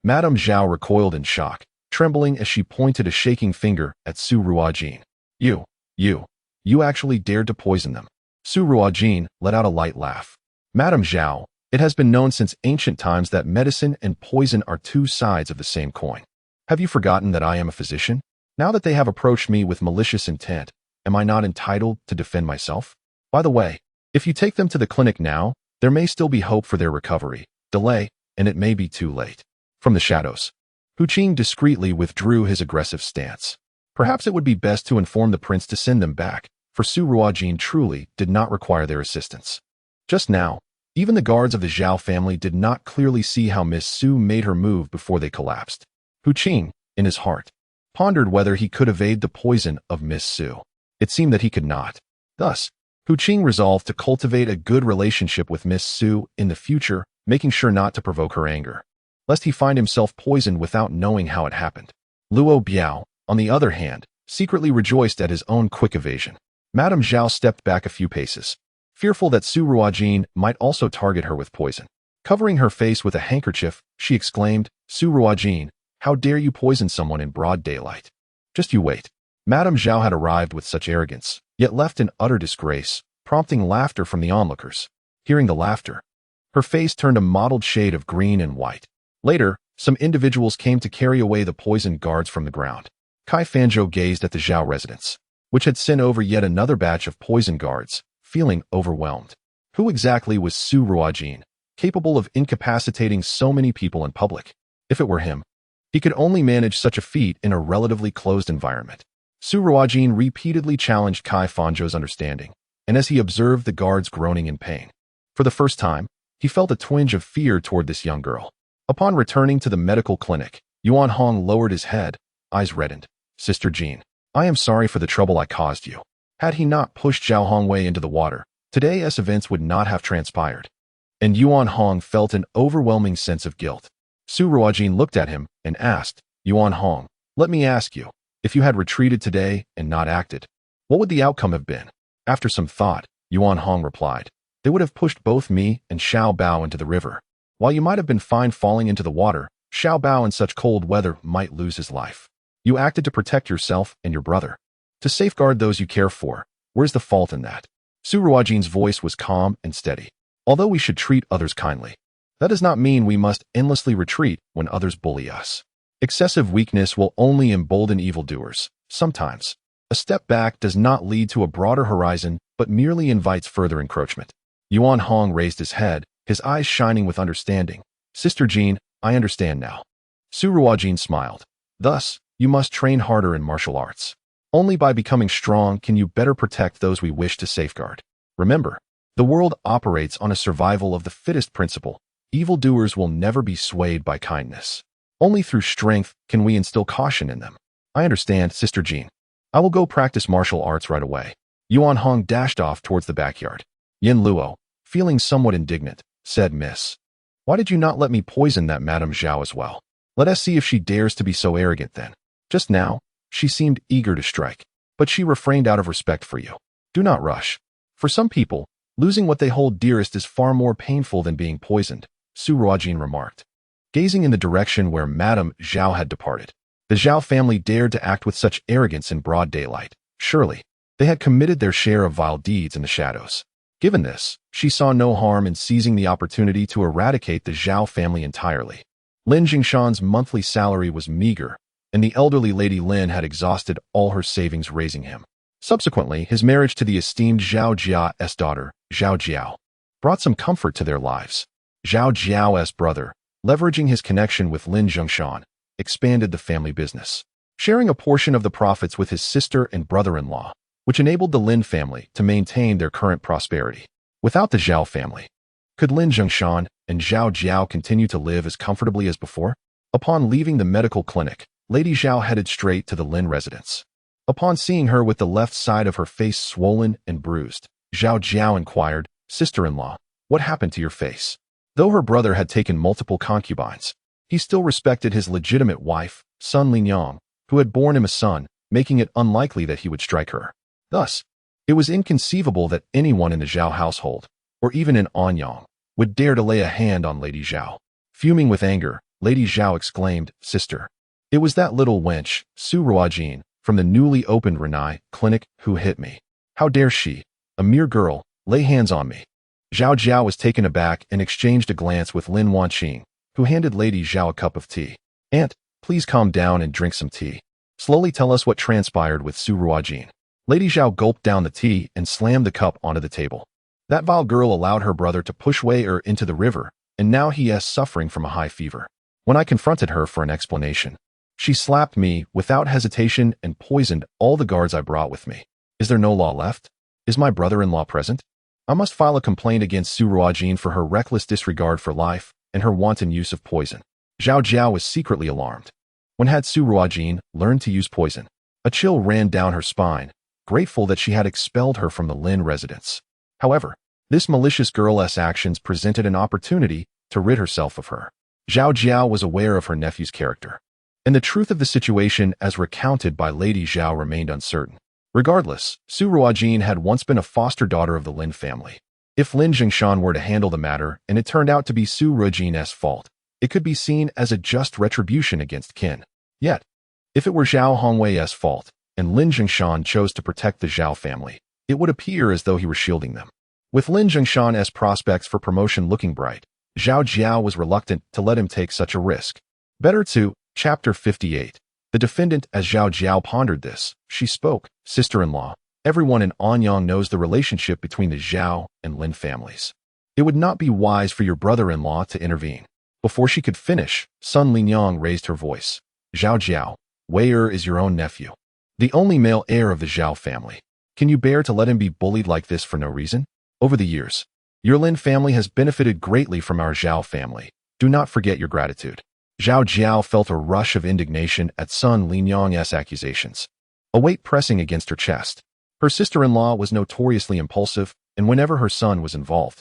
Madame Zhao recoiled in shock, trembling as she pointed a shaking finger at Su Ruojin. You actually dared to poison them. Su Ruojin let out a light laugh. Madame Zhao, it has been known since ancient times that medicine and poison are two sides of the same coin. Have you forgotten that I am a physician? Now that they have approached me with malicious intent, am I not entitled to defend myself? By the way, if you take them to the clinic now, there may still be hope for their recovery. Delay, and it may be too late. From the shadows, Hu Qing discreetly withdrew his aggressive stance. Perhaps it would be best to inform the prince to send them back, for Su Ruojin truly did not require their assistance. Just now, even the guards of the Zhao family did not clearly see how Miss Su made her move before they collapsed. Hu Qing, in his heart, pondered whether he could evade the poison of Miss Su. It seemed that he could not. Thus, Hu Qing resolved to cultivate a good relationship with Miss Su in the future, making sure not to provoke her anger, lest he find himself poisoned without knowing how it happened. Luo Biao, on the other hand, secretly rejoiced at his own quick evasion. Madame Zhao stepped back a few paces, fearful that Su Ruojin might also target her with poison. Covering her face with a handkerchief, she exclaimed, "Su Ruojin, how dare you poison someone in broad daylight? Just you wait." Madame Zhao had arrived with such arrogance, yet left in utter disgrace, prompting laughter from the onlookers. Hearing the laughter, her face turned a mottled shade of green and white. Later, some individuals came to carry away the poisoned guards from the ground. Kai Fanzhou gazed at the Zhao residence, which had sent over yet another batch of poison guards, feeling overwhelmed. Who exactly was Su Ruojin, capable of incapacitating so many people in public? If it were him, he could only manage such a feat in a relatively closed environment. Su Ruojin repeatedly challenged Kai Fanzhou's understanding, and as he observed the guards groaning in pain, for the first time, he felt a twinge of fear toward this young girl. Upon returning to the medical clinic, Yuan Hong lowered his head, eyes reddened. "Sister Jean, I am sorry for the trouble I caused you." Had he not pushed Zhao Hongwei into the water, today's events would not have transpired. And Yuan Hong felt an overwhelming sense of guilt. Su Ruojin looked at him and asked, "Yuan Hong, let me ask you, if you had retreated today and not acted, what would the outcome have been?" After some thought, Yuan Hong replied, "They would have pushed both me and Xiao Bao into the river. While you might have been fine falling into the water, Xiao Bao in such cold weather might lose his life. You acted to protect yourself and your brother, to safeguard those you care for. Where's the fault in that?" Su Ruojin's voice was calm and steady. "Although we should treat others kindly, that does not mean we must endlessly retreat when others bully us. Excessive weakness will only embolden evildoers. Sometimes, a step back does not lead to a broader horizon, but merely invites further encroachment." Yuan Hong raised his head, his eyes shining with understanding. "Sister Jean, I understand now." Su Ruojin smiled. "Thus, you must train harder in martial arts. Only by becoming strong can you better protect those we wish to safeguard. Remember, the world operates on a survival of the fittest principle. Evildoers will never be swayed by kindness. Only through strength can we instill caution in them." "I understand, Sister Jean. I will go practice martial arts right away." Yuan Hong dashed off towards the backyard. Yin Luo, feeling somewhat indignant, said, "Miss, why did you not let me poison that Madame Zhao as well? Let us see if she dares to be so arrogant then." Just now, she seemed eager to strike, but she refrained out of respect for you. Do not rush. For some people, losing what they hold dearest is far more painful than being poisoned, Su Ruojin remarked, gazing in the direction where Madame Zhao had departed. The Zhao family dared to act with such arrogance in broad daylight. Surely, they had committed their share of vile deeds in the shadows. Given this, she saw no harm in seizing the opportunity to eradicate the Zhao family entirely. Lin Jingshan's monthly salary was meager, and the elderly Lady Lin had exhausted all her savings raising him. Subsequently, his marriage to the esteemed Zhao Jia's daughter, Zhao Jiao, brought some comfort to their lives. Zhao Jiao's brother, leveraging his connection with Lin Jingshan, expanded the family business, sharing a portion of the profits with his sister and brother-in-law, which enabled the Lin family to maintain their current prosperity. Without the Zhao family, could Lin Jingshan and Zhao Jiao continue to live as comfortably as before? Upon leaving the medical clinic, Lady Zhao headed straight to the Lin residence. Upon seeing her with the left side of her face swollen and bruised, Zhao Jiao inquired, "Sister-in-law, what happened to your face?" Though her brother had taken multiple concubines, he still respected his legitimate wife, Sun Linyang, who had borne him a son, making it unlikely that he would strike her. Thus, it was inconceivable that anyone in the Zhao household, or even in Anyang, would dare to lay a hand on Lady Zhao. Fuming with anger, Lady Zhao exclaimed, "Sister, it was that little wench, Su Ruojin, from the newly opened Renai clinic who hit me. How dare she, a mere girl, lay hands on me?" Zhao Jiao was taken aback and exchanged a glance with Lin Wanqing, who handed Lady Zhao a cup of tea. "Aunt, please calm down and drink some tea. Slowly tell us what transpired with Su Ruojin." Lady Zhao gulped down the tea and slammed the cup onto the table. "That vile girl allowed her brother to push Wei into the river, and now he is suffering from a high fever. When I confronted her for an explanation, she slapped me without hesitation and poisoned all the guards I brought with me. Is there no law left? Is my brother-in-law present? I must file a complaint against Su Ruojin for her reckless disregard for life and her wanton use of poison." Zhao Jiao was secretly alarmed. When had Su Ruojin learned to use poison? A chill ran down her spine, grateful that she had expelled her from the Lin residence. However, this malicious girl's actions presented an opportunity to rid herself of her. Zhao Jiao was aware of her nephew's character, and the truth of the situation as recounted by Lady Zhao remained uncertain. Regardless, Su Ruojin had once been a foster daughter of the Lin family. If Lin Jingshan were to handle the matter and it turned out to be Su Ruojin's fault, it could be seen as a just retribution against kin. Yet, if it were Zhao Hongwei's fault, and Lin Jingshan chose to protect the Zhao family, it would appear as though he were shielding them. With Lin Jingshan's prospects for promotion looking bright, Zhao Jiao was reluctant to let him take such a risk. Better to, Chapter 58. The defendant. As Zhao Jiao pondered this, she spoke, "Sister-in-law, everyone in Anyang knows the relationship between the Zhao and Lin families. It would not be wise for your brother-in-law to intervene." Before she could finish, Sun Linyang raised her voice. "Zhao Jiao, Wei is your own nephew, the only male heir of the Zhao family. Can you bear to let him be bullied like this for no reason? Over the years, your Lin family has benefited greatly from our Zhao family. Do not forget your gratitude." Zhao Jiao felt a rush of indignation at Sun Linyang's accusations, a weight pressing against her chest. Her sister-in-law was notoriously impulsive, and whenever her son was involved,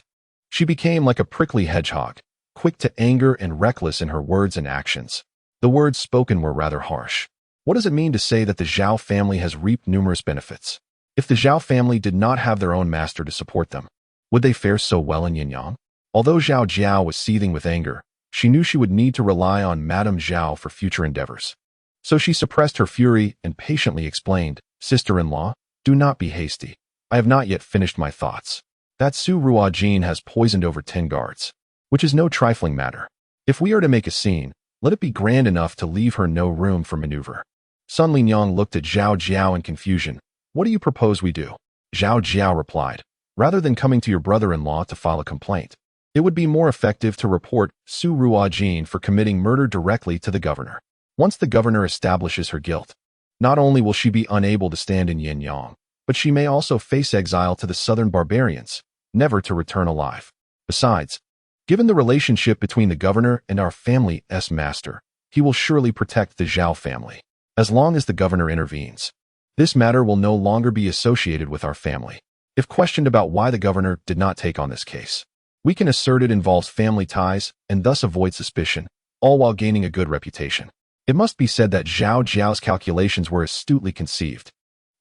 she became like a prickly hedgehog, quick to anger and reckless in her words and actions. The words spoken were rather harsh. What does it mean to say that the Zhao family has reaped numerous benefits? If the Zhao family did not have their own master to support them, would they fare so well in Yanyang? Although Zhao Jiao was seething with anger, she knew she would need to rely on Madame Zhao for future endeavors. So she suppressed her fury and patiently explained, "Sister-in-law, do not be hasty. I have not yet finished my thoughts. That Su Ruojin has poisoned over 10 guards, which is no trifling matter. If we are to make a scene, let it be grand enough to leave her no room for maneuver." Sun Linyang looked at Zhao Jiao in confusion. "What do you propose we do?" Zhao Jiao replied, "Rather than coming to your brother-in-law to file a complaint, it would be more effective to report Su Ruojin for committing murder directly to the governor. Once the governor establishes her guilt, not only will she be unable to stand in Yanyang, but she may also face exile to the southern barbarians, never to return alive. Besides, given the relationship between the governor and our family's master, he will surely protect the Zhao family. As long as the governor intervenes, this matter will no longer be associated with our family. If questioned about why the governor did not take on this case, we can assert it involves family ties and thus avoid suspicion, all while gaining a good reputation." It must be said that Zhao Jiao's calculations were astutely conceived.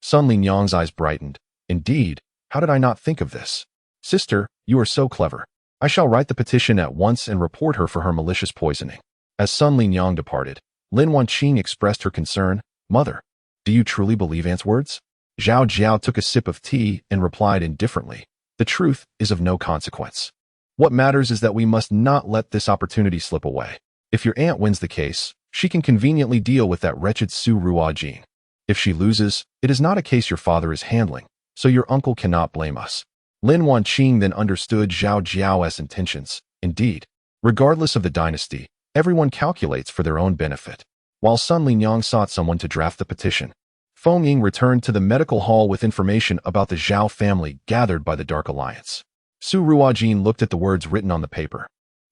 Sun Linyang's eyes brightened. "Indeed, how did I not think of this? Sister, you are so clever. I shall write the petition at once and report her for her malicious poisoning." As Sun Linyang departed, Lin Wanqing expressed her concern. "Mother, do you truly believe Aunt's words?" Zhao Jiao took a sip of tea and replied indifferently, "The truth is of no consequence. What matters is that we must not let this opportunity slip away. If your aunt wins the case, she can conveniently deal with that wretched Su Ruojin. If she loses, it is not a case your father is handling, so your uncle cannot blame us." Lin Wanqing then understood Zhao Jiao's intentions. Indeed, regardless of the dynasty, everyone calculates for their own benefit. While Sun Linyang sought someone to draft the petition, Feng Ying returned to the medical hall with information about the Zhao family gathered by the Dark Alliance. Su Ruojin looked at the words written on the paper,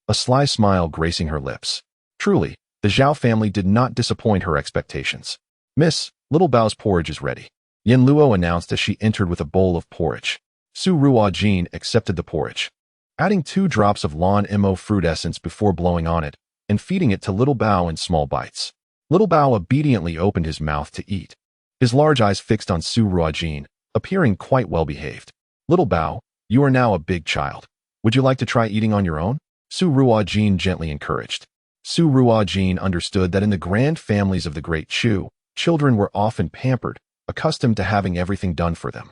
a sly smile gracing her lips. Truly, the Zhao family did not disappoint her expectations. "Miss, little Bao's porridge is ready," Yin Luo announced as she entered with a bowl of porridge. Su Ruojin accepted the porridge, adding 2 drops of Lan Mo fruit essence before blowing on it and feeding it to little Bao in small bites. Little Bao obediently opened his mouth to eat. his large eyes fixed on Su Ruojin, appearing quite well-behaved. "Little Bao, you are now a big child. Would you like to try eating on your own?" Su Ruojin gently encouraged. Su Ruojin understood that in the grand families of the Great Chu, children were often pampered, accustomed to having everything done for them,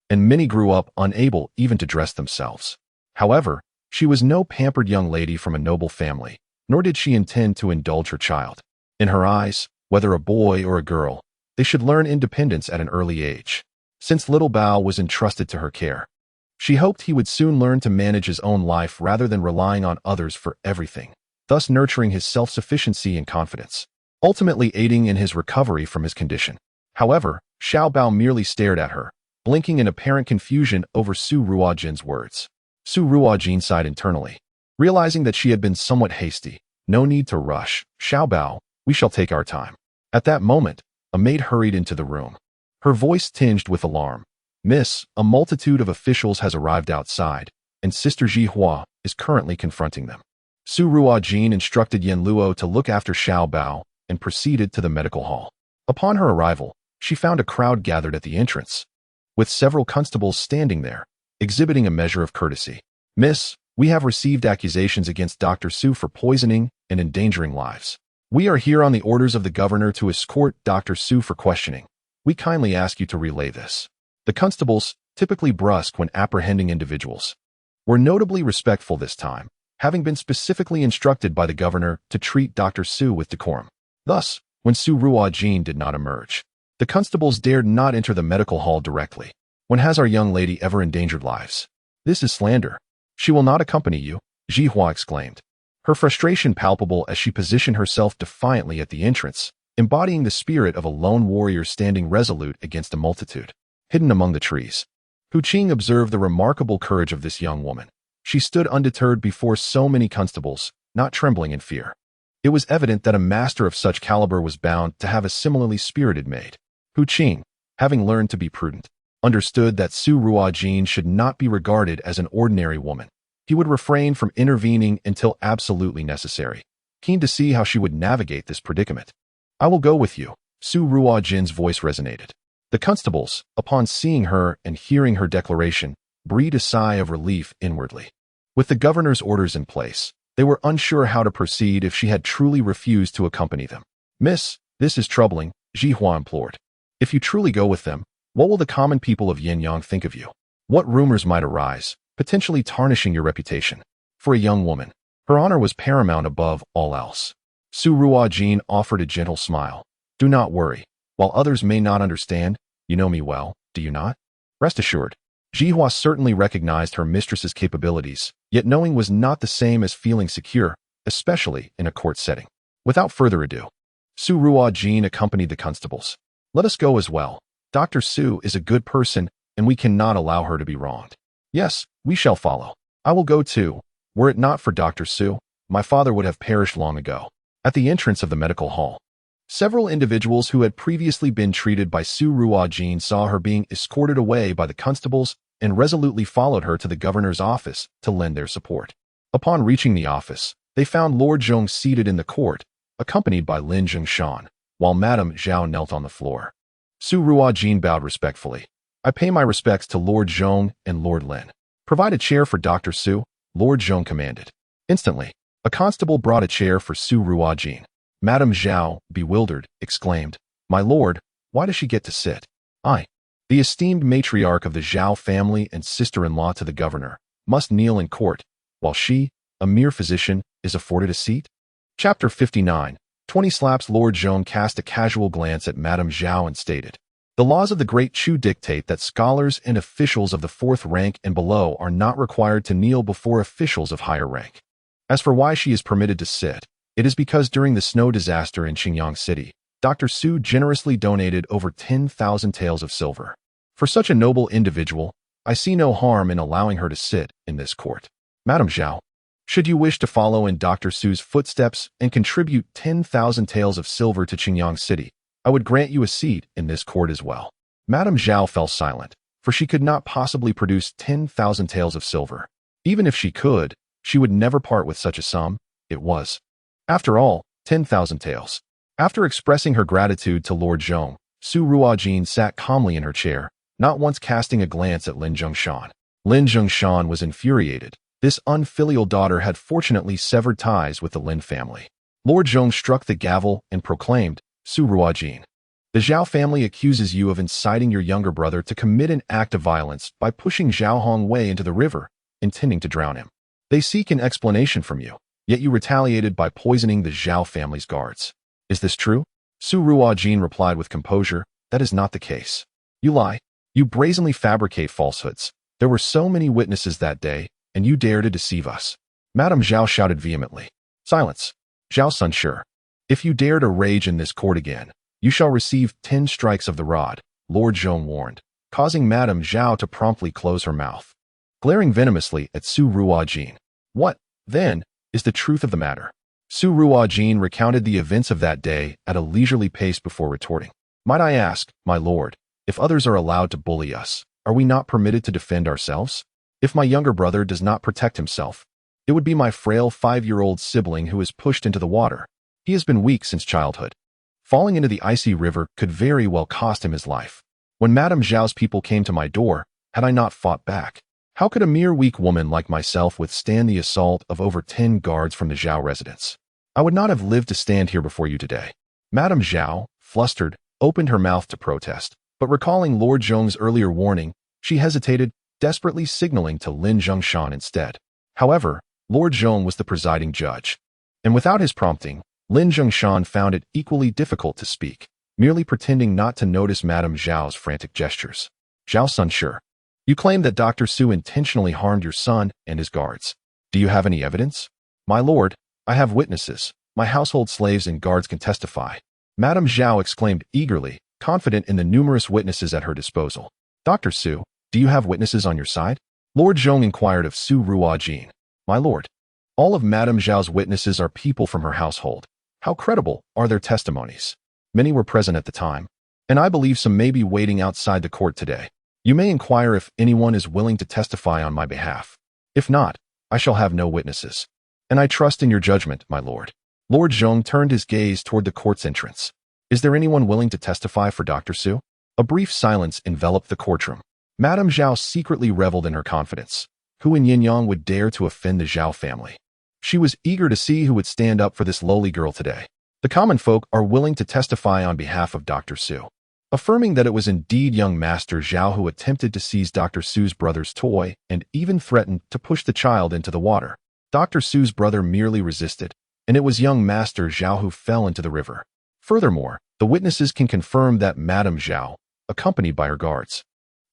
and many grew up unable even to dress themselves. However, she was no pampered young lady from a noble family, nor did she intend to indulge her child. In her eyes, whether a boy or a girl, they should learn independence at an early age. Since little Bao was entrusted to her care, she hoped he would soon learn to manage his own life rather than relying on others for everything, thus nurturing his self-sufficiency and confidence, ultimately aiding in his recovery from his condition. However, Xiao Bao merely stared at her, blinking in apparent confusion over Su Ruojin's words. Su Ruojin sighed internally, realizing that she had been somewhat hasty. "No need to rush, Xiao Bao, we shall take our time." At that moment, a maid hurried into the room, her voice tinged with alarm. "Miss, a multitude of officials has arrived outside, and Sister Jihua is currently confronting them." Su Ruojin instructed Yan Luo to look after Xiao Bao and proceeded to the medical hall. Upon her arrival, she found a crowd gathered at the entrance, with several constables standing there, exhibiting a measure of courtesy. "Miss, we have received accusations against Dr. Su for poisoning and endangering lives. We are here on the orders of the governor to escort Dr. Su for questioning. We kindly ask you to relay this." The constables, typically brusque when apprehending individuals, were notably respectful this time, having been specifically instructed by the governor to treat Dr. Su with decorum. Thus, when Su Ruojin did not emerge, the constables dared not enter the medical hall directly. "When has our young lady ever endangered lives? This is slander. She will not accompany you," Jihua exclaimed, her frustration palpable as she positioned herself defiantly at the entrance, embodying the spirit of a lone warrior standing resolute against a multitude. Hidden among the trees, Hu Qing observed the remarkable courage of this young woman. She stood undeterred before so many constables, not trembling in fear. It was evident that a master of such caliber was bound to have a similarly spirited maid. Hu Qing, having learned to be prudent, understood that Su Ruojin should not be regarded as an ordinary woman. He would refrain from intervening until absolutely necessary, keen to see how she would navigate this predicament. "I will go with you," Su Ruojin's voice resonated. The constables, upon seeing her and hearing her declaration, breathed a sigh of relief inwardly. With the governor's orders in place, they were unsure how to proceed if she had truly refused to accompany them. "Miss, this is troubling," Jihua implored. "If you truly go with them, what will the common people of Yanyang think of you? What rumors might arise, potentially tarnishing your reputation?" For a young woman, her honor was paramount above all else. Su Ruojin offered a gentle smile. "Do not worry. While others may not understand, you know me well, do you not?" Rest assured, Jihua certainly recognized her mistress's capabilities, yet knowing was not the same as feeling secure, especially in a court setting. Without further ado, Su Ruojin accompanied the constables. "Let us go as well. Dr. Su is a good person, and we cannot allow her to be wronged." "Yes, we shall follow. I will go too. Were it not for Dr. Su, my father would have perished long ago." At the entrance of the medical hall, several individuals who had previously been treated by Su Ruojin saw her being escorted away by the constables and resolutely followed her to the governor's office to lend their support. Upon reaching the office, they found Lord Zhong seated in the court, accompanied by Lin Zhengshan, while Madame Zhao knelt on the floor. Su Ruojin bowed respectfully. "I pay my respects to Lord Zhong and Lord Lin. Provide a chair for Dr. Su," Lord Zhong commanded. Instantly, a constable brought a chair for Su Ruojin. Madame Zhao, bewildered, exclaimed, "My lord, why does she get to sit?" "I, the esteemed matriarch of the Zhao family and sister-in-law to the governor, must kneel in court, while she, a mere physician, is afforded a seat?" Chapter 59, 20 slaps. Lord Zhong cast a casual glance at Madame Zhao and stated, "The laws of the Great Chu dictate that scholars and officials of the 4th rank and below are not required to kneel before officials of higher rank. As for why she is permitted to sit, it is because during the snow disaster in Qingyang City, Dr. Su generously donated over 10,000 taels of silver. For such a noble individual, I see no harm in allowing her to sit in this court. Madame Zhao, should you wish to follow in Dr. Su's footsteps and contribute 10,000 taels of silver to Qingyang City, I would grant you a seat in this court as well." Madame Zhao fell silent, for she could not possibly produce 10,000 taels of silver. Even if she could, she would never part with such a sum. It was, after all, 10,000 taels. After expressing her gratitude to Lord Zhong, Su Ruojin sat calmly in her chair, not once casting a glance at Lin Zhongshan. Lin Zhongshan was infuriated. This unfilial daughter had fortunately severed ties with the Lin family. Lord Zhong struck the gavel and proclaimed, Su Ruojin, the Zhao family accuses you of inciting your younger brother to commit an act of violence by pushing Zhao Hongwei into the river, intending to drown him. They seek an explanation from you, yet you retaliated by poisoning the Zhao family's guards. Is this true? Su Ruojin replied with composure, that is not the case. You lie. You brazenly fabricate falsehoods. There were so many witnesses that day, and you dare to deceive us. Madame Zhao shouted vehemently. Silence. Zhao Sun sure. If you dare to rage in this court again, you shall receive 10 strikes of the rod, Lord Zhong warned, causing Madame Zhao to promptly close her mouth. Glaring venomously at Su Ruojin. What, then, is the truth of the matter? Su Ruojin recounted the events of that day at a leisurely pace before retorting. Might I ask, my lord, if others are allowed to bully us, are we not permitted to defend ourselves? If my younger brother does not protect himself, it would be my frail 5-year-old sibling who is pushed into the water. He has been weak since childhood. Falling into the icy river could very well cost him his life. When Madame Zhao's people came to my door, had I not fought back, how could a mere weak woman like myself withstand the assault of over 10 guards from the Zhao residence? I would not have lived to stand here before you today. Madame Zhao, flustered, opened her mouth to protest, but recalling Lord Zhong's earlier warning, she hesitated, desperately signaling to Lin Zhongshan instead. However, Lord Zhong was the presiding judge, and without his prompting, Lin Zhongshan found it equally difficult to speak, merely pretending not to notice Madame Zhao's frantic gestures. Zhao Sun sure. You claim that Dr. Su intentionally harmed your son and his guards. Do you have any evidence? My lord, I have witnesses. My household slaves and guards can testify. Madame Zhao exclaimed eagerly, confident in the numerous witnesses at her disposal. Dr. Su, do you have witnesses on your side? Lord Zhong inquired of Su Ruojin. My lord, all of Madame Zhao's witnesses are people from her household. How credible are their testimonies? Many were present at the time, and I believe some may be waiting outside the court today. You may inquire if anyone is willing to testify on my behalf. If not, I shall have no witnesses. And I trust in your judgment, my lord. Lord Zhong turned his gaze toward the court's entrance. Is there anyone willing to testify for Dr. Su? A brief silence enveloped the courtroom. Madame Zhao secretly reveled in her confidence. Who in Yanyang would dare to offend the Zhao family? She was eager to see who would stand up for this lowly girl today. The common folk are willing to testify on behalf of Dr. Su, affirming that it was indeed young Master Zhao who attempted to seize Dr. Su's brother's toy and even threatened to push the child into the water. Dr. Su's brother merely resisted, and it was young Master Zhao who fell into the river. Furthermore, the witnesses can confirm that Madame Zhao, accompanied by her guards,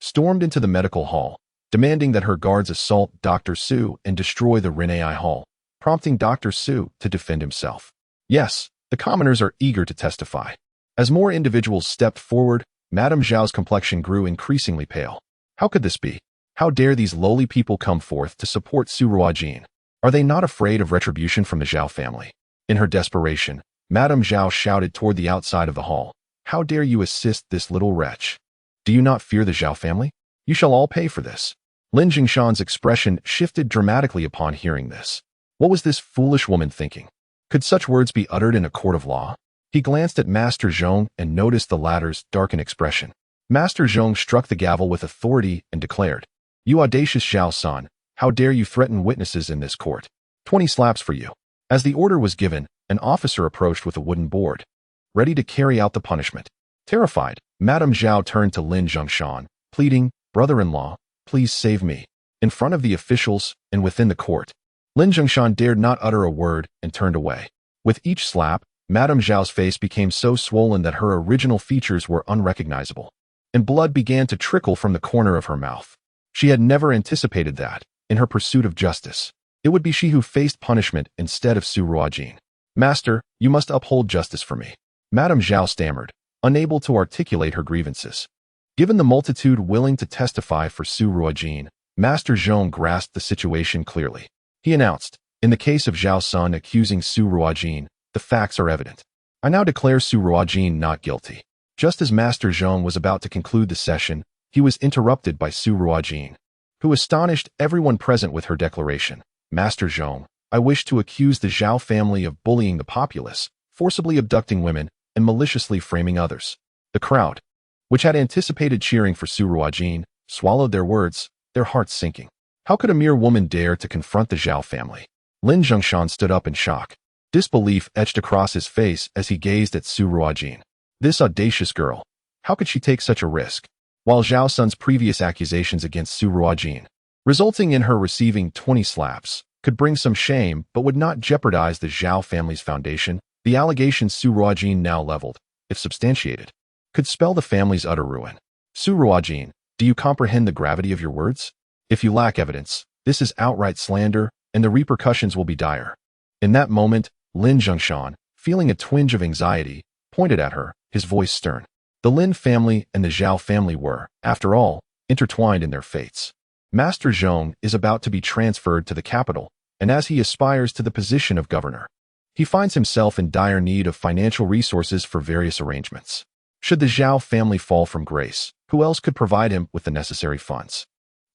stormed into the medical hall, demanding that her guards assault Dr. Su and destroy the Renai Hall, prompting Dr. Su to defend himself. Yes, the commoners are eager to testify. As more individuals stepped forward, Madame Zhao's complexion grew increasingly pale. How could this be? How dare these lowly people come forth to support Su Ruojin? Are they not afraid of retribution from the Zhao family? In her desperation, Madame Zhao shouted toward the outside of the hall. How dare you assist this little wretch? Do you not fear the Zhao family? You shall all pay for this. Lin Jingshan's expression shifted dramatically upon hearing this. What was this foolish woman thinking? Could such words be uttered in a court of law? He glanced at Master Zhong and noticed the latter's darkened expression. Master Zhong struck the gavel with authority and declared, You audacious Zhao San, how dare you threaten witnesses in this court? 20 slaps for you. As the order was given, an officer approached with a wooden board, ready to carry out the punishment. Terrified, Madame Zhao turned to Lin Zhongshan, pleading, Brother-in-law, please save me. In front of the officials and within the court, Lin Zhongshan dared not utter a word and turned away. With each slap, Madame Zhao's face became so swollen that her original features were unrecognizable, and blood began to trickle from the corner of her mouth. She had never anticipated that, in her pursuit of justice, it would be she who faced punishment instead of Su Ruojin. Master, you must uphold justice for me. Madame Zhao stammered, unable to articulate her grievances. Given the multitude willing to testify for Su Ruojin, Master Zhong grasped the situation clearly. He announced, in the case of Zhao Sun accusing Su Ruojin, the facts are evident. I now declare Su Ruojin not guilty. Just as Master Zhong was about to conclude the session, he was interrupted by Su Ruojin, who astonished everyone present with her declaration. Master Zhong, I wish to accuse the Zhao family of bullying the populace, forcibly abducting women, and maliciously framing others. The crowd, which had anticipated cheering for Su Ruojin, swallowed their words, their hearts sinking. How could a mere woman dare to confront the Zhao family? Lin Zhongshan stood up in shock. Disbelief etched across his face as he gazed at Su Ruojin. This audacious girl. How could she take such a risk? While Zhao Sun's previous accusations against Su Ruojin, resulting in her receiving 20 slaps, could bring some shame but would not jeopardize the Zhao family's foundation, the allegations Su Ruojin now leveled, if substantiated, could spell the family's utter ruin. Su Ruojin, do you comprehend the gravity of your words? If you lack evidence, this is outright slander, and the repercussions will be dire. In that moment, Lin Zhongshan, feeling a twinge of anxiety, pointed at her, his voice stern. The Lin family and the Zhao family were, after all, intertwined in their fates. Master Zhong is about to be transferred to the capital, and as he aspires to the position of governor, he finds himself in dire need of financial resources for various arrangements. Should the Zhao family fall from grace, who else could provide him with the necessary funds?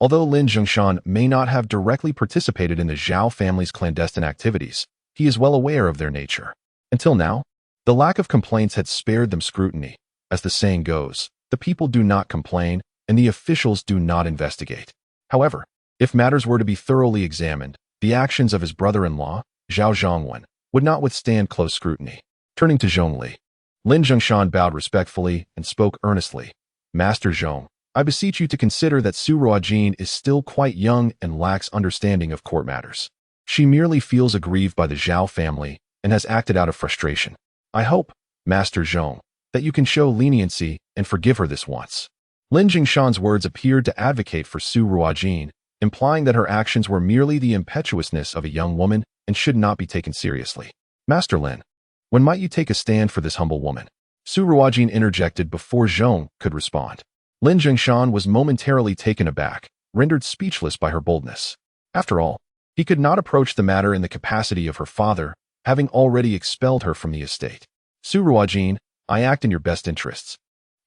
Although Lin Zhongshan may not have directly participated in the Zhao family's clandestine activities, he is well aware of their nature. Until now, the lack of complaints had spared them scrutiny. As the saying goes, the people do not complain, and the officials do not investigate. However, if matters were to be thoroughly examined, the actions of his brother-in-law, Zhao Zhongwen, would not withstand close scrutiny. Turning to Zhongli, Lin Zhongshan bowed respectfully and spoke earnestly. Master Zhong, I beseech you to consider that Su Ruojin is still quite young and lacks understanding of court matters. She merely feels aggrieved by the Zhao family and has acted out of frustration. I hope, Master Zhong, that you can show leniency and forgive her this once. Lin Zhongshan's words appeared to advocate for Su Ruojin, implying that her actions were merely the impetuousness of a young woman and should not be taken seriously. Master Lin, when might you take a stand for this humble woman? Su Ruojin interjected before Zhong could respond. Lin Zhongshan was momentarily taken aback, rendered speechless by her boldness. After all, he could not approach the matter in the capacity of her father, having already expelled her from the estate. Su Ruojin, I act in your best interests.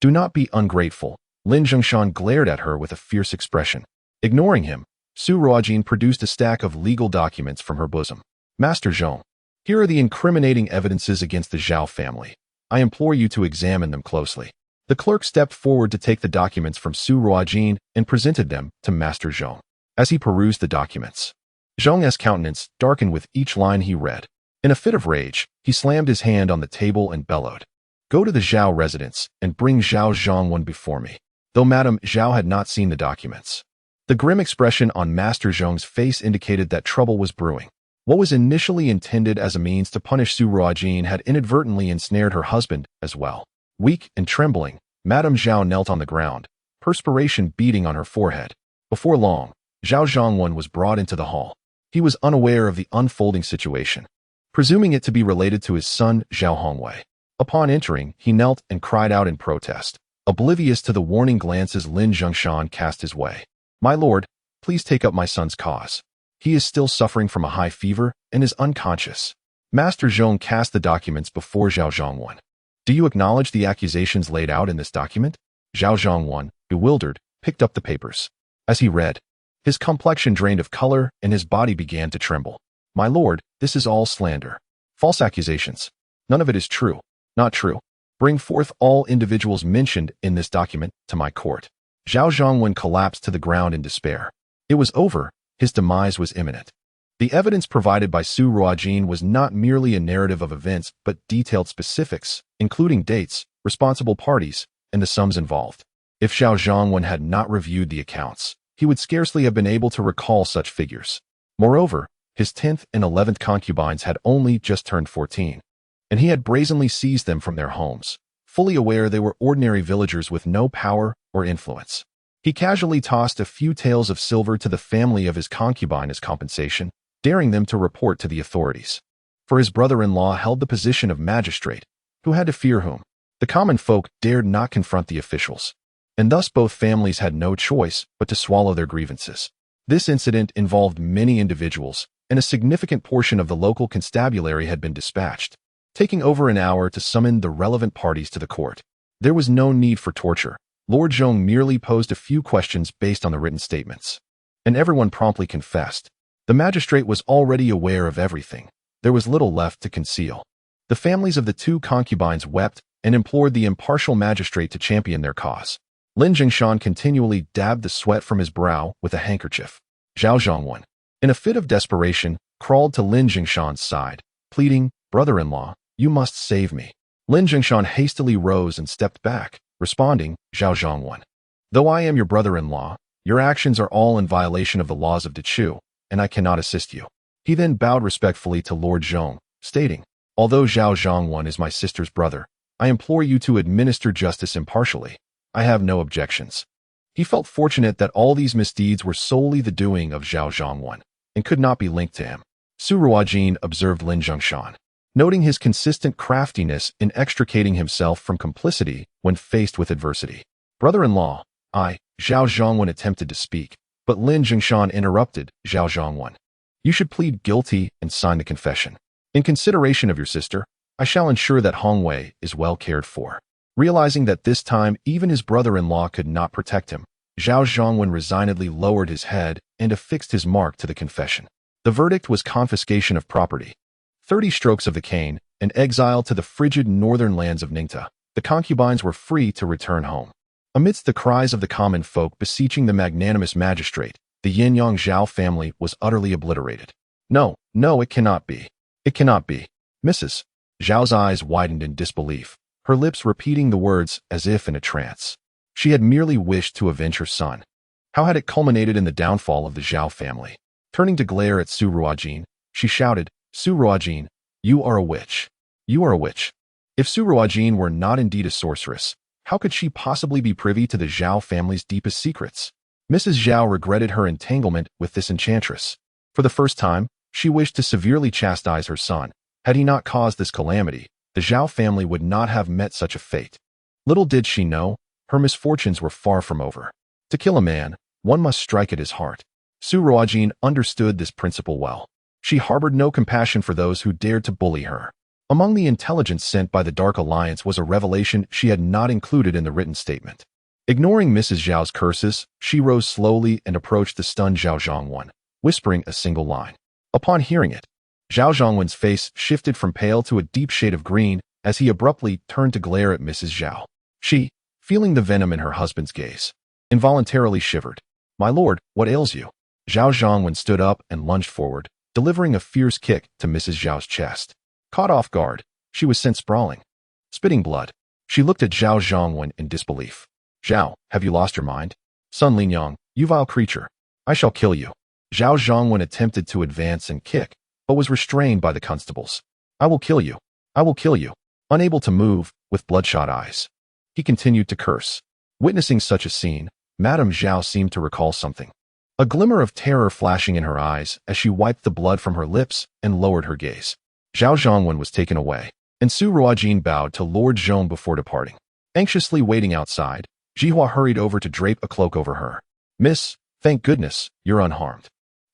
Do not be ungrateful. Lin Zhongshan glared at her with a fierce expression. Ignoring him, Su Ruojin produced a stack of legal documents from her bosom. Master Zhong, here are the incriminating evidences against the Zhao family. I implore you to examine them closely. The clerk stepped forward to take the documents from Su Ruojin and presented them to Master Zhong. As he perused the documents, Zhong's countenance darkened with each line he read. In a fit of rage, he slammed his hand on the table and bellowed. Go to the Zhao residence and bring Zhao Zhongwen before me. Though Madame Zhao had not seen the documents, the grim expression on Master Zhong's face indicated that trouble was brewing. What was initially intended as a means to punish Su Ruojin had inadvertently ensnared her husband as well. Weak and trembling, Madame Zhao knelt on the ground, perspiration beading on her forehead. Before long, Zhao Zhongwen was brought into the hall. He was unaware of the unfolding situation, presuming it to be related to his son Zhao Hongwei. Upon entering, he knelt and cried out in protest, oblivious to the warning glances Lin Zhongshan cast his way. My lord, please take up my son's cause. He is still suffering from a high fever and is unconscious. Master Zhong cast the documents before Zhao Zhongwen. Do you acknowledge the accusations laid out in this document? Zhao Zhongwen, bewildered, picked up the papers. As he read, his complexion drained of color and his body began to tremble. My lord, this is all slander. False accusations. None of it is true. Not true. Bring forth all individuals mentioned in this document to my court. Zhao Zhongwen collapsed to the ground in despair. It was over. His demise was imminent. The evidence provided by Su Ruojin was not merely a narrative of events but detailed specifics, including dates, responsible parties, and the sums involved. If Zhao Zhongwen had not reviewed the accounts, he would scarcely have been able to recall such figures. Moreover, his 10th and 11th concubines had only just turned 14, and he had brazenly seized them from their homes, fully aware they were ordinary villagers with no power or influence. He casually tossed a few taels of silver to the family of his concubine as compensation, daring them to report to the authorities. For his brother-in-law held the position of magistrate, who had to fear whom. The common folk dared not confront the officials, and thus both families had no choice but to swallow their grievances. This incident involved many individuals, and a significant portion of the local constabulary had been dispatched, taking over an hour to summon the relevant parties to the court. There was no need for torture. Lord Zhong merely posed a few questions based on the written statements, and everyone promptly confessed. The magistrate was already aware of everything. There was little left to conceal. The families of the two concubines wept and implored the impartial magistrate to champion their cause. Lin Jingshan continually dabbed the sweat from his brow with a handkerchief. Zhao Zhongwen, in a fit of desperation, crawled to Lin Jingshan's side, pleading, "Brother-in-law, you must save me." Lin Jingshan hastily rose and stepped back, responding, "Zhao Zhongwen, though I am your brother-in-law, your actions are all in violation of the laws of Dechu, and I cannot assist you." He then bowed respectfully to Lord Zhong, stating, "Although Zhao Zhongwen is my sister's brother, I implore you to administer justice impartially. I have no objections." He felt fortunate that all these misdeeds were solely the doing of Zhao Zhongwen and could not be linked to him. Su Ruojin observed Lin Jingshan, noting his consistent craftiness in extricating himself from complicity when faced with adversity. "Brother-in-law, Zhao Zhongwen attempted to speak, but Lin Jingshan interrupted. "Zhao Zhongwen, you should plead guilty and sign the confession. In consideration of your sister, I shall ensure that Hongwei is well cared for." Realizing that this time even his brother-in-law could not protect him, Zhao Zhongwen resignedly lowered his head and affixed his mark to the confession. The verdict was confiscation of property, 30 strokes of the cane, and exile to the frigid northern lands of Ningta. The concubines were free to return home. Amidst the cries of the common folk beseeching the magnanimous magistrate, the Yanyang Zhao family was utterly obliterated. No, it cannot be. It cannot be. Mrs. Zhao's eyes widened in disbelief, her lips repeating the words as if in a trance. She had merely wished to avenge her son. How had it culminated in the downfall of the Zhao family? Turning to glare at Su Ruojin, she shouted, "Su Ruojin, you are a witch. You are a witch." If Su Ruojin were not indeed a sorceress, how could she possibly be privy to the Zhao family's deepest secrets? Mrs. Zhao regretted her entanglement with this enchantress. For the first time, she wished to severely chastise her son. Had he not caused this calamity, the Zhao family would not have met such a fate. Little did she know, her misfortunes were far from over. To kill a man, one must strike at his heart. Su Ruojin understood this principle well. She harbored no compassion for those who dared to bully her. Among the intelligence sent by the Dark Alliance was a revelation she had not included in the written statement. Ignoring Mrs. Zhao's curses, she rose slowly and approached the stunned Zhao Zhongwen, whispering a single line. Upon hearing it, Zhao Zhongwen's face shifted from pale to a deep shade of green as he abruptly turned to glare at Mrs. Zhao. She, feeling the venom in her husband's gaze, involuntarily shivered. "My lord, what ails you?" Zhao Zhongwen stood up and lunged forward, delivering a fierce kick to Mrs. Zhao's chest. Caught off guard, she was sent sprawling. Spitting blood, she looked at Zhao Zhongwen in disbelief. "Zhao, have you lost your mind? Sun Linyang, you vile creature. I shall kill you." Zhao Zhongwen attempted to advance and kick, but was restrained by the constables. "I will kill you. I will kill you." Unable to move, with bloodshot eyes, he continued to curse. Witnessing such a scene, Madame Zhao seemed to recall something. A glimmer of terror flashing in her eyes as she wiped the blood from her lips and lowered her gaze. Zhao Zhongwen was taken away, and Su Ruojin bowed to Lord Zhong before departing. Anxiously waiting outside, Jihua hurried over to drape a cloak over her. "Miss, thank goodness, you're unharmed."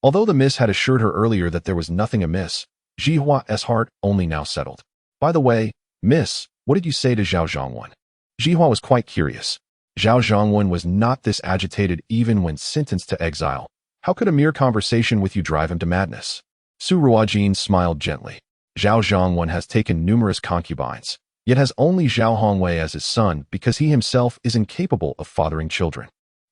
Although the miss had assured her earlier that there was nothing amiss, Jihua's heart only now settled. "By the way, miss, what did you say to Zhao Zhongwen?" Jihua was quite curious. Zhao Zhongwen was not this agitated even when sentenced to exile. How could a mere conversation with you drive him to madness? Su Ruojin smiled gently. "Zhao Zhongwen has taken numerous concubines, yet has only Zhao Hongwei as his son because he himself is incapable of fathering children.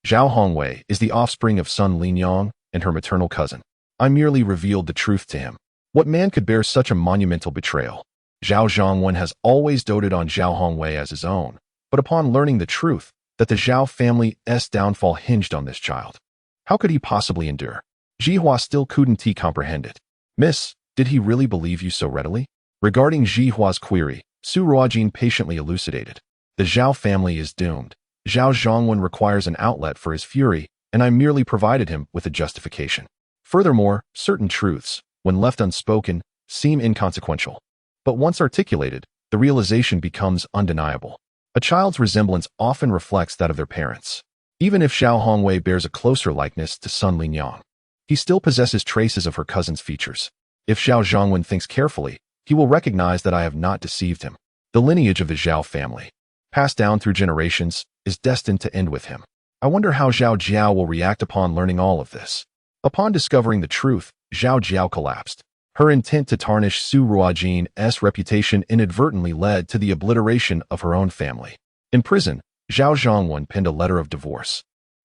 Zhao Hongwei is the offspring of Sun Linyang and her maternal cousin. I merely revealed the truth to him. What man could bear such a monumental betrayal? Zhao Zhongwen has always doted on Zhao Hongwei as his own, but upon learning the truth, that the Zhao family's downfall hinged on this child, how could he possibly endure?" Jihua still couldn't comprehend it. "Miss, did he really believe you so readily?" Regarding Jihua's query, Su Ruojin patiently elucidated. "The Zhao family is doomed. Zhao Zhongwen requires an outlet for his fury, and I merely provided him with a justification. Furthermore, certain truths, when left unspoken, seem inconsequential. But once articulated, the realization becomes undeniable. A child's resemblance often reflects that of their parents. Even if Zhao Hongwei bears a closer likeness to Sun Linyang, he still possesses traces of her cousin's features. If Zhao Zhongwen thinks carefully, he will recognize that I have not deceived him. The lineage of the Zhao family, passed down through generations, is destined to end with him. I wonder how Zhao Jiao will react upon learning all of this." Upon discovering the truth, Zhao Jiao collapsed. Her intent to tarnish Su Ruojin's reputation inadvertently led to the obliteration of her own family. In prison, Zhao Zhongwen penned a letter of divorce,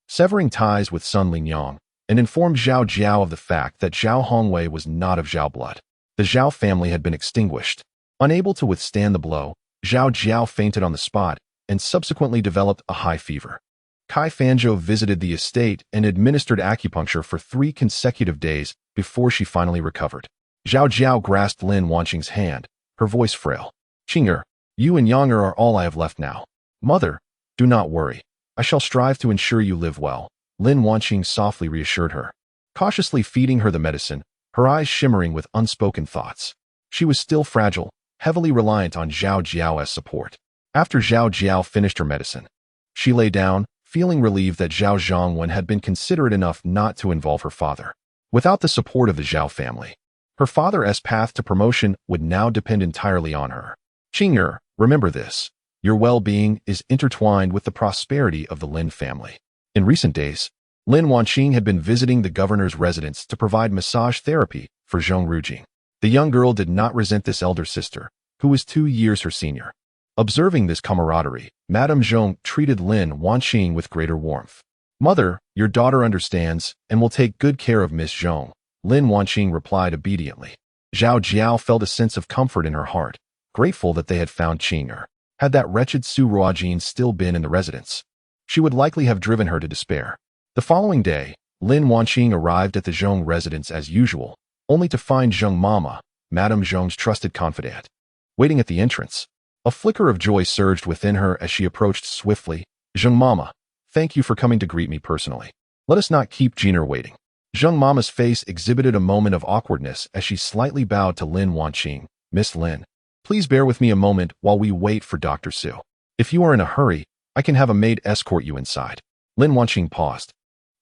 severing ties with Sun Lingyang, and informed Zhao Jiao of the fact that Zhao Hongwei was not of Zhao blood. The Zhao family had been extinguished. Unable to withstand the blow, Zhao Jiao fainted on the spot and subsequently developed a high fever. Kai Fanzhou visited the estate and administered acupuncture for 3 consecutive days before she finally recovered. Zhao Jiao grasped Lin Wanqing's hand, her voice frail. "Qing'er, you and Yang are all I have left now. Mother, do not worry. I shall strive to ensure you live well," Lin Wanqing softly reassured her, cautiously feeding her the medicine, her eyes shimmering with unspoken thoughts. She was still fragile, heavily reliant on Zhao Jiao's support. After Zhao Jiao finished her medicine, she lay down, feeling relieved that Zhao Zhongwen had been considerate enough not to involve her father. Without the support of the Zhao family, her father's path to promotion would now depend entirely on her. "Qing'er, remember this. Your well-being is intertwined with the prosperity of the Lin family." In recent days, Lin Wanqing had been visiting the governor's residence to provide massage therapy for Su Ruojin. The young girl did not resent this elder sister, who was 2 years her senior. Observing this camaraderie, Madame Zhong treated Lin Wanqing with greater warmth. "Mother, your daughter understands and will take good care of Miss Zhong," Lin Wanqing replied obediently. Zhao Jiao felt a sense of comfort in her heart, grateful that they had found Qing'er. Had that wretched Su Ruojin still been in the residence, she would likely have driven her to despair. The following day, Lin Wanqing arrived at the Zhong residence as usual, only to find Zhong Mama, Madame Zhong's trusted confidant, waiting at the entrance. A flicker of joy surged within her as she approached swiftly. "Zhong Mama, thank you for coming to greet me personally. Let us not keep Qing'er waiting." Zhong Mama's face exhibited a moment of awkwardness as she slightly bowed to Lin Wanqing. "Miss Lin, please bear with me a moment while we wait for Dr. Su. If you are in a hurry, I can have a maid escort you inside." Lin Wanqing paused,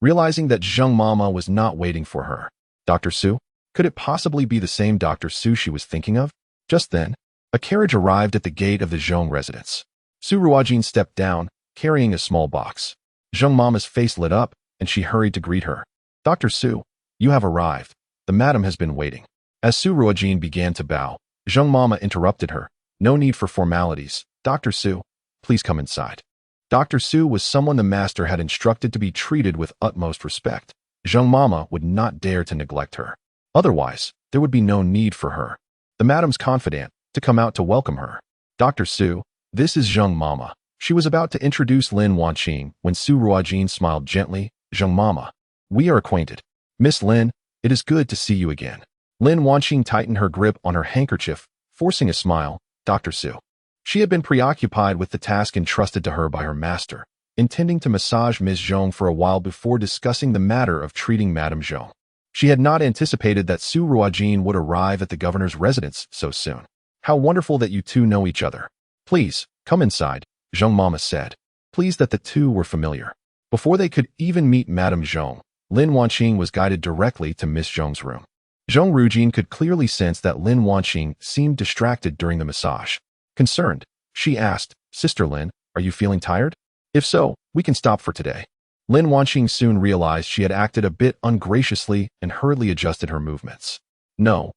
realizing that Zhong Mama was not waiting for her. Dr. Su? Could it possibly be the same Dr. Su she was thinking of? Just then, a carriage arrived at the gate of the Zhong residence. Su Ruojin stepped down, carrying a small box. Zhong Mama's face lit up, and she hurried to greet her. "Dr. Su, you have arrived. The madam has been waiting." As Su Ruojin began to bow, Zhong Mama interrupted her. "No need for formalities. Dr. Su, please come inside." Dr. Su was someone the master had instructed to be treated with utmost respect. Zhong Mama would not dare to neglect her. Otherwise, there would be no need for her, the madam's confidant, to come out to welcome her. "Dr. Su, this is Zhong Mama." She was about to introduce Lin Wanqing when Su Ruojin smiled gently. "Zhong Mama, we are acquainted. Miss Lin, it is good to see you again." Lin Wanqing tightened her grip on her handkerchief, forcing a smile. "Dr. Su." She had been preoccupied with the task entrusted to her by her master, intending to massage Ms. Zhong for a while before discussing the matter of treating Madame Zhong. She had not anticipated that Su Ruojin would arrive at the governor's residence so soon. "How wonderful that you two know each other. Please, come inside," Zhong Mama said, pleased that the two were familiar. Before they could even meet Madame Zhong, Lin Wanqing was guided directly to Miss Zhong's room. Su Ruojin could clearly sense that Lin Wanqing seemed distracted during the massage. Concerned, she asked, "Sister Lin, are you feeling tired? If so, we can stop for today." Lin Wanqing soon realized she had acted a bit ungraciously and hurriedly adjusted her movements. No,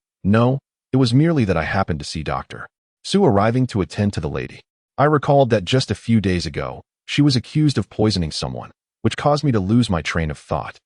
it was merely that I happened to see Dr. Su arriving to attend to the lady. I recalled that just a few days ago, she was accused of poisoning someone, which caused me to lose my train of thought.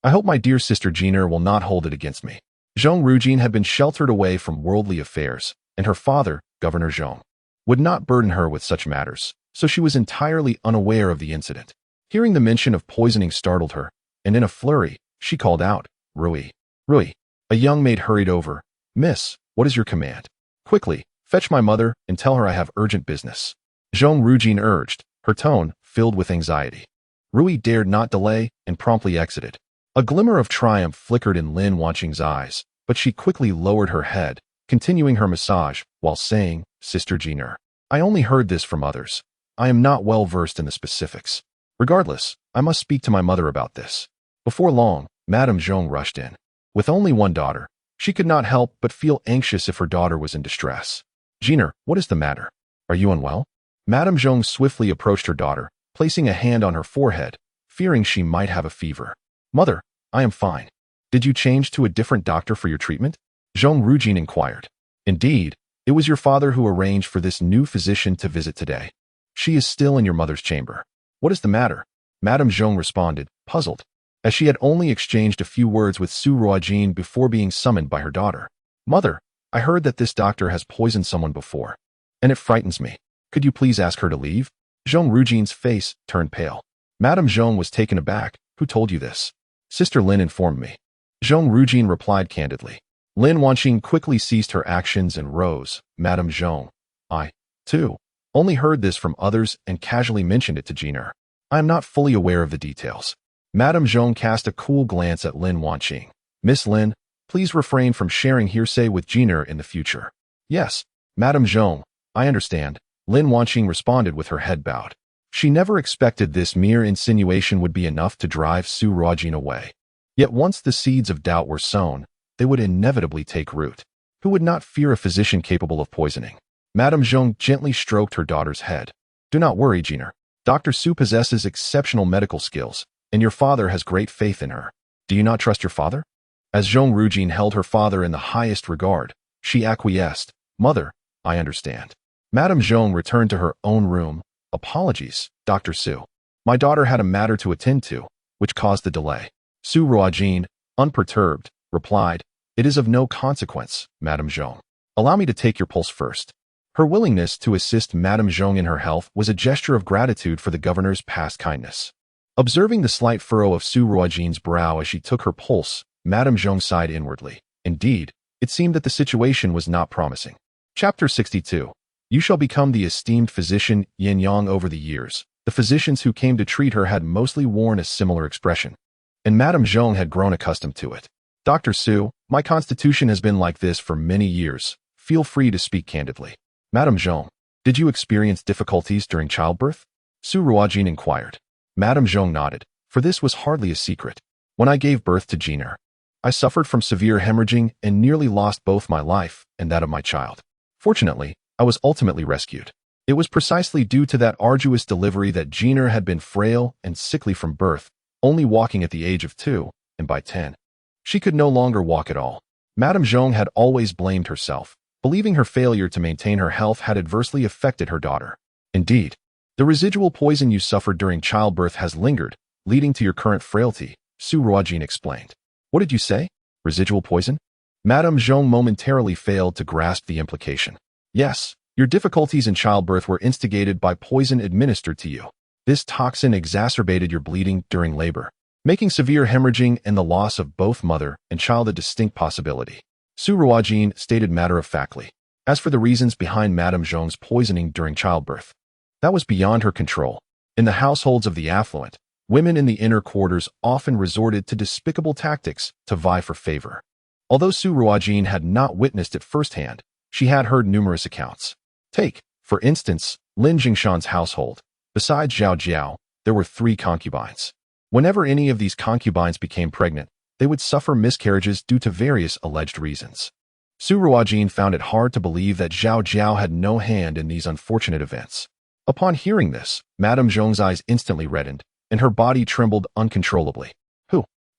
I hope my dear sister Qing'er will not hold it against me." Su Ruojin had been sheltered away from worldly affairs, and her father, Governor Zhong, would not burden her with such matters, so she was entirely unaware of the incident. Hearing the mention of poisoning startled her, and in a flurry, she called out, "Rui, Rui." A young maid hurried over. "Miss, what is your command?" "Quickly, fetch my mother and tell her I have urgent business," Su Ruojin urged, her tone filled with anxiety. Rui dared not delay and promptly exited. A glimmer of triumph flickered in Lin Wanqing's eyes, but she quickly lowered her head, continuing her massage, while saying, "Sister Qing'er, I only heard this from others. I am not well versed in the specifics. Regardless, I must speak to my mother about this." Before long, Madame Zhong rushed in. With only one daughter, she could not help but feel anxious if her daughter was in distress. "Qing'er, what is the matter? Are you unwell?" Madame Zhong swiftly approached her daughter, placing a hand on her forehead, fearing she might have a fever. "Mother, I am fine. Did you change to a different doctor for your treatment?" Su Ruojin inquired. Indeed, it was your father who arranged for this new physician to visit today. She is still in your mother's chamber. What is the matter? Madame Zhong responded, puzzled, as she had only exchanged a few words with Su Ruojin before being summoned by her daughter. Mother, I heard that this doctor has poisoned someone before, and it frightens me. Could you please ask her to leave? Su Ruojin's face turned pale. Madame Zhong was taken aback. Who told you this? Sister Lin informed me. Su Ruojin replied candidly. Lin Wanqing quickly ceased her actions and rose. Madame Zhong, I, too, only heard this from others and casually mentioned it to Jiner. I am not fully aware of the details. Madame Zhong cast a cool glance at Lin Wanqing. Miss Lin, please refrain from sharing hearsay with Jiner in the future. Yes, Madame Zhong, I understand, Lin Wanqing responded with her head bowed. She never expected this mere insinuation would be enough to drive Su Ruojin away. Yet once the seeds of doubt were sown, they would inevitably take root. Who would not fear a physician capable of poisoning? Madame Zhong gently stroked her daughter's head. Do not worry, Jiner. Dr. Su possesses exceptional medical skills, and your father has great faith in her. Do you not trust your father? As Su Ruojin held her father in the highest regard, she acquiesced. Mother, I understand. Madame Zhong returned to her own room. Apologies, Dr. Su. My daughter had a matter to attend to, which caused the delay. Su Ruojin, unperturbed, replied, It is of no consequence, Madame Zhong. Allow me to take your pulse first. Her willingness to assist Madame Zhong in her health was a gesture of gratitude for the governor's past kindness. Observing the slight furrow of Su Ruojin's brow as she took her pulse, Madame Zhong sighed inwardly. Indeed, it seemed that the situation was not promising. Chapter 62. You shall become the esteemed physician Yanyang. Over the years, the physicians who came to treat her had mostly worn a similar expression, and Madame Zhong had grown accustomed to it. Dr. Su, my constitution has been like this for many years. Feel free to speak candidly. Madame Zhong, did you experience difficulties during childbirth? Su Ruojin inquired. Madame Zhong nodded, for this was hardly a secret. When I gave birth to Jiner, I suffered from severe hemorrhaging and nearly lost both my life and that of my child. Fortunately, I was ultimately rescued. It was precisely due to that arduous delivery that Jiner had been frail and sickly from birth, only walking at the age of 2, and by 10, she could no longer walk at all. Madame Zhong had always blamed herself, believing her failure to maintain her health had adversely affected her daughter. Indeed, the residual poison you suffered during childbirth has lingered, leading to your current frailty, Su Ruojin explained. What did you say? Residual poison? Madame Zhong momentarily failed to grasp the implication. Yes, your difficulties in childbirth were instigated by poison administered to you. This toxin exacerbated your bleeding during labor, making severe hemorrhaging and the loss of both mother and child a distinct possibility. Su Ruojin stated matter-of-factly. As for the reasons behind Madame Zhong's poisoning during childbirth, that was beyond her control. In the households of the affluent, women in the inner quarters often resorted to despicable tactics to vie for favor. Although Su Ruojin had not witnessed it firsthand, she had heard numerous accounts. Take, for instance, Lin Jingshan's household. Besides Zhao Jiao, there were 3 concubines. Whenever any of these concubines became pregnant, they would suffer miscarriages due to various alleged reasons. Su Ruojin found it hard to believe that Zhao Jiao had no hand in these unfortunate events. Upon hearing this, Madame Zhong's eyes instantly reddened, and her body trembled uncontrollably.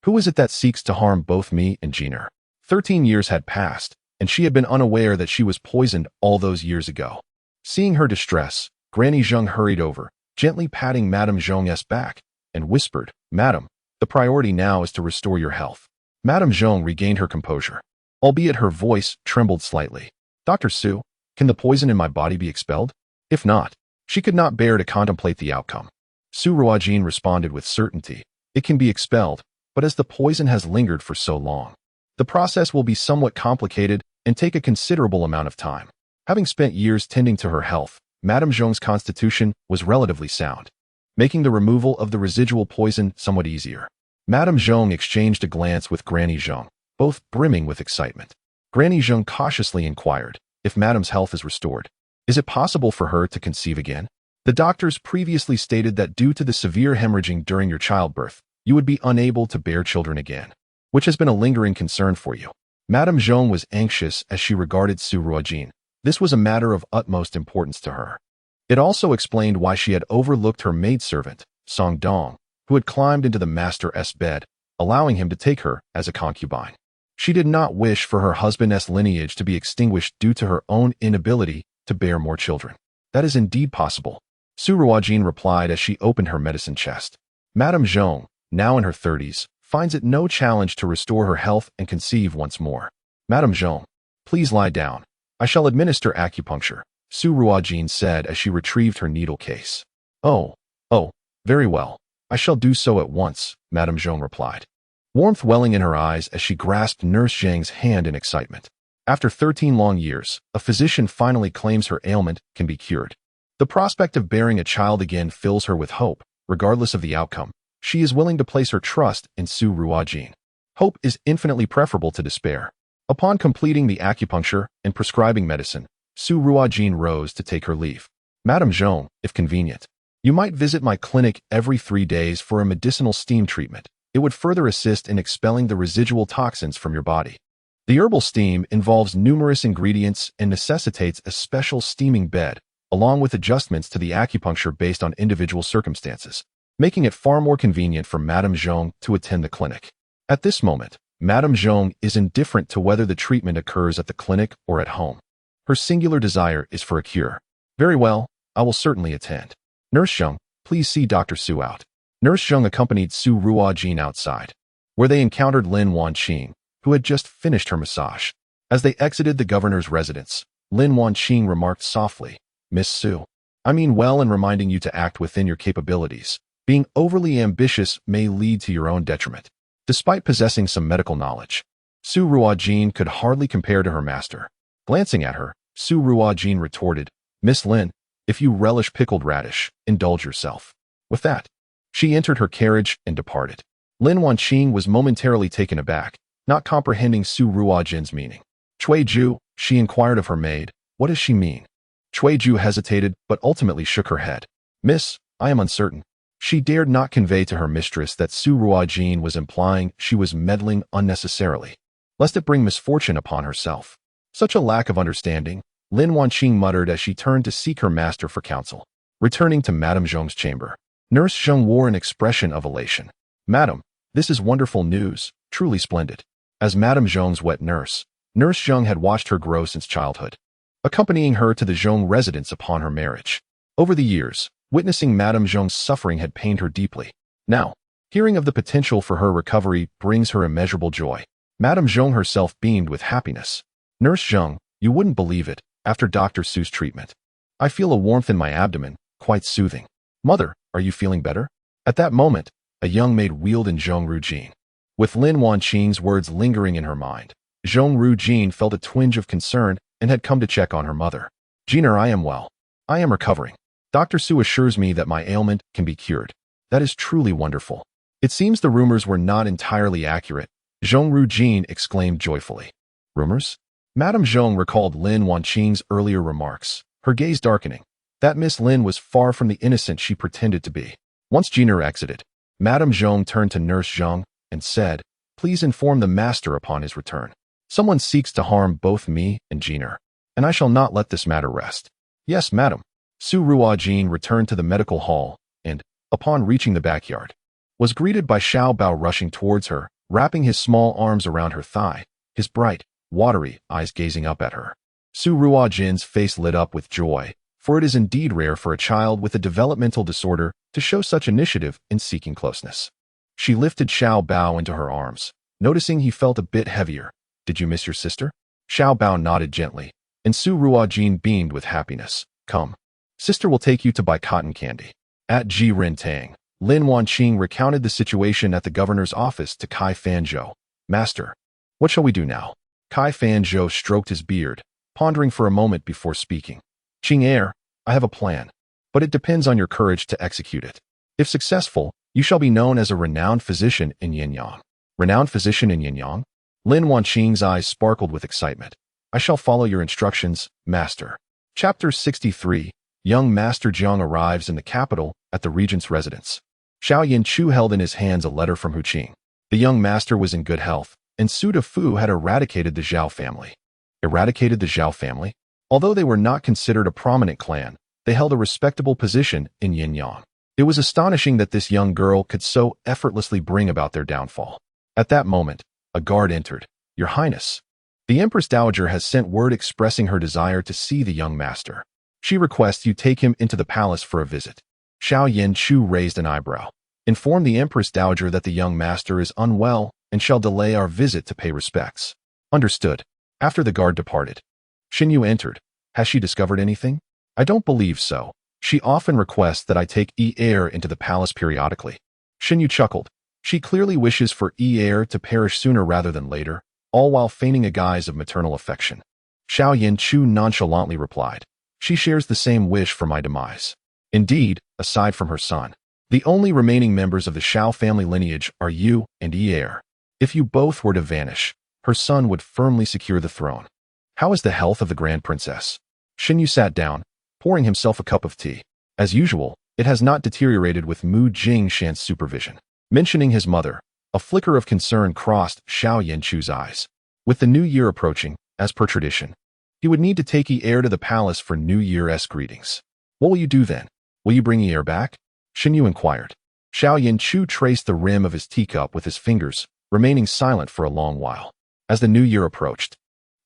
Who is it that seeks to harm both me and Jiner? 13 years had passed, and she had been unaware that she was poisoned all those years ago. Seeing her distress, Granny Zheng hurried over, gently patting Madame Zhong's back, and whispered, Madam, the priority now is to restore your health. Madame Zhong regained her composure, albeit her voice trembled slightly. Dr. Su, can the poison in my body be expelled? If not, she could not bear to contemplate the outcome. Su Ruojin responded with certainty. It can be expelled, but as the poison has lingered for so long, the process will be somewhat complicated and take a considerable amount of time. Having spent years tending to her health, Madame Zhong's constitution was relatively sound, making the removal of the residual poison somewhat easier. Madame Zhong exchanged a glance with Granny Zheng, both brimming with excitement. Granny Zheng cautiously inquired, if Madame's health is restored, is it possible for her to conceive again? The doctors previously stated that due to the severe hemorrhaging during your childbirth, you would be unable to bear children again, which has been a lingering concern for you. Madame Zhong was anxious as she regarded Su Ruojin. This was a matter of utmost importance to her. It also explained why she had overlooked her maidservant, Song Dong, who had climbed into the master's bed, allowing him to take her as a concubine. She did not wish for her husband's lineage to be extinguished due to her own inability to bear more children. That is indeed possible, Su Ruojin replied as she opened her medicine chest. Madame Zhong, now in her 30s, finds it no challenge to restore her health and conceive once more. Madame Zhong, please lie down. I shall administer acupuncture, Su Ruojin said as she retrieved her needle case. Oh, very well. I shall do so at once, Madame Zhong replied, warmth welling in her eyes as she grasped Nurse Zhang's hand in excitement. After 13 long years, a physician finally claims her ailment can be cured. The prospect of bearing a child again fills her with hope, regardless of the outcome. She is willing to place her trust in Su Ruojin. Hope is infinitely preferable to despair. Upon completing the acupuncture and prescribing medicine, Su Ruojin rose to take her leave. Madame Zhong, if convenient, you might visit my clinic every 3 days for a medicinal steam treatment. It would further assist in expelling the residual toxins from your body. The herbal steam involves numerous ingredients and necessitates a special steaming bed, along with adjustments to the acupuncture based on individual circumstances, making it far more convenient for Madame Zhong to attend the clinic. At this moment, Madame Zhong is indifferent to whether the treatment occurs at the clinic or at home. Her singular desire is for a cure. Very well, I will certainly attend. Nurse Zhong, please see Dr. Su out. Nurse Zhong accompanied Su Ruojin outside, where they encountered Lin Wanqing, who had just finished her massage. As they exited the governor's residence, Lin Wanqing remarked softly, Miss Su, I mean well in reminding you to act within your capabilities. Being overly ambitious may lead to your own detriment. Despite possessing some medical knowledge, Su Ruojin could hardly compare to her master. Glancing at her, Su Ruojin retorted, Miss Lin, if you relish pickled radish, indulge yourself. With that, she entered her carriage and departed. Lin Wanqing was momentarily taken aback, not comprehending Su Ruojin's meaning. Ju, she inquired of her maid, what does she mean? Ju hesitated but ultimately shook her head. Miss, I am uncertain. She dared not convey to her mistress that Su Ruojin was implying she was meddling unnecessarily, lest it bring misfortune upon herself. Such a lack of understanding, Lin Wanqing muttered as she turned to seek her master for counsel. Returning to Madame Zhong's chamber, Nurse Zhong wore an expression of elation. Madam, this is wonderful news, truly splendid. As Madame Zhong's wet nurse, Nurse Zhong had watched her grow since childhood, accompanying her to the Zhong residence upon her marriage. Over the years, witnessing Madame Zhong's suffering had pained her deeply. Now, hearing of the potential for her recovery brings her immeasurable joy. Madame Zhong herself beamed with happiness. Nurse Zhong, you wouldn't believe it, after Dr. Su's treatment, I feel a warmth in my abdomen, quite soothing. Mother, are you feeling better? At that moment, a young maid wheeled in Su Ruojin. With Lin Wanqing's words lingering in her mind, Su Ruojin felt a twinge of concern and had come to check on her mother. Jeaner, I am well. I am recovering. Dr. Su assures me that my ailment can be cured. That is truly wonderful. It seems the rumors were not entirely accurate, Su Ruojin exclaimed joyfully. Rumors? Madame Zhong recalled Lin Wanqing's earlier remarks, her gaze darkening. That Miss Lin was far from the innocent she pretended to be. Once Jeaner exited, Madame Zhong turned to Nurse Zhong and said, Please inform the master upon his return. Someone seeks to harm both me and Jeaner, and I shall not let this matter rest. Yes, madam. Su Ruojin returned to the medical hall and, upon reaching the backyard, was greeted by Xiao Bao rushing towards her, wrapping his small arms around her thigh, his bright, watery eyes gazing up at her. Su Ruojin's face lit up with joy, for it is indeed rare for a child with a developmental disorder to show such initiative in seeking closeness. She lifted Xiao Bao into her arms, noticing he felt a bit heavier. Did you miss your sister? Xiao Bao nodded gently, and Su Ruojin beamed with happiness. Come. Sister will take you to buy cotton candy. At Ji Rintang, Lin Wanqing recounted the situation at the governor's office to Kai Fanzhou. Master, what shall we do now? Kai Fanzhou stroked his beard, pondering for a moment before speaking. Qing heir, I have a plan, but it depends on your courage to execute it. If successful, you shall be known as a renowned physician in Yanyang. Renowned physician in Yanyang? Lin Wanqing's eyes sparkled with excitement. I shall follow your instructions, master. Chapter 63. Young Master Jiang arrives in the capital at the regent's residence. Xiao Yanchu held in his hands a letter from Hu Qing. The young master was in good health, and Su Defu had eradicated the Zhao family. Eradicated the Zhao family? Although they were not considered a prominent clan, they held a respectable position in Yanyang. It was astonishing that this young girl could so effortlessly bring about their downfall. At that moment, a guard entered, Your Highness. The Empress Dowager has sent word expressing her desire to see the young master. She requests you take him into the palace for a visit. Xiao Yanchu raised an eyebrow. Inform the Empress Dowager that the young master is unwell and shall delay our visit to pay respects. Understood. After the guard departed, Xinyu entered. Has she discovered anything? I don't believe so. She often requests that I take heir into the palace periodically. Xinyu chuckled. She clearly wishes for heir to perish sooner rather than later, all while feigning a guise of maternal affection. Xiao Yanchu nonchalantly replied. She shares the same wish for my demise. Indeed, aside from her son, the only remaining members of the Xiao family lineage are you and heir. If you both were to vanish, her son would firmly secure the throne. How is the health of the Grand Princess? Xinyu sat down, pouring himself a cup of tea. As usual, it has not deteriorated with Mu Jingshan's supervision. Mentioning his mother, a flicker of concern crossed Xiao Yanchu's eyes. With the new year approaching, as per tradition, he would need to take heir to the palace for New Year's greetings. What will you do then? Will you bring heir back? Xinyu inquired. Xiao Yanchu traced the rim of his teacup with his fingers, remaining silent for a long while. As the new year approached,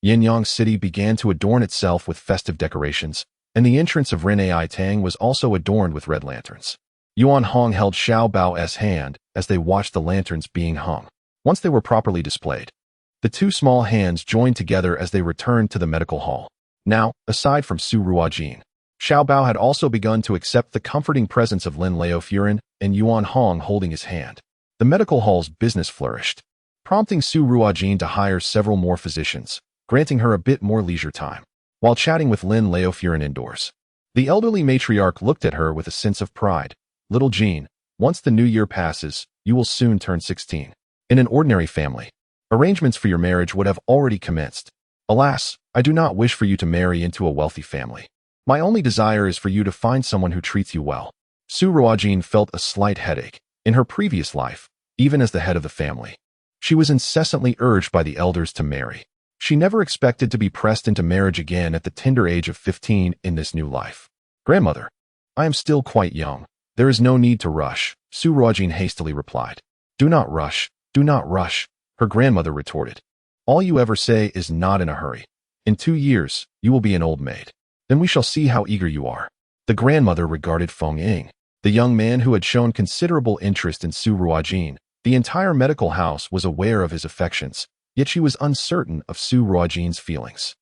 Yanyang City began to adorn itself with festive decorations, and the entrance of Renai Tang was also adorned with red lanterns. Yuan Hong held Xiao Bao's hand as they watched the lanterns being hung. Once they were properly displayed, the two small hands joined together as they returned to the medical hall. Now, aside from Su Ruojin, Xiao Bao had also begun to accept the comforting presence of Lin Laofuren and Yuan Hong holding his hand. The medical hall's business flourished, prompting Su Ruojin to hire several more physicians, granting her a bit more leisure time. While chatting with Lin Laofuren indoors, the elderly matriarch looked at her with a sense of pride. Little Jean, once the new year passes, you will soon turn 16. In an ordinary family, arrangements for your marriage would have already commenced. Alas, I do not wish for you to marry into a wealthy family. My only desire is for you to find someone who treats you well. Su Ruojin felt a slight headache. In her previous life, even as the head of the family, she was incessantly urged by the elders to marry. She never expected to be pressed into marriage again at the tender age of 15 in this new life. Grandmother, I am still quite young. There is no need to rush, Su Ruojin hastily replied. Do not rush, her grandmother retorted. All you ever say is not in a hurry. In 2 years, you will be an old maid. Then we shall see how eager you are. The grandmother regarded Feng Ying, the young man who had shown considerable interest in Su Ruojin. The entire medical house was aware of his affections, yet she was uncertain of Su Ruojin's feelings.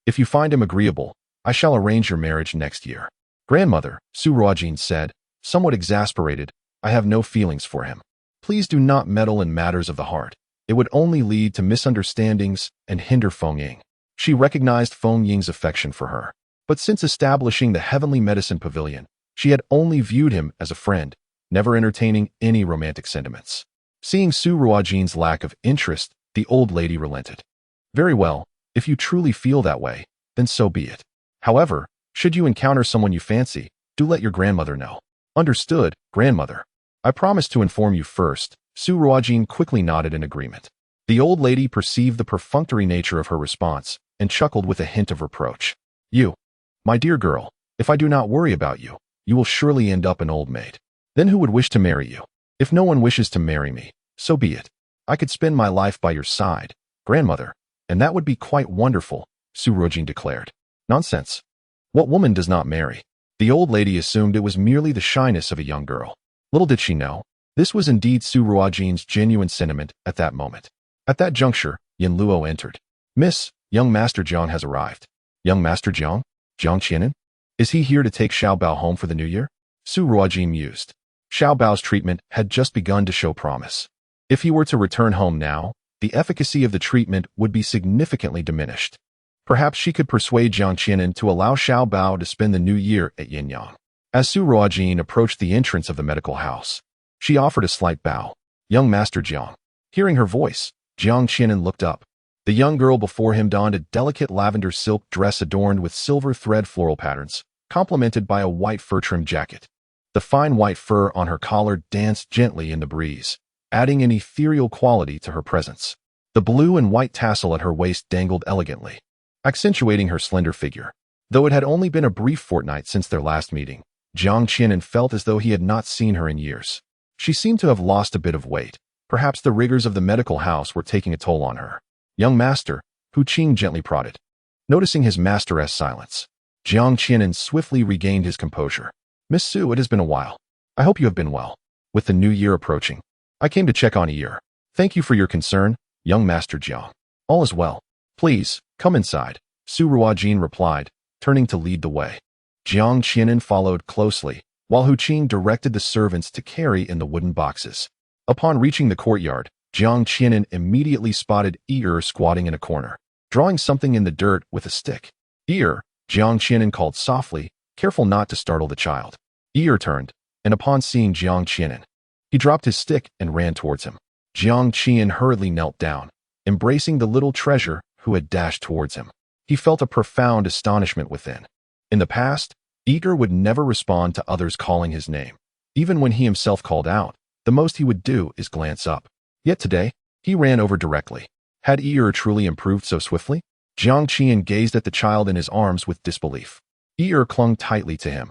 If you find him agreeable, I shall arrange your marriage next year. Grandmother, Su Ruojin said, somewhat exasperated, I have no feelings for him. Please do not meddle in matters of the heart. It would only lead to misunderstandings and hinder Feng Ying. She recognized Feng Ying's affection for her, but since establishing the Heavenly Medicine Pavilion, she had only viewed him as a friend, never entertaining any romantic sentiments. Seeing Su Ruojin's lack of interest, the old lady relented. Very well, if you truly feel that way, then so be it. However, should you encounter someone you fancy, do let your grandmother know. Understood, grandmother. I promise to inform you first. Su Ruojin quickly nodded in agreement. The old lady perceived the perfunctory nature of her response and chuckled with a hint of reproach. You, my dear girl, if I do not worry about you, you will surely end up an old maid. Then who would wish to marry you? If no one wishes to marry me, so be it. I could spend my life by your side, grandmother, and that would be quite wonderful, Su Ruojin declared. Nonsense. What woman does not marry? The old lady assumed it was merely the shyness of a young girl. Little did she know, this was indeed Su Ruojin's genuine sentiment at that moment. At that juncture, Yin Luo entered. Miss, young Master Jiang has arrived. Young Master Jiang? Jiang Qianan? Is he here to take Xiao Bao home for the new year? Su Ruojin mused. Xiao Bao's treatment had just begun to show promise. If he were to return home now, the efficacy of the treatment would be significantly diminished. Perhaps she could persuade Jiang Qianan to allow Xiao Bao to spend the new year at Yanyang. As Su Ruojin approached the entrance of the medical house, she offered a slight bow. Young Master Jiang. Hearing her voice, Jiang Qianan looked up. The young girl before him donned a delicate lavender silk dress adorned with silver thread floral patterns, complemented by a white fur-trimmed jacket. The fine white fur on her collar danced gently in the breeze, adding an ethereal quality to her presence. The blue and white tassel at her waist dangled elegantly, accentuating her slender figure. Though it had only been a brief fortnight since their last meeting, Jiang Qianan felt as though he had not seen her in years. She seemed to have lost a bit of weight. Perhaps the rigors of the medical house were taking a toll on her. Young master, Hu Qing gently prodded. Noticing his master's silence, Jiang Qianan swiftly regained his composure. Miss Su, it has been a while. I hope you have been well. With the new year approaching, I came to check on Ear. Thank you for your concern, young master Jiang. All is well. Please, come inside, Su Ruojin replied, turning to lead the way. Jiang Qianan followed closely, while Hu Qing directed the servants to carry in the wooden boxes. Upon reaching the courtyard, Jiang Qianan immediately spotted Ear squatting in a corner, drawing something in the dirt with a stick. Ear, Jiang Qianan called softly, careful not to startle the child. Ear turned, and upon seeing Jiang Qianan, he dropped his stick and ran towards him. Jiang Qian hurriedly knelt down, embracing the little treasure who had dashed towards him. He felt a profound astonishment within. In the past, Ear would never respond to others calling his name. Even when he himself called out, the most he would do is glance up. Yet today, he ran over directly. Had Ear truly improved so swiftly? Jiang Qian gazed at the child in his arms with disbelief. Ear clung tightly to him,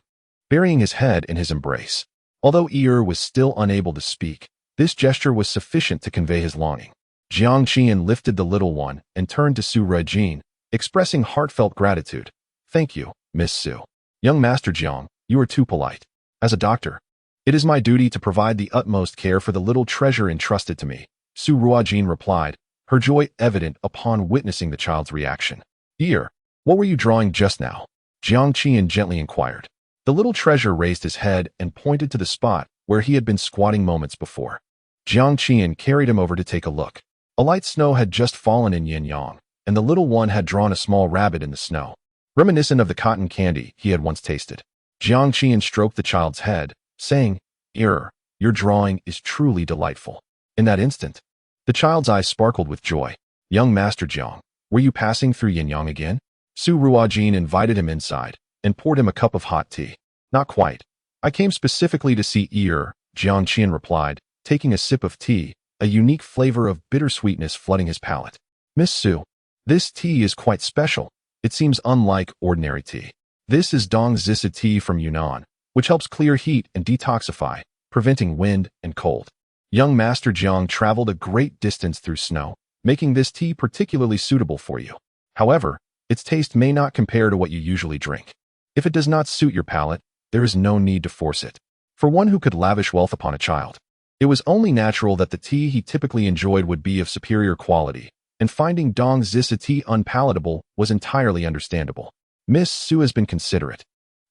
burying his head in his embrace. Although Ear was still unable to speak, this gesture was sufficient to convey his longing. Jiang Qian lifted the little one and turned to Su Ruojin, expressing heartfelt gratitude. Thank you, Miss Su. Young Master Jiang, you are too polite. As a doctor, it is my duty to provide the utmost care for the little treasure entrusted to me, Su Ruojin replied, her joy evident upon witnessing the child's reaction. Ear, what were you drawing just now? Jiang Qian gently inquired. The little treasure raised his head and pointed to the spot where he had been squatting moments before. Jiang Qian carried him over to take a look. A light snow had just fallen in Yanyang, and the little one had drawn a small rabbit in the snow, reminiscent of the cotton candy he had once tasted. Jiang Qian stroked the child's head, saying, Ear, your drawing is truly delightful. In that instant, the child's eyes sparkled with joy. Young Master Jiang, were you passing through Yanyang again? Su Ruojin invited him inside and poured him a cup of hot tea. Not quite. I came specifically to see Ear, Jiang Qian replied, taking a sip of tea, a unique flavor of bittersweetness flooding his palate. Miss Su, this tea is quite special. It seems unlike ordinary tea. This is Dong Zisi tea from Yunnan, which helps clear heat and detoxify, preventing wind and cold. Young Master Jiang traveled a great distance through snow, making this tea particularly suitable for you. However, its taste may not compare to what you usually drink. If it does not suit your palate, there is no need to force it. For one who could lavish wealth upon a child, it was only natural that the tea he typically enjoyed would be of superior quality, and finding Dong Zisi tea unpalatable was entirely understandable. Miss Su has been considerate,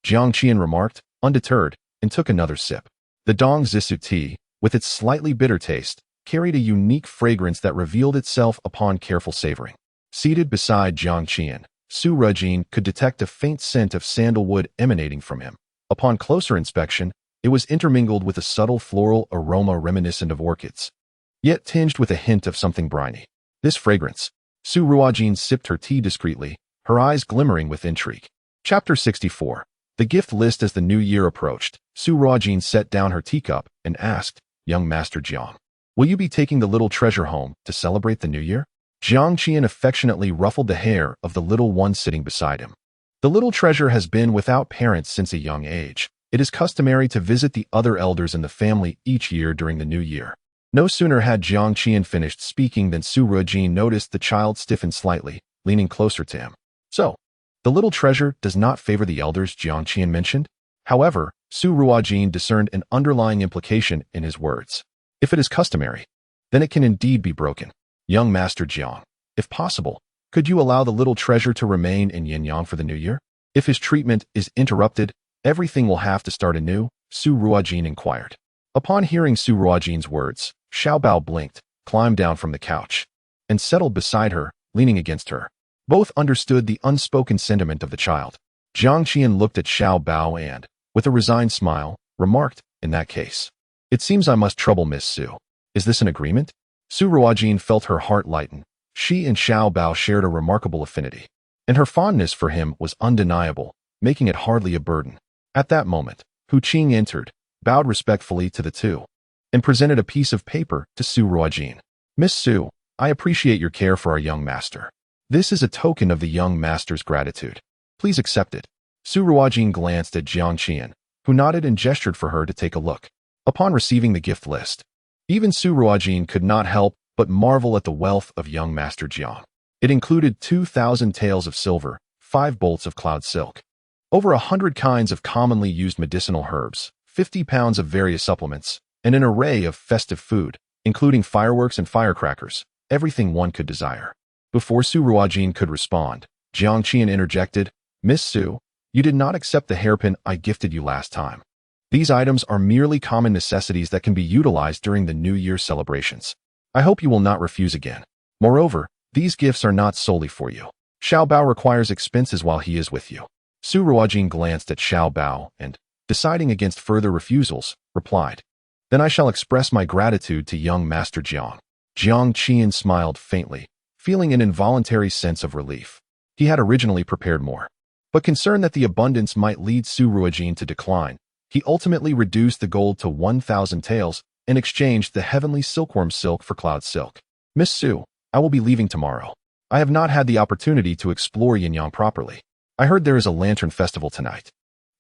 Jiang Qian remarked, undeterred, and took another sip. The Dong Zisi tea, with its slightly bitter taste, carried a unique fragrance that revealed itself upon careful savoring. Seated beside Jiang Qian, Su Ruojin could detect a faint scent of sandalwood emanating from him. Upon closer inspection, it was intermingled with a subtle floral aroma reminiscent of orchids, yet tinged with a hint of something briny. This fragrance. Su Ruojin sipped her tea discreetly, her eyes glimmering with intrigue. Chapter 64. The gift list. As the new year approached, Su Ruojin set down her teacup and asked, Young Master Jiang, will you be taking the little treasure home to celebrate the new year? Jiang Qian affectionately ruffled the hair of the little one sitting beside him. The little treasure has been without parents since a young age. It is customary to visit the other elders in the family each year during the new year. No sooner had Jiang Qian finished speaking than Su Ruojin noticed the child stiffen slightly, leaning closer to him. So, the little treasure does not favor the elders, Jiang Qian mentioned? However, Su Ruojin discerned an underlying implication in his words. If it is customary, then it can indeed be broken. Young Master Jiang, if possible, could you allow the little treasure to remain in Yanyang for the new year? If his treatment is interrupted, everything will have to start anew, Su Ruojin inquired. Upon hearing Su Ruojin's words, Xiaobao blinked, climbed down from the couch, and settled beside her, leaning against her. Both understood the unspoken sentiment of the child. Jiang Qian looked at Xiaobao and, with a resigned smile, remarked, in that case, it seems I must trouble Miss Su. Is this an agreement? Su Ruojin felt her heart lighten. She and Xiaobao shared a remarkable affinity, and her fondness for him was undeniable, making it hardly a burden. At that moment, Hu Qing entered, bowed respectfully to the two, and presented a piece of paper to Su Ruojin. Miss Su, I appreciate your care for our young master. This is a token of the young master's gratitude. Please accept it. Su Ruojin glanced at Jiang Qian, who nodded and gestured for her to take a look. Upon receiving the gift list, even Su Ruojin could not help but marvel at the wealth of young Master Jiang. It included 2,000 taels of silver, 5 bolts of cloud silk, over 100 kinds of commonly used medicinal herbs, 50 pounds of various supplements, and an array of festive food, including fireworks and firecrackers, everything one could desire. Before Su Ruojin could respond, Jiang Qian interjected, "Miss Su, you did not accept the hairpin I gifted you last time. These items are merely common necessities that can be utilized during the New Year celebrations. I hope you will not refuse again. Moreover, these gifts are not solely for you. Xiao Bao requires expenses while he is with you." Su Ruojin glanced at Xiao Bao and, deciding against further refusals, replied, "Then I shall express my gratitude to young Master Jiang." Jiang Qian smiled faintly, feeling an involuntary sense of relief. He had originally prepared more, but concerned that the abundance might lead Su Ruojin to decline, he ultimately reduced the gold to 1,000 taels and exchanged the heavenly silkworm silk for cloud silk. "Miss Su, I will be leaving tomorrow. I have not had the opportunity to explore Yanyang properly. I heard there is a lantern festival tonight.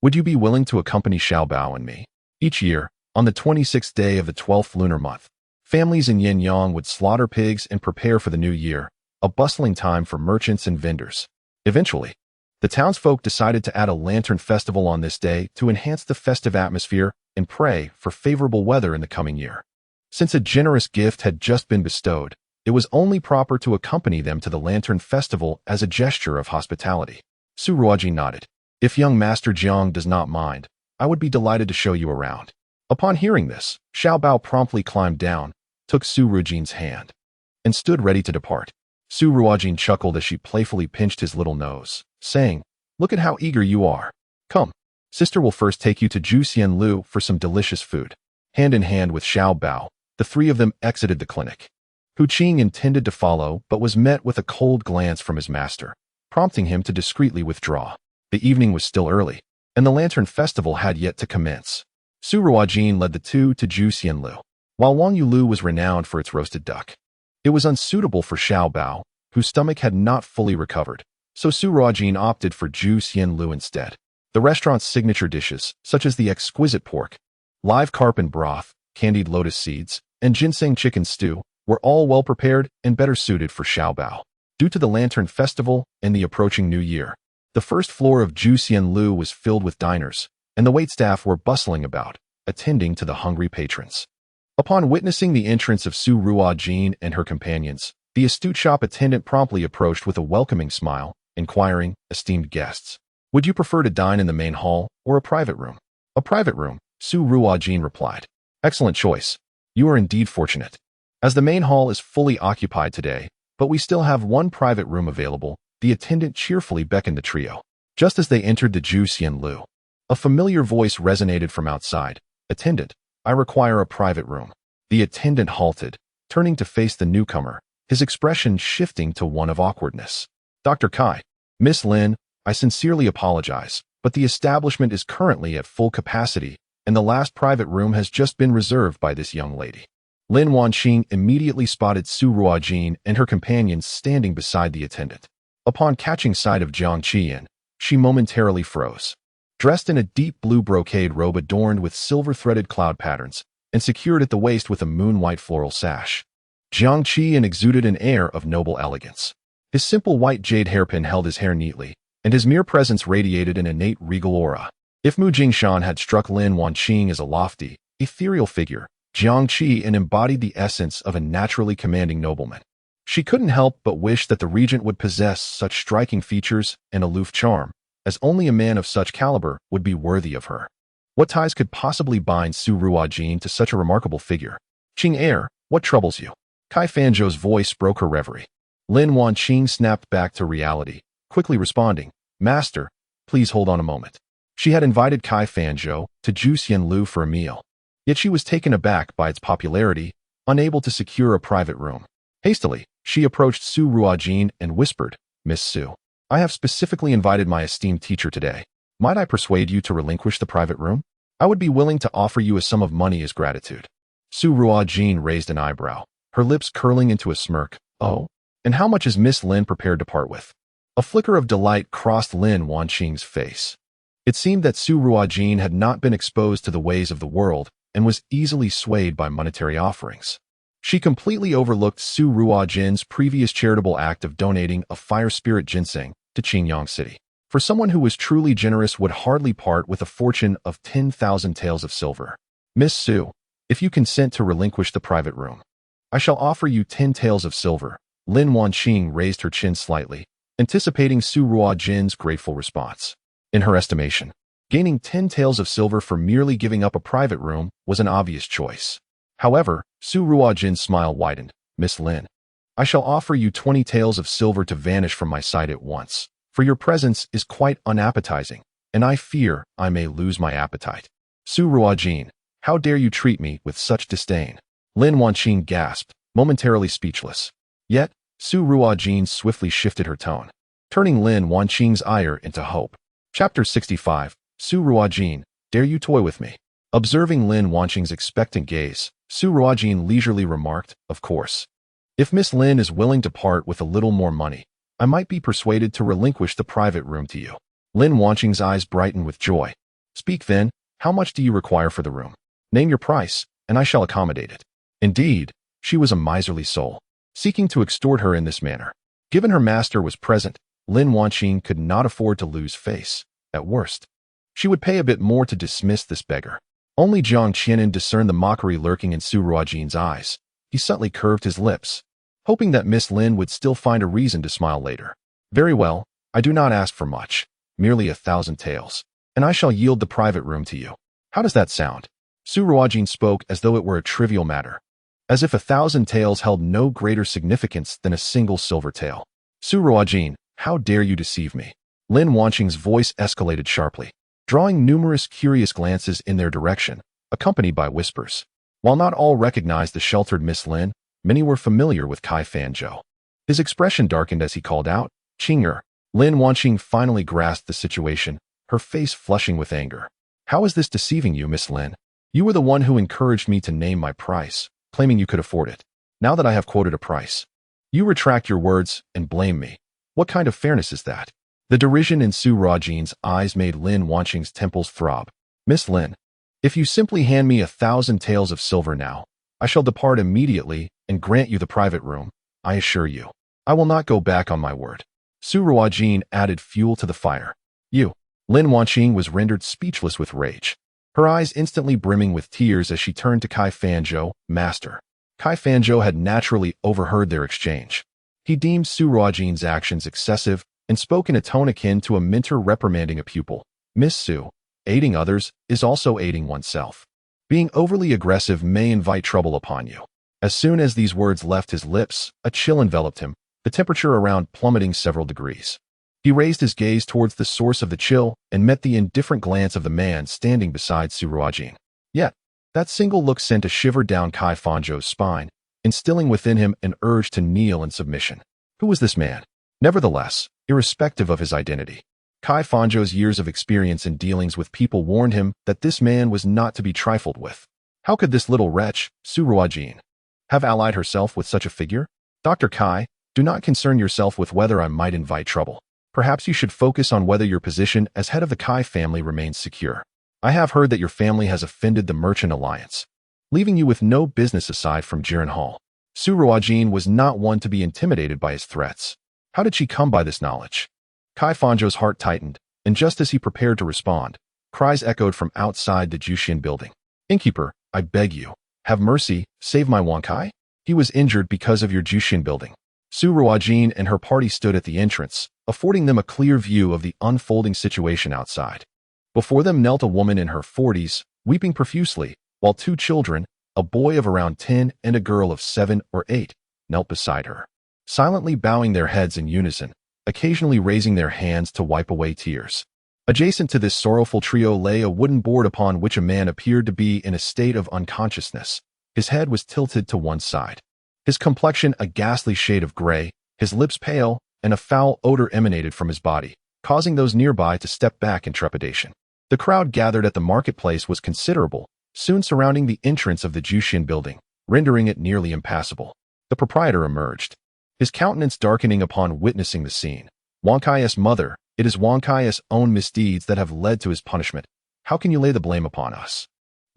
Would you be willing to accompany Xiao Bao and me?" Each year, on the 26th day of the 12th lunar month, families in Yanyang would slaughter pigs and prepare for the new year, a bustling time for merchants and vendors. Eventually, the townsfolk decided to add a lantern festival on this day to enhance the festive atmosphere and pray for favorable weather in the coming year. Since a generous gift had just been bestowed, it was only proper to accompany them to the lantern festival as a gesture of hospitality. Su Ruojin nodded. "If young Master Jiang does not mind, I would be delighted to show you around." Upon hearing this, Xiao Bao promptly climbed down, took Su Ruojin's hand, and stood ready to depart. Su Ruojin chuckled as she playfully pinched his little nose, saying, "Look at how eager you are. Come, sister will first take you to Juxian Lu for some delicious food." Hand in hand with Xiao Bao, the three of them exited the clinic. Hu Qing intended to follow but was met with a cold glance from his master, prompting him to discreetly withdraw. The evening was still early, and the lantern festival had yet to commence. Su Ruojin led the two to Juxian Lu, while Wang Yulu was renowned for its roasted duck. It was unsuitable for Xiao Bao, whose stomach had not fully recovered, so Su Ruojin opted for Juxian Lu instead. The restaurant's signature dishes, such as the exquisite pork, live carp and broth, candied lotus seeds, and ginseng chicken stew, were all well prepared and better suited for Xiao Bao. Due to the lantern festival and the approaching new year, the first floor of Juxian Lu was filled with diners, and the waitstaff were bustling about, attending to the hungry patrons. Upon witnessing the entrance of Su Ruojin and her companions, the astute shop attendant promptly approached with a welcoming smile, inquiring, "Esteemed guests, would you prefer to dine in the main hall or a private room?" "A private room," Su Ruojin replied. "Excellent choice. You are indeed fortunate, as the main hall is fully occupied today, but we still have one private room available." The attendant cheerfully beckoned the trio. Just as they entered the Juxian Lu, a familiar voice resonated from outside. "Attendant, I require a private room." The attendant halted, turning to face the newcomer, his expression shifting to one of awkwardness. "Dr. Kai, Miss Lin, I sincerely apologize, but the establishment is currently at full capacity, and the last private room has just been reserved by this young lady." Lin Wanqing immediately spotted Su Ruojin and her companions standing beside the attendant. Upon catching sight of Jiang Qian, she momentarily froze. Dressed in a deep blue brocade robe adorned with silver-threaded cloud patterns and secured at the waist with a moon-white floral sash, Jiang Qian exuded an air of noble elegance. His simple white jade hairpin held his hair neatly, and his mere presence radiated an innate regal aura. If Mu Jingshan had struck Lin Wanqing as a lofty, ethereal figure, Jiang Qian embodied the essence of a naturally commanding nobleman. She couldn't help but wish that the regent would possess such striking features and aloof charm, as only a man of such caliber would be worthy of her. What ties could possibly bind Su Ruojin to such a remarkable figure? "Qing heir, what troubles you?" Kai Fanzhou's voice broke her reverie. Lin Wanqing snapped back to reality, quickly responding, "Master, please hold on a moment." She had invited Kai Fanzhou to Juxian Lu for a meal, yet she was taken aback by its popularity, unable to secure a private room. Hastily, she approached Su Ruojin and whispered, "Miss Su, I have specifically invited my esteemed teacher today. Might I persuade you to relinquish the private room? I would be willing to offer you a sum of money as gratitude." Su Ruojin raised an eyebrow, her lips curling into a smirk. "Oh, and how much is Miss Lin prepared to part with?" A flicker of delight crossed Lin Wanqing's face. It seemed that Su Ruojin had not been exposed to the ways of the world and was easily swayed by monetary offerings. She completely overlooked Su Ruojin's previous charitable act of donating a fire spirit ginseng to Qingyang City. For someone who was truly generous would hardly part with a fortune of 10,000 taels of silver. Miss Su, if you consent to relinquish the private room, I shall offer you 10 taels of silver. Lin Wanqing raised her chin slightly, anticipating Su Ruojin's grateful response. In her estimation, gaining 10 taels of silver for merely giving up a private room was an obvious choice. However, Su Ruojin's smile widened. Miss Lin, I shall offer you 20 taels of silver to vanish from my sight at once, for your presence is quite unappetizing, and I fear I may lose my appetite. Su Ruojin, how dare you treat me with such disdain? Lin Wanqing gasped, momentarily speechless. Yet, Su Ruojin swiftly shifted her tone, turning Lin Wanqing's ire into hope. Chapter 65, Su Ruojin, dare you toy with me? Observing Lin Wanqing's expectant gaze, Su Ruojin leisurely remarked, of course. If Miss Lin is willing to part with a little more money, I might be persuaded to relinquish the private room to you. Lin Wanqing's eyes brightened with joy. Speak then, how much do you require for the room? Name your price, and I shall accommodate it. Indeed, she was a miserly soul, seeking to extort her in this manner. Given her master was present, Lin Wanqing could not afford to lose face. At worst, she would pay a bit more to dismiss this beggar. Only Jiang Qianan discerned the mockery lurking in Su Ruojin's eyes. He subtly curved his lips, hoping that Miss Lin would still find a reason to smile later. Very well, I do not ask for much, merely 1,000 taels, and I shall yield the private room to you. How does that sound? Su Ruojin spoke as though it were a trivial matter, as if 1,000 taels held no greater significance than a single silver tael. Su Ruojin, how dare you deceive me? Lin Wanqing's voice escalated sharply, drawing numerous curious glances in their direction, accompanied by whispers. While not all recognized the sheltered Miss Lin, many were familiar with Kai Fanzhou. His expression darkened as he called out, Qing'er. Lin Wanqing finally grasped the situation, her face flushing with anger. How is this deceiving you, Miss Lin? You were the one who encouraged me to name my price, claiming you could afford it. Now that I have quoted a price, you retract your words and blame me. What kind of fairness is that? The derision in Su Ruojin's eyes made Lin Wanqing's temples throb. Miss Lin, if you simply hand me 1,000 taels of silver now, I shall depart immediately and grant you the private room. I assure you, I will not go back on my word. Su Ruojin added fuel to the fire. You. Lin Wanqing was rendered speechless with rage, her eyes instantly brimming with tears as she turned to Kai Fanzhou, master. Kai Fanzhou had naturally overheard their exchange. He deemed Su Ruojin's actions excessive and spoke in a tone akin to a mentor reprimanding a pupil. Miss Su, aiding others is also aiding oneself. Being overly aggressive may invite trouble upon you. As soon as these words left his lips, a chill enveloped him, the temperature around plummeting several degrees. He raised his gaze towards the source of the chill and met the indifferent glance of the man standing beside Su Ruojin. Yet, that single look sent a shiver down Kai Fanzhou's spine, instilling within him an urge to kneel in submission. Who was this man? Nevertheless, irrespective of his identity, Kai Fanzhou's years of experience in dealings with people warned him that this man was not to be trifled with. How could this little wretch, Su Ruojin, have allied herself with such a figure? Dr. Kai, do not concern yourself with whether I might invite trouble. Perhaps you should focus on whether your position as head of the Kai family remains secure. I have heard that your family has offended the Merchant Alliance, leaving you with no business aside from Jiren Hall. Su Ruojin was not one to be intimidated by his threats. How did she come by this knowledge? Kai Fanzhou's heart tightened, and just as he prepared to respond, cries echoed from outside the Jushin building. Innkeeper, I beg you, have mercy, save my Wankai. He was injured because of your Jushin building. Su Ruojin and her party stood at the entrance, affording them a clear view of the unfolding situation outside. Before them knelt a woman in her 40s, weeping profusely, while two children, a boy of around 10 and a girl of 7 or 8, knelt beside her, silently bowing their heads in unison, occasionally raising their hands to wipe away tears. Adjacent to this sorrowful trio lay a wooden board upon which a man appeared to be in a state of unconsciousness. His head was tilted to one side, his complexion a ghastly shade of gray, his lips pale, and a foul odor emanated from his body, causing those nearby to step back in trepidation. The crowd gathered at the marketplace was considerable, soon surrounding the entrance of the Jushin building, rendering it nearly impassable. The proprietor emerged, his countenance darkening upon witnessing the scene. Wankai's mother, it is Wankai's own misdeeds that have led to his punishment. How can you lay the blame upon us?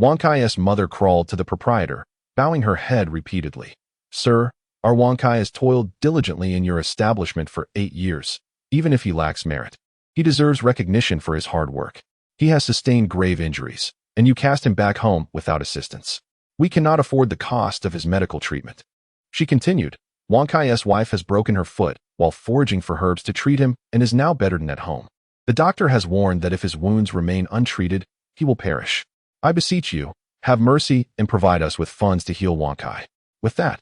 Wankai's mother crawled to the proprietor, bowing her head repeatedly. Sir, our Wang Kai has toiled diligently in your establishment for 8 years. Even if he lacks merit, he deserves recognition for his hard work. He has sustained grave injuries, and you cast him back home without assistance. We cannot afford the cost of his medical treatment." She continued, "Wang Kai's wife has broken her foot while foraging for herbs to treat him and is now bedridden at home. The doctor has warned that if his wounds remain untreated, he will perish. I beseech you, have mercy and provide us with funds to heal Wang Kai." With that,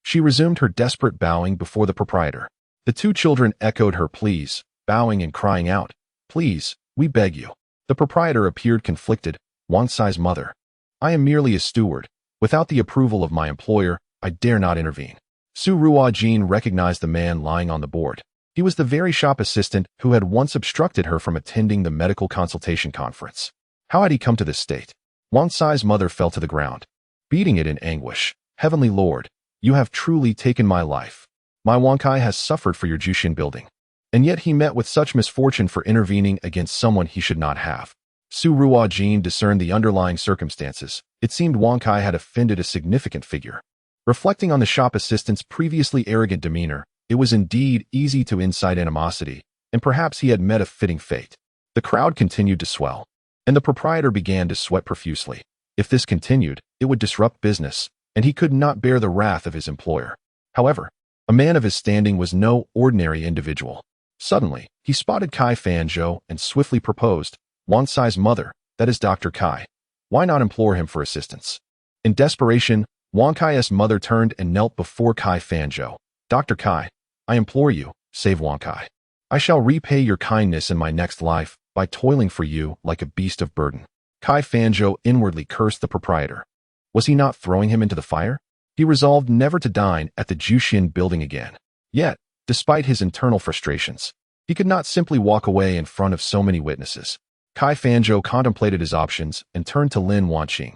she resumed her desperate bowing before the proprietor. The 2 children echoed her pleas, bowing and crying out, "Please, we beg you." The proprietor appeared conflicted. Wang Sai's mother, "I am merely a steward. Without the approval of my employer, I dare not intervene." Su Ruojin recognized the man lying on the board. He was the very shop assistant who had once obstructed her from attending the medical consultation conference. How had he come to this state? Wang Sai's mother fell to the ground, beating it in anguish. "Heavenly Lord, you have truly taken my life. My Wang Kai has suffered for your Jushin building. And yet he met with such misfortune for intervening against someone he should not have." Su Ruojin discerned the underlying circumstances. It seemed Wang Kai had offended a significant figure. Reflecting on the shop assistant's previously arrogant demeanor, it was indeed easy to incite animosity, and perhaps he had met a fitting fate. The crowd continued to swell, and the proprietor began to sweat profusely. If this continued, it would disrupt business, and he could not bear the wrath of his employer. However, a man of his standing was no ordinary individual. Suddenly, he spotted Kai Fanzhou and swiftly proposed, "Wang Sai's mother, that is Dr. Kai. Why not implore him for assistance?" In desperation, Wang Kai's mother turned and knelt before Kai Fanzhou. "Dr. Kai, I implore you, save Wang Kai. I shall repay your kindness in my next life by toiling for you like a beast of burden." Kai Fanzhou inwardly cursed the proprietor. Was he not throwing him into the fire? He resolved never to dine at the Jushin building again. Yet, despite his internal frustrations, he could not simply walk away in front of so many witnesses. Kai Fanzhou contemplated his options and turned to Lin Wanqing.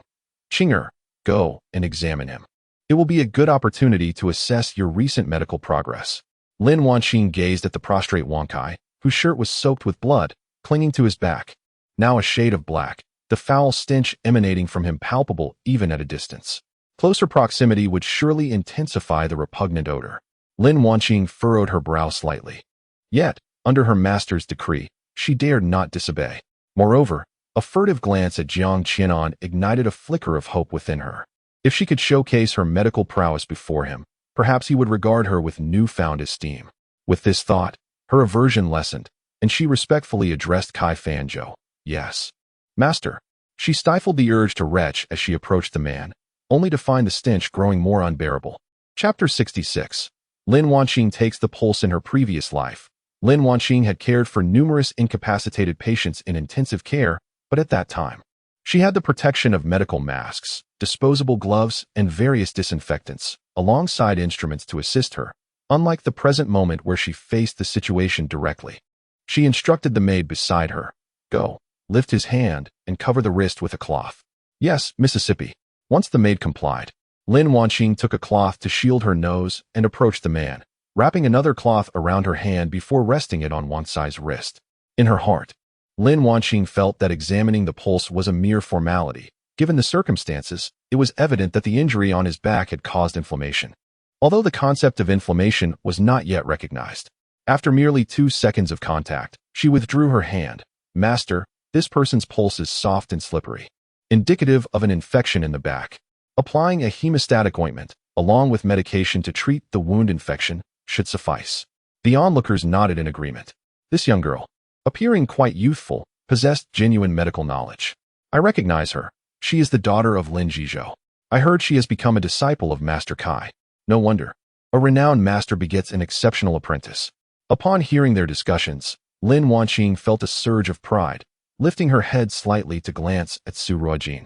"Qinger, go and examine him. It will be a good opportunity to assess your recent medical progress." Lin Wanqing gazed at the prostrate Wang Kai, whose shirt was soaked with blood, clinging to his back. Now a shade of black, the foul stench emanating from him palpable even at a distance. Closer proximity would surely intensify the repugnant odor. Lin Wanqing furrowed her brow slightly. Yet, under her master's decree, she dared not disobey. Moreover, a furtive glance at Jiang Qianan ignited a flicker of hope within her. If she could showcase her medical prowess before him, perhaps he would regard her with newfound esteem. With this thought, her aversion lessened, and she respectfully addressed Kai Fanzhou. "Yes, Master." She stifled the urge to retch as she approached the man, only to find the stench growing more unbearable. Chapter 66. Lin Wanqing takes the pulse in her previous life. Lin Wanqing had cared for numerous incapacitated patients in intensive care, but at that time, she had the protection of medical masks, disposable gloves, and various disinfectants, alongside instruments to assist her, unlike the present moment where she faced the situation directly. She instructed the maid beside her, "Go, lift his hand, and cover the wrist with a cloth." "Yes, Mississippi." Once the maid complied, Lin Wanqing took a cloth to shield her nose and approached the man, wrapping another cloth around her hand before resting it on Wang Sai's wrist. In her heart, Lin Wanqing felt that examining the pulse was a mere formality. Given the circumstances, it was evident that the injury on his back had caused inflammation, although the concept of inflammation was not yet recognized. After merely 2 seconds of contact, she withdrew her hand. "Master, this person's pulse is soft and slippery, indicative of an infection in the back. Applying a hemostatic ointment, along with medication to treat the wound infection, should suffice." The onlookers nodded in agreement. This young girl, appearing quite youthful, possessed genuine medical knowledge. "I recognize her. She is the daughter of Lin Jizhou. I heard she has become a disciple of Master Kai. No wonder. A renowned master begets an exceptional apprentice." Upon hearing their discussions, Lin Wanqing felt a surge of pride, lifting her head slightly to glance at Su Ruojin,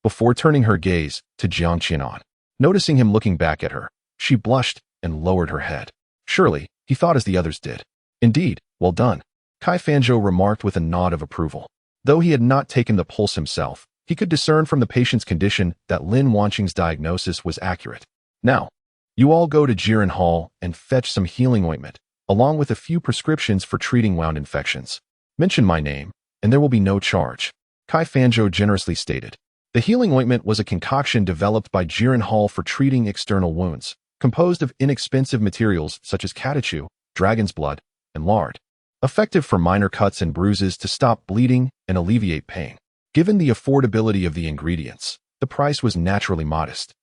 before turning her gaze to Jiang Qianan. Noticing him looking back at her, she blushed and lowered her head. Surely, he thought as the others did. "Indeed, well done," Kai Fanzhou remarked with a nod of approval. Though he had not taken the pulse himself, he could discern from the patient's condition that Lin Wanqing's diagnosis was accurate. "Now, you all go to Jiren Hall and fetch some healing ointment, along with a few prescriptions for treating wound infections. Mention my name, and there will be no charge," Kai Fanzhou generously stated. The healing ointment was a concoction developed by Jiren Hall for treating external wounds, composed of inexpensive materials such as catechu, dragon's blood, and lard, effective for minor cuts and bruises to stop bleeding and alleviate pain. Given the affordability of the ingredients, the price was naturally modest.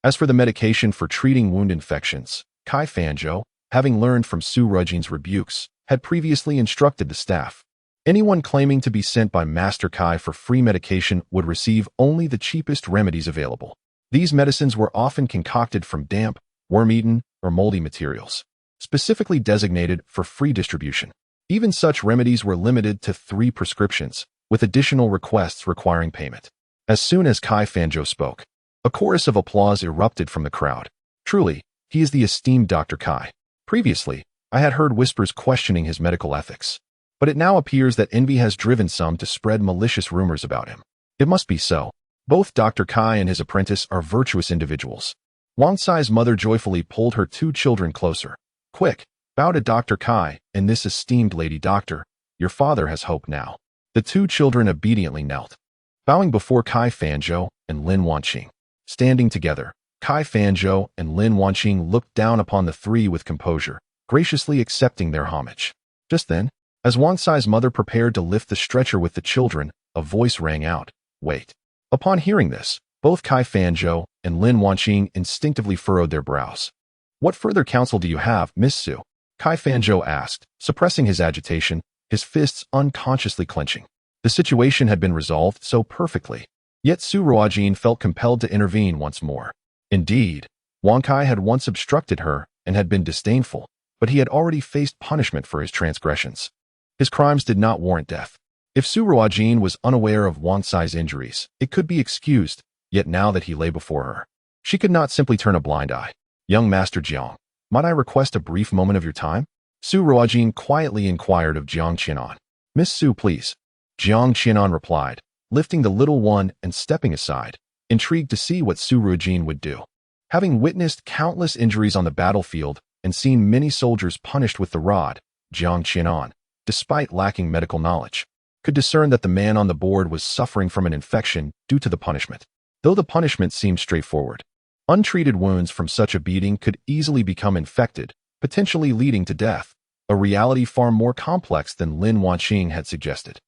As for the medication for treating wound infections, Kai Fanzhou, having learned from Su Ruojin's rebukes, had previously instructed the staff. Anyone claiming to be sent by Master Kai for free medication would receive only the cheapest remedies available. These medicines were often concocted from damp, worm-eaten, or moldy materials, specifically designated for free distribution. Even such remedies were limited to 3 prescriptions, with additional requests requiring payment. As soon as Kai Fanzhou spoke, a chorus of applause erupted from the crowd. Truly, he is the esteemed Dr. Kai. Previously, I had heard whispers questioning his medical ethics, but it now appears that envy has driven some to spread malicious rumors about him. It must be so. Both Dr. Kai and his apprentice are virtuous individuals. Wang Sai's mother joyfully pulled her 2 children closer. Quick, bow to Dr. Kai and this esteemed lady doctor. Your father has hope now. The 2 children obediently knelt, bowing before Kai Fanzhou and Lin Wanqing. Standing together, Kai Fanzhou and Lin Wanqing looked down upon the 3 with composure, graciously accepting their homage. Just then, as Wang Sai's mother prepared to lift the stretcher with the children, a voice rang out, "Wait." Upon hearing this, both Kai Fanzhou and Lin Wanqing instinctively furrowed their brows. "What further counsel do you have, Miss Su?" Kai Fanzhou asked, suppressing his agitation, his fists unconsciously clenching. The situation had been resolved so perfectly. Yet Su Ruojin felt compelled to intervene once more. Indeed, Wang Kai had once obstructed her and had been disdainful, but he had already faced punishment for his transgressions. His crimes did not warrant death. If Su Ruojin was unaware of Wang Sai's injuries, it could be excused, yet now that he lay before her, she could not simply turn a blind eye. "Young Master Jiang, might I request a brief moment of your time?" Su Ruojin quietly inquired of Jiang Qianan. "Miss Su, please." Jiang Qianan replied, lifting the little one and stepping aside, intrigued to see what Su Ruojin would do. Having witnessed countless injuries on the battlefield and seen many soldiers punished with the rod, Jiang Qianan, despite lacking medical knowledge, could discern that the man on the board was suffering from an infection due to the punishment. Though the punishment seemed straightforward, untreated wounds from such a beating could easily become infected, potentially leading to death, a reality far more complex than Lin Wanqing had suggested.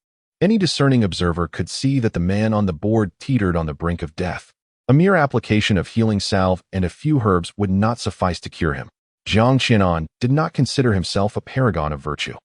Any discerning observer could see that the man on the board teetered on the brink of death. A mere application of healing salve and a few herbs would not suffice to cure him. Jiang Qianan did not consider himself a paragon of virtue.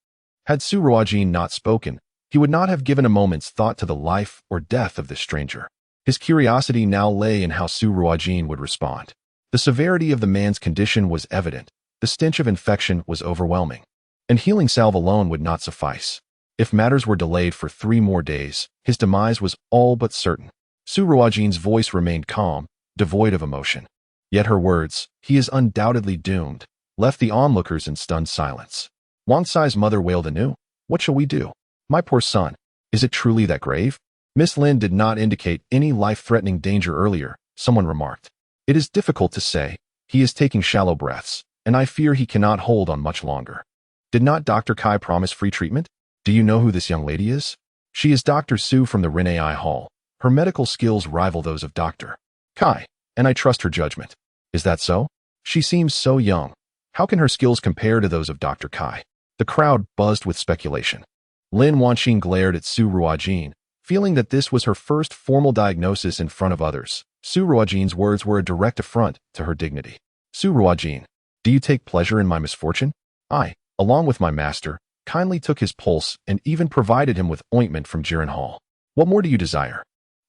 Had Su Ruojin not spoken, he would not have given a moment's thought to the life or death of this stranger. His curiosity now lay in how Su Ruojin would respond. The severity of the man's condition was evident, the stench of infection was overwhelming, and healing salve alone would not suffice. If matters were delayed for 3 more days, his demise was all but certain. Su Ruojin's voice remained calm, devoid of emotion. Yet her words, "He is undoubtedly doomed," left the onlookers in stunned silence. Wang Sai's mother wailed anew. "What shall we do? My poor son, is it truly that grave?" Miss Lin did not indicate any life-threatening danger earlier, someone remarked. "It is difficult to say. He is taking shallow breaths, and I fear he cannot hold on much longer." "Did not Dr. Kai promise free treatment? Do you know who this young lady is?" "She is Dr. Su from the Renai Hall. Her medical skills rival those of Dr. Kai, and I trust her judgment." "Is that so? She seems so young. How can her skills compare to those of Dr. Kai?" The crowd buzzed with speculation. Lin Wanqing glared at Su Ruojin, feeling that this was her first formal diagnosis in front of others. Su Ruojin's words were a direct affront to her dignity. "Su Ruojin, do you take pleasure in my misfortune?" "I, along with my master, kindly took his pulse and even provided him with ointment from Jiren Hall. What more do you desire?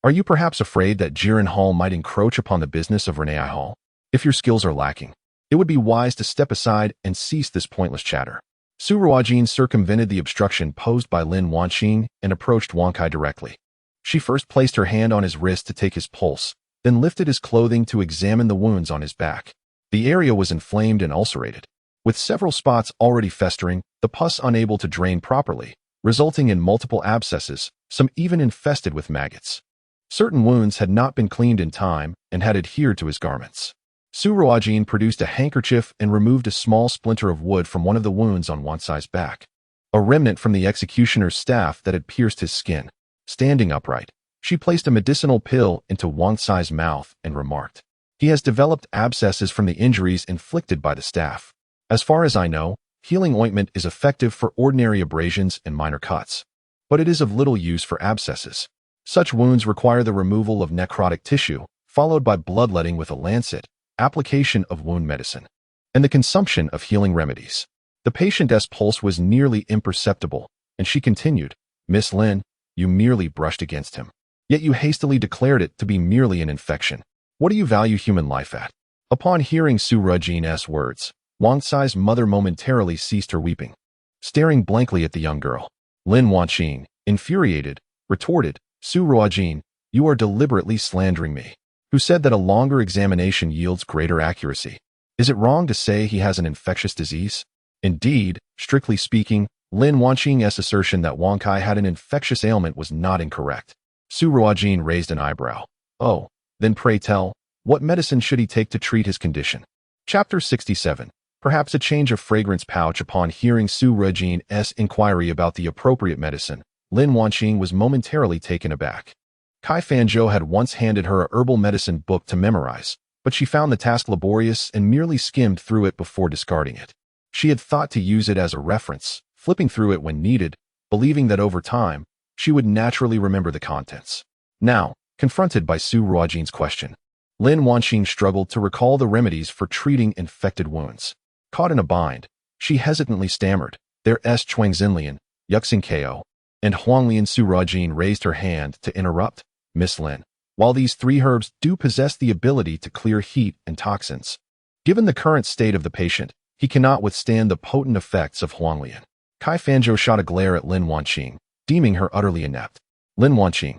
Are you perhaps afraid that Jiren Hall might encroach upon the business of Renai Hall? If your skills are lacking, it would be wise to step aside and cease this pointless chatter." Su Ruojin circumvented the obstruction posed by Lin Wanqing and approached Wang Kai directly. She first placed her hand on his wrist to take his pulse, then lifted his clothing to examine the wounds on his back. The area was inflamed and ulcerated, with several spots already festering, the pus unable to drain properly, resulting in multiple abscesses, some even infested with maggots. Certain wounds had not been cleaned in time and had adhered to his garments. Su Ruojin produced a handkerchief and removed a small splinter of wood from one of the wounds on Wang Sai's back, a remnant from the executioner's staff that had pierced his skin. Standing upright, she placed a medicinal pill into Wang Sai's mouth and remarked, He has developed abscesses from the injuries inflicted by the staff. As far as I know, healing ointment is effective for ordinary abrasions and minor cuts, but it is of little use for abscesses. Such wounds require the removal of necrotic tissue, followed by bloodletting with a lancet, application of wound medicine, and the consumption of healing remedies. The patient's pulse was nearly imperceptible, and she continued, Miss Lin, you merely brushed against him. Yet you hastily declared it to be merely an infection. What do you value human life at? Upon hearing Su Ruojin's words, Wang Cai's mother momentarily ceased her weeping. Staring blankly at the young girl, Lin Wanqing, infuriated, retorted, Su Ruojin, you are deliberately slandering me. Who said that a longer examination yields greater accuracy? Is it wrong to say he has an infectious disease? Indeed, strictly speaking, Lin Wanqing's assertion that Wang Cai had an infectious ailment was not incorrect. Su Ruojin raised an eyebrow. Oh, then pray tell, what medicine should he take to treat his condition? Chapter 67. Perhaps a change of fragrance pouch. Upon hearing Su Ruojin's inquiry about the appropriate medicine, Lin Wanqing was momentarily taken aback. Kai Fanzhou had once handed her a herbal medicine book to memorize, but she found the task laborious and merely skimmed through it before discarding it. She had thought to use it as a reference, flipping through it when needed, believing that over time, she would naturally remember the contents. Now, confronted by Su Ruojin's question, Lin Wanqing struggled to recall the remedies for treating infected wounds. Caught in a bind, she hesitantly stammered, there is Chuang Xinlian, Yuxing Ko, and Huanglian. Su Ruojin raised her hand to interrupt, Miss Lin. While these three herbs do possess the ability to clear heat and toxins, given the current state of the patient, he cannot withstand the potent effects of Huanglian. Kai Fanzhou shot a glare at Lin Wanqing, deeming her utterly inept. Lin Wanqing,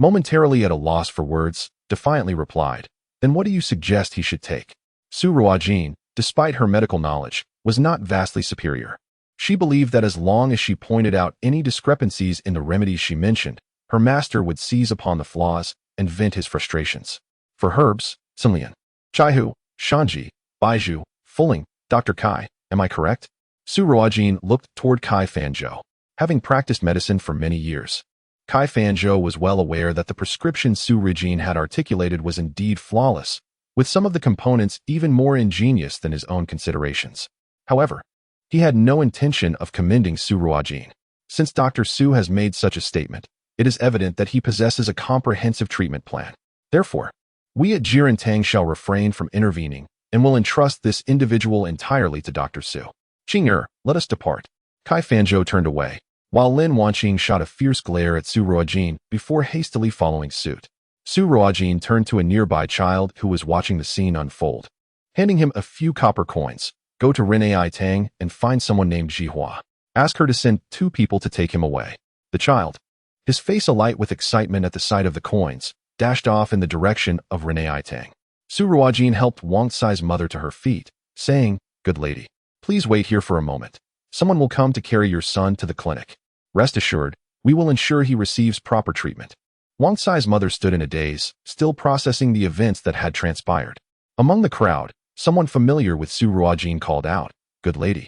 momentarily at a loss for words, defiantly replied, then what do you suggest he should take? Su Ruojin, despite her medical knowledge, was not vastly superior. She believed that as long as she pointed out any discrepancies in the remedies she mentioned, her master would seize upon the flaws and vent his frustrations. For herbs, Xinlian, Chaihu, Shanji, Baizhu, Fuling, Dr. Kai, am I correct? Su Ruojin looked toward Kai Fanzhou. Having practiced medicine for many years, Kai Fanzhou was well aware that the prescription Su Ruojin had articulated was indeed flawless, with some of the components even more ingenious than his own considerations. However, he had no intention of commending Su Ruojin. Since Dr. Su has made such a statement, it is evident that he possesses a comprehensive treatment plan. Therefore, we at Jirantang shall refrain from intervening and will entrust this individual entirely to Dr. Su. Qing'er, let us depart. Kai Fanzhou turned away, while Lin Wanqing shot a fierce glare at Su Ruojin before hastily following suit. Su Ruojin turned to a nearby child who was watching the scene unfold. Handing him a few copper coins, go to Renai Tang and find someone named Jihua. Ask her to send 2 people to take him away. The child, his face alight with excitement at the sight of the coins, dashed off in the direction of Renai Tang. Su Ruojin helped Wang Cai's mother to her feet, saying, Good lady, please wait here for a moment. Someone will come to carry your son to the clinic. Rest assured, we will ensure he receives proper treatment. Wang Cai's mother stood in a daze, still processing the events that had transpired. Among the crowd, someone familiar with Su Ruojin called out, Good lady,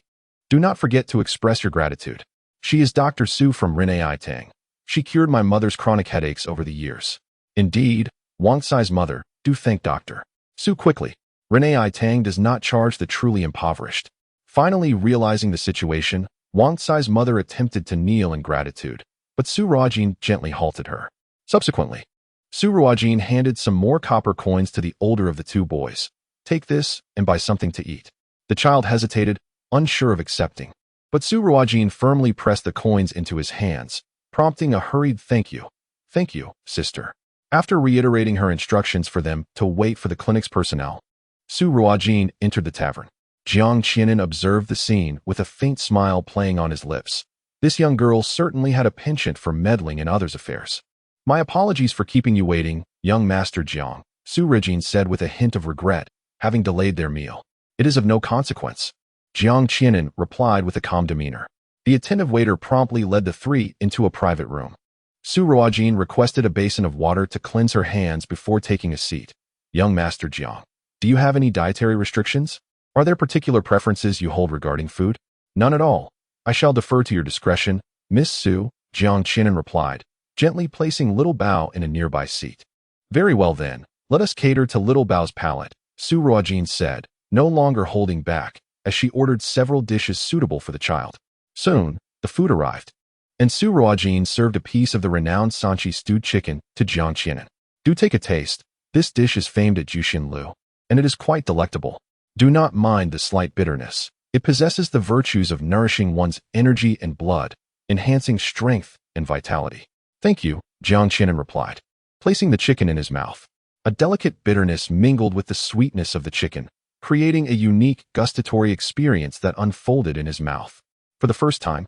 do not forget to express your gratitude. She is Dr. Su from Renai Tang. She cured my mother's chronic headaches over the years. Indeed, Wang Cai's mother, do thank Dr. Su quickly. Renai Tang does not charge the truly impoverished. Finally realizing the situation, Wang Cai's mother attempted to kneel in gratitude, but Su Ruojin gently halted her. Subsequently, Su Ruojin handed some more copper coins to the older of the 2 boys. Take this and buy something to eat. The child hesitated, unsure of accepting, but Su Ruojin firmly pressed the coins into his hands, prompting a hurried thank you. Thank you, sister. After reiterating her instructions for them to wait for the clinic's personnel, Su Ruojin entered the tavern. Jiang Qianan observed the scene with a faint smile playing on his lips. This young girl certainly had a penchant for meddling in others' affairs. My apologies for keeping you waiting, young Master Jiang, Su Ruojin said with a hint of regret, having delayed their meal. It is of no consequence. Jiang Qianan replied with a calm demeanor. The attentive waiter promptly led the 3 into a private room. Su Ruojin requested a basin of water to cleanse her hands before taking a seat. Young Master Jiang, do you have any dietary restrictions? Are there particular preferences you hold regarding food? None at all. I shall defer to your discretion, Miss Su, Jiang Qianan replied, gently placing little Bao in a nearby seat. Very well then, Let us cater to Little Bao's palate, Su Ruojin said, no longer holding back, as she ordered several dishes suitable for the child. Soon, the food arrived, and Su Ruojin served a piece of the renowned Sanchi stewed chicken to Jiang Qianan. Do take a taste. This dish is famed at Jushinlu, and it is quite delectable. Do not mind the slight bitterness. It possesses the virtues of nourishing one's energy and blood, enhancing strength and vitality. Thank you, Jiang Qianan replied, placing the chicken in his mouth. A delicate bitterness mingled with the sweetness of the chicken, creating a unique gustatory experience that unfolded in his mouth. For the first time,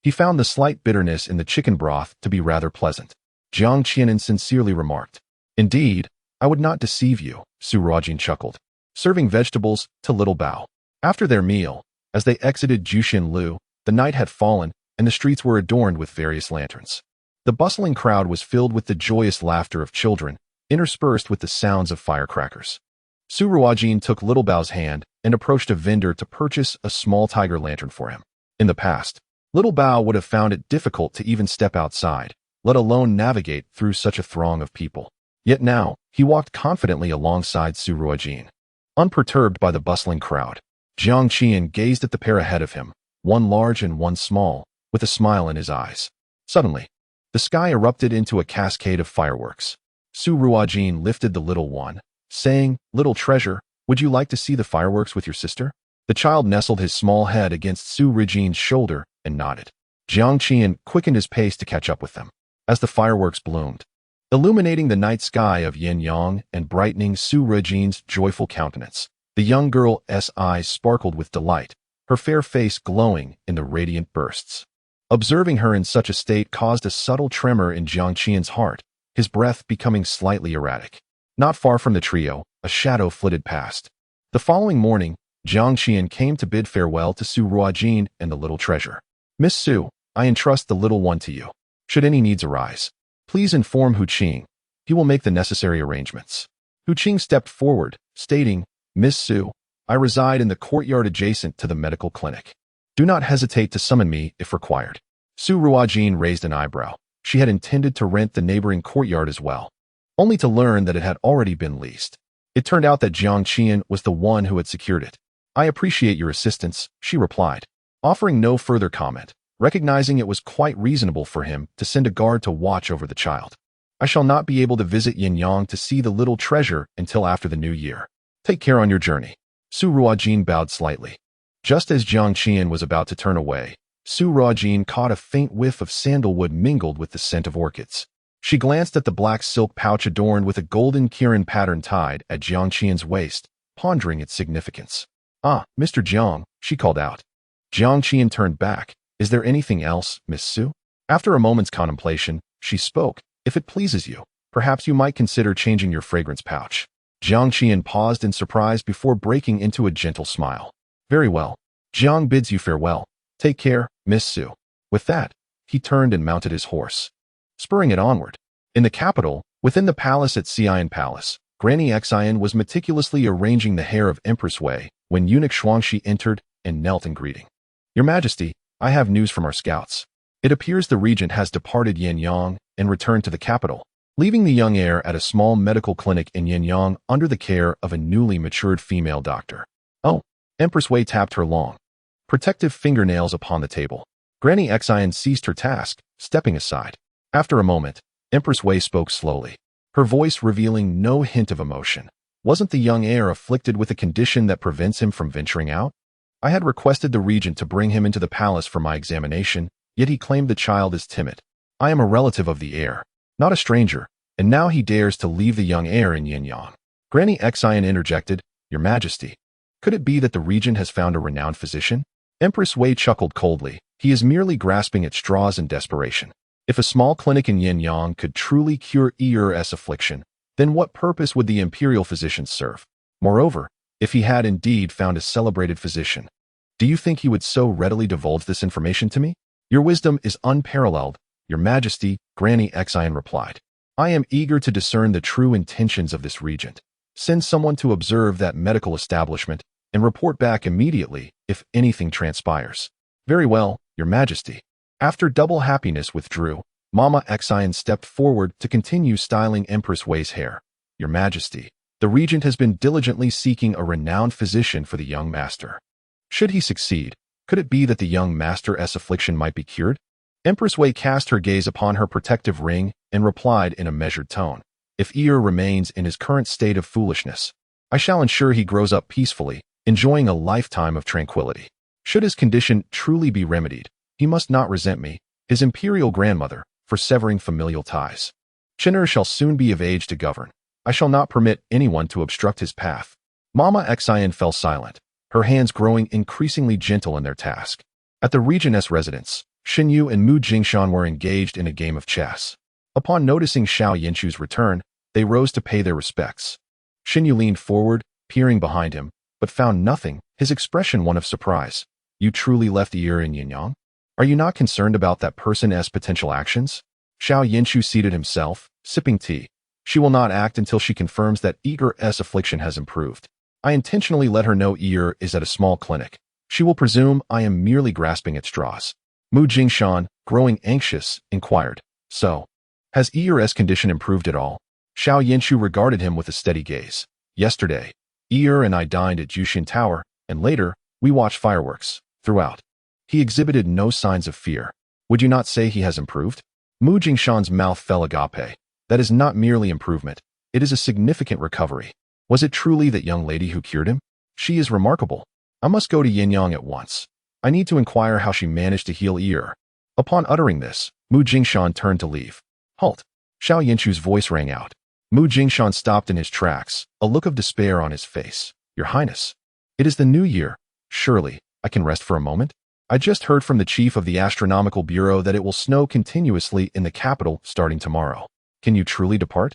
he found the slight bitterness in the chicken broth to be rather pleasant. Jiang Qianan sincerely remarked, "Indeed, I would not deceive you," Su Ruojin chuckled, serving vegetables to Little Bao. After their meal, as they exited Jushinlu, the night had fallen and the streets were adorned with various lanterns. The bustling crowd was filled with the joyous laughter of children, interspersed with the sounds of firecrackers. Su Ruojin took Little Bao's hand and approached a vendor to purchase a small tiger lantern for him. In the past, Little Bao would have found it difficult to even step outside, let alone navigate through such a throng of people. Yet now, he walked confidently alongside Su Ruojin. Unperturbed by the bustling crowd, Jiang Qian gazed at the pair ahead of him, one large and one small, with a smile in his eyes. Suddenly, the sky erupted into a cascade of fireworks. Su Ruojin lifted the little one, saying, "Little treasure, would you like to see the fireworks with your sister?" The child nestled his small head against Su Ruojin's shoulder and nodded. Jiang Qian quickened his pace to catch up with them. As the fireworks bloomed, illuminating the night sky of Yanyang and brightening Su Ruojin's joyful countenance, the young girl's eyes sparkled with delight, her fair face glowing in the radiant bursts. Observing her in such a state caused a subtle tremor in Jiang Qian's heart, his breath becoming slightly erratic. Not far from the trio, a shadow flitted past. The following morning, Jiang Qian came to bid farewell to Su Ruojin and the little treasure. "Miss Su, I entrust the little one to you. Should any needs arise, please inform Hu Qing. He will make the necessary arrangements." Hu Qing stepped forward, stating, "Miss Su, I reside in the courtyard adjacent to the medical clinic. Do not hesitate to summon me if required." Su Ruojin raised an eyebrow. She had intended to rent the neighboring courtyard as well, only to learn that it had already been leased. It turned out that Jiang Qian was the one who had secured it. "I appreciate your assistance," she replied, offering no further comment, recognizing it was quite reasonable for him to send a guard to watch over the child. "I shall not be able to visit Yanyang to see the little treasure until after the new year. Take care on your journey." Su Ruojin bowed slightly. Just as Jiang Qian was about to turn away, Su Ruojin caught a faint whiff of sandalwood mingled with the scent of orchids. She glanced at the black silk pouch adorned with a golden Kirin pattern tied at Jiang Qian's waist, pondering its significance. "Ah, Mr. Jiang," she called out. Jiang Qian turned back. "Is there anything else, Miss Su?" After a moment's contemplation, she spoke. "If it pleases you, perhaps you might consider changing your fragrance pouch." Jiang Qian paused in surprise before breaking into a gentle smile. "Very well. Jiang bids you farewell. Take care, Miss Su." With that, he turned and mounted his horse, spurring it onward. In the capital, within the palace at Xi'an Palace, Granny Xian was meticulously arranging the hair of Empress Wei when eunuch Shuangxi entered and knelt in greeting. "Your Majesty, I have news from our scouts. It appears the regent has departed Yanyang and returned to the capital, leaving the young heir at a small medical clinic in Yanyang under the care of a newly matured female doctor." "Oh." Empress Wei tapped her long, protective fingernails upon the table. Granny Xian ceased her task, stepping aside. After a moment, Empress Wei spoke slowly, her voice revealing no hint of emotion. "Wasn't the young heir afflicted with a condition that prevents him from venturing out? I had requested the regent to bring him into the palace for my examination, yet he claimed the child is timid. I am a relative of the heir, not a stranger, and now he dares to leave the young heir in Yanyang." Granny Xian interjected, "Your Majesty, could it be that the regent has found a renowned physician?" Empress Wei chuckled coldly. "He is merely grasping at straws in desperation. If a small clinic in Yanyang could truly cure heiress affliction, then what purpose would the imperial physician serve? Moreover, if he had indeed found a celebrated physician, do you think he would so readily divulge this information to me?" "Your wisdom is unparalleled, Your Majesty," Granny Xian replied. "I am eager to discern the true intentions of this regent. Send someone to observe that medical establishment and report back immediately if anything transpires." "Very well, Your Majesty." After Double Happiness withdrew, Mama Xian stepped forward to continue styling Empress Wei's hair. Your Majesty, the regent has been diligently seeking a renowned physician for the young master. Should he succeed, could it be that the young master's affliction might be cured? Empress Wei cast her gaze upon her protective ring and replied in a measured tone. If Ear remains in his current state of foolishness, I shall ensure he grows up peacefully, enjoying a lifetime of tranquility. Should his condition truly be remedied, he must not resent me, his imperial grandmother, for severing familial ties. Chen'er shall soon be of age to govern. I shall not permit anyone to obstruct his path. Mama Xian fell silent, her hands growing increasingly gentle in their task. At the regent's residence, Xinyu and Mu Jingshan were engaged in a game of chess. Upon noticing Xiao Yanchu's return, they rose to pay their respects. Xinyu leaned forward, peering behind him, but found nothing, his expression one of surprise. You truly left Ear in Yanyang? Are you not concerned about that person's potential actions? Xiao Yanchu seated himself, sipping tea. She will not act until she confirms that Ear's affliction has improved. I intentionally let her know Ear is at a small clinic. She will presume I am merely grasping at straws. Mu Jingshan, growing anxious, inquired. So, has Ear's condition improved at all? Xiao Yanchu regarded him with a steady gaze. Yesterday, Ear and I dined at Jushin Tower, and later, we watched fireworks. Throughout, he exhibited no signs of fear. Would you not say he has improved? Mu Jingshan's mouth fell agape. That is not merely improvement, it is a significant recovery. Was it truly that young lady who cured him? She is remarkable. I must go to Yanyang at once. I need to inquire how she managed to heal Ear. Upon uttering this, Mu Jingshan turned to leave. Halt! Xiao Yanchu's voice rang out. Mu Jingshan stopped in his tracks, a look of despair on his face. Your Highness, it is the new year. Surely, I can rest for a moment? I just heard from the chief of the Astronomical Bureau that it will snow continuously in the capital starting tomorrow. Can you truly depart?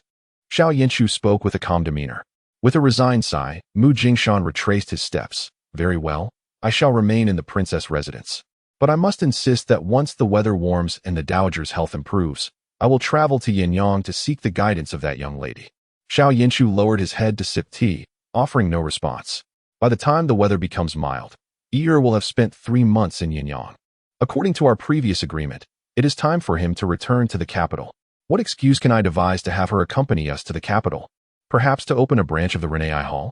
Xiao Yanchu spoke with a calm demeanor. With a resigned sigh, Mu Jingshan retraced his steps. Very well, I shall remain in the princess residence. But I must insist that once the weather warms and the dowager's health improves, I will travel to Yanyang to seek the guidance of that young lady. Xiao Yanchu lowered his head to sip tea, offering no response. By the time the weather becomes mild, Ear will have spent 3 months in Yanyang. According to our previous agreement, it is time for him to return to the capital. What excuse can I devise to have her accompany us to the capital? Perhaps to open a branch of the Renai Hall?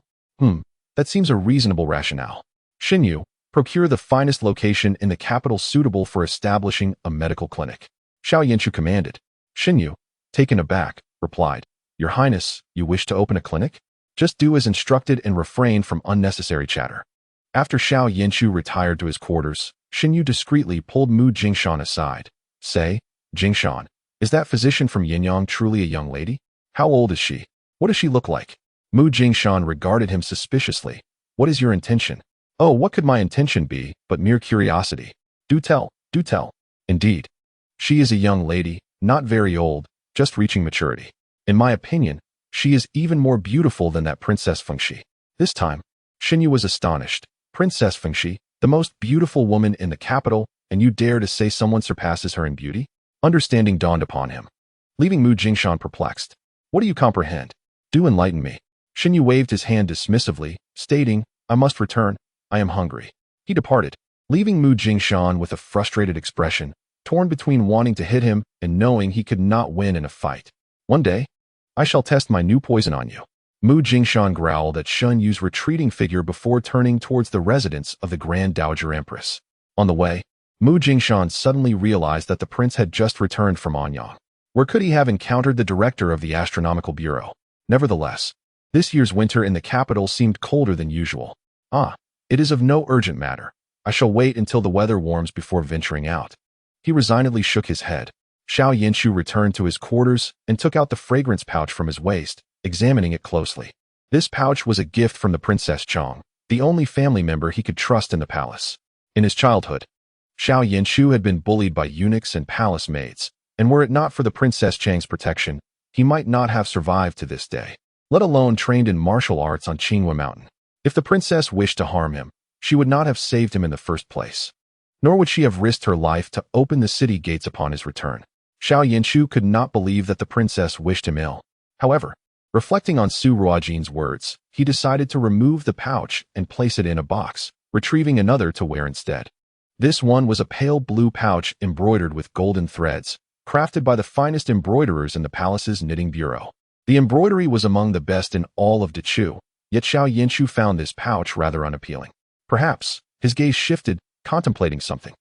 That seems a reasonable rationale. Xinyu, procure the finest location in the capital suitable for establishing a medical clinic. Xiao Yanchu commanded. Xinyu, taken aback, replied, Your Highness, you wish to open a clinic? Just do as instructed and refrain from unnecessary chatter. After Xiao Yanchu retired to his quarters, Xinyu discreetly pulled Mu Jingshan aside. Say, Jingshan, is that physician from Yanyang truly a young lady? How old is she? What does she look like? Mu Jingshan regarded him suspiciously. What is your intention? Oh, what could my intention be, but mere curiosity? Do tell, do tell. Indeed. She is a young lady, not very old, just reaching maturity. In my opinion, she is even more beautiful than that Princess Fengxi. This time, Xinyu was astonished. Princess Fengxi, the most beautiful woman in the capital, and you dare to say someone surpasses her in beauty? Understanding dawned upon him, leaving Mu Jingshan perplexed. What do you comprehend? Do enlighten me. Xinyu waved his hand dismissively, stating, I must return. I am hungry. He departed, leaving Mu Jingshan with a frustrated expression, torn between wanting to hit him and knowing he could not win in a fight. One day, I shall test my new poison on you. Mu Jingshan growled at Xunyu's retreating figure before turning towards the residence of the Grand Dowager Empress. On the way, Mu Jingshan suddenly realized that the prince had just returned from Anyang. Where could he have encountered the director of the Astronomical Bureau? Nevertheless, this year's winter in the capital seemed colder than usual. It is of no urgent matter. I shall wait until the weather warms before venturing out. He resignedly shook his head. Xiao Yanchu returned to his quarters and took out the fragrance pouch from his waist, examining it closely. This pouch was a gift from the Princess Chong, the only family member he could trust in the palace. In his childhood, Xiao Yanchu had been bullied by eunuchs and palace maids, and were it not for the Princess Chang's protection, he might not have survived to this day, let alone trained in martial arts on Qinghua Mountain. If the princess wished to harm him, she would not have saved him in the first place. Nor would she have risked her life to open the city gates upon his return. Xiao Yanchu could not believe that the princess wished him ill. However, reflecting on Su Ruojin's words, he decided to remove the pouch and place it in a box, retrieving another to wear instead. This one was a pale blue pouch embroidered with golden threads, crafted by the finest embroiderers in the palace's knitting bureau. The embroidery was among the best in all of Dechu, yet Xiao Yinshu found this pouch rather unappealing. Perhaps, his gaze shifted, contemplating something.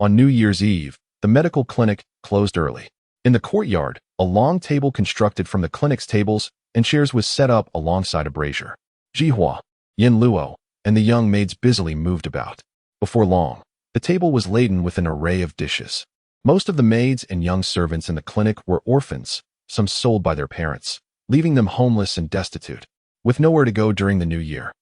On New Year's Eve, the medical clinic closed early. In the courtyard, a long table constructed from the clinic's tables and chairs was set up alongside a brazier. Jihua, Yin Luo, and the young maids busily moved about. Before long, the table was laden with an array of dishes. Most of the maids and young servants in the clinic were orphans, some sold by their parents, leaving them homeless and destitute, with nowhere to go during the new year.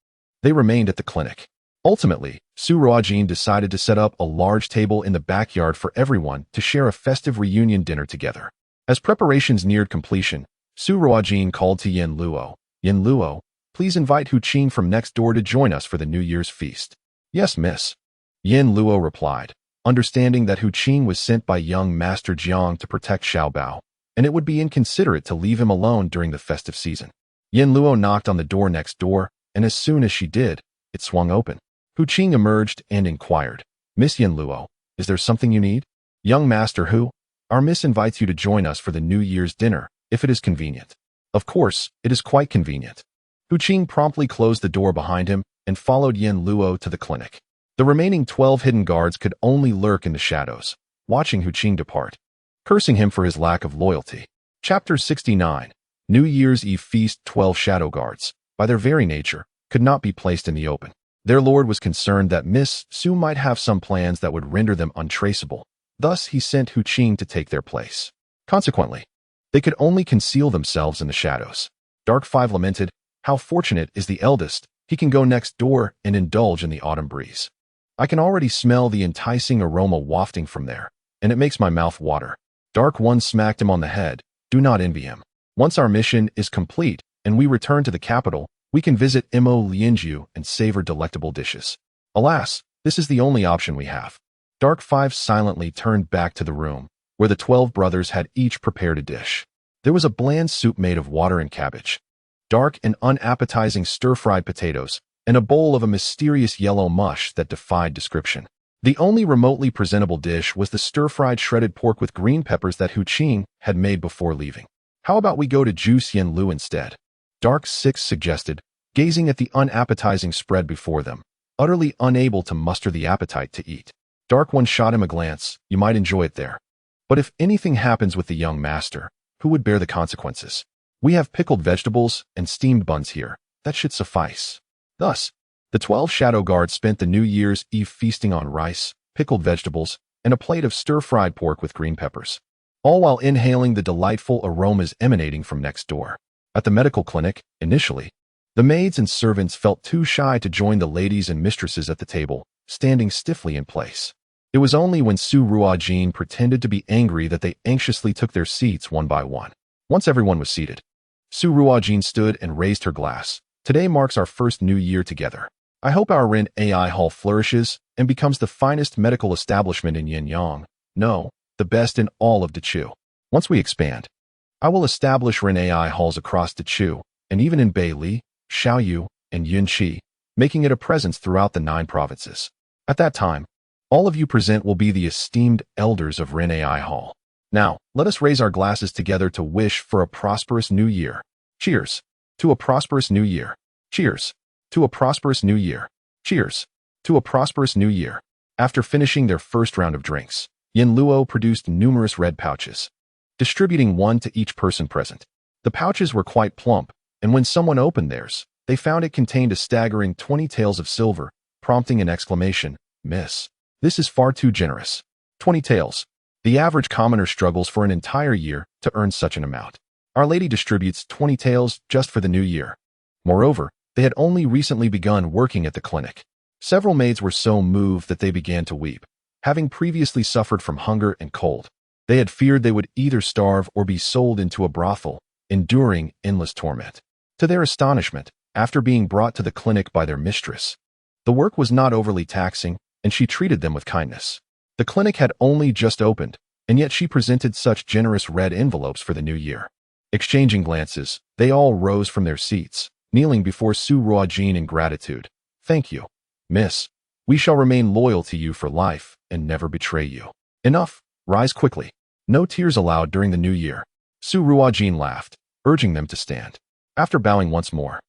They remained at the clinic. Ultimately, Su Ruojin decided to set up a large table in the backyard for everyone to share a festive reunion dinner together. As preparations neared completion, Su Ruojin called to Yin Luo. Yin Luo, please invite Hu Qing from next door to join us for the New Year's feast. Yes, miss. Yin Luo replied, understanding that Hu Qing was sent by young Master Jiang to protect Xiao Bao, and it would be inconsiderate to leave him alone during the festive season. Yin Luo knocked on the door next door, and as soon as she did, it swung open. Hu Qing emerged and inquired, Miss Yin Luo, is there something you need? Young Master Hu, our miss invites you to join us for the New Year's dinner, if it is convenient. Of course, it is quite convenient. Hu Qing promptly closed the door behind him and followed Yin Luo to the clinic. The remaining 12 hidden guards could only lurk in the shadows, watching Hu Qing depart, cursing him for his lack of loyalty. Chapter 69. New Year's Eve Feast. 12 shadow guards, by their very nature, could not be placed in the open. Their lord was concerned that Miss Su might have some plans that would render them untraceable. Thus, he sent Hu Qing to take their place. Consequently, they could only conceal themselves in the shadows. Dark 5 lamented, how fortunate is the eldest, he can go next door and indulge in the autumn breeze. I can already smell the enticing aroma wafting from there, and it makes my mouth water. Dark 1 smacked him on the head, do not envy him. Once our mission is complete and we return to the capital, we can visit Imo Lianjiu and savor delectable dishes. Alas, this is the only option we have. Dark 5 silently turned back to the room, where the 12 brothers had each prepared a dish. There was a bland soup made of water and cabbage, dark and unappetizing stir-fried potatoes, and a bowl of a mysterious yellow mush that defied description. The only remotely presentable dish was the stir-fried shredded pork with green peppers that Hu Qing had made before leaving. How about we go to Juice Yin Lu instead? Dark 6 suggested, gazing at the unappetizing spread before them, utterly unable to muster the appetite to eat. Dark 1 shot him a glance, you might enjoy it there. But if anything happens with the young master, who would bear the consequences? We have pickled vegetables and steamed buns here, that should suffice. Thus, the 12 shadow guards spent the New Year's Eve feasting on rice, pickled vegetables, and a plate of stir-fried pork with green peppers, all while inhaling the delightful aromas emanating from next door. At the medical clinic, initially, the maids and servants felt too shy to join the ladies and mistresses at the table, standing stiffly in place. It was only when Su Ruojin pretended to be angry that they anxiously took their seats one by one. Once everyone was seated, Su Ruojin stood and raised her glass. Today marks our first new year together. I hope our Ren AI Hall flourishes and becomes the finest medical establishment in Yanyang. No, the best in all of Dechu. Once we expand, I will establish Ren AI halls across Dechu, and even in Beili, Xiaoyu, and Yunqi, making it a presence throughout the 9 provinces. At that time, all of you present will be the esteemed elders of Ren AI Hall. Now, let us raise our glasses together to wish for a prosperous new year. Cheers to a prosperous new year. Cheers to a prosperous new year. Cheers to a prosperous new year. After finishing their first round of drinks, Yin Luo produced numerous red pouches, distributing one to each person present. The pouches were quite plump, and when someone opened theirs, they found it contained a staggering 20 taels of silver, prompting an exclamation, Miss, this is far too generous. 20 taels. The average commoner struggles for an entire year to earn such an amount. Our Lady distributes 20 taels just for the new year. Moreover, they had only recently begun working at the clinic. Several maids were so moved that they began to weep. Having previously suffered from hunger and cold, they had feared they would either starve or be sold into a brothel, enduring endless torment. To their astonishment, after being brought to the clinic by their mistress, the work was not overly taxing, and she treated them with kindness. The clinic had only just opened, and yet she presented such generous red envelopes for the new year. Exchanging glances, they all rose from their seats, kneeling before Su Ruojin in gratitude. Thank you, Miss. We shall remain loyal to you for life and never betray you. Enough, rise quickly. No tears allowed during the new year. Su Ruojin laughed. urging them to stand. After bowing once more,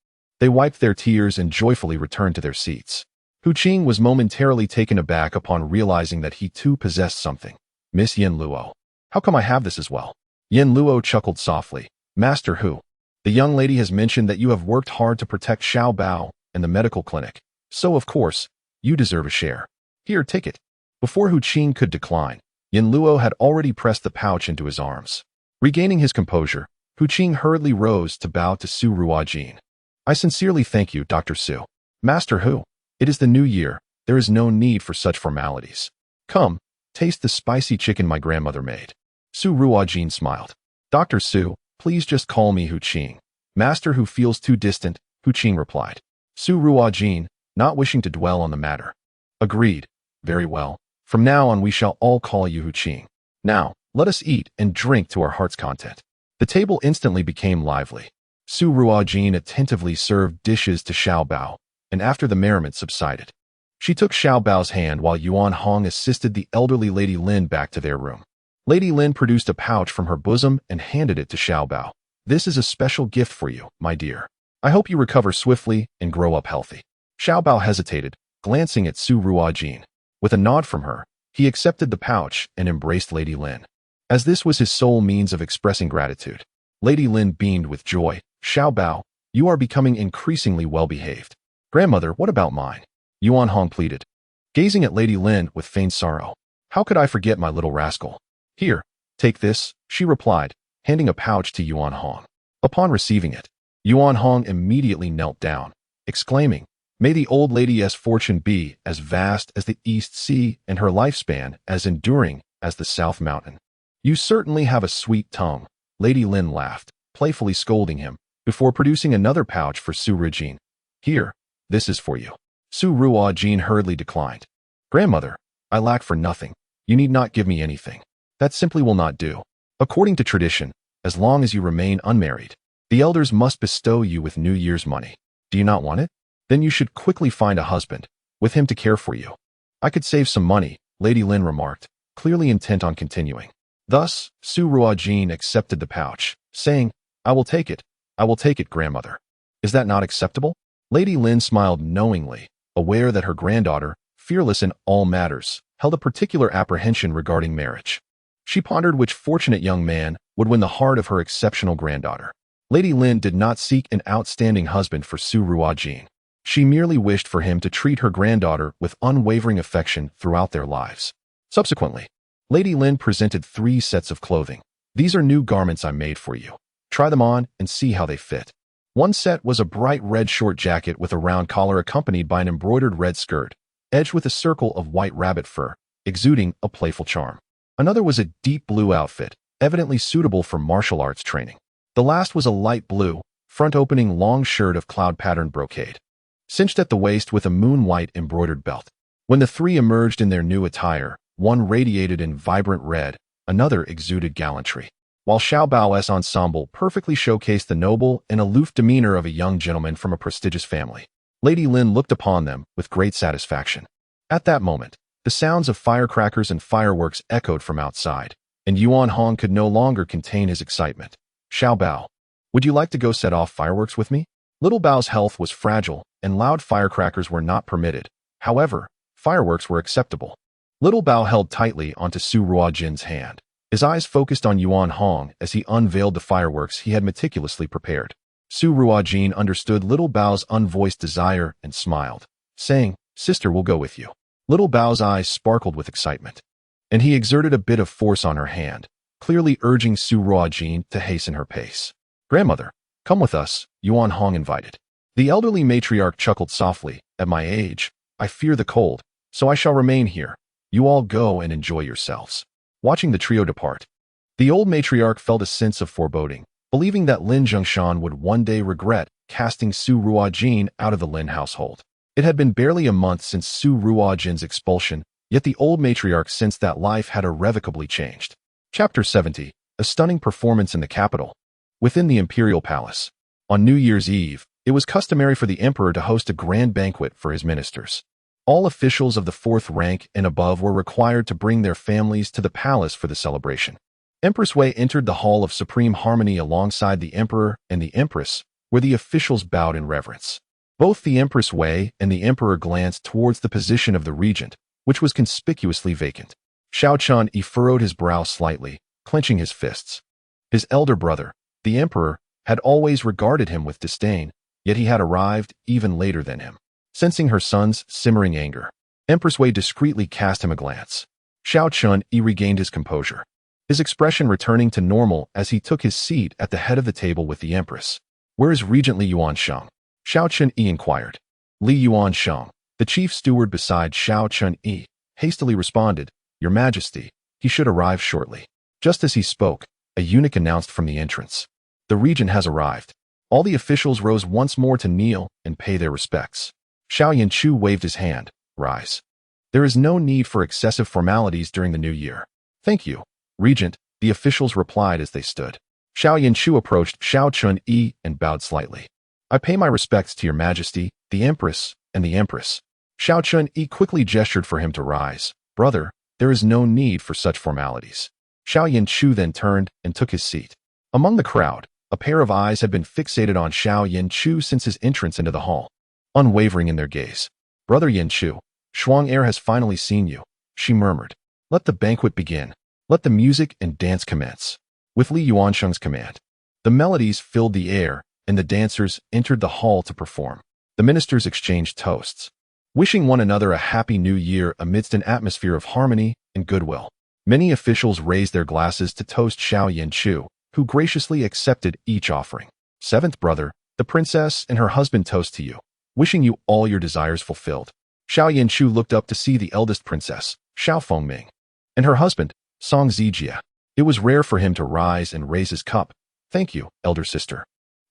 they wiped their tears and joyfully returned to their seats. Hu Qing was momentarily taken aback upon realizing that he too possessed something. Miss Yin Luo. How come I have this as well? Yin Luo chuckled softly. Master Hu, the young lady has mentioned that you have worked hard to protect Xiao Bao and the medical clinic. So, of course, you deserve a share. Here, take it. Before Hu Qing could decline, Yin Luo had already pressed the pouch into his arms. Regaining his composure, Hu Qing hurriedly rose to bow to Su Ruojin. I sincerely thank you, Dr. Su. Master Hu, it is the new year. There is no need for such formalities. Come, taste the spicy chicken my grandmother made. Su Ruojin smiled. Dr. Su, please just call me Hu Qing. Master Hu feels too distant, Hu Qing replied. Su Ruojin, not wishing to dwell on the matter. Agreed. Very well. From now on we shall all call you Hu Qing. Now, let us eat and drink to our heart's content. The table instantly became lively. Su Ruojin attentively served dishes to Xiao Bao, and after the merriment subsided, she took Xiao Bao's hand while Yuan Hong assisted the elderly Lady Lin back to their room. Lady Lin produced a pouch from her bosom and handed it to Xiao Bao. This is a special gift for you, my dear. I hope you recover swiftly and grow up healthy. Xiao Bao hesitated, glancing at Su Ruojin. With a nod from her, he accepted the pouch and embraced Lady Lin. As this was his sole means of expressing gratitude, Lady Lin beamed with joy. Xiao Bao, you are becoming increasingly well-behaved. Grandmother, what about mine? Yuan Hong pleaded, gazing at Lady Lin with feigned sorrow. How could I forget my little rascal? Here, take this, she replied, handing a pouch to Yuan Hong. Upon receiving it, Yuan Hong immediately knelt down, exclaiming, May the old lady's fortune be as vast as the East Sea and her lifespan as enduring as the South Mountain. You certainly have a sweet tongue, Lady Lin laughed, playfully scolding him, before producing another pouch for Su Ruojin. Here, this is for you. Su Ruojin hurriedly declined. Grandmother, I lack for nothing. You need not give me anything. That simply will not do. According to tradition, as long as you remain unmarried, the elders must bestow you with New Year's money. Do you not want it? Then you should quickly find a husband, with him to care for you. I could save some money, Lady Lin remarked, clearly intent on continuing. Thus, Su Ruojin accepted the pouch, saying, I will take it, grandmother. Is that not acceptable? Lady Lin smiled knowingly, aware that her granddaughter, fearless in all matters, held a particular apprehension regarding marriage. She pondered which fortunate young man would win the heart of her exceptional granddaughter. Lady Lin did not seek an outstanding husband for Su Ruojin. She merely wished for him to treat her granddaughter with unwavering affection throughout their lives. Subsequently, Lady Lin presented 3 sets of clothing. These are new garments I made for you. Try them on and see how they fit. One set was a bright red short jacket with a round collar accompanied by an embroidered red skirt, edged with a circle of white rabbit fur, exuding a playful charm. Another was a deep blue outfit, evidently suitable for martial arts training. The last was a light blue, front-opening long shirt of cloud-patterned brocade, cinched at the waist with a moon-white embroidered belt. When the 3 emerged in their new attire, one radiated in vibrant red, another exuded gallantry, while Xiao Bao's ensemble perfectly showcased the noble and aloof demeanor of a young gentleman from a prestigious family. Lady Lin looked upon them with great satisfaction. At that moment, the sounds of firecrackers and fireworks echoed from outside, and Yuan Hong could no longer contain his excitement. Xiao Bao, would you like to go set off fireworks with me? Little Bao's health was fragile, and loud firecrackers were not permitted. However, fireworks were acceptable. Little Bao held tightly onto Su Ruojin's hand. His eyes focused on Yuan Hong as he unveiled the fireworks he had meticulously prepared. Su Ruojin understood Little Bao's unvoiced desire and smiled, saying, Sister will go with you. Little Bao's eyes sparkled with excitement, and he exerted a bit of force on her hand, clearly urging Su Ruojin to hasten her pace. Grandmother, come with us, Yuan Hong invited. The elderly matriarch chuckled softly. At my age, I fear the cold, so I shall remain here. You all go and enjoy yourselves. Watching the trio depart, the old matriarch felt a sense of foreboding, believing that Lin Zhongshan would one day regret casting Su Ruojin out of the Lin household. It had been barely a month since Su Ruojin's expulsion, yet the old matriarch sensed that life had irrevocably changed. Chapter 70, a stunning performance in the capital. Within the imperial palace, on New Year's Eve, it was customary for the emperor to host a grand banquet for his ministers. All officials of the 4th rank and above were required to bring their families to the palace for the celebration. Empress Wei entered the Hall of Supreme Harmony alongside the Emperor and the Empress, where the officials bowed in reverence. Both the Empress Wei and the Emperor glanced towards the position of the regent, which was conspicuously vacant. Xiao Chunyi furrowed his brow slightly, clenching his fists. His elder brother, the Emperor, had always regarded him with disdain, yet he had arrived even later than him. Sensing her son's simmering anger, Empress Wei discreetly cast him a glance. Xiao Chunyi regained his composure, his expression returning to normal as he took his seat at the head of the table with the Empress. "Where is Regent Li Yuansheng?" Xiao Chunyi inquired. Li Yuansheng, the chief steward beside Xiao Chunyi, hastily responded, "Your Majesty, he should arrive shortly." Just as he spoke, a eunuch announced from the entrance, "The regent has arrived." All the officials rose once more to kneel and pay their respects. Xiao Yanchu waved his hand. "Rise. There is no need for excessive formalities during the new year." "Thank you, Regent," the officials replied as they stood. Xiao Yanchu approached Xiao Chunyi and bowed slightly. "I pay my respects to your Majesty, the Empress, and the Empress." Xiao Chunyi quickly gestured for him to rise. "Brother, there is no need for such formalities." Xiao Yanchu then turned and took his seat. Among the crowd, a pair of eyes had been fixated on Xiao Yanchu since his entrance into the hall, unwavering in their gaze. "Brother Yanchu, Shuang Heir has finally seen you," she murmured. "Let the banquet begin. Let the music and dance commence." With Li Yuansheng's command, the melodies filled the air, and the dancers entered the hall to perform. The ministers exchanged toasts, wishing one another a happy new year amidst an atmosphere of harmony and goodwill. Many officials raised their glasses to toast Xiao Yanchu, who graciously accepted each offering. "Seventh brother, the princess and her husband toast to you, wishing you all your desires fulfilled." Xiao Yanchu looked up to see the eldest princess, Xiao Fengming, and her husband, Song Zijia. It was rare for him to rise and raise his cup. "Thank you, elder sister.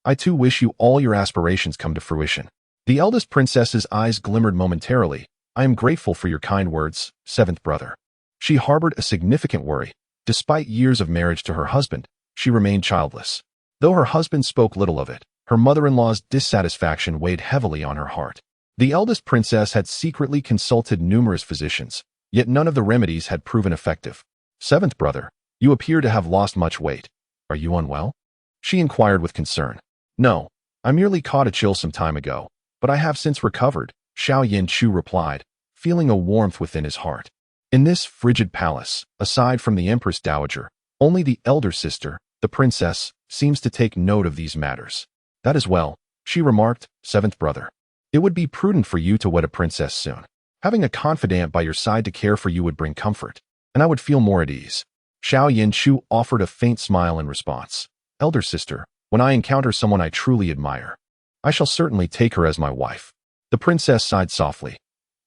I too wish you all your aspirations come to fruition." The eldest princess's eyes glimmered momentarily. "I am grateful for your kind words, seventh brother." She harbored a significant worry. Despite years of marriage to her husband, she remained childless. Though her husband spoke little of it, her mother-in-law's dissatisfaction weighed heavily on her heart. The eldest princess had secretly consulted numerous physicians, yet none of the remedies had proven effective. "Seventh brother, you appear to have lost much weight. Are you unwell?" she inquired with concern. "No, I merely caught a chill some time ago, but I have since recovered," Xiao Yanchu replied, feeling a warmth within his heart. In this frigid palace, aside from the Empress Dowager, only the elder sister, the princess, seems to take note of these matters. "That is well," she remarked, "seventh brother. It would be prudent for you to wed a princess soon. Having a confidant by your side to care for you would bring comfort, and I would feel more at ease." Xiao Yanchu offered a faint smile in response. "Elder sister, when I encounter someone I truly admire, I shall certainly take her as my wife." The princess sighed softly.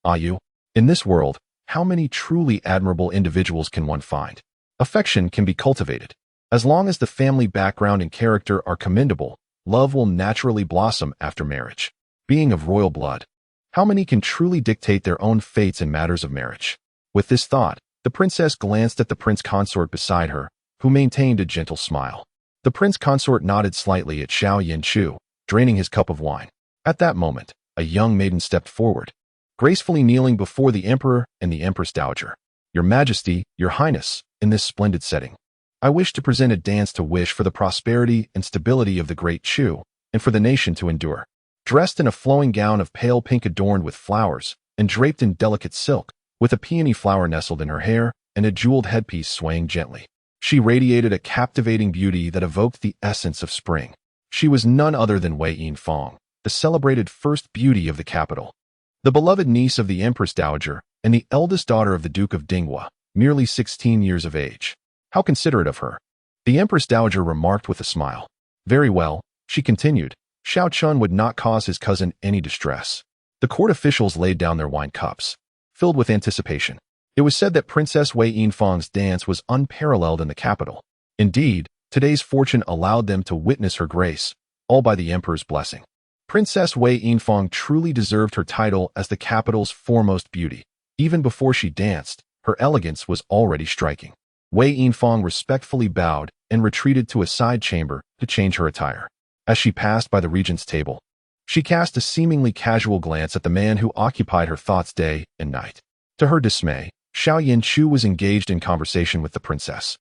"Ah, you? In this world, how many truly admirable individuals can one find? Affection can be cultivated. As long as the family background and character are commendable, love will naturally blossom after marriage. Being of royal blood, how many can truly dictate their own fates in matters of marriage?" With this thought, the princess glanced at the prince consort beside her, who maintained a gentle smile. The prince consort nodded slightly at Xiao Yanchu, draining his cup of wine. At that moment, a young maiden stepped forward, gracefully kneeling before the emperor and the empress dowager. "Your Majesty, your Highness, in this splendid setting, I wish to present a dance to wish for the prosperity and stability of the great Chu, and for the nation to endure." Dressed in a flowing gown of pale pink adorned with flowers, and draped in delicate silk, with a peony flower nestled in her hair and a jeweled headpiece swaying gently, she radiated a captivating beauty that evoked the essence of spring. She was none other than Wei Yinfang, the celebrated first beauty of the capital, the beloved niece of the Empress Dowager and the eldest daughter of the Duke of Dinghua, merely 16 years of age. "How considerate of her," the Empress Dowager remarked with a smile. "Very well," she continued. "Xiao Chun would not cause his cousin any distress." The court officials laid down their wine cups, filled with anticipation. It was said that Princess Wei Yinfang's dance was unparalleled in the capital. Indeed, today's fortune allowed them to witness her grace, all by the emperor's blessing. Princess Wei Yinfang truly deserved her title as the capital's foremost beauty. Even before she danced, her elegance was already striking. Wei Yinfang respectfully bowed and retreated to a side chamber to change her attire. As she passed by the regent's table, she cast a seemingly casual glance at the man who occupied her thoughts day and night. To her dismay, Xiao Yanchu was engaged in conversation with the princess.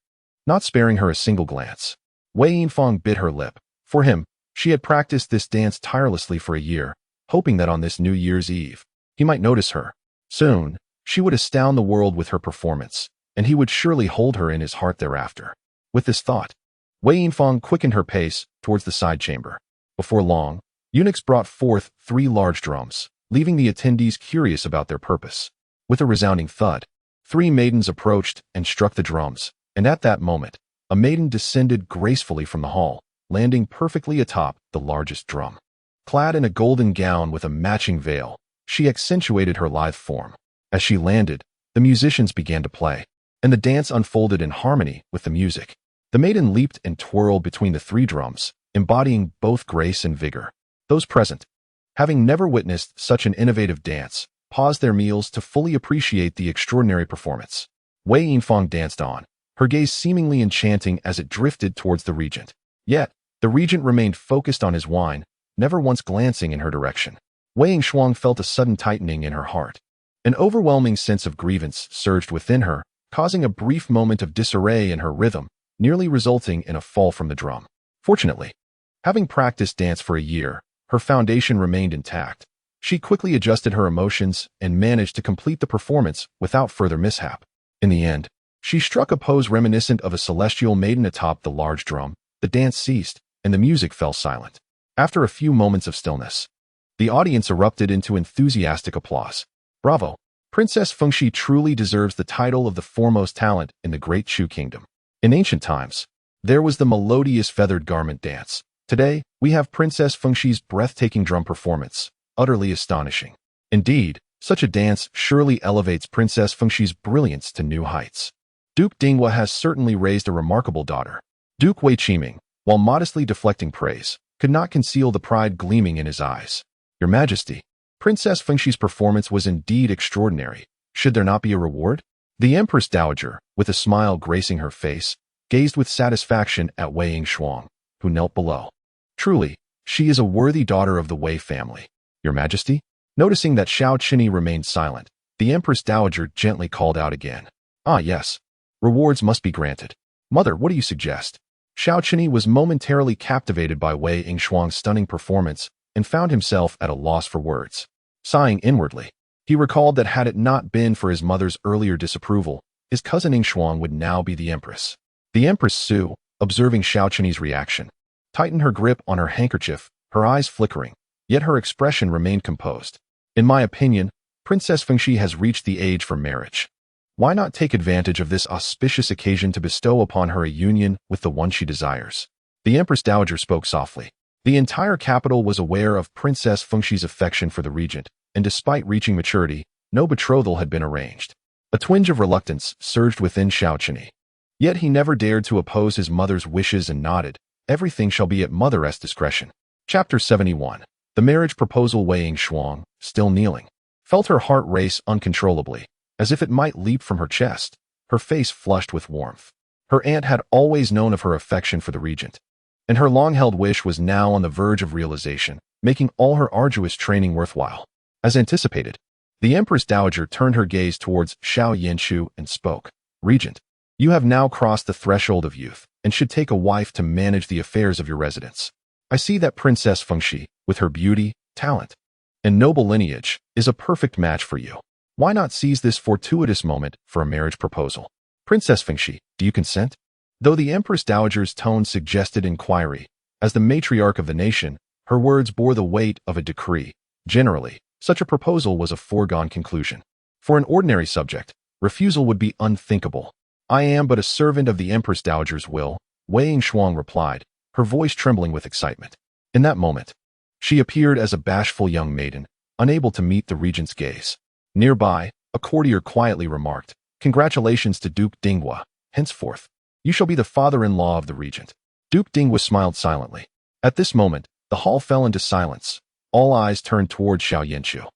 not sparing her a single glance. Wei Yinfang bit her lip. For him, she had practiced this dance tirelessly for a year, hoping that on this New Year's Eve, he might notice her. Soon, she would astound the world with her performance, and he would surely hold her in his heart thereafter. With this thought, Wei Yinfang quickened her pace towards the side chamber. Before long, eunuchs brought forth 3 large drums, leaving the attendees curious about their purpose. With a resounding thud, 3 maidens approached and struck the drums, and at that moment, a maiden descended gracefully from the hall, landing perfectly atop the largest drum. Clad in a golden gown with a matching veil, she accentuated her lithe form. As she landed, the musicians began to play, and the dance unfolded in harmony with the music. The maiden leaped and twirled between the 3 drums, embodying both grace and vigor. Those present, having never witnessed such an innovative dance, paused their meals to fully appreciate the extraordinary performance. Wei Yinfang danced on, her gaze seemingly enchanting as it drifted towards the regent. Yet, the regent remained focused on his wine, never once glancing in her direction. Wei Yinxuang felt a sudden tightening in her heart. An overwhelming sense of grievance surged within her, causing a brief moment of disarray in her rhythm, nearly resulting in a fall from the drum. Fortunately, having practiced dance for a year, her foundation remained intact. She quickly adjusted her emotions and managed to complete the performance without further mishap. In the end, she struck a pose reminiscent of a celestial maiden atop the large drum. The dance ceased, and the music fell silent. After a few moments of stillness, the audience erupted into enthusiastic applause. Bravo! Princess Fengxi truly deserves the title of the foremost talent in the Great Chu Kingdom. In ancient times, there was the melodious feathered garment dance. Today, we have Princess Fengxi's breathtaking drum performance, utterly astonishing. Indeed, such a dance surely elevates Princess Fengxi's brilliance to new heights. Duke Dinghua has certainly raised a remarkable daughter. Duke Wei Qiming, while modestly deflecting praise, could not conceal the pride gleaming in his eyes. Your Majesty, Princess Fengxi's performance was indeed extraordinary. Should there not be a reward? The Empress Dowager, with a smile gracing her face, gazed with satisfaction at Wei Yinxuang, who knelt below. Truly, she is a worthy daughter of the Wei family. Your Majesty? Noticing that Xiao Qinyi remained silent, the Empress Dowager gently called out again. Ah yes, rewards must be granted. Mother, what do you suggest? Xiao Qinyi was momentarily captivated by Wei Yinxuang's stunning performance and found himself at a loss for words. Sighing inwardly, he recalled that had it not been for his mother's earlier disapproval, his cousin Yinxuang would now be the Empress. The Empress Su, observing Xiao Qinyi's reaction, tightened her grip on her handkerchief, her eyes flickering, yet her expression remained composed. In my opinion, Princess Fengxi has reached the age for marriage. Why not take advantage of this auspicious occasion to bestow upon her a union with the one she desires? The Empress Dowager spoke softly. The entire capital was aware of Princess Fengxi's affection for the regent, and despite reaching maturity, no betrothal had been arranged. A twinge of reluctance surged within Xiao Qinyi. Yet he never dared to oppose his mother's wishes and nodded, everything shall be at mother's discretion. Chapter 71. The marriage proposal. Wei Yinxuang, still kneeling, felt her heart race uncontrollably, as if it might leap from her chest, her face flushed with warmth. Her aunt had always known of her affection for the regent, and her long-held wish was now on the verge of realization, making all her arduous training worthwhile. As anticipated, the Empress Dowager turned her gaze towards Xiao Yanchu and spoke. Regent, you have now crossed the threshold of youth, and should take a wife to manage the affairs of your residence. I see that Princess Fengxi, with her beauty, talent, and noble lineage, is a perfect match for you. Why not seize this fortuitous moment for a marriage proposal? Princess Fengxi, do you consent? Though the Empress Dowager's tone suggested inquiry, as the matriarch of the nation, her words bore the weight of a decree. Generally, such a proposal was a foregone conclusion. For an ordinary subject, refusal would be unthinkable. I am but a servant of the Empress Dowager's will, Wei Yinxuang replied, her voice trembling with excitement. In that moment, she appeared as a bashful young maiden, unable to meet the regent's gaze. Nearby, a courtier quietly remarked, Congratulations to Duke Dinghua. Henceforth, you shall be the father-in-law of the regent. Duke Dinghua smiled silently. At this moment, the hall fell into silence. All eyes turned toward Xiao Yanchu.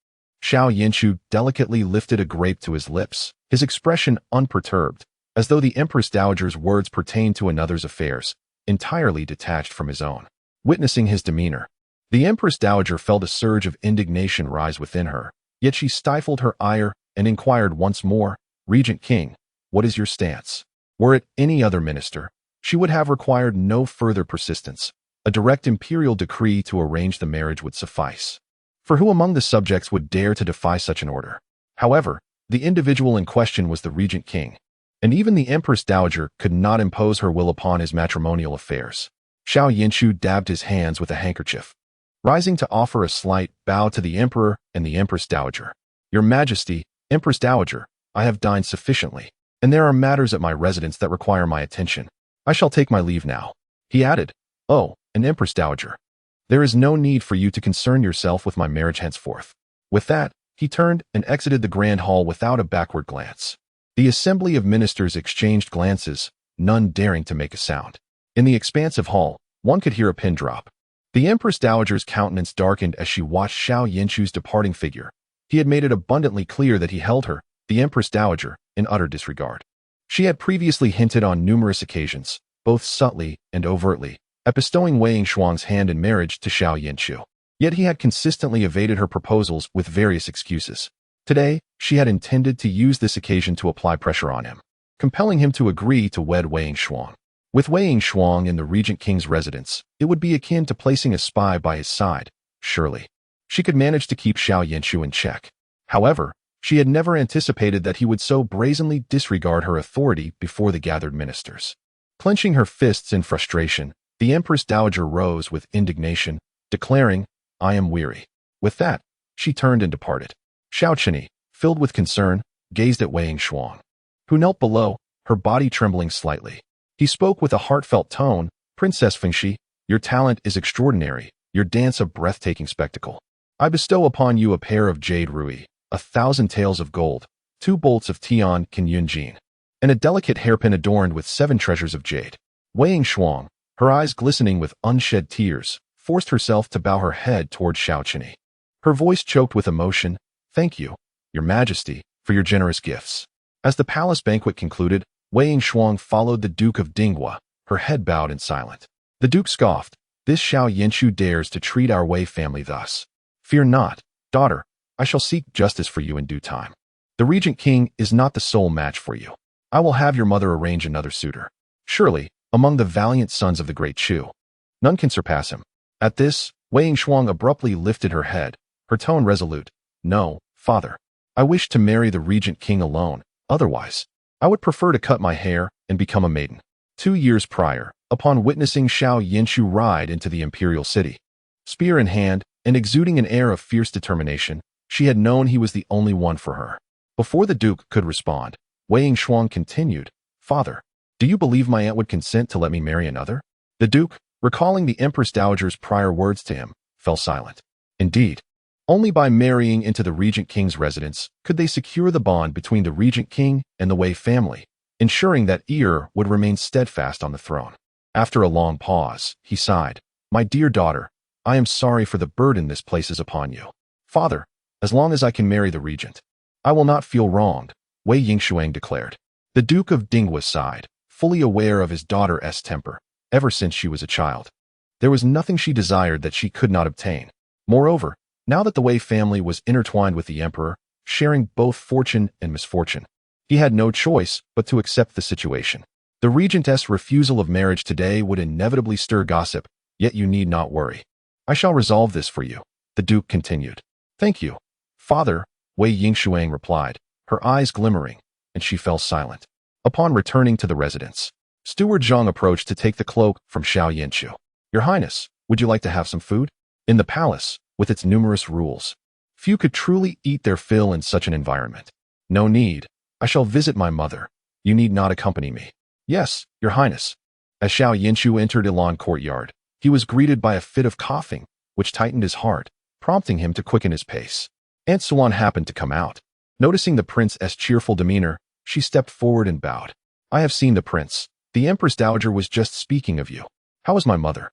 Xiao Yanchu delicately lifted a grape to his lips, his expression unperturbed, as though the Empress Dowager's words pertained to another's affairs, entirely detached from his own. Witnessing his demeanor, the Empress Dowager felt a surge of indignation rise within her, yet she stifled her ire and inquired once more, Regent King, what is your stance? Were it any other minister, she would have required no further persistence. A direct imperial decree to arrange the marriage would suffice. For who among the subjects would dare to defy such an order? However, the individual in question was the regent king, and even the empress dowager could not impose her will upon his matrimonial affairs. Xiao Yinshu dabbed his hands with a handkerchief, rising to offer a slight bow to the emperor and the empress dowager. Your Majesty, Empress Dowager, I have dined sufficiently, and there are matters at my residence that require my attention. I shall take my leave now. He added, Oh, and Empress Dowager, there is no need for you to concern yourself with my marriage henceforth. With that, he turned and exited the grand hall without a backward glance. The assembly of ministers exchanged glances, none daring to make a sound. In the expansive hall, one could hear a pin drop. The Empress Dowager's countenance darkened as she watched Xiao Yinshu's departing figure. He had made it abundantly clear that he held her, the Empress Dowager, in utter disregard. She had previously hinted on numerous occasions, both subtly and overtly, at bestowing Wei Yingshuang's hand in marriage to Xiao Yinshu. Yet he had consistently evaded her proposals with various excuses. Today, she had intended to use this occasion to apply pressure on him, compelling him to agree to wed Wei Yingshuang. With Wei Yingshuang in the Regent King's residence, it would be akin to placing a spy by his side. Surely, she could manage to keep Xiao Yinshu in check. However, she had never anticipated that he would so brazenly disregard her authority before the gathered ministers. Clenching her fists in frustration, the Empress Dowager rose with indignation, declaring, I am weary. With that, she turned and departed. Xiao Qinyi, filled with concern, gazed at Wei Yingshuang, who knelt below, her body trembling slightly. He spoke with a heartfelt tone, Princess Fengxi, your talent is extraordinary, your dance a breathtaking spectacle. I bestow upon you a pair of jade rui, 1,000 taels of gold, 2 bolts of Tian Yunjin, and a delicate hairpin adorned with 7 treasures of jade. Wei Yingshuang, her eyes glistening with unshed tears, forced herself to bow her head toward Xiao Qinyi. Her voice choked with emotion, Thank you, Your Majesty, for your generous gifts. As the palace banquet concluded, Wei Yingshuang followed the Duke of Dinghua, her head bowed and silent. The Duke scoffed, This Xiao Yinshu dares to treat our Wei family thus. Fear not, daughter, I shall seek justice for you in due time. The Regent King is not the sole match for you. I will have your mother arrange another suitor. Surely, among the valiant sons of the great Chu, none can surpass him. At this, Wei Yingshuang abruptly lifted her head, her tone resolute. No, father. I wish to marry the Regent King alone, otherwise, I would prefer to cut my hair and become a maiden. 2 years prior, upon witnessing Xiao Yinshu ride into the imperial city, spear in hand and exuding an air of fierce determination, she had known he was the only one for her. Before the Duke could respond, Wei Yingshuang continued, Father, do you believe my aunt would consent to let me marry another? The Duke, recalling the Empress Dowager's prior words to him, fell silent. Indeed, only by marrying into the Regent King's residence could they secure the bond between the Regent King and the Wei family, ensuring that heir would remain steadfast on the throne. After a long pause, he sighed, My dear daughter, I am sorry for the burden this places upon you. Father, as long as I can marry the regent, I will not feel wronged, Wei Yingshuang declared. The Duke of Dinghua sighed, fully aware of his daughter's temper, ever since she was a child. There was nothing she desired that she could not obtain. Moreover, now that the Wei family was intertwined with the emperor, sharing both fortune and misfortune, he had no choice but to accept the situation. The regent's refusal of marriage today would inevitably stir gossip, yet you need not worry. I shall resolve this for you, the Duke continued. Thank you, Father, Wei Yingshuang replied, her eyes glimmering, and she fell silent. Upon returning to the residence, Steward Zhang approached to take the cloak from Xiao Yinshu. Your Highness, would you like to have some food? In the palace, with its numerous rules, few could truly eat their fill in such an environment. No need. I shall visit my mother. You need not accompany me. Yes, Your Highness. As Xiao Yinshu entered Ilan courtyard, he was greeted by a fit of coughing, which tightened his heart, prompting him to quicken his pace. Aunt Sulan happened to come out. Noticing the prince's cheerful demeanor, she stepped forward and bowed. I have seen the prince. The Empress Dowager was just speaking of you. How is my mother?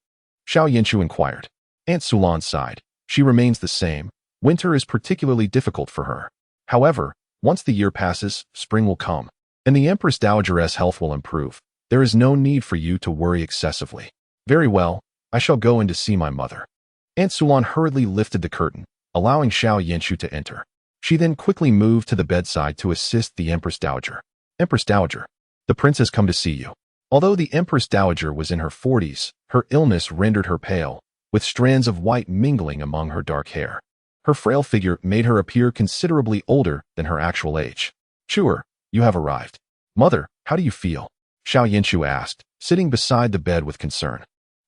Xiao Yinshu inquired. Aunt Sulan sighed. She remains the same. Winter is particularly difficult for her. However, once the year passes, spring will come, and the Empress Dowager's health will improve. There is no need for you to worry excessively. Very well, I shall go in to see my mother. Aunt Sulan hurriedly lifted the curtain, allowing Xiao Yinshu to enter. She then quickly moved to the bedside to assist the Empress Dowager. Empress Dowager, The prince has come to see you. Although the Empress Dowager was in her 40s, her illness rendered her pale, with strands of white mingling among her dark hair. Her frail figure made her appear considerably older than her actual age. Sure, you have arrived. Mother, how do you feel? Xiao Yanchu asked, sitting beside the bed with concern.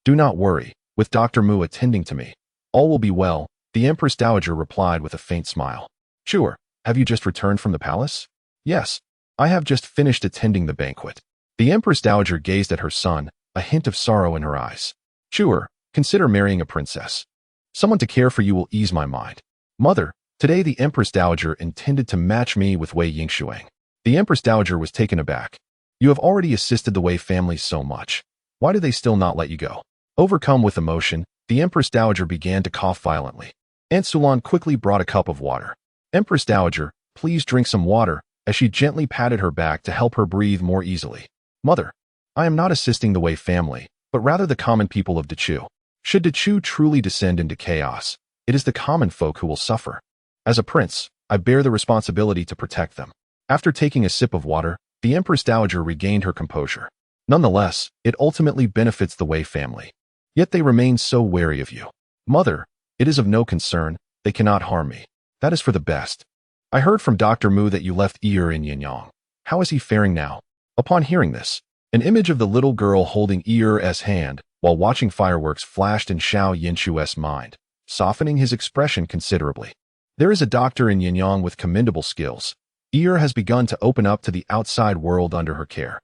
Do not worry, with Dr. Mu attending to me. All will be well, the Empress Dowager replied with a faint smile. Sure, have you just returned from the palace? Yes, I have just finished attending the banquet. The Empress Dowager gazed at her son, a hint of sorrow in her eyes. Sure, consider marrying a princess. Someone to care for you will ease my mind. Mother, today the Empress Dowager intended to match me with Wei Yingshuang. The Empress Dowager was taken aback. You have already assisted the Wei family so much. Why do they still not let you go? Overcome with emotion, the Empress Dowager began to cough violently. Aunt Sulan quickly brought a cup of water. Empress Dowager, please drink some water, as she gently patted her back to help her breathe more easily. Mother, I am not assisting the Wei family, but rather the common people of Dechu. Should Dechu truly descend into chaos, it is the common folk who will suffer. As a prince, I bear the responsibility to protect them. After taking a sip of water, the Empress Dowager regained her composure. Nonetheless, it ultimately benefits the Wei family. Yet they remain so wary of you. Mother, it is of no concern, they cannot harm me. That is for the best. I heard from Dr. Mu that you left Yi in Yanyang. How is he faring now? Upon hearing this, an image of the little girl holding Yi's hand while watching fireworks flashed in Xiao Yanchu's mind, softening his expression considerably. There is a doctor in Yanyang with commendable skills. Yi has begun to open up to the outside world under her care.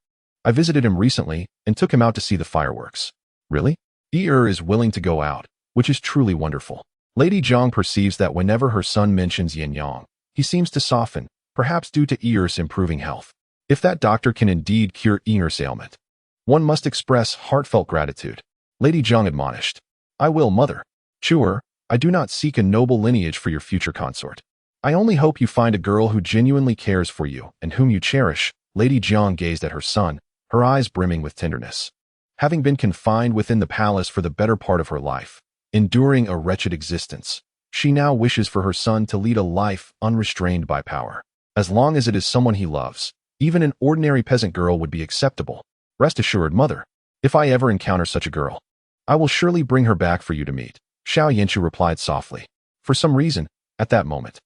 I visited him recently and took him out to see the fireworks. Really? Yi is willing to go out, which is truly wonderful. Lady Zhang perceives that whenever her son mentions Yanyang, he seems to soften, perhaps due to Yi's improving health. If that doctor can indeed cure Yi's ailment, one must express heartfelt gratitude. Lady Zhang admonished. I will, mother. Sure, I do not seek a noble lineage for your future consort. I only hope you find a girl who genuinely cares for you and whom you cherish. Lady Jiang gazed at her son, her eyes brimming with tenderness. Having been confined within the palace for the better part of her life, enduring a wretched existence, she now wishes for her son to lead a life unrestrained by power. As long as it is someone he loves, even an ordinary peasant girl would be acceptable. Rest assured, mother, if I ever encounter such a girl, I will surely bring her back for you to meet. Xiao Yanchu replied softly. For some reason, at that moment,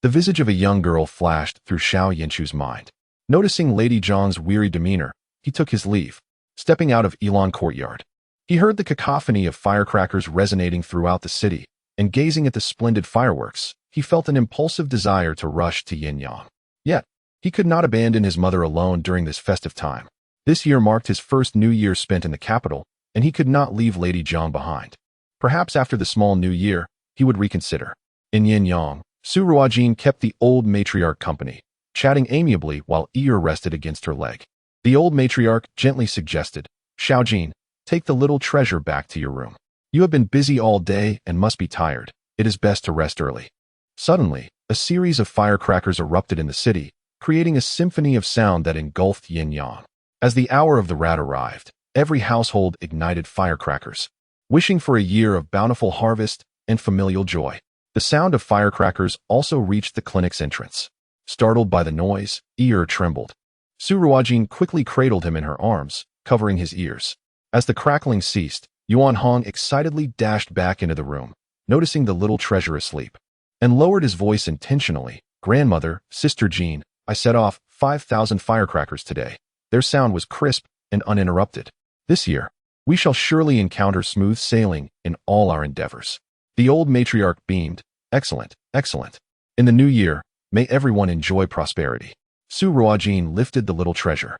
the visage of a young girl flashed through Xiao Yanchu's mind. Noticing Lady Zhang's weary demeanor, he took his leave, stepping out of Elan Courtyard. He heard the cacophony of firecrackers resonating throughout the city, and gazing at the splendid fireworks, he felt an impulsive desire to rush to Yanyang. Yet, he could not abandon his mother alone during this festive time. This year marked his first New Year spent in the capital, and he could not leave Lady Zhang behind. Perhaps after the small New Year, he would reconsider. In Yanyang, Su Ruojin kept the old matriarch company, chatting amiably while Yi rested against her leg. The old matriarch gently suggested, Xiaojin, take the little treasure back to your room. You have been busy all day and must be tired. It is best to rest early. Suddenly, a series of firecrackers erupted in the city, creating a symphony of sound that engulfed Yanyang. As the hour of the rat arrived, every household ignited firecrackers, wishing for a year of bountiful harvest and familial joy. The sound of firecrackers also reached the clinic's entrance. Startled by the noise, Yi trembled. Su Ruojin quickly cradled him in her arms, covering his ears. As the crackling ceased, Yuan Hong excitedly dashed back into the room, noticing the little treasure asleep, and lowered his voice intentionally. Grandmother, Sister Jean, I set off 5,000 firecrackers today. Their sound was crisp and uninterrupted. This year, we shall surely encounter smooth sailing in all our endeavors. The old matriarch beamed. Excellent, excellent. In the new year, may everyone enjoy prosperity. Su Ruojin lifted the little treasure.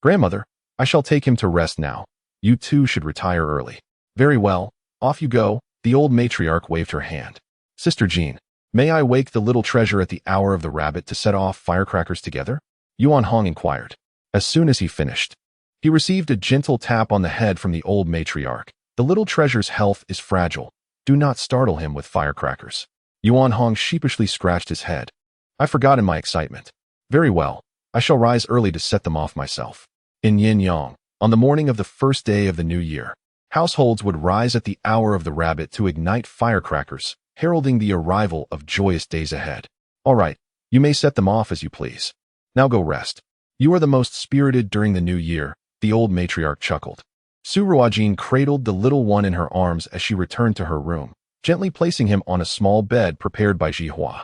Grandmother, I shall take him to rest now. You too should retire early. Very well, off you go. The old matriarch waved her hand. Sister Jean, may I wake the little treasure at the hour of the rabbit to set off firecrackers together? Yuan Hong inquired. As soon as he finished, he received a gentle tap on the head from the old matriarch. The little treasure's health is fragile. Do not startle him with firecrackers. Yuan Hong sheepishly scratched his head. I forgot in my excitement. Very well, I shall rise early to set them off myself. In Yanyang, on the morning of the first day of the new year, households would rise at the hour of the rabbit to ignite firecrackers, heralding the arrival of joyous days ahead. All right, you may set them off as you please. Now go rest. You are the most spirited during the new year, the old matriarch chuckled. Su Ruojin cradled the little one in her arms as she returned to her room, gently placing him on a small bed prepared by Jihua,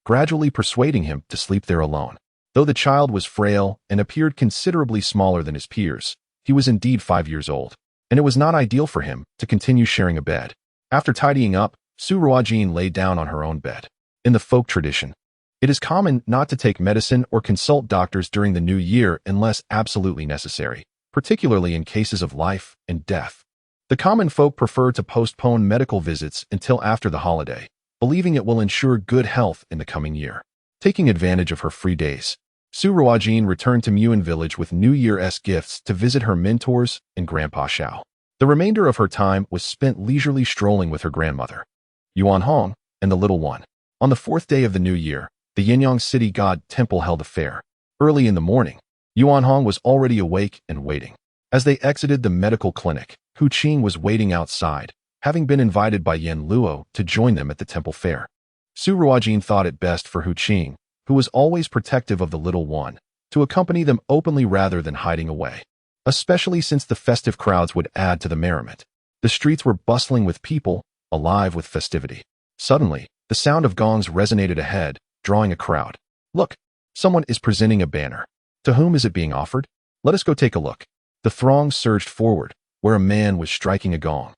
gradually persuading him to sleep there alone. Though the child was frail and appeared considerably smaller than his peers, he was indeed 5 years old, and it was not ideal for him to continue sharing a bed. After tidying up, Su Ruojin lay down on her own bed. In the folk tradition, it is common not to take medicine or consult doctors during the new year unless absolutely necessary, particularly in cases of life and death. The common folk prefer to postpone medical visits until after the holiday, believing it will ensure good health in the coming year. Taking advantage of her free days, Su Ruojin returned to Muan village with New Year's gifts to visit her mentors and Grandpa Xiao. The remainder of her time was spent leisurely strolling with her grandmother, Yuan Hong, and the little one. On the 4th day of the new year, the Yanyang city god temple held a fair. Early in the morning, Yuan Hong was already awake and waiting. As they exited the medical clinic, Hu Qing was waiting outside, having been invited by Yan Luo to join them at the temple fair. Su Ruojin thought it best for Hu Qing, who was always protective of the little one, to accompany them openly rather than hiding away, especially since the festive crowds would add to the merriment. The streets were bustling with people, alive with festivity. Suddenly, the sound of gongs resonated ahead, drawing a crowd. Look, someone is presenting a banner. To whom is it being offered? Let us go take a look. The throng surged forward, where a man was striking a gong,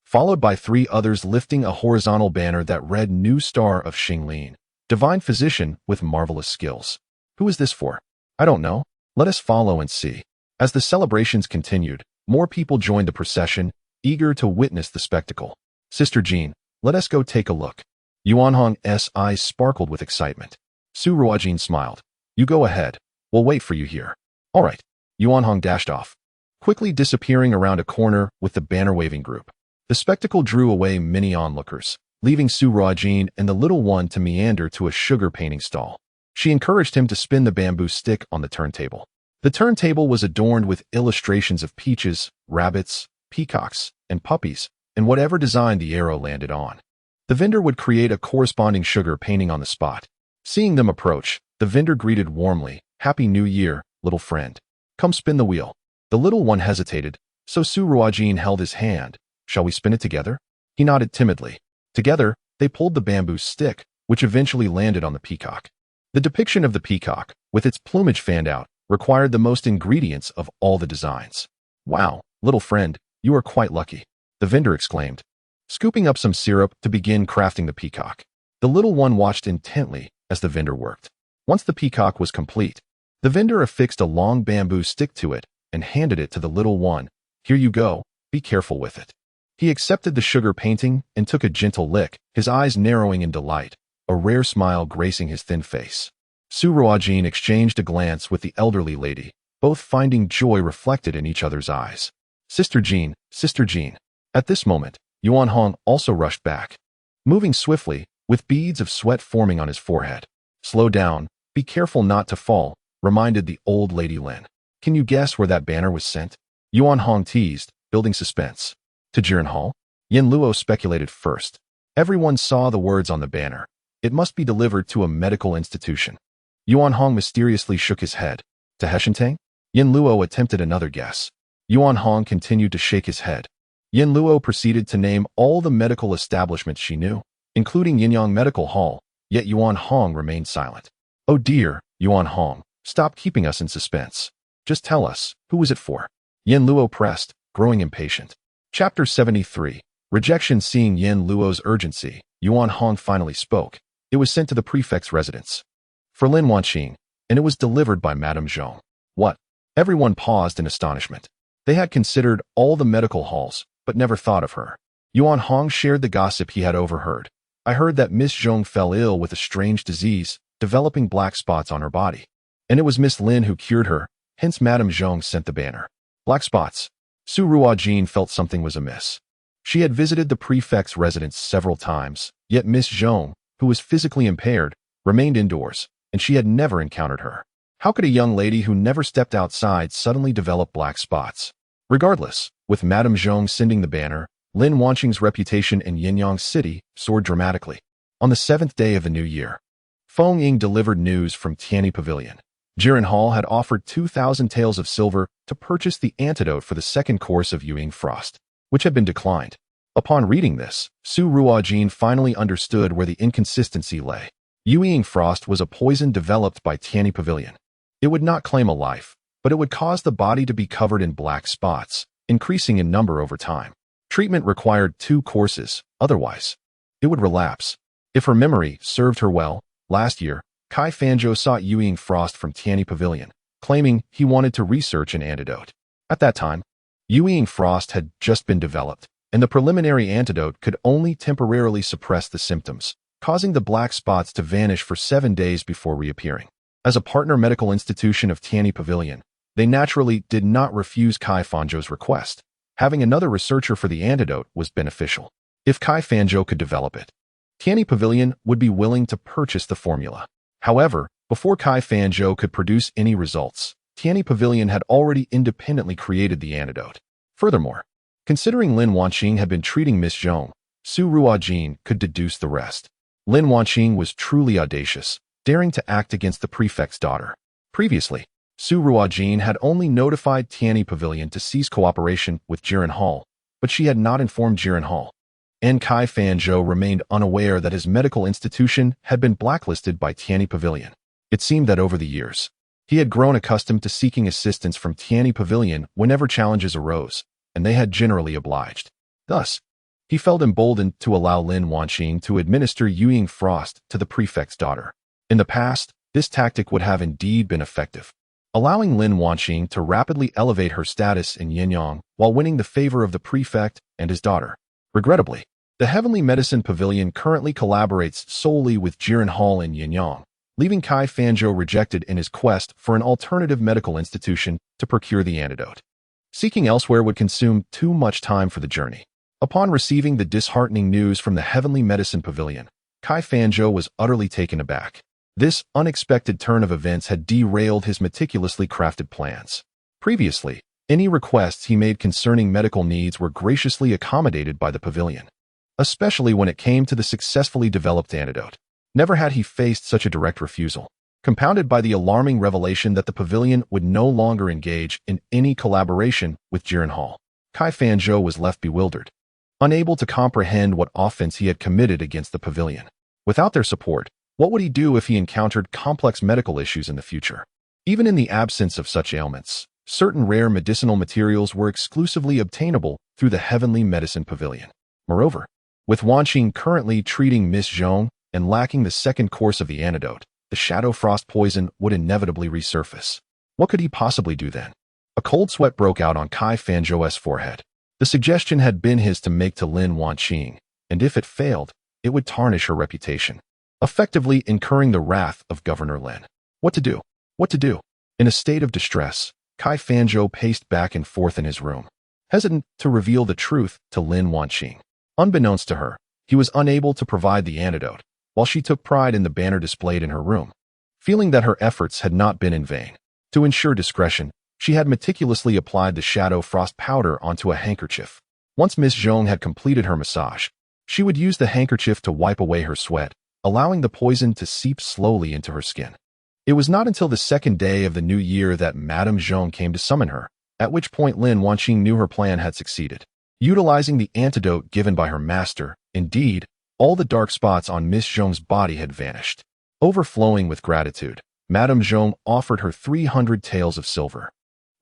followed by 3 others lifting a horizontal banner that read New Star of Xinglin, divine physician with marvelous skills. Who is this for? I don't know. Let us follow and see. As the celebrations continued, more people joined the procession, eager to witness the spectacle. Sister Jean, let us go take a look. Yuan Hong's eyes sparkled with excitement. Su Ruojin smiled. You go ahead. We'll wait for you here. All right. Yuan Hong dashed off, quickly disappearing around a corner with the banner-waving group. The spectacle drew away many onlookers, leaving Su Ruojin and the little one to meander to a sugar painting stall. She encouraged him to spin the bamboo stick on the turntable. The turntable was adorned with illustrations of peaches, rabbits, peacocks, and puppies, and whatever design the arrow landed on. The vendor would create a corresponding sugar painting on the spot. Seeing them approach, the vendor greeted warmly, Happy New Year, little friend. Come spin the wheel. The little one hesitated, so Su Ruojin held his hand. Shall we spin it together? He nodded timidly. Together, they pulled the bamboo stick, which eventually landed on the peacock. The depiction of the peacock, with its plumage fanned out, required the most ingredients of all the designs. Wow, little friend, you are quite lucky, the vendor exclaimed, scooping up some syrup to begin crafting the peacock. The little one watched intently as the vendor worked. Once the peacock was complete, the vendor affixed a long bamboo stick to it and handed it to the little one. Here you go, be careful with it. He accepted the sugar painting and took a gentle lick, his eyes narrowing in delight, a rare smile gracing his thin face. Su Ruojin exchanged a glance with the elderly lady, both finding joy reflected in each other's eyes. Sister Jean, Sister Jean. At this moment, Yuan Hong also rushed back, moving swiftly, with beads of sweat forming on his forehead. Slow down, be careful not to fall, reminded the old lady Lin. Can you guess where that banner was sent? Yuan Hong teased, building suspense. To Jiren Hall? Yan Luo speculated first. Everyone saw the words on the banner. It must be delivered to a medical institution. Yuan Hong mysteriously shook his head. To Heshintang? Yan Luo attempted another guess. Yuan Hong continued to shake his head. Yan Luo proceeded to name all the medical establishments she knew, including Yanyang Medical Hall, yet Yuan Hong remained silent. Oh dear, Yuan Hong, stop keeping us in suspense. Just tell us, who was it for? Yan Luo pressed, growing impatient. Chapter 73. Rejection. Seeing Yan Luo's urgency, Yuan Hong finally spoke. It was sent to the prefect's residence. For Lin Wanqing, and it was delivered by Madame Zhong. What? Everyone paused in astonishment. They had considered all the medical halls, but never thought of her. Yuan Hong shared the gossip he had overheard. I heard that Miss Zhong fell ill with a strange disease, developing black spots on her body. And it was Miss Lin who cured her, hence Madame Zhong sent the banner. Black spots. Su Ruojin felt something was amiss. She had visited the prefect's residence several times, yet Miss Zhong, who was physically impaired, remained indoors, and she had never encountered her. How could a young lady who never stepped outside suddenly develop black spots? Regardless, with Madame Zhong sending the banner, Lin Wanqing's reputation in Yanyang City soared dramatically. On the 7th day of the new year, Feng Ying delivered news from Tianyi Pavilion. Hall had offered 2,000 taels of silver to purchase the antidote for the second course of Yanyang frost, which had been declined. Upon reading this, Su Ruojin finally understood where the inconsistency lay. Yanyang frost was a poison developed by Tianyi Pavilion. It would not claim a life, but it would cause the body to be covered in black spots, increasing in number over time. Treatment required 2 courses, otherwise, it would relapse. If her memory served her well, last year, Kai Fanzhou sought Yanyang frost from Tianyi Pavilion, claiming he wanted to research an antidote. At that time, Yanyang frost had just been developed, and the preliminary antidote could only temporarily suppress the symptoms, causing the black spots to vanish for 7 days before reappearing. As a partner medical institution of Tianyi Pavilion, they naturally did not refuse Kai Fanzhou's request. Having another researcher for the antidote was beneficial. If Kai Fanzhou could develop it, Tianyi Pavilion would be willing to purchase the formula. However, before Kai Fanzhou could produce any results, Tianyi Pavilion had already independently created the antidote. Furthermore, considering Lin Wanqing had been treating Miss Zhong, Su Ruojin could deduce the rest. Lin Wanqing was truly audacious, daring to act against the prefect's daughter. Previously, Su Ruojin had only notified Tianyi Pavilion to cease cooperation with Hall, but she had not informed Hall. And Kai Fanzhou remained unaware that his medical institution had been blacklisted by Tianyi Pavilion. It seemed that over the years, he had grown accustomed to seeking assistance from Tianyi Pavilion whenever challenges arose, and they had generally obliged. Thus, he felt emboldened to allow Lin Wanqing to administer Yanyang frost to the prefect's daughter. In the past, this tactic would have indeed been effective, allowing Lin Wanqing to rapidly elevate her status in Yanyang while winning the favor of the prefect and his daughter. Regrettably, the Heavenly Medicine Pavilion currently collaborates solely with Hall in Yanyang, leaving Kai Fanzhou rejected in his quest for an alternative medical institution to procure the antidote. Seeking elsewhere would consume too much time for the journey. Upon receiving the disheartening news from the Heavenly Medicine Pavilion, Kai Fanzhou was utterly taken aback. This unexpected turn of events had derailed his meticulously crafted plans. Previously, any requests he made concerning medical needs were graciously accommodated by the pavilion, especially when it came to the successfully developed antidote. Never had he faced such a direct refusal, compounded by the alarming revelation that the pavilion would no longer engage in any collaboration with Hall. Kai Fanzhou was left bewildered, unable to comprehend what offense he had committed against the pavilion. Without their support, what would he do if he encountered complex medical issues in the future? Even in the absence of such ailments, certain rare medicinal materials were exclusively obtainable through the Heavenly Medicine Pavilion. Moreover, with Wanqing currently treating Miss Zhong and lacking the second course of the antidote, the shadow frost poison would inevitably resurface. What could he possibly do then? A cold sweat broke out on Kai Fanzhou's forehead. The suggestion had been his to make to Lin Wanqing, and if it failed, it would tarnish her reputation, effectively incurring the wrath of Governor Lin. What to do? What to do? In a state of distress, Kai Fanzhou paced back and forth in his room, hesitant to reveal the truth to Lin Wanqing. Unbeknownst to her, he was unable to provide the antidote, while she took pride in the banner displayed in her room, feeling that her efforts had not been in vain. To ensure discretion, she had meticulously applied the shadow frost powder onto a handkerchief. Once Miss Zhong had completed her massage, she would use the handkerchief to wipe away her sweat, allowing the poison to seep slowly into her skin. It was not until the second day of the new year that Madame Zhong came to summon her, at which point Lin Wanqing knew her plan had succeeded. Utilizing the antidote given by her master, indeed, all the dark spots on Miss Zhong's body had vanished. Overflowing with gratitude, Madame Zhong offered her 300 taels of silver,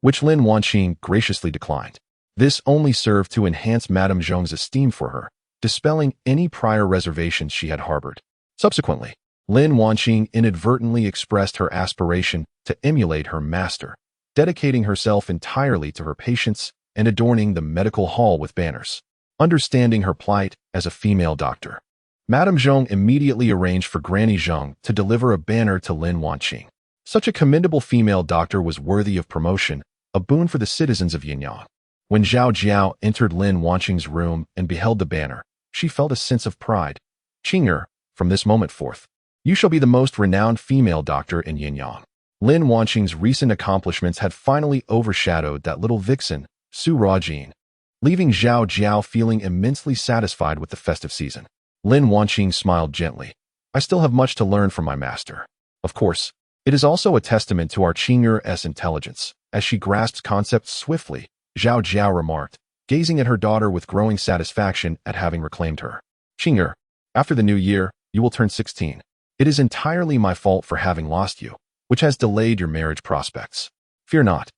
which Lin Wanqing graciously declined. This only served to enhance Madame Zhong's esteem for her, dispelling any prior reservations she had harbored. Subsequently, Lin Wanqing inadvertently expressed her aspiration to emulate her master, dedicating herself entirely to her patients and adorning the medical hall with banners. Understanding her plight as a female doctor, Madame Zhong immediately arranged for Granny Zhong to deliver a banner to Lin Wanqing. Such a commendable female doctor was worthy of promotion, a boon for the citizens of Yanyang. When Zhao Jiao entered Lin Wanqing's room and beheld the banner, she felt a sense of pride. Qing'er, from this moment forth, you shall be the most renowned female doctor in Yanyang. Lin Wanqing's recent accomplishments had finally overshadowed that little vixen, Su Ruojin, leaving Zhao Jiao feeling immensely satisfied with the festive season. Lin Wanqing smiled gently. I still have much to learn from my master. Of course, It is also a testament to our Qing'er's intelligence. As she grasped concepts swiftly, Zhao Jiao remarked, gazing at her daughter with growing satisfaction at having reclaimed her. Qing'er, after the new year, you will turn 16. It is entirely my fault for having lost you, which has delayed your marriage prospects. Fear not,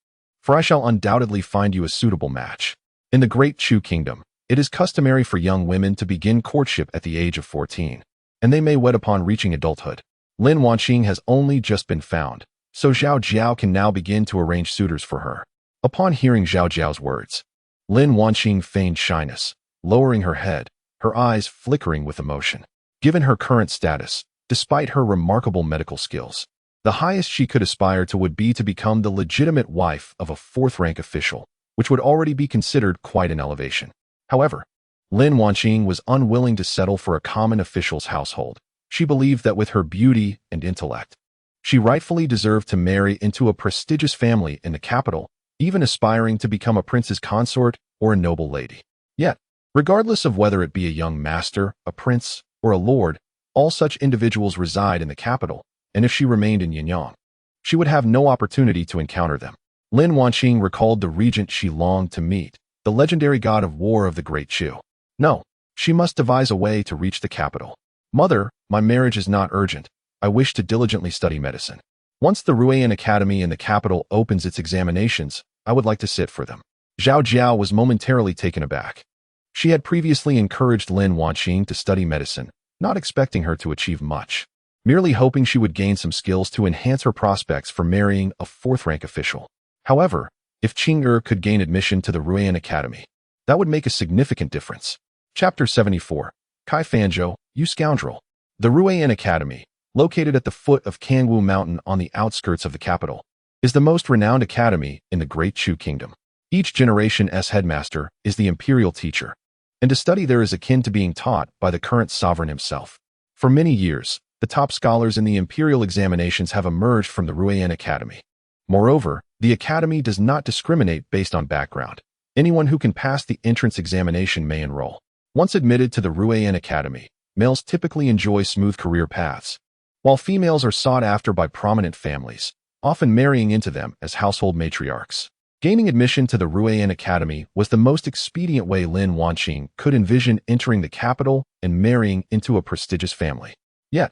for I shall undoubtedly find you a suitable match. In the Great Chu Kingdom, it is customary for young women to begin courtship at the age of 14, and they may wed upon reaching adulthood. Lin Wanqing has only just been found, so Zhao Jiao can now begin to arrange suitors for her. Upon hearing Zhao Jiao's words, Lin Wanqing feigned shyness, lowering her head, her eyes flickering with emotion. Given her current status, despite her remarkable medical skills, the highest she could aspire to would be to become the legitimate wife of a fourth-rank official, which would already be considered quite an elevation. However, Lin Wanqing was unwilling to settle for a common official's household. She believed that with her beauty and intellect, she rightfully deserved to marry into a prestigious family in the capital, even aspiring to become a prince's consort or a noble lady. Yet, regardless of whether it be a young master, a prince, or a lord, all such individuals reside in the capital, and if she remained in Yanyang, she would have no opportunity to encounter them. Lin Wanqing recalled the regent she longed to meet, the legendary god of war of the Great Chu. No, she must devise a way to reach the capital. Mother, my marriage is not urgent. I wish to diligently study medicine. Once the Ruojin Academy in the capital opens its examinations, I would like to sit for them. Zhao Jiao was momentarily taken aback. She had previously encouraged Lin Wanqing to study medicine, not expecting her to achieve much, merely hoping she would gain some skills to enhance her prospects for marrying a fourth-rank official. However, if Qing'er could gain admission to the Ruojin Academy, that would make a significant difference. Chapter 74. Kai Fanzhou, you scoundrel. The Ruojin Academy, located at the foot of Kangwu Mountain on the outskirts of the capital, is the most renowned academy in the Great Chu Kingdom. Each generation's headmaster is the imperial teacher, and to study there is akin to being taught by the current sovereign himself. For many years, the top scholars in the imperial examinations have emerged from the Ruojin Academy. Moreover, the academy does not discriminate based on background. Anyone who can pass the entrance examination may enroll. Once admitted to the Ruojin Academy, males typically enjoy smooth career paths, while females are sought after by prominent families, often marrying into them as household matriarchs. Gaining admission to the Ruojin Academy was the most expedient way Lin Wanqing could envision entering the capital and marrying into a prestigious family. Yet,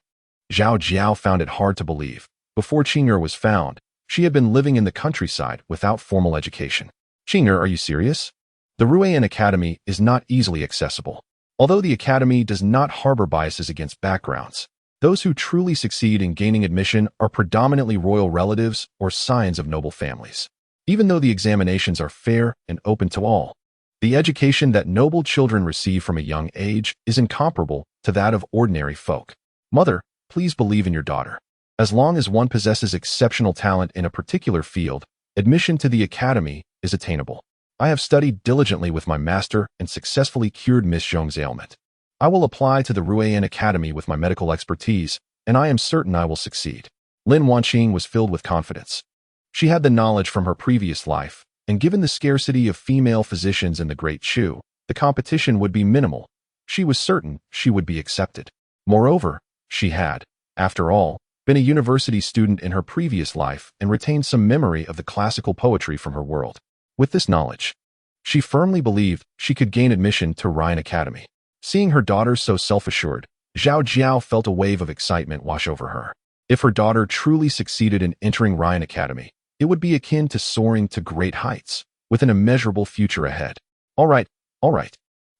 Zhao Jiao found it hard to believe. Before Qing'er was found, she had been living in the countryside without formal education. Qing'er, are you serious? The Ruojin Academy is not easily accessible. Although the academy does not harbor biases against backgrounds, those who truly succeed in gaining admission are predominantly royal relatives or scions of noble families. Even though the examinations are fair and open to all, the education that noble children receive from a young age is incomparable to that of ordinary folk. Mother, please believe in your daughter. As long as one possesses exceptional talent in a particular field, admission to the academy is attainable. I have studied diligently with my master and successfully cured Miss Zhong's ailment. I will apply to the Ruojin Academy with my medical expertise, and I am certain I will succeed. Lin Wanqing was filled with confidence. She had the knowledge from her previous life, and given the scarcity of female physicians in the Great Chu, the competition would be minimal. She was certain she would be accepted. Moreover, she had, after all, been a university student in her previous life and retained some memory of the classical poetry from her world. With this knowledge, she firmly believed she could gain admission to Ruojin Academy. Seeing her daughter so self-assured, Zhao Jiao felt a wave of excitement wash over her. If her daughter truly succeeded in entering Ruojin Academy, it would be akin to soaring to great heights, with an immeasurable future ahead. All right.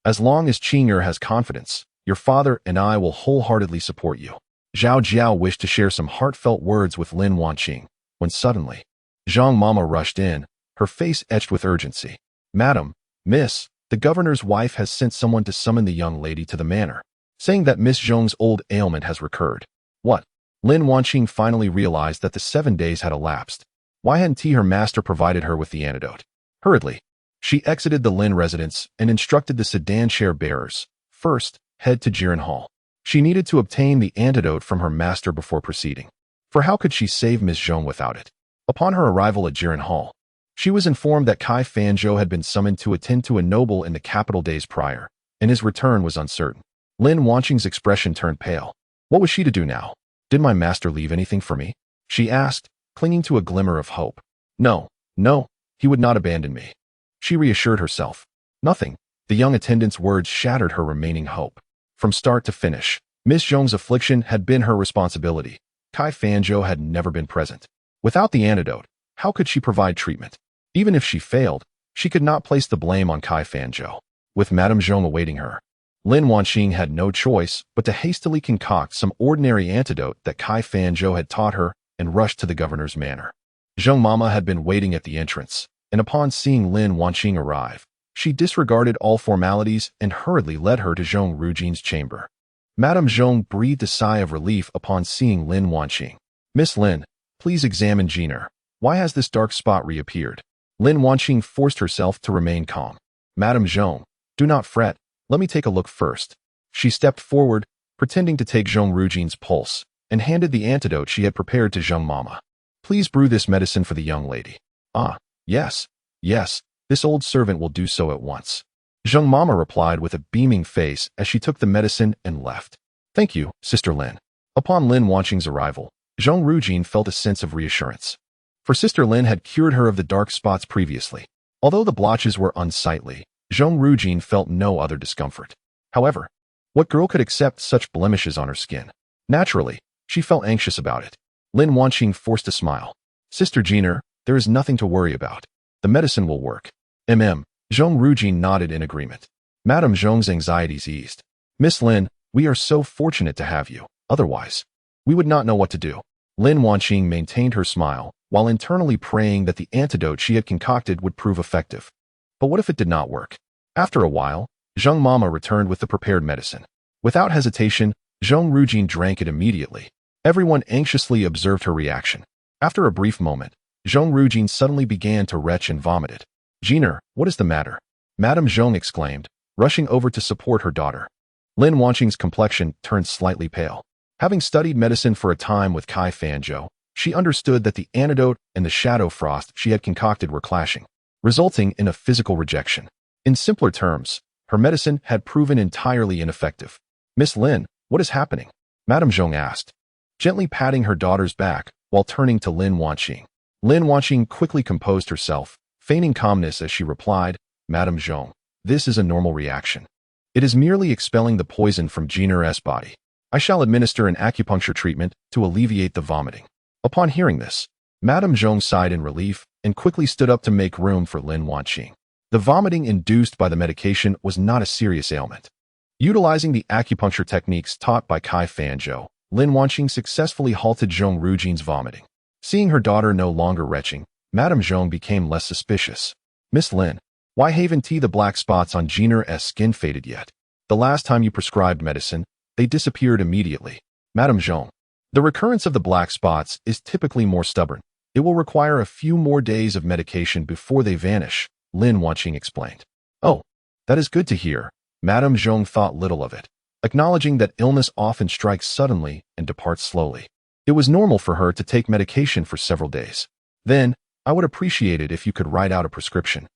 As long as Qing'er has confidence, your father and I will wholeheartedly support you. Zhao Jiao wished to share some heartfelt words with Lin Wanqing, when suddenly, Zhang Mama rushed in, her face etched with urgency. Madam, Miss, the governor's wife has sent someone to summon the young lady to the manor, saying that Miss Zhong's old ailment has recurred. What? Lin Wanqing finally realized that the 7 days had elapsed. Why hadn't her master provided her with the antidote? Hurriedly, she exited the Lin residence and instructed the sedan chair bearers, first, head to Jiren Hall. She needed to obtain the antidote from her master before proceeding. For how could she save Miss Zhong without it? Upon her arrival at Jiren Hall, she was informed that Kai Fanzhou had been summoned to attend to a noble in the capital days prior, and his return was uncertain. Lin Wanqing's expression turned pale. What was she to do now? Did my master leave anything for me? she asked, clinging to a glimmer of hope. No, no, he would not abandon me. She reassured herself. Nothing. The young attendant's words shattered her remaining hope. From start to finish, Miss Zhong's affliction had been her responsibility. Kai Fanzhou had never been present. Without the antidote, how could she provide treatment? Even if she failed, she could not place the blame on Kai Fanzhou. With Madame Zhong awaiting her, Lin Wanqing had no choice but to hastily concoct some ordinary antidote that Kai Fanzhou had taught her and rushed to the governor's manor. Zhong Mama had been waiting at the entrance, and upon seeing Lin Wanqing arrive, she disregarded all formalities and hurriedly led her to Su Ruojin's chamber. Madame Zhong breathed a sigh of relief upon seeing Lin Wanqing. Miss Lin, please examine Jiner. Why has this dark spot reappeared? Lin Wanqing forced herself to remain calm. Madame Zhong, do not fret. Let me take a look first. She stepped forward, pretending to take Su Ruojin's pulse, and handed the antidote she had prepared to Zhong Mama. Please brew this medicine for the young lady. Ah, yes, this old servant will do so at once. Zhong Mama replied with a beaming face as she took the medicine and left. Thank you, Sister Lin. Upon Lin Wanqing's arrival, Su Ruojin felt a sense of reassurance. For Sister Lin had cured her of the dark spots previously. Although the blotches were unsightly, Su Ruojin felt no other discomfort. However, what girl could accept such blemishes on her skin? Naturally, she felt anxious about it. Lin Wanqing forced a smile. Sister Jiner, there is nothing to worry about. The medicine will work. Su Ruojin nodded in agreement. Madame Zhong's anxieties eased. Miss Lin, we are so fortunate to have you. Otherwise, we would not know what to do. Lin Wanqing maintained her smile, while internally praying that the antidote she had concocted would prove effective. But what if it did not work? After a while, Zhong Mama returned with the prepared medicine. Without hesitation, Su Ruojin drank it immediately. Everyone anxiously observed her reaction. After a brief moment, Su Ruojin suddenly began to retch and vomited. Jiner, what is the matter? Madame Zhong exclaimed, rushing over to support her daughter. Lin Wanqing's complexion turned slightly pale. Having studied medicine for a time with Kai Fanzhou, she understood that the antidote and the shadow frost she had concocted were clashing, resulting in a physical rejection. In simpler terms, her medicine had proven entirely ineffective. Miss Lin, what is happening? Madame Zhong asked, gently patting her daughter's back while turning to Lin Wanqing. Lin Wanqing quickly composed herself, feigning calmness as she replied, Madame Zhong, this is a normal reaction. It is merely expelling the poison from Jiner's body. I shall administer an acupuncture treatment to alleviate the vomiting. Upon hearing this, Madame Zhong sighed in relief and quickly stood up to make room for Lin Wanqing. The vomiting induced by the medication was not a serious ailment. Utilizing the acupuncture techniques taught by Kai Fanzhou, Lin Wanqing successfully halted Su Ruojin's vomiting. Seeing her daughter no longer retching, Madame Zhong became less suspicious. Miss Lin, why haven't the black spots on Jiner's skin faded yet? The last time you prescribed medicine, they disappeared immediately. Madame Zhong, the recurrence of the black spots is typically more stubborn. It will require a few more days of medication before they vanish, Lin Wanqing explained. Oh, that is good to hear. Madame Zhong thought little of it, acknowledging that illness often strikes suddenly and departs slowly. It was normal for her to take medication for several days. Then, I would appreciate it if you could write out a prescription.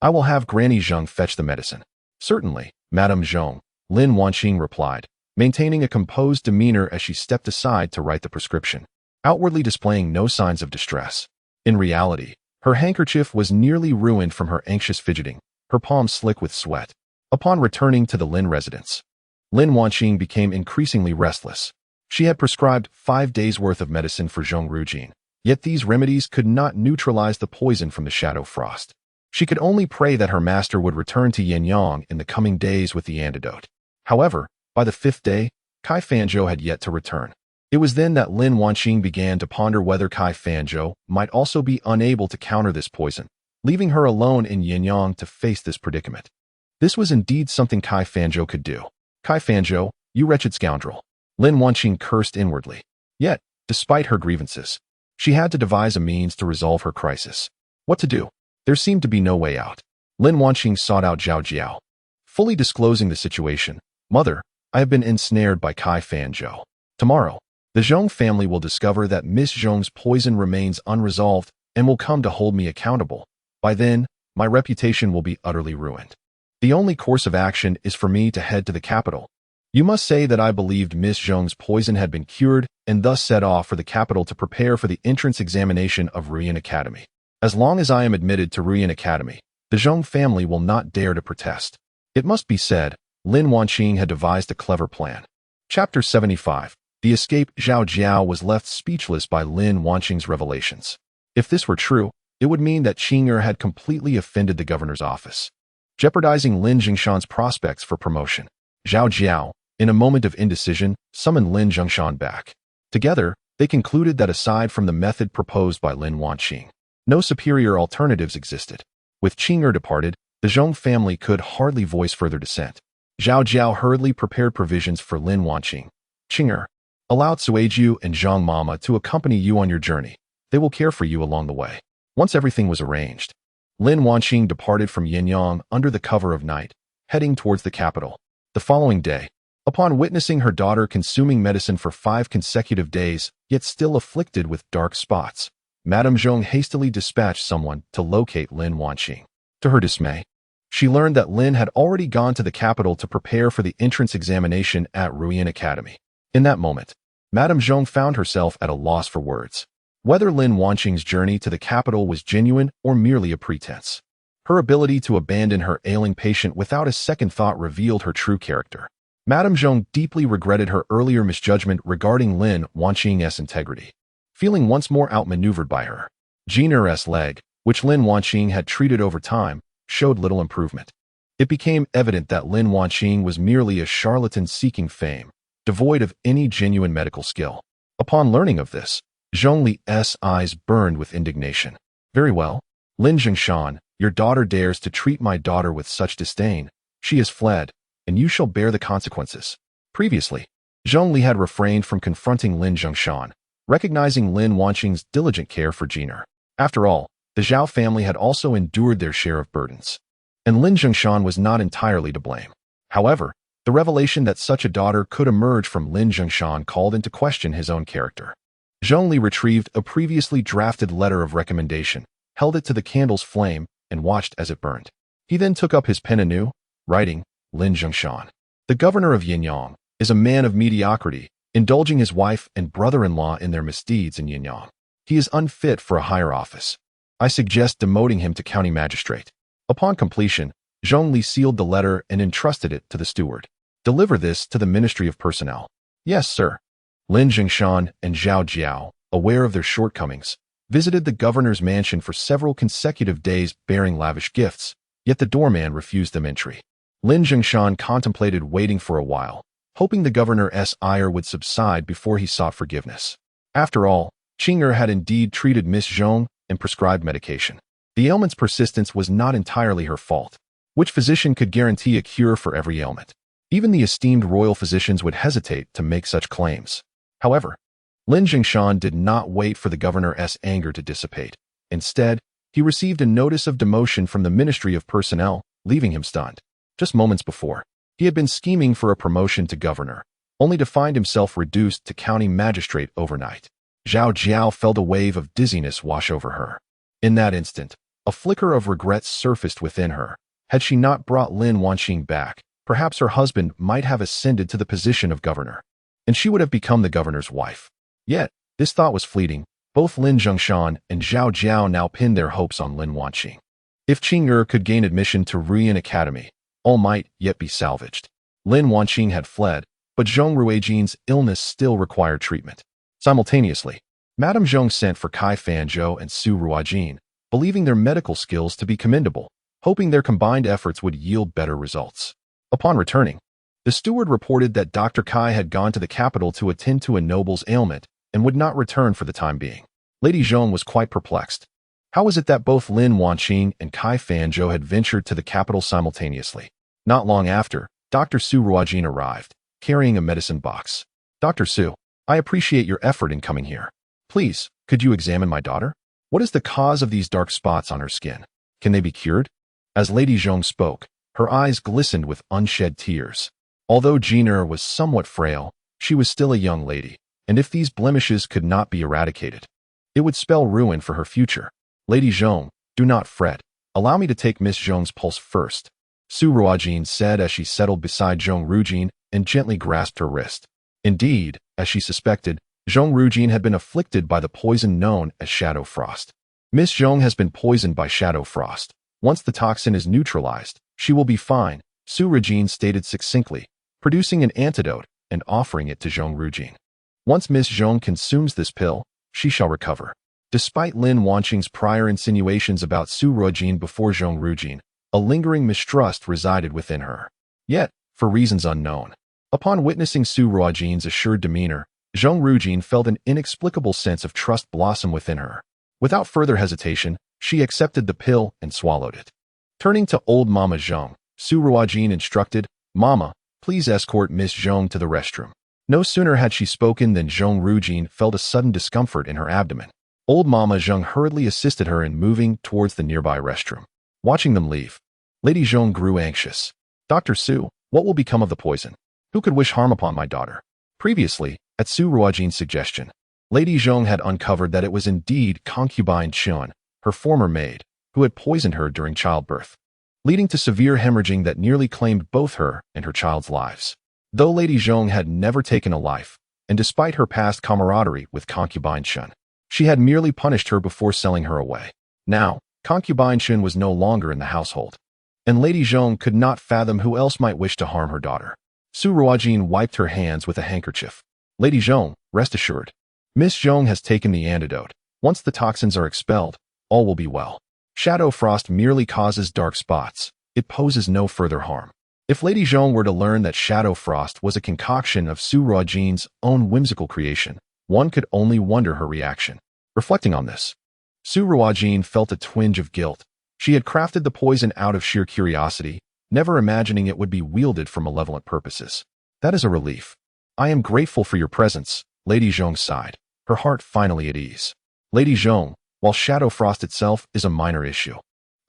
I will have Granny Zhong fetch the medicine. Certainly, Madame Zhong, Lin Wanqing replied, maintaining a composed demeanor as she stepped aside to write the prescription, outwardly displaying no signs of distress. In reality, her handkerchief was nearly ruined from her anxious fidgeting, her palms slick with sweat. Upon returning to the Lin residence, Lin Wanqing became increasingly restless. She had prescribed 5 days' worth of medicine for Su Ruojin, yet these remedies could not neutralize the poison from the shadow frost. She could only pray that her master would return to Yanyang in the coming days with the antidote. However, by the 5th day, Kai Fanzhou had yet to return. It was then that Lin Wanqing began to ponder whether Kai Fanzhou might also be unable to counter this poison, leaving her alone in Yanyang to face this predicament. This was indeed something Kai Fanzhou could do. Kai Fanzhou, you wretched scoundrel. Lin Wanqing cursed inwardly. Yet, despite her grievances, she had to devise a means to resolve her crisis. What to do? There seemed to be no way out. Lin Wanqing sought out Zhao Jiao. Fully disclosing the situation, Mother, I have been ensnared by Kai Fanzhou. Tomorrow, the Zhong family will discover that Miss Zhong's poison remains unresolved and will come to hold me accountable. By then, my reputation will be utterly ruined. The only course of action is for me to head to the capital. You must say that I believed Miss Zhong's poison had been cured and thus set off for the capital to prepare for the entrance examination of Ruoyin Academy. As long as I am admitted to Ruoyin Academy, the Zhong family will not dare to protest. It must be said, Lin Wanqing had devised a clever plan. Chapter 75. The escape. Zhao Jiao was left speechless by Lin Wanqing's revelations. If this were true, it would mean that Qing'er had completely offended the governor's office, jeopardizing Lin Jingshan's prospects for promotion. Zhao Jiao, in a moment of indecision, summoned Lin Jingshan back. Together, they concluded that aside from the method proposed by Lin Wanqing, no superior alternatives existed. With Qing'er departed, the Zhong family could hardly voice further dissent. Zhao Jiao hurriedly prepared provisions for Lin Wanqing. Qing'er, allow Suiju and Zhang Mama to accompany you on your journey. They will care for you along the way. Once everything was arranged, Lin Wanqing departed from Yanyang under the cover of night, heading towards the capital. The following day, upon witnessing her daughter consuming medicine for 5 consecutive days, yet still afflicted with dark spots, Madame Zhong hastily dispatched someone to locate Lin Wanqing. To her dismay, she learned that Lin had already gone to the capital to prepare for the entrance examination at Ruoyin Academy. In that moment, Madame Zhong found herself at a loss for words. Whether Lin Wanqing's journey to the capital was genuine or merely a pretense, her ability to abandon her ailing patient without a second thought revealed her true character. Madame Zhong deeply regretted her earlier misjudgment regarding Lin Wanqing's integrity. Feeling once more outmaneuvered by her, Qing'er's leg, which Lin Wanqing had treated over time, showed little improvement. It became evident that Lin Wanqing was merely a charlatan seeking fame, devoid of any genuine medical skill. Upon learning of this, Zhongli's eyes burned with indignation. Very well, Lin Jingshan, your daughter dares to treat my daughter with such disdain. She has fled, and you shall bear the consequences. Previously, Zhongli had refrained from confronting Lin Jingshan, recognizing Lin Wanqing's diligent care for Qing'er. After all, the Zhao family had also endured their share of burdens, and Lin Jingshan was not entirely to blame. However, the revelation that such a daughter could emerge from Lin Jingshan called into question his own character. Zhongli retrieved a previously drafted letter of recommendation, held it to the candle's flame, and watched as it burned. He then took up his pen anew, writing, Lin Jingshan, the governor of Yanyang, is a man of mediocrity, indulging his wife and brother-in-law in their misdeeds in Yanyang. He is unfit for a higher office. I suggest demoting him to county magistrate. Upon completion, Zhongli sealed the letter and entrusted it to the steward. Deliver this to the Ministry of Personnel. Yes, sir. Lin Jingshan and Zhao Jiao, aware of their shortcomings, visited the governor's mansion for several consecutive days bearing lavish gifts, yet the doorman refused them entry. Lin Jingshan contemplated waiting for a while, hoping the governor's ire would subside before he sought forgiveness. After all, Qing'er had indeed treated Miss Zhong and prescribed medication. The ailment's persistence was not entirely her fault. Which physician could guarantee a cure for every ailment? Even the esteemed royal physicians would hesitate to make such claims. However, Lin Jingshan did not wait for the governor's anger to dissipate. Instead, he received a notice of demotion from the Ministry of Personnel, leaving him stunned. Just moments before, he had been scheming for a promotion to governor, only to find himself reduced to county magistrate overnight. Zhao Jiao felt a wave of dizziness wash over her. In that instant, a flicker of regret surfaced within her. Had she not brought Lin Wanqing back, perhaps her husband might have ascended to the position of governor, and she would have become the governor's wife. Yet, this thought was fleeting. Both Lin Jingshan and Zhao Jiao now pinned their hopes on Lin Wanqing. If Qing'er could gain admission to Ruoyin Academy, all might yet be salvaged. Lin Wanqing had fled, but Su Ruojin's illness still required treatment. Simultaneously, Madame Zhong sent for Kai Fanzhou and Su Ruojin, believing their medical skills to be commendable, hoping their combined efforts would yield better results. Upon returning, the steward reported that Dr. Kai had gone to the capital to attend to a noble's ailment and would not return for the time being. Lady Zhong was quite perplexed. How was it that both Lin Wanqing and Kai Fanzhou had ventured to the capital simultaneously? Not long after, Dr. Su Ruojin arrived, carrying a medicine box. Dr. Su, I appreciate your effort in coming here. Please, could you examine my daughter? What is the cause of these dark spots on her skin? Can they be cured? As Lady Zhong spoke, her eyes glistened with unshed tears. Although Qing'er was somewhat frail, she was still a young lady, and if these blemishes could not be eradicated, it would spell ruin for her future. Lady Zhong, do not fret. Allow me to take Miss Zhong's pulse first, Su Ruojin said as she settled beside Su Ruojin and gently grasped her wrist. Indeed, as she suspected, Su Ruojin had been afflicted by the poison known as shadow frost. Miss Zhong has been poisoned by shadow frost. Once the toxin is neutralized, she will be fine, Su Ruojin stated succinctly, producing an antidote and offering it to Su Ruojin. Once Miss Zhong consumes this pill, she shall recover. Despite Lin Wanqing's prior insinuations about Su Ruojin before Su Ruojin, a lingering mistrust resided within her. Yet, for reasons unknown, upon witnessing Su Ruojin's assured demeanor, Su Ruojin felt an inexplicable sense of trust blossom within her. Without further hesitation, she accepted the pill and swallowed it. Turning to old Mama Zhong, Su Ruojin instructed, "Mama, please escort Miss Zhong to the restroom." No sooner had she spoken than Su Ruojin felt a sudden discomfort in her abdomen. Old Mama Zhong hurriedly assisted her in moving towards the nearby restroom. Watching them leave, Lady Zhong grew anxious. "Dr. Su, what will become of the poison? Who could wish harm upon my daughter?" Previously, at Su Ruojin's suggestion, Lady Zhong had uncovered that it was indeed concubine Chun, her former maid, who had poisoned her during childbirth, leading to severe hemorrhaging that nearly claimed both her and her child's lives. Though Lady Zhong had never taken a life, and despite her past camaraderie with concubine Chun, she had merely punished her before selling her away. Now, concubine Chun was no longer in the household, and Lady Zhong could not fathom who else might wish to harm her daughter. Su Ruojin wiped her hands with a handkerchief. "Lady Zhong, rest assured. Miss Zhong has taken the antidote. Once the toxins are expelled, all will be well. Shadow frost merely causes dark spots. It poses no further harm." If Lady Zhong were to learn that shadow frost was a concoction of Su Ruojin's own whimsical creation, one could only wonder her reaction. Reflecting on this, Su Ruojin felt a twinge of guilt. She had crafted the poison out of sheer curiosity, never imagining it would be wielded for malevolent purposes. "That is a relief. I am grateful for your presence," Lady Zhong sighed, her heart finally at ease. "Lady Zhong, while shadow frost itself is a minor issue,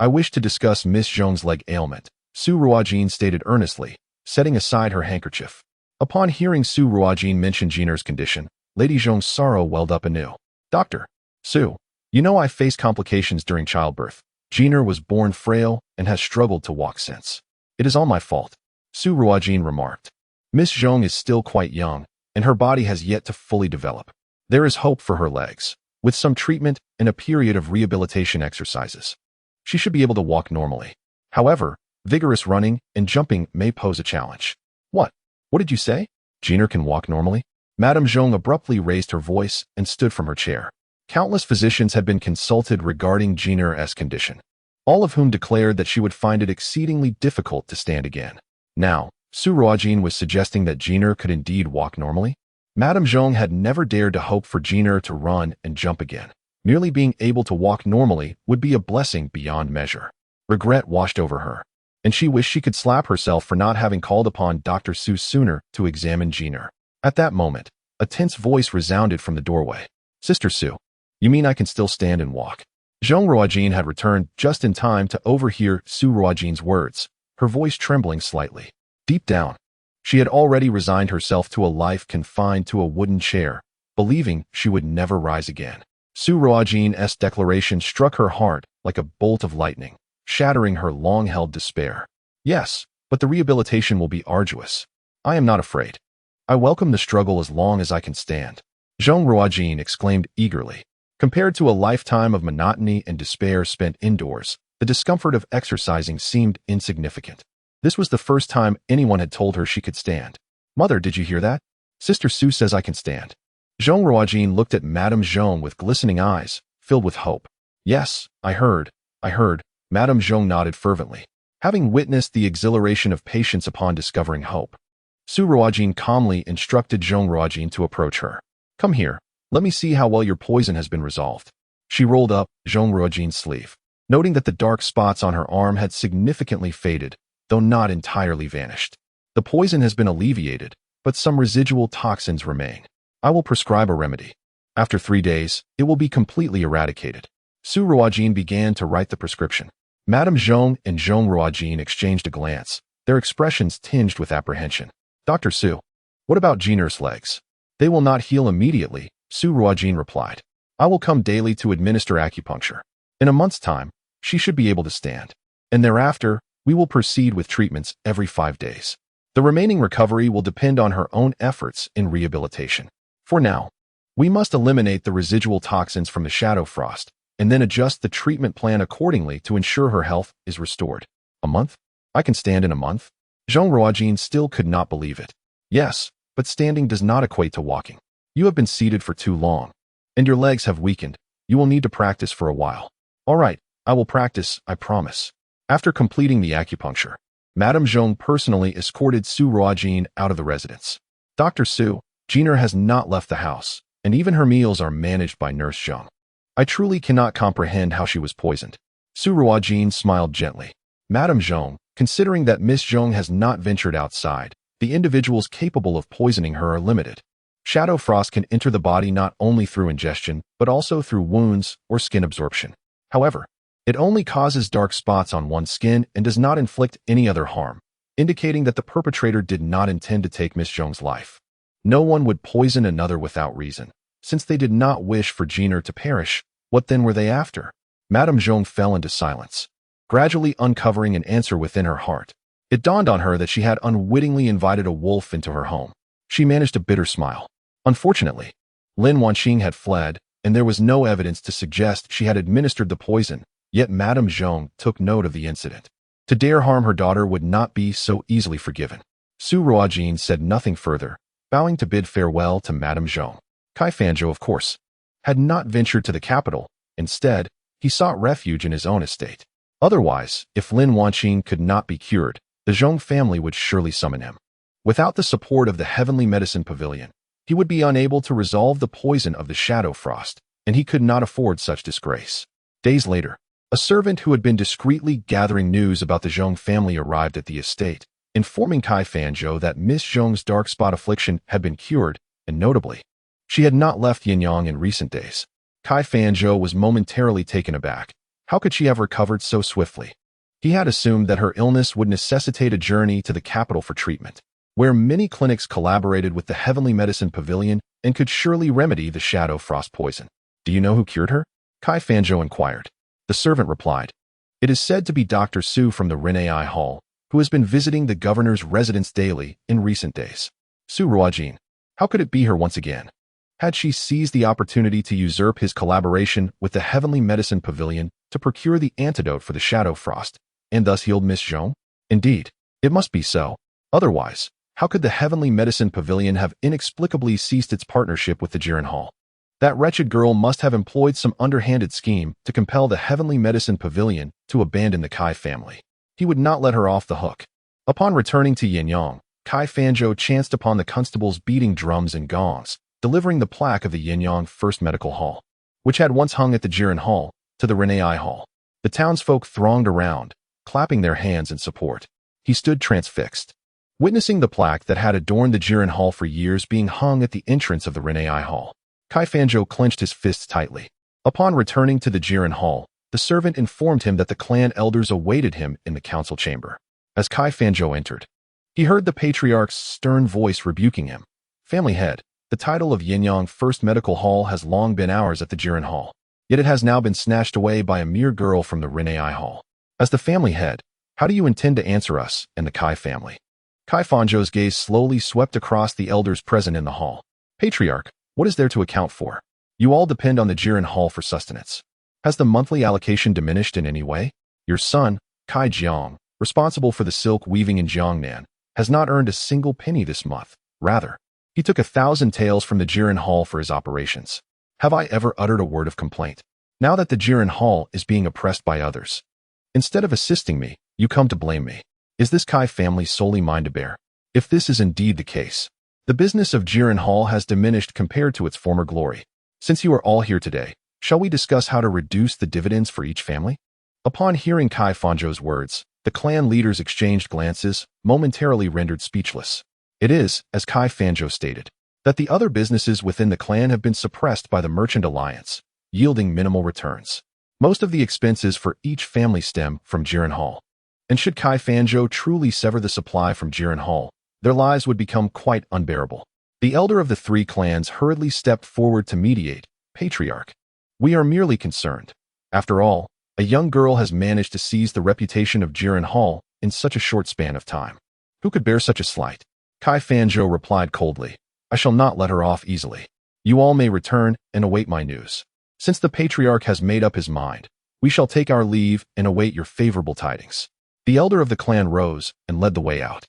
I wish to discuss Miss Zhong's leg ailment," Su Ruojin stated earnestly, setting aside her handkerchief. Upon hearing Su Ruojin mention Jin'er's condition, Lady Zhong's sorrow welled up anew. "Dr. Su, you know I faced complications during childbirth. Jin'er was born frail and has struggled to walk since. It is all my fault," Su Ruojin remarked. "Miss Zhong is still quite young, and her body has yet to fully develop. There is hope for her legs. With some treatment and a period of rehabilitation exercises, she should be able to walk normally. However, vigorous running and jumping may pose a challenge." What did you say? Jin'er can walk normally?" Madame Zhong abruptly raised her voice and stood from her chair. Countless physicians had been consulted regarding Jin'er's condition, all of whom declared that she would find it exceedingly difficult to stand again. Now, Su Ruojin was suggesting that Jin'er could indeed walk normally? Madame Zhong had never dared to hope for Jin'er to run and jump again. Merely being able to walk normally would be a blessing beyond measure. Regret washed over her, and she wished she could slap herself for not having called upon Dr. Su sooner to examine Jin'er. At that moment, a tense voice resounded from the doorway. "Sister Su, you mean I can still stand and walk?" Su Ruojin had returned just in time to overhear Su Ruojin's words, her voice trembling slightly. Deep down, she had already resigned herself to a life confined to a wooden chair, believing she would never rise again. Su Ruojin's declaration struck her heart like a bolt of lightning, shattering her long-held despair. "Yes, but the rehabilitation will be arduous. I am not afraid. I welcome the struggle as long as I can stand," Su Ruojin exclaimed eagerly. Compared to a lifetime of monotony and despair spent indoors, the discomfort of exercising seemed insignificant. This was the first time anyone had told her she could stand. "Mother, did you hear that? Sister Su says I can stand." Su Ruojin looked at Madame Zhong with glistening eyes, filled with hope. "Yes, I heard. Madame Zhong nodded fervently, having witnessed the exhilaration of patience upon discovering hope. Su Ruojin calmly instructed Su Ruojin to approach her. "Come here, let me see how well your poison has been resolved." She rolled up Su Ruojin's sleeve, noting that the dark spots on her arm had significantly faded, though not entirely vanished. "The poison has been alleviated, but some residual toxins remain. I will prescribe a remedy. After 3 days, it will be completely eradicated." Su Ruojin began to write the prescription. Madame Zhong and Su Ruojin exchanged a glance, their expressions tinged with apprehension. "Dr. Su, what about Jin'er's legs?" "They will not heal immediately," Su Ruojin replied. "I will come daily to administer acupuncture. In a month's time, she should be able to stand. And thereafter, we will proceed with treatments every 5 days." The remaining recovery will depend on her own efforts in rehabilitation. For now, we must eliminate the residual toxins from the shadow frost and then adjust the treatment plan accordingly to ensure her health is restored. A month? I can stand in a month? Su Ruojin still could not believe it. Yes, but standing does not equate to walking. You have been seated for too long, and your legs have weakened. You will need to practice for a while. All right, I will practice, I promise. After completing the acupuncture, Madame Zhong personally escorted Su Ruojin out of the residence. Dr. Su, Jiner has not left the house, and even her meals are managed by Nurse Zhong. I truly cannot comprehend how she was poisoned. Su Ruojin smiled gently. Madame Zhong, considering that Miss Zhong has not ventured outside, the individuals capable of poisoning her are limited. Shadow frost can enter the body not only through ingestion, but also through wounds or skin absorption. However, it only causes dark spots on one's skin and does not inflict any other harm, indicating that the perpetrator did not intend to take Miss Zhong's life. No one would poison another without reason. Since they did not wish for Jiner to perish, what then were they after? Madame Zhong fell into silence, gradually uncovering an answer within her heart. It dawned on her that she had unwittingly invited a wolf into her home. She managed a bitter smile. Unfortunately, Lin Wanqing had fled, and there was no evidence to suggest she had administered the poison, yet Madame Zhong took note of the incident. To dare harm her daughter would not be so easily forgiven. Su Ruojin said nothing further, bowing to bid farewell to Madame Zhong. Kai Fanzhou, of course, had not ventured to the capital. Instead, he sought refuge in his own estate. Otherwise, if Lin Wanqing could not be cured, the Zhong family would surely summon him. Without the support of the Heavenly Medicine Pavilion, he would be unable to resolve the poison of the shadow frost, and he could not afford such disgrace. Days later, a servant who had been discreetly gathering news about the Zhong family arrived at the estate, informing Kai Fanzhou that Miss Zhong's dark spot affliction had been cured, and notably, she had not left Yanyang in recent days. Kai Fanzhou was momentarily taken aback. How could she have recovered so swiftly? He had assumed that her illness would necessitate a journey to the capital for treatment, where many clinics collaborated with the Heavenly Medicine Pavilion and could surely remedy the shadow frost poison. Do you know who cured her? Kai Fanzhou inquired. The servant replied. It is said to be Dr. Su from the Renai Hall, who has been visiting the governor's residence daily in recent days. Su Ruojin. How could it be her once again? Had she seized the opportunity to usurp his collaboration with the Heavenly Medicine Pavilion to procure the antidote for the shadow frost, and thus healed Miss Zhong? Indeed, it must be so. Otherwise, how could the Heavenly Medicine Pavilion have inexplicably ceased its partnership with the Jiren Hall? That wretched girl must have employed some underhanded scheme to compel the Heavenly Medicine Pavilion to abandon the Kai family. He would not let her off the hook. Upon returning to Yanyang, Kai Fanzhou chanced upon the constables beating drums and gongs, delivering the plaque of the Yanyang First Medical Hall, which had once hung at the Jiren Hall, to the Renai Hall. The townsfolk thronged around, clapping their hands in support. He stood transfixed, witnessing the plaque that had adorned the Jiren Hall for years being hung at the entrance of the Renai Hall. Kai Fanzhou clenched his fists tightly. Upon returning to the Jiren Hall, the servant informed him that the clan elders awaited him in the council chamber. As Kai Fanzhou entered, he heard the patriarch's stern voice rebuking him. Family head, the title of Yanyang First Medical Hall has long been ours at the Jiren Hall, yet it has now been snatched away by a mere girl from the Renai Hall. As the family head, how do you intend to answer us and the Kai family? Kai Fanzhou's gaze slowly swept across the elders present in the hall. Patriarch, what is there to account for? You all depend on the Jiren Hall for sustenance. Has the monthly allocation diminished in any way? Your son, Kai Jiang, responsible for the silk weaving in Jiangnan, has not earned a single penny this month. Rather, he took 1,000 taels from the Jiren Hall for his operations. Have I ever uttered a word of complaint? Now that the Jiren Hall is being oppressed by others, instead of assisting me, you come to blame me. Is this Kai family solely mine to bear? If this is indeed the case, the business of Jiren Hall has diminished compared to its former glory. Since you are all here today, shall we discuss how to reduce the dividends for each family? Upon hearing Kai Fanzhou's words, the clan leaders exchanged glances, momentarily rendered speechless. It is, as Kai Fanzhou stated, that the other businesses within the clan have been suppressed by the Merchant Alliance, yielding minimal returns. Most of the expenses for each family stem from Jiren Hall. And should Kai Fanzhou truly sever the supply from Jiren Hall, their lives would become quite unbearable. The elder of the three clans hurriedly stepped forward to mediate. Patriarch, we are merely concerned. After all, a young girl has managed to seize the reputation of Jiren Hall in such a short span of time. Who could bear such a slight? Kai Fanzhou replied coldly, I shall not let her off easily. You all may return and await my news. Since the patriarch has made up his mind, we shall take our leave and await your favorable tidings. The elder of the clan rose and led the way out.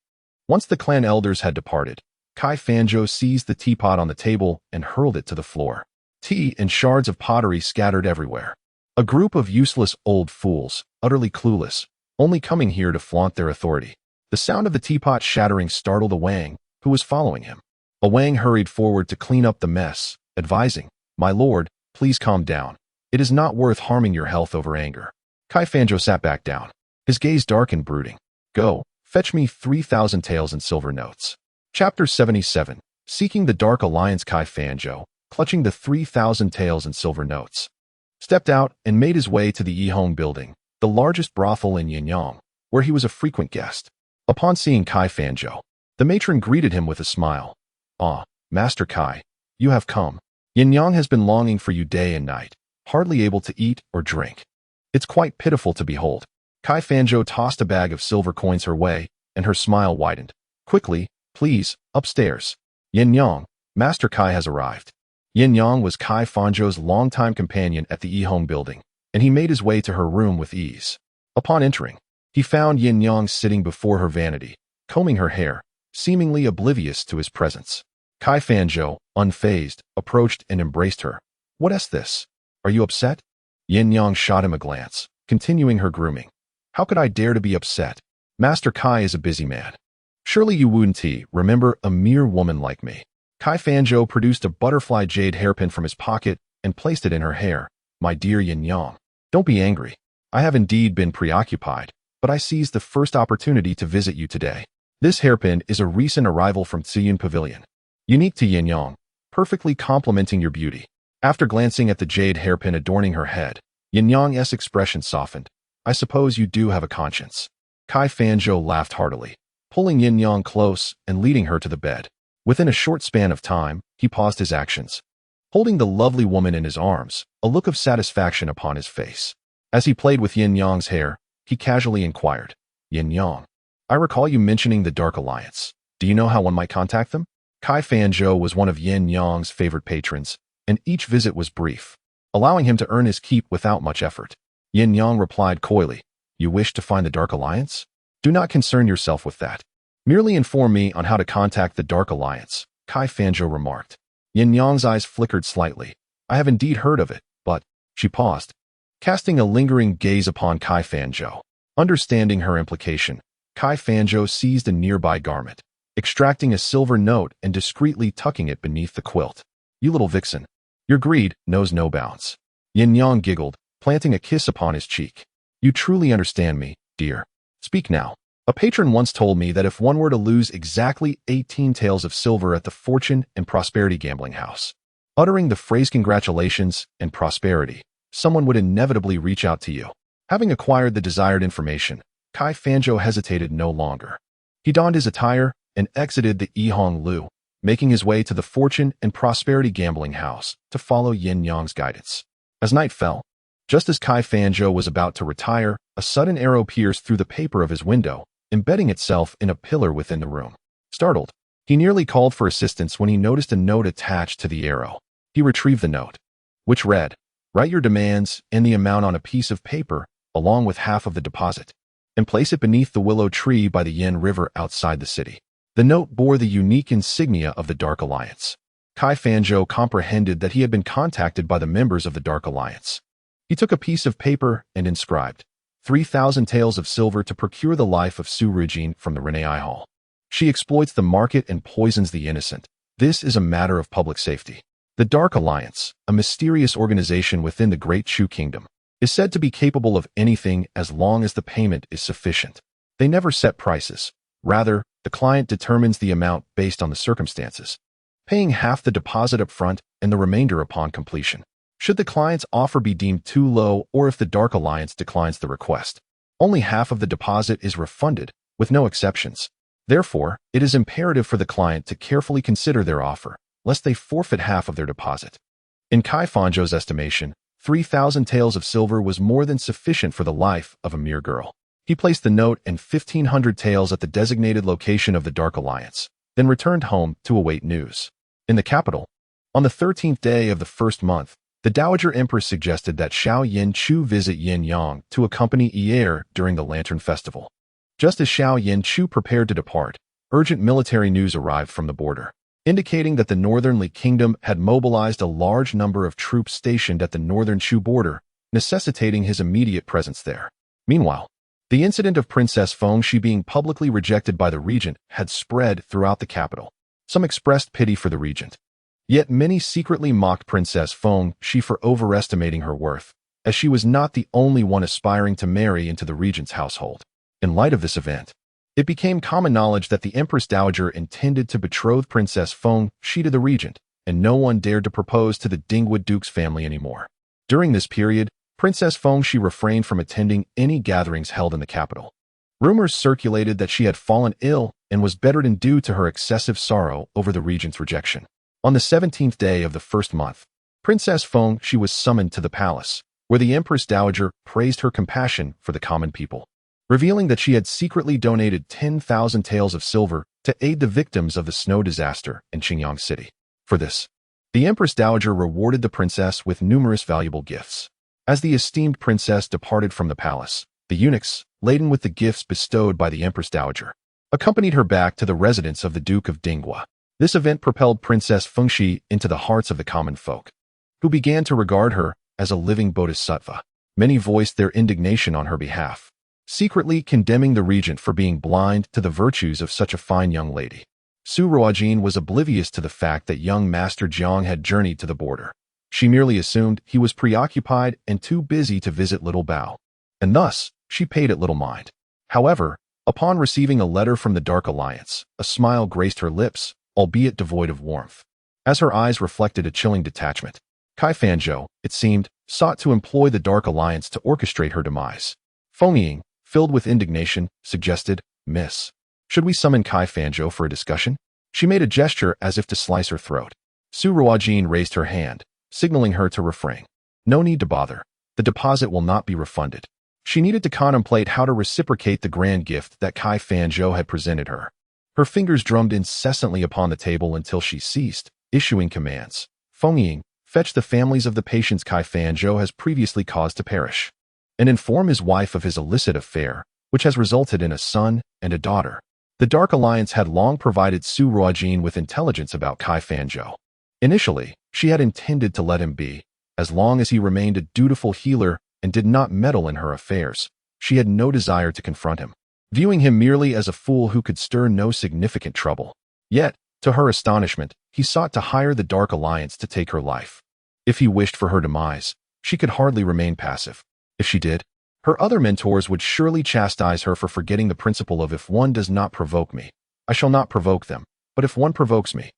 Once the clan elders had departed, Kai Fanzhou seized the teapot on the table and hurled it to the floor. Tea and shards of pottery scattered everywhere. A group of useless old fools, utterly clueless, only coming here to flaunt their authority. The sound of the teapot shattering startled a Wang, who was following him. A Wang hurried forward to clean up the mess, advising, My lord, please calm down. It is not worth harming your health over anger. Kai Fanzhou sat back down, his gaze dark and brooding. Go, fetch me 3,000 taels in silver notes. Chapter 77. Seeking the Dark Alliance. Kai Fanzhou, clutching the 3,000 taels in silver notes, stepped out and made his way to the Yihong building, the largest brothel in Yanyang, where he was a frequent guest. Upon seeing Kai Fanzhou, the matron greeted him with a smile. Ah, Master Kai, you have come. Yanyang has been longing for you day and night, hardly able to eat or drink. It's quite pitiful to behold. Kai Fanzhou tossed a bag of silver coins her way, and her smile widened. Quickly, please, upstairs. Yanyang, Master Kai has arrived. Yanyang was Kai Fanzhou's longtime companion at the Yihong building, and he made his way to her room with ease. Upon entering, he found Yanyang sitting before her vanity, combing her hair, seemingly oblivious to his presence. Kai Fanzhou, unfazed, approached and embraced her. What is this? Are you upset? Yanyang shot him a glance, continuing her grooming. How could I dare to be upset? Master Kai is a busy man. Surely you wouldn't remember a mere woman like me. Kai Fanzhou produced a butterfly jade hairpin from his pocket and placed it in her hair. My dear Yanyang, don't be angry. I have indeed been preoccupied, but I seized the first opportunity to visit you today. This hairpin is a recent arrival from Tsiyun Pavilion. Unique to Yanyang, perfectly complementing your beauty. After glancing at the jade hairpin adorning her head, Yanyang's expression softened. I suppose you do have a conscience. Kai Fanzhou laughed heartily, pulling Yanyang close and leading her to the bed. Within a short span of time, he paused his actions, holding the lovely woman in his arms, a look of satisfaction upon his face. As he played with Yanyang's hair, he casually inquired, Yanyang, I recall you mentioning the Dark Alliance. Do you know how one might contact them? Kai Fanzhou was one of Yanyang's favorite patrons, and each visit was brief, allowing him to earn his keep without much effort. Yanyang replied coyly, You wish to find the Dark Alliance? Do not concern yourself with that. Merely inform me on how to contact the Dark Alliance, Kai Fanzhou remarked. Yanyang's eyes flickered slightly. I have indeed heard of it, but... She paused, casting a lingering gaze upon Kai Fanzhou. Understanding her implication, Kai Fanzhou seized a nearby garment, extracting a silver note and discreetly tucking it beneath the quilt. You little vixen. Your greed knows no bounds. Yanyang giggled, planting a kiss upon his cheek. You truly understand me, dear. Speak now. A patron once told me that if one were to lose exactly 18 taels of silver at the Fortune and Prosperity gambling house, uttering the phrase congratulations and prosperity, someone would inevitably reach out to you. Having acquired the desired information, Kai Fanzhou hesitated no longer. He donned his attire and exited the Yihong Lu, making his way to the Fortune and Prosperity gambling house to follow Yanyang's guidance. As night fell, just as Kai Fanzhou was about to retire, a sudden arrow pierced through the paper of his window, embedding itself in a pillar within the room. Startled, he nearly called for assistance when he noticed a note attached to the arrow. He retrieved the note, which read, Write your demands and the amount on a piece of paper, along with half of the deposit, and place it beneath the willow tree by the Yen River outside the city. The note bore the unique insignia of the Dark Alliance. Kai Fanzhou comprehended that he had been contacted by the members of the Dark Alliance. He took a piece of paper and inscribed 3,000 taels of silver to procure the life of Su Ruojin from the Renei Hall. She exploits the market and poisons the innocent. This is a matter of public safety. The Dark Alliance, a mysterious organization within the Great Chu Kingdom, is said to be capable of anything as long as the payment is sufficient. They never set prices. Rather, the client determines the amount based on the circumstances, paying half the deposit up front and the remainder upon completion. Should the client's offer be deemed too low or if the Dark Alliance declines the request, only half of the deposit is refunded, with no exceptions. Therefore, it is imperative for the client to carefully consider their offer, lest they forfeit half of their deposit. In Kai Fanzhou's estimation, 3,000 taels of silver was more than sufficient for the life of a mere girl. He placed the note and 1,500 taels at the designated location of the Dark Alliance, then returned home to await news. In the capital, on the 13th day of the first month, the Dowager Empress suggested that Xiao Yin-chu visit Yanyang to accompany Heiress during the Lantern Festival. Just as Xiao Yin-chu prepared to depart, urgent military news arrived from the border, indicating that the Northern Li Kingdom had mobilized a large number of troops stationed at the northern Chu border, necessitating his immediate presence there. Meanwhile, the incident of Princess Fengxi being publicly rejected by the regent had spread throughout the capital. Some expressed pity for the regent. Yet many secretly mocked Princess Fengxi for overestimating her worth, as she was not the only one aspiring to marry into the regent's household. In light of this event, it became common knowledge that the Empress Dowager intended to betroth Princess Fengxi to the regent, and no one dared to propose to the Dingwood Duke's family anymore. During this period, Princess Fengxi refrained from attending any gatherings held in the capital. Rumors circulated that she had fallen ill and was bedridden due to her excessive sorrow over the regent's rejection. On the 17th day of the first month, Princess Fengxi was summoned to the palace, where the Empress Dowager praised her compassion for the common people, revealing that she had secretly donated 10,000 taels of silver to aid the victims of the snow disaster in Qingyang City. For this, the Empress Dowager rewarded the princess with numerous valuable gifts. As the esteemed princess departed from the palace, the eunuchs, laden with the gifts bestowed by the Empress Dowager, accompanied her back to the residence of the Duke of Dingwa. This event propelled Princess Fengxi into the hearts of the common folk, who began to regard her as a living bodhisattva. Many voiced their indignation on her behalf, secretly condemning the regent for being blind to the virtues of such a fine young lady. Su Ruojin was oblivious to the fact that young Master Jiang had journeyed to the border. She merely assumed he was preoccupied and too busy to visit Little Bao, and thus she paid it little mind. However, upon receiving a letter from the Dark Alliance, a smile graced her lips, albeit devoid of warmth. As her eyes reflected a chilling detachment, Kai Fanzhou, it seemed, sought to employ the Dark Alliance to orchestrate her demise. Feng Ying, filled with indignation, suggested, "Miss, should we summon Kai Fanzhou for a discussion?" She made a gesture as if to slice her throat. Su Ruojin raised her hand, signaling her to refrain. No need to bother. The deposit will not be refunded. She needed to contemplate how to reciprocate the grand gift that Kai Fanzhou had presented her. Her fingers drummed incessantly upon the table until she ceased, issuing commands. Feng Ying, fetch the families of the patients Kai Fanzhou has previously caused to perish, and inform his wife of his illicit affair, which has resulted in a son and a daughter. The Dark Alliance had long provided Su Ruojin with intelligence about Kai Fanzhou. Initially, she had intended to let him be, as long as he remained a dutiful healer and did not meddle in her affairs. She had no desire to confront him, viewing him merely as a fool who could stir no significant trouble. Yet, to her astonishment, he sought to hire the Dark Alliance to take her life. If he wished for her demise, she could hardly remain passive. If she did, her other mentors would surely chastise her for forgetting the principle of if one does not provoke me, I shall not provoke them, but if one provokes me,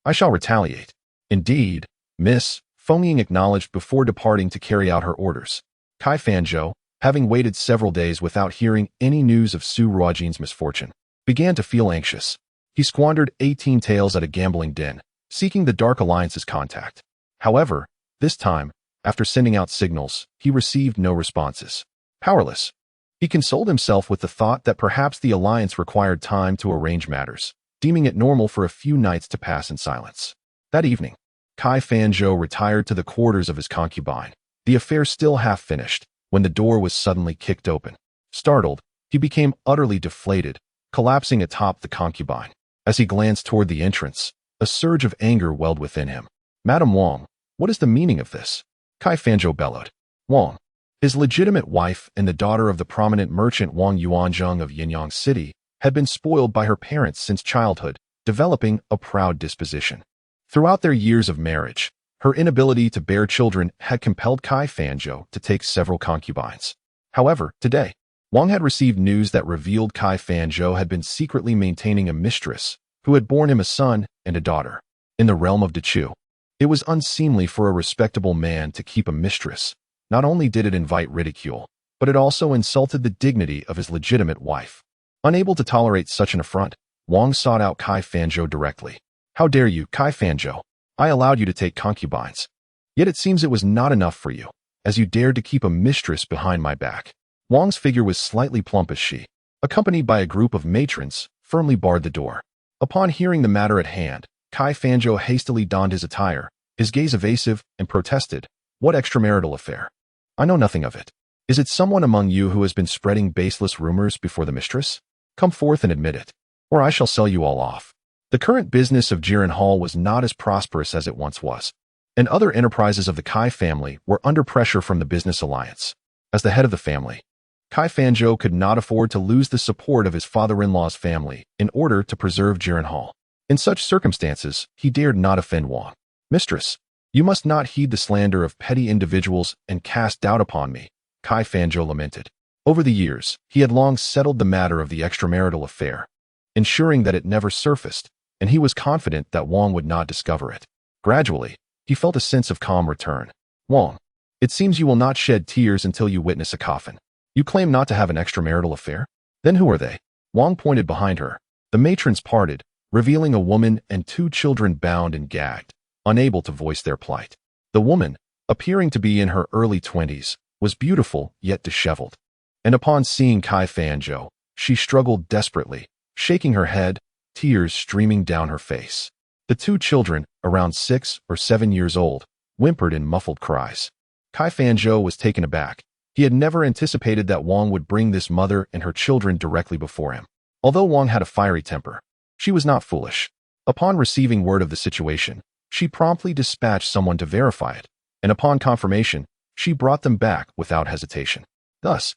I shall retaliate. Indeed, Miss, Feng Ying acknowledged before departing to carry out her orders. Kai Fanzhou, having waited several days without hearing any news of Su Ruojin's misfortune, began to feel anxious. He squandered 18 taels at a gambling den, seeking the Dark Alliance's contact. However, this time, after sending out signals, he received no responses. Powerless, he consoled himself with the thought that perhaps the Alliance required time to arrange matters, deeming it normal for a few nights to pass in silence. That evening, Kai Fanzhou retired to the quarters of his concubine, the affair still half finished, when the door was suddenly kicked open. Startled, he became utterly deflated, collapsing atop the concubine. As he glanced toward the entrance, a surge of anger welled within him. "Madame Wang, what is the meaning of this?" Kai Fanzhou bellowed. Wang, his legitimate wife and the daughter of the prominent merchant Wang Yuanzheng of Yanyang City, had been spoiled by her parents since childhood, developing a proud disposition. Throughout their years of marriage, her inability to bear children had compelled Kai Fanzhou to take several concubines. However, today, Wang had received news that revealed Kai Fanzhou had been secretly maintaining a mistress who had borne him a son and a daughter. In the realm of Dechu, it was unseemly for a respectable man to keep a mistress. Not only did it invite ridicule, but it also insulted the dignity of his legitimate wife. Unable to tolerate such an affront, Wang sought out Kai Fanzhou directly. "How dare you, Kai Fanzhou? I allowed you to take concubines. Yet it seems it was not enough for you, as you dared to keep a mistress behind my back." Wang's figure was slightly plump as she, accompanied by a group of matrons, firmly barred the door. Upon hearing the matter at hand, Kai Fanzhou hastily donned his attire, his gaze evasive, and protested, "What extramarital affair? I know nothing of it. Is it someone among you who has been spreading baseless rumors before the mistress? Come forth and admit it, or I shall sell you all off." The current business of Jiren Hall was not as prosperous as it once was, and other enterprises of the Kai family were under pressure from the business alliance. As the head of the family, Kai Fanzhou could not afford to lose the support of his father-in-law's family in order to preserve Jiren Hall. In such circumstances, he dared not offend Wang. "Mistress, you must not heed the slander of petty individuals and cast doubt upon me," Kai Fanzhou lamented. Over the years, he had long settled the matter of the extramarital affair, ensuring that it never surfaced, and he was confident that Wang would not discover it. Gradually, he felt a sense of calm return. "Wang, it seems you will not shed tears until you witness a coffin. You claim not to have an extramarital affair? Then who are they?" Wang pointed behind her. The matrons parted, revealing a woman and 2 children bound and gagged, unable to voice their plight. The woman, appearing to be in her early 20s, was beautiful yet disheveled. And upon seeing Kai Fanzhou, she struggled desperately, shaking her head, tears streaming down her face. The 2 children, around 6 or 7 years old, whimpered in muffled cries. Kai Fanzhou was taken aback. He had never anticipated that Wang would bring this mother and her children directly before him. Although Wang had a fiery temper, she was not foolish. Upon receiving word of the situation, she promptly dispatched someone to verify it, and upon confirmation, she brought them back without hesitation. Thus,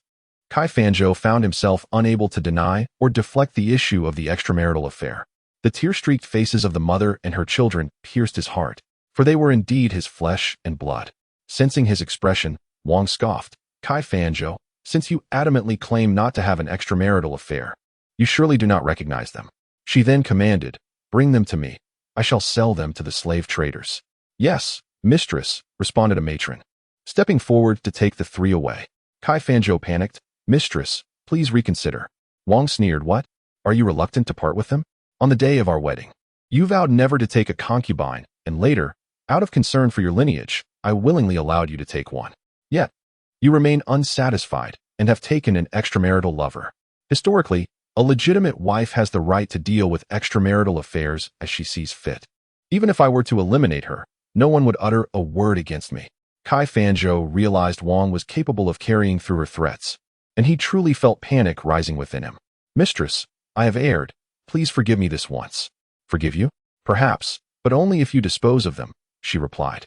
Kai Fanzhou found himself unable to deny or deflect the issue of the extramarital affair. The tear-streaked faces of the mother and her children pierced his heart, for they were indeed his flesh and blood. Sensing his expression, Wang scoffed, "Kai Fanzhou, since you adamantly claim not to have an extramarital affair, you surely do not recognize them." She then commanded, "Bring them to me. I shall sell them to the slave traders." "Yes, mistress," responded a matron, stepping forward to take the 3 away. Kai Fanzhou panicked, "Mistress, please reconsider." Wang sneered, "What? Are you reluctant to part with them? On the day of our wedding, you vowed never to take a concubine, and later, out of concern for your lineage, I willingly allowed you to take one. Yet, you remain unsatisfied and have taken an extramarital lover. Historically, a legitimate wife has the right to deal with extramarital affairs as she sees fit. Even if I were to eliminate her, no one would utter a word against me." Kai Fanzhou realized Wang was capable of carrying through her threats, and he truly felt panic rising within him. "Mistress, I have erred. Please forgive me this once." "Forgive you? Perhaps, but only if you dispose of them," she replied.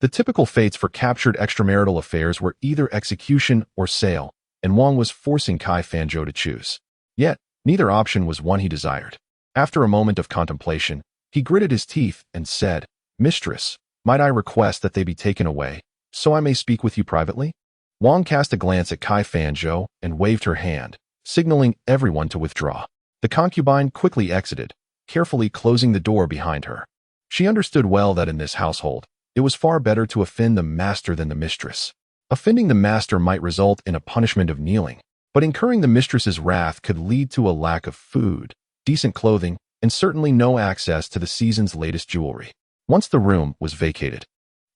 The typical fates for captured extramarital affairs were either execution or sale, and Wang was forcing Kai Fanzhou to choose. Yet, neither option was one he desired. After a moment of contemplation, he gritted his teeth and said, "Mistress, might I request that they be taken away, so I may speak with you privately?" Wang cast a glance at Kai Fanzhou and waved her hand, signaling everyone to withdraw. The concubine quickly exited, carefully closing the door behind her. She understood well that in this household, it was far better to offend the master than the mistress. Offending the master might result in a punishment of kneeling, but incurring the mistress's wrath could lead to a lack of food, decent clothing, and certainly no access to the season's latest jewelry. Once the room was vacated,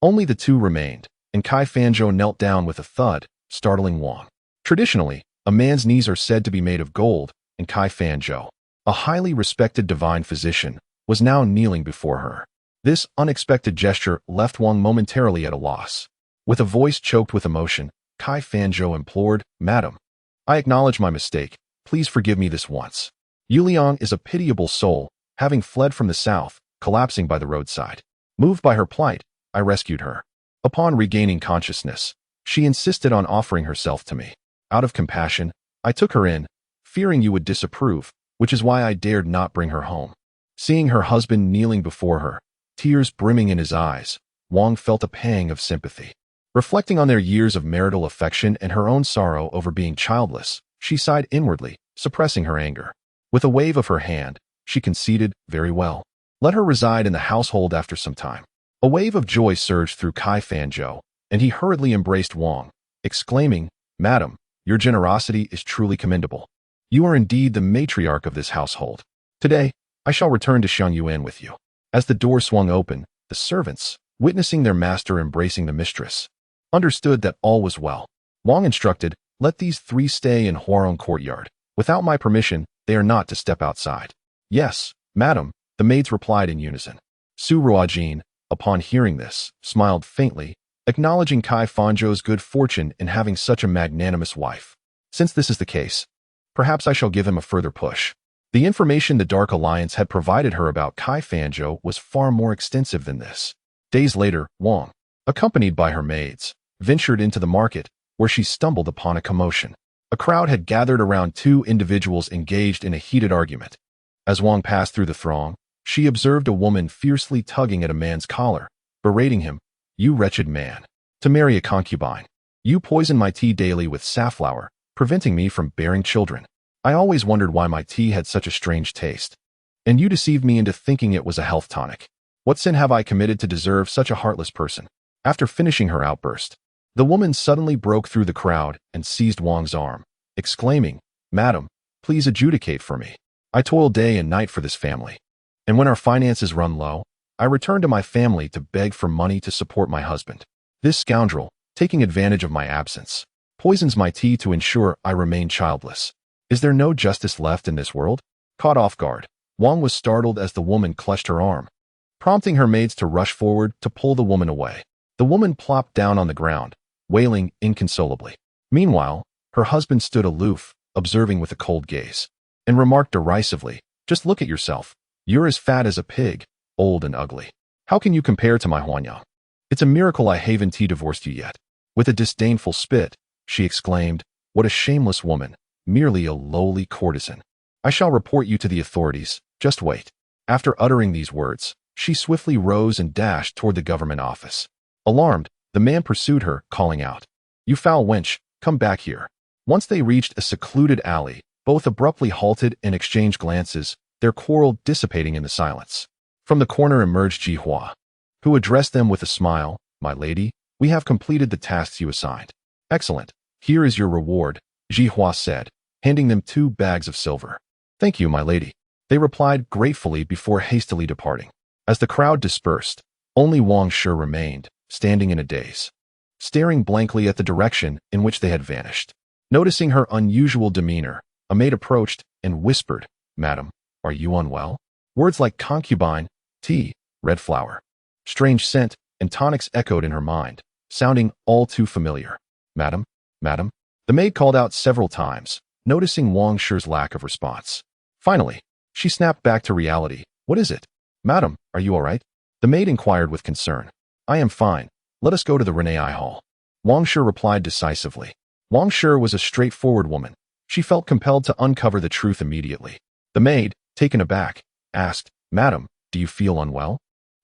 only the 2 remained, and Kai Fanzhou knelt down with a thud, startling Wang. Traditionally, a man's knees are said to be made of gold, and Kai Fanzhou, a highly respected divine physician, was now kneeling before her. This unexpected gesture left Wang momentarily at a loss. With a voice choked with emotion, Kai Fanzhou implored, "Madam, I acknowledge my mistake. Please forgive me this once." Yuliang is a pitiable soul, having fled from the south, collapsing by the roadside. Moved by her plight, I rescued her. Upon regaining consciousness, she insisted on offering herself to me. Out of compassion, I took her in, fearing you would disapprove, which is why I dared not bring her home. Seeing her husband kneeling before her, tears brimming in his eyes, Wang felt a pang of sympathy. Reflecting on their years of marital affection and her own sorrow over being childless, she sighed inwardly, suppressing her anger. With a wave of her hand, she conceded, "Very well. Let her reside in the household after some time." A wave of joy surged through Kai Fanzhou, and he hurriedly embraced Wang, exclaiming, "Madam, your generosity is truly commendable. You are indeed the matriarch of this household. Today, I shall return to Xiangyuan with you." As the door swung open, the servants, witnessing their master embracing the mistress, understood that all was well. Wang instructed, Let these three stay in Huarong courtyard. Without my permission, they are not to step outside. Yes, madam, the maids replied in unison. Su Ruojin, upon hearing this, smiled faintly, acknowledging Kai Fanzhou's good fortune in having such a magnanimous wife. Since this is the case, perhaps I shall give him a further push. The information the Dark Alliance had provided her about Kai Fanzhou was far more extensive than this. Days later, Wang, accompanied by her maids, ventured into the market, where she stumbled upon a commotion. A crowd had gathered around two individuals engaged in a heated argument. As Wang passed through the throng, she observed a woman fiercely tugging at a man's collar, berating him, "You wretched man, to marry a concubine. You poison my tea daily with safflower, preventing me from bearing children. I always wondered why my tea had such a strange taste. And you deceived me into thinking it was a health tonic. What sin have I committed to deserve such a heartless person?" After finishing her outburst, the woman suddenly broke through the crowd and seized Wang's arm, exclaiming, "Madam, please adjudicate for me. I toil day and night for this family. And when our finances run low, I return to my family to beg for money to support my husband. This scoundrel, taking advantage of my absence, poisons my tea to ensure I remain childless. Is there no justice left in this world?" Caught off guard, Wang was startled as the woman clutched her arm, prompting her maids to rush forward to pull the woman away. The woman plopped down on the ground, wailing inconsolably. Meanwhile, her husband stood aloof, observing with a cold gaze, and remarked derisively, "Just look at yourself. You're as fat as a pig, old and ugly. How can you compare to my Huanyang? It's a miracle I haven't divorced you yet." With a disdainful spit, she exclaimed, "What a shameless woman, merely a lowly courtesan. I shall report you to the authorities, just wait." After uttering these words, she swiftly rose and dashed toward the government office. Alarmed, the man pursued her, calling out, "You foul wench, come back here." Once they reached a secluded alley, both abruptly halted and exchanged glances, their quarrel dissipating in the silence. From the corner emerged Ji Hua, who addressed them with a smile, "My lady, we have completed the tasks you assigned." "Excellent. Here is your reward," Ji Hua said, handing them 2 bags of silver. "Thank you, my lady," they replied gratefully before hastily departing. As the crowd dispersed, only Wang Shi remained, standing in a daze, staring blankly at the direction in which they had vanished. Noticing her unusual demeanor, a maid approached and whispered, "Madam, are you unwell?" Words like concubine, tea, red flower, strange scent, and tonics echoed in her mind, sounding all too familiar. "Madam, madam," the maid called out several times, noticing Wang Shi's lack of response. Finally, she snapped back to reality. "What is it? Madam, are you all right?" The maid inquired with concern. "I am fine. Let us go to the Renai Hall," Wang Shi replied decisively. Wang Shi was a straightforward woman. She felt compelled to uncover the truth immediately. The maid, taken aback, asked, "Madam, do you feel unwell?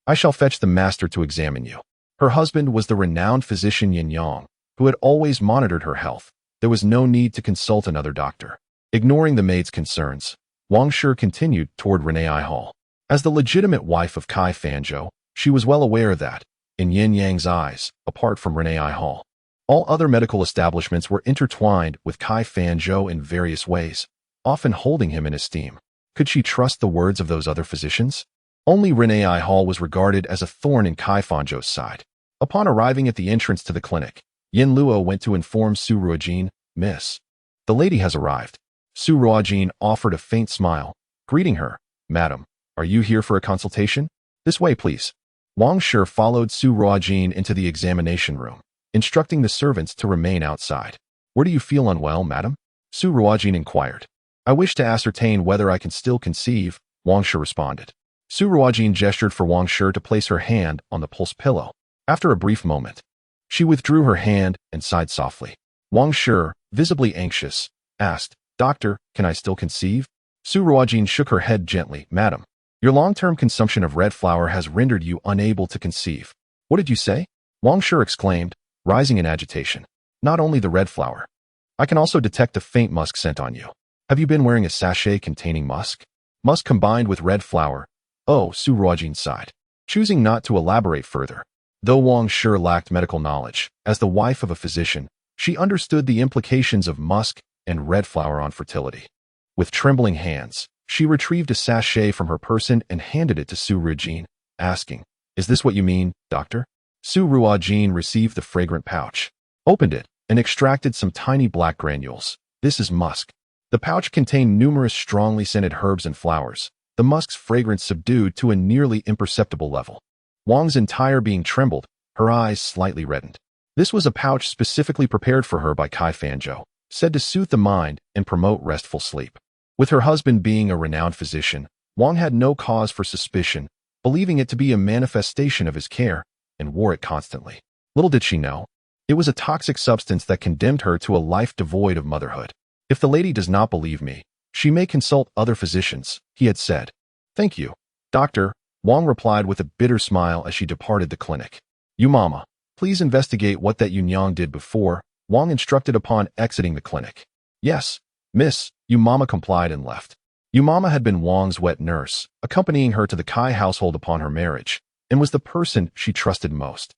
I shall fetch the master to examine you." Her husband was the renowned physician Yanyang, who had always monitored her health. There was no need to consult another doctor. Ignoring the maid's concerns, Wang Shi continued toward Renai Hall. As the legitimate wife of Kai Fanzhou, she was well aware that, in Yanyang's eyes, apart from Renai Hall, all other medical establishments were intertwined with Kai Fanzhou in various ways, often holding him in esteem. Could she trust the words of those other physicians? Only Renai Hall was regarded as a thorn in Kai Fanzhou's side. Upon arriving at the entrance to the clinic, Yin Luo went to inform Su Ruojin, "Miss, the lady has arrived." Su Ruojin offered a faint smile, greeting her, "Madam, are you here for a consultation? This way, please." Wang Shi followed Su Ruojin into the examination room, instructing the servants to remain outside. "Where do you feel unwell, madam?" Su Ruojin inquired. "I wish to ascertain whether I can still conceive," Wang Shi responded. Su Ruojin gestured for Wang Shi to place her hand on the pulse pillow. After a brief moment, she withdrew her hand and sighed softly. Wang Shi, visibly anxious, asked, "Doctor, can I still conceive?" Su Ruojin shook her head gently. "Madam, your long-term consumption of red flower has rendered you unable to conceive." "What did you say?" Wang Shi exclaimed, rising in agitation. "Not only the red flower. I can also detect a faint musk scent on you. Have you been wearing a sachet containing musk?" "Musk combined with red flower." "Oh," Su Ruojin sighed, choosing not to elaborate further. Though Wang Shi lacked medical knowledge, as the wife of a physician, she understood the implications of musk and red flower on fertility. With trembling hands, she retrieved a sachet from her person and handed it to Su Ruojin, asking, "Is this what you mean, doctor?" Su Ruojin received the fragrant pouch, opened it, and extracted some tiny black granules. This is musk. The pouch contained numerous strongly scented herbs and flowers, the musk's fragrance subdued to a nearly imperceptible level. Wang's entire being trembled, her eyes slightly reddened. This was a pouch specifically prepared for her by Kai Fanzhou, said to soothe the mind and promote restful sleep. With her husband being a renowned physician, Wang had no cause for suspicion, believing it to be a manifestation of his care, and wore it constantly. Little did she know, it was a toxic substance that condemned her to a life devoid of motherhood. If the lady does not believe me, she may consult other physicians, he had said. Thank you, doctor, Wang replied with a bitter smile as she departed the clinic. You mama, please investigate what that Yanyang did before, Wang instructed upon exiting the clinic. Yes, miss, you mama complied and left. You mama had been Wang's wet nurse, accompanying her to the Kai household upon her marriage, and was the person she trusted most.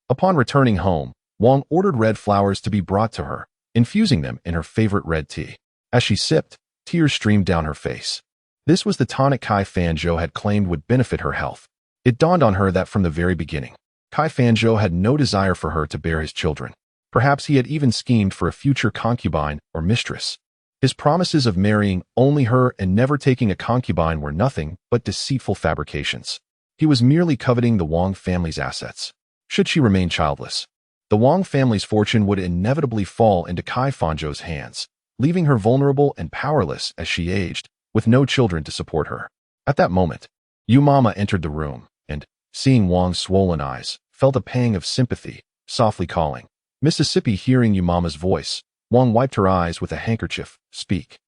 Upon returning home, Wang ordered red flowers to be brought to her, infusing them in her favorite red tea. As she sipped, tears streamed down her face. This was the tonic Kai Fanzhou had claimed would benefit her health. It dawned on her that from the very beginning, Kai Fanzhou had no desire for her to bear his children. Perhaps he had even schemed for a future concubine or mistress. His promises of marrying only her and never taking a concubine were nothing but deceitful fabrications. He was merely coveting the Wang family's assets. Should she remain childless, the Wang family's fortune would inevitably fall into Kai Fanzhou's hands, leaving her vulnerable and powerless as she aged, with no children to support her. At that moment, Yu Mama entered the room, and, seeing Wang's swollen eyes, felt a pang of sympathy, softly calling. Mississippi hearing Yu Mama's voice, Wang wiped her eyes with a handkerchief. Speak.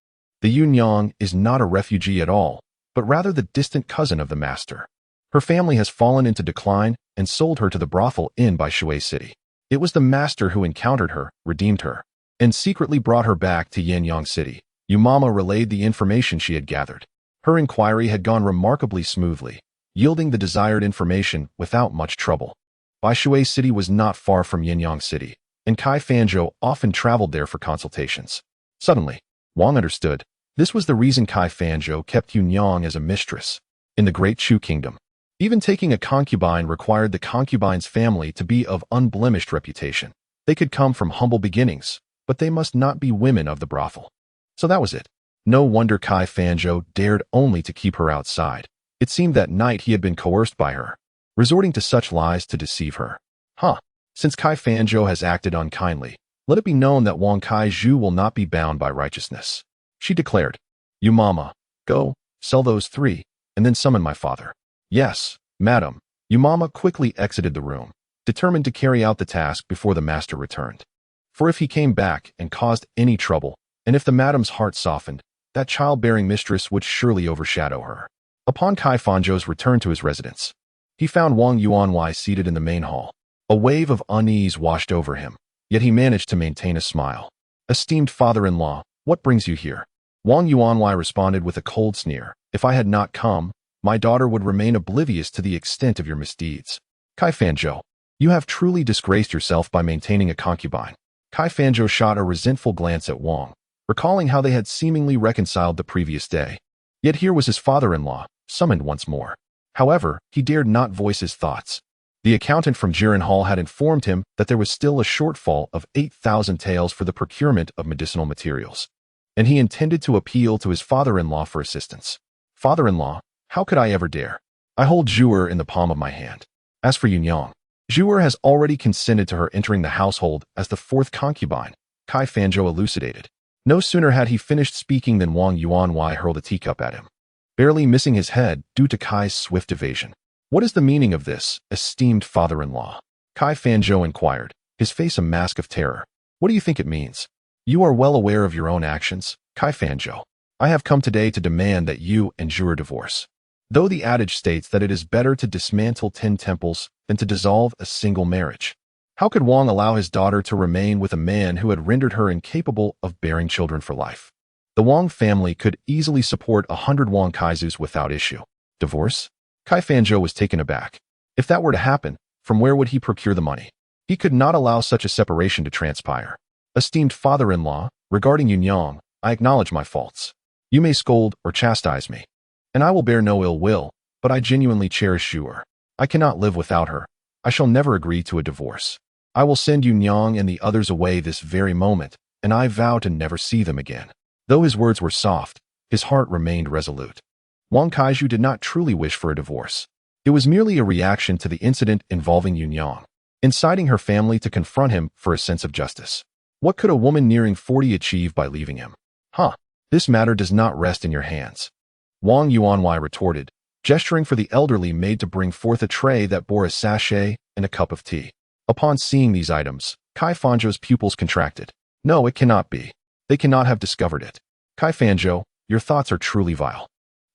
The Yanyang is not a refugee at all, but rather the distant cousin of the master. Her family has fallen into decline and sold her to the brothel inn by Shui City. It was the master who encountered her, redeemed her, and secretly brought her back to Yanyang City. Yu Mama relayed the information she had gathered. Her inquiry had gone remarkably smoothly, yielding the desired information without much trouble. Bai Shui City was not far from Yanyang City, and Kai Fanzhou often traveled there for consultations. Suddenly, Wang understood. This was the reason Kai Fanzhou kept Yanyang as a mistress. In the Great Chu Kingdom, even taking a concubine required the concubine's family to be of unblemished reputation. They could come from humble beginnings, but they must not be women of the brothel. So that was it. No wonder Kai Fanzhou dared only to keep her outside. It seemed that night he had been coerced by her, resorting to such lies to deceive her. Since Kai Fanzhou has acted unkindly, let it be known that Wang Kaizhu will not be bound by righteousness. She declared, You mama, go, sell those 3, and then summon my father. Yes, madam. You mama quickly exited the room, determined to carry out the task before the master returned. For if he came back and caused any trouble, and if the madam's heart softened, that childbearing mistress would surely overshadow her. Upon Kai Fanzhou's return to his residence, he found Wang Yuanwei seated in the main hall. A wave of unease washed over him, yet he managed to maintain a smile. Esteemed father-in-law, what brings you here? Wang Yuanwei responded with a cold sneer. If I had not come, my daughter would remain oblivious to the extent of your misdeeds. Kai Fanzhou, you have truly disgraced yourself by maintaining a concubine. Kai Fanzhou shot a resentful glance at Wang, recalling how they had seemingly reconciled the previous day. Yet here was his father-in-law, summoned once more. However, he dared not voice his thoughts. The accountant from Jiren Hall had informed him that there was still a shortfall of 8,000 taels for the procurement of medicinal materials, and he intended to appeal to his father-in-law for assistance. Father-in-law, how could I ever dare? I hold Zhu'er in the palm of my hand. As for Yanyang, Zhu'er has already consented to her entering the household as the 4th concubine, Kai Fanzhou elucidated. No sooner had he finished speaking than Wang Yuanwei hurled a teacup at him, barely missing his head due to Kai's swift evasion. What is the meaning of this, esteemed father-in-law? Kai Fanzhou inquired, his face a mask of terror. What do you think it means? You are well aware of your own actions, Kai Fanzhou. I have come today to demand that you and Zhu'er divorce. Though the adage states that it is better to dismantle 10 temples than to dissolve a single marriage. How could Wang allow his daughter to remain with a man who had rendered her incapable of bearing children for life? The Wang family could easily support 100 Wang Kaizus without issue. Divorce? Kai Fanzhou was taken aback. If that were to happen, from where would he procure the money? He could not allow such a separation to transpire. Esteemed father-in-law, regarding Yanyang, I acknowledge my faults. You may scold or chastise me, and I will bear no ill will, but I genuinely cherish Zhu'er. I cannot live without her. I shall never agree to a divorce. I will send Yanyang and the others away this very moment, and I vow to never see them again. Though his words were soft, his heart remained resolute. Wang Kaiju did not truly wish for a divorce. It was merely a reaction to the incident involving Yanyang, inciting her family to confront him for a sense of justice. What could a woman nearing 40 achieve by leaving him? This matter does not rest in your hands. Wang Yuanwei retorted, gesturing for the elderly maid to bring forth a tray that bore a sachet and a cup of tea. Upon seeing these items, Kai Fanzhou's pupils contracted. No, it cannot be. They cannot have discovered it. Kai Fanzhou, your thoughts are truly vile.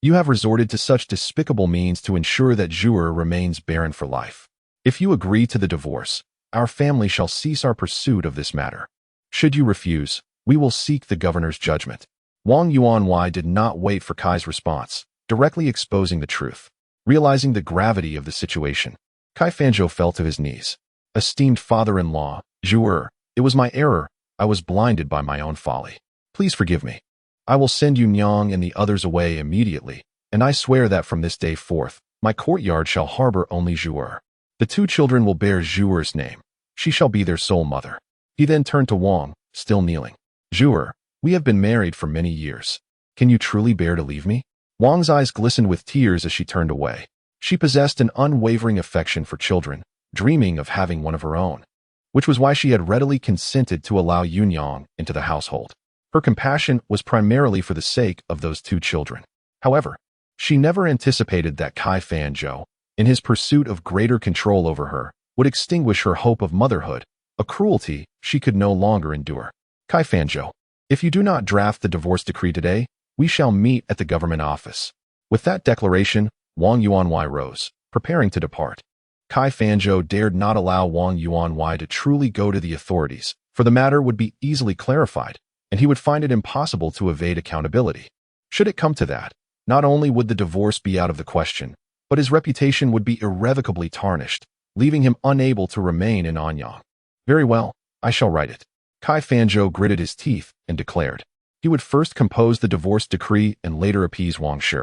You have resorted to such despicable means to ensure that Zhu'er remains barren for life. If you agree to the divorce, our family shall cease our pursuit of this matter. Should you refuse, we will seek the governor's judgment. Wang Yuanwei did not wait for Kai's response, directly exposing the truth. Realizing the gravity of the situation, Kai Fanzhou fell to his knees. Esteemed father-in-law, Zhu'er, it was my error. I was blinded by my own folly. Please forgive me. I will send Yanyang and the others away immediately, and I swear that from this day forth, my courtyard shall harbor only Zhu'er. The 2 children will bear Zhu'er's name. She shall be their sole mother. He then turned to Wang, still kneeling. Zhu'er, we have been married for many years. Can you truly bear to leave me? Wang's eyes glistened with tears as she turned away. She possessed an unwavering affection for children, dreaming of having one of her own, which was why she had readily consented to allow Yanyang into the household. Her compassion was primarily for the sake of those 2 children. However, she never anticipated that Kai Fanzhou, in his pursuit of greater control over her, would extinguish her hope of motherhood, a cruelty she could no longer endure. Kai Fanzhou, if you do not draft the divorce decree today, we shall meet at the government office. With that declaration, Wang Yuanwei rose, preparing to depart. Kai Fanzhou dared not allow Wang Yuanwei to truly go to the authorities, for the matter would be easily clarified, and he would find it impossible to evade accountability. Should it come to that, not only would the divorce be out of the question, but his reputation would be irrevocably tarnished, leaving him unable to remain in Anyang. Very well, I shall write it. Kai Fanzhou gritted his teeth and declared. He would first compose the divorce decree and later appease Wang Shi,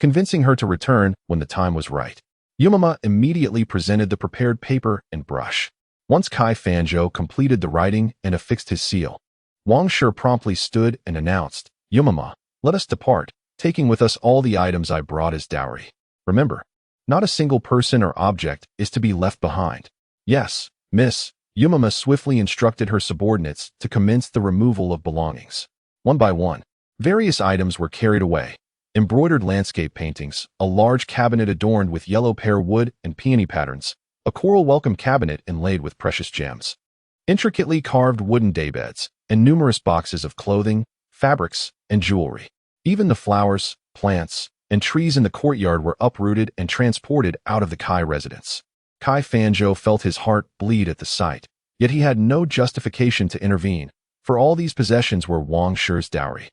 convincing her to return when the time was right. Yumama immediately presented the prepared paper and brush. Once Kai Fanzhou completed the writing and affixed his seal, Wang Shi promptly stood and announced, Yumama, let us depart, taking with us all the items I brought as dowry. Remember, not a single person or object is to be left behind. Yes, miss. Yumama swiftly instructed her subordinates to commence the removal of belongings. One by one, various items were carried away. Embroidered landscape paintings, a large cabinet adorned with yellow pear wood and peony patterns, a coral welcome cabinet inlaid with precious gems, intricately carved wooden daybeds, and numerous boxes of clothing, fabrics, and jewelry. Even the flowers, plants, and trees in the courtyard were uprooted and transported out of the Kai residence. Kai Fanzhou felt his heart bleed at the sight, yet he had no justification to intervene, for all these possessions were Wang Shi's dowry.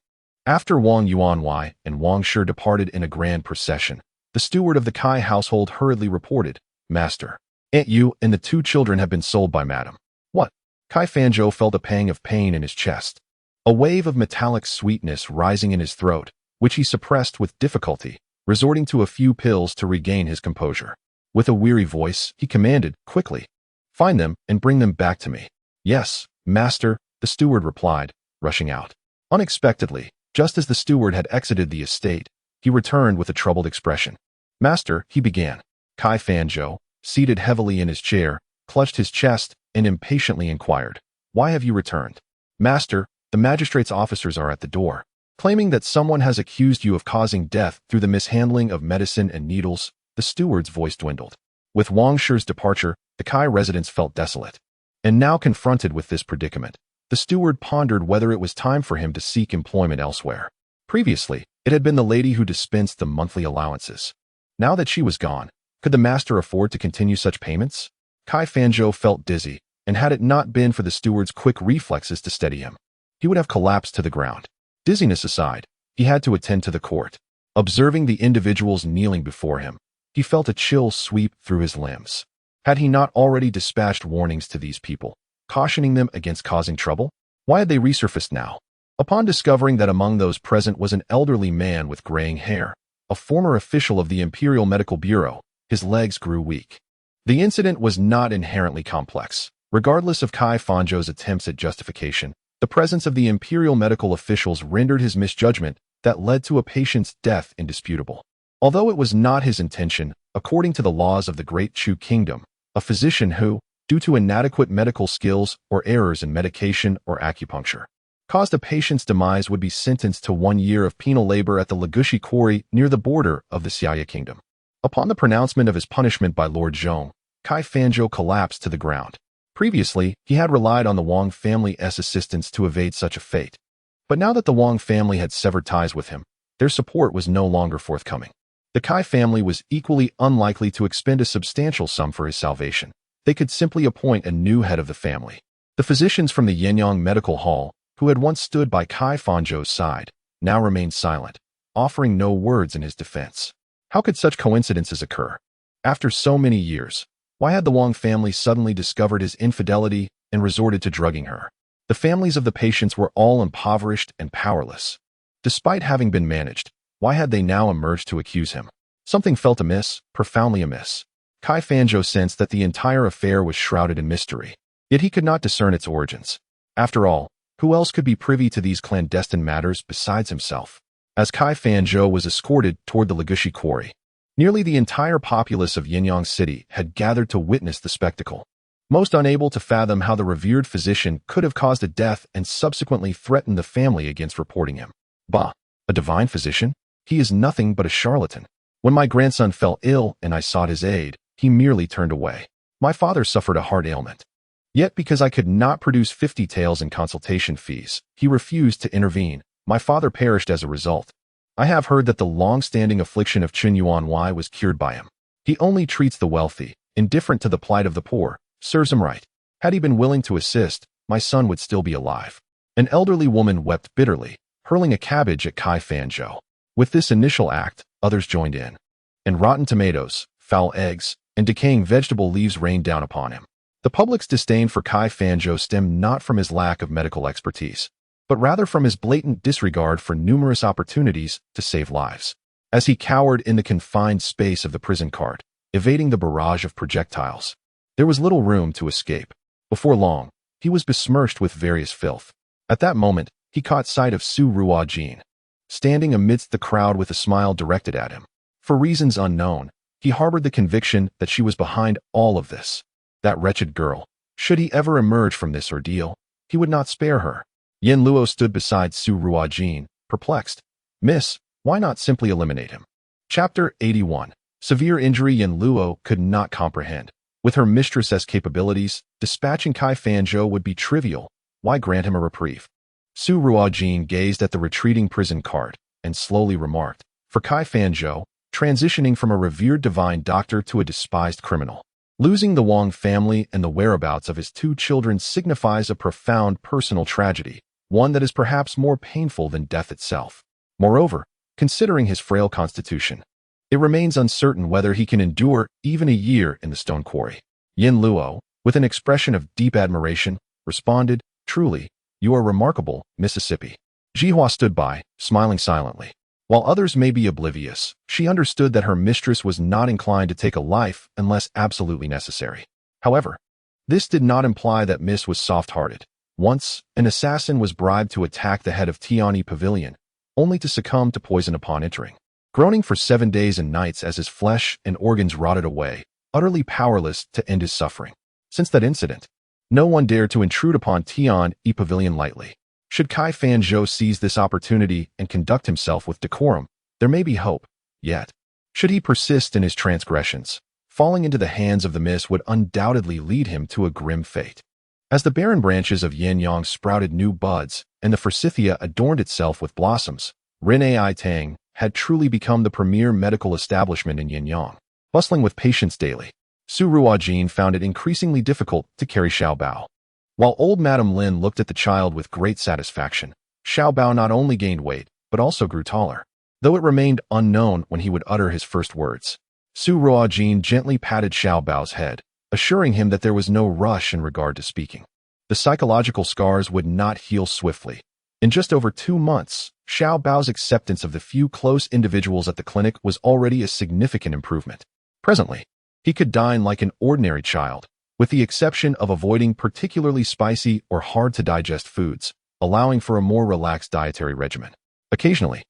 After Wang Yuanwei and Wang Shi departed in a grand procession, the steward of the Kai household hurriedly reported, Master, Aunt Yu and the 2 children have been sold by Madame. What? Kai Fanzhou felt a pang of pain in his chest, a wave of metallic sweetness rising in his throat, which he suppressed with difficulty, resorting to a few pills to regain his composure. With a weary voice, he commanded, quickly, find them and bring them back to me. Yes, master, the steward replied, rushing out. Unexpectedly, just as the steward had exited the estate, he returned with a troubled expression. Master, he began. Kai Fanzhou, seated heavily in his chair, clutched his chest and impatiently inquired, why have you returned? Master, the magistrate's officers are at the door, claiming that someone has accused you of causing death through the mishandling of medicine and needles. The steward's voice dwindled. With Wang Shi's departure, the Kai residents felt desolate. And now confronted with this predicament, the steward pondered whether it was time for him to seek employment elsewhere. Previously, it had been the lady who dispensed the monthly allowances. Now that she was gone, could the master afford to continue such payments? Kai Fanzhou felt dizzy, and had it not been for the steward's quick reflexes to steady him, he would have collapsed to the ground. Dizziness aside, he had to attend to the court. Observing the individuals kneeling before him, he felt a chill sweep through his limbs. Had he not already dispatched warnings to these people, cautioning them against causing trouble? Why had they resurfaced now? Upon discovering that among those present was an elderly man with graying hair, a former official of the Imperial Medical Bureau, his legs grew weak. The incident was not inherently complex. Regardless of Kai Fanzhou's attempts at justification, the presence of the imperial medical officials rendered his misjudgment that led to a patient's death indisputable. Although it was not his intention, according to the laws of the Great Chu Kingdom, a physician who, due to inadequate medical skills or errors in medication or acupuncture, caused a patient's demise would be sentenced to 1 year of penal labor at the Legushi Quarry near the border of the Xia Kingdom. Upon the pronouncement of his punishment by Lord Zhong, Kai Fanzhou collapsed to the ground. Previously, he had relied on the Wang family's assistance to evade such a fate. But now that the Wang family had severed ties with him, their support was no longer forthcoming. The Kai family was equally unlikely to expend a substantial sum for his salvation. They could simply appoint a new head of the family. The physicians from the Yanyang Medical Hall, who had once stood by Kai Fanzhou's side, now remained silent, offering no words in his defense. How could such coincidences occur? After so many years, why had the Wang family suddenly discovered his infidelity and resorted to drugging her? The families of the patients were all impoverished and powerless. Despite having been managed, why had they now emerged to accuse him? Something felt amiss, profoundly amiss. Kai Fanzhou sensed that the entire affair was shrouded in mystery, yet he could not discern its origins. After all, who else could be privy to these clandestine matters besides himself? As Kai Fanzhou was escorted toward the Legushi Quarry, nearly the entire populace of Yanyang City had gathered to witness the spectacle. Most unable to fathom how the revered physician could have caused a death and subsequently threatened the family against reporting him. Bah, a divine physician? He is nothing but a charlatan. When my grandson fell ill and I sought his aid, he merely turned away. My father suffered a heart ailment. Yet because I could not produce 50 taels in consultation fees, he refused to intervene. My father perished as a result. I have heard that the long-standing affliction of Qin Yuan Wai was cured by him. He only treats the wealthy, indifferent to the plight of the poor. Serves him right. Had he been willing to assist, my son would still be alive. An elderly woman wept bitterly, hurling a cabbage at Kai Fanzhou. With this initial act, others joined in. And rotten tomatoes, foul eggs, and decaying vegetable leaves rained down upon him. The public's disdain for Kai Fanzhou stemmed not from his lack of medical expertise, but rather from his blatant disregard for numerous opportunities to save lives. As he cowered in the confined space of the prison cart, evading the barrage of projectiles, there was little room to escape. Before long, he was besmirched with various filth. At that moment, he caught sight of Su Ruojin, standing amidst the crowd with a smile directed at him. For reasons unknown, he harbored the conviction that she was behind all of this. That wretched girl. Should he ever emerge from this ordeal, he would not spare her. Yin Luo stood beside Su Ruojin, perplexed. Miss, why not simply eliminate him? Chapter 81. Severe injury. Yin Luo could not comprehend. With her mistress's capabilities, dispatching Kai Fanzhou would be trivial. Why grant him a reprieve? Su Ruojin gazed at the retreating prison cart and slowly remarked, for Kai Fanzhou, transitioning from a revered divine doctor to a despised criminal. Losing the Wang family and the whereabouts of his 2 children signifies a profound personal tragedy, one that is perhaps more painful than death itself. Moreover, considering his frail constitution, it remains uncertain whether he can endure even a year in the stone quarry. Yin Luo, with an expression of deep admiration, responded, Truly, you are remarkable, Mississippi. Jihua stood by, smiling silently. While others may be oblivious, she understood that her mistress was not inclined to take a life unless absolutely necessary. However, this did not imply that Miss was soft-hearted. Once, an assassin was bribed to attack the head of Tiani Pavilion, only to succumb to poison upon entering. Groaning for 7 days and nights as his flesh and organs rotted away, utterly powerless to end his suffering. Since that incident, no one dared to intrude upon Tiani Pavilion lightly. Should Kai Fanzhou seize this opportunity and conduct himself with decorum, there may be hope. Yet, should he persist in his transgressions, falling into the hands of the Miss would undoubtedly lead him to a grim fate. As the barren branches of Yanyang sprouted new buds and the forsythia adorned itself with blossoms, Ren-Ai Tang had truly become the premier medical establishment in Yanyang. Bustling with patients daily, Su Ruojin found it increasingly difficult to carry Xiaobao. While old Madame Lin looked at the child with great satisfaction, Xiaobao not only gained weight, but also grew taller. Though it remained unknown when he would utter his first words, Su Ruojin gently patted Xiaobao's head, assuring him that there was no rush in regard to speaking. The psychological scars would not heal swiftly. In just over 2 months, Xiaobao's acceptance of the few close individuals at the clinic was already a significant improvement. Presently, he could dine like an ordinary child, with the exception of avoiding particularly spicy or hard-to-digest foods, allowing for a more relaxed dietary regimen. Occasionally,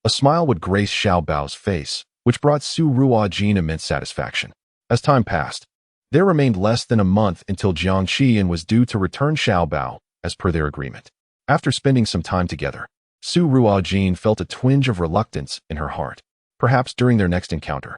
a smile would grace Xiao Bao's face, which brought Su Ruojin immense satisfaction. As time passed, there remained less than a month until Jiang Qian was due to return Xiao Bao, as per their agreement. After spending some time together, Su Ruojin felt a twinge of reluctance in her heart. Perhaps during their next encounter,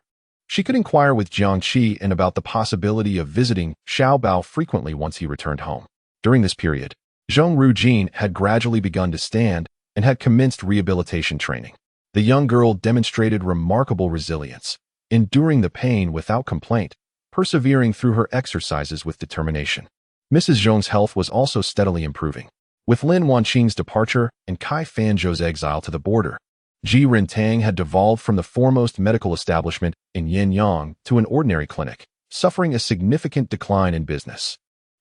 she could inquire with Jiang Qian about the possibility of visiting Xiao Bao frequently once he returned home. During this period, Su Ruojin had gradually begun to stand and had commenced rehabilitation training. The young girl demonstrated remarkable resilience, enduring the pain without complaint, persevering through her exercises with determination. Mrs. Zhong's health was also steadily improving. With Lin Wanqing's departure and Kai Fanzhou's exile to the border, Ji Rintang had devolved from the foremost medical establishment in Yanyang to an ordinary clinic, suffering a significant decline in business.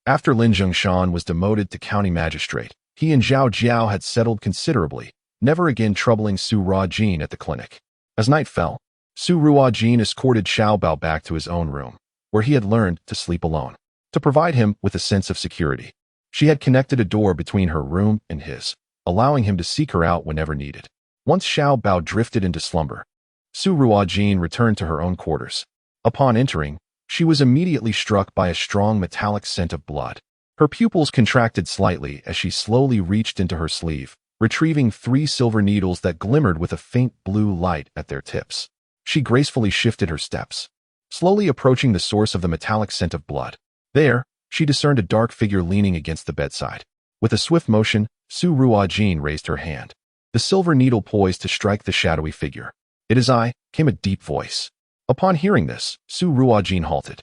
After Lin Zhongshan was demoted to county magistrate, he and Zhao Jiao had settled considerably, never again troubling Su Ruojin at the clinic. As night fell, Su Ruojin escorted Xiao Bao back to his own room, where he had learned to sleep alone. To provide him with a sense of security, she had connected a door between her room and his, allowing him to seek her out whenever needed. Once Xiao Bao drifted into slumber, Su Ruojin returned to her own quarters. Upon entering, she was immediately struck by a strong metallic scent of blood. Her pupils contracted slightly as she slowly reached into her sleeve, retrieving 3 silver needles that glimmered with a faint blue light at their tips. She gracefully shifted her steps, slowly approaching the source of the metallic scent of blood. There, she discerned a dark figure leaning against the bedside. With a swift motion, Su Ruojin raised her hand, the silver needle poised to strike the shadowy figure. "It is I," came a deep voice. Upon hearing this, Su Ruojin halted,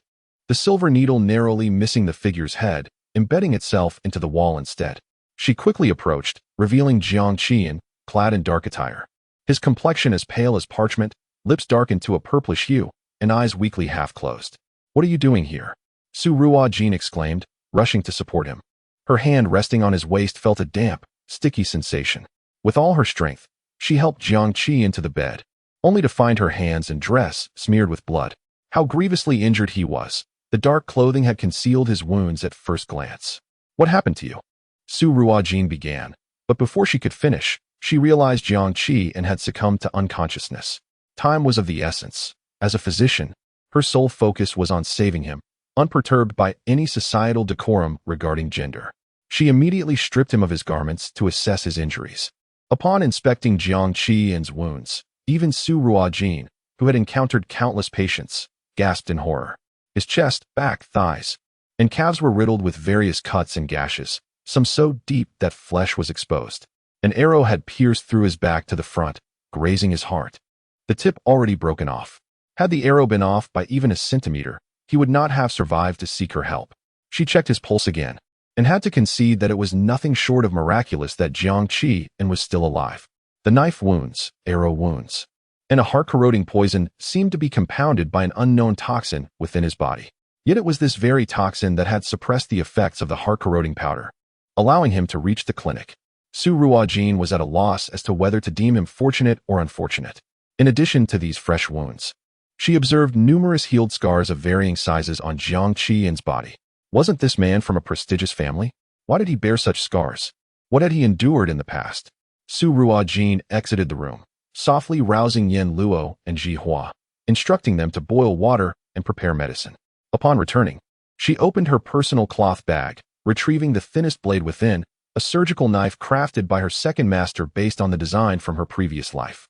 the silver needle narrowly missing the figure's head, embedding itself into the wall instead. She quickly approached, revealing Jiang Qian, clad in dark attire. His complexion as pale as parchment, lips darkened to a purplish hue, and eyes weakly half-closed. "What are you doing here?" Su Ruojin exclaimed, rushing to support him. Her hand resting on his waist felt a damp, sticky sensation. With all her strength, she helped Jiang Qi into the bed, only to find her hands and dress smeared with blood. How grievously injured he was. The dark clothing had concealed his wounds at first glance. "What happened to you?" Su Ruojin began, but before she could finish, she realized Jiang Qi and had succumbed to unconsciousness. Time was of the essence. As a physician, her sole focus was on saving him, unperturbed by any societal decorum regarding gender. She immediately stripped him of his garments to assess his injuries. Upon inspecting Jiang Qian's wounds, even Su Ruojin, who had encountered countless patients, gasped in horror. His chest, back, thighs, and calves were riddled with various cuts and gashes, some so deep that flesh was exposed. An arrow had pierced through his back to the front, grazing his heart, the tip already broken off. Had the arrow been off by even a centimeter, he would not have survived to seek her help. She checked his pulse again, and had to concede that it was nothing short of miraculous that Jiang Qi was still alive. The knife wounds, arrow wounds, and a heart-corroding poison seemed to be compounded by an unknown toxin within his body. Yet it was this very toxin that had suppressed the effects of the heart-corroding powder, allowing him to reach the clinic. Su Ruojin was at a loss as to whether to deem him fortunate or unfortunate. In addition to these fresh wounds, she observed numerous healed scars of varying sizes on Jiang Qian's body. Wasn't this man from a prestigious family? Why did he bear such scars? What had he endured in the past? Su Ruojin exited the room, softly rousing Yen Luo and Ji Hua, instructing them to boil water and prepare medicine. Upon returning, she opened her personal cloth bag, retrieving the thinnest blade within, a surgical knife crafted by her second master based on the design from her previous life.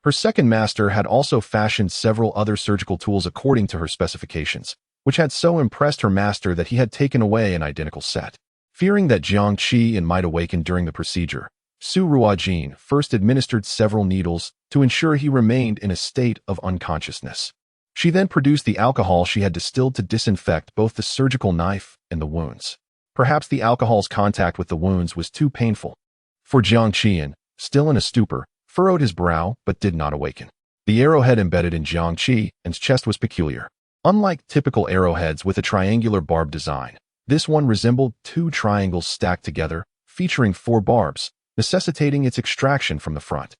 Her second master had also fashioned several other surgical tools according to her specifications, which had so impressed her master that he had taken away an identical set. Fearing that Jiang Qi might awaken during the procedure, Su Ruojin first administered several needles to ensure he remained in a state of unconsciousness. She then produced the alcohol she had distilled to disinfect both the surgical knife and the wounds. Perhaps the alcohol's contact with the wounds was too painful. For Jiang Qi, still in a stupor, furrowed his brow but did not awaken. The arrowhead embedded in Jiang Qi's chest was peculiar. Unlike typical arrowheads with a triangular barb design, this one resembled 2 triangles stacked together, featuring 4 barbs, necessitating its extraction from the front.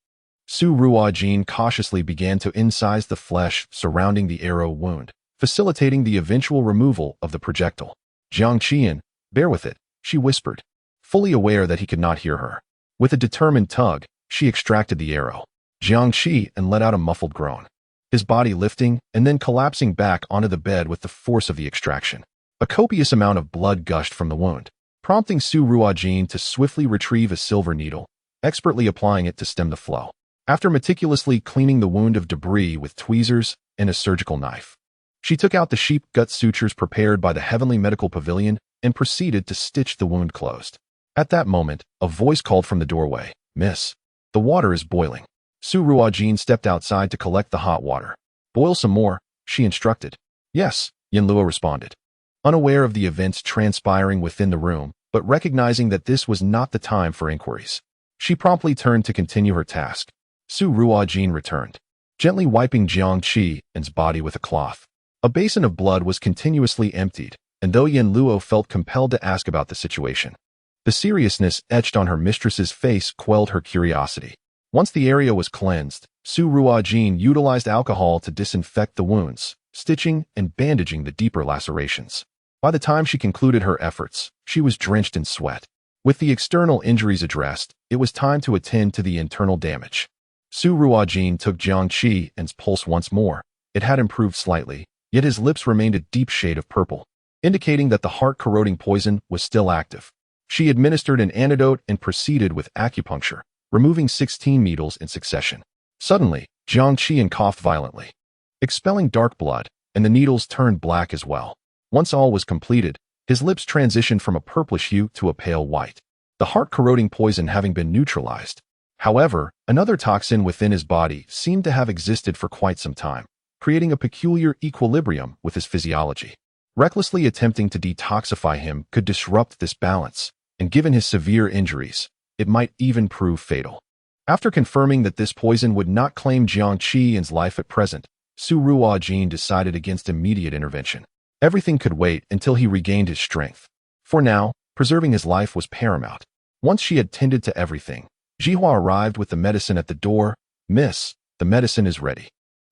Su Ruojin cautiously began to incise the flesh surrounding the arrow wound, facilitating the eventual removal of the projectile. Jiang Qian, bear with it, she whispered, fully aware that he could not hear her. With a determined tug, she extracted the arrow. Jiang Qi and let out a muffled groan, his body lifting and then collapsing back onto the bed with the force of the extraction. A copious amount of blood gushed from the wound, prompting Su Ruojin to swiftly retrieve a silver needle, expertly applying it to stem the flow. After meticulously cleaning the wound of debris with tweezers and a surgical knife, she took out the sheep gut sutures prepared by the Heavenly Medical Pavilion and proceeded to stitch the wound closed. At that moment, a voice called from the doorway, "Miss, the water is boiling." Su Ruojin stepped outside to collect the hot water. "Boil some more," she instructed. "Yes," Yanluo responded, unaware of the events transpiring within the room, but recognizing that this was not the time for inquiries. She promptly turned to continue her task. Su Ruojin returned, gently wiping Jiang Qian's body with a cloth. A basin of blood was continuously emptied, and though Yanluo felt compelled to ask about the situation, the seriousness etched on her mistress's face quelled her curiosity. Once the area was cleansed, Su Ruojin utilized alcohol to disinfect the wounds, stitching and bandaging the deeper lacerations. By the time she concluded her efforts, she was drenched in sweat. With the external injuries addressed, it was time to attend to the internal damage. Su Ruojin took Jiang Qian's pulse once more. It had improved slightly, yet his lips remained a deep shade of purple, indicating that the heart-corroding poison was still active. She administered an antidote and proceeded with acupuncture, removing 16 needles in succession. Suddenly, Jiang Qian coughed violently, expelling dark blood, and the needles turned black as well. Once all was completed, his lips transitioned from a purplish hue to a pale white, the heart-corroding poison having been neutralized. However, another toxin within his body seemed to have existed for quite some time, creating a peculiar equilibrium with his physiology. Recklessly attempting to detoxify him could disrupt this balance, and given his severe injuries, it might even prove fatal. After confirming that this poison would not claim Jiang Qian's life at present, Su Ruojin decided against immediate intervention. Everything could wait until he regained his strength. For now, preserving his life was paramount. Once she had tended to everything, Jihua arrived with the medicine at the door. "Miss, the medicine is ready."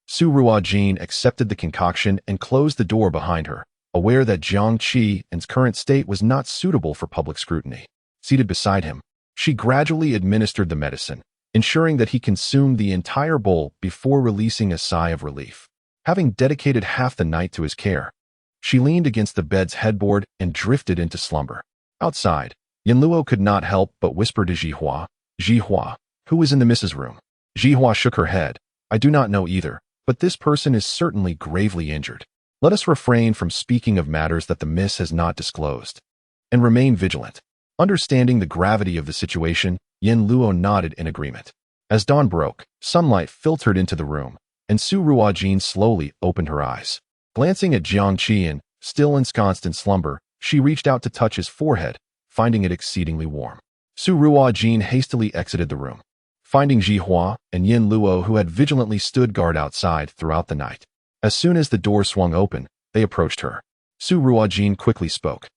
Su Ruojin accepted the concoction and closed the door behind her, aware that Jiang Qian's current state was not suitable for public scrutiny. Seated beside him, she gradually administered the medicine, ensuring that he consumed the entire bowl before releasing a sigh of relief. Having dedicated half the night to his care, she leaned against the bed's headboard and drifted into slumber. Outside, Yanluo could not help but whisper to Jihua, "Jihua, who is in the Mrs. room?" Jihua shook her head. "I do not know either, but this person is certainly gravely injured. Let us refrain from speaking of matters that the Miss has not disclosed, and remain vigilant." Understanding the gravity of the situation, Yanluo nodded in agreement. As dawn broke, sunlight filtered into the room, and Su Ruojin slowly opened her eyes. Glancing at Jiang Qian, still ensconced in slumber, she reached out to touch his forehead, finding it exceedingly warm. Su Ruojin hastily exited the room, finding Jihua and Yanluo, who had vigilantly stood guard outside throughout the night. As soon as the door swung open, they approached her. Su Ruojin quickly spoke.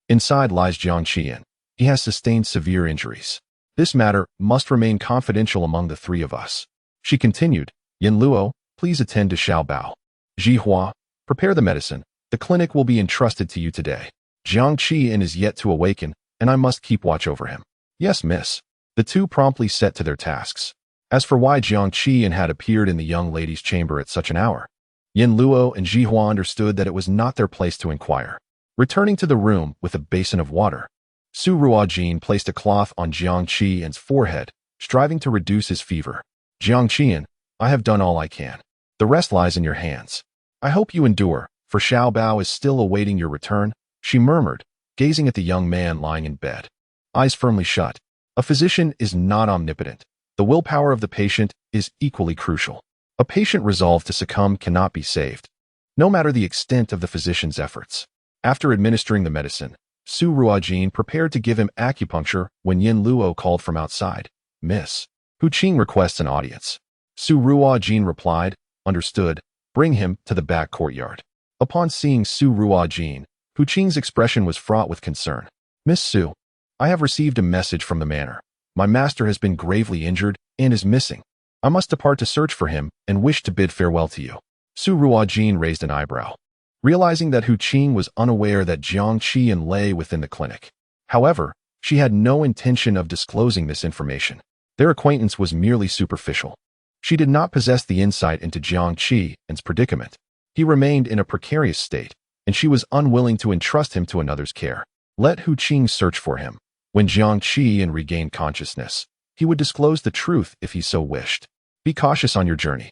"Inside lies Jiang Qian. He has sustained severe injuries. This matter must remain confidential among the three of us." She continued, "Yanluo, please attend to Xiao Bao. Jihua, prepare the medicine. The clinic will be entrusted to you today. Jiang Qian is yet to awaken, and I must keep watch over him." "Yes, miss." The two promptly set to their tasks. As for why Jiang Qian had appeared in the young lady's chamber at such an hour, Yanluo and Jihua understood that it was not their place to inquire. Returning to the room with a basin of water, Su Ruojin placed a cloth on Jiang Qian's forehead, striving to reduce his fever. "Jiang Qian, I have done all I can. The rest lies in your hands. I hope you endure, for Xiao Bao is still awaiting your return," she murmured, gazing at the young man lying in bed, eyes firmly shut. A physician is not omnipotent. The willpower of the patient is equally crucial. A patient resolved to succumb cannot be saved, no matter the extent of the physician's efforts. After administering the medicine, Su Ruojin prepared to give him acupuncture when Yanluo called from outside. "Miss, Hu Qing requests an audience." Su Ruojin replied, "Understood. Bring him to the back courtyard." Upon seeing Su Ruojin, Hu Qing's expression was fraught with concern. "Miss Su, I have received a message from the manor. My master has been gravely injured and is missing. I must depart to search for him and wish to bid farewell to you." Su Ruojin raised an eyebrow. realizing that Hu Qing was unaware that Jiang Qian lay within the clinic. However, she had no intention of disclosing this information. Their acquaintance was merely superficial. She did not possess the insight into Jiang Qian's predicament. He remained in a precarious state, and she was unwilling to entrust him to another's care. Let Hu Qing search for him. When Jiang Qian regained consciousness, he would disclose the truth if he so wished. Be cautious on your journey.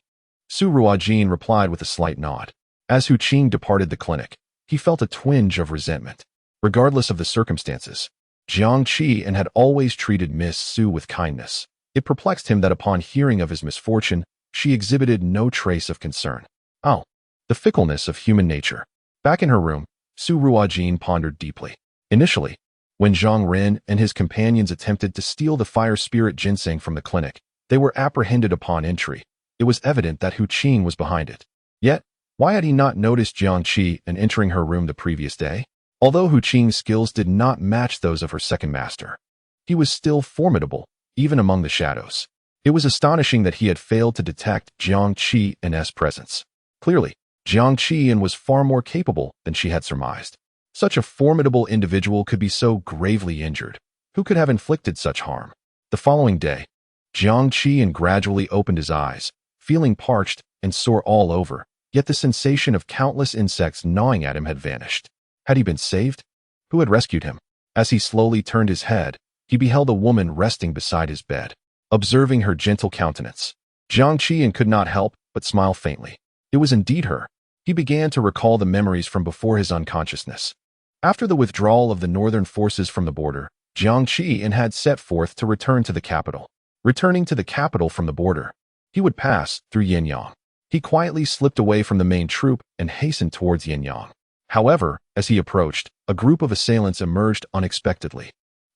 Su Ruojin replied with a slight nod. As Hu Qing departed the clinic, he felt a twinge of resentment. Regardless of the circumstances, Jiang Qian had always treated Miss Su with kindness. It perplexed him that upon hearing of his misfortune, she exhibited no trace of concern. Oh, the fickleness of human nature. Back in her room, Su Ruojin pondered deeply. Initially, when Zhang Ren and his companions attempted to steal the fire spirit ginseng from the clinic, they were apprehended upon entry. It was evident that Hu Qing was behind it. Yet, why had he not noticed Jiang Qian entering her room the previous day? Although Hu Qing's skills did not match those of her second master, he was still formidable, even among the shadows. It was astonishing that he had failed to detect Jiang Qian's presence. Clearly, Jiang Qian was far more capable than she had surmised. Such a formidable individual could be so gravely injured. Who could have inflicted such harm? The following day, Jiang Qian gradually opened his eyes, feeling parched and sore all over, yet the sensation of countless insects gnawing at him had vanished. Had he been saved? Who had rescued him? As he slowly turned his head, he beheld a woman resting beside his bed. Observing her gentle countenance, Jiang Qian could not help but smile faintly. It was indeed her. He began to recall the memories from before his unconsciousness. After the withdrawal of the northern forces from the border, Jiang Qian had set forth to return to the capital. Returning to the capital from the border, he would pass through Yanyang. He quietly slipped away from the main troop and hastened towards Yanyang. However, as he approached, a group of assailants emerged unexpectedly.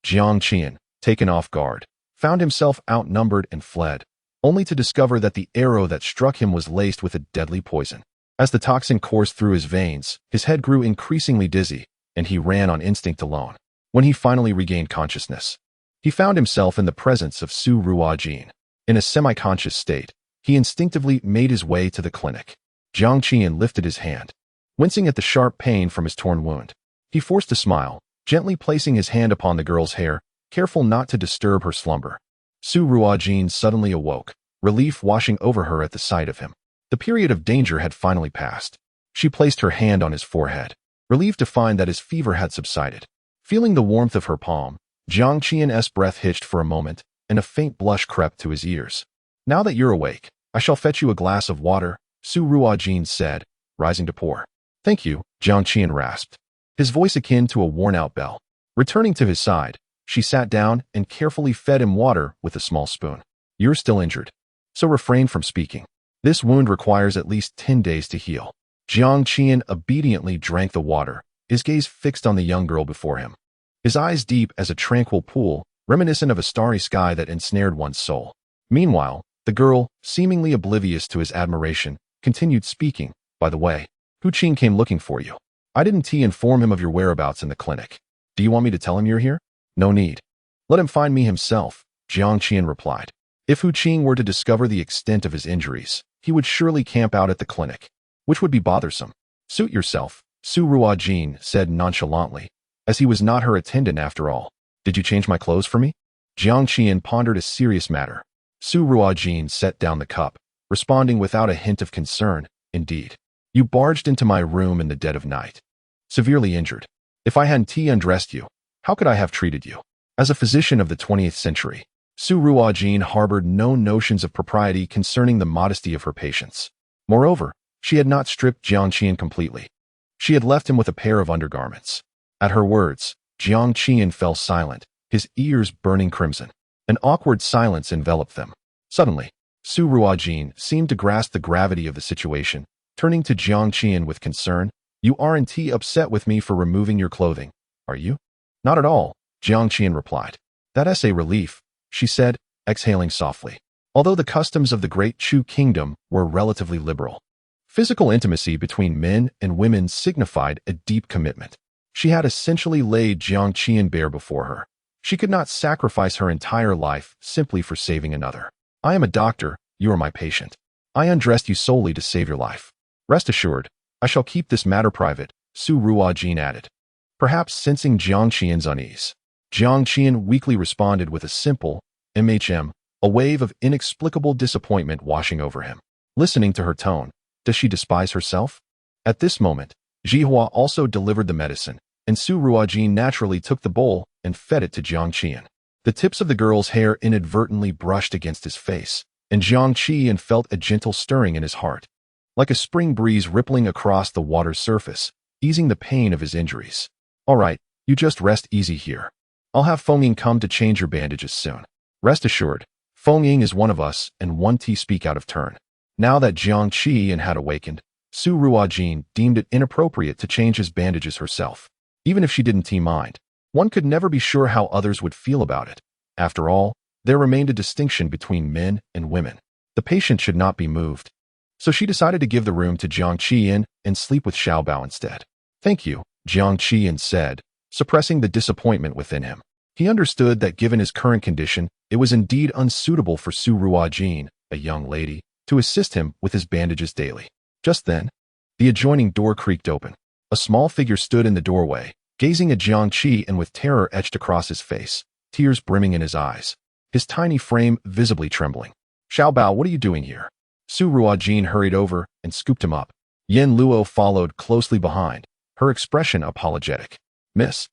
Jiang Qian, taken off guard, found himself outnumbered and fled, only to discover that the arrow that struck him was laced with a deadly poison. As the toxin coursed through his veins, his head grew increasingly dizzy, and he ran on instinct alone. When he finally regained consciousness, he found himself in the presence of Su Ruojin. In a semi-conscious state, he instinctively made his way to the clinic. Jiang Qian lifted his hand. Wincing at the sharp pain from his torn wound, he forced a smile, gently placing his hand upon the girl's hair, careful not to disturb her slumber. Su Ruojin suddenly awoke, relief washing over her at the sight of him. The period of danger had finally passed. She placed her hand on his forehead, relieved to find that his fever had subsided. Feeling the warmth of her palm, Jiang Qian's breath hitched for a moment, and a faint blush crept to his ears. Now that you're awake, I shall fetch you a glass of water, Su Ruojin said, rising to pour. Thank you, Jiang Qian rasped, his voice akin to a worn-out bell. Returning to his side, she sat down and carefully fed him water with a small spoon. You're still injured, so refrain from speaking. This wound requires at least 10 days to heal. Jiang Qian obediently drank the water, his gaze fixed on the young girl before him. His eyes deep as a tranquil pool, reminiscent of a starry sky that ensnared one's soul. Meanwhile, the girl, seemingly oblivious to his admiration, continued speaking. By the way, Hu Qing came looking for you. I didn't inform him of your whereabouts in the clinic. Do you want me to tell him you're here? No need. Let him find me himself, Jiang Qian replied. If Hu Qing were to discover the extent of his injuries, he would surely camp out at the clinic, which would be bothersome. Suit yourself, Su Ruojin said nonchalantly, as he was not her attendant after all. Did you change my clothes for me? Jiang Qian pondered a serious matter. Su Ruojin set down the cup, responding without a hint of concern. Indeed. You barged into my room in the dead of night, severely injured. If I hadn't undressed you, how could I have treated you? As a physician of the 20th century, Su Ruojin harbored no notions of propriety concerning the modesty of her patients. Moreover, she had not stripped Jiang Qian completely. She had left him with a pair of undergarments. At her words, Jiang Qian fell silent, his ears burning crimson. An awkward silence enveloped them. Suddenly, Su Ruojin seemed to grasp the gravity of the situation, turning to Jiang Qian with concern. You aren't upset with me for removing your clothing, are you? Not at all, Jiang Qian replied. That's a relief, she said, exhaling softly. Although the customs of the Great Chu Kingdom were relatively liberal, physical intimacy between men and women signified a deep commitment. She had essentially laid Jiang Qian bare before her. She could not sacrifice her entire life simply for saving another. I am a doctor, you are my patient. I undressed you solely to save your life. Rest assured, I shall keep this matter private, Su Ruojin added. Perhaps sensing Jiang Qian's unease, Jiang Qian weakly responded with a simple, a wave of inexplicable disappointment washing over him. Listening to her tone, does she despise herself? At this moment, Jihua also delivered the medicine, and Su Ruojin naturally took the bowl and fed it to Jiang Qian. The tips of the girl's hair inadvertently brushed against his face, and Jiang Qian felt a gentle stirring in his heart, like a spring breeze rippling across the water's surface, easing the pain of his injuries. All right, you just rest easy here. I'll have Feng Ying come to change your bandages soon. Rest assured, Feng Ying is one of us and one T speak out of turn. Now that Jiang Qian had awakened, Su Ruojin deemed it inappropriate to change his bandages herself. Even if she didn't mind, one could never be sure how others would feel about it. After all, there remained a distinction between men and women. The patient should not be moved. So she decided to give the room to Jiang Qian and sleep with Xiao Bao instead. Thank you, Jiang Qian said, suppressing the disappointment within him. He understood that given his current condition, it was indeed unsuitable for Su Ruojin, a young lady, to assist him with his bandages daily. Just then, the adjoining door creaked open. A small figure stood in the doorway, gazing at Jiang Qian with terror etched across his face, tears brimming in his eyes, his tiny frame visibly trembling. Xiao Bao, what are you doing here? Su Ruojin hurried over and scooped him up. Yen Luo followed closely behind, her expression apologetic. Miss,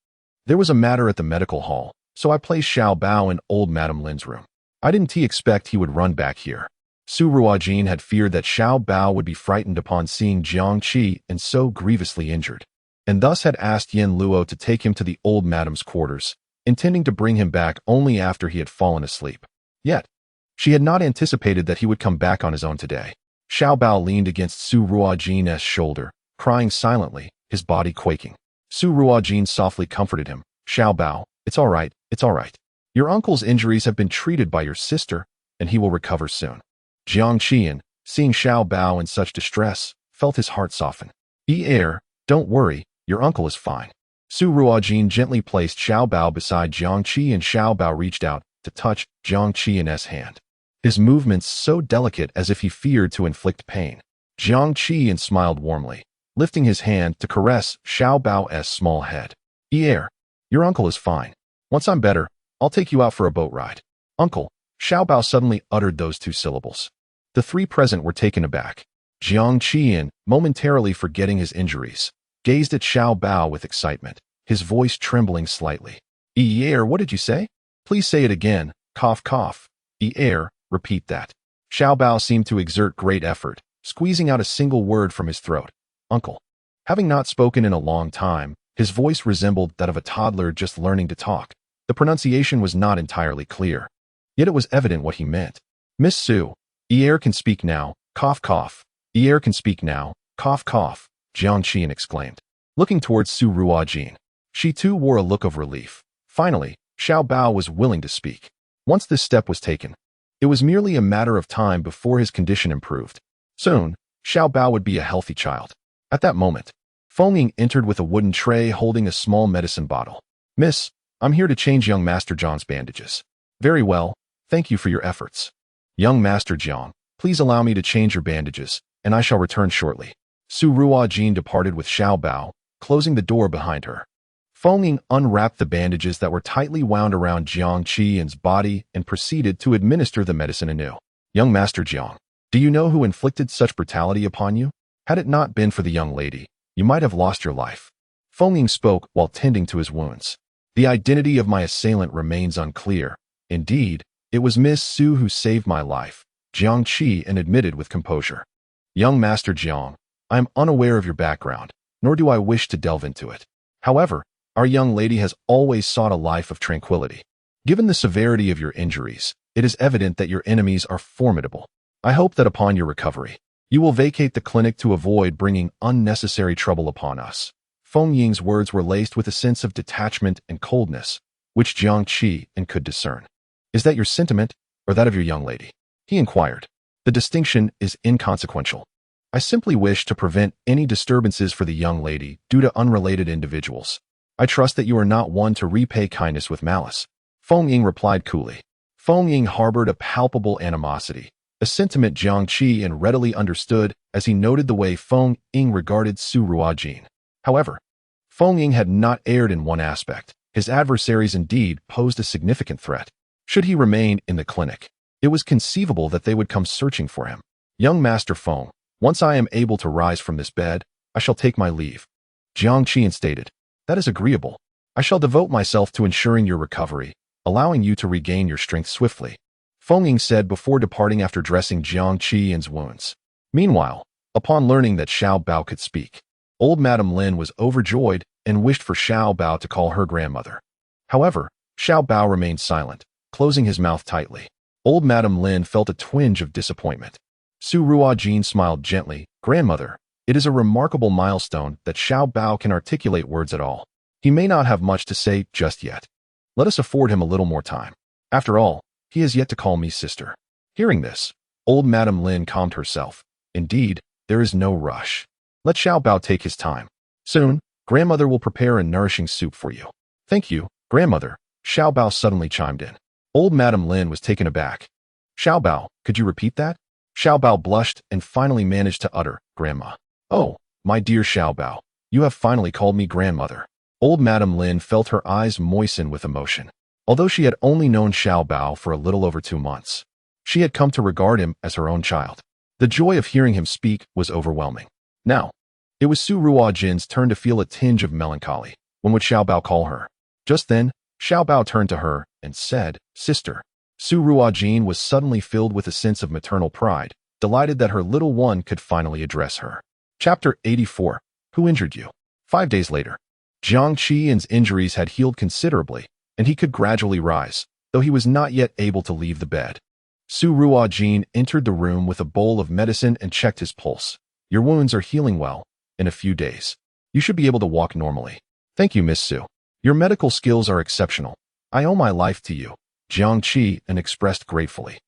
there was a matter at the medical hall, so I placed Xiao Bao in old Madame Lin's room. I didn't expect he would run back here. Su Ruojin had feared that Xiao Bao would be frightened upon seeing Jiang Qi and so grievously injured, and thus had asked Yen Luo to take him to the old Madame's quarters, intending to bring him back only after he had fallen asleep. Yet, she had not anticipated that he would come back on his own today. Xiao Bao leaned against Su Ruojin's shoulder, crying silently, his body quaking. Su Ruojin softly comforted him. Xiao Bao, it's all right, it's all right. Your uncle's injuries have been treated by your sister, and he will recover soon. Jiang Qian, seeing Xiao Bao in such distress, felt his heart soften. Don't worry, your uncle is fine. Su Ruojin gently placed Xiao Bao beside Jiang Qi and Xiao Bao reached out to touch Jiang Qian's hand. His movements so delicate as if he feared to inflict pain. Jiang Qian smiled warmly, lifting his hand to caress Xiao Bao's small head. Your uncle is fine. Once I'm better, I'll take you out for a boat ride. Uncle, Xiao Bao suddenly uttered those two syllables. The three present were taken aback. Jiang Qian, momentarily forgetting his injuries, gazed at Xiao Bao with excitement, his voice trembling slightly. What did you say? Please say it again. Cough, cough. Repeat that. Xiao Bao seemed to exert great effort, squeezing out a single word from his throat. Uncle. Having not spoken in a long time, his voice resembled that of a toddler just learning to talk. The pronunciation was not entirely clear. Yet it was evident what he meant. Miss Su, can speak now. Cough, cough. Can speak now. Cough, cough. Jiang Qian exclaimed, looking towards Su Ruojin. She too wore a look of relief. Finally, Xiao Bao was willing to speak. Once this step was taken, it was merely a matter of time before his condition improved. Soon, Xiao Bao would be a healthy child. At that moment, Feng Ying entered with a wooden tray holding a small medicine bottle. Miss, I'm here to change young Master Jiang's bandages. Very well, thank you for your efforts. Young Master Jiang, please allow me to change your bandages, and I shall return shortly. Su Ruojin departed with Xiao Bao, closing the door behind her. Feng Ying unwrapped the bandages that were tightly wound around Jiang Qian's body and proceeded to administer the medicine anew. Young Master Jiang, do you know who inflicted such brutality upon you? Had it not been for the young lady, you might have lost your life. Feng Ying spoke while tending to his wounds. The identity of my assailant remains unclear. Indeed, it was Miss Su who saved my life, Jiang Qian admitted with composure. Young Master Jiang, I am unaware of your background, nor do I wish to delve into it. However, our young lady has always sought a life of tranquility. Given the severity of your injuries, it is evident that your enemies are formidable. I hope that upon your recovery, you will vacate the clinic to avoid bringing unnecessary trouble upon us. Feng Ying's words were laced with a sense of detachment and coldness, which Jiang Qian could discern. Is that your sentiment, or that of your young lady? He inquired. The distinction is inconsequential. I simply wish to prevent any disturbances for the young lady due to unrelated individuals. I trust that you are not one to repay kindness with malice. Feng Ying replied coolly. Feng Ying harbored a palpable animosity, a sentiment Jiang Qian readily understood as he noted the way Feng Ying regarded Su Ruojin. However, Feng Ying had not erred in one aspect. His adversaries indeed posed a significant threat. Should he remain in the clinic, it was conceivable that they would come searching for him. Young Master Feng, once I am able to rise from this bed, I shall take my leave. Jiang Qian stated. That is agreeable. I shall devote myself to ensuring your recovery, allowing you to regain your strength swiftly, Feng Ying said before departing after dressing Jiang Qian's wounds. Meanwhile, upon learning that Xiao Bao could speak, old Madame Lin was overjoyed and wished for Xiao Bao to call her grandmother. However, Xiao Bao remained silent, closing his mouth tightly. Old Madame Lin felt a twinge of disappointment. Su Ruojin smiled gently. Grandmother, it is a remarkable milestone that Xiao Bao can articulate words at all. He may not have much to say just yet. Let us afford him a little more time. After all, he has yet to call me sister. Hearing this, old Madame Lin calmed herself. Indeed, there is no rush. Let Xiao Bao take his time. Soon, grandmother will prepare a nourishing soup for you. Thank you, grandmother, Xiao Bao suddenly chimed in. Old Madame Lin was taken aback. Xiao Bao, could you repeat that? Xiao Bao blushed and finally managed to utter, Grandma. Oh, my dear Xiao Bao, you have finally called me grandmother. Old Madame Lin felt her eyes moisten with emotion. Although she had only known Xiao Bao for a little over 2 months, she had come to regard him as her own child. The joy of hearing him speak was overwhelming. Now, it was Su Ruojin's turn to feel a tinge of melancholy. When would Xiao Bao call her? Just then, Xiao Bao turned to her and said, Sister. Su Ruojin was suddenly filled with a sense of maternal pride, delighted that her little one could finally address her. Chapter 84. Who injured you? 5 days later, Jiang Qian's injuries had healed considerably, and he could gradually rise, though he was not yet able to leave the bed. Su Ruojin entered the room with a bowl of medicine and checked his pulse. Your wounds are healing well. In a few days, you should be able to walk normally. Thank you, Miss Su. Your medical skills are exceptional. I owe my life to you, Jiang Qian expressed gratefully.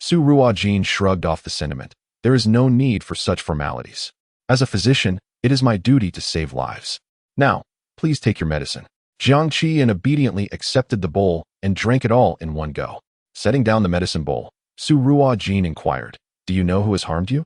Su Ruojin shrugged off the sentiment. There is no need for such formalities. As a physician, it is my duty to save lives. Now, please take your medicine. Jiang Qian obediently accepted the bowl and drank it all in one go. Setting down the medicine bowl, Su Ruojin inquired, Do you know who has harmed you?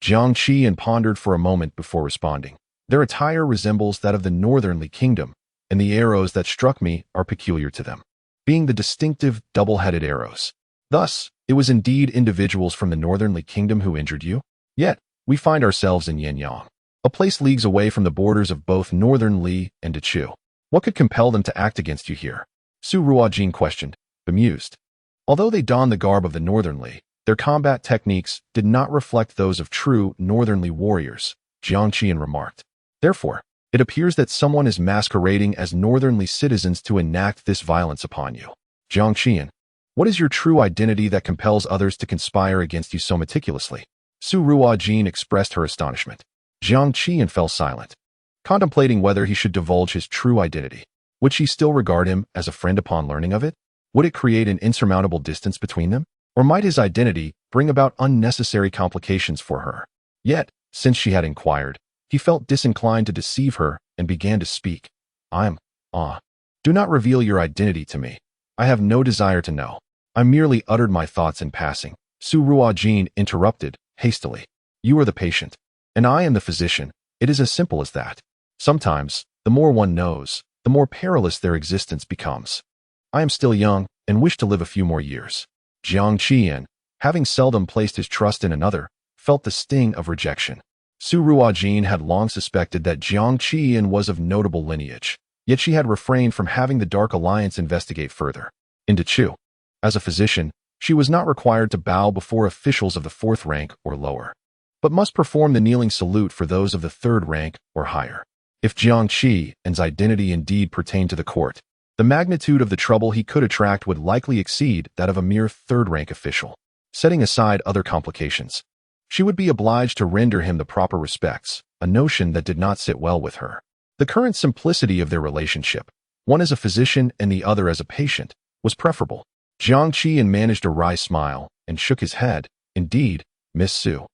Jiang Qian pondered for a moment before responding. Their attire resembles that of the Northernly Kingdom, and the arrows that struck me are peculiar to them, being the distinctive double-headed arrows. Thus, it was indeed individuals from the Northernly Kingdom who injured you? Yet, we find ourselves in Yanyang, a place leagues away from the borders of both Northern Li and Dechu. What could compel them to act against you here? Su Ruojin questioned, bemused. Although they donned the garb of the Northern Li, their combat techniques did not reflect those of true Northernly warriors, Jiang Qian remarked. Therefore, it appears that someone is masquerading as Northernly citizens to enact this violence upon you. Jiang Qian, what is your true identity that compels others to conspire against you so meticulously? Su Ruojin expressed her astonishment. Jiang Qian fell silent, contemplating whether he should divulge his true identity. Would she still regard him as a friend upon learning of it? Would it create an insurmountable distance between them? Or might his identity bring about unnecessary complications for her? Yet, since she had inquired, he felt disinclined to deceive her and began to speak. Do not reveal your identity to me. I have no desire to know. I merely uttered my thoughts in passing. Su Ruojin interrupted, hastily. You are the patient, and I am the physician. It is as simple as that. Sometimes, the more one knows, the more perilous their existence becomes. I am still young and wish to live a few more years. Jiang Qian, having seldom placed his trust in another, felt the sting of rejection. Su Ruojin had long suspected that Jiang Qian was of notable lineage, yet she had refrained from having the Dark Alliance investigate further. In Dechu, as a physician, she was not required to bow before officials of the 4th rank or lower, but must perform the kneeling salute for those of the 3rd rank or higher. If Jiang Qian's identity indeed pertained to the court, the magnitude of the trouble he could attract would likely exceed that of a mere 3rd-rank official. Setting aside other complications, she would be obliged to render him the proper respects, a notion that did not sit well with her. The current simplicity of their relationship, one as a physician and the other as a patient, was preferable. Jiang Qian managed a wry smile and shook his head. Indeed, Miss Su,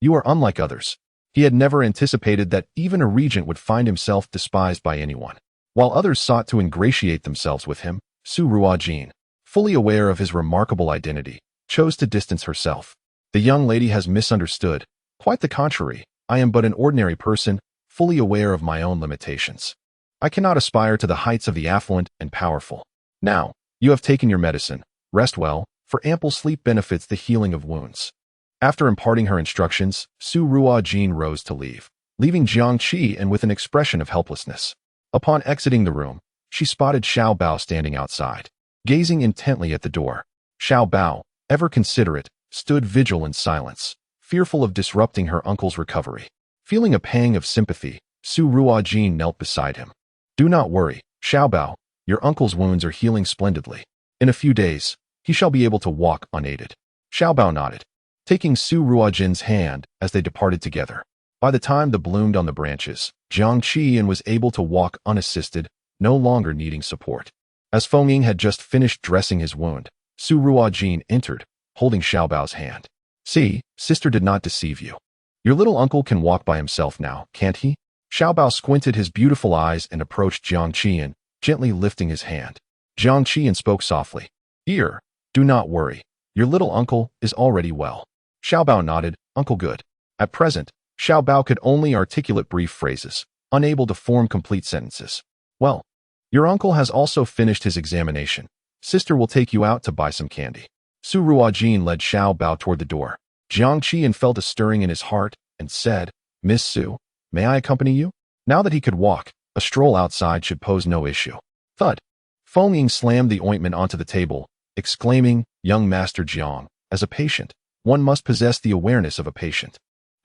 you are unlike others. He had never anticipated that even a regent would find himself despised by anyone. While others sought to ingratiate themselves with him, Su Ruojin, fully aware of his remarkable identity, chose to distance herself. The young lady has misunderstood. Quite the contrary, I am but an ordinary person, fully aware of my own limitations. I cannot aspire to the heights of the affluent and powerful. Now, you have taken your medicine. Rest well, for ample sleep benefits the healing of wounds. After imparting her instructions, Su Ruojin rose to leave, leaving Jiang Qi and with an expression of helplessness. Upon exiting the room, she spotted Xiao Bao standing outside, gazing intently at the door. Xiao Bao, ever considerate, stood vigil in silence, fearful of disrupting her uncle's recovery. Feeling a pang of sympathy, Su Ruojin knelt beside him. Do not worry, Xiao Bao, your uncle's wounds are healing splendidly. In a few days, he shall be able to walk unaided. Xiao Bao nodded, taking Su Ruojin's hand as they departed together. By the time they bloomed on the branches, Jiang Qi was able to walk unassisted, no longer needing support. As Feng Ying had just finished dressing his wound, Su Ruojin entered, holding Xiao Bao's hand. See, sister did not deceive you. Your little uncle can walk by himself now, can't he? Xiao Bao squinted his beautiful eyes and approached Jiang Qian, gently lifting his hand. Jiang Qian spoke softly. Dear, do not worry. Your little uncle is already well. Xiao Bao nodded, Uncle good. At present, Xiao Bao could only articulate brief phrases, unable to form complete sentences. Well, your uncle has also finished his examination. Sister will take you out to buy some candy. Su Ruojin led Xiao Bao toward the door. Jiang Qian felt a stirring in his heart and said, Miss Su, may I accompany you? Now that he could walk, a stroll outside should pose no issue. Thud. Feng Ying slammed the ointment onto the table, exclaiming, Young Master Jiang, as a patient, one must possess the awareness of a patient.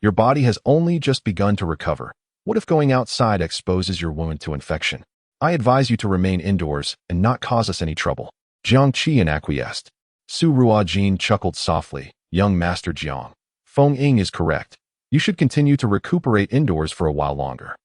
Your body has only just begun to recover. What if going outside exposes your wound to infection? I advise you to remain indoors and not cause us any trouble. Jiang Qian acquiesced. Su Ruojin chuckled softly. Young Master Jiang, Feng Ying is correct. You should continue to recuperate indoors for a while longer.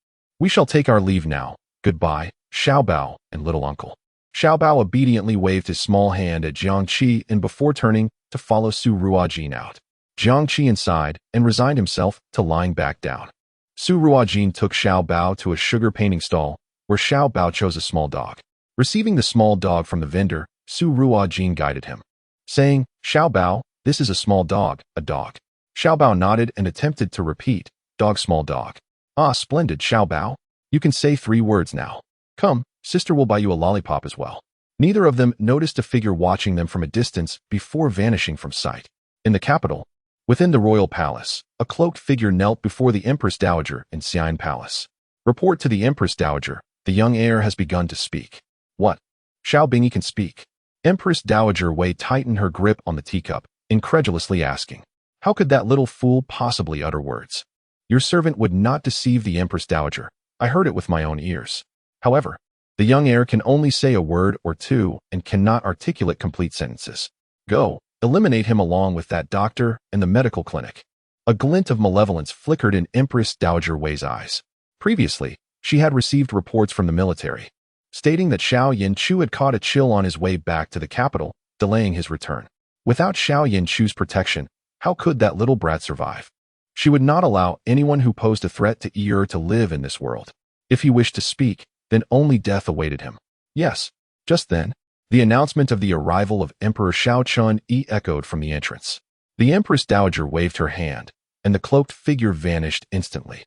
We shall take our leave now. Goodbye, Xiao Bao and little uncle. Xiao Bao obediently waved his small hand at Jiang Qi and before turning to follow Su Ruojin out. Jiang Qi sighed and resigned himself to lying back down. Su Ruojin took Xiao Bao to a sugar painting stall, where Xiao Bao chose a small dog. Receiving the small dog from the vendor, Su Ruojin guided him, saying, Xiao Bao, this is a small dog, a dog. Xiao Bao nodded and attempted to repeat, dog small dog. Ah, splendid, Xiao Bao. You can say 3 words now. Come, sister will buy you a lollipop as well. Neither of them noticed a figure watching them from a distance before vanishing from sight. In the capital, within the royal palace, a cloaked figure knelt before the Empress Dowager in Xi'an Palace. Report to the Empress Dowager, the young heir has begun to speak. What? Xiao Bingyi can speak. Empress Dowager Wei tightened her grip on the teacup, incredulously asking, how could that little fool possibly utter words? Your servant would not deceive the Empress Dowager. I heard it with my own ears. However, the young heir can only say a word or two and cannot articulate complete sentences. Go, eliminate him along with that doctor and the medical clinic. A glint of malevolence flickered in Empress Dowager Wei's eyes. Previously, she had received reports from the military, stating that Xiao Yanchu had caught a chill on his way back to the capital, delaying his return. Without Xiao Yanchu's protection, how could that little brat survive? She would not allow anyone who posed a threat to Yi to live in this world. If he wished to speak, then only death awaited him. Yes, just then, the announcement of the arrival of Emperor Xiao Chun-Yi echoed from the entrance. The Empress Dowager waved her hand, and the cloaked figure vanished instantly.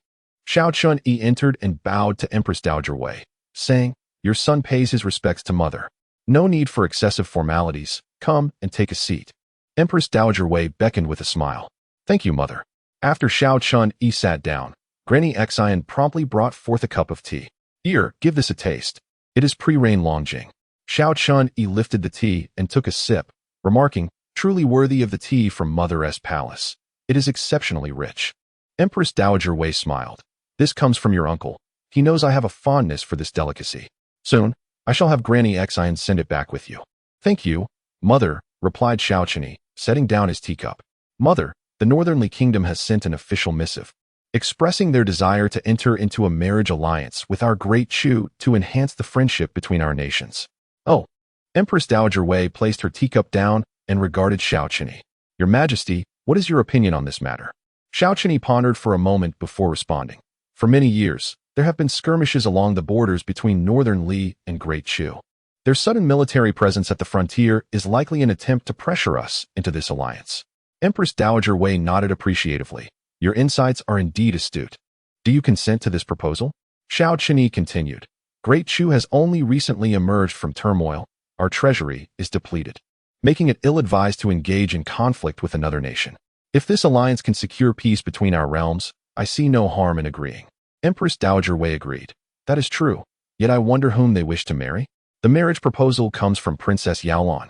Xiao Chun-Yi entered and bowed to Empress Dowager Wei, saying, Your son pays his respects to mother. No need for excessive formalities. Come and take a seat. Empress Dowager Wei beckoned with a smile. Thank you, mother. After Xiao Chun-Yi sat down, Granny Xian promptly brought forth a cup of tea. Here, give this a taste. It is pre-rain Longjing. Xiao Chun-Yi lifted the tea and took a sip, remarking, truly worthy of the tea from Mother's palace. It is exceptionally rich. Empress Dowager Wei smiled. This comes from your uncle. He knows I have a fondness for this delicacy. Soon, I shall have Granny Xian send it back with you. Thank you, mother, replied Xiao Chunyi, setting down his teacup. Mother, the Northernly Kingdom has sent an official missive, expressing their desire to enter into a marriage alliance with our great Chu to enhance the friendship between our nations. Oh, Empress Dowager Wei placed her teacup down and regarded Xiao Chunyi. Your Majesty, what is your opinion on this matter? Xiao Chunyi pondered for a moment before responding. For many years, there have been skirmishes along the borders between Northern Li and Great Chu. Their sudden military presence at the frontier is likely an attempt to pressure us into this alliance. Empress Dowager Wei nodded appreciatively. Your insights are indeed astute. Do you consent to this proposal? Xiao Qinyi continued. Great Chu has only recently emerged from turmoil. Our treasury is depleted, making it ill-advised to engage in conflict with another nation. If this alliance can secure peace between our realms, I see no harm in agreeing. Empress Dowager Wei agreed. That is true, yet I wonder whom they wish to marry. The marriage proposal comes from Princess Yaolong,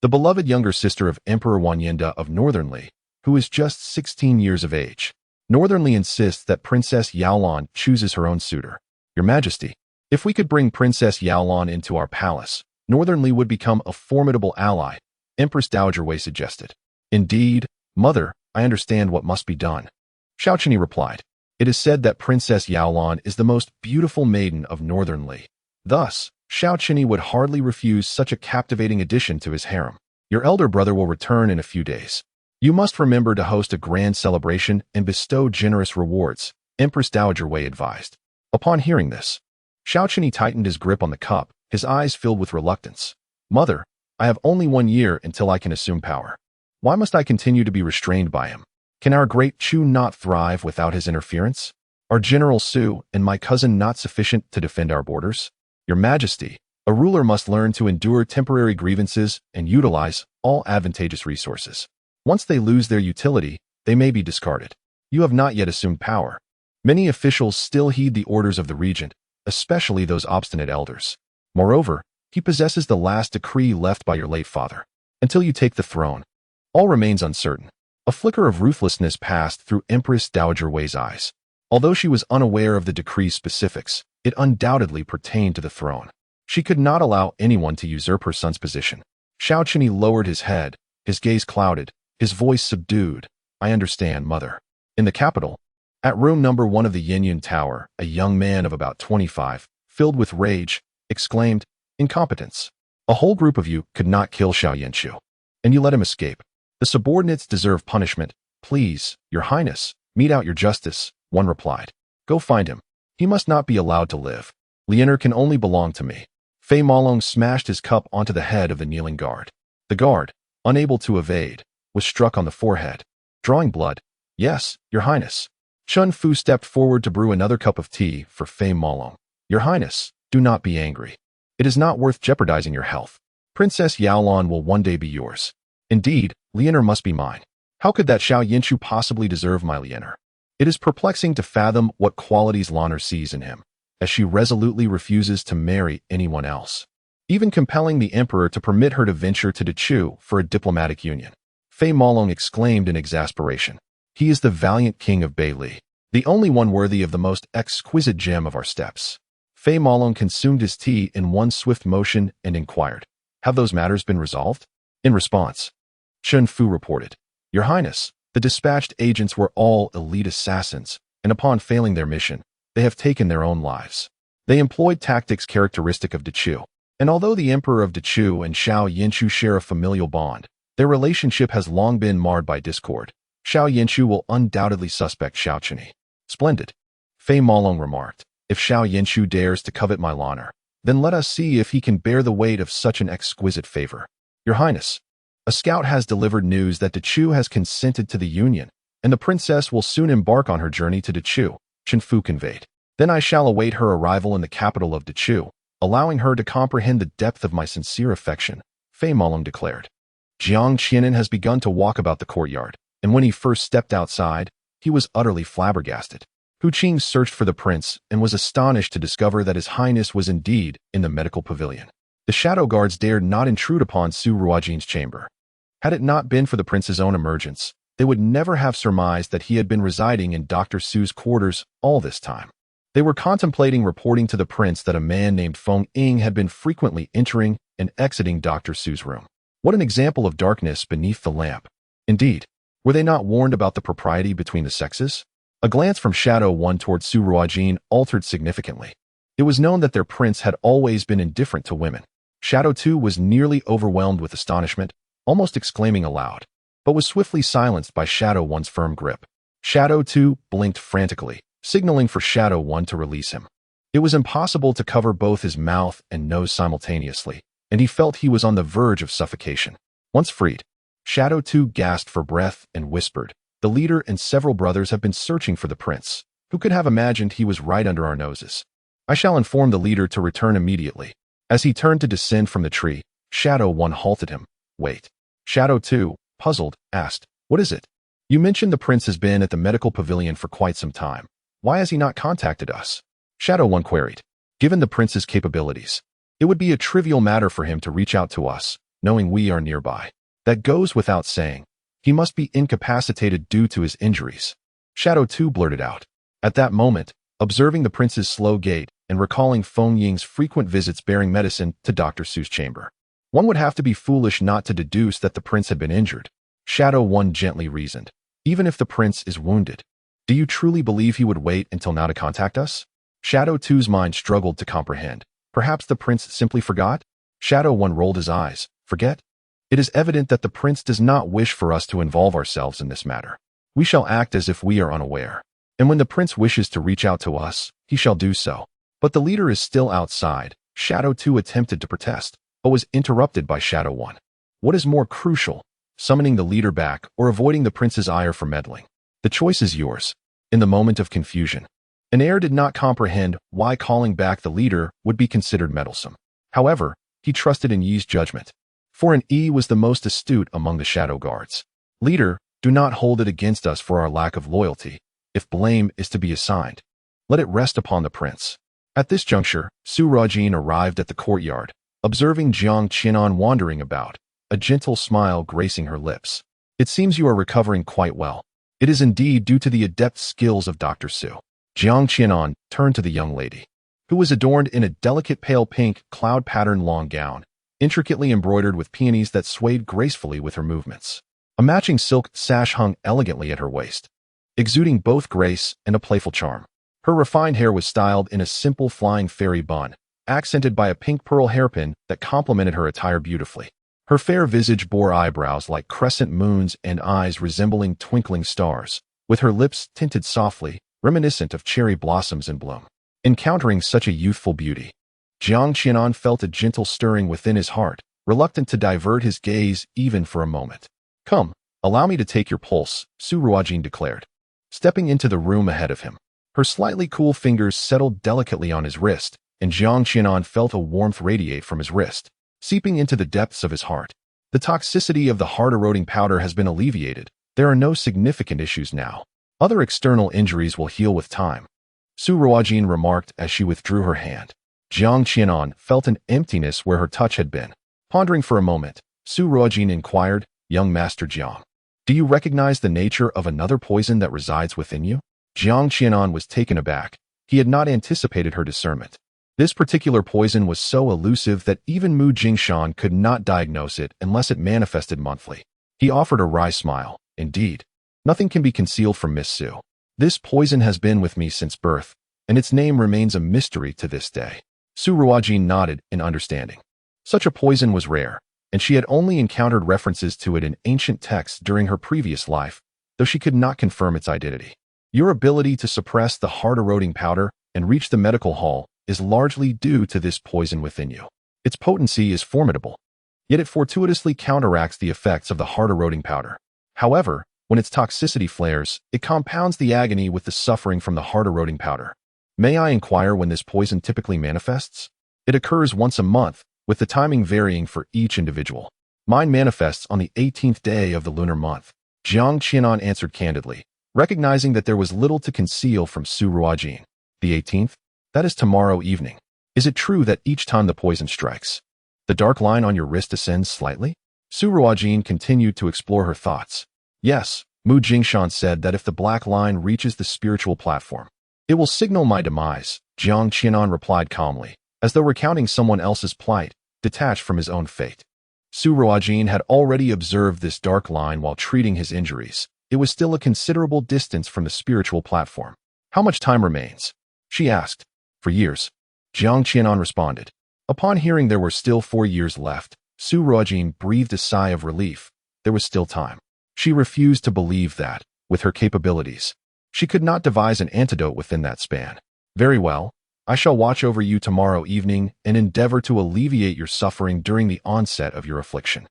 the beloved younger sister of Emperor Wanyenda of Northern Li, who is just 16 years of age. Northern Li insists that Princess Yaolong chooses her own suitor. Your Majesty, if we could bring Princess Yaolong into our palace, Northern Li would become a formidable ally, Empress Dowager Wei suggested. Indeed, Mother, I understand what must be done. Xiao Qinyi replied. It is said that Princess Yaolong is the most beautiful maiden of Northern Li. Thus, Xiao Qinyi would hardly refuse such a captivating addition to his harem. Your elder brother will return in a few days. You must remember to host a grand celebration and bestow generous rewards, Empress Dowager Wei advised. Upon hearing this, Xiao Qinyi tightened his grip on the cup, his eyes filled with reluctance. Mother, I have only 1 year until I can assume power. Why must I continue to be restrained by him? Can our great Chu not thrive without his interference? Are General Su and my cousin not sufficient to defend our borders? Your Majesty, a ruler must learn to endure temporary grievances and utilize all advantageous resources. Once they lose their utility, they may be discarded. You have not yet assumed power. Many officials still heed the orders of the regent, especially those obstinate elders. Moreover, he possesses the last decree left by your late father. Until you take the throne, all remains uncertain. A flicker of ruthlessness passed through Empress Dowager Wei's eyes. Although she was unaware of the decree's specifics, it undoubtedly pertained to the throne. She could not allow anyone to usurp her son's position. Xiao Qinyi lowered his head, his gaze clouded, his voice subdued. I understand, Mother. In the capital, at room number 1 of the Yanyang Tower, a young man of about 25, filled with rage, exclaimed, Incompetence. A whole group of you could not kill Xiao Yanqiu, and you let him escape. The subordinates deserve punishment. Please, Your Highness, mete out your justice, one replied. Go find him. He must not be allowed to live. Lianer can only belong to me. Fei Malong smashed his cup onto the head of the kneeling guard. The guard, unable to evade, was struck on the forehead, drawing blood. Yes, Your Highness. Chun Fu stepped forward to brew another cup of tea for Fei Malong. Your Highness, do not be angry. It is not worth jeopardizing your health. Princess Yaolong will one day be yours. Indeed, Lianer must be mine. How could that Xiao Yanqiu possibly deserve my Lianer? It is perplexing to fathom what qualities Lianer sees in him, as she resolutely refuses to marry anyone else, even compelling the emperor to permit her to venture to Dechu for a diplomatic union. Fei Malong exclaimed in exasperation. He is the valiant king of Beili, the only one worthy of the most exquisite gem of our steppes. Fei Malong consumed his tea in one swift motion and inquired, Have those matters been resolved? In response, Chun Fu reported, Your Highness, the dispatched agents were all elite assassins, and upon failing their mission, they have taken their own lives. They employed tactics characteristic of Dechu, and although the Emperor of Dechu and Xiao Yanqiu share a familial bond, their relationship has long been marred by discord. Xiao Yanqiu will undoubtedly suspect Xiao Qinyi. Splendid. Fei Malong remarked, If Xiao Yanqiu dares to covet my honor, then let us see if he can bear the weight of such an exquisite favor. Your Highness, a scout has delivered news that Dechu has consented to the union, and the princess will soon embark on her journey to Dechu, Chun Fu conveyed. Then I shall await her arrival in the capital of Dechu, allowing her to comprehend the depth of my sincere affection, Fei Malong declared. Jiang Qianan has begun to walk about the courtyard, and when he first stepped outside, he was utterly flabbergasted. Hu Qing searched for the prince and was astonished to discover that His Highness was indeed in the medical pavilion. The shadow guards dared not intrude upon Su Ruojin's chamber. Had it not been for the prince's own emergence, they would never have surmised that he had been residing in Dr. Su's quarters all this time. They were contemplating reporting to the prince that a man named Feng Ying had been frequently entering and exiting Dr. Su's room. What an example of darkness beneath the lamp. Indeed, were they not warned about the propriety between the sexes? A glance from Shadow 1 toward Su Ruojin altered significantly. It was known that their prince had always been indifferent to women. Shadow 2 was nearly overwhelmed with astonishment, almost exclaiming aloud, but was swiftly silenced by Shadow 1's firm grip. Shadow 2 blinked frantically, signaling for Shadow 1 to release him. It was impossible to cover both his mouth and nose simultaneously, and he felt he was on the verge of suffocation. Once freed, Shadow 2 gasped for breath and whispered, "The leader and several brothers have been searching for the prince. Who could have imagined he was right under our noses? I shall inform the leader to return immediately." As he turned to descend from the tree, Shadow 1 halted him. "Wait." Shadow 2, puzzled, asked, "What is it?" "You mentioned the prince has been at the medical pavilion for quite some time. Why has he not contacted us?" Shadow 1 queried. "Given the prince's capabilities, it would be a trivial matter for him to reach out to us, knowing we are nearby. That goes without saying. He must be incapacitated due to his injuries." Shadow 2 blurted out. At that moment, observing the prince's slow gait and recalling Feng Ying's frequent visits bearing medicine to Dr. Su's chamber, one would have to be foolish not to deduce that the prince had been injured. Shadow 1 gently reasoned. "Even if the prince is wounded, do you truly believe he would wait until now to contact us?" Shadow 2's mind struggled to comprehend. Perhaps the prince simply forgot? Shadow 1 rolled his eyes. "Forget? It is evident that the prince does not wish for us to involve ourselves in this matter. We shall act as if we are unaware. And when the prince wishes to reach out to us, he shall do so. But the leader is still outside." Shadow 2 attempted to protest, but was interrupted by Shadow 1. "What is more crucial, summoning the leader back or avoiding the prince's ire for meddling? The choice is yours." In the moment of confusion, an heir did not comprehend why calling back the leader would be considered meddlesome. However, he trusted in Yi's judgment, for an Yi was the most astute among the shadow guards. "Leader, do not hold it against us for our lack of loyalty. If blame is to be assigned, let it rest upon the prince." At this juncture, Su Ruojin arrived at the courtyard, observing Jiang Qianan wandering about, a gentle smile gracing her lips. "It seems you are recovering quite well." "It is indeed due to the adept skills of Dr. Su." Jiang Qianan turned to the young lady, who was adorned in a delicate pale pink cloud-patterned long gown, intricately embroidered with peonies that swayed gracefully with her movements. A matching silk sash hung elegantly at her waist, exuding both grace and a playful charm. Her refined hair was styled in a simple flying fairy bun, accented by a pink pearl hairpin that complemented her attire beautifully. Her fair visage bore eyebrows like crescent moons and eyes resembling twinkling stars, with her lips tinted softly, reminiscent of cherry blossoms in bloom. Encountering such a youthful beauty, Jiang Qianan felt a gentle stirring within his heart, reluctant to divert his gaze even for a moment. "Come, allow me to take your pulse," Su Ruojin declared, stepping into the room ahead of him. Her slightly cool fingers settled delicately on his wrist, and Jiang Qianan felt a warmth radiate from his wrist, seeping into the depths of his heart. The toxicity of the heart-eroding powder has been alleviated. There are no significant issues now. Other external injuries will heal with time, Su Ruojin remarked as she withdrew her hand. Jiang Qianan felt an emptiness where her touch had been. Pondering for a moment, Su Ruojin inquired, "Young Master Jiang, do you recognize the nature of another poison that resides within you?" Jiang Qianan was taken aback. He had not anticipated her discernment. This particular poison was so elusive that even Mu Jingshan could not diagnose it unless it manifested monthly. He offered a wry smile. "Indeed, nothing can be concealed from Miss Su. This poison has been with me since birth, and its name remains a mystery to this day." Su Ruojin nodded in understanding. Such a poison was rare, and she had only encountered references to it in ancient texts during her previous life, though she could not confirm its identity. "Your ability to suppress the heart-eroding powder and reach the medical hall is largely due to this poison within you. Its potency is formidable, yet it fortuitously counteracts the effects of the heart-eroding powder. However, when its toxicity flares, it compounds the agony with the suffering from the heart-eroding powder." "May I inquire when this poison typically manifests?" "It occurs once a month, with the timing varying for each individual. Mine manifests on the 18th day of the lunar month," Jiang Qianan answered candidly, recognizing that there was little to conceal from Su Ruojin. "The 18th? That is tomorrow evening. Is it true that each time the poison strikes, the dark line on your wrist ascends slightly?" Su Ruojin continued to explore her thoughts. "Yes, Mu Jingshan said that if the black line reaches the spiritual platform, it will signal my demise," Jiang Qianan replied calmly, as though recounting someone else's plight, detached from his own fate. Su Ruojin had already observed this dark line while treating his injuries. It was still a considerable distance from the spiritual platform. "How much time remains?" she asked. "For years," Jiang Qianan responded. Upon hearing there were still 4 years left, Su Ruojin breathed a sigh of relief. There was still time. She refused to believe that, with her capabilities, she could not devise an antidote within that span. "Very well. I shall watch over you tomorrow evening and endeavor to alleviate your suffering during the onset of your affliction.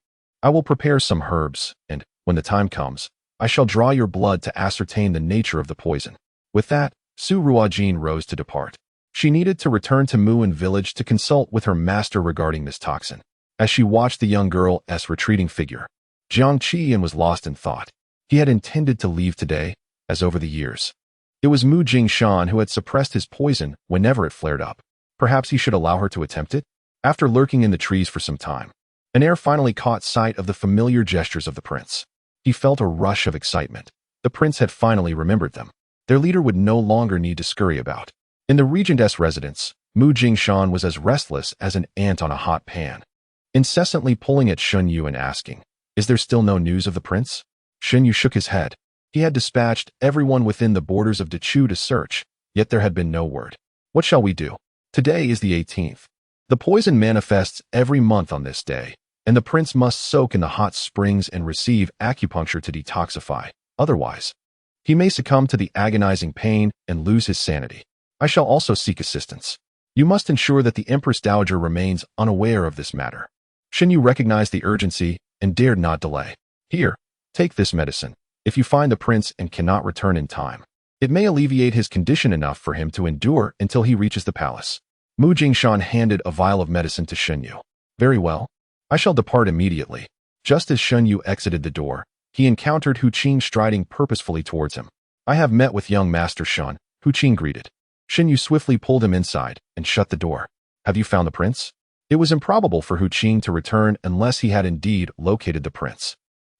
I will prepare some herbs, and, when the time comes, I shall draw your blood to ascertain the nature of the poison." With that, Su Ruojin rose to depart. She needed to return to Muin village to consult with her master regarding this toxin. As she watched the young girl's retreating figure, Jiang Qian was lost in thought. He had intended to leave today, as over the years. It was Mu Jingshan who had suppressed his poison whenever it flared up. Perhaps he should allow her to attempt it? After lurking in the trees for some time, an heir finally caught sight of the familiar gestures of the prince. He felt a rush of excitement. The prince had finally remembered them. Their leader would no longer need to scurry about. In the regent's residence, Mu Jingshan was as restless as an ant on a hot pan, incessantly pulling at Shun Yu and asking, "Is there still no news of the prince?" Shun Yu shook his head. He had dispatched everyone within the borders of Dechu to search, yet there had been no word. "What shall we do? Today is the 18th. The poison manifests every month on this day, and the prince must soak in the hot springs and receive acupuncture to detoxify. Otherwise, he may succumb to the agonizing pain and lose his sanity. I shall also seek assistance. You must ensure that the Empress Dowager remains unaware of this matter." Shin Yu recognized the urgency and dared not delay. "Here, take this medicine. If you find the prince and cannot return in time, it may alleviate his condition enough for him to endure until he reaches the palace." Mu Jingshan handed a vial of medicine to Shin Yu. "Very well. I shall depart immediately." Just as Shin Yu exited the door, he encountered Hu Qing striding purposefully towards him. "I have met with young Master Shun," Hu Qing greeted. Shin Yu swiftly pulled him inside and shut the door. "Have you found the prince?" It was improbable for Hu Qing to return unless he had indeed located the prince.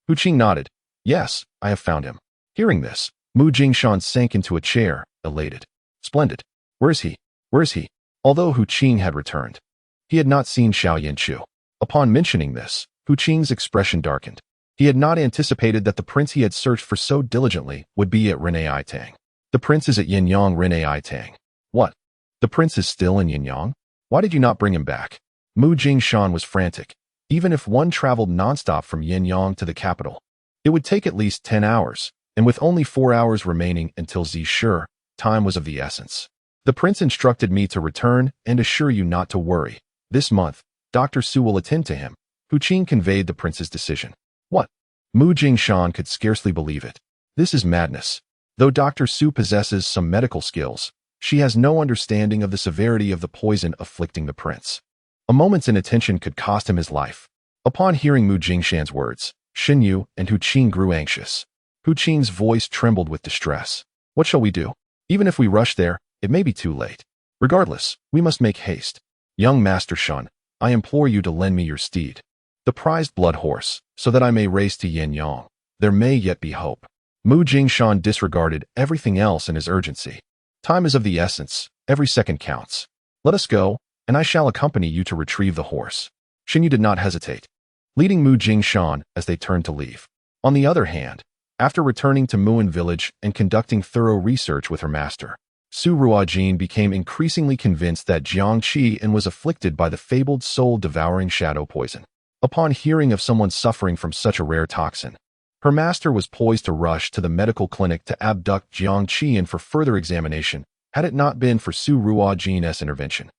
Hu Qing nodded. "Yes, I have found him." Hearing this, Mu Jingshan sank into a chair, elated. "Splendid. Where is he? Where is he?" Although Hu Qing had returned, he had not seen Xiao Yanqiu. Upon mentioning this, Hu Qing's expression darkened. He had not anticipated that the prince he had searched for so diligently would be at Ren'ai Tang. "The prince is at Yanyang Ren'ai Tang." "What? The prince is still in Yanyang? Why did you not bring him back?" Mu Jingshan was frantic. Even if one traveled nonstop from Yanyang to the capital, it would take at least 10 hours, and with only 4 hours remaining until Zishur, time was of the essence. "The prince instructed me to return and assure you not to worry. This month, Dr. Su will attend to him." Hu Qing conveyed the prince's decision. "What?" Mu Jingshan could scarcely believe it. This is madness. Though Dr. Su possesses some medical skills, she has no understanding of the severity of the poison afflicting the prince. A moment's inattention could cost him his life. Upon hearing Mu Jingshan's words, Shin Yu and Hu Qing grew anxious. Hu Qing's voice trembled with distress. "What shall we do? Even if we rush there, it may be too late. Regardless, we must make haste. Young Master Shun, I implore you to lend me your steed, the prized blood horse, so that I may race to Yanyang. There may yet be hope." Mu Jingshan disregarded everything else in his urgency. "Time is of the essence. Every second counts. Let us go, and I shall accompany you to retrieve the horse." Shin Yu did not hesitate, leading Mu Jingshan as they turned to leave. On the other hand, after returning to Muin village and conducting thorough research with her master, Su Ruojin became increasingly convinced that Jiang Qian was afflicted by the fabled soul-devouring shadow poison. Upon hearing of someone suffering from such a rare toxin, her master was poised to rush to the medical clinic to abduct Jiang Qian for further examination, had it not been for Su Ruojin's intervention.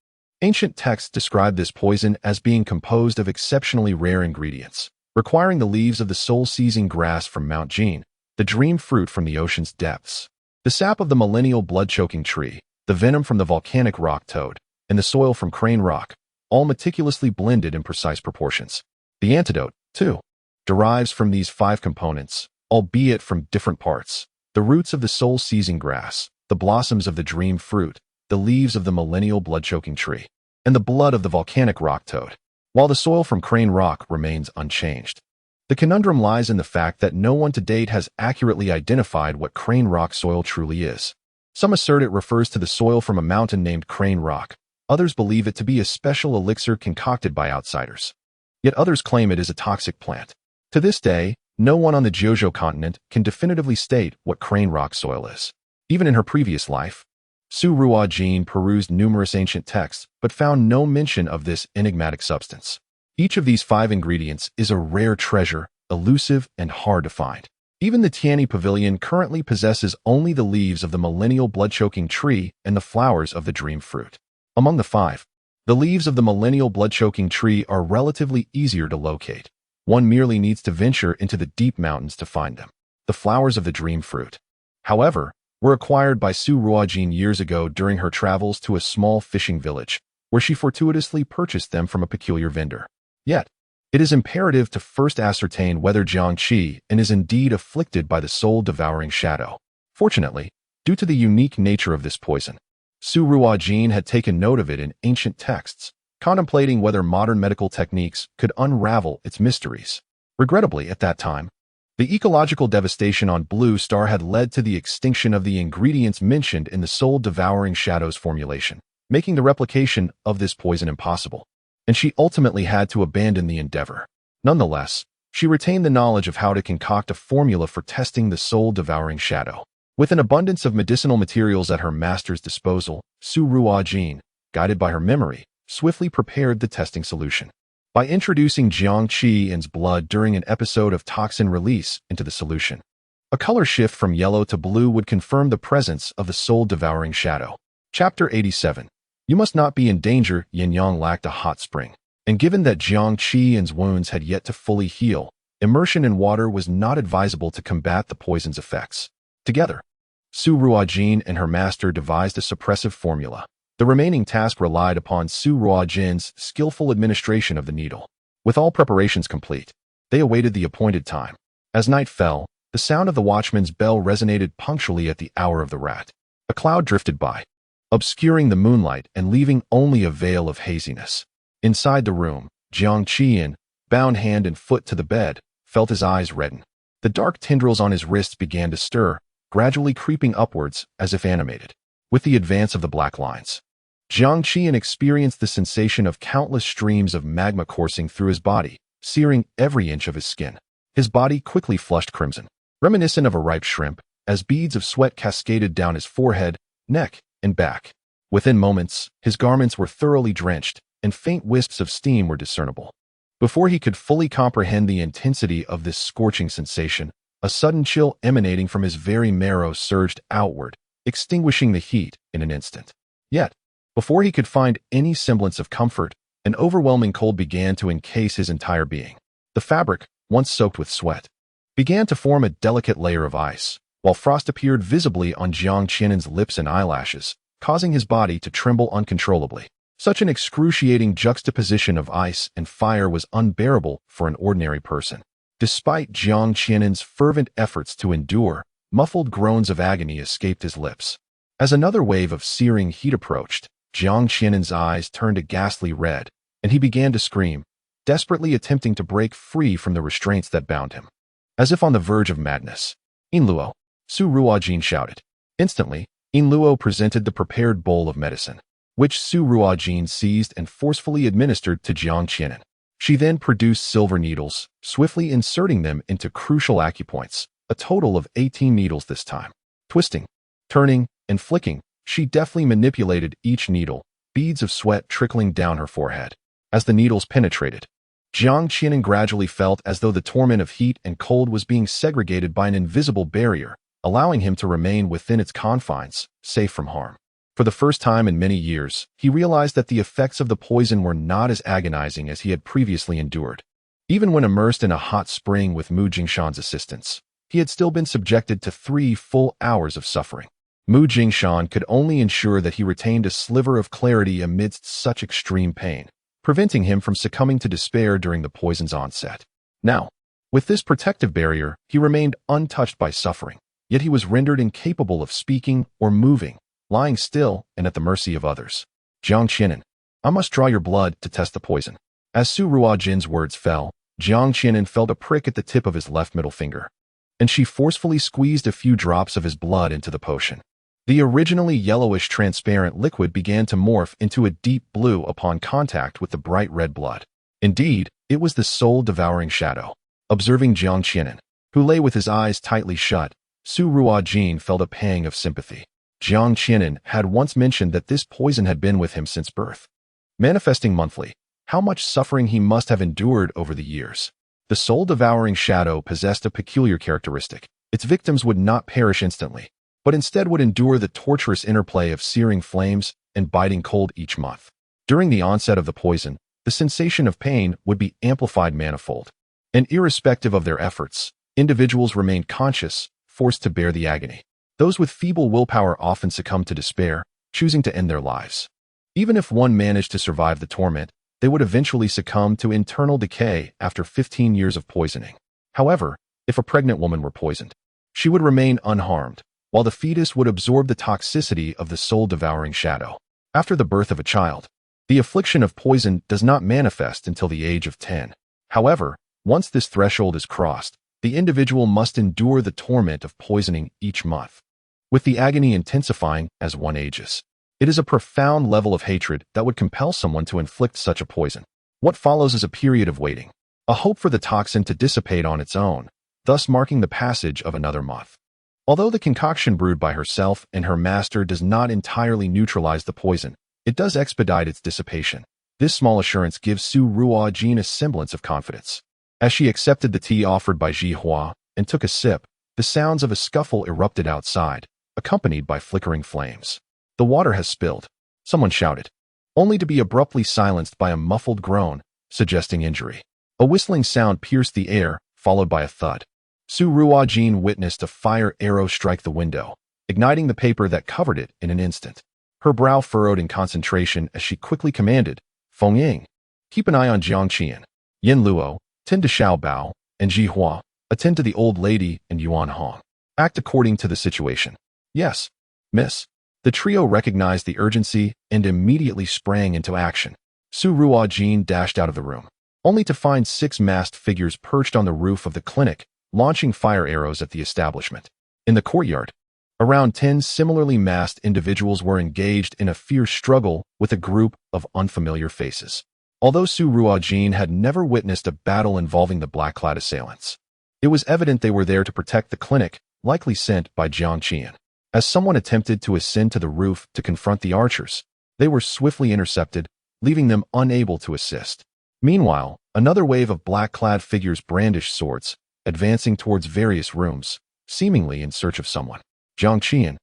Ancient texts describe this poison as being composed of exceptionally rare ingredients, requiring the leaves of the soul-seizing grass from Mount Jin, the dream fruit from the ocean's depths, the sap of the millennial blood-choking tree, the venom from the volcanic rock toad, and the soil from Crane Rock, all meticulously blended in precise proportions. The antidote, too, derives from these 5 components, albeit from different parts: the roots of the soul-seizing grass, the blossoms of the dream fruit, the leaves of the millennial blood-choking tree, and the blood of the volcanic rock toad, while the soil from Crane Rock remains unchanged. The conundrum lies in the fact that no one to date has accurately identified what Crane Rock soil truly is. Some assert it refers to the soil from a mountain named Crane Rock. Others believe it to be a special elixir concocted by outsiders. Yet others claim it is a toxic plant. To this day, no one on the Jiuzhou continent can definitively state what Crane Rock soil is. Even in her previous life, Su Ruojin perused numerous ancient texts but found no mention of this enigmatic substance. Each of these 5 ingredients is a rare treasure, elusive and hard to find. Even the Tianyi Pavilion currently possesses only the leaves of the millennial blood-choking tree and the flowers of the dream fruit. Among the 5, the leaves of the millennial blood-choking tree are relatively easier to locate, One merely needs to venture into the deep mountains to find them. The flowers of the dream fruit, however, were acquired by Su Ruojin years ago during her travels to a small fishing village, where she fortuitously purchased them from a peculiar vendor. Yet, it is imperative to first ascertain whether Jiang Qi is indeed afflicted by the soul-devouring shadow. Fortunately, due to the unique nature of this poison, Su Ruojin had taken note of it in ancient texts, contemplating whether modern medical techniques could unravel its mysteries. Regrettably, at that time, the ecological devastation on Blue Star had led to the extinction of the ingredients mentioned in the soul-devouring shadow's formulation, making the replication of this poison impossible, and she ultimately had to abandon the endeavor. Nonetheless, she retained the knowledge of how to concoct a formula for testing the soul-devouring shadow. With an abundance of medicinal materials at her master's disposal, Su Ruojin, guided by her memory, swiftly prepared the testing solution. By introducing Jiang Qi's blood during an episode of toxin release into the solution, a color shift from yellow to blue would confirm the presence of the soul-devouring shadow. Chapter 87. You must not be in danger. Yanyang lacked a hot spring, and given that Jiang Qi's wounds had yet to fully heal, immersion in water was not advisable to combat the poison's effects. Together, Su Ruojin and her master devised a suppressive formula. The remaining task relied upon Su Ruojin's skillful administration of the needle. With all preparations complete, they awaited the appointed time. As night fell, the sound of the watchman's bell resonated punctually at the hour of the rat. A cloud drifted by, obscuring the moonlight and leaving only a veil of haziness. Inside the room, Jiang Qian, bound hand and foot to the bed, felt his eyes redden. The dark tendrils on his wrists began to stir, gradually creeping upwards as if animated. With the advance of the black lines, Jiang Qian experienced the sensation of countless streams of magma coursing through his body, searing every inch of his skin. His body quickly flushed crimson, reminiscent of a ripe shrimp, as beads of sweat cascaded down his forehead, neck, and back. Within moments, his garments were thoroughly drenched, and faint wisps of steam were discernible. Before he could fully comprehend the intensity of this scorching sensation, a sudden chill emanating from his very marrow surged outward, extinguishing the heat in an instant. Yet, before he could find any semblance of comfort, an overwhelming cold began to encase his entire being. The fabric, once soaked with sweat, began to form a delicate layer of ice, while frost appeared visibly on Jiang Qian's lips and eyelashes, causing his body to tremble uncontrollably. Such an excruciating juxtaposition of ice and fire was unbearable for an ordinary person. Despite Jiang Qian's fervent efforts to endure, muffled groans of agony escaped his lips. As another wave of searing heat approached, Jiang Qian's eyes turned a ghastly red, and he began to scream, desperately attempting to break free from the restraints that bound him. As if on the verge of madness, "Inluo!" Su Ruojin shouted. Instantly, Inluo presented the prepared bowl of medicine, which Su Ruojin seized and forcefully administered to Jiang Qian. She then produced silver needles, swiftly inserting them into crucial acupoints, a total of 18 needles this time. Twisting, turning, and flicking, she deftly manipulated each needle, beads of sweat trickling down her forehead. As the needles penetrated, Jiang Qian gradually felt as though the torment of heat and cold was being segregated by an invisible barrier, allowing him to remain within its confines, safe from harm. For the first time in many years, he realized that the effects of the poison were not as agonizing as he had previously endured. Even when immersed in a hot spring with Mu Jingshan's assistance, he had still been subjected to 3 full hours of suffering. Mu Jingshan could only ensure that he retained a sliver of clarity amidst such extreme pain, preventing him from succumbing to despair during the poison's onset. Now, with this protective barrier, he remained untouched by suffering, yet he was rendered incapable of speaking or moving, lying still and at the mercy of others. "Jiang Qian, I must draw your blood to test the poison." As Su Ruojin's words fell, Jiang Qian felt a prick at the tip of his left middle finger, and she forcefully squeezed a few drops of his blood into the potion. The originally yellowish transparent liquid began to morph into a deep blue upon contact with the bright red blood. Indeed, it was the soul-devouring shadow. Observing Jiang Qian, who lay with his eyes tightly shut, Su Ruojin felt a pang of sympathy. Jiang Qian had once mentioned that this poison had been with him since birth, manifesting monthly. How much suffering he must have endured over the years. The soul-devouring shadow possessed a peculiar characteristic. Its victims would not perish instantly, but instead would endure the torturous interplay of searing flames and biting cold each month. During the onset of the poison, the sensation of pain would be amplified manifold, And irrespective of their efforts, individuals remained conscious, forced to bear the agony. Those with feeble willpower often succumbed to despair, choosing to end their lives. Even if one managed to survive the torment, they would eventually succumb to internal decay after 15 years of poisoning. However, if a pregnant woman were poisoned, she would remain unharmed, while the fetus would absorb the toxicity of the soul-devouring shadow. After the birth of a child, the affliction of poison does not manifest until the age of 10. However, once this threshold is crossed, the individual must endure the torment of poisoning each month, with the agony intensifying as one ages. It is a profound level of hatred that would compel someone to inflict such a poison. What follows is a period of waiting, a hope for the toxin to dissipate on its own, thus marking the passage of another month. Although the concoction brewed by herself and her master does not entirely neutralize the poison, it does expedite its dissipation. This small assurance gives Su Ruojin a semblance of confidence. As she accepted the tea offered by Ji Hua and took a sip, the sounds of a scuffle erupted outside, accompanied by flickering flames. "The water has spilled," someone shouted, only to be abruptly silenced by a muffled groan, suggesting injury. A whistling sound pierced the air, followed by a thud. Su Ruojin witnessed a fire arrow strike the window, igniting the paper that covered it in an instant. Her brow furrowed in concentration as she quickly commanded, "Feng Ying, keep an eye on Jiang Qian. Yin Luo, tend to Xiao Bao, and Ji Hua, attend to the old lady and Yuan Hong. Act according to the situation." "Yes, miss." The trio recognized the urgency and immediately sprang into action. Su Ruojin dashed out of the room, only to find 6 masked figures perched on the roof of the clinic, launching fire arrows at the establishment. In the courtyard, around 10 similarly masked individuals were engaged in a fierce struggle with a group of unfamiliar faces. Although Su Ruojin had never witnessed a battle involving the black-clad assailants, it was evident they were there to protect the clinic, likely sent by Jiang Qian. As someone attempted to ascend to the roof to confront the archers, they were swiftly intercepted, leaving them unable to assist. Meanwhile, another wave of black-clad figures brandished swords, advancing towards various rooms, seemingly in search of someone. "Jiang Qian,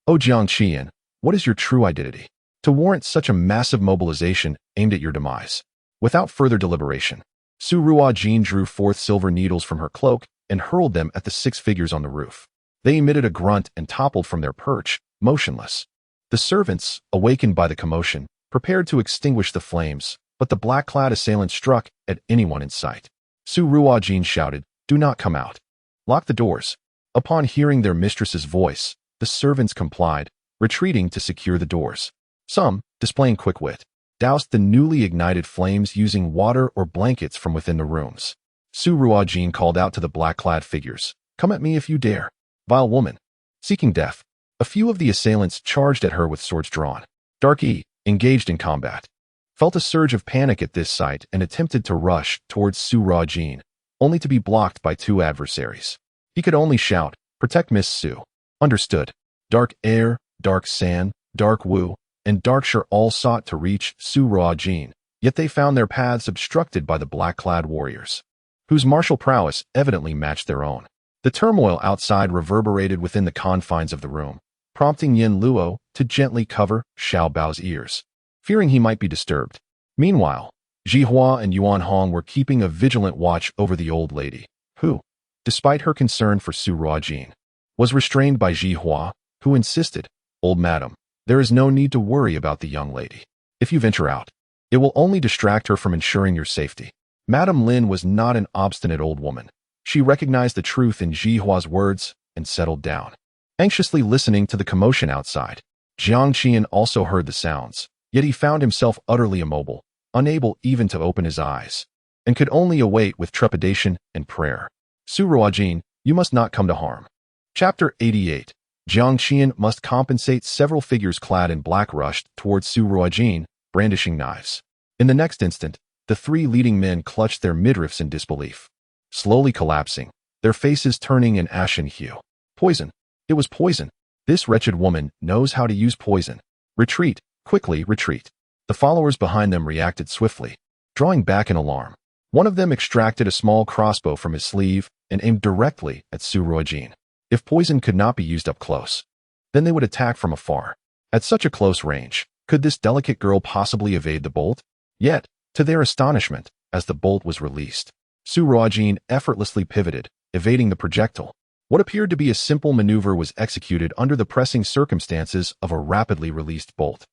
oh Jiang Qian, what is your true identity to warrant such a massive mobilization aimed at your demise?" Without further deliberation, Su Ruojin drew forth silver needles from her cloak and hurled them at the 6 figures on the roof. They emitted a grunt and toppled from their perch, motionless. The servants, awakened by the commotion, prepared to extinguish the flames, but the black-clad assailant struck at anyone in sight. Su Ruojin shouted, "Do not come out. Lock the doors." Upon hearing their mistress's voice, the servants complied, retreating to secure the doors. Some, displaying quick wit, doused the newly ignited flames using water or blankets from within the rooms. Su Ruojin called out to the black-clad figures, "Come at me if you dare, vile woman, seeking death." A few of the assailants charged at her with swords drawn. Dark E, engaged in combat, felt a surge of panic at this sight and attempted to rush towards Su Ruojin, only to be blocked by 2 adversaries. He could only shout, "Protect Miss Su." Understood. Dark Air, Dark San, Dark Wu, and Darkshire all sought to reach Su Ruojin, yet they found their paths obstructed by the black-clad warriors, whose martial prowess evidently matched their own. The turmoil outside reverberated within the confines of the room, prompting Yin Luo to gently cover Xiao Bao's ears, fearing he might be disturbed. Meanwhile, Ji Hua and Yuan Hong were keeping a vigilant watch over the old lady, who, despite her concern for Su Ruojin, was restrained by Ji Hua, who insisted, "Old madam, there is no need to worry about the young lady. If you venture out, it will only distract her from ensuring your safety." Madame Lin was not an obstinate old woman. She recognized the truth in Ji Hua's words and settled down, anxiously listening to the commotion outside. Jiang Qian also heard the sounds, yet he found himself utterly immobile, unable even to open his eyes, and could only await with trepidation and prayer. "Su Ruojin, you must not come to harm." Chapter 88. Jiang Qian must compensate. Several figures clad in black rushed towards Su Ruojin, brandishing knives. In the next instant, the 3 leading men clutched their midriffs in disbelief, slowly collapsing, their faces turning an ashen hue. Poison. It was poison. This wretched woman knows how to use poison. Retreat, quickly retreat. The followers behind them reacted swiftly, drawing back in alarm. One of them extracted a small crossbow from his sleeve and aimed directly at Su Ruojin. If poison could not be used up close, then they would attack from afar. At such a close range, could this delicate girl possibly evade the bolt? Yet, to their astonishment, as the bolt was released, Su Ruojin effortlessly pivoted, evading the projectile. What appeared to be a simple maneuver was executed under the pressing circumstances of a rapidly released bolt.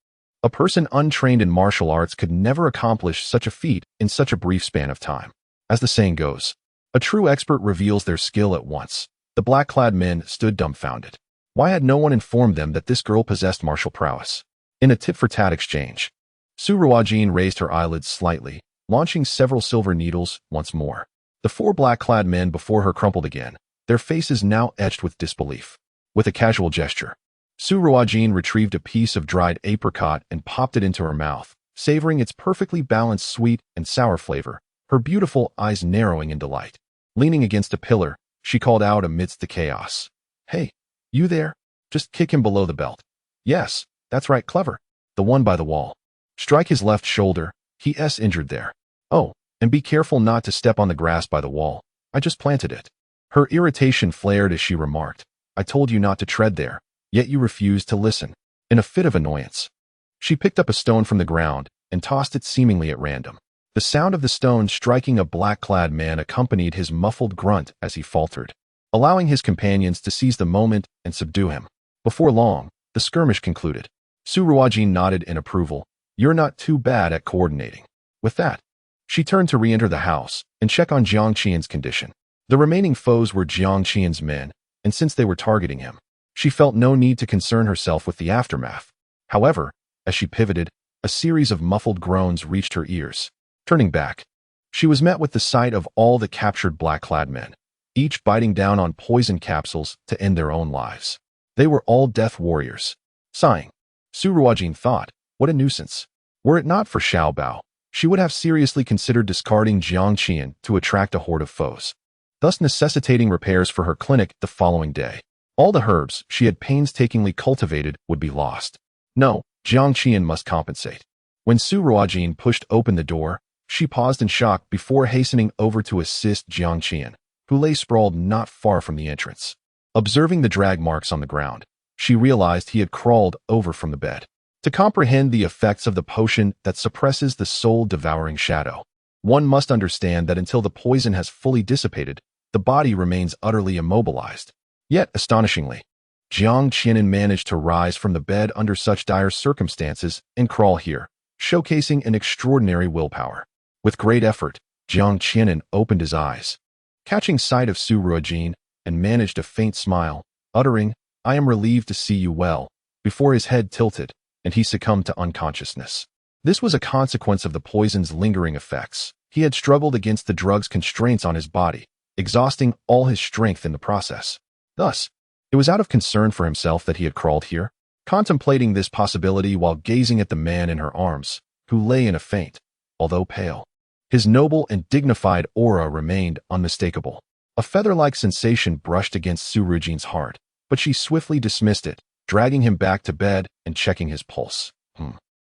A person untrained in martial arts could never accomplish such a feat in such a brief span of time. As the saying goes, a true expert reveals their skill at once. The black-clad men stood dumbfounded. Why had no one informed them that this girl possessed martial prowess? In a tit-for-tat exchange, Su Ruojin raised her eyelids slightly, launching several silver needles once more. The four black-clad men before her crumpled again, their faces now etched with disbelief. With a casual gesture, Su Ruojin retrieved a piece of dried apricot and popped it into her mouth, savoring its perfectly balanced sweet and sour flavor, her beautiful eyes narrowing in delight. Leaning against a pillar, she called out amidst the chaos. "Hey, you there? Just kick him below the belt." "Yes, that's right, clever. The one by the wall. Strike his left shoulder, he's injured there. Oh, and be careful not to step on the grass by the wall. I just planted it." Her irritation flared as she remarked, "I told you not to tread there, yet you refused to listen." In a fit of annoyance, she picked up a stone from the ground and tossed it seemingly at random. The sound of the stone striking a black-clad man accompanied his muffled grunt as he faltered, allowing his companions to seize the moment and subdue him. Before long, the skirmish concluded. Su Ruojin nodded in approval. "You're not too bad at coordinating." With that, she turned to re-enter the house and check on Jiang Qian's condition. The remaining foes were Jiang Qian's men, and since they were targeting him, she felt no need to concern herself with the aftermath. However, as she pivoted, a series of muffled groans reached her ears. Turning back, she was met with the sight of all the captured black-clad men, each biting down on poison capsules to end their own lives. They were all death warriors. Sighing, Su Ruojin thought, what a nuisance. Were it not for Xiao Bao, she would have seriously considered discarding Jiang Qian to attract a horde of foes, thus necessitating repairs for her clinic the following day. All the herbs she had painstakingly cultivated would be lost. No, Jiang Qian must compensate. When Su Ruojin pushed open the door, she paused in shock before hastening over to assist Jiang Qian, who lay sprawled not far from the entrance. Observing the drag marks on the ground, she realized he had crawled over from the bed. To comprehend the effects of the potion that suppresses the soul-devouring shadow, one must understand that until the poison has fully dissipated, the body remains utterly immobilized. Yet, astonishingly, Jiang Qian managed to rise from the bed under such dire circumstances and crawl here, showcasing an extraordinary willpower. With great effort, Jiang Qian opened his eyes, catching sight of Su Ruojin, and managed a faint smile, uttering, "I am relieved to see you well," before his head tilted, and he succumbed to unconsciousness. This was a consequence of the poison's lingering effects. He had struggled against the drug's constraints on his body, exhausting all his strength in the process. Thus, it was out of concern for himself that he had crawled here, contemplating this possibility while gazing at the man in her arms, who lay in a faint, although pale. His noble and dignified aura remained unmistakable. A feather-like sensation brushed against Su Ruojin's heart, but she swiftly dismissed it, dragging him back to bed and checking his pulse.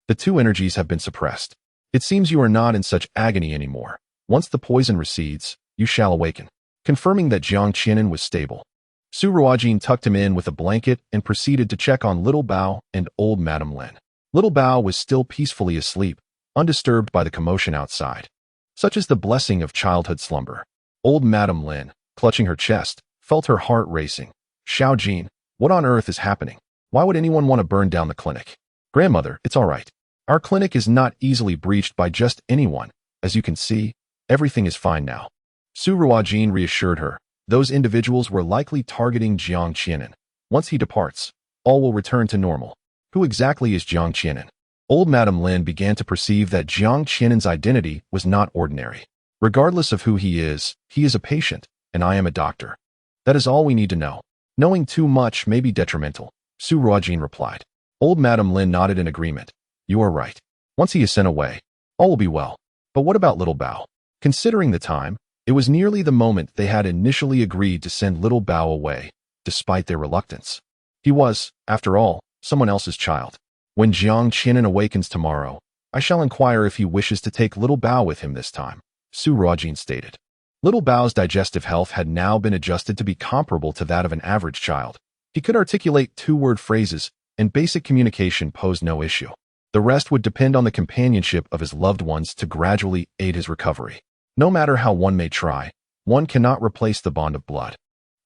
The two energies have been suppressed. It seems you are not in such agony anymore. Once the poison recedes, you shall awaken. Confirming that Jiang Qian was stable, Su Ruojin tucked him in with a blanket and proceeded to check on Little Bao and old Madame Lin. Little Bao was still peacefully asleep, undisturbed by the commotion outside. Such is the blessing of childhood slumber. Old Madame Lin, clutching her chest, felt her heart racing. "Xiao Jin, what on earth is happening? Why would anyone want to burn down the clinic?" "Grandmother, it's all right. Our clinic is not easily breached by just anyone. As you can see, everything is fine now." Su Ruojin reassured her. Those individuals were likely targeting Jiang Qian. Once he departs, all will return to normal. Who exactly is Jiang Qian? Old Madame Lin began to perceive that Jiang Qian's identity was not ordinary. Regardless of who he is a patient, and I am a doctor. That is all we need to know. Knowing too much may be detrimental, Su Ruojin replied. Old Madame Lin nodded in agreement. You are right. Once he is sent away, all will be well. But what about Little Bao? Considering the time, it was nearly the moment they had initially agreed to send Little Bao away, despite their reluctance. He was, after all, someone else's child. When Jiang Qian awakens tomorrow, I shall inquire if he wishes to take Little Bao with him this time, Su Ruojin stated. Little Bao's digestive health had now been adjusted to be comparable to that of an average child. He could articulate two-word phrases, and basic communication posed no issue. The rest would depend on the companionship of his loved ones to gradually aid his recovery. No matter how one may try, one cannot replace the bond of blood.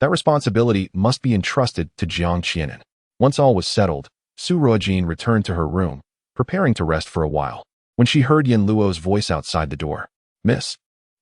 That responsibility must be entrusted to Jiang Qianan. Once all was settled, Su Ruojin returned to her room, preparing to rest for a while, when she heard Yan Luo's voice outside the door. Miss,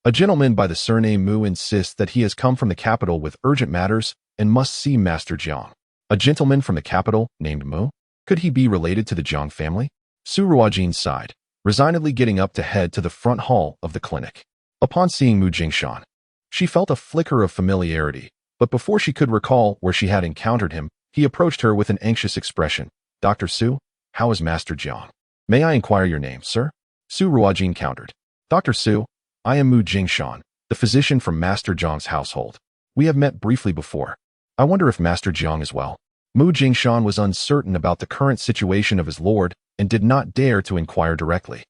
a gentleman by the surname Mu insists that he has come from the capital with urgent matters and must see Master Jiang. A gentleman from the capital named Mu? Could he be related to the Jiang family? Su Ruojin sighed, resignedly getting up to head to the front hall of the clinic. Upon seeing Mu Jingshan, she felt a flicker of familiarity, but before she could recall where she had encountered him, he approached her with an anxious expression. Dr. Su, how is Master Jiang? May I inquire your name, sir? Su Ruojin countered. Dr. Su, I am Mu Jingshan, the physician from Master Jiang's household. We have met briefly before. I wonder if Master Jiang is well. Mu Jingshan was uncertain about the current situation of his lord and did not dare to inquire directly,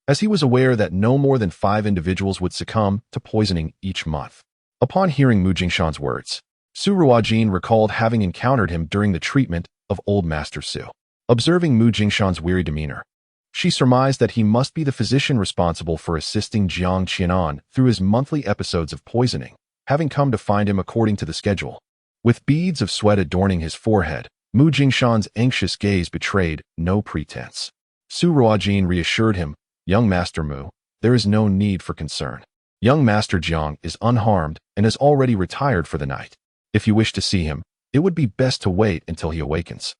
as he was aware that no more than 5 individuals would succumb to poisoning each month. Upon hearing Mu Jingshan's words, Su Ruojin recalled having encountered him during the treatment of old Master Su. Observing Mu Jingshan's weary demeanor, she surmised that he must be the physician responsible for assisting Jiang Qianan through his monthly episodes of poisoning, having come to find him according to the schedule. With beads of sweat adorning his forehead, Mu Jingshan's anxious gaze betrayed no pretense. Su Ruojin reassured him, Young Master Mu, there is no need for concern. Young Master Jiang is unharmed and has already retired for the night. If you wish to see him, it would be best to wait until he awakens.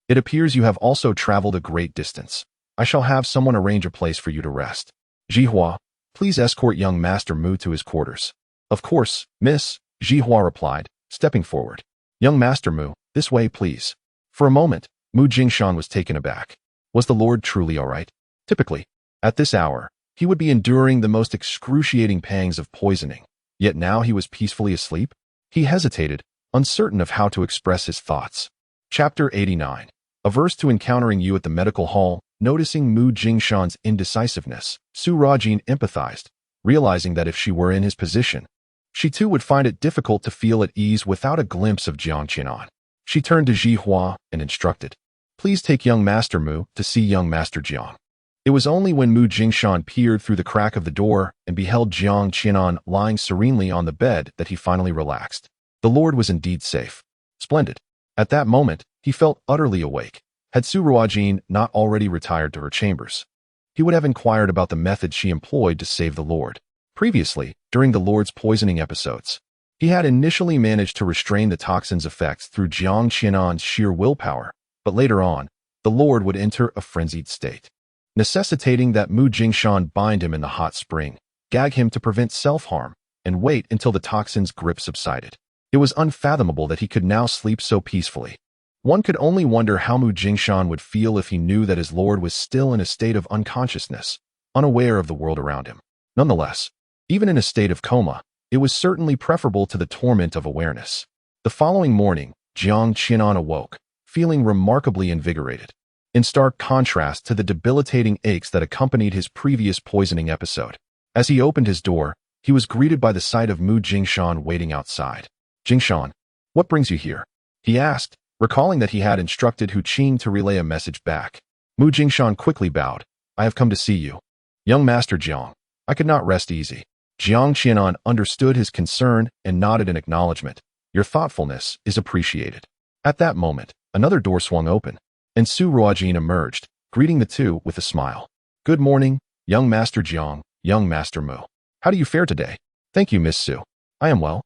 It appears you have also traveled a great distance. I shall have someone arrange a place for you to rest. Jihua, please escort young Master Mu to his quarters. Of course, miss, Jihua replied, stepping forward. Young Master Mu, this way please. For a moment, Mu Jingshan was taken aback. Was the Lord truly all right? Typically, at this hour, he would be enduring the most excruciating pangs of poisoning, yet now he was peacefully asleep? He hesitated, uncertain of how to express his thoughts. Chapter 89. Averse to encountering you at the medical hall, noticing Mu Jingshan's indecisiveness, Su Ruojin empathized, realizing that if she were in his position, she too would find it difficult to feel at ease without a glimpse of Jiang Qianan. She turned to Jihua and instructed, Please take young Master Mu to see young Master Jiang. It was only when Mu Jingshan peered through the crack of the door and beheld Jiang Qianan lying serenely on the bed that he finally relaxed. The Lord was indeed safe. Splendid. At that moment, he felt utterly awake. Had Su Ruojin not already retired to her chambers, he would have inquired about the method she employed to save the Lord. Previously, during the Lord's poisoning episodes, he had initially managed to restrain the toxin's effects through Jiang Qianan's sheer willpower, but later on, the Lord would enter a frenzied state, necessitating that Mu Jingshan bind him in the hot spring, gag him to prevent self-harm, and wait until the toxin's grip subsided. It was unfathomable that he could now sleep so peacefully. One could only wonder how Mu Jingshan would feel if he knew that his lord was still in a state of unconsciousness, unaware of the world around him. Nonetheless, even in a state of coma, it was certainly preferable to the torment of awareness. The following morning, Jiang Qianan awoke, feeling remarkably invigorated, in stark contrast to the debilitating aches that accompanied his previous poisoning episode. As he opened his door, he was greeted by the sight of Mu Jingshan waiting outside. Jingshan, what brings you here? He asked, recalling that he had instructed Hu Qing to relay a message back. Mu Jingshan quickly bowed. I have come to see you. Young Master Jiang, I could not rest easy. Jiang Qianan understood his concern and nodded in acknowledgement. Your thoughtfulness is appreciated. At that moment, another door swung open, and Su Ruojin emerged, greeting the two with a smile. Good morning, young Master Jiang, young Master Mu. How do you fare today? Thank you, Miss Su. I am well.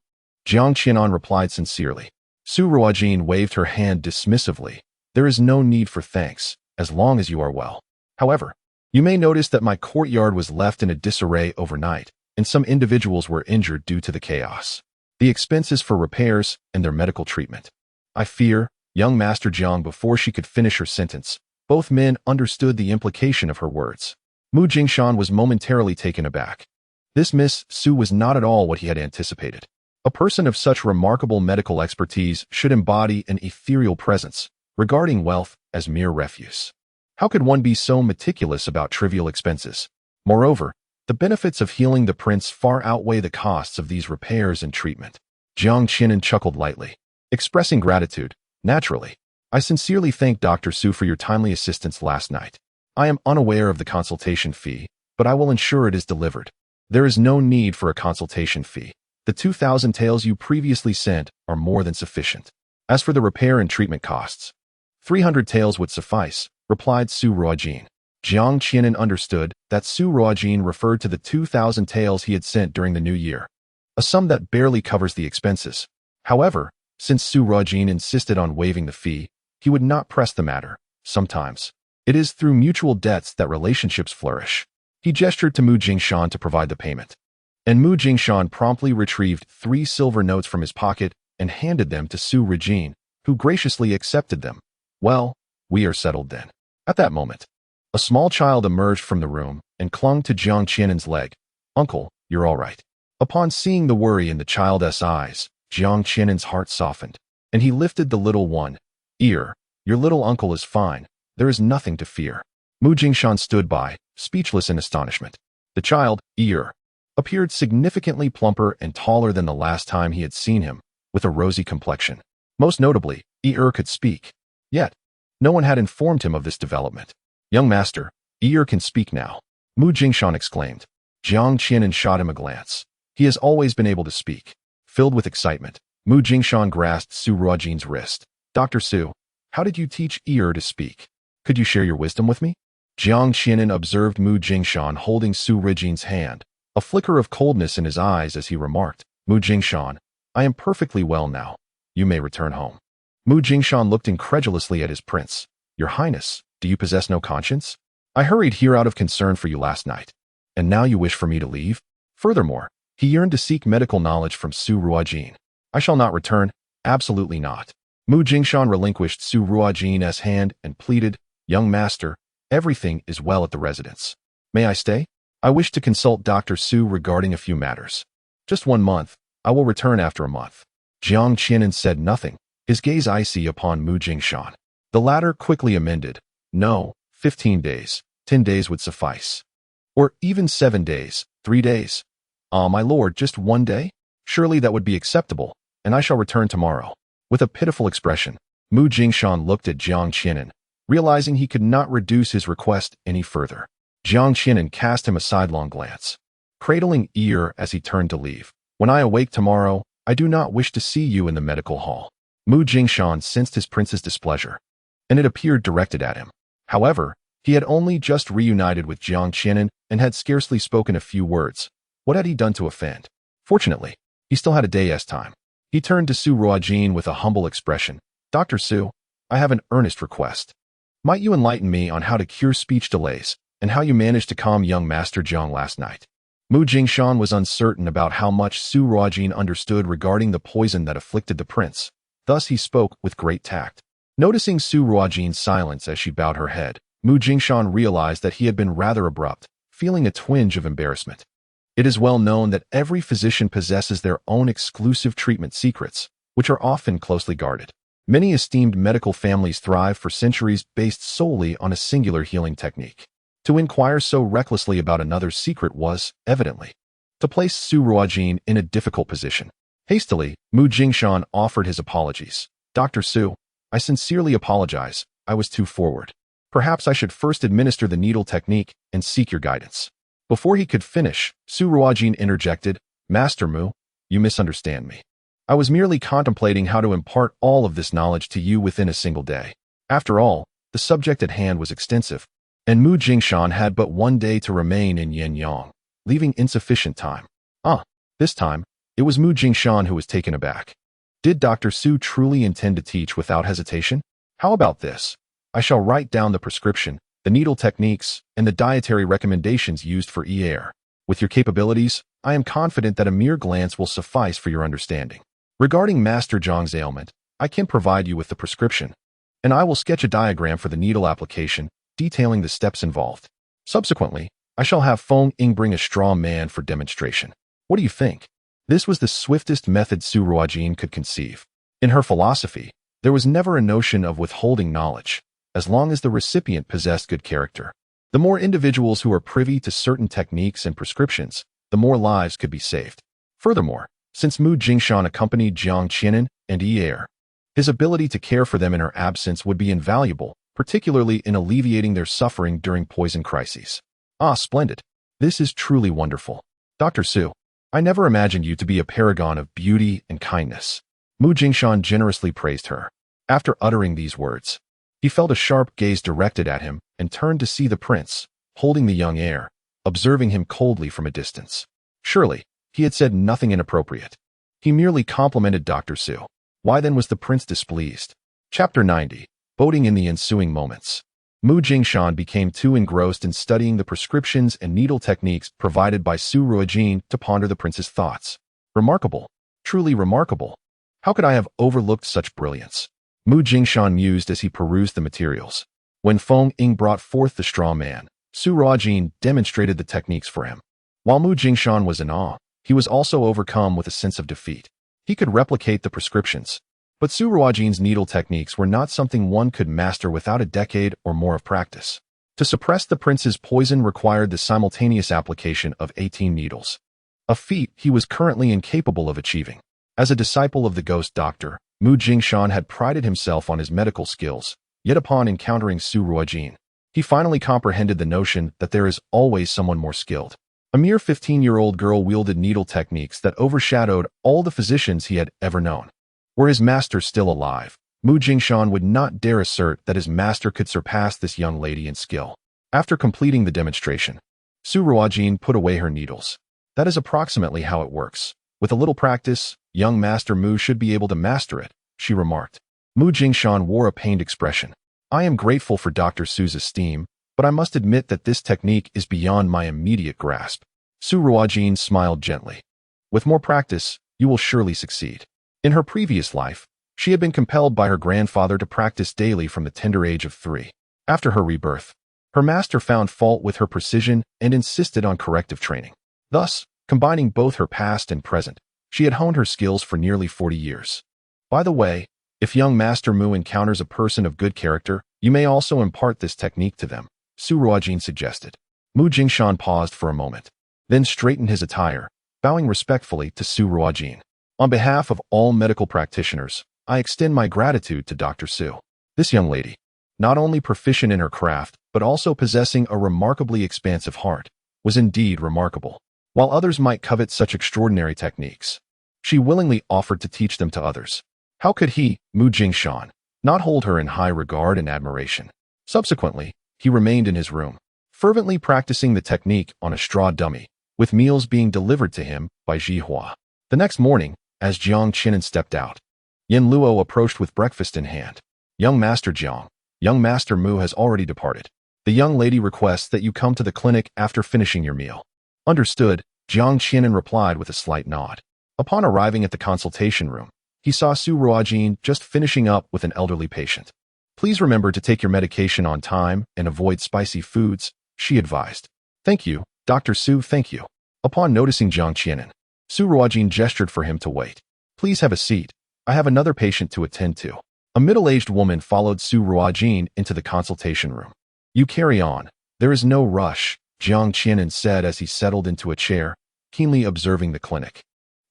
Jiang Qianan replied sincerely. Su Ruojin waved her hand dismissively. There is no need for thanks, as long as you are well. However, you may notice that my courtyard was left in a disarray overnight, and some individuals were injured due to the chaos. The expenses for repairs and their medical treatment. I fear, young Master Jiang. Before she could finish her sentence, both men understood the implication of her words. Mu Jingshan was momentarily taken aback. This Miss Su was not at all what he had anticipated. A person of such remarkable medical expertise should embody an ethereal presence, regarding wealth as mere refuse. How could one be so meticulous about trivial expenses? Moreover, the benefits of healing the prince far outweigh the costs of these repairs and treatment. Jiang Qianan chuckled lightly, expressing gratitude. Naturally, I sincerely thank Dr. Su for your timely assistance last night. I am unaware of the consultation fee, but I will ensure it is delivered. There is no need for a consultation fee. The 2,000 taels you previously sent are more than sufficient. As for the repair and treatment costs, 300 taels would suffice, replied Su Ruojin. Jiang Qianan understood that Su Ruojin referred to the 2,000 taels he had sent during the new year, a sum that barely covers the expenses. However, since Su Ruojin insisted on waiving the fee, he would not press the matter. Sometimes, it is through mutual debts that relationships flourish. He gestured to Mu Jingshan to provide the payment, and Mu Jingshan promptly retrieved 3 silver notes from his pocket and handed them to Su Ruojin, who graciously accepted them. Well, we are settled then. At that moment, a small child emerged from the room and clung to Jiang Qianan's leg. Uncle, you're all right. Upon seeing the worry in the child's eyes, Jiang Qianan's heart softened, and he lifted the little one. Your little uncle is fine. There is nothing to fear. Mu Jingshan stood by, speechless in astonishment. The child, appeared significantly plumper and taller than the last time he had seen him, with a rosy complexion. Most notably, could speak. Yet, no one had informed him of this development. Young master, can speak now, Mu Jingshan exclaimed. Jiang Qianan shot him a glance. He has always been able to speak. Filled with excitement, Mu Jingshan grasped Su Ruojin's wrist. Dr. Su, how did you teach to speak? Could you share your wisdom with me? Jiang Qianan observed Mu Jingshan holding Su Ruojin's hand, a flicker of coldness in his eyes as he remarked, Mu Jingshan, I am perfectly well now. You may return home. Mu Jingshan looked incredulously at his prince. Your Highness, do you possess no conscience? I hurried here out of concern for you last night, and now you wish for me to leave? Furthermore, he yearned to seek medical knowledge from Su Ruojin. I shall not return, absolutely not. Mu Jingshan relinquished Su Ruojin's hand and pleaded, Young master, everything is well at the residence. May I stay? I wish to consult Dr. Su regarding a few matters. Just 1 month. I will return after a month. Jiang Qianan said nothing, his gaze icy upon Mu Jingshan. The latter quickly amended. No, 15 days. 10 days would suffice. Or even 7 days, 3 days. My lord, just 1 day? Surely that would be acceptable, and I shall return tomorrow. With a pitiful expression, Mu Jingshan looked at Jiang Qianan, realizing he could not reduce his request any further. Jiang Qianan cast him a sidelong glance, cradling as he turned to leave. When I awake tomorrow, I do not wish to see you in the medical hall. Mu Jingshan sensed his prince's displeasure, and it appeared directed at him. However, he had only just reunited with Jiang Qianan and had scarcely spoken a few words. What had he done to offend? Fortunately, he still had a day's time. He turned to Su Ruojin with a humble expression. Dr. Su, I have an earnest request. Might you enlighten me on how to cure speech delays, and how you managed to calm young Master Jiang last night? Mu Jingshan was uncertain about how much Su Ruojin understood regarding the poison that afflicted the prince. Thus he spoke with great tact. Noticing Su Ruojin's silence as she bowed her head, Mu Jingshan realized that he had been rather abrupt, feeling a twinge of embarrassment. It is well known that every physician possesses their own exclusive treatment secrets, which are often closely guarded. Many esteemed medical families thrive for centuries based solely on a singular healing technique. To inquire so recklessly about another's secret was, evidently, to place Su Ruojin in a difficult position. Hastily, Mu Jingshan offered his apologies. Dr. Su, I sincerely apologize, I was too forward. Perhaps I should first administer the needle technique and seek your guidance. Before he could finish, Su Ruojin interjected, Master Mu, you misunderstand me. I was merely contemplating how to impart all of this knowledge to you within a single day. After all, the subject at hand was extensive, and Mu Jingshan had but 1 day to remain in Yanyang, leaving insufficient time. This time, it was Mu Jingshan who was taken aback. Did Dr. Su truly intend to teach without hesitation? How about this? I shall write down the prescription, the needle techniques, and the dietary recommendations used for ER. With your capabilities, I am confident that a mere glance will suffice for your understanding. Regarding Master Zhang's ailment, I can provide you with the prescription, and I will sketch a diagram for the needle application, detailing the steps involved. Subsequently, I shall have Feng Ying bring a straw man for demonstration. What do you think? This was the swiftest method Su Ruojin could conceive. In her philosophy, there was never a notion of withholding knowledge, as long as the recipient possessed good character. The more individuals who are privy to certain techniques and prescriptions, the more lives could be saved. Furthermore, since Mu Jingshan accompanied Jiang Qianan and his ability to care for them in her absence would be invaluable, particularly in alleviating their suffering during poison crises. Splendid. This is truly wonderful. Dr. Su, I never imagined you to be a paragon of beauty and kindness. Mu Jingshan generously praised her. After uttering these words, he felt a sharp gaze directed at him and turned to see the prince, holding the young heir, observing him coldly from a distance. Surely, he had said nothing inappropriate. He merely complimented Dr. Su. Why then was the prince displeased? Chapter 90. Boating in the ensuing moments. Mu Jingshan became too engrossed in studying the prescriptions and needle techniques provided by Su Ruojin to ponder the prince's thoughts. Remarkable. Truly remarkable. How could I have overlooked such brilliance? Mu Jingshan mused as he perused the materials. When Feng Ying brought forth the straw man, Su Ruojin demonstrated the techniques for him. While Mu Jingshan was in awe, he was also overcome with a sense of defeat. He could replicate the prescriptions, but Su Ruojin's needle techniques were not something one could master without a decade or more of practice. To suppress the prince's poison required the simultaneous application of 18 needles, a feat he was currently incapable of achieving. As a disciple of the ghost doctor, Mu Jingshan had prided himself on his medical skills, yet upon encountering Su Ruojin, he finally comprehended the notion that there is always someone more skilled. A mere 15-year-old girl wielded needle techniques that overshadowed all the physicians he had ever known. Were his master still alive, Mu Jingshan would not dare assert that his master could surpass this young lady in skill. After completing the demonstration, Su Ruojin put away her needles. That is approximately how it works. With a little practice, young Master Mu should be able to master it, she remarked. Mu Jingshan wore a pained expression. I am grateful for Dr. Su's esteem, but I must admit that this technique is beyond my immediate grasp. Su Ruojin smiled gently. With more practice, you will surely succeed. In her previous life, she had been compelled by her grandfather to practice daily from the tender age of 3. After her rebirth, her master found fault with her precision and insisted on corrective training. Thus, combining both her past and present, she had honed her skills for nearly 40 years. By the way, if young Master Mu encounters a person of good character, you may also impart this technique to them, Su Ruojin suggested. Mu Jingshan paused for a moment, then straightened his attire, bowing respectfully to Su Ruojin. On behalf of all medical practitioners, I extend my gratitude to Dr. Su. This young lady, not only proficient in her craft, but also possessing a remarkably expansive heart, was indeed remarkable. While others might covet such extraordinary techniques, she willingly offered to teach them to others. How could he, Mu Jingshan, not hold her in high regard and admiration? Subsequently, he remained in his room, fervently practicing the technique on a straw dummy, with meals being delivered to him by Jihua. The next morning, as Jiang Qinan stepped out, Yin Luo approached with breakfast in hand. Young Master Jiang, young Master Mu has already departed. The young lady requests that you come to the clinic after finishing your meal. Understood, Jiang Qinan replied with a slight nod. Upon arriving at the consultation room, he saw Su Ruojin just finishing up with an elderly patient. Please remember to take your medication on time and avoid spicy foods, she advised. Thank you, Dr. Su, thank you. Upon noticing Jiang Qinan, Su Ruojin gestured for him to wait. Please have a seat. I have another patient to attend to. A middle-aged woman followed Su Ruojin into the consultation room. You carry on. There is no rush, Jiang Qinan said as he settled into a chair, keenly observing the clinic.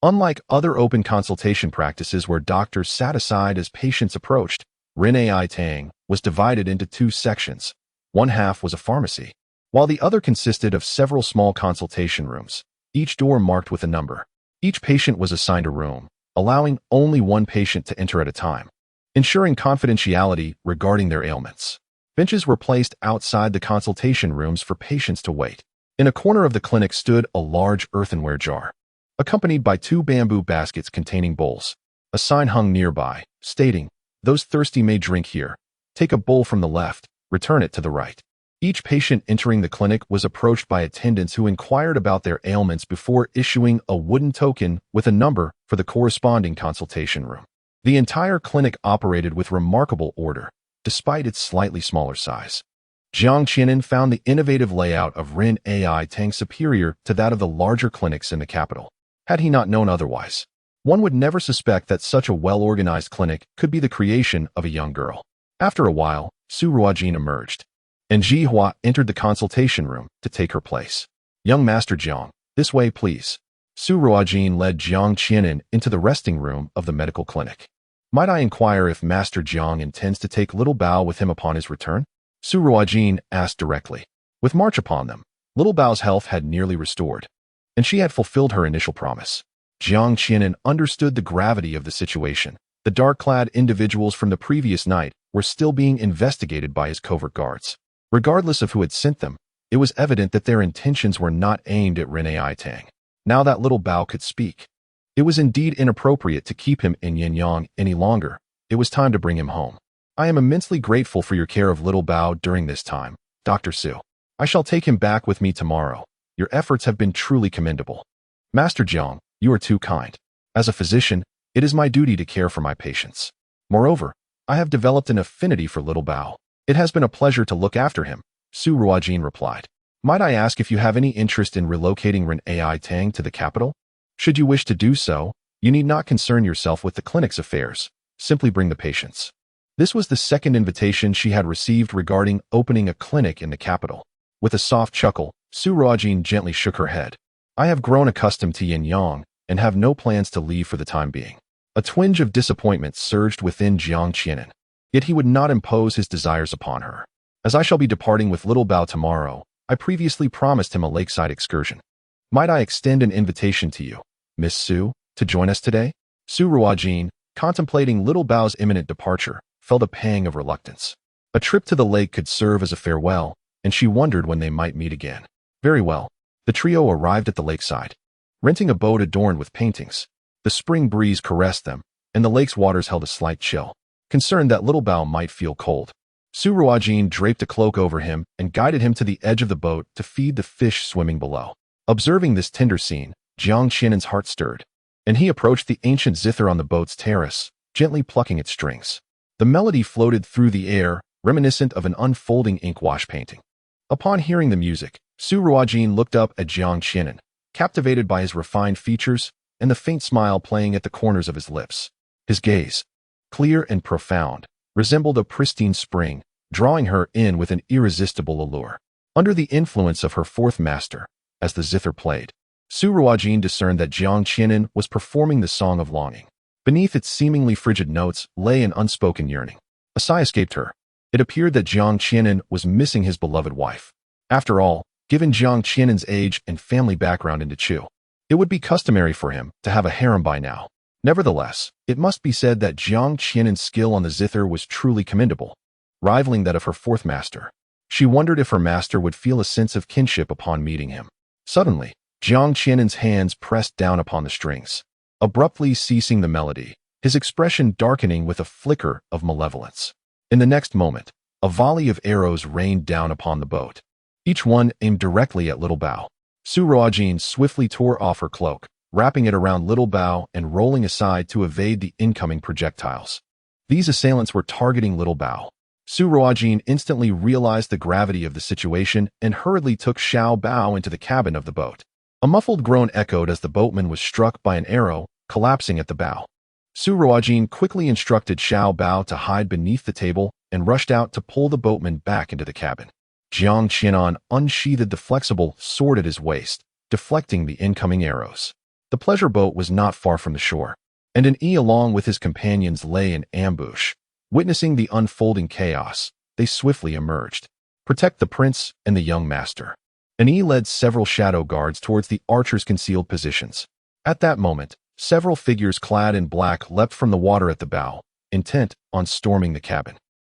Unlike other open consultation practices where doctors sat aside as patients approached, Rin Ai Tang was divided into 2 sections. One half was a pharmacy, while the other consisted of several small consultation rooms, each door marked with a number. Each patient was assigned a room, allowing only one patient to enter at a time, ensuring confidentiality regarding their ailments. Benches were placed outside the consultation rooms for patients to wait. In a corner of the clinic stood a large earthenware jar, accompanied by 2 bamboo baskets containing bowls. A sign hung nearby, stating, "Those thirsty may drink here. Take a bowl from the left, return it to the right." Each patient entering the clinic was approached by attendants who inquired about their ailments before issuing a wooden token with a number for the corresponding consultation room. The entire clinic operated with remarkable order, despite its slightly smaller size. Jiang Qinan found the innovative layout of Rin Ai Tang superior to that of the larger clinics in the capital. Had he not known otherwise, one would never suspect that such a well-organized clinic could be the creation of a young girl. After a while, Su Ruojin emerged, and Jihua entered the consultation room to take her place. Young Master Jiang, this way please. Su Ruojin led Jiang Qinan into the resting room of the medical clinic. Might I inquire if Master Jiang intends to take Little Bao with him upon his return? Su Ruojin asked directly. With March upon them, Little Bao's health had nearly restored. and she had fulfilled her initial promise. Jiang Qianan understood the gravity of the situation. The dark-clad individuals from the previous night were still being investigated by his covert guards. Regardless of who had sent them, it was evident that their intentions were not aimed at Ren Tang. Now that little Bao could speak. It was indeed inappropriate to keep him in Yanyang any longer. It was time to bring him home. I am immensely grateful for your care of little Bao during this time, Dr. Su. I shall take him back with me tomorrow. Your efforts have been truly commendable. Master Jiang, you are too kind. As a physician, it is my duty to care for my patients. Moreover, I have developed an affinity for little Bao. It has been a pleasure to look after him, Su Ruojin replied. Might I ask if you have any interest in relocating Ren Tang to the capital? Should you wish to do so, you need not concern yourself with the clinic's affairs. Simply bring the patients. This was the second invitation she had received regarding opening a clinic in the capital. With a soft chuckle, Su Ruojin gently shook her head. I have grown accustomed to Yanyang and have no plans to leave for the time being. A twinge of disappointment surged within Jiang Qianan. Yet he would not impose his desires upon her. As I shall be departing with little Bao tomorrow, I previously promised him a lakeside excursion. Might I extend an invitation to you, Miss Su, to join us today? Su Ruojin, contemplating little Bao's imminent departure, felt a pang of reluctance. A trip to the lake could serve as a farewell, and she wondered when they might meet again. Very well. The trio arrived at the lakeside, renting a boat adorned with paintings. The spring breeze caressed them, and the lake's waters held a slight chill. Concerned that little Bao might feel cold, Su Ruojin draped a cloak over him and guided him to the edge of the boat to feed the fish swimming below. Observing this tender scene, Jiang Qianan's heart stirred, and he approached the ancient zither on the boat's terrace, gently plucking its strings. The melody floated through the air, reminiscent of an unfolding ink wash painting. Upon hearing the music, Su Ruojin looked up at Jiang Qianan, captivated by his refined features and the faint smile playing at the corners of his lips. His gaze, clear and profound, resembled a pristine spring, drawing her in with an irresistible allure. Under the influence of her fourth master, as the zither played, Su Ruojin discerned that Jiang Qianan was performing the Song of Longing. Beneath its seemingly frigid notes lay an unspoken yearning. A sigh escaped her. It appeared that Jiang Qianan was missing his beloved wife. After all, given Jiang Qianan's age and family background into Chu, it would be customary for him to have a harem by now. Nevertheless, it must be said that Jiang Qianan's skill on the zither was truly commendable, rivaling that of her fourth master. She wondered if her master would feel a sense of kinship upon meeting him. Suddenly, Jiang Qianan's hands pressed down upon the strings, abruptly ceasing the melody, his expression darkening with a flicker of malevolence. In the next moment, a volley of arrows rained down upon the boat, each one aimed directly at little Bao. Su Ruojin swiftly tore off her cloak, wrapping it around little Bao and rolling aside to evade the incoming projectiles. These assailants were targeting little Bao. Su Ruojin instantly realized the gravity of the situation and hurriedly took Xiao Bao into the cabin of the boat. A muffled groan echoed as the boatman was struck by an arrow, collapsing at the bow. Su Ruojin quickly instructed Xiao Bao to hide beneath the table and rushed out to pull the boatman back into the cabin. Jiang Qianan unsheathed the flexible sword at his waist, deflecting the incoming arrows. The pleasure boat was not far from the shore, and an E along with his companions lay in ambush. Witnessing the unfolding chaos, they swiftly emerged. Protect the prince and the young master. An E led several shadow guards towards the archers' concealed positions. At that moment, several figures clad in black leapt from the water at the bow, intent on storming the cabin.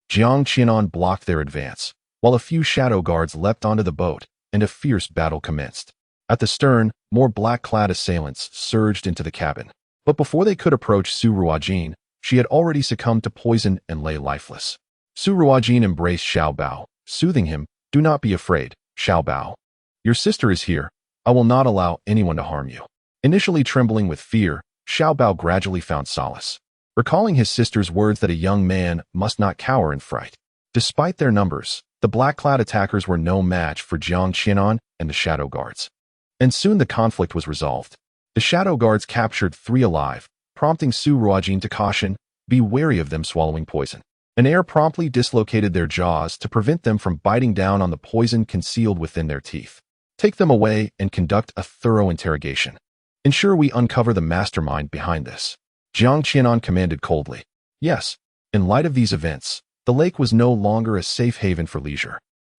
Jiang Qianan blocked their advance, while a few shadow guards leapt onto the boat, and a fierce battle commenced. At the stern, more black-clad assailants surged into the cabin. But before they could approach Su Ruojin, she had already succumbed to poison and lay lifeless. Su Ruojin embraced Xiao Bao, soothing him, "Do not be afraid, Xiao Bao. Your sister is here. I will not allow anyone to harm you." Initially trembling with fear, Xiao Bao gradually found solace, recalling his sister's words that a young man must not cower in fright. Despite their numbers, the black-clad attackers were no match for Jiang Qianan and the shadow guards. And soon the conflict was resolved. The shadow guards captured 3 alive, prompting Su Ruojin to caution, "Be wary of them swallowing poison." An air promptly dislocated their jaws to prevent them from biting down on the poison concealed within their teeth. Take them away and conduct a thorough interrogation. Ensure we uncover the mastermind behind this. Jiang Qianan commanded coldly. Yes, in light of these events, the lake was no longer a safe haven for leisure.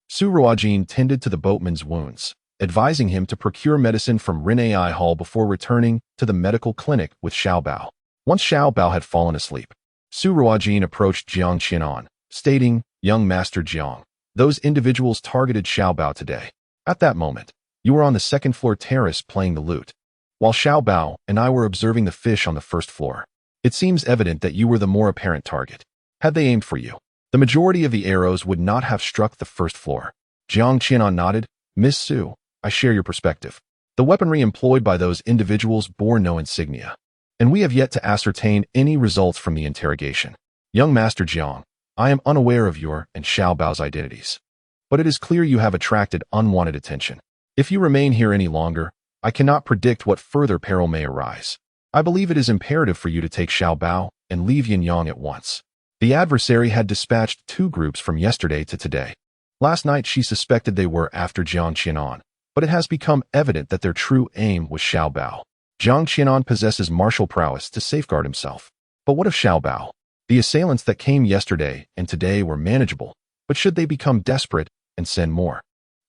Su Ruojin tended to the boatman's wounds, advising him to procure medicine from Rinai Hall before returning to the medical clinic with Xiao Bao. Once Xiao Bao had fallen asleep, Su Ruojin approached Jiang Qianan, stating, "Young Master Jiang, those individuals targeted Xiao Bao today. At that moment, you were on the second-floor terrace playing the lute, while Xiao Bao and I were observing the fish on the first floor. It seems evident that you were the more apparent target. Had they aimed for you, the majority of the arrows would not have struck the first floor." Jiang Qianan nodded. "Miss Su, I share your perspective. The weaponry employed by those individuals bore no insignia, and we have yet to ascertain any results from the interrogation. Young Master Jiang, I am unaware of your and Xiao Bao's identities, but it is clear you have attracted unwanted attention. If you remain here any longer, I cannot predict what further peril may arise. I believe it is imperative for you to take Xiao Bao and leave Yanyang at once." The adversary had dispatched 2 groups from yesterday to today. Last night she suspected they were after Jiang Qianan, but it has become evident that their true aim was Xiao Bao. Jiang Qianan possesses martial prowess to safeguard himself. But what of Xiao Bao? The assailants that came yesterday and today were manageable, but should they become desperate and send more?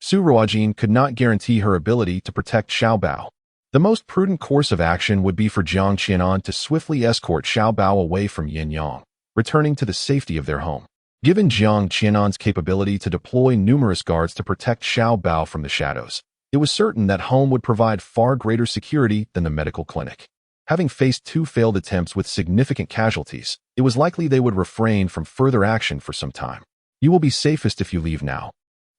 Su Ruojin could not guarantee her ability to protect Xiao Bao. The most prudent course of action would be for Jiang Qianan to swiftly escort Xiao Bao away from Yanyang, returning to the safety of their home. Given Jiang Qianan's capability to deploy numerous guards to protect Xiao Bao from the shadows, it was certain that home would provide far greater security than the medical clinic. Having faced 2 failed attempts with significant casualties, it was likely they would refrain from further action for some time. "You will be safest if you leave now,"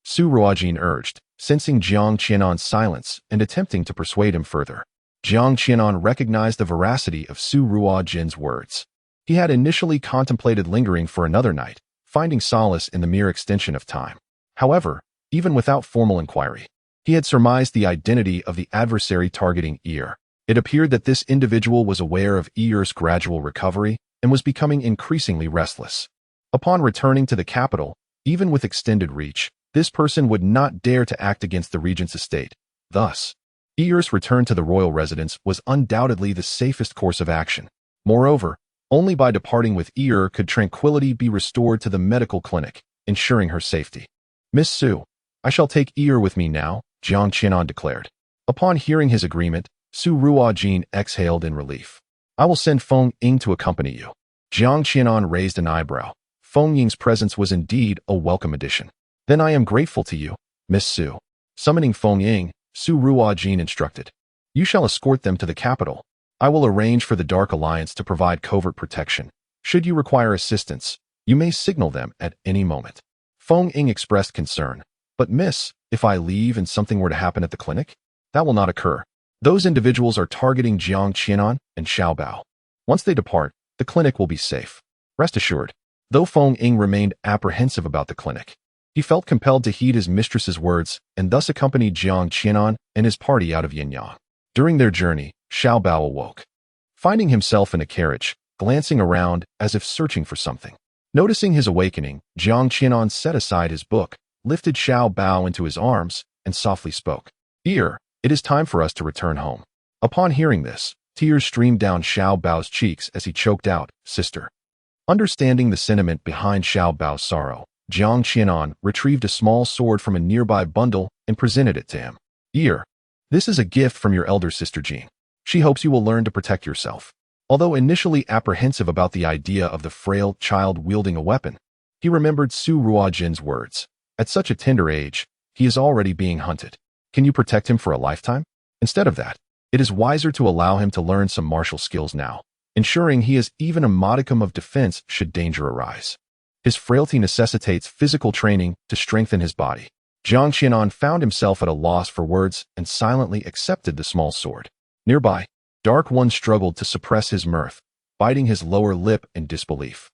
Su Ruojin urged, sensing Jiang Qianan's silence and attempting to persuade him further. Jiang Qianan recognized the veracity of Su Ruojin's words. He had initially contemplated lingering for another night, finding solace in the mere extension of time. However, even without formal inquiry, he had surmised the identity of the adversary targeting Ear. It appeared that this individual was aware of Ear's gradual recovery and was becoming increasingly restless. Upon returning to the capital, even with extended reach, this person would not dare to act against the regent's estate. Thus, Ear's return to the royal residence was undoubtedly the safest course of action. Moreover, only by departing with Ear could tranquility be restored to the medical clinic, ensuring her safety. "Miss Su, I shall take Ear with me now," Jiang Qianan declared. Upon hearing his agreement, Su Ruojin exhaled in relief. "I will send Feng Ying to accompany you." Jiang Qianan raised an eyebrow. Feng Ying's presence was indeed a welcome addition. "Then I am grateful to you, Miss Su." Summoning Feng Ying, Su Ruojin instructed, "You shall escort them to the capital. I will arrange for the Dark Alliance to provide covert protection. Should you require assistance, you may signal them at any moment." Feng Ying expressed concern. "But miss, if I leave and something were to happen at the clinic?" "That will not occur. Those individuals are targeting Jiang Qianan and Xiao Bao. Once they depart, the clinic will be safe. Rest assured." Though Feng Ying remained apprehensive about the clinic, he felt compelled to heed his mistress's words and thus accompanied Jiang Qianan and his party out of Yanyang. During their journey, Xiao Bao awoke, finding himself in a carriage, glancing around as if searching for something. Noticing his awakening, Jiang Qianan set aside his book, lifted Xiao Bao into his arms, and softly spoke. "Ear, it is time for us to return home." Upon hearing this, tears streamed down Xiao Bao's cheeks as he choked out, "Sister." Understanding the sentiment behind Xiao Bao's sorrow, Jiang Qianan retrieved a small sword from a nearby bundle and presented it to him. "Ear, this is a gift from your elder sister Jean. She hopes you will learn to protect yourself." Although initially apprehensive about the idea of the frail child wielding a weapon, he remembered Su Ruojin's words. At such a tender age, he is already being hunted. Can you protect him for a lifetime? Instead of that, it is wiser to allow him to learn some martial skills now, ensuring he has even a modicum of defense should danger arise. His frailty necessitates physical training to strengthen his body. Jiang Qianan found himself at a loss for words and silently accepted the small sword. Nearby, Dark One struggled to suppress his mirth, biting his lower lip in disbelief.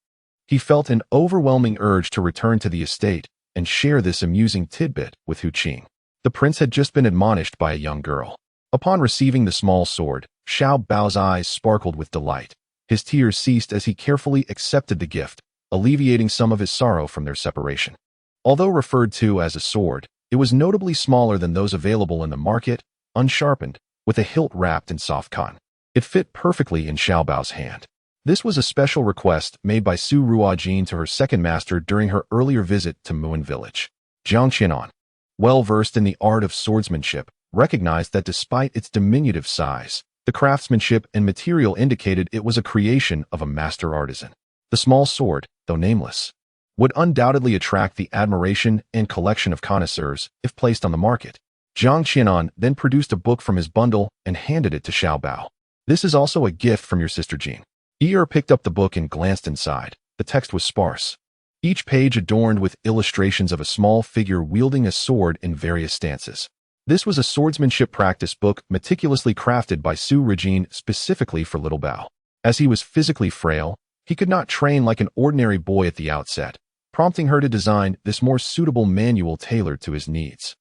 He felt an overwhelming urge to return to the estate and share this amusing tidbit with Hu Qing. The prince had just been admonished by a young girl. Upon receiving the small sword, Xiao Bao's eyes sparkled with delight. His tears ceased as he carefully accepted the gift, alleviating some of his sorrow from their separation. Although referred to as a sword, it was notably smaller than those available in the market, unsharpened, with a hilt wrapped in soft cotton. It fit perfectly in Xiao Bao's hand. This was a special request made by Su Ruojin to her second master during her earlier visit to Muan village. "Jiang Qianan, well versed in the art of swordsmanship, recognized that despite its diminutive size, the craftsmanship and material indicated it was a creation of a master artisan. The small sword, though nameless, would undoubtedly attract the admiration and collection of connoisseurs if placed on the market. Jiang Qianan then produced a book from his bundle and handed it to Xiao Bao. This is also a gift from your sister Jean. Yi picked up the book and glanced inside. The text was sparse, each page adorned with illustrations of a small figure wielding a sword in various stances. This was a swordsmanship practice book meticulously crafted by Su Ruojin specifically for little Bao. As he was physically frail, he could not train like an ordinary boy at the outset, prompting her to design this more suitable manual tailored to his needs.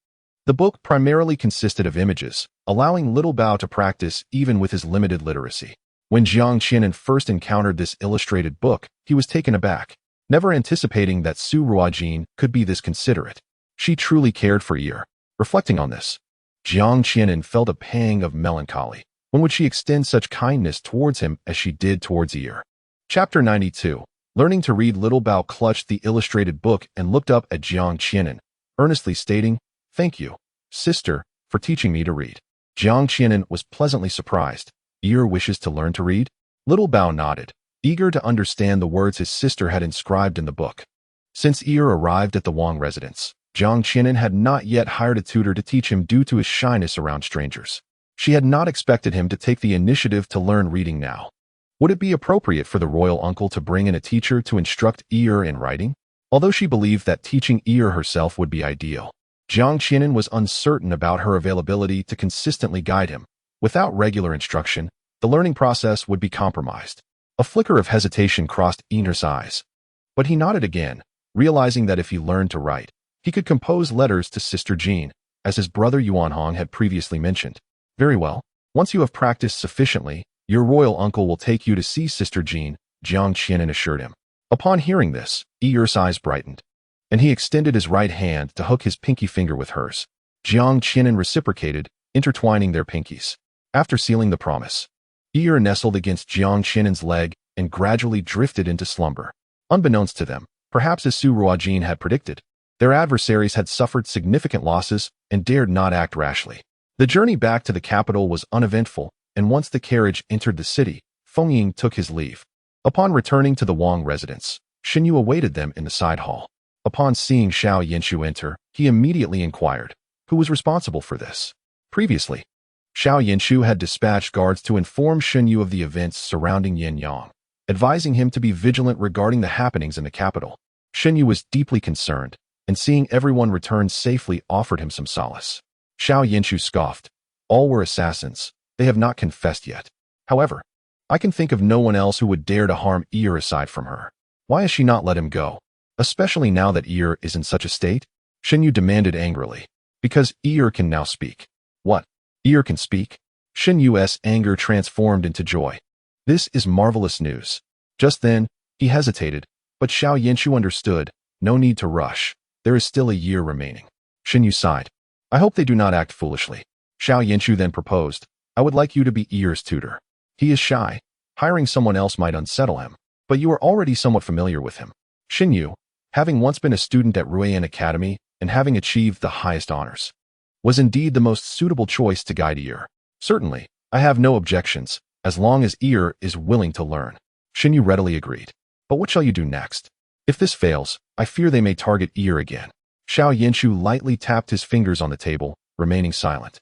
The book primarily consisted of images, allowing little Bao to practice even with his limited literacy. When Jiang Qianan first encountered this illustrated book, he was taken aback, never anticipating that Su Ruojin could be this considerate. She truly cared for Yi. Reflecting on this, Jiang Qianan felt a pang of melancholy. When would she extend such kindness towards him as she did towards Yi? Chapter 92. Learning to read. Little Bao clutched the illustrated book and looked up at Jiang Qianan, earnestly stating, "Thank you, sister, for teaching me to read." Jiang Qianan was pleasantly surprised. Yi wishes to learn to read? Little Bao nodded, eager to understand the words his sister had inscribed in the book. Since Yi arrived at the Wang residence, Jiang Qianan had not yet hired a tutor to teach him due to his shyness around strangers. She had not expected him to take the initiative to learn reading now. Would it be appropriate for the royal uncle to bring in a teacher to instruct Yi in writing? Although she believed that teaching Yi herself would be ideal, Jiang Qianan was uncertain about her availability to consistently guide him. Without regular instruction, the learning process would be compromised. A flicker of hesitation crossed Yi's eyes, but he nodded again, realizing that if he learned to write, he could compose letters to Sister Jean, as his brother Yuanhong had previously mentioned. Very well. Once you have practiced sufficiently, your royal uncle will take you to see Sister Jean, Jiang Qianan assured him. Upon hearing this, Yi's eyes brightened, and he extended his right hand to hook his pinky finger with hers. Jiang Qianan reciprocated, intertwining their pinkies. After sealing the promise, Yi nestled against Jiang Qianan's leg and gradually drifted into slumber. Unbeknownst to them, perhaps as Su Ruojin had predicted, their adversaries had suffered significant losses and dared not act rashly. The journey back to the capital was uneventful, and once the carriage entered the city, Feng Ying took his leave. Upon returning to the Wang residence, Shen Yu awaited them in the side hall. Upon seeing Xiao Yanshu enter, he immediately inquired, who was responsible for this? Previously, Xiao Yanshu had dispatched guards to inform Shen Yu of the events surrounding Yanyang, advising him to be vigilant regarding the happenings in the capital. Shen Yu was deeply concerned, and seeing everyone return safely offered him some solace. Xiao Yanshu scoffed. All were assassins. They have not confessed yet. However, I can think of no one else who would dare to harm Yi aside from her. Why has she not let him go? Especially now that Yi is in such a state? Shen Yu demanded angrily. Because Yi can now speak. What? Yi can speak? Shen Yu's anger transformed into joy. This is marvelous news. Just then, he hesitated, but Xiao Yanshu understood. No need to rush. There is still a year remaining. Shen Yu sighed. I hope they do not act foolishly. Xiao Yanshu then proposed. I would like you to be Yi's tutor. He is shy. Hiring someone else might unsettle him, but you are already somewhat familiar with him. Shen Yu, having once been a student at Ruoyin Academy and having achieved the highest honors, was indeed the most suitable choice to guide Yi. Certainly, I have no objections, as long as Yi is willing to learn. Shen Yu readily agreed. But what shall you do next? If this fails, I fear they may target Yi again. Xiao Yanshu lightly tapped his fingers on the table, remaining silent.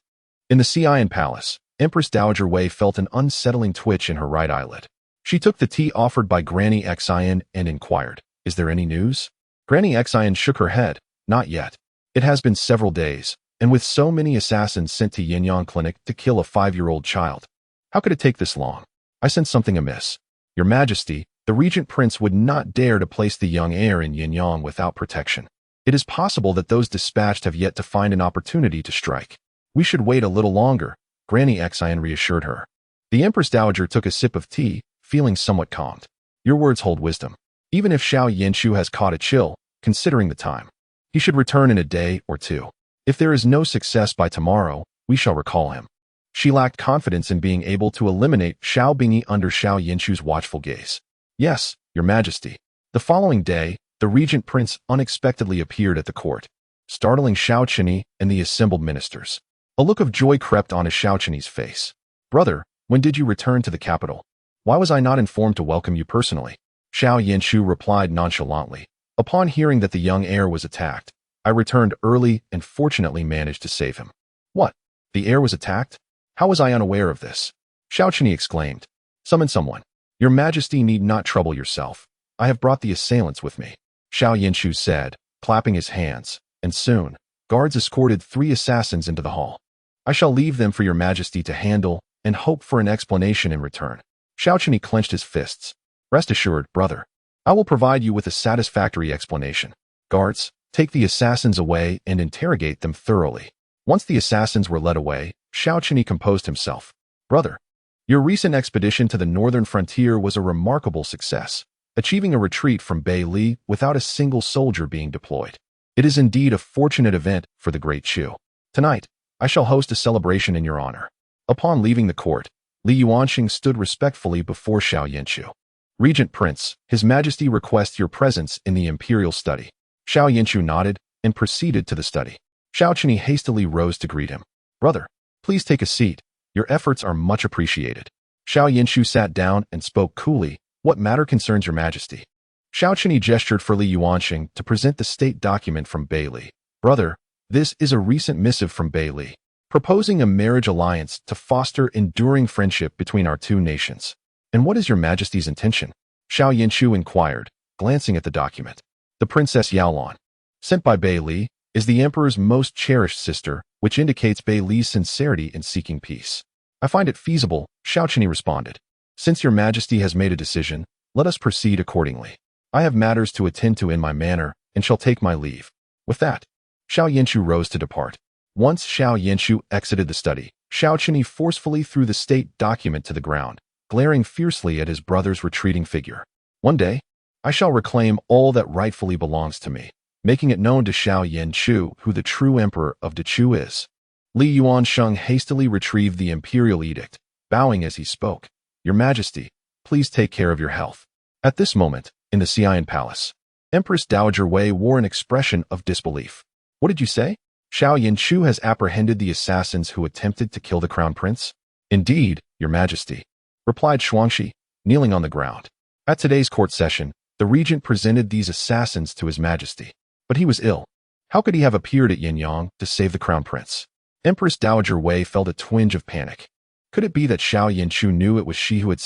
In the Xi'an Palace, Empress Dowager Wei felt an unsettling twitch in her right eyelid. She took the tea offered by Granny Xian and inquired, is there any news? Granny Xian shook her head, not yet. It has been several days, and with so many assassins sent to Yanyang Clinic to kill a 5-year-old child, how could it take this long? I sense something amiss. Your Majesty, the Regent Prince would not dare to place the young heir in Yanyang without protection. It is possible that those dispatched have yet to find an opportunity to strike. We should wait a little longer, Granny Xian reassured her. The Empress Dowager took a sip of tea, feeling somewhat calmed. Your words hold wisdom. Even if Xiao Yanshu has caught a chill, considering the time, he should return in a day or two. If there is no success by tomorrow, we shall recall him. She lacked confidence in being able to eliminate Xiao Bingyi under Xiao Yanshu's watchful gaze. Yes, Your Majesty. The following day, the Regent Prince unexpectedly appeared at the court. startling Xiao Qinyi and the assembled ministers. A look of joy crept onto Xiao Qinyi's face. "Brother, when did you return to the capital? Why was I not informed to welcome you personally?" Xiao Yanshu replied nonchalantly. "Upon hearing that the young heir was attacked, I returned early and fortunately managed to save him." "What? The heir was attacked? How was I unaware of this?" Xiao Qinyi exclaimed. "Summon someone. Your Majesty need not trouble yourself. I have brought the assailants with me," Xiao Yanshu said, clapping his hands, and soon, guards escorted 3 assassins into the hall. "I shall leave them for your Majesty to handle and hope for an explanation in return." Xiao Qinyi clenched his fists. "Rest assured, brother. I will provide you with a satisfactory explanation. Guards, take the assassins away and interrogate them thoroughly." Once the assassins were led away, Xiao Qinyi composed himself. "Brother, your recent expedition to the northern frontier was a remarkable success, achieving a retreat from Bei Li without a single soldier being deployed. It is indeed a fortunate event for the Great Chu. Tonight, I shall host a celebration in your honor." Upon leaving the court, Li Yuanxing stood respectfully before Xiao Yanshu. "Regent Prince, His Majesty requests your presence in the imperial study." Xiao Yanshu nodded and proceeded to the study. Xiao Qinyi hastily rose to greet him. "Brother, please take a seat. Your efforts are much appreciated." Xiao Yanshu sat down and spoke coolly. "What matter concerns your Majesty?" Xiao Qinyi gestured for Li Yuanxing to present the state document from Bei Li. "Brother, this is a recent missive from Bei Li, proposing a marriage alliance to foster enduring friendship between our 2 nations. And what is your Majesty's intention?" Xiao Yanshu inquired, glancing at the document. "The Princess Yaolong, sent by Bei Li, is the Emperor's most cherished sister, which indicates Bei Li's sincerity in seeking peace." "I find it feasible," Xiao Qinyi responded. "Since your Majesty has made a decision, let us proceed accordingly. I have matters to attend to in my manor and shall take my leave." With that, Xiao Yanshu rose to depart. Once Xiao Yanshu exited the study, Xiao Qinyi forcefully threw the state document to the ground, glaring fiercely at his brother's retreating figure. "One day, I shall reclaim all that rightfully belongs to me," making it known to Xiao Yanshu who the true emperor of Dechu is. Li Yuansheng hastily retrieved the imperial edict, bowing as he spoke. "Your Majesty, please take care of your health." At this moment, in the Xian Palace, Empress Dowager Wei wore an expression of disbelief. "What did you say? Xiao Yanshu has apprehended the assassins who attempted to kill the crown prince?" "Indeed, your Majesty," replied Shuangxi, kneeling on the ground. At today's court session, the regent presented these assassins to His Majesty. But he was ill. How could he have appeared at Yanyang to save the crown prince? Empress Dowager Wei felt a twinge of panic. Could it be that Xiao Yanshu knew it was she who had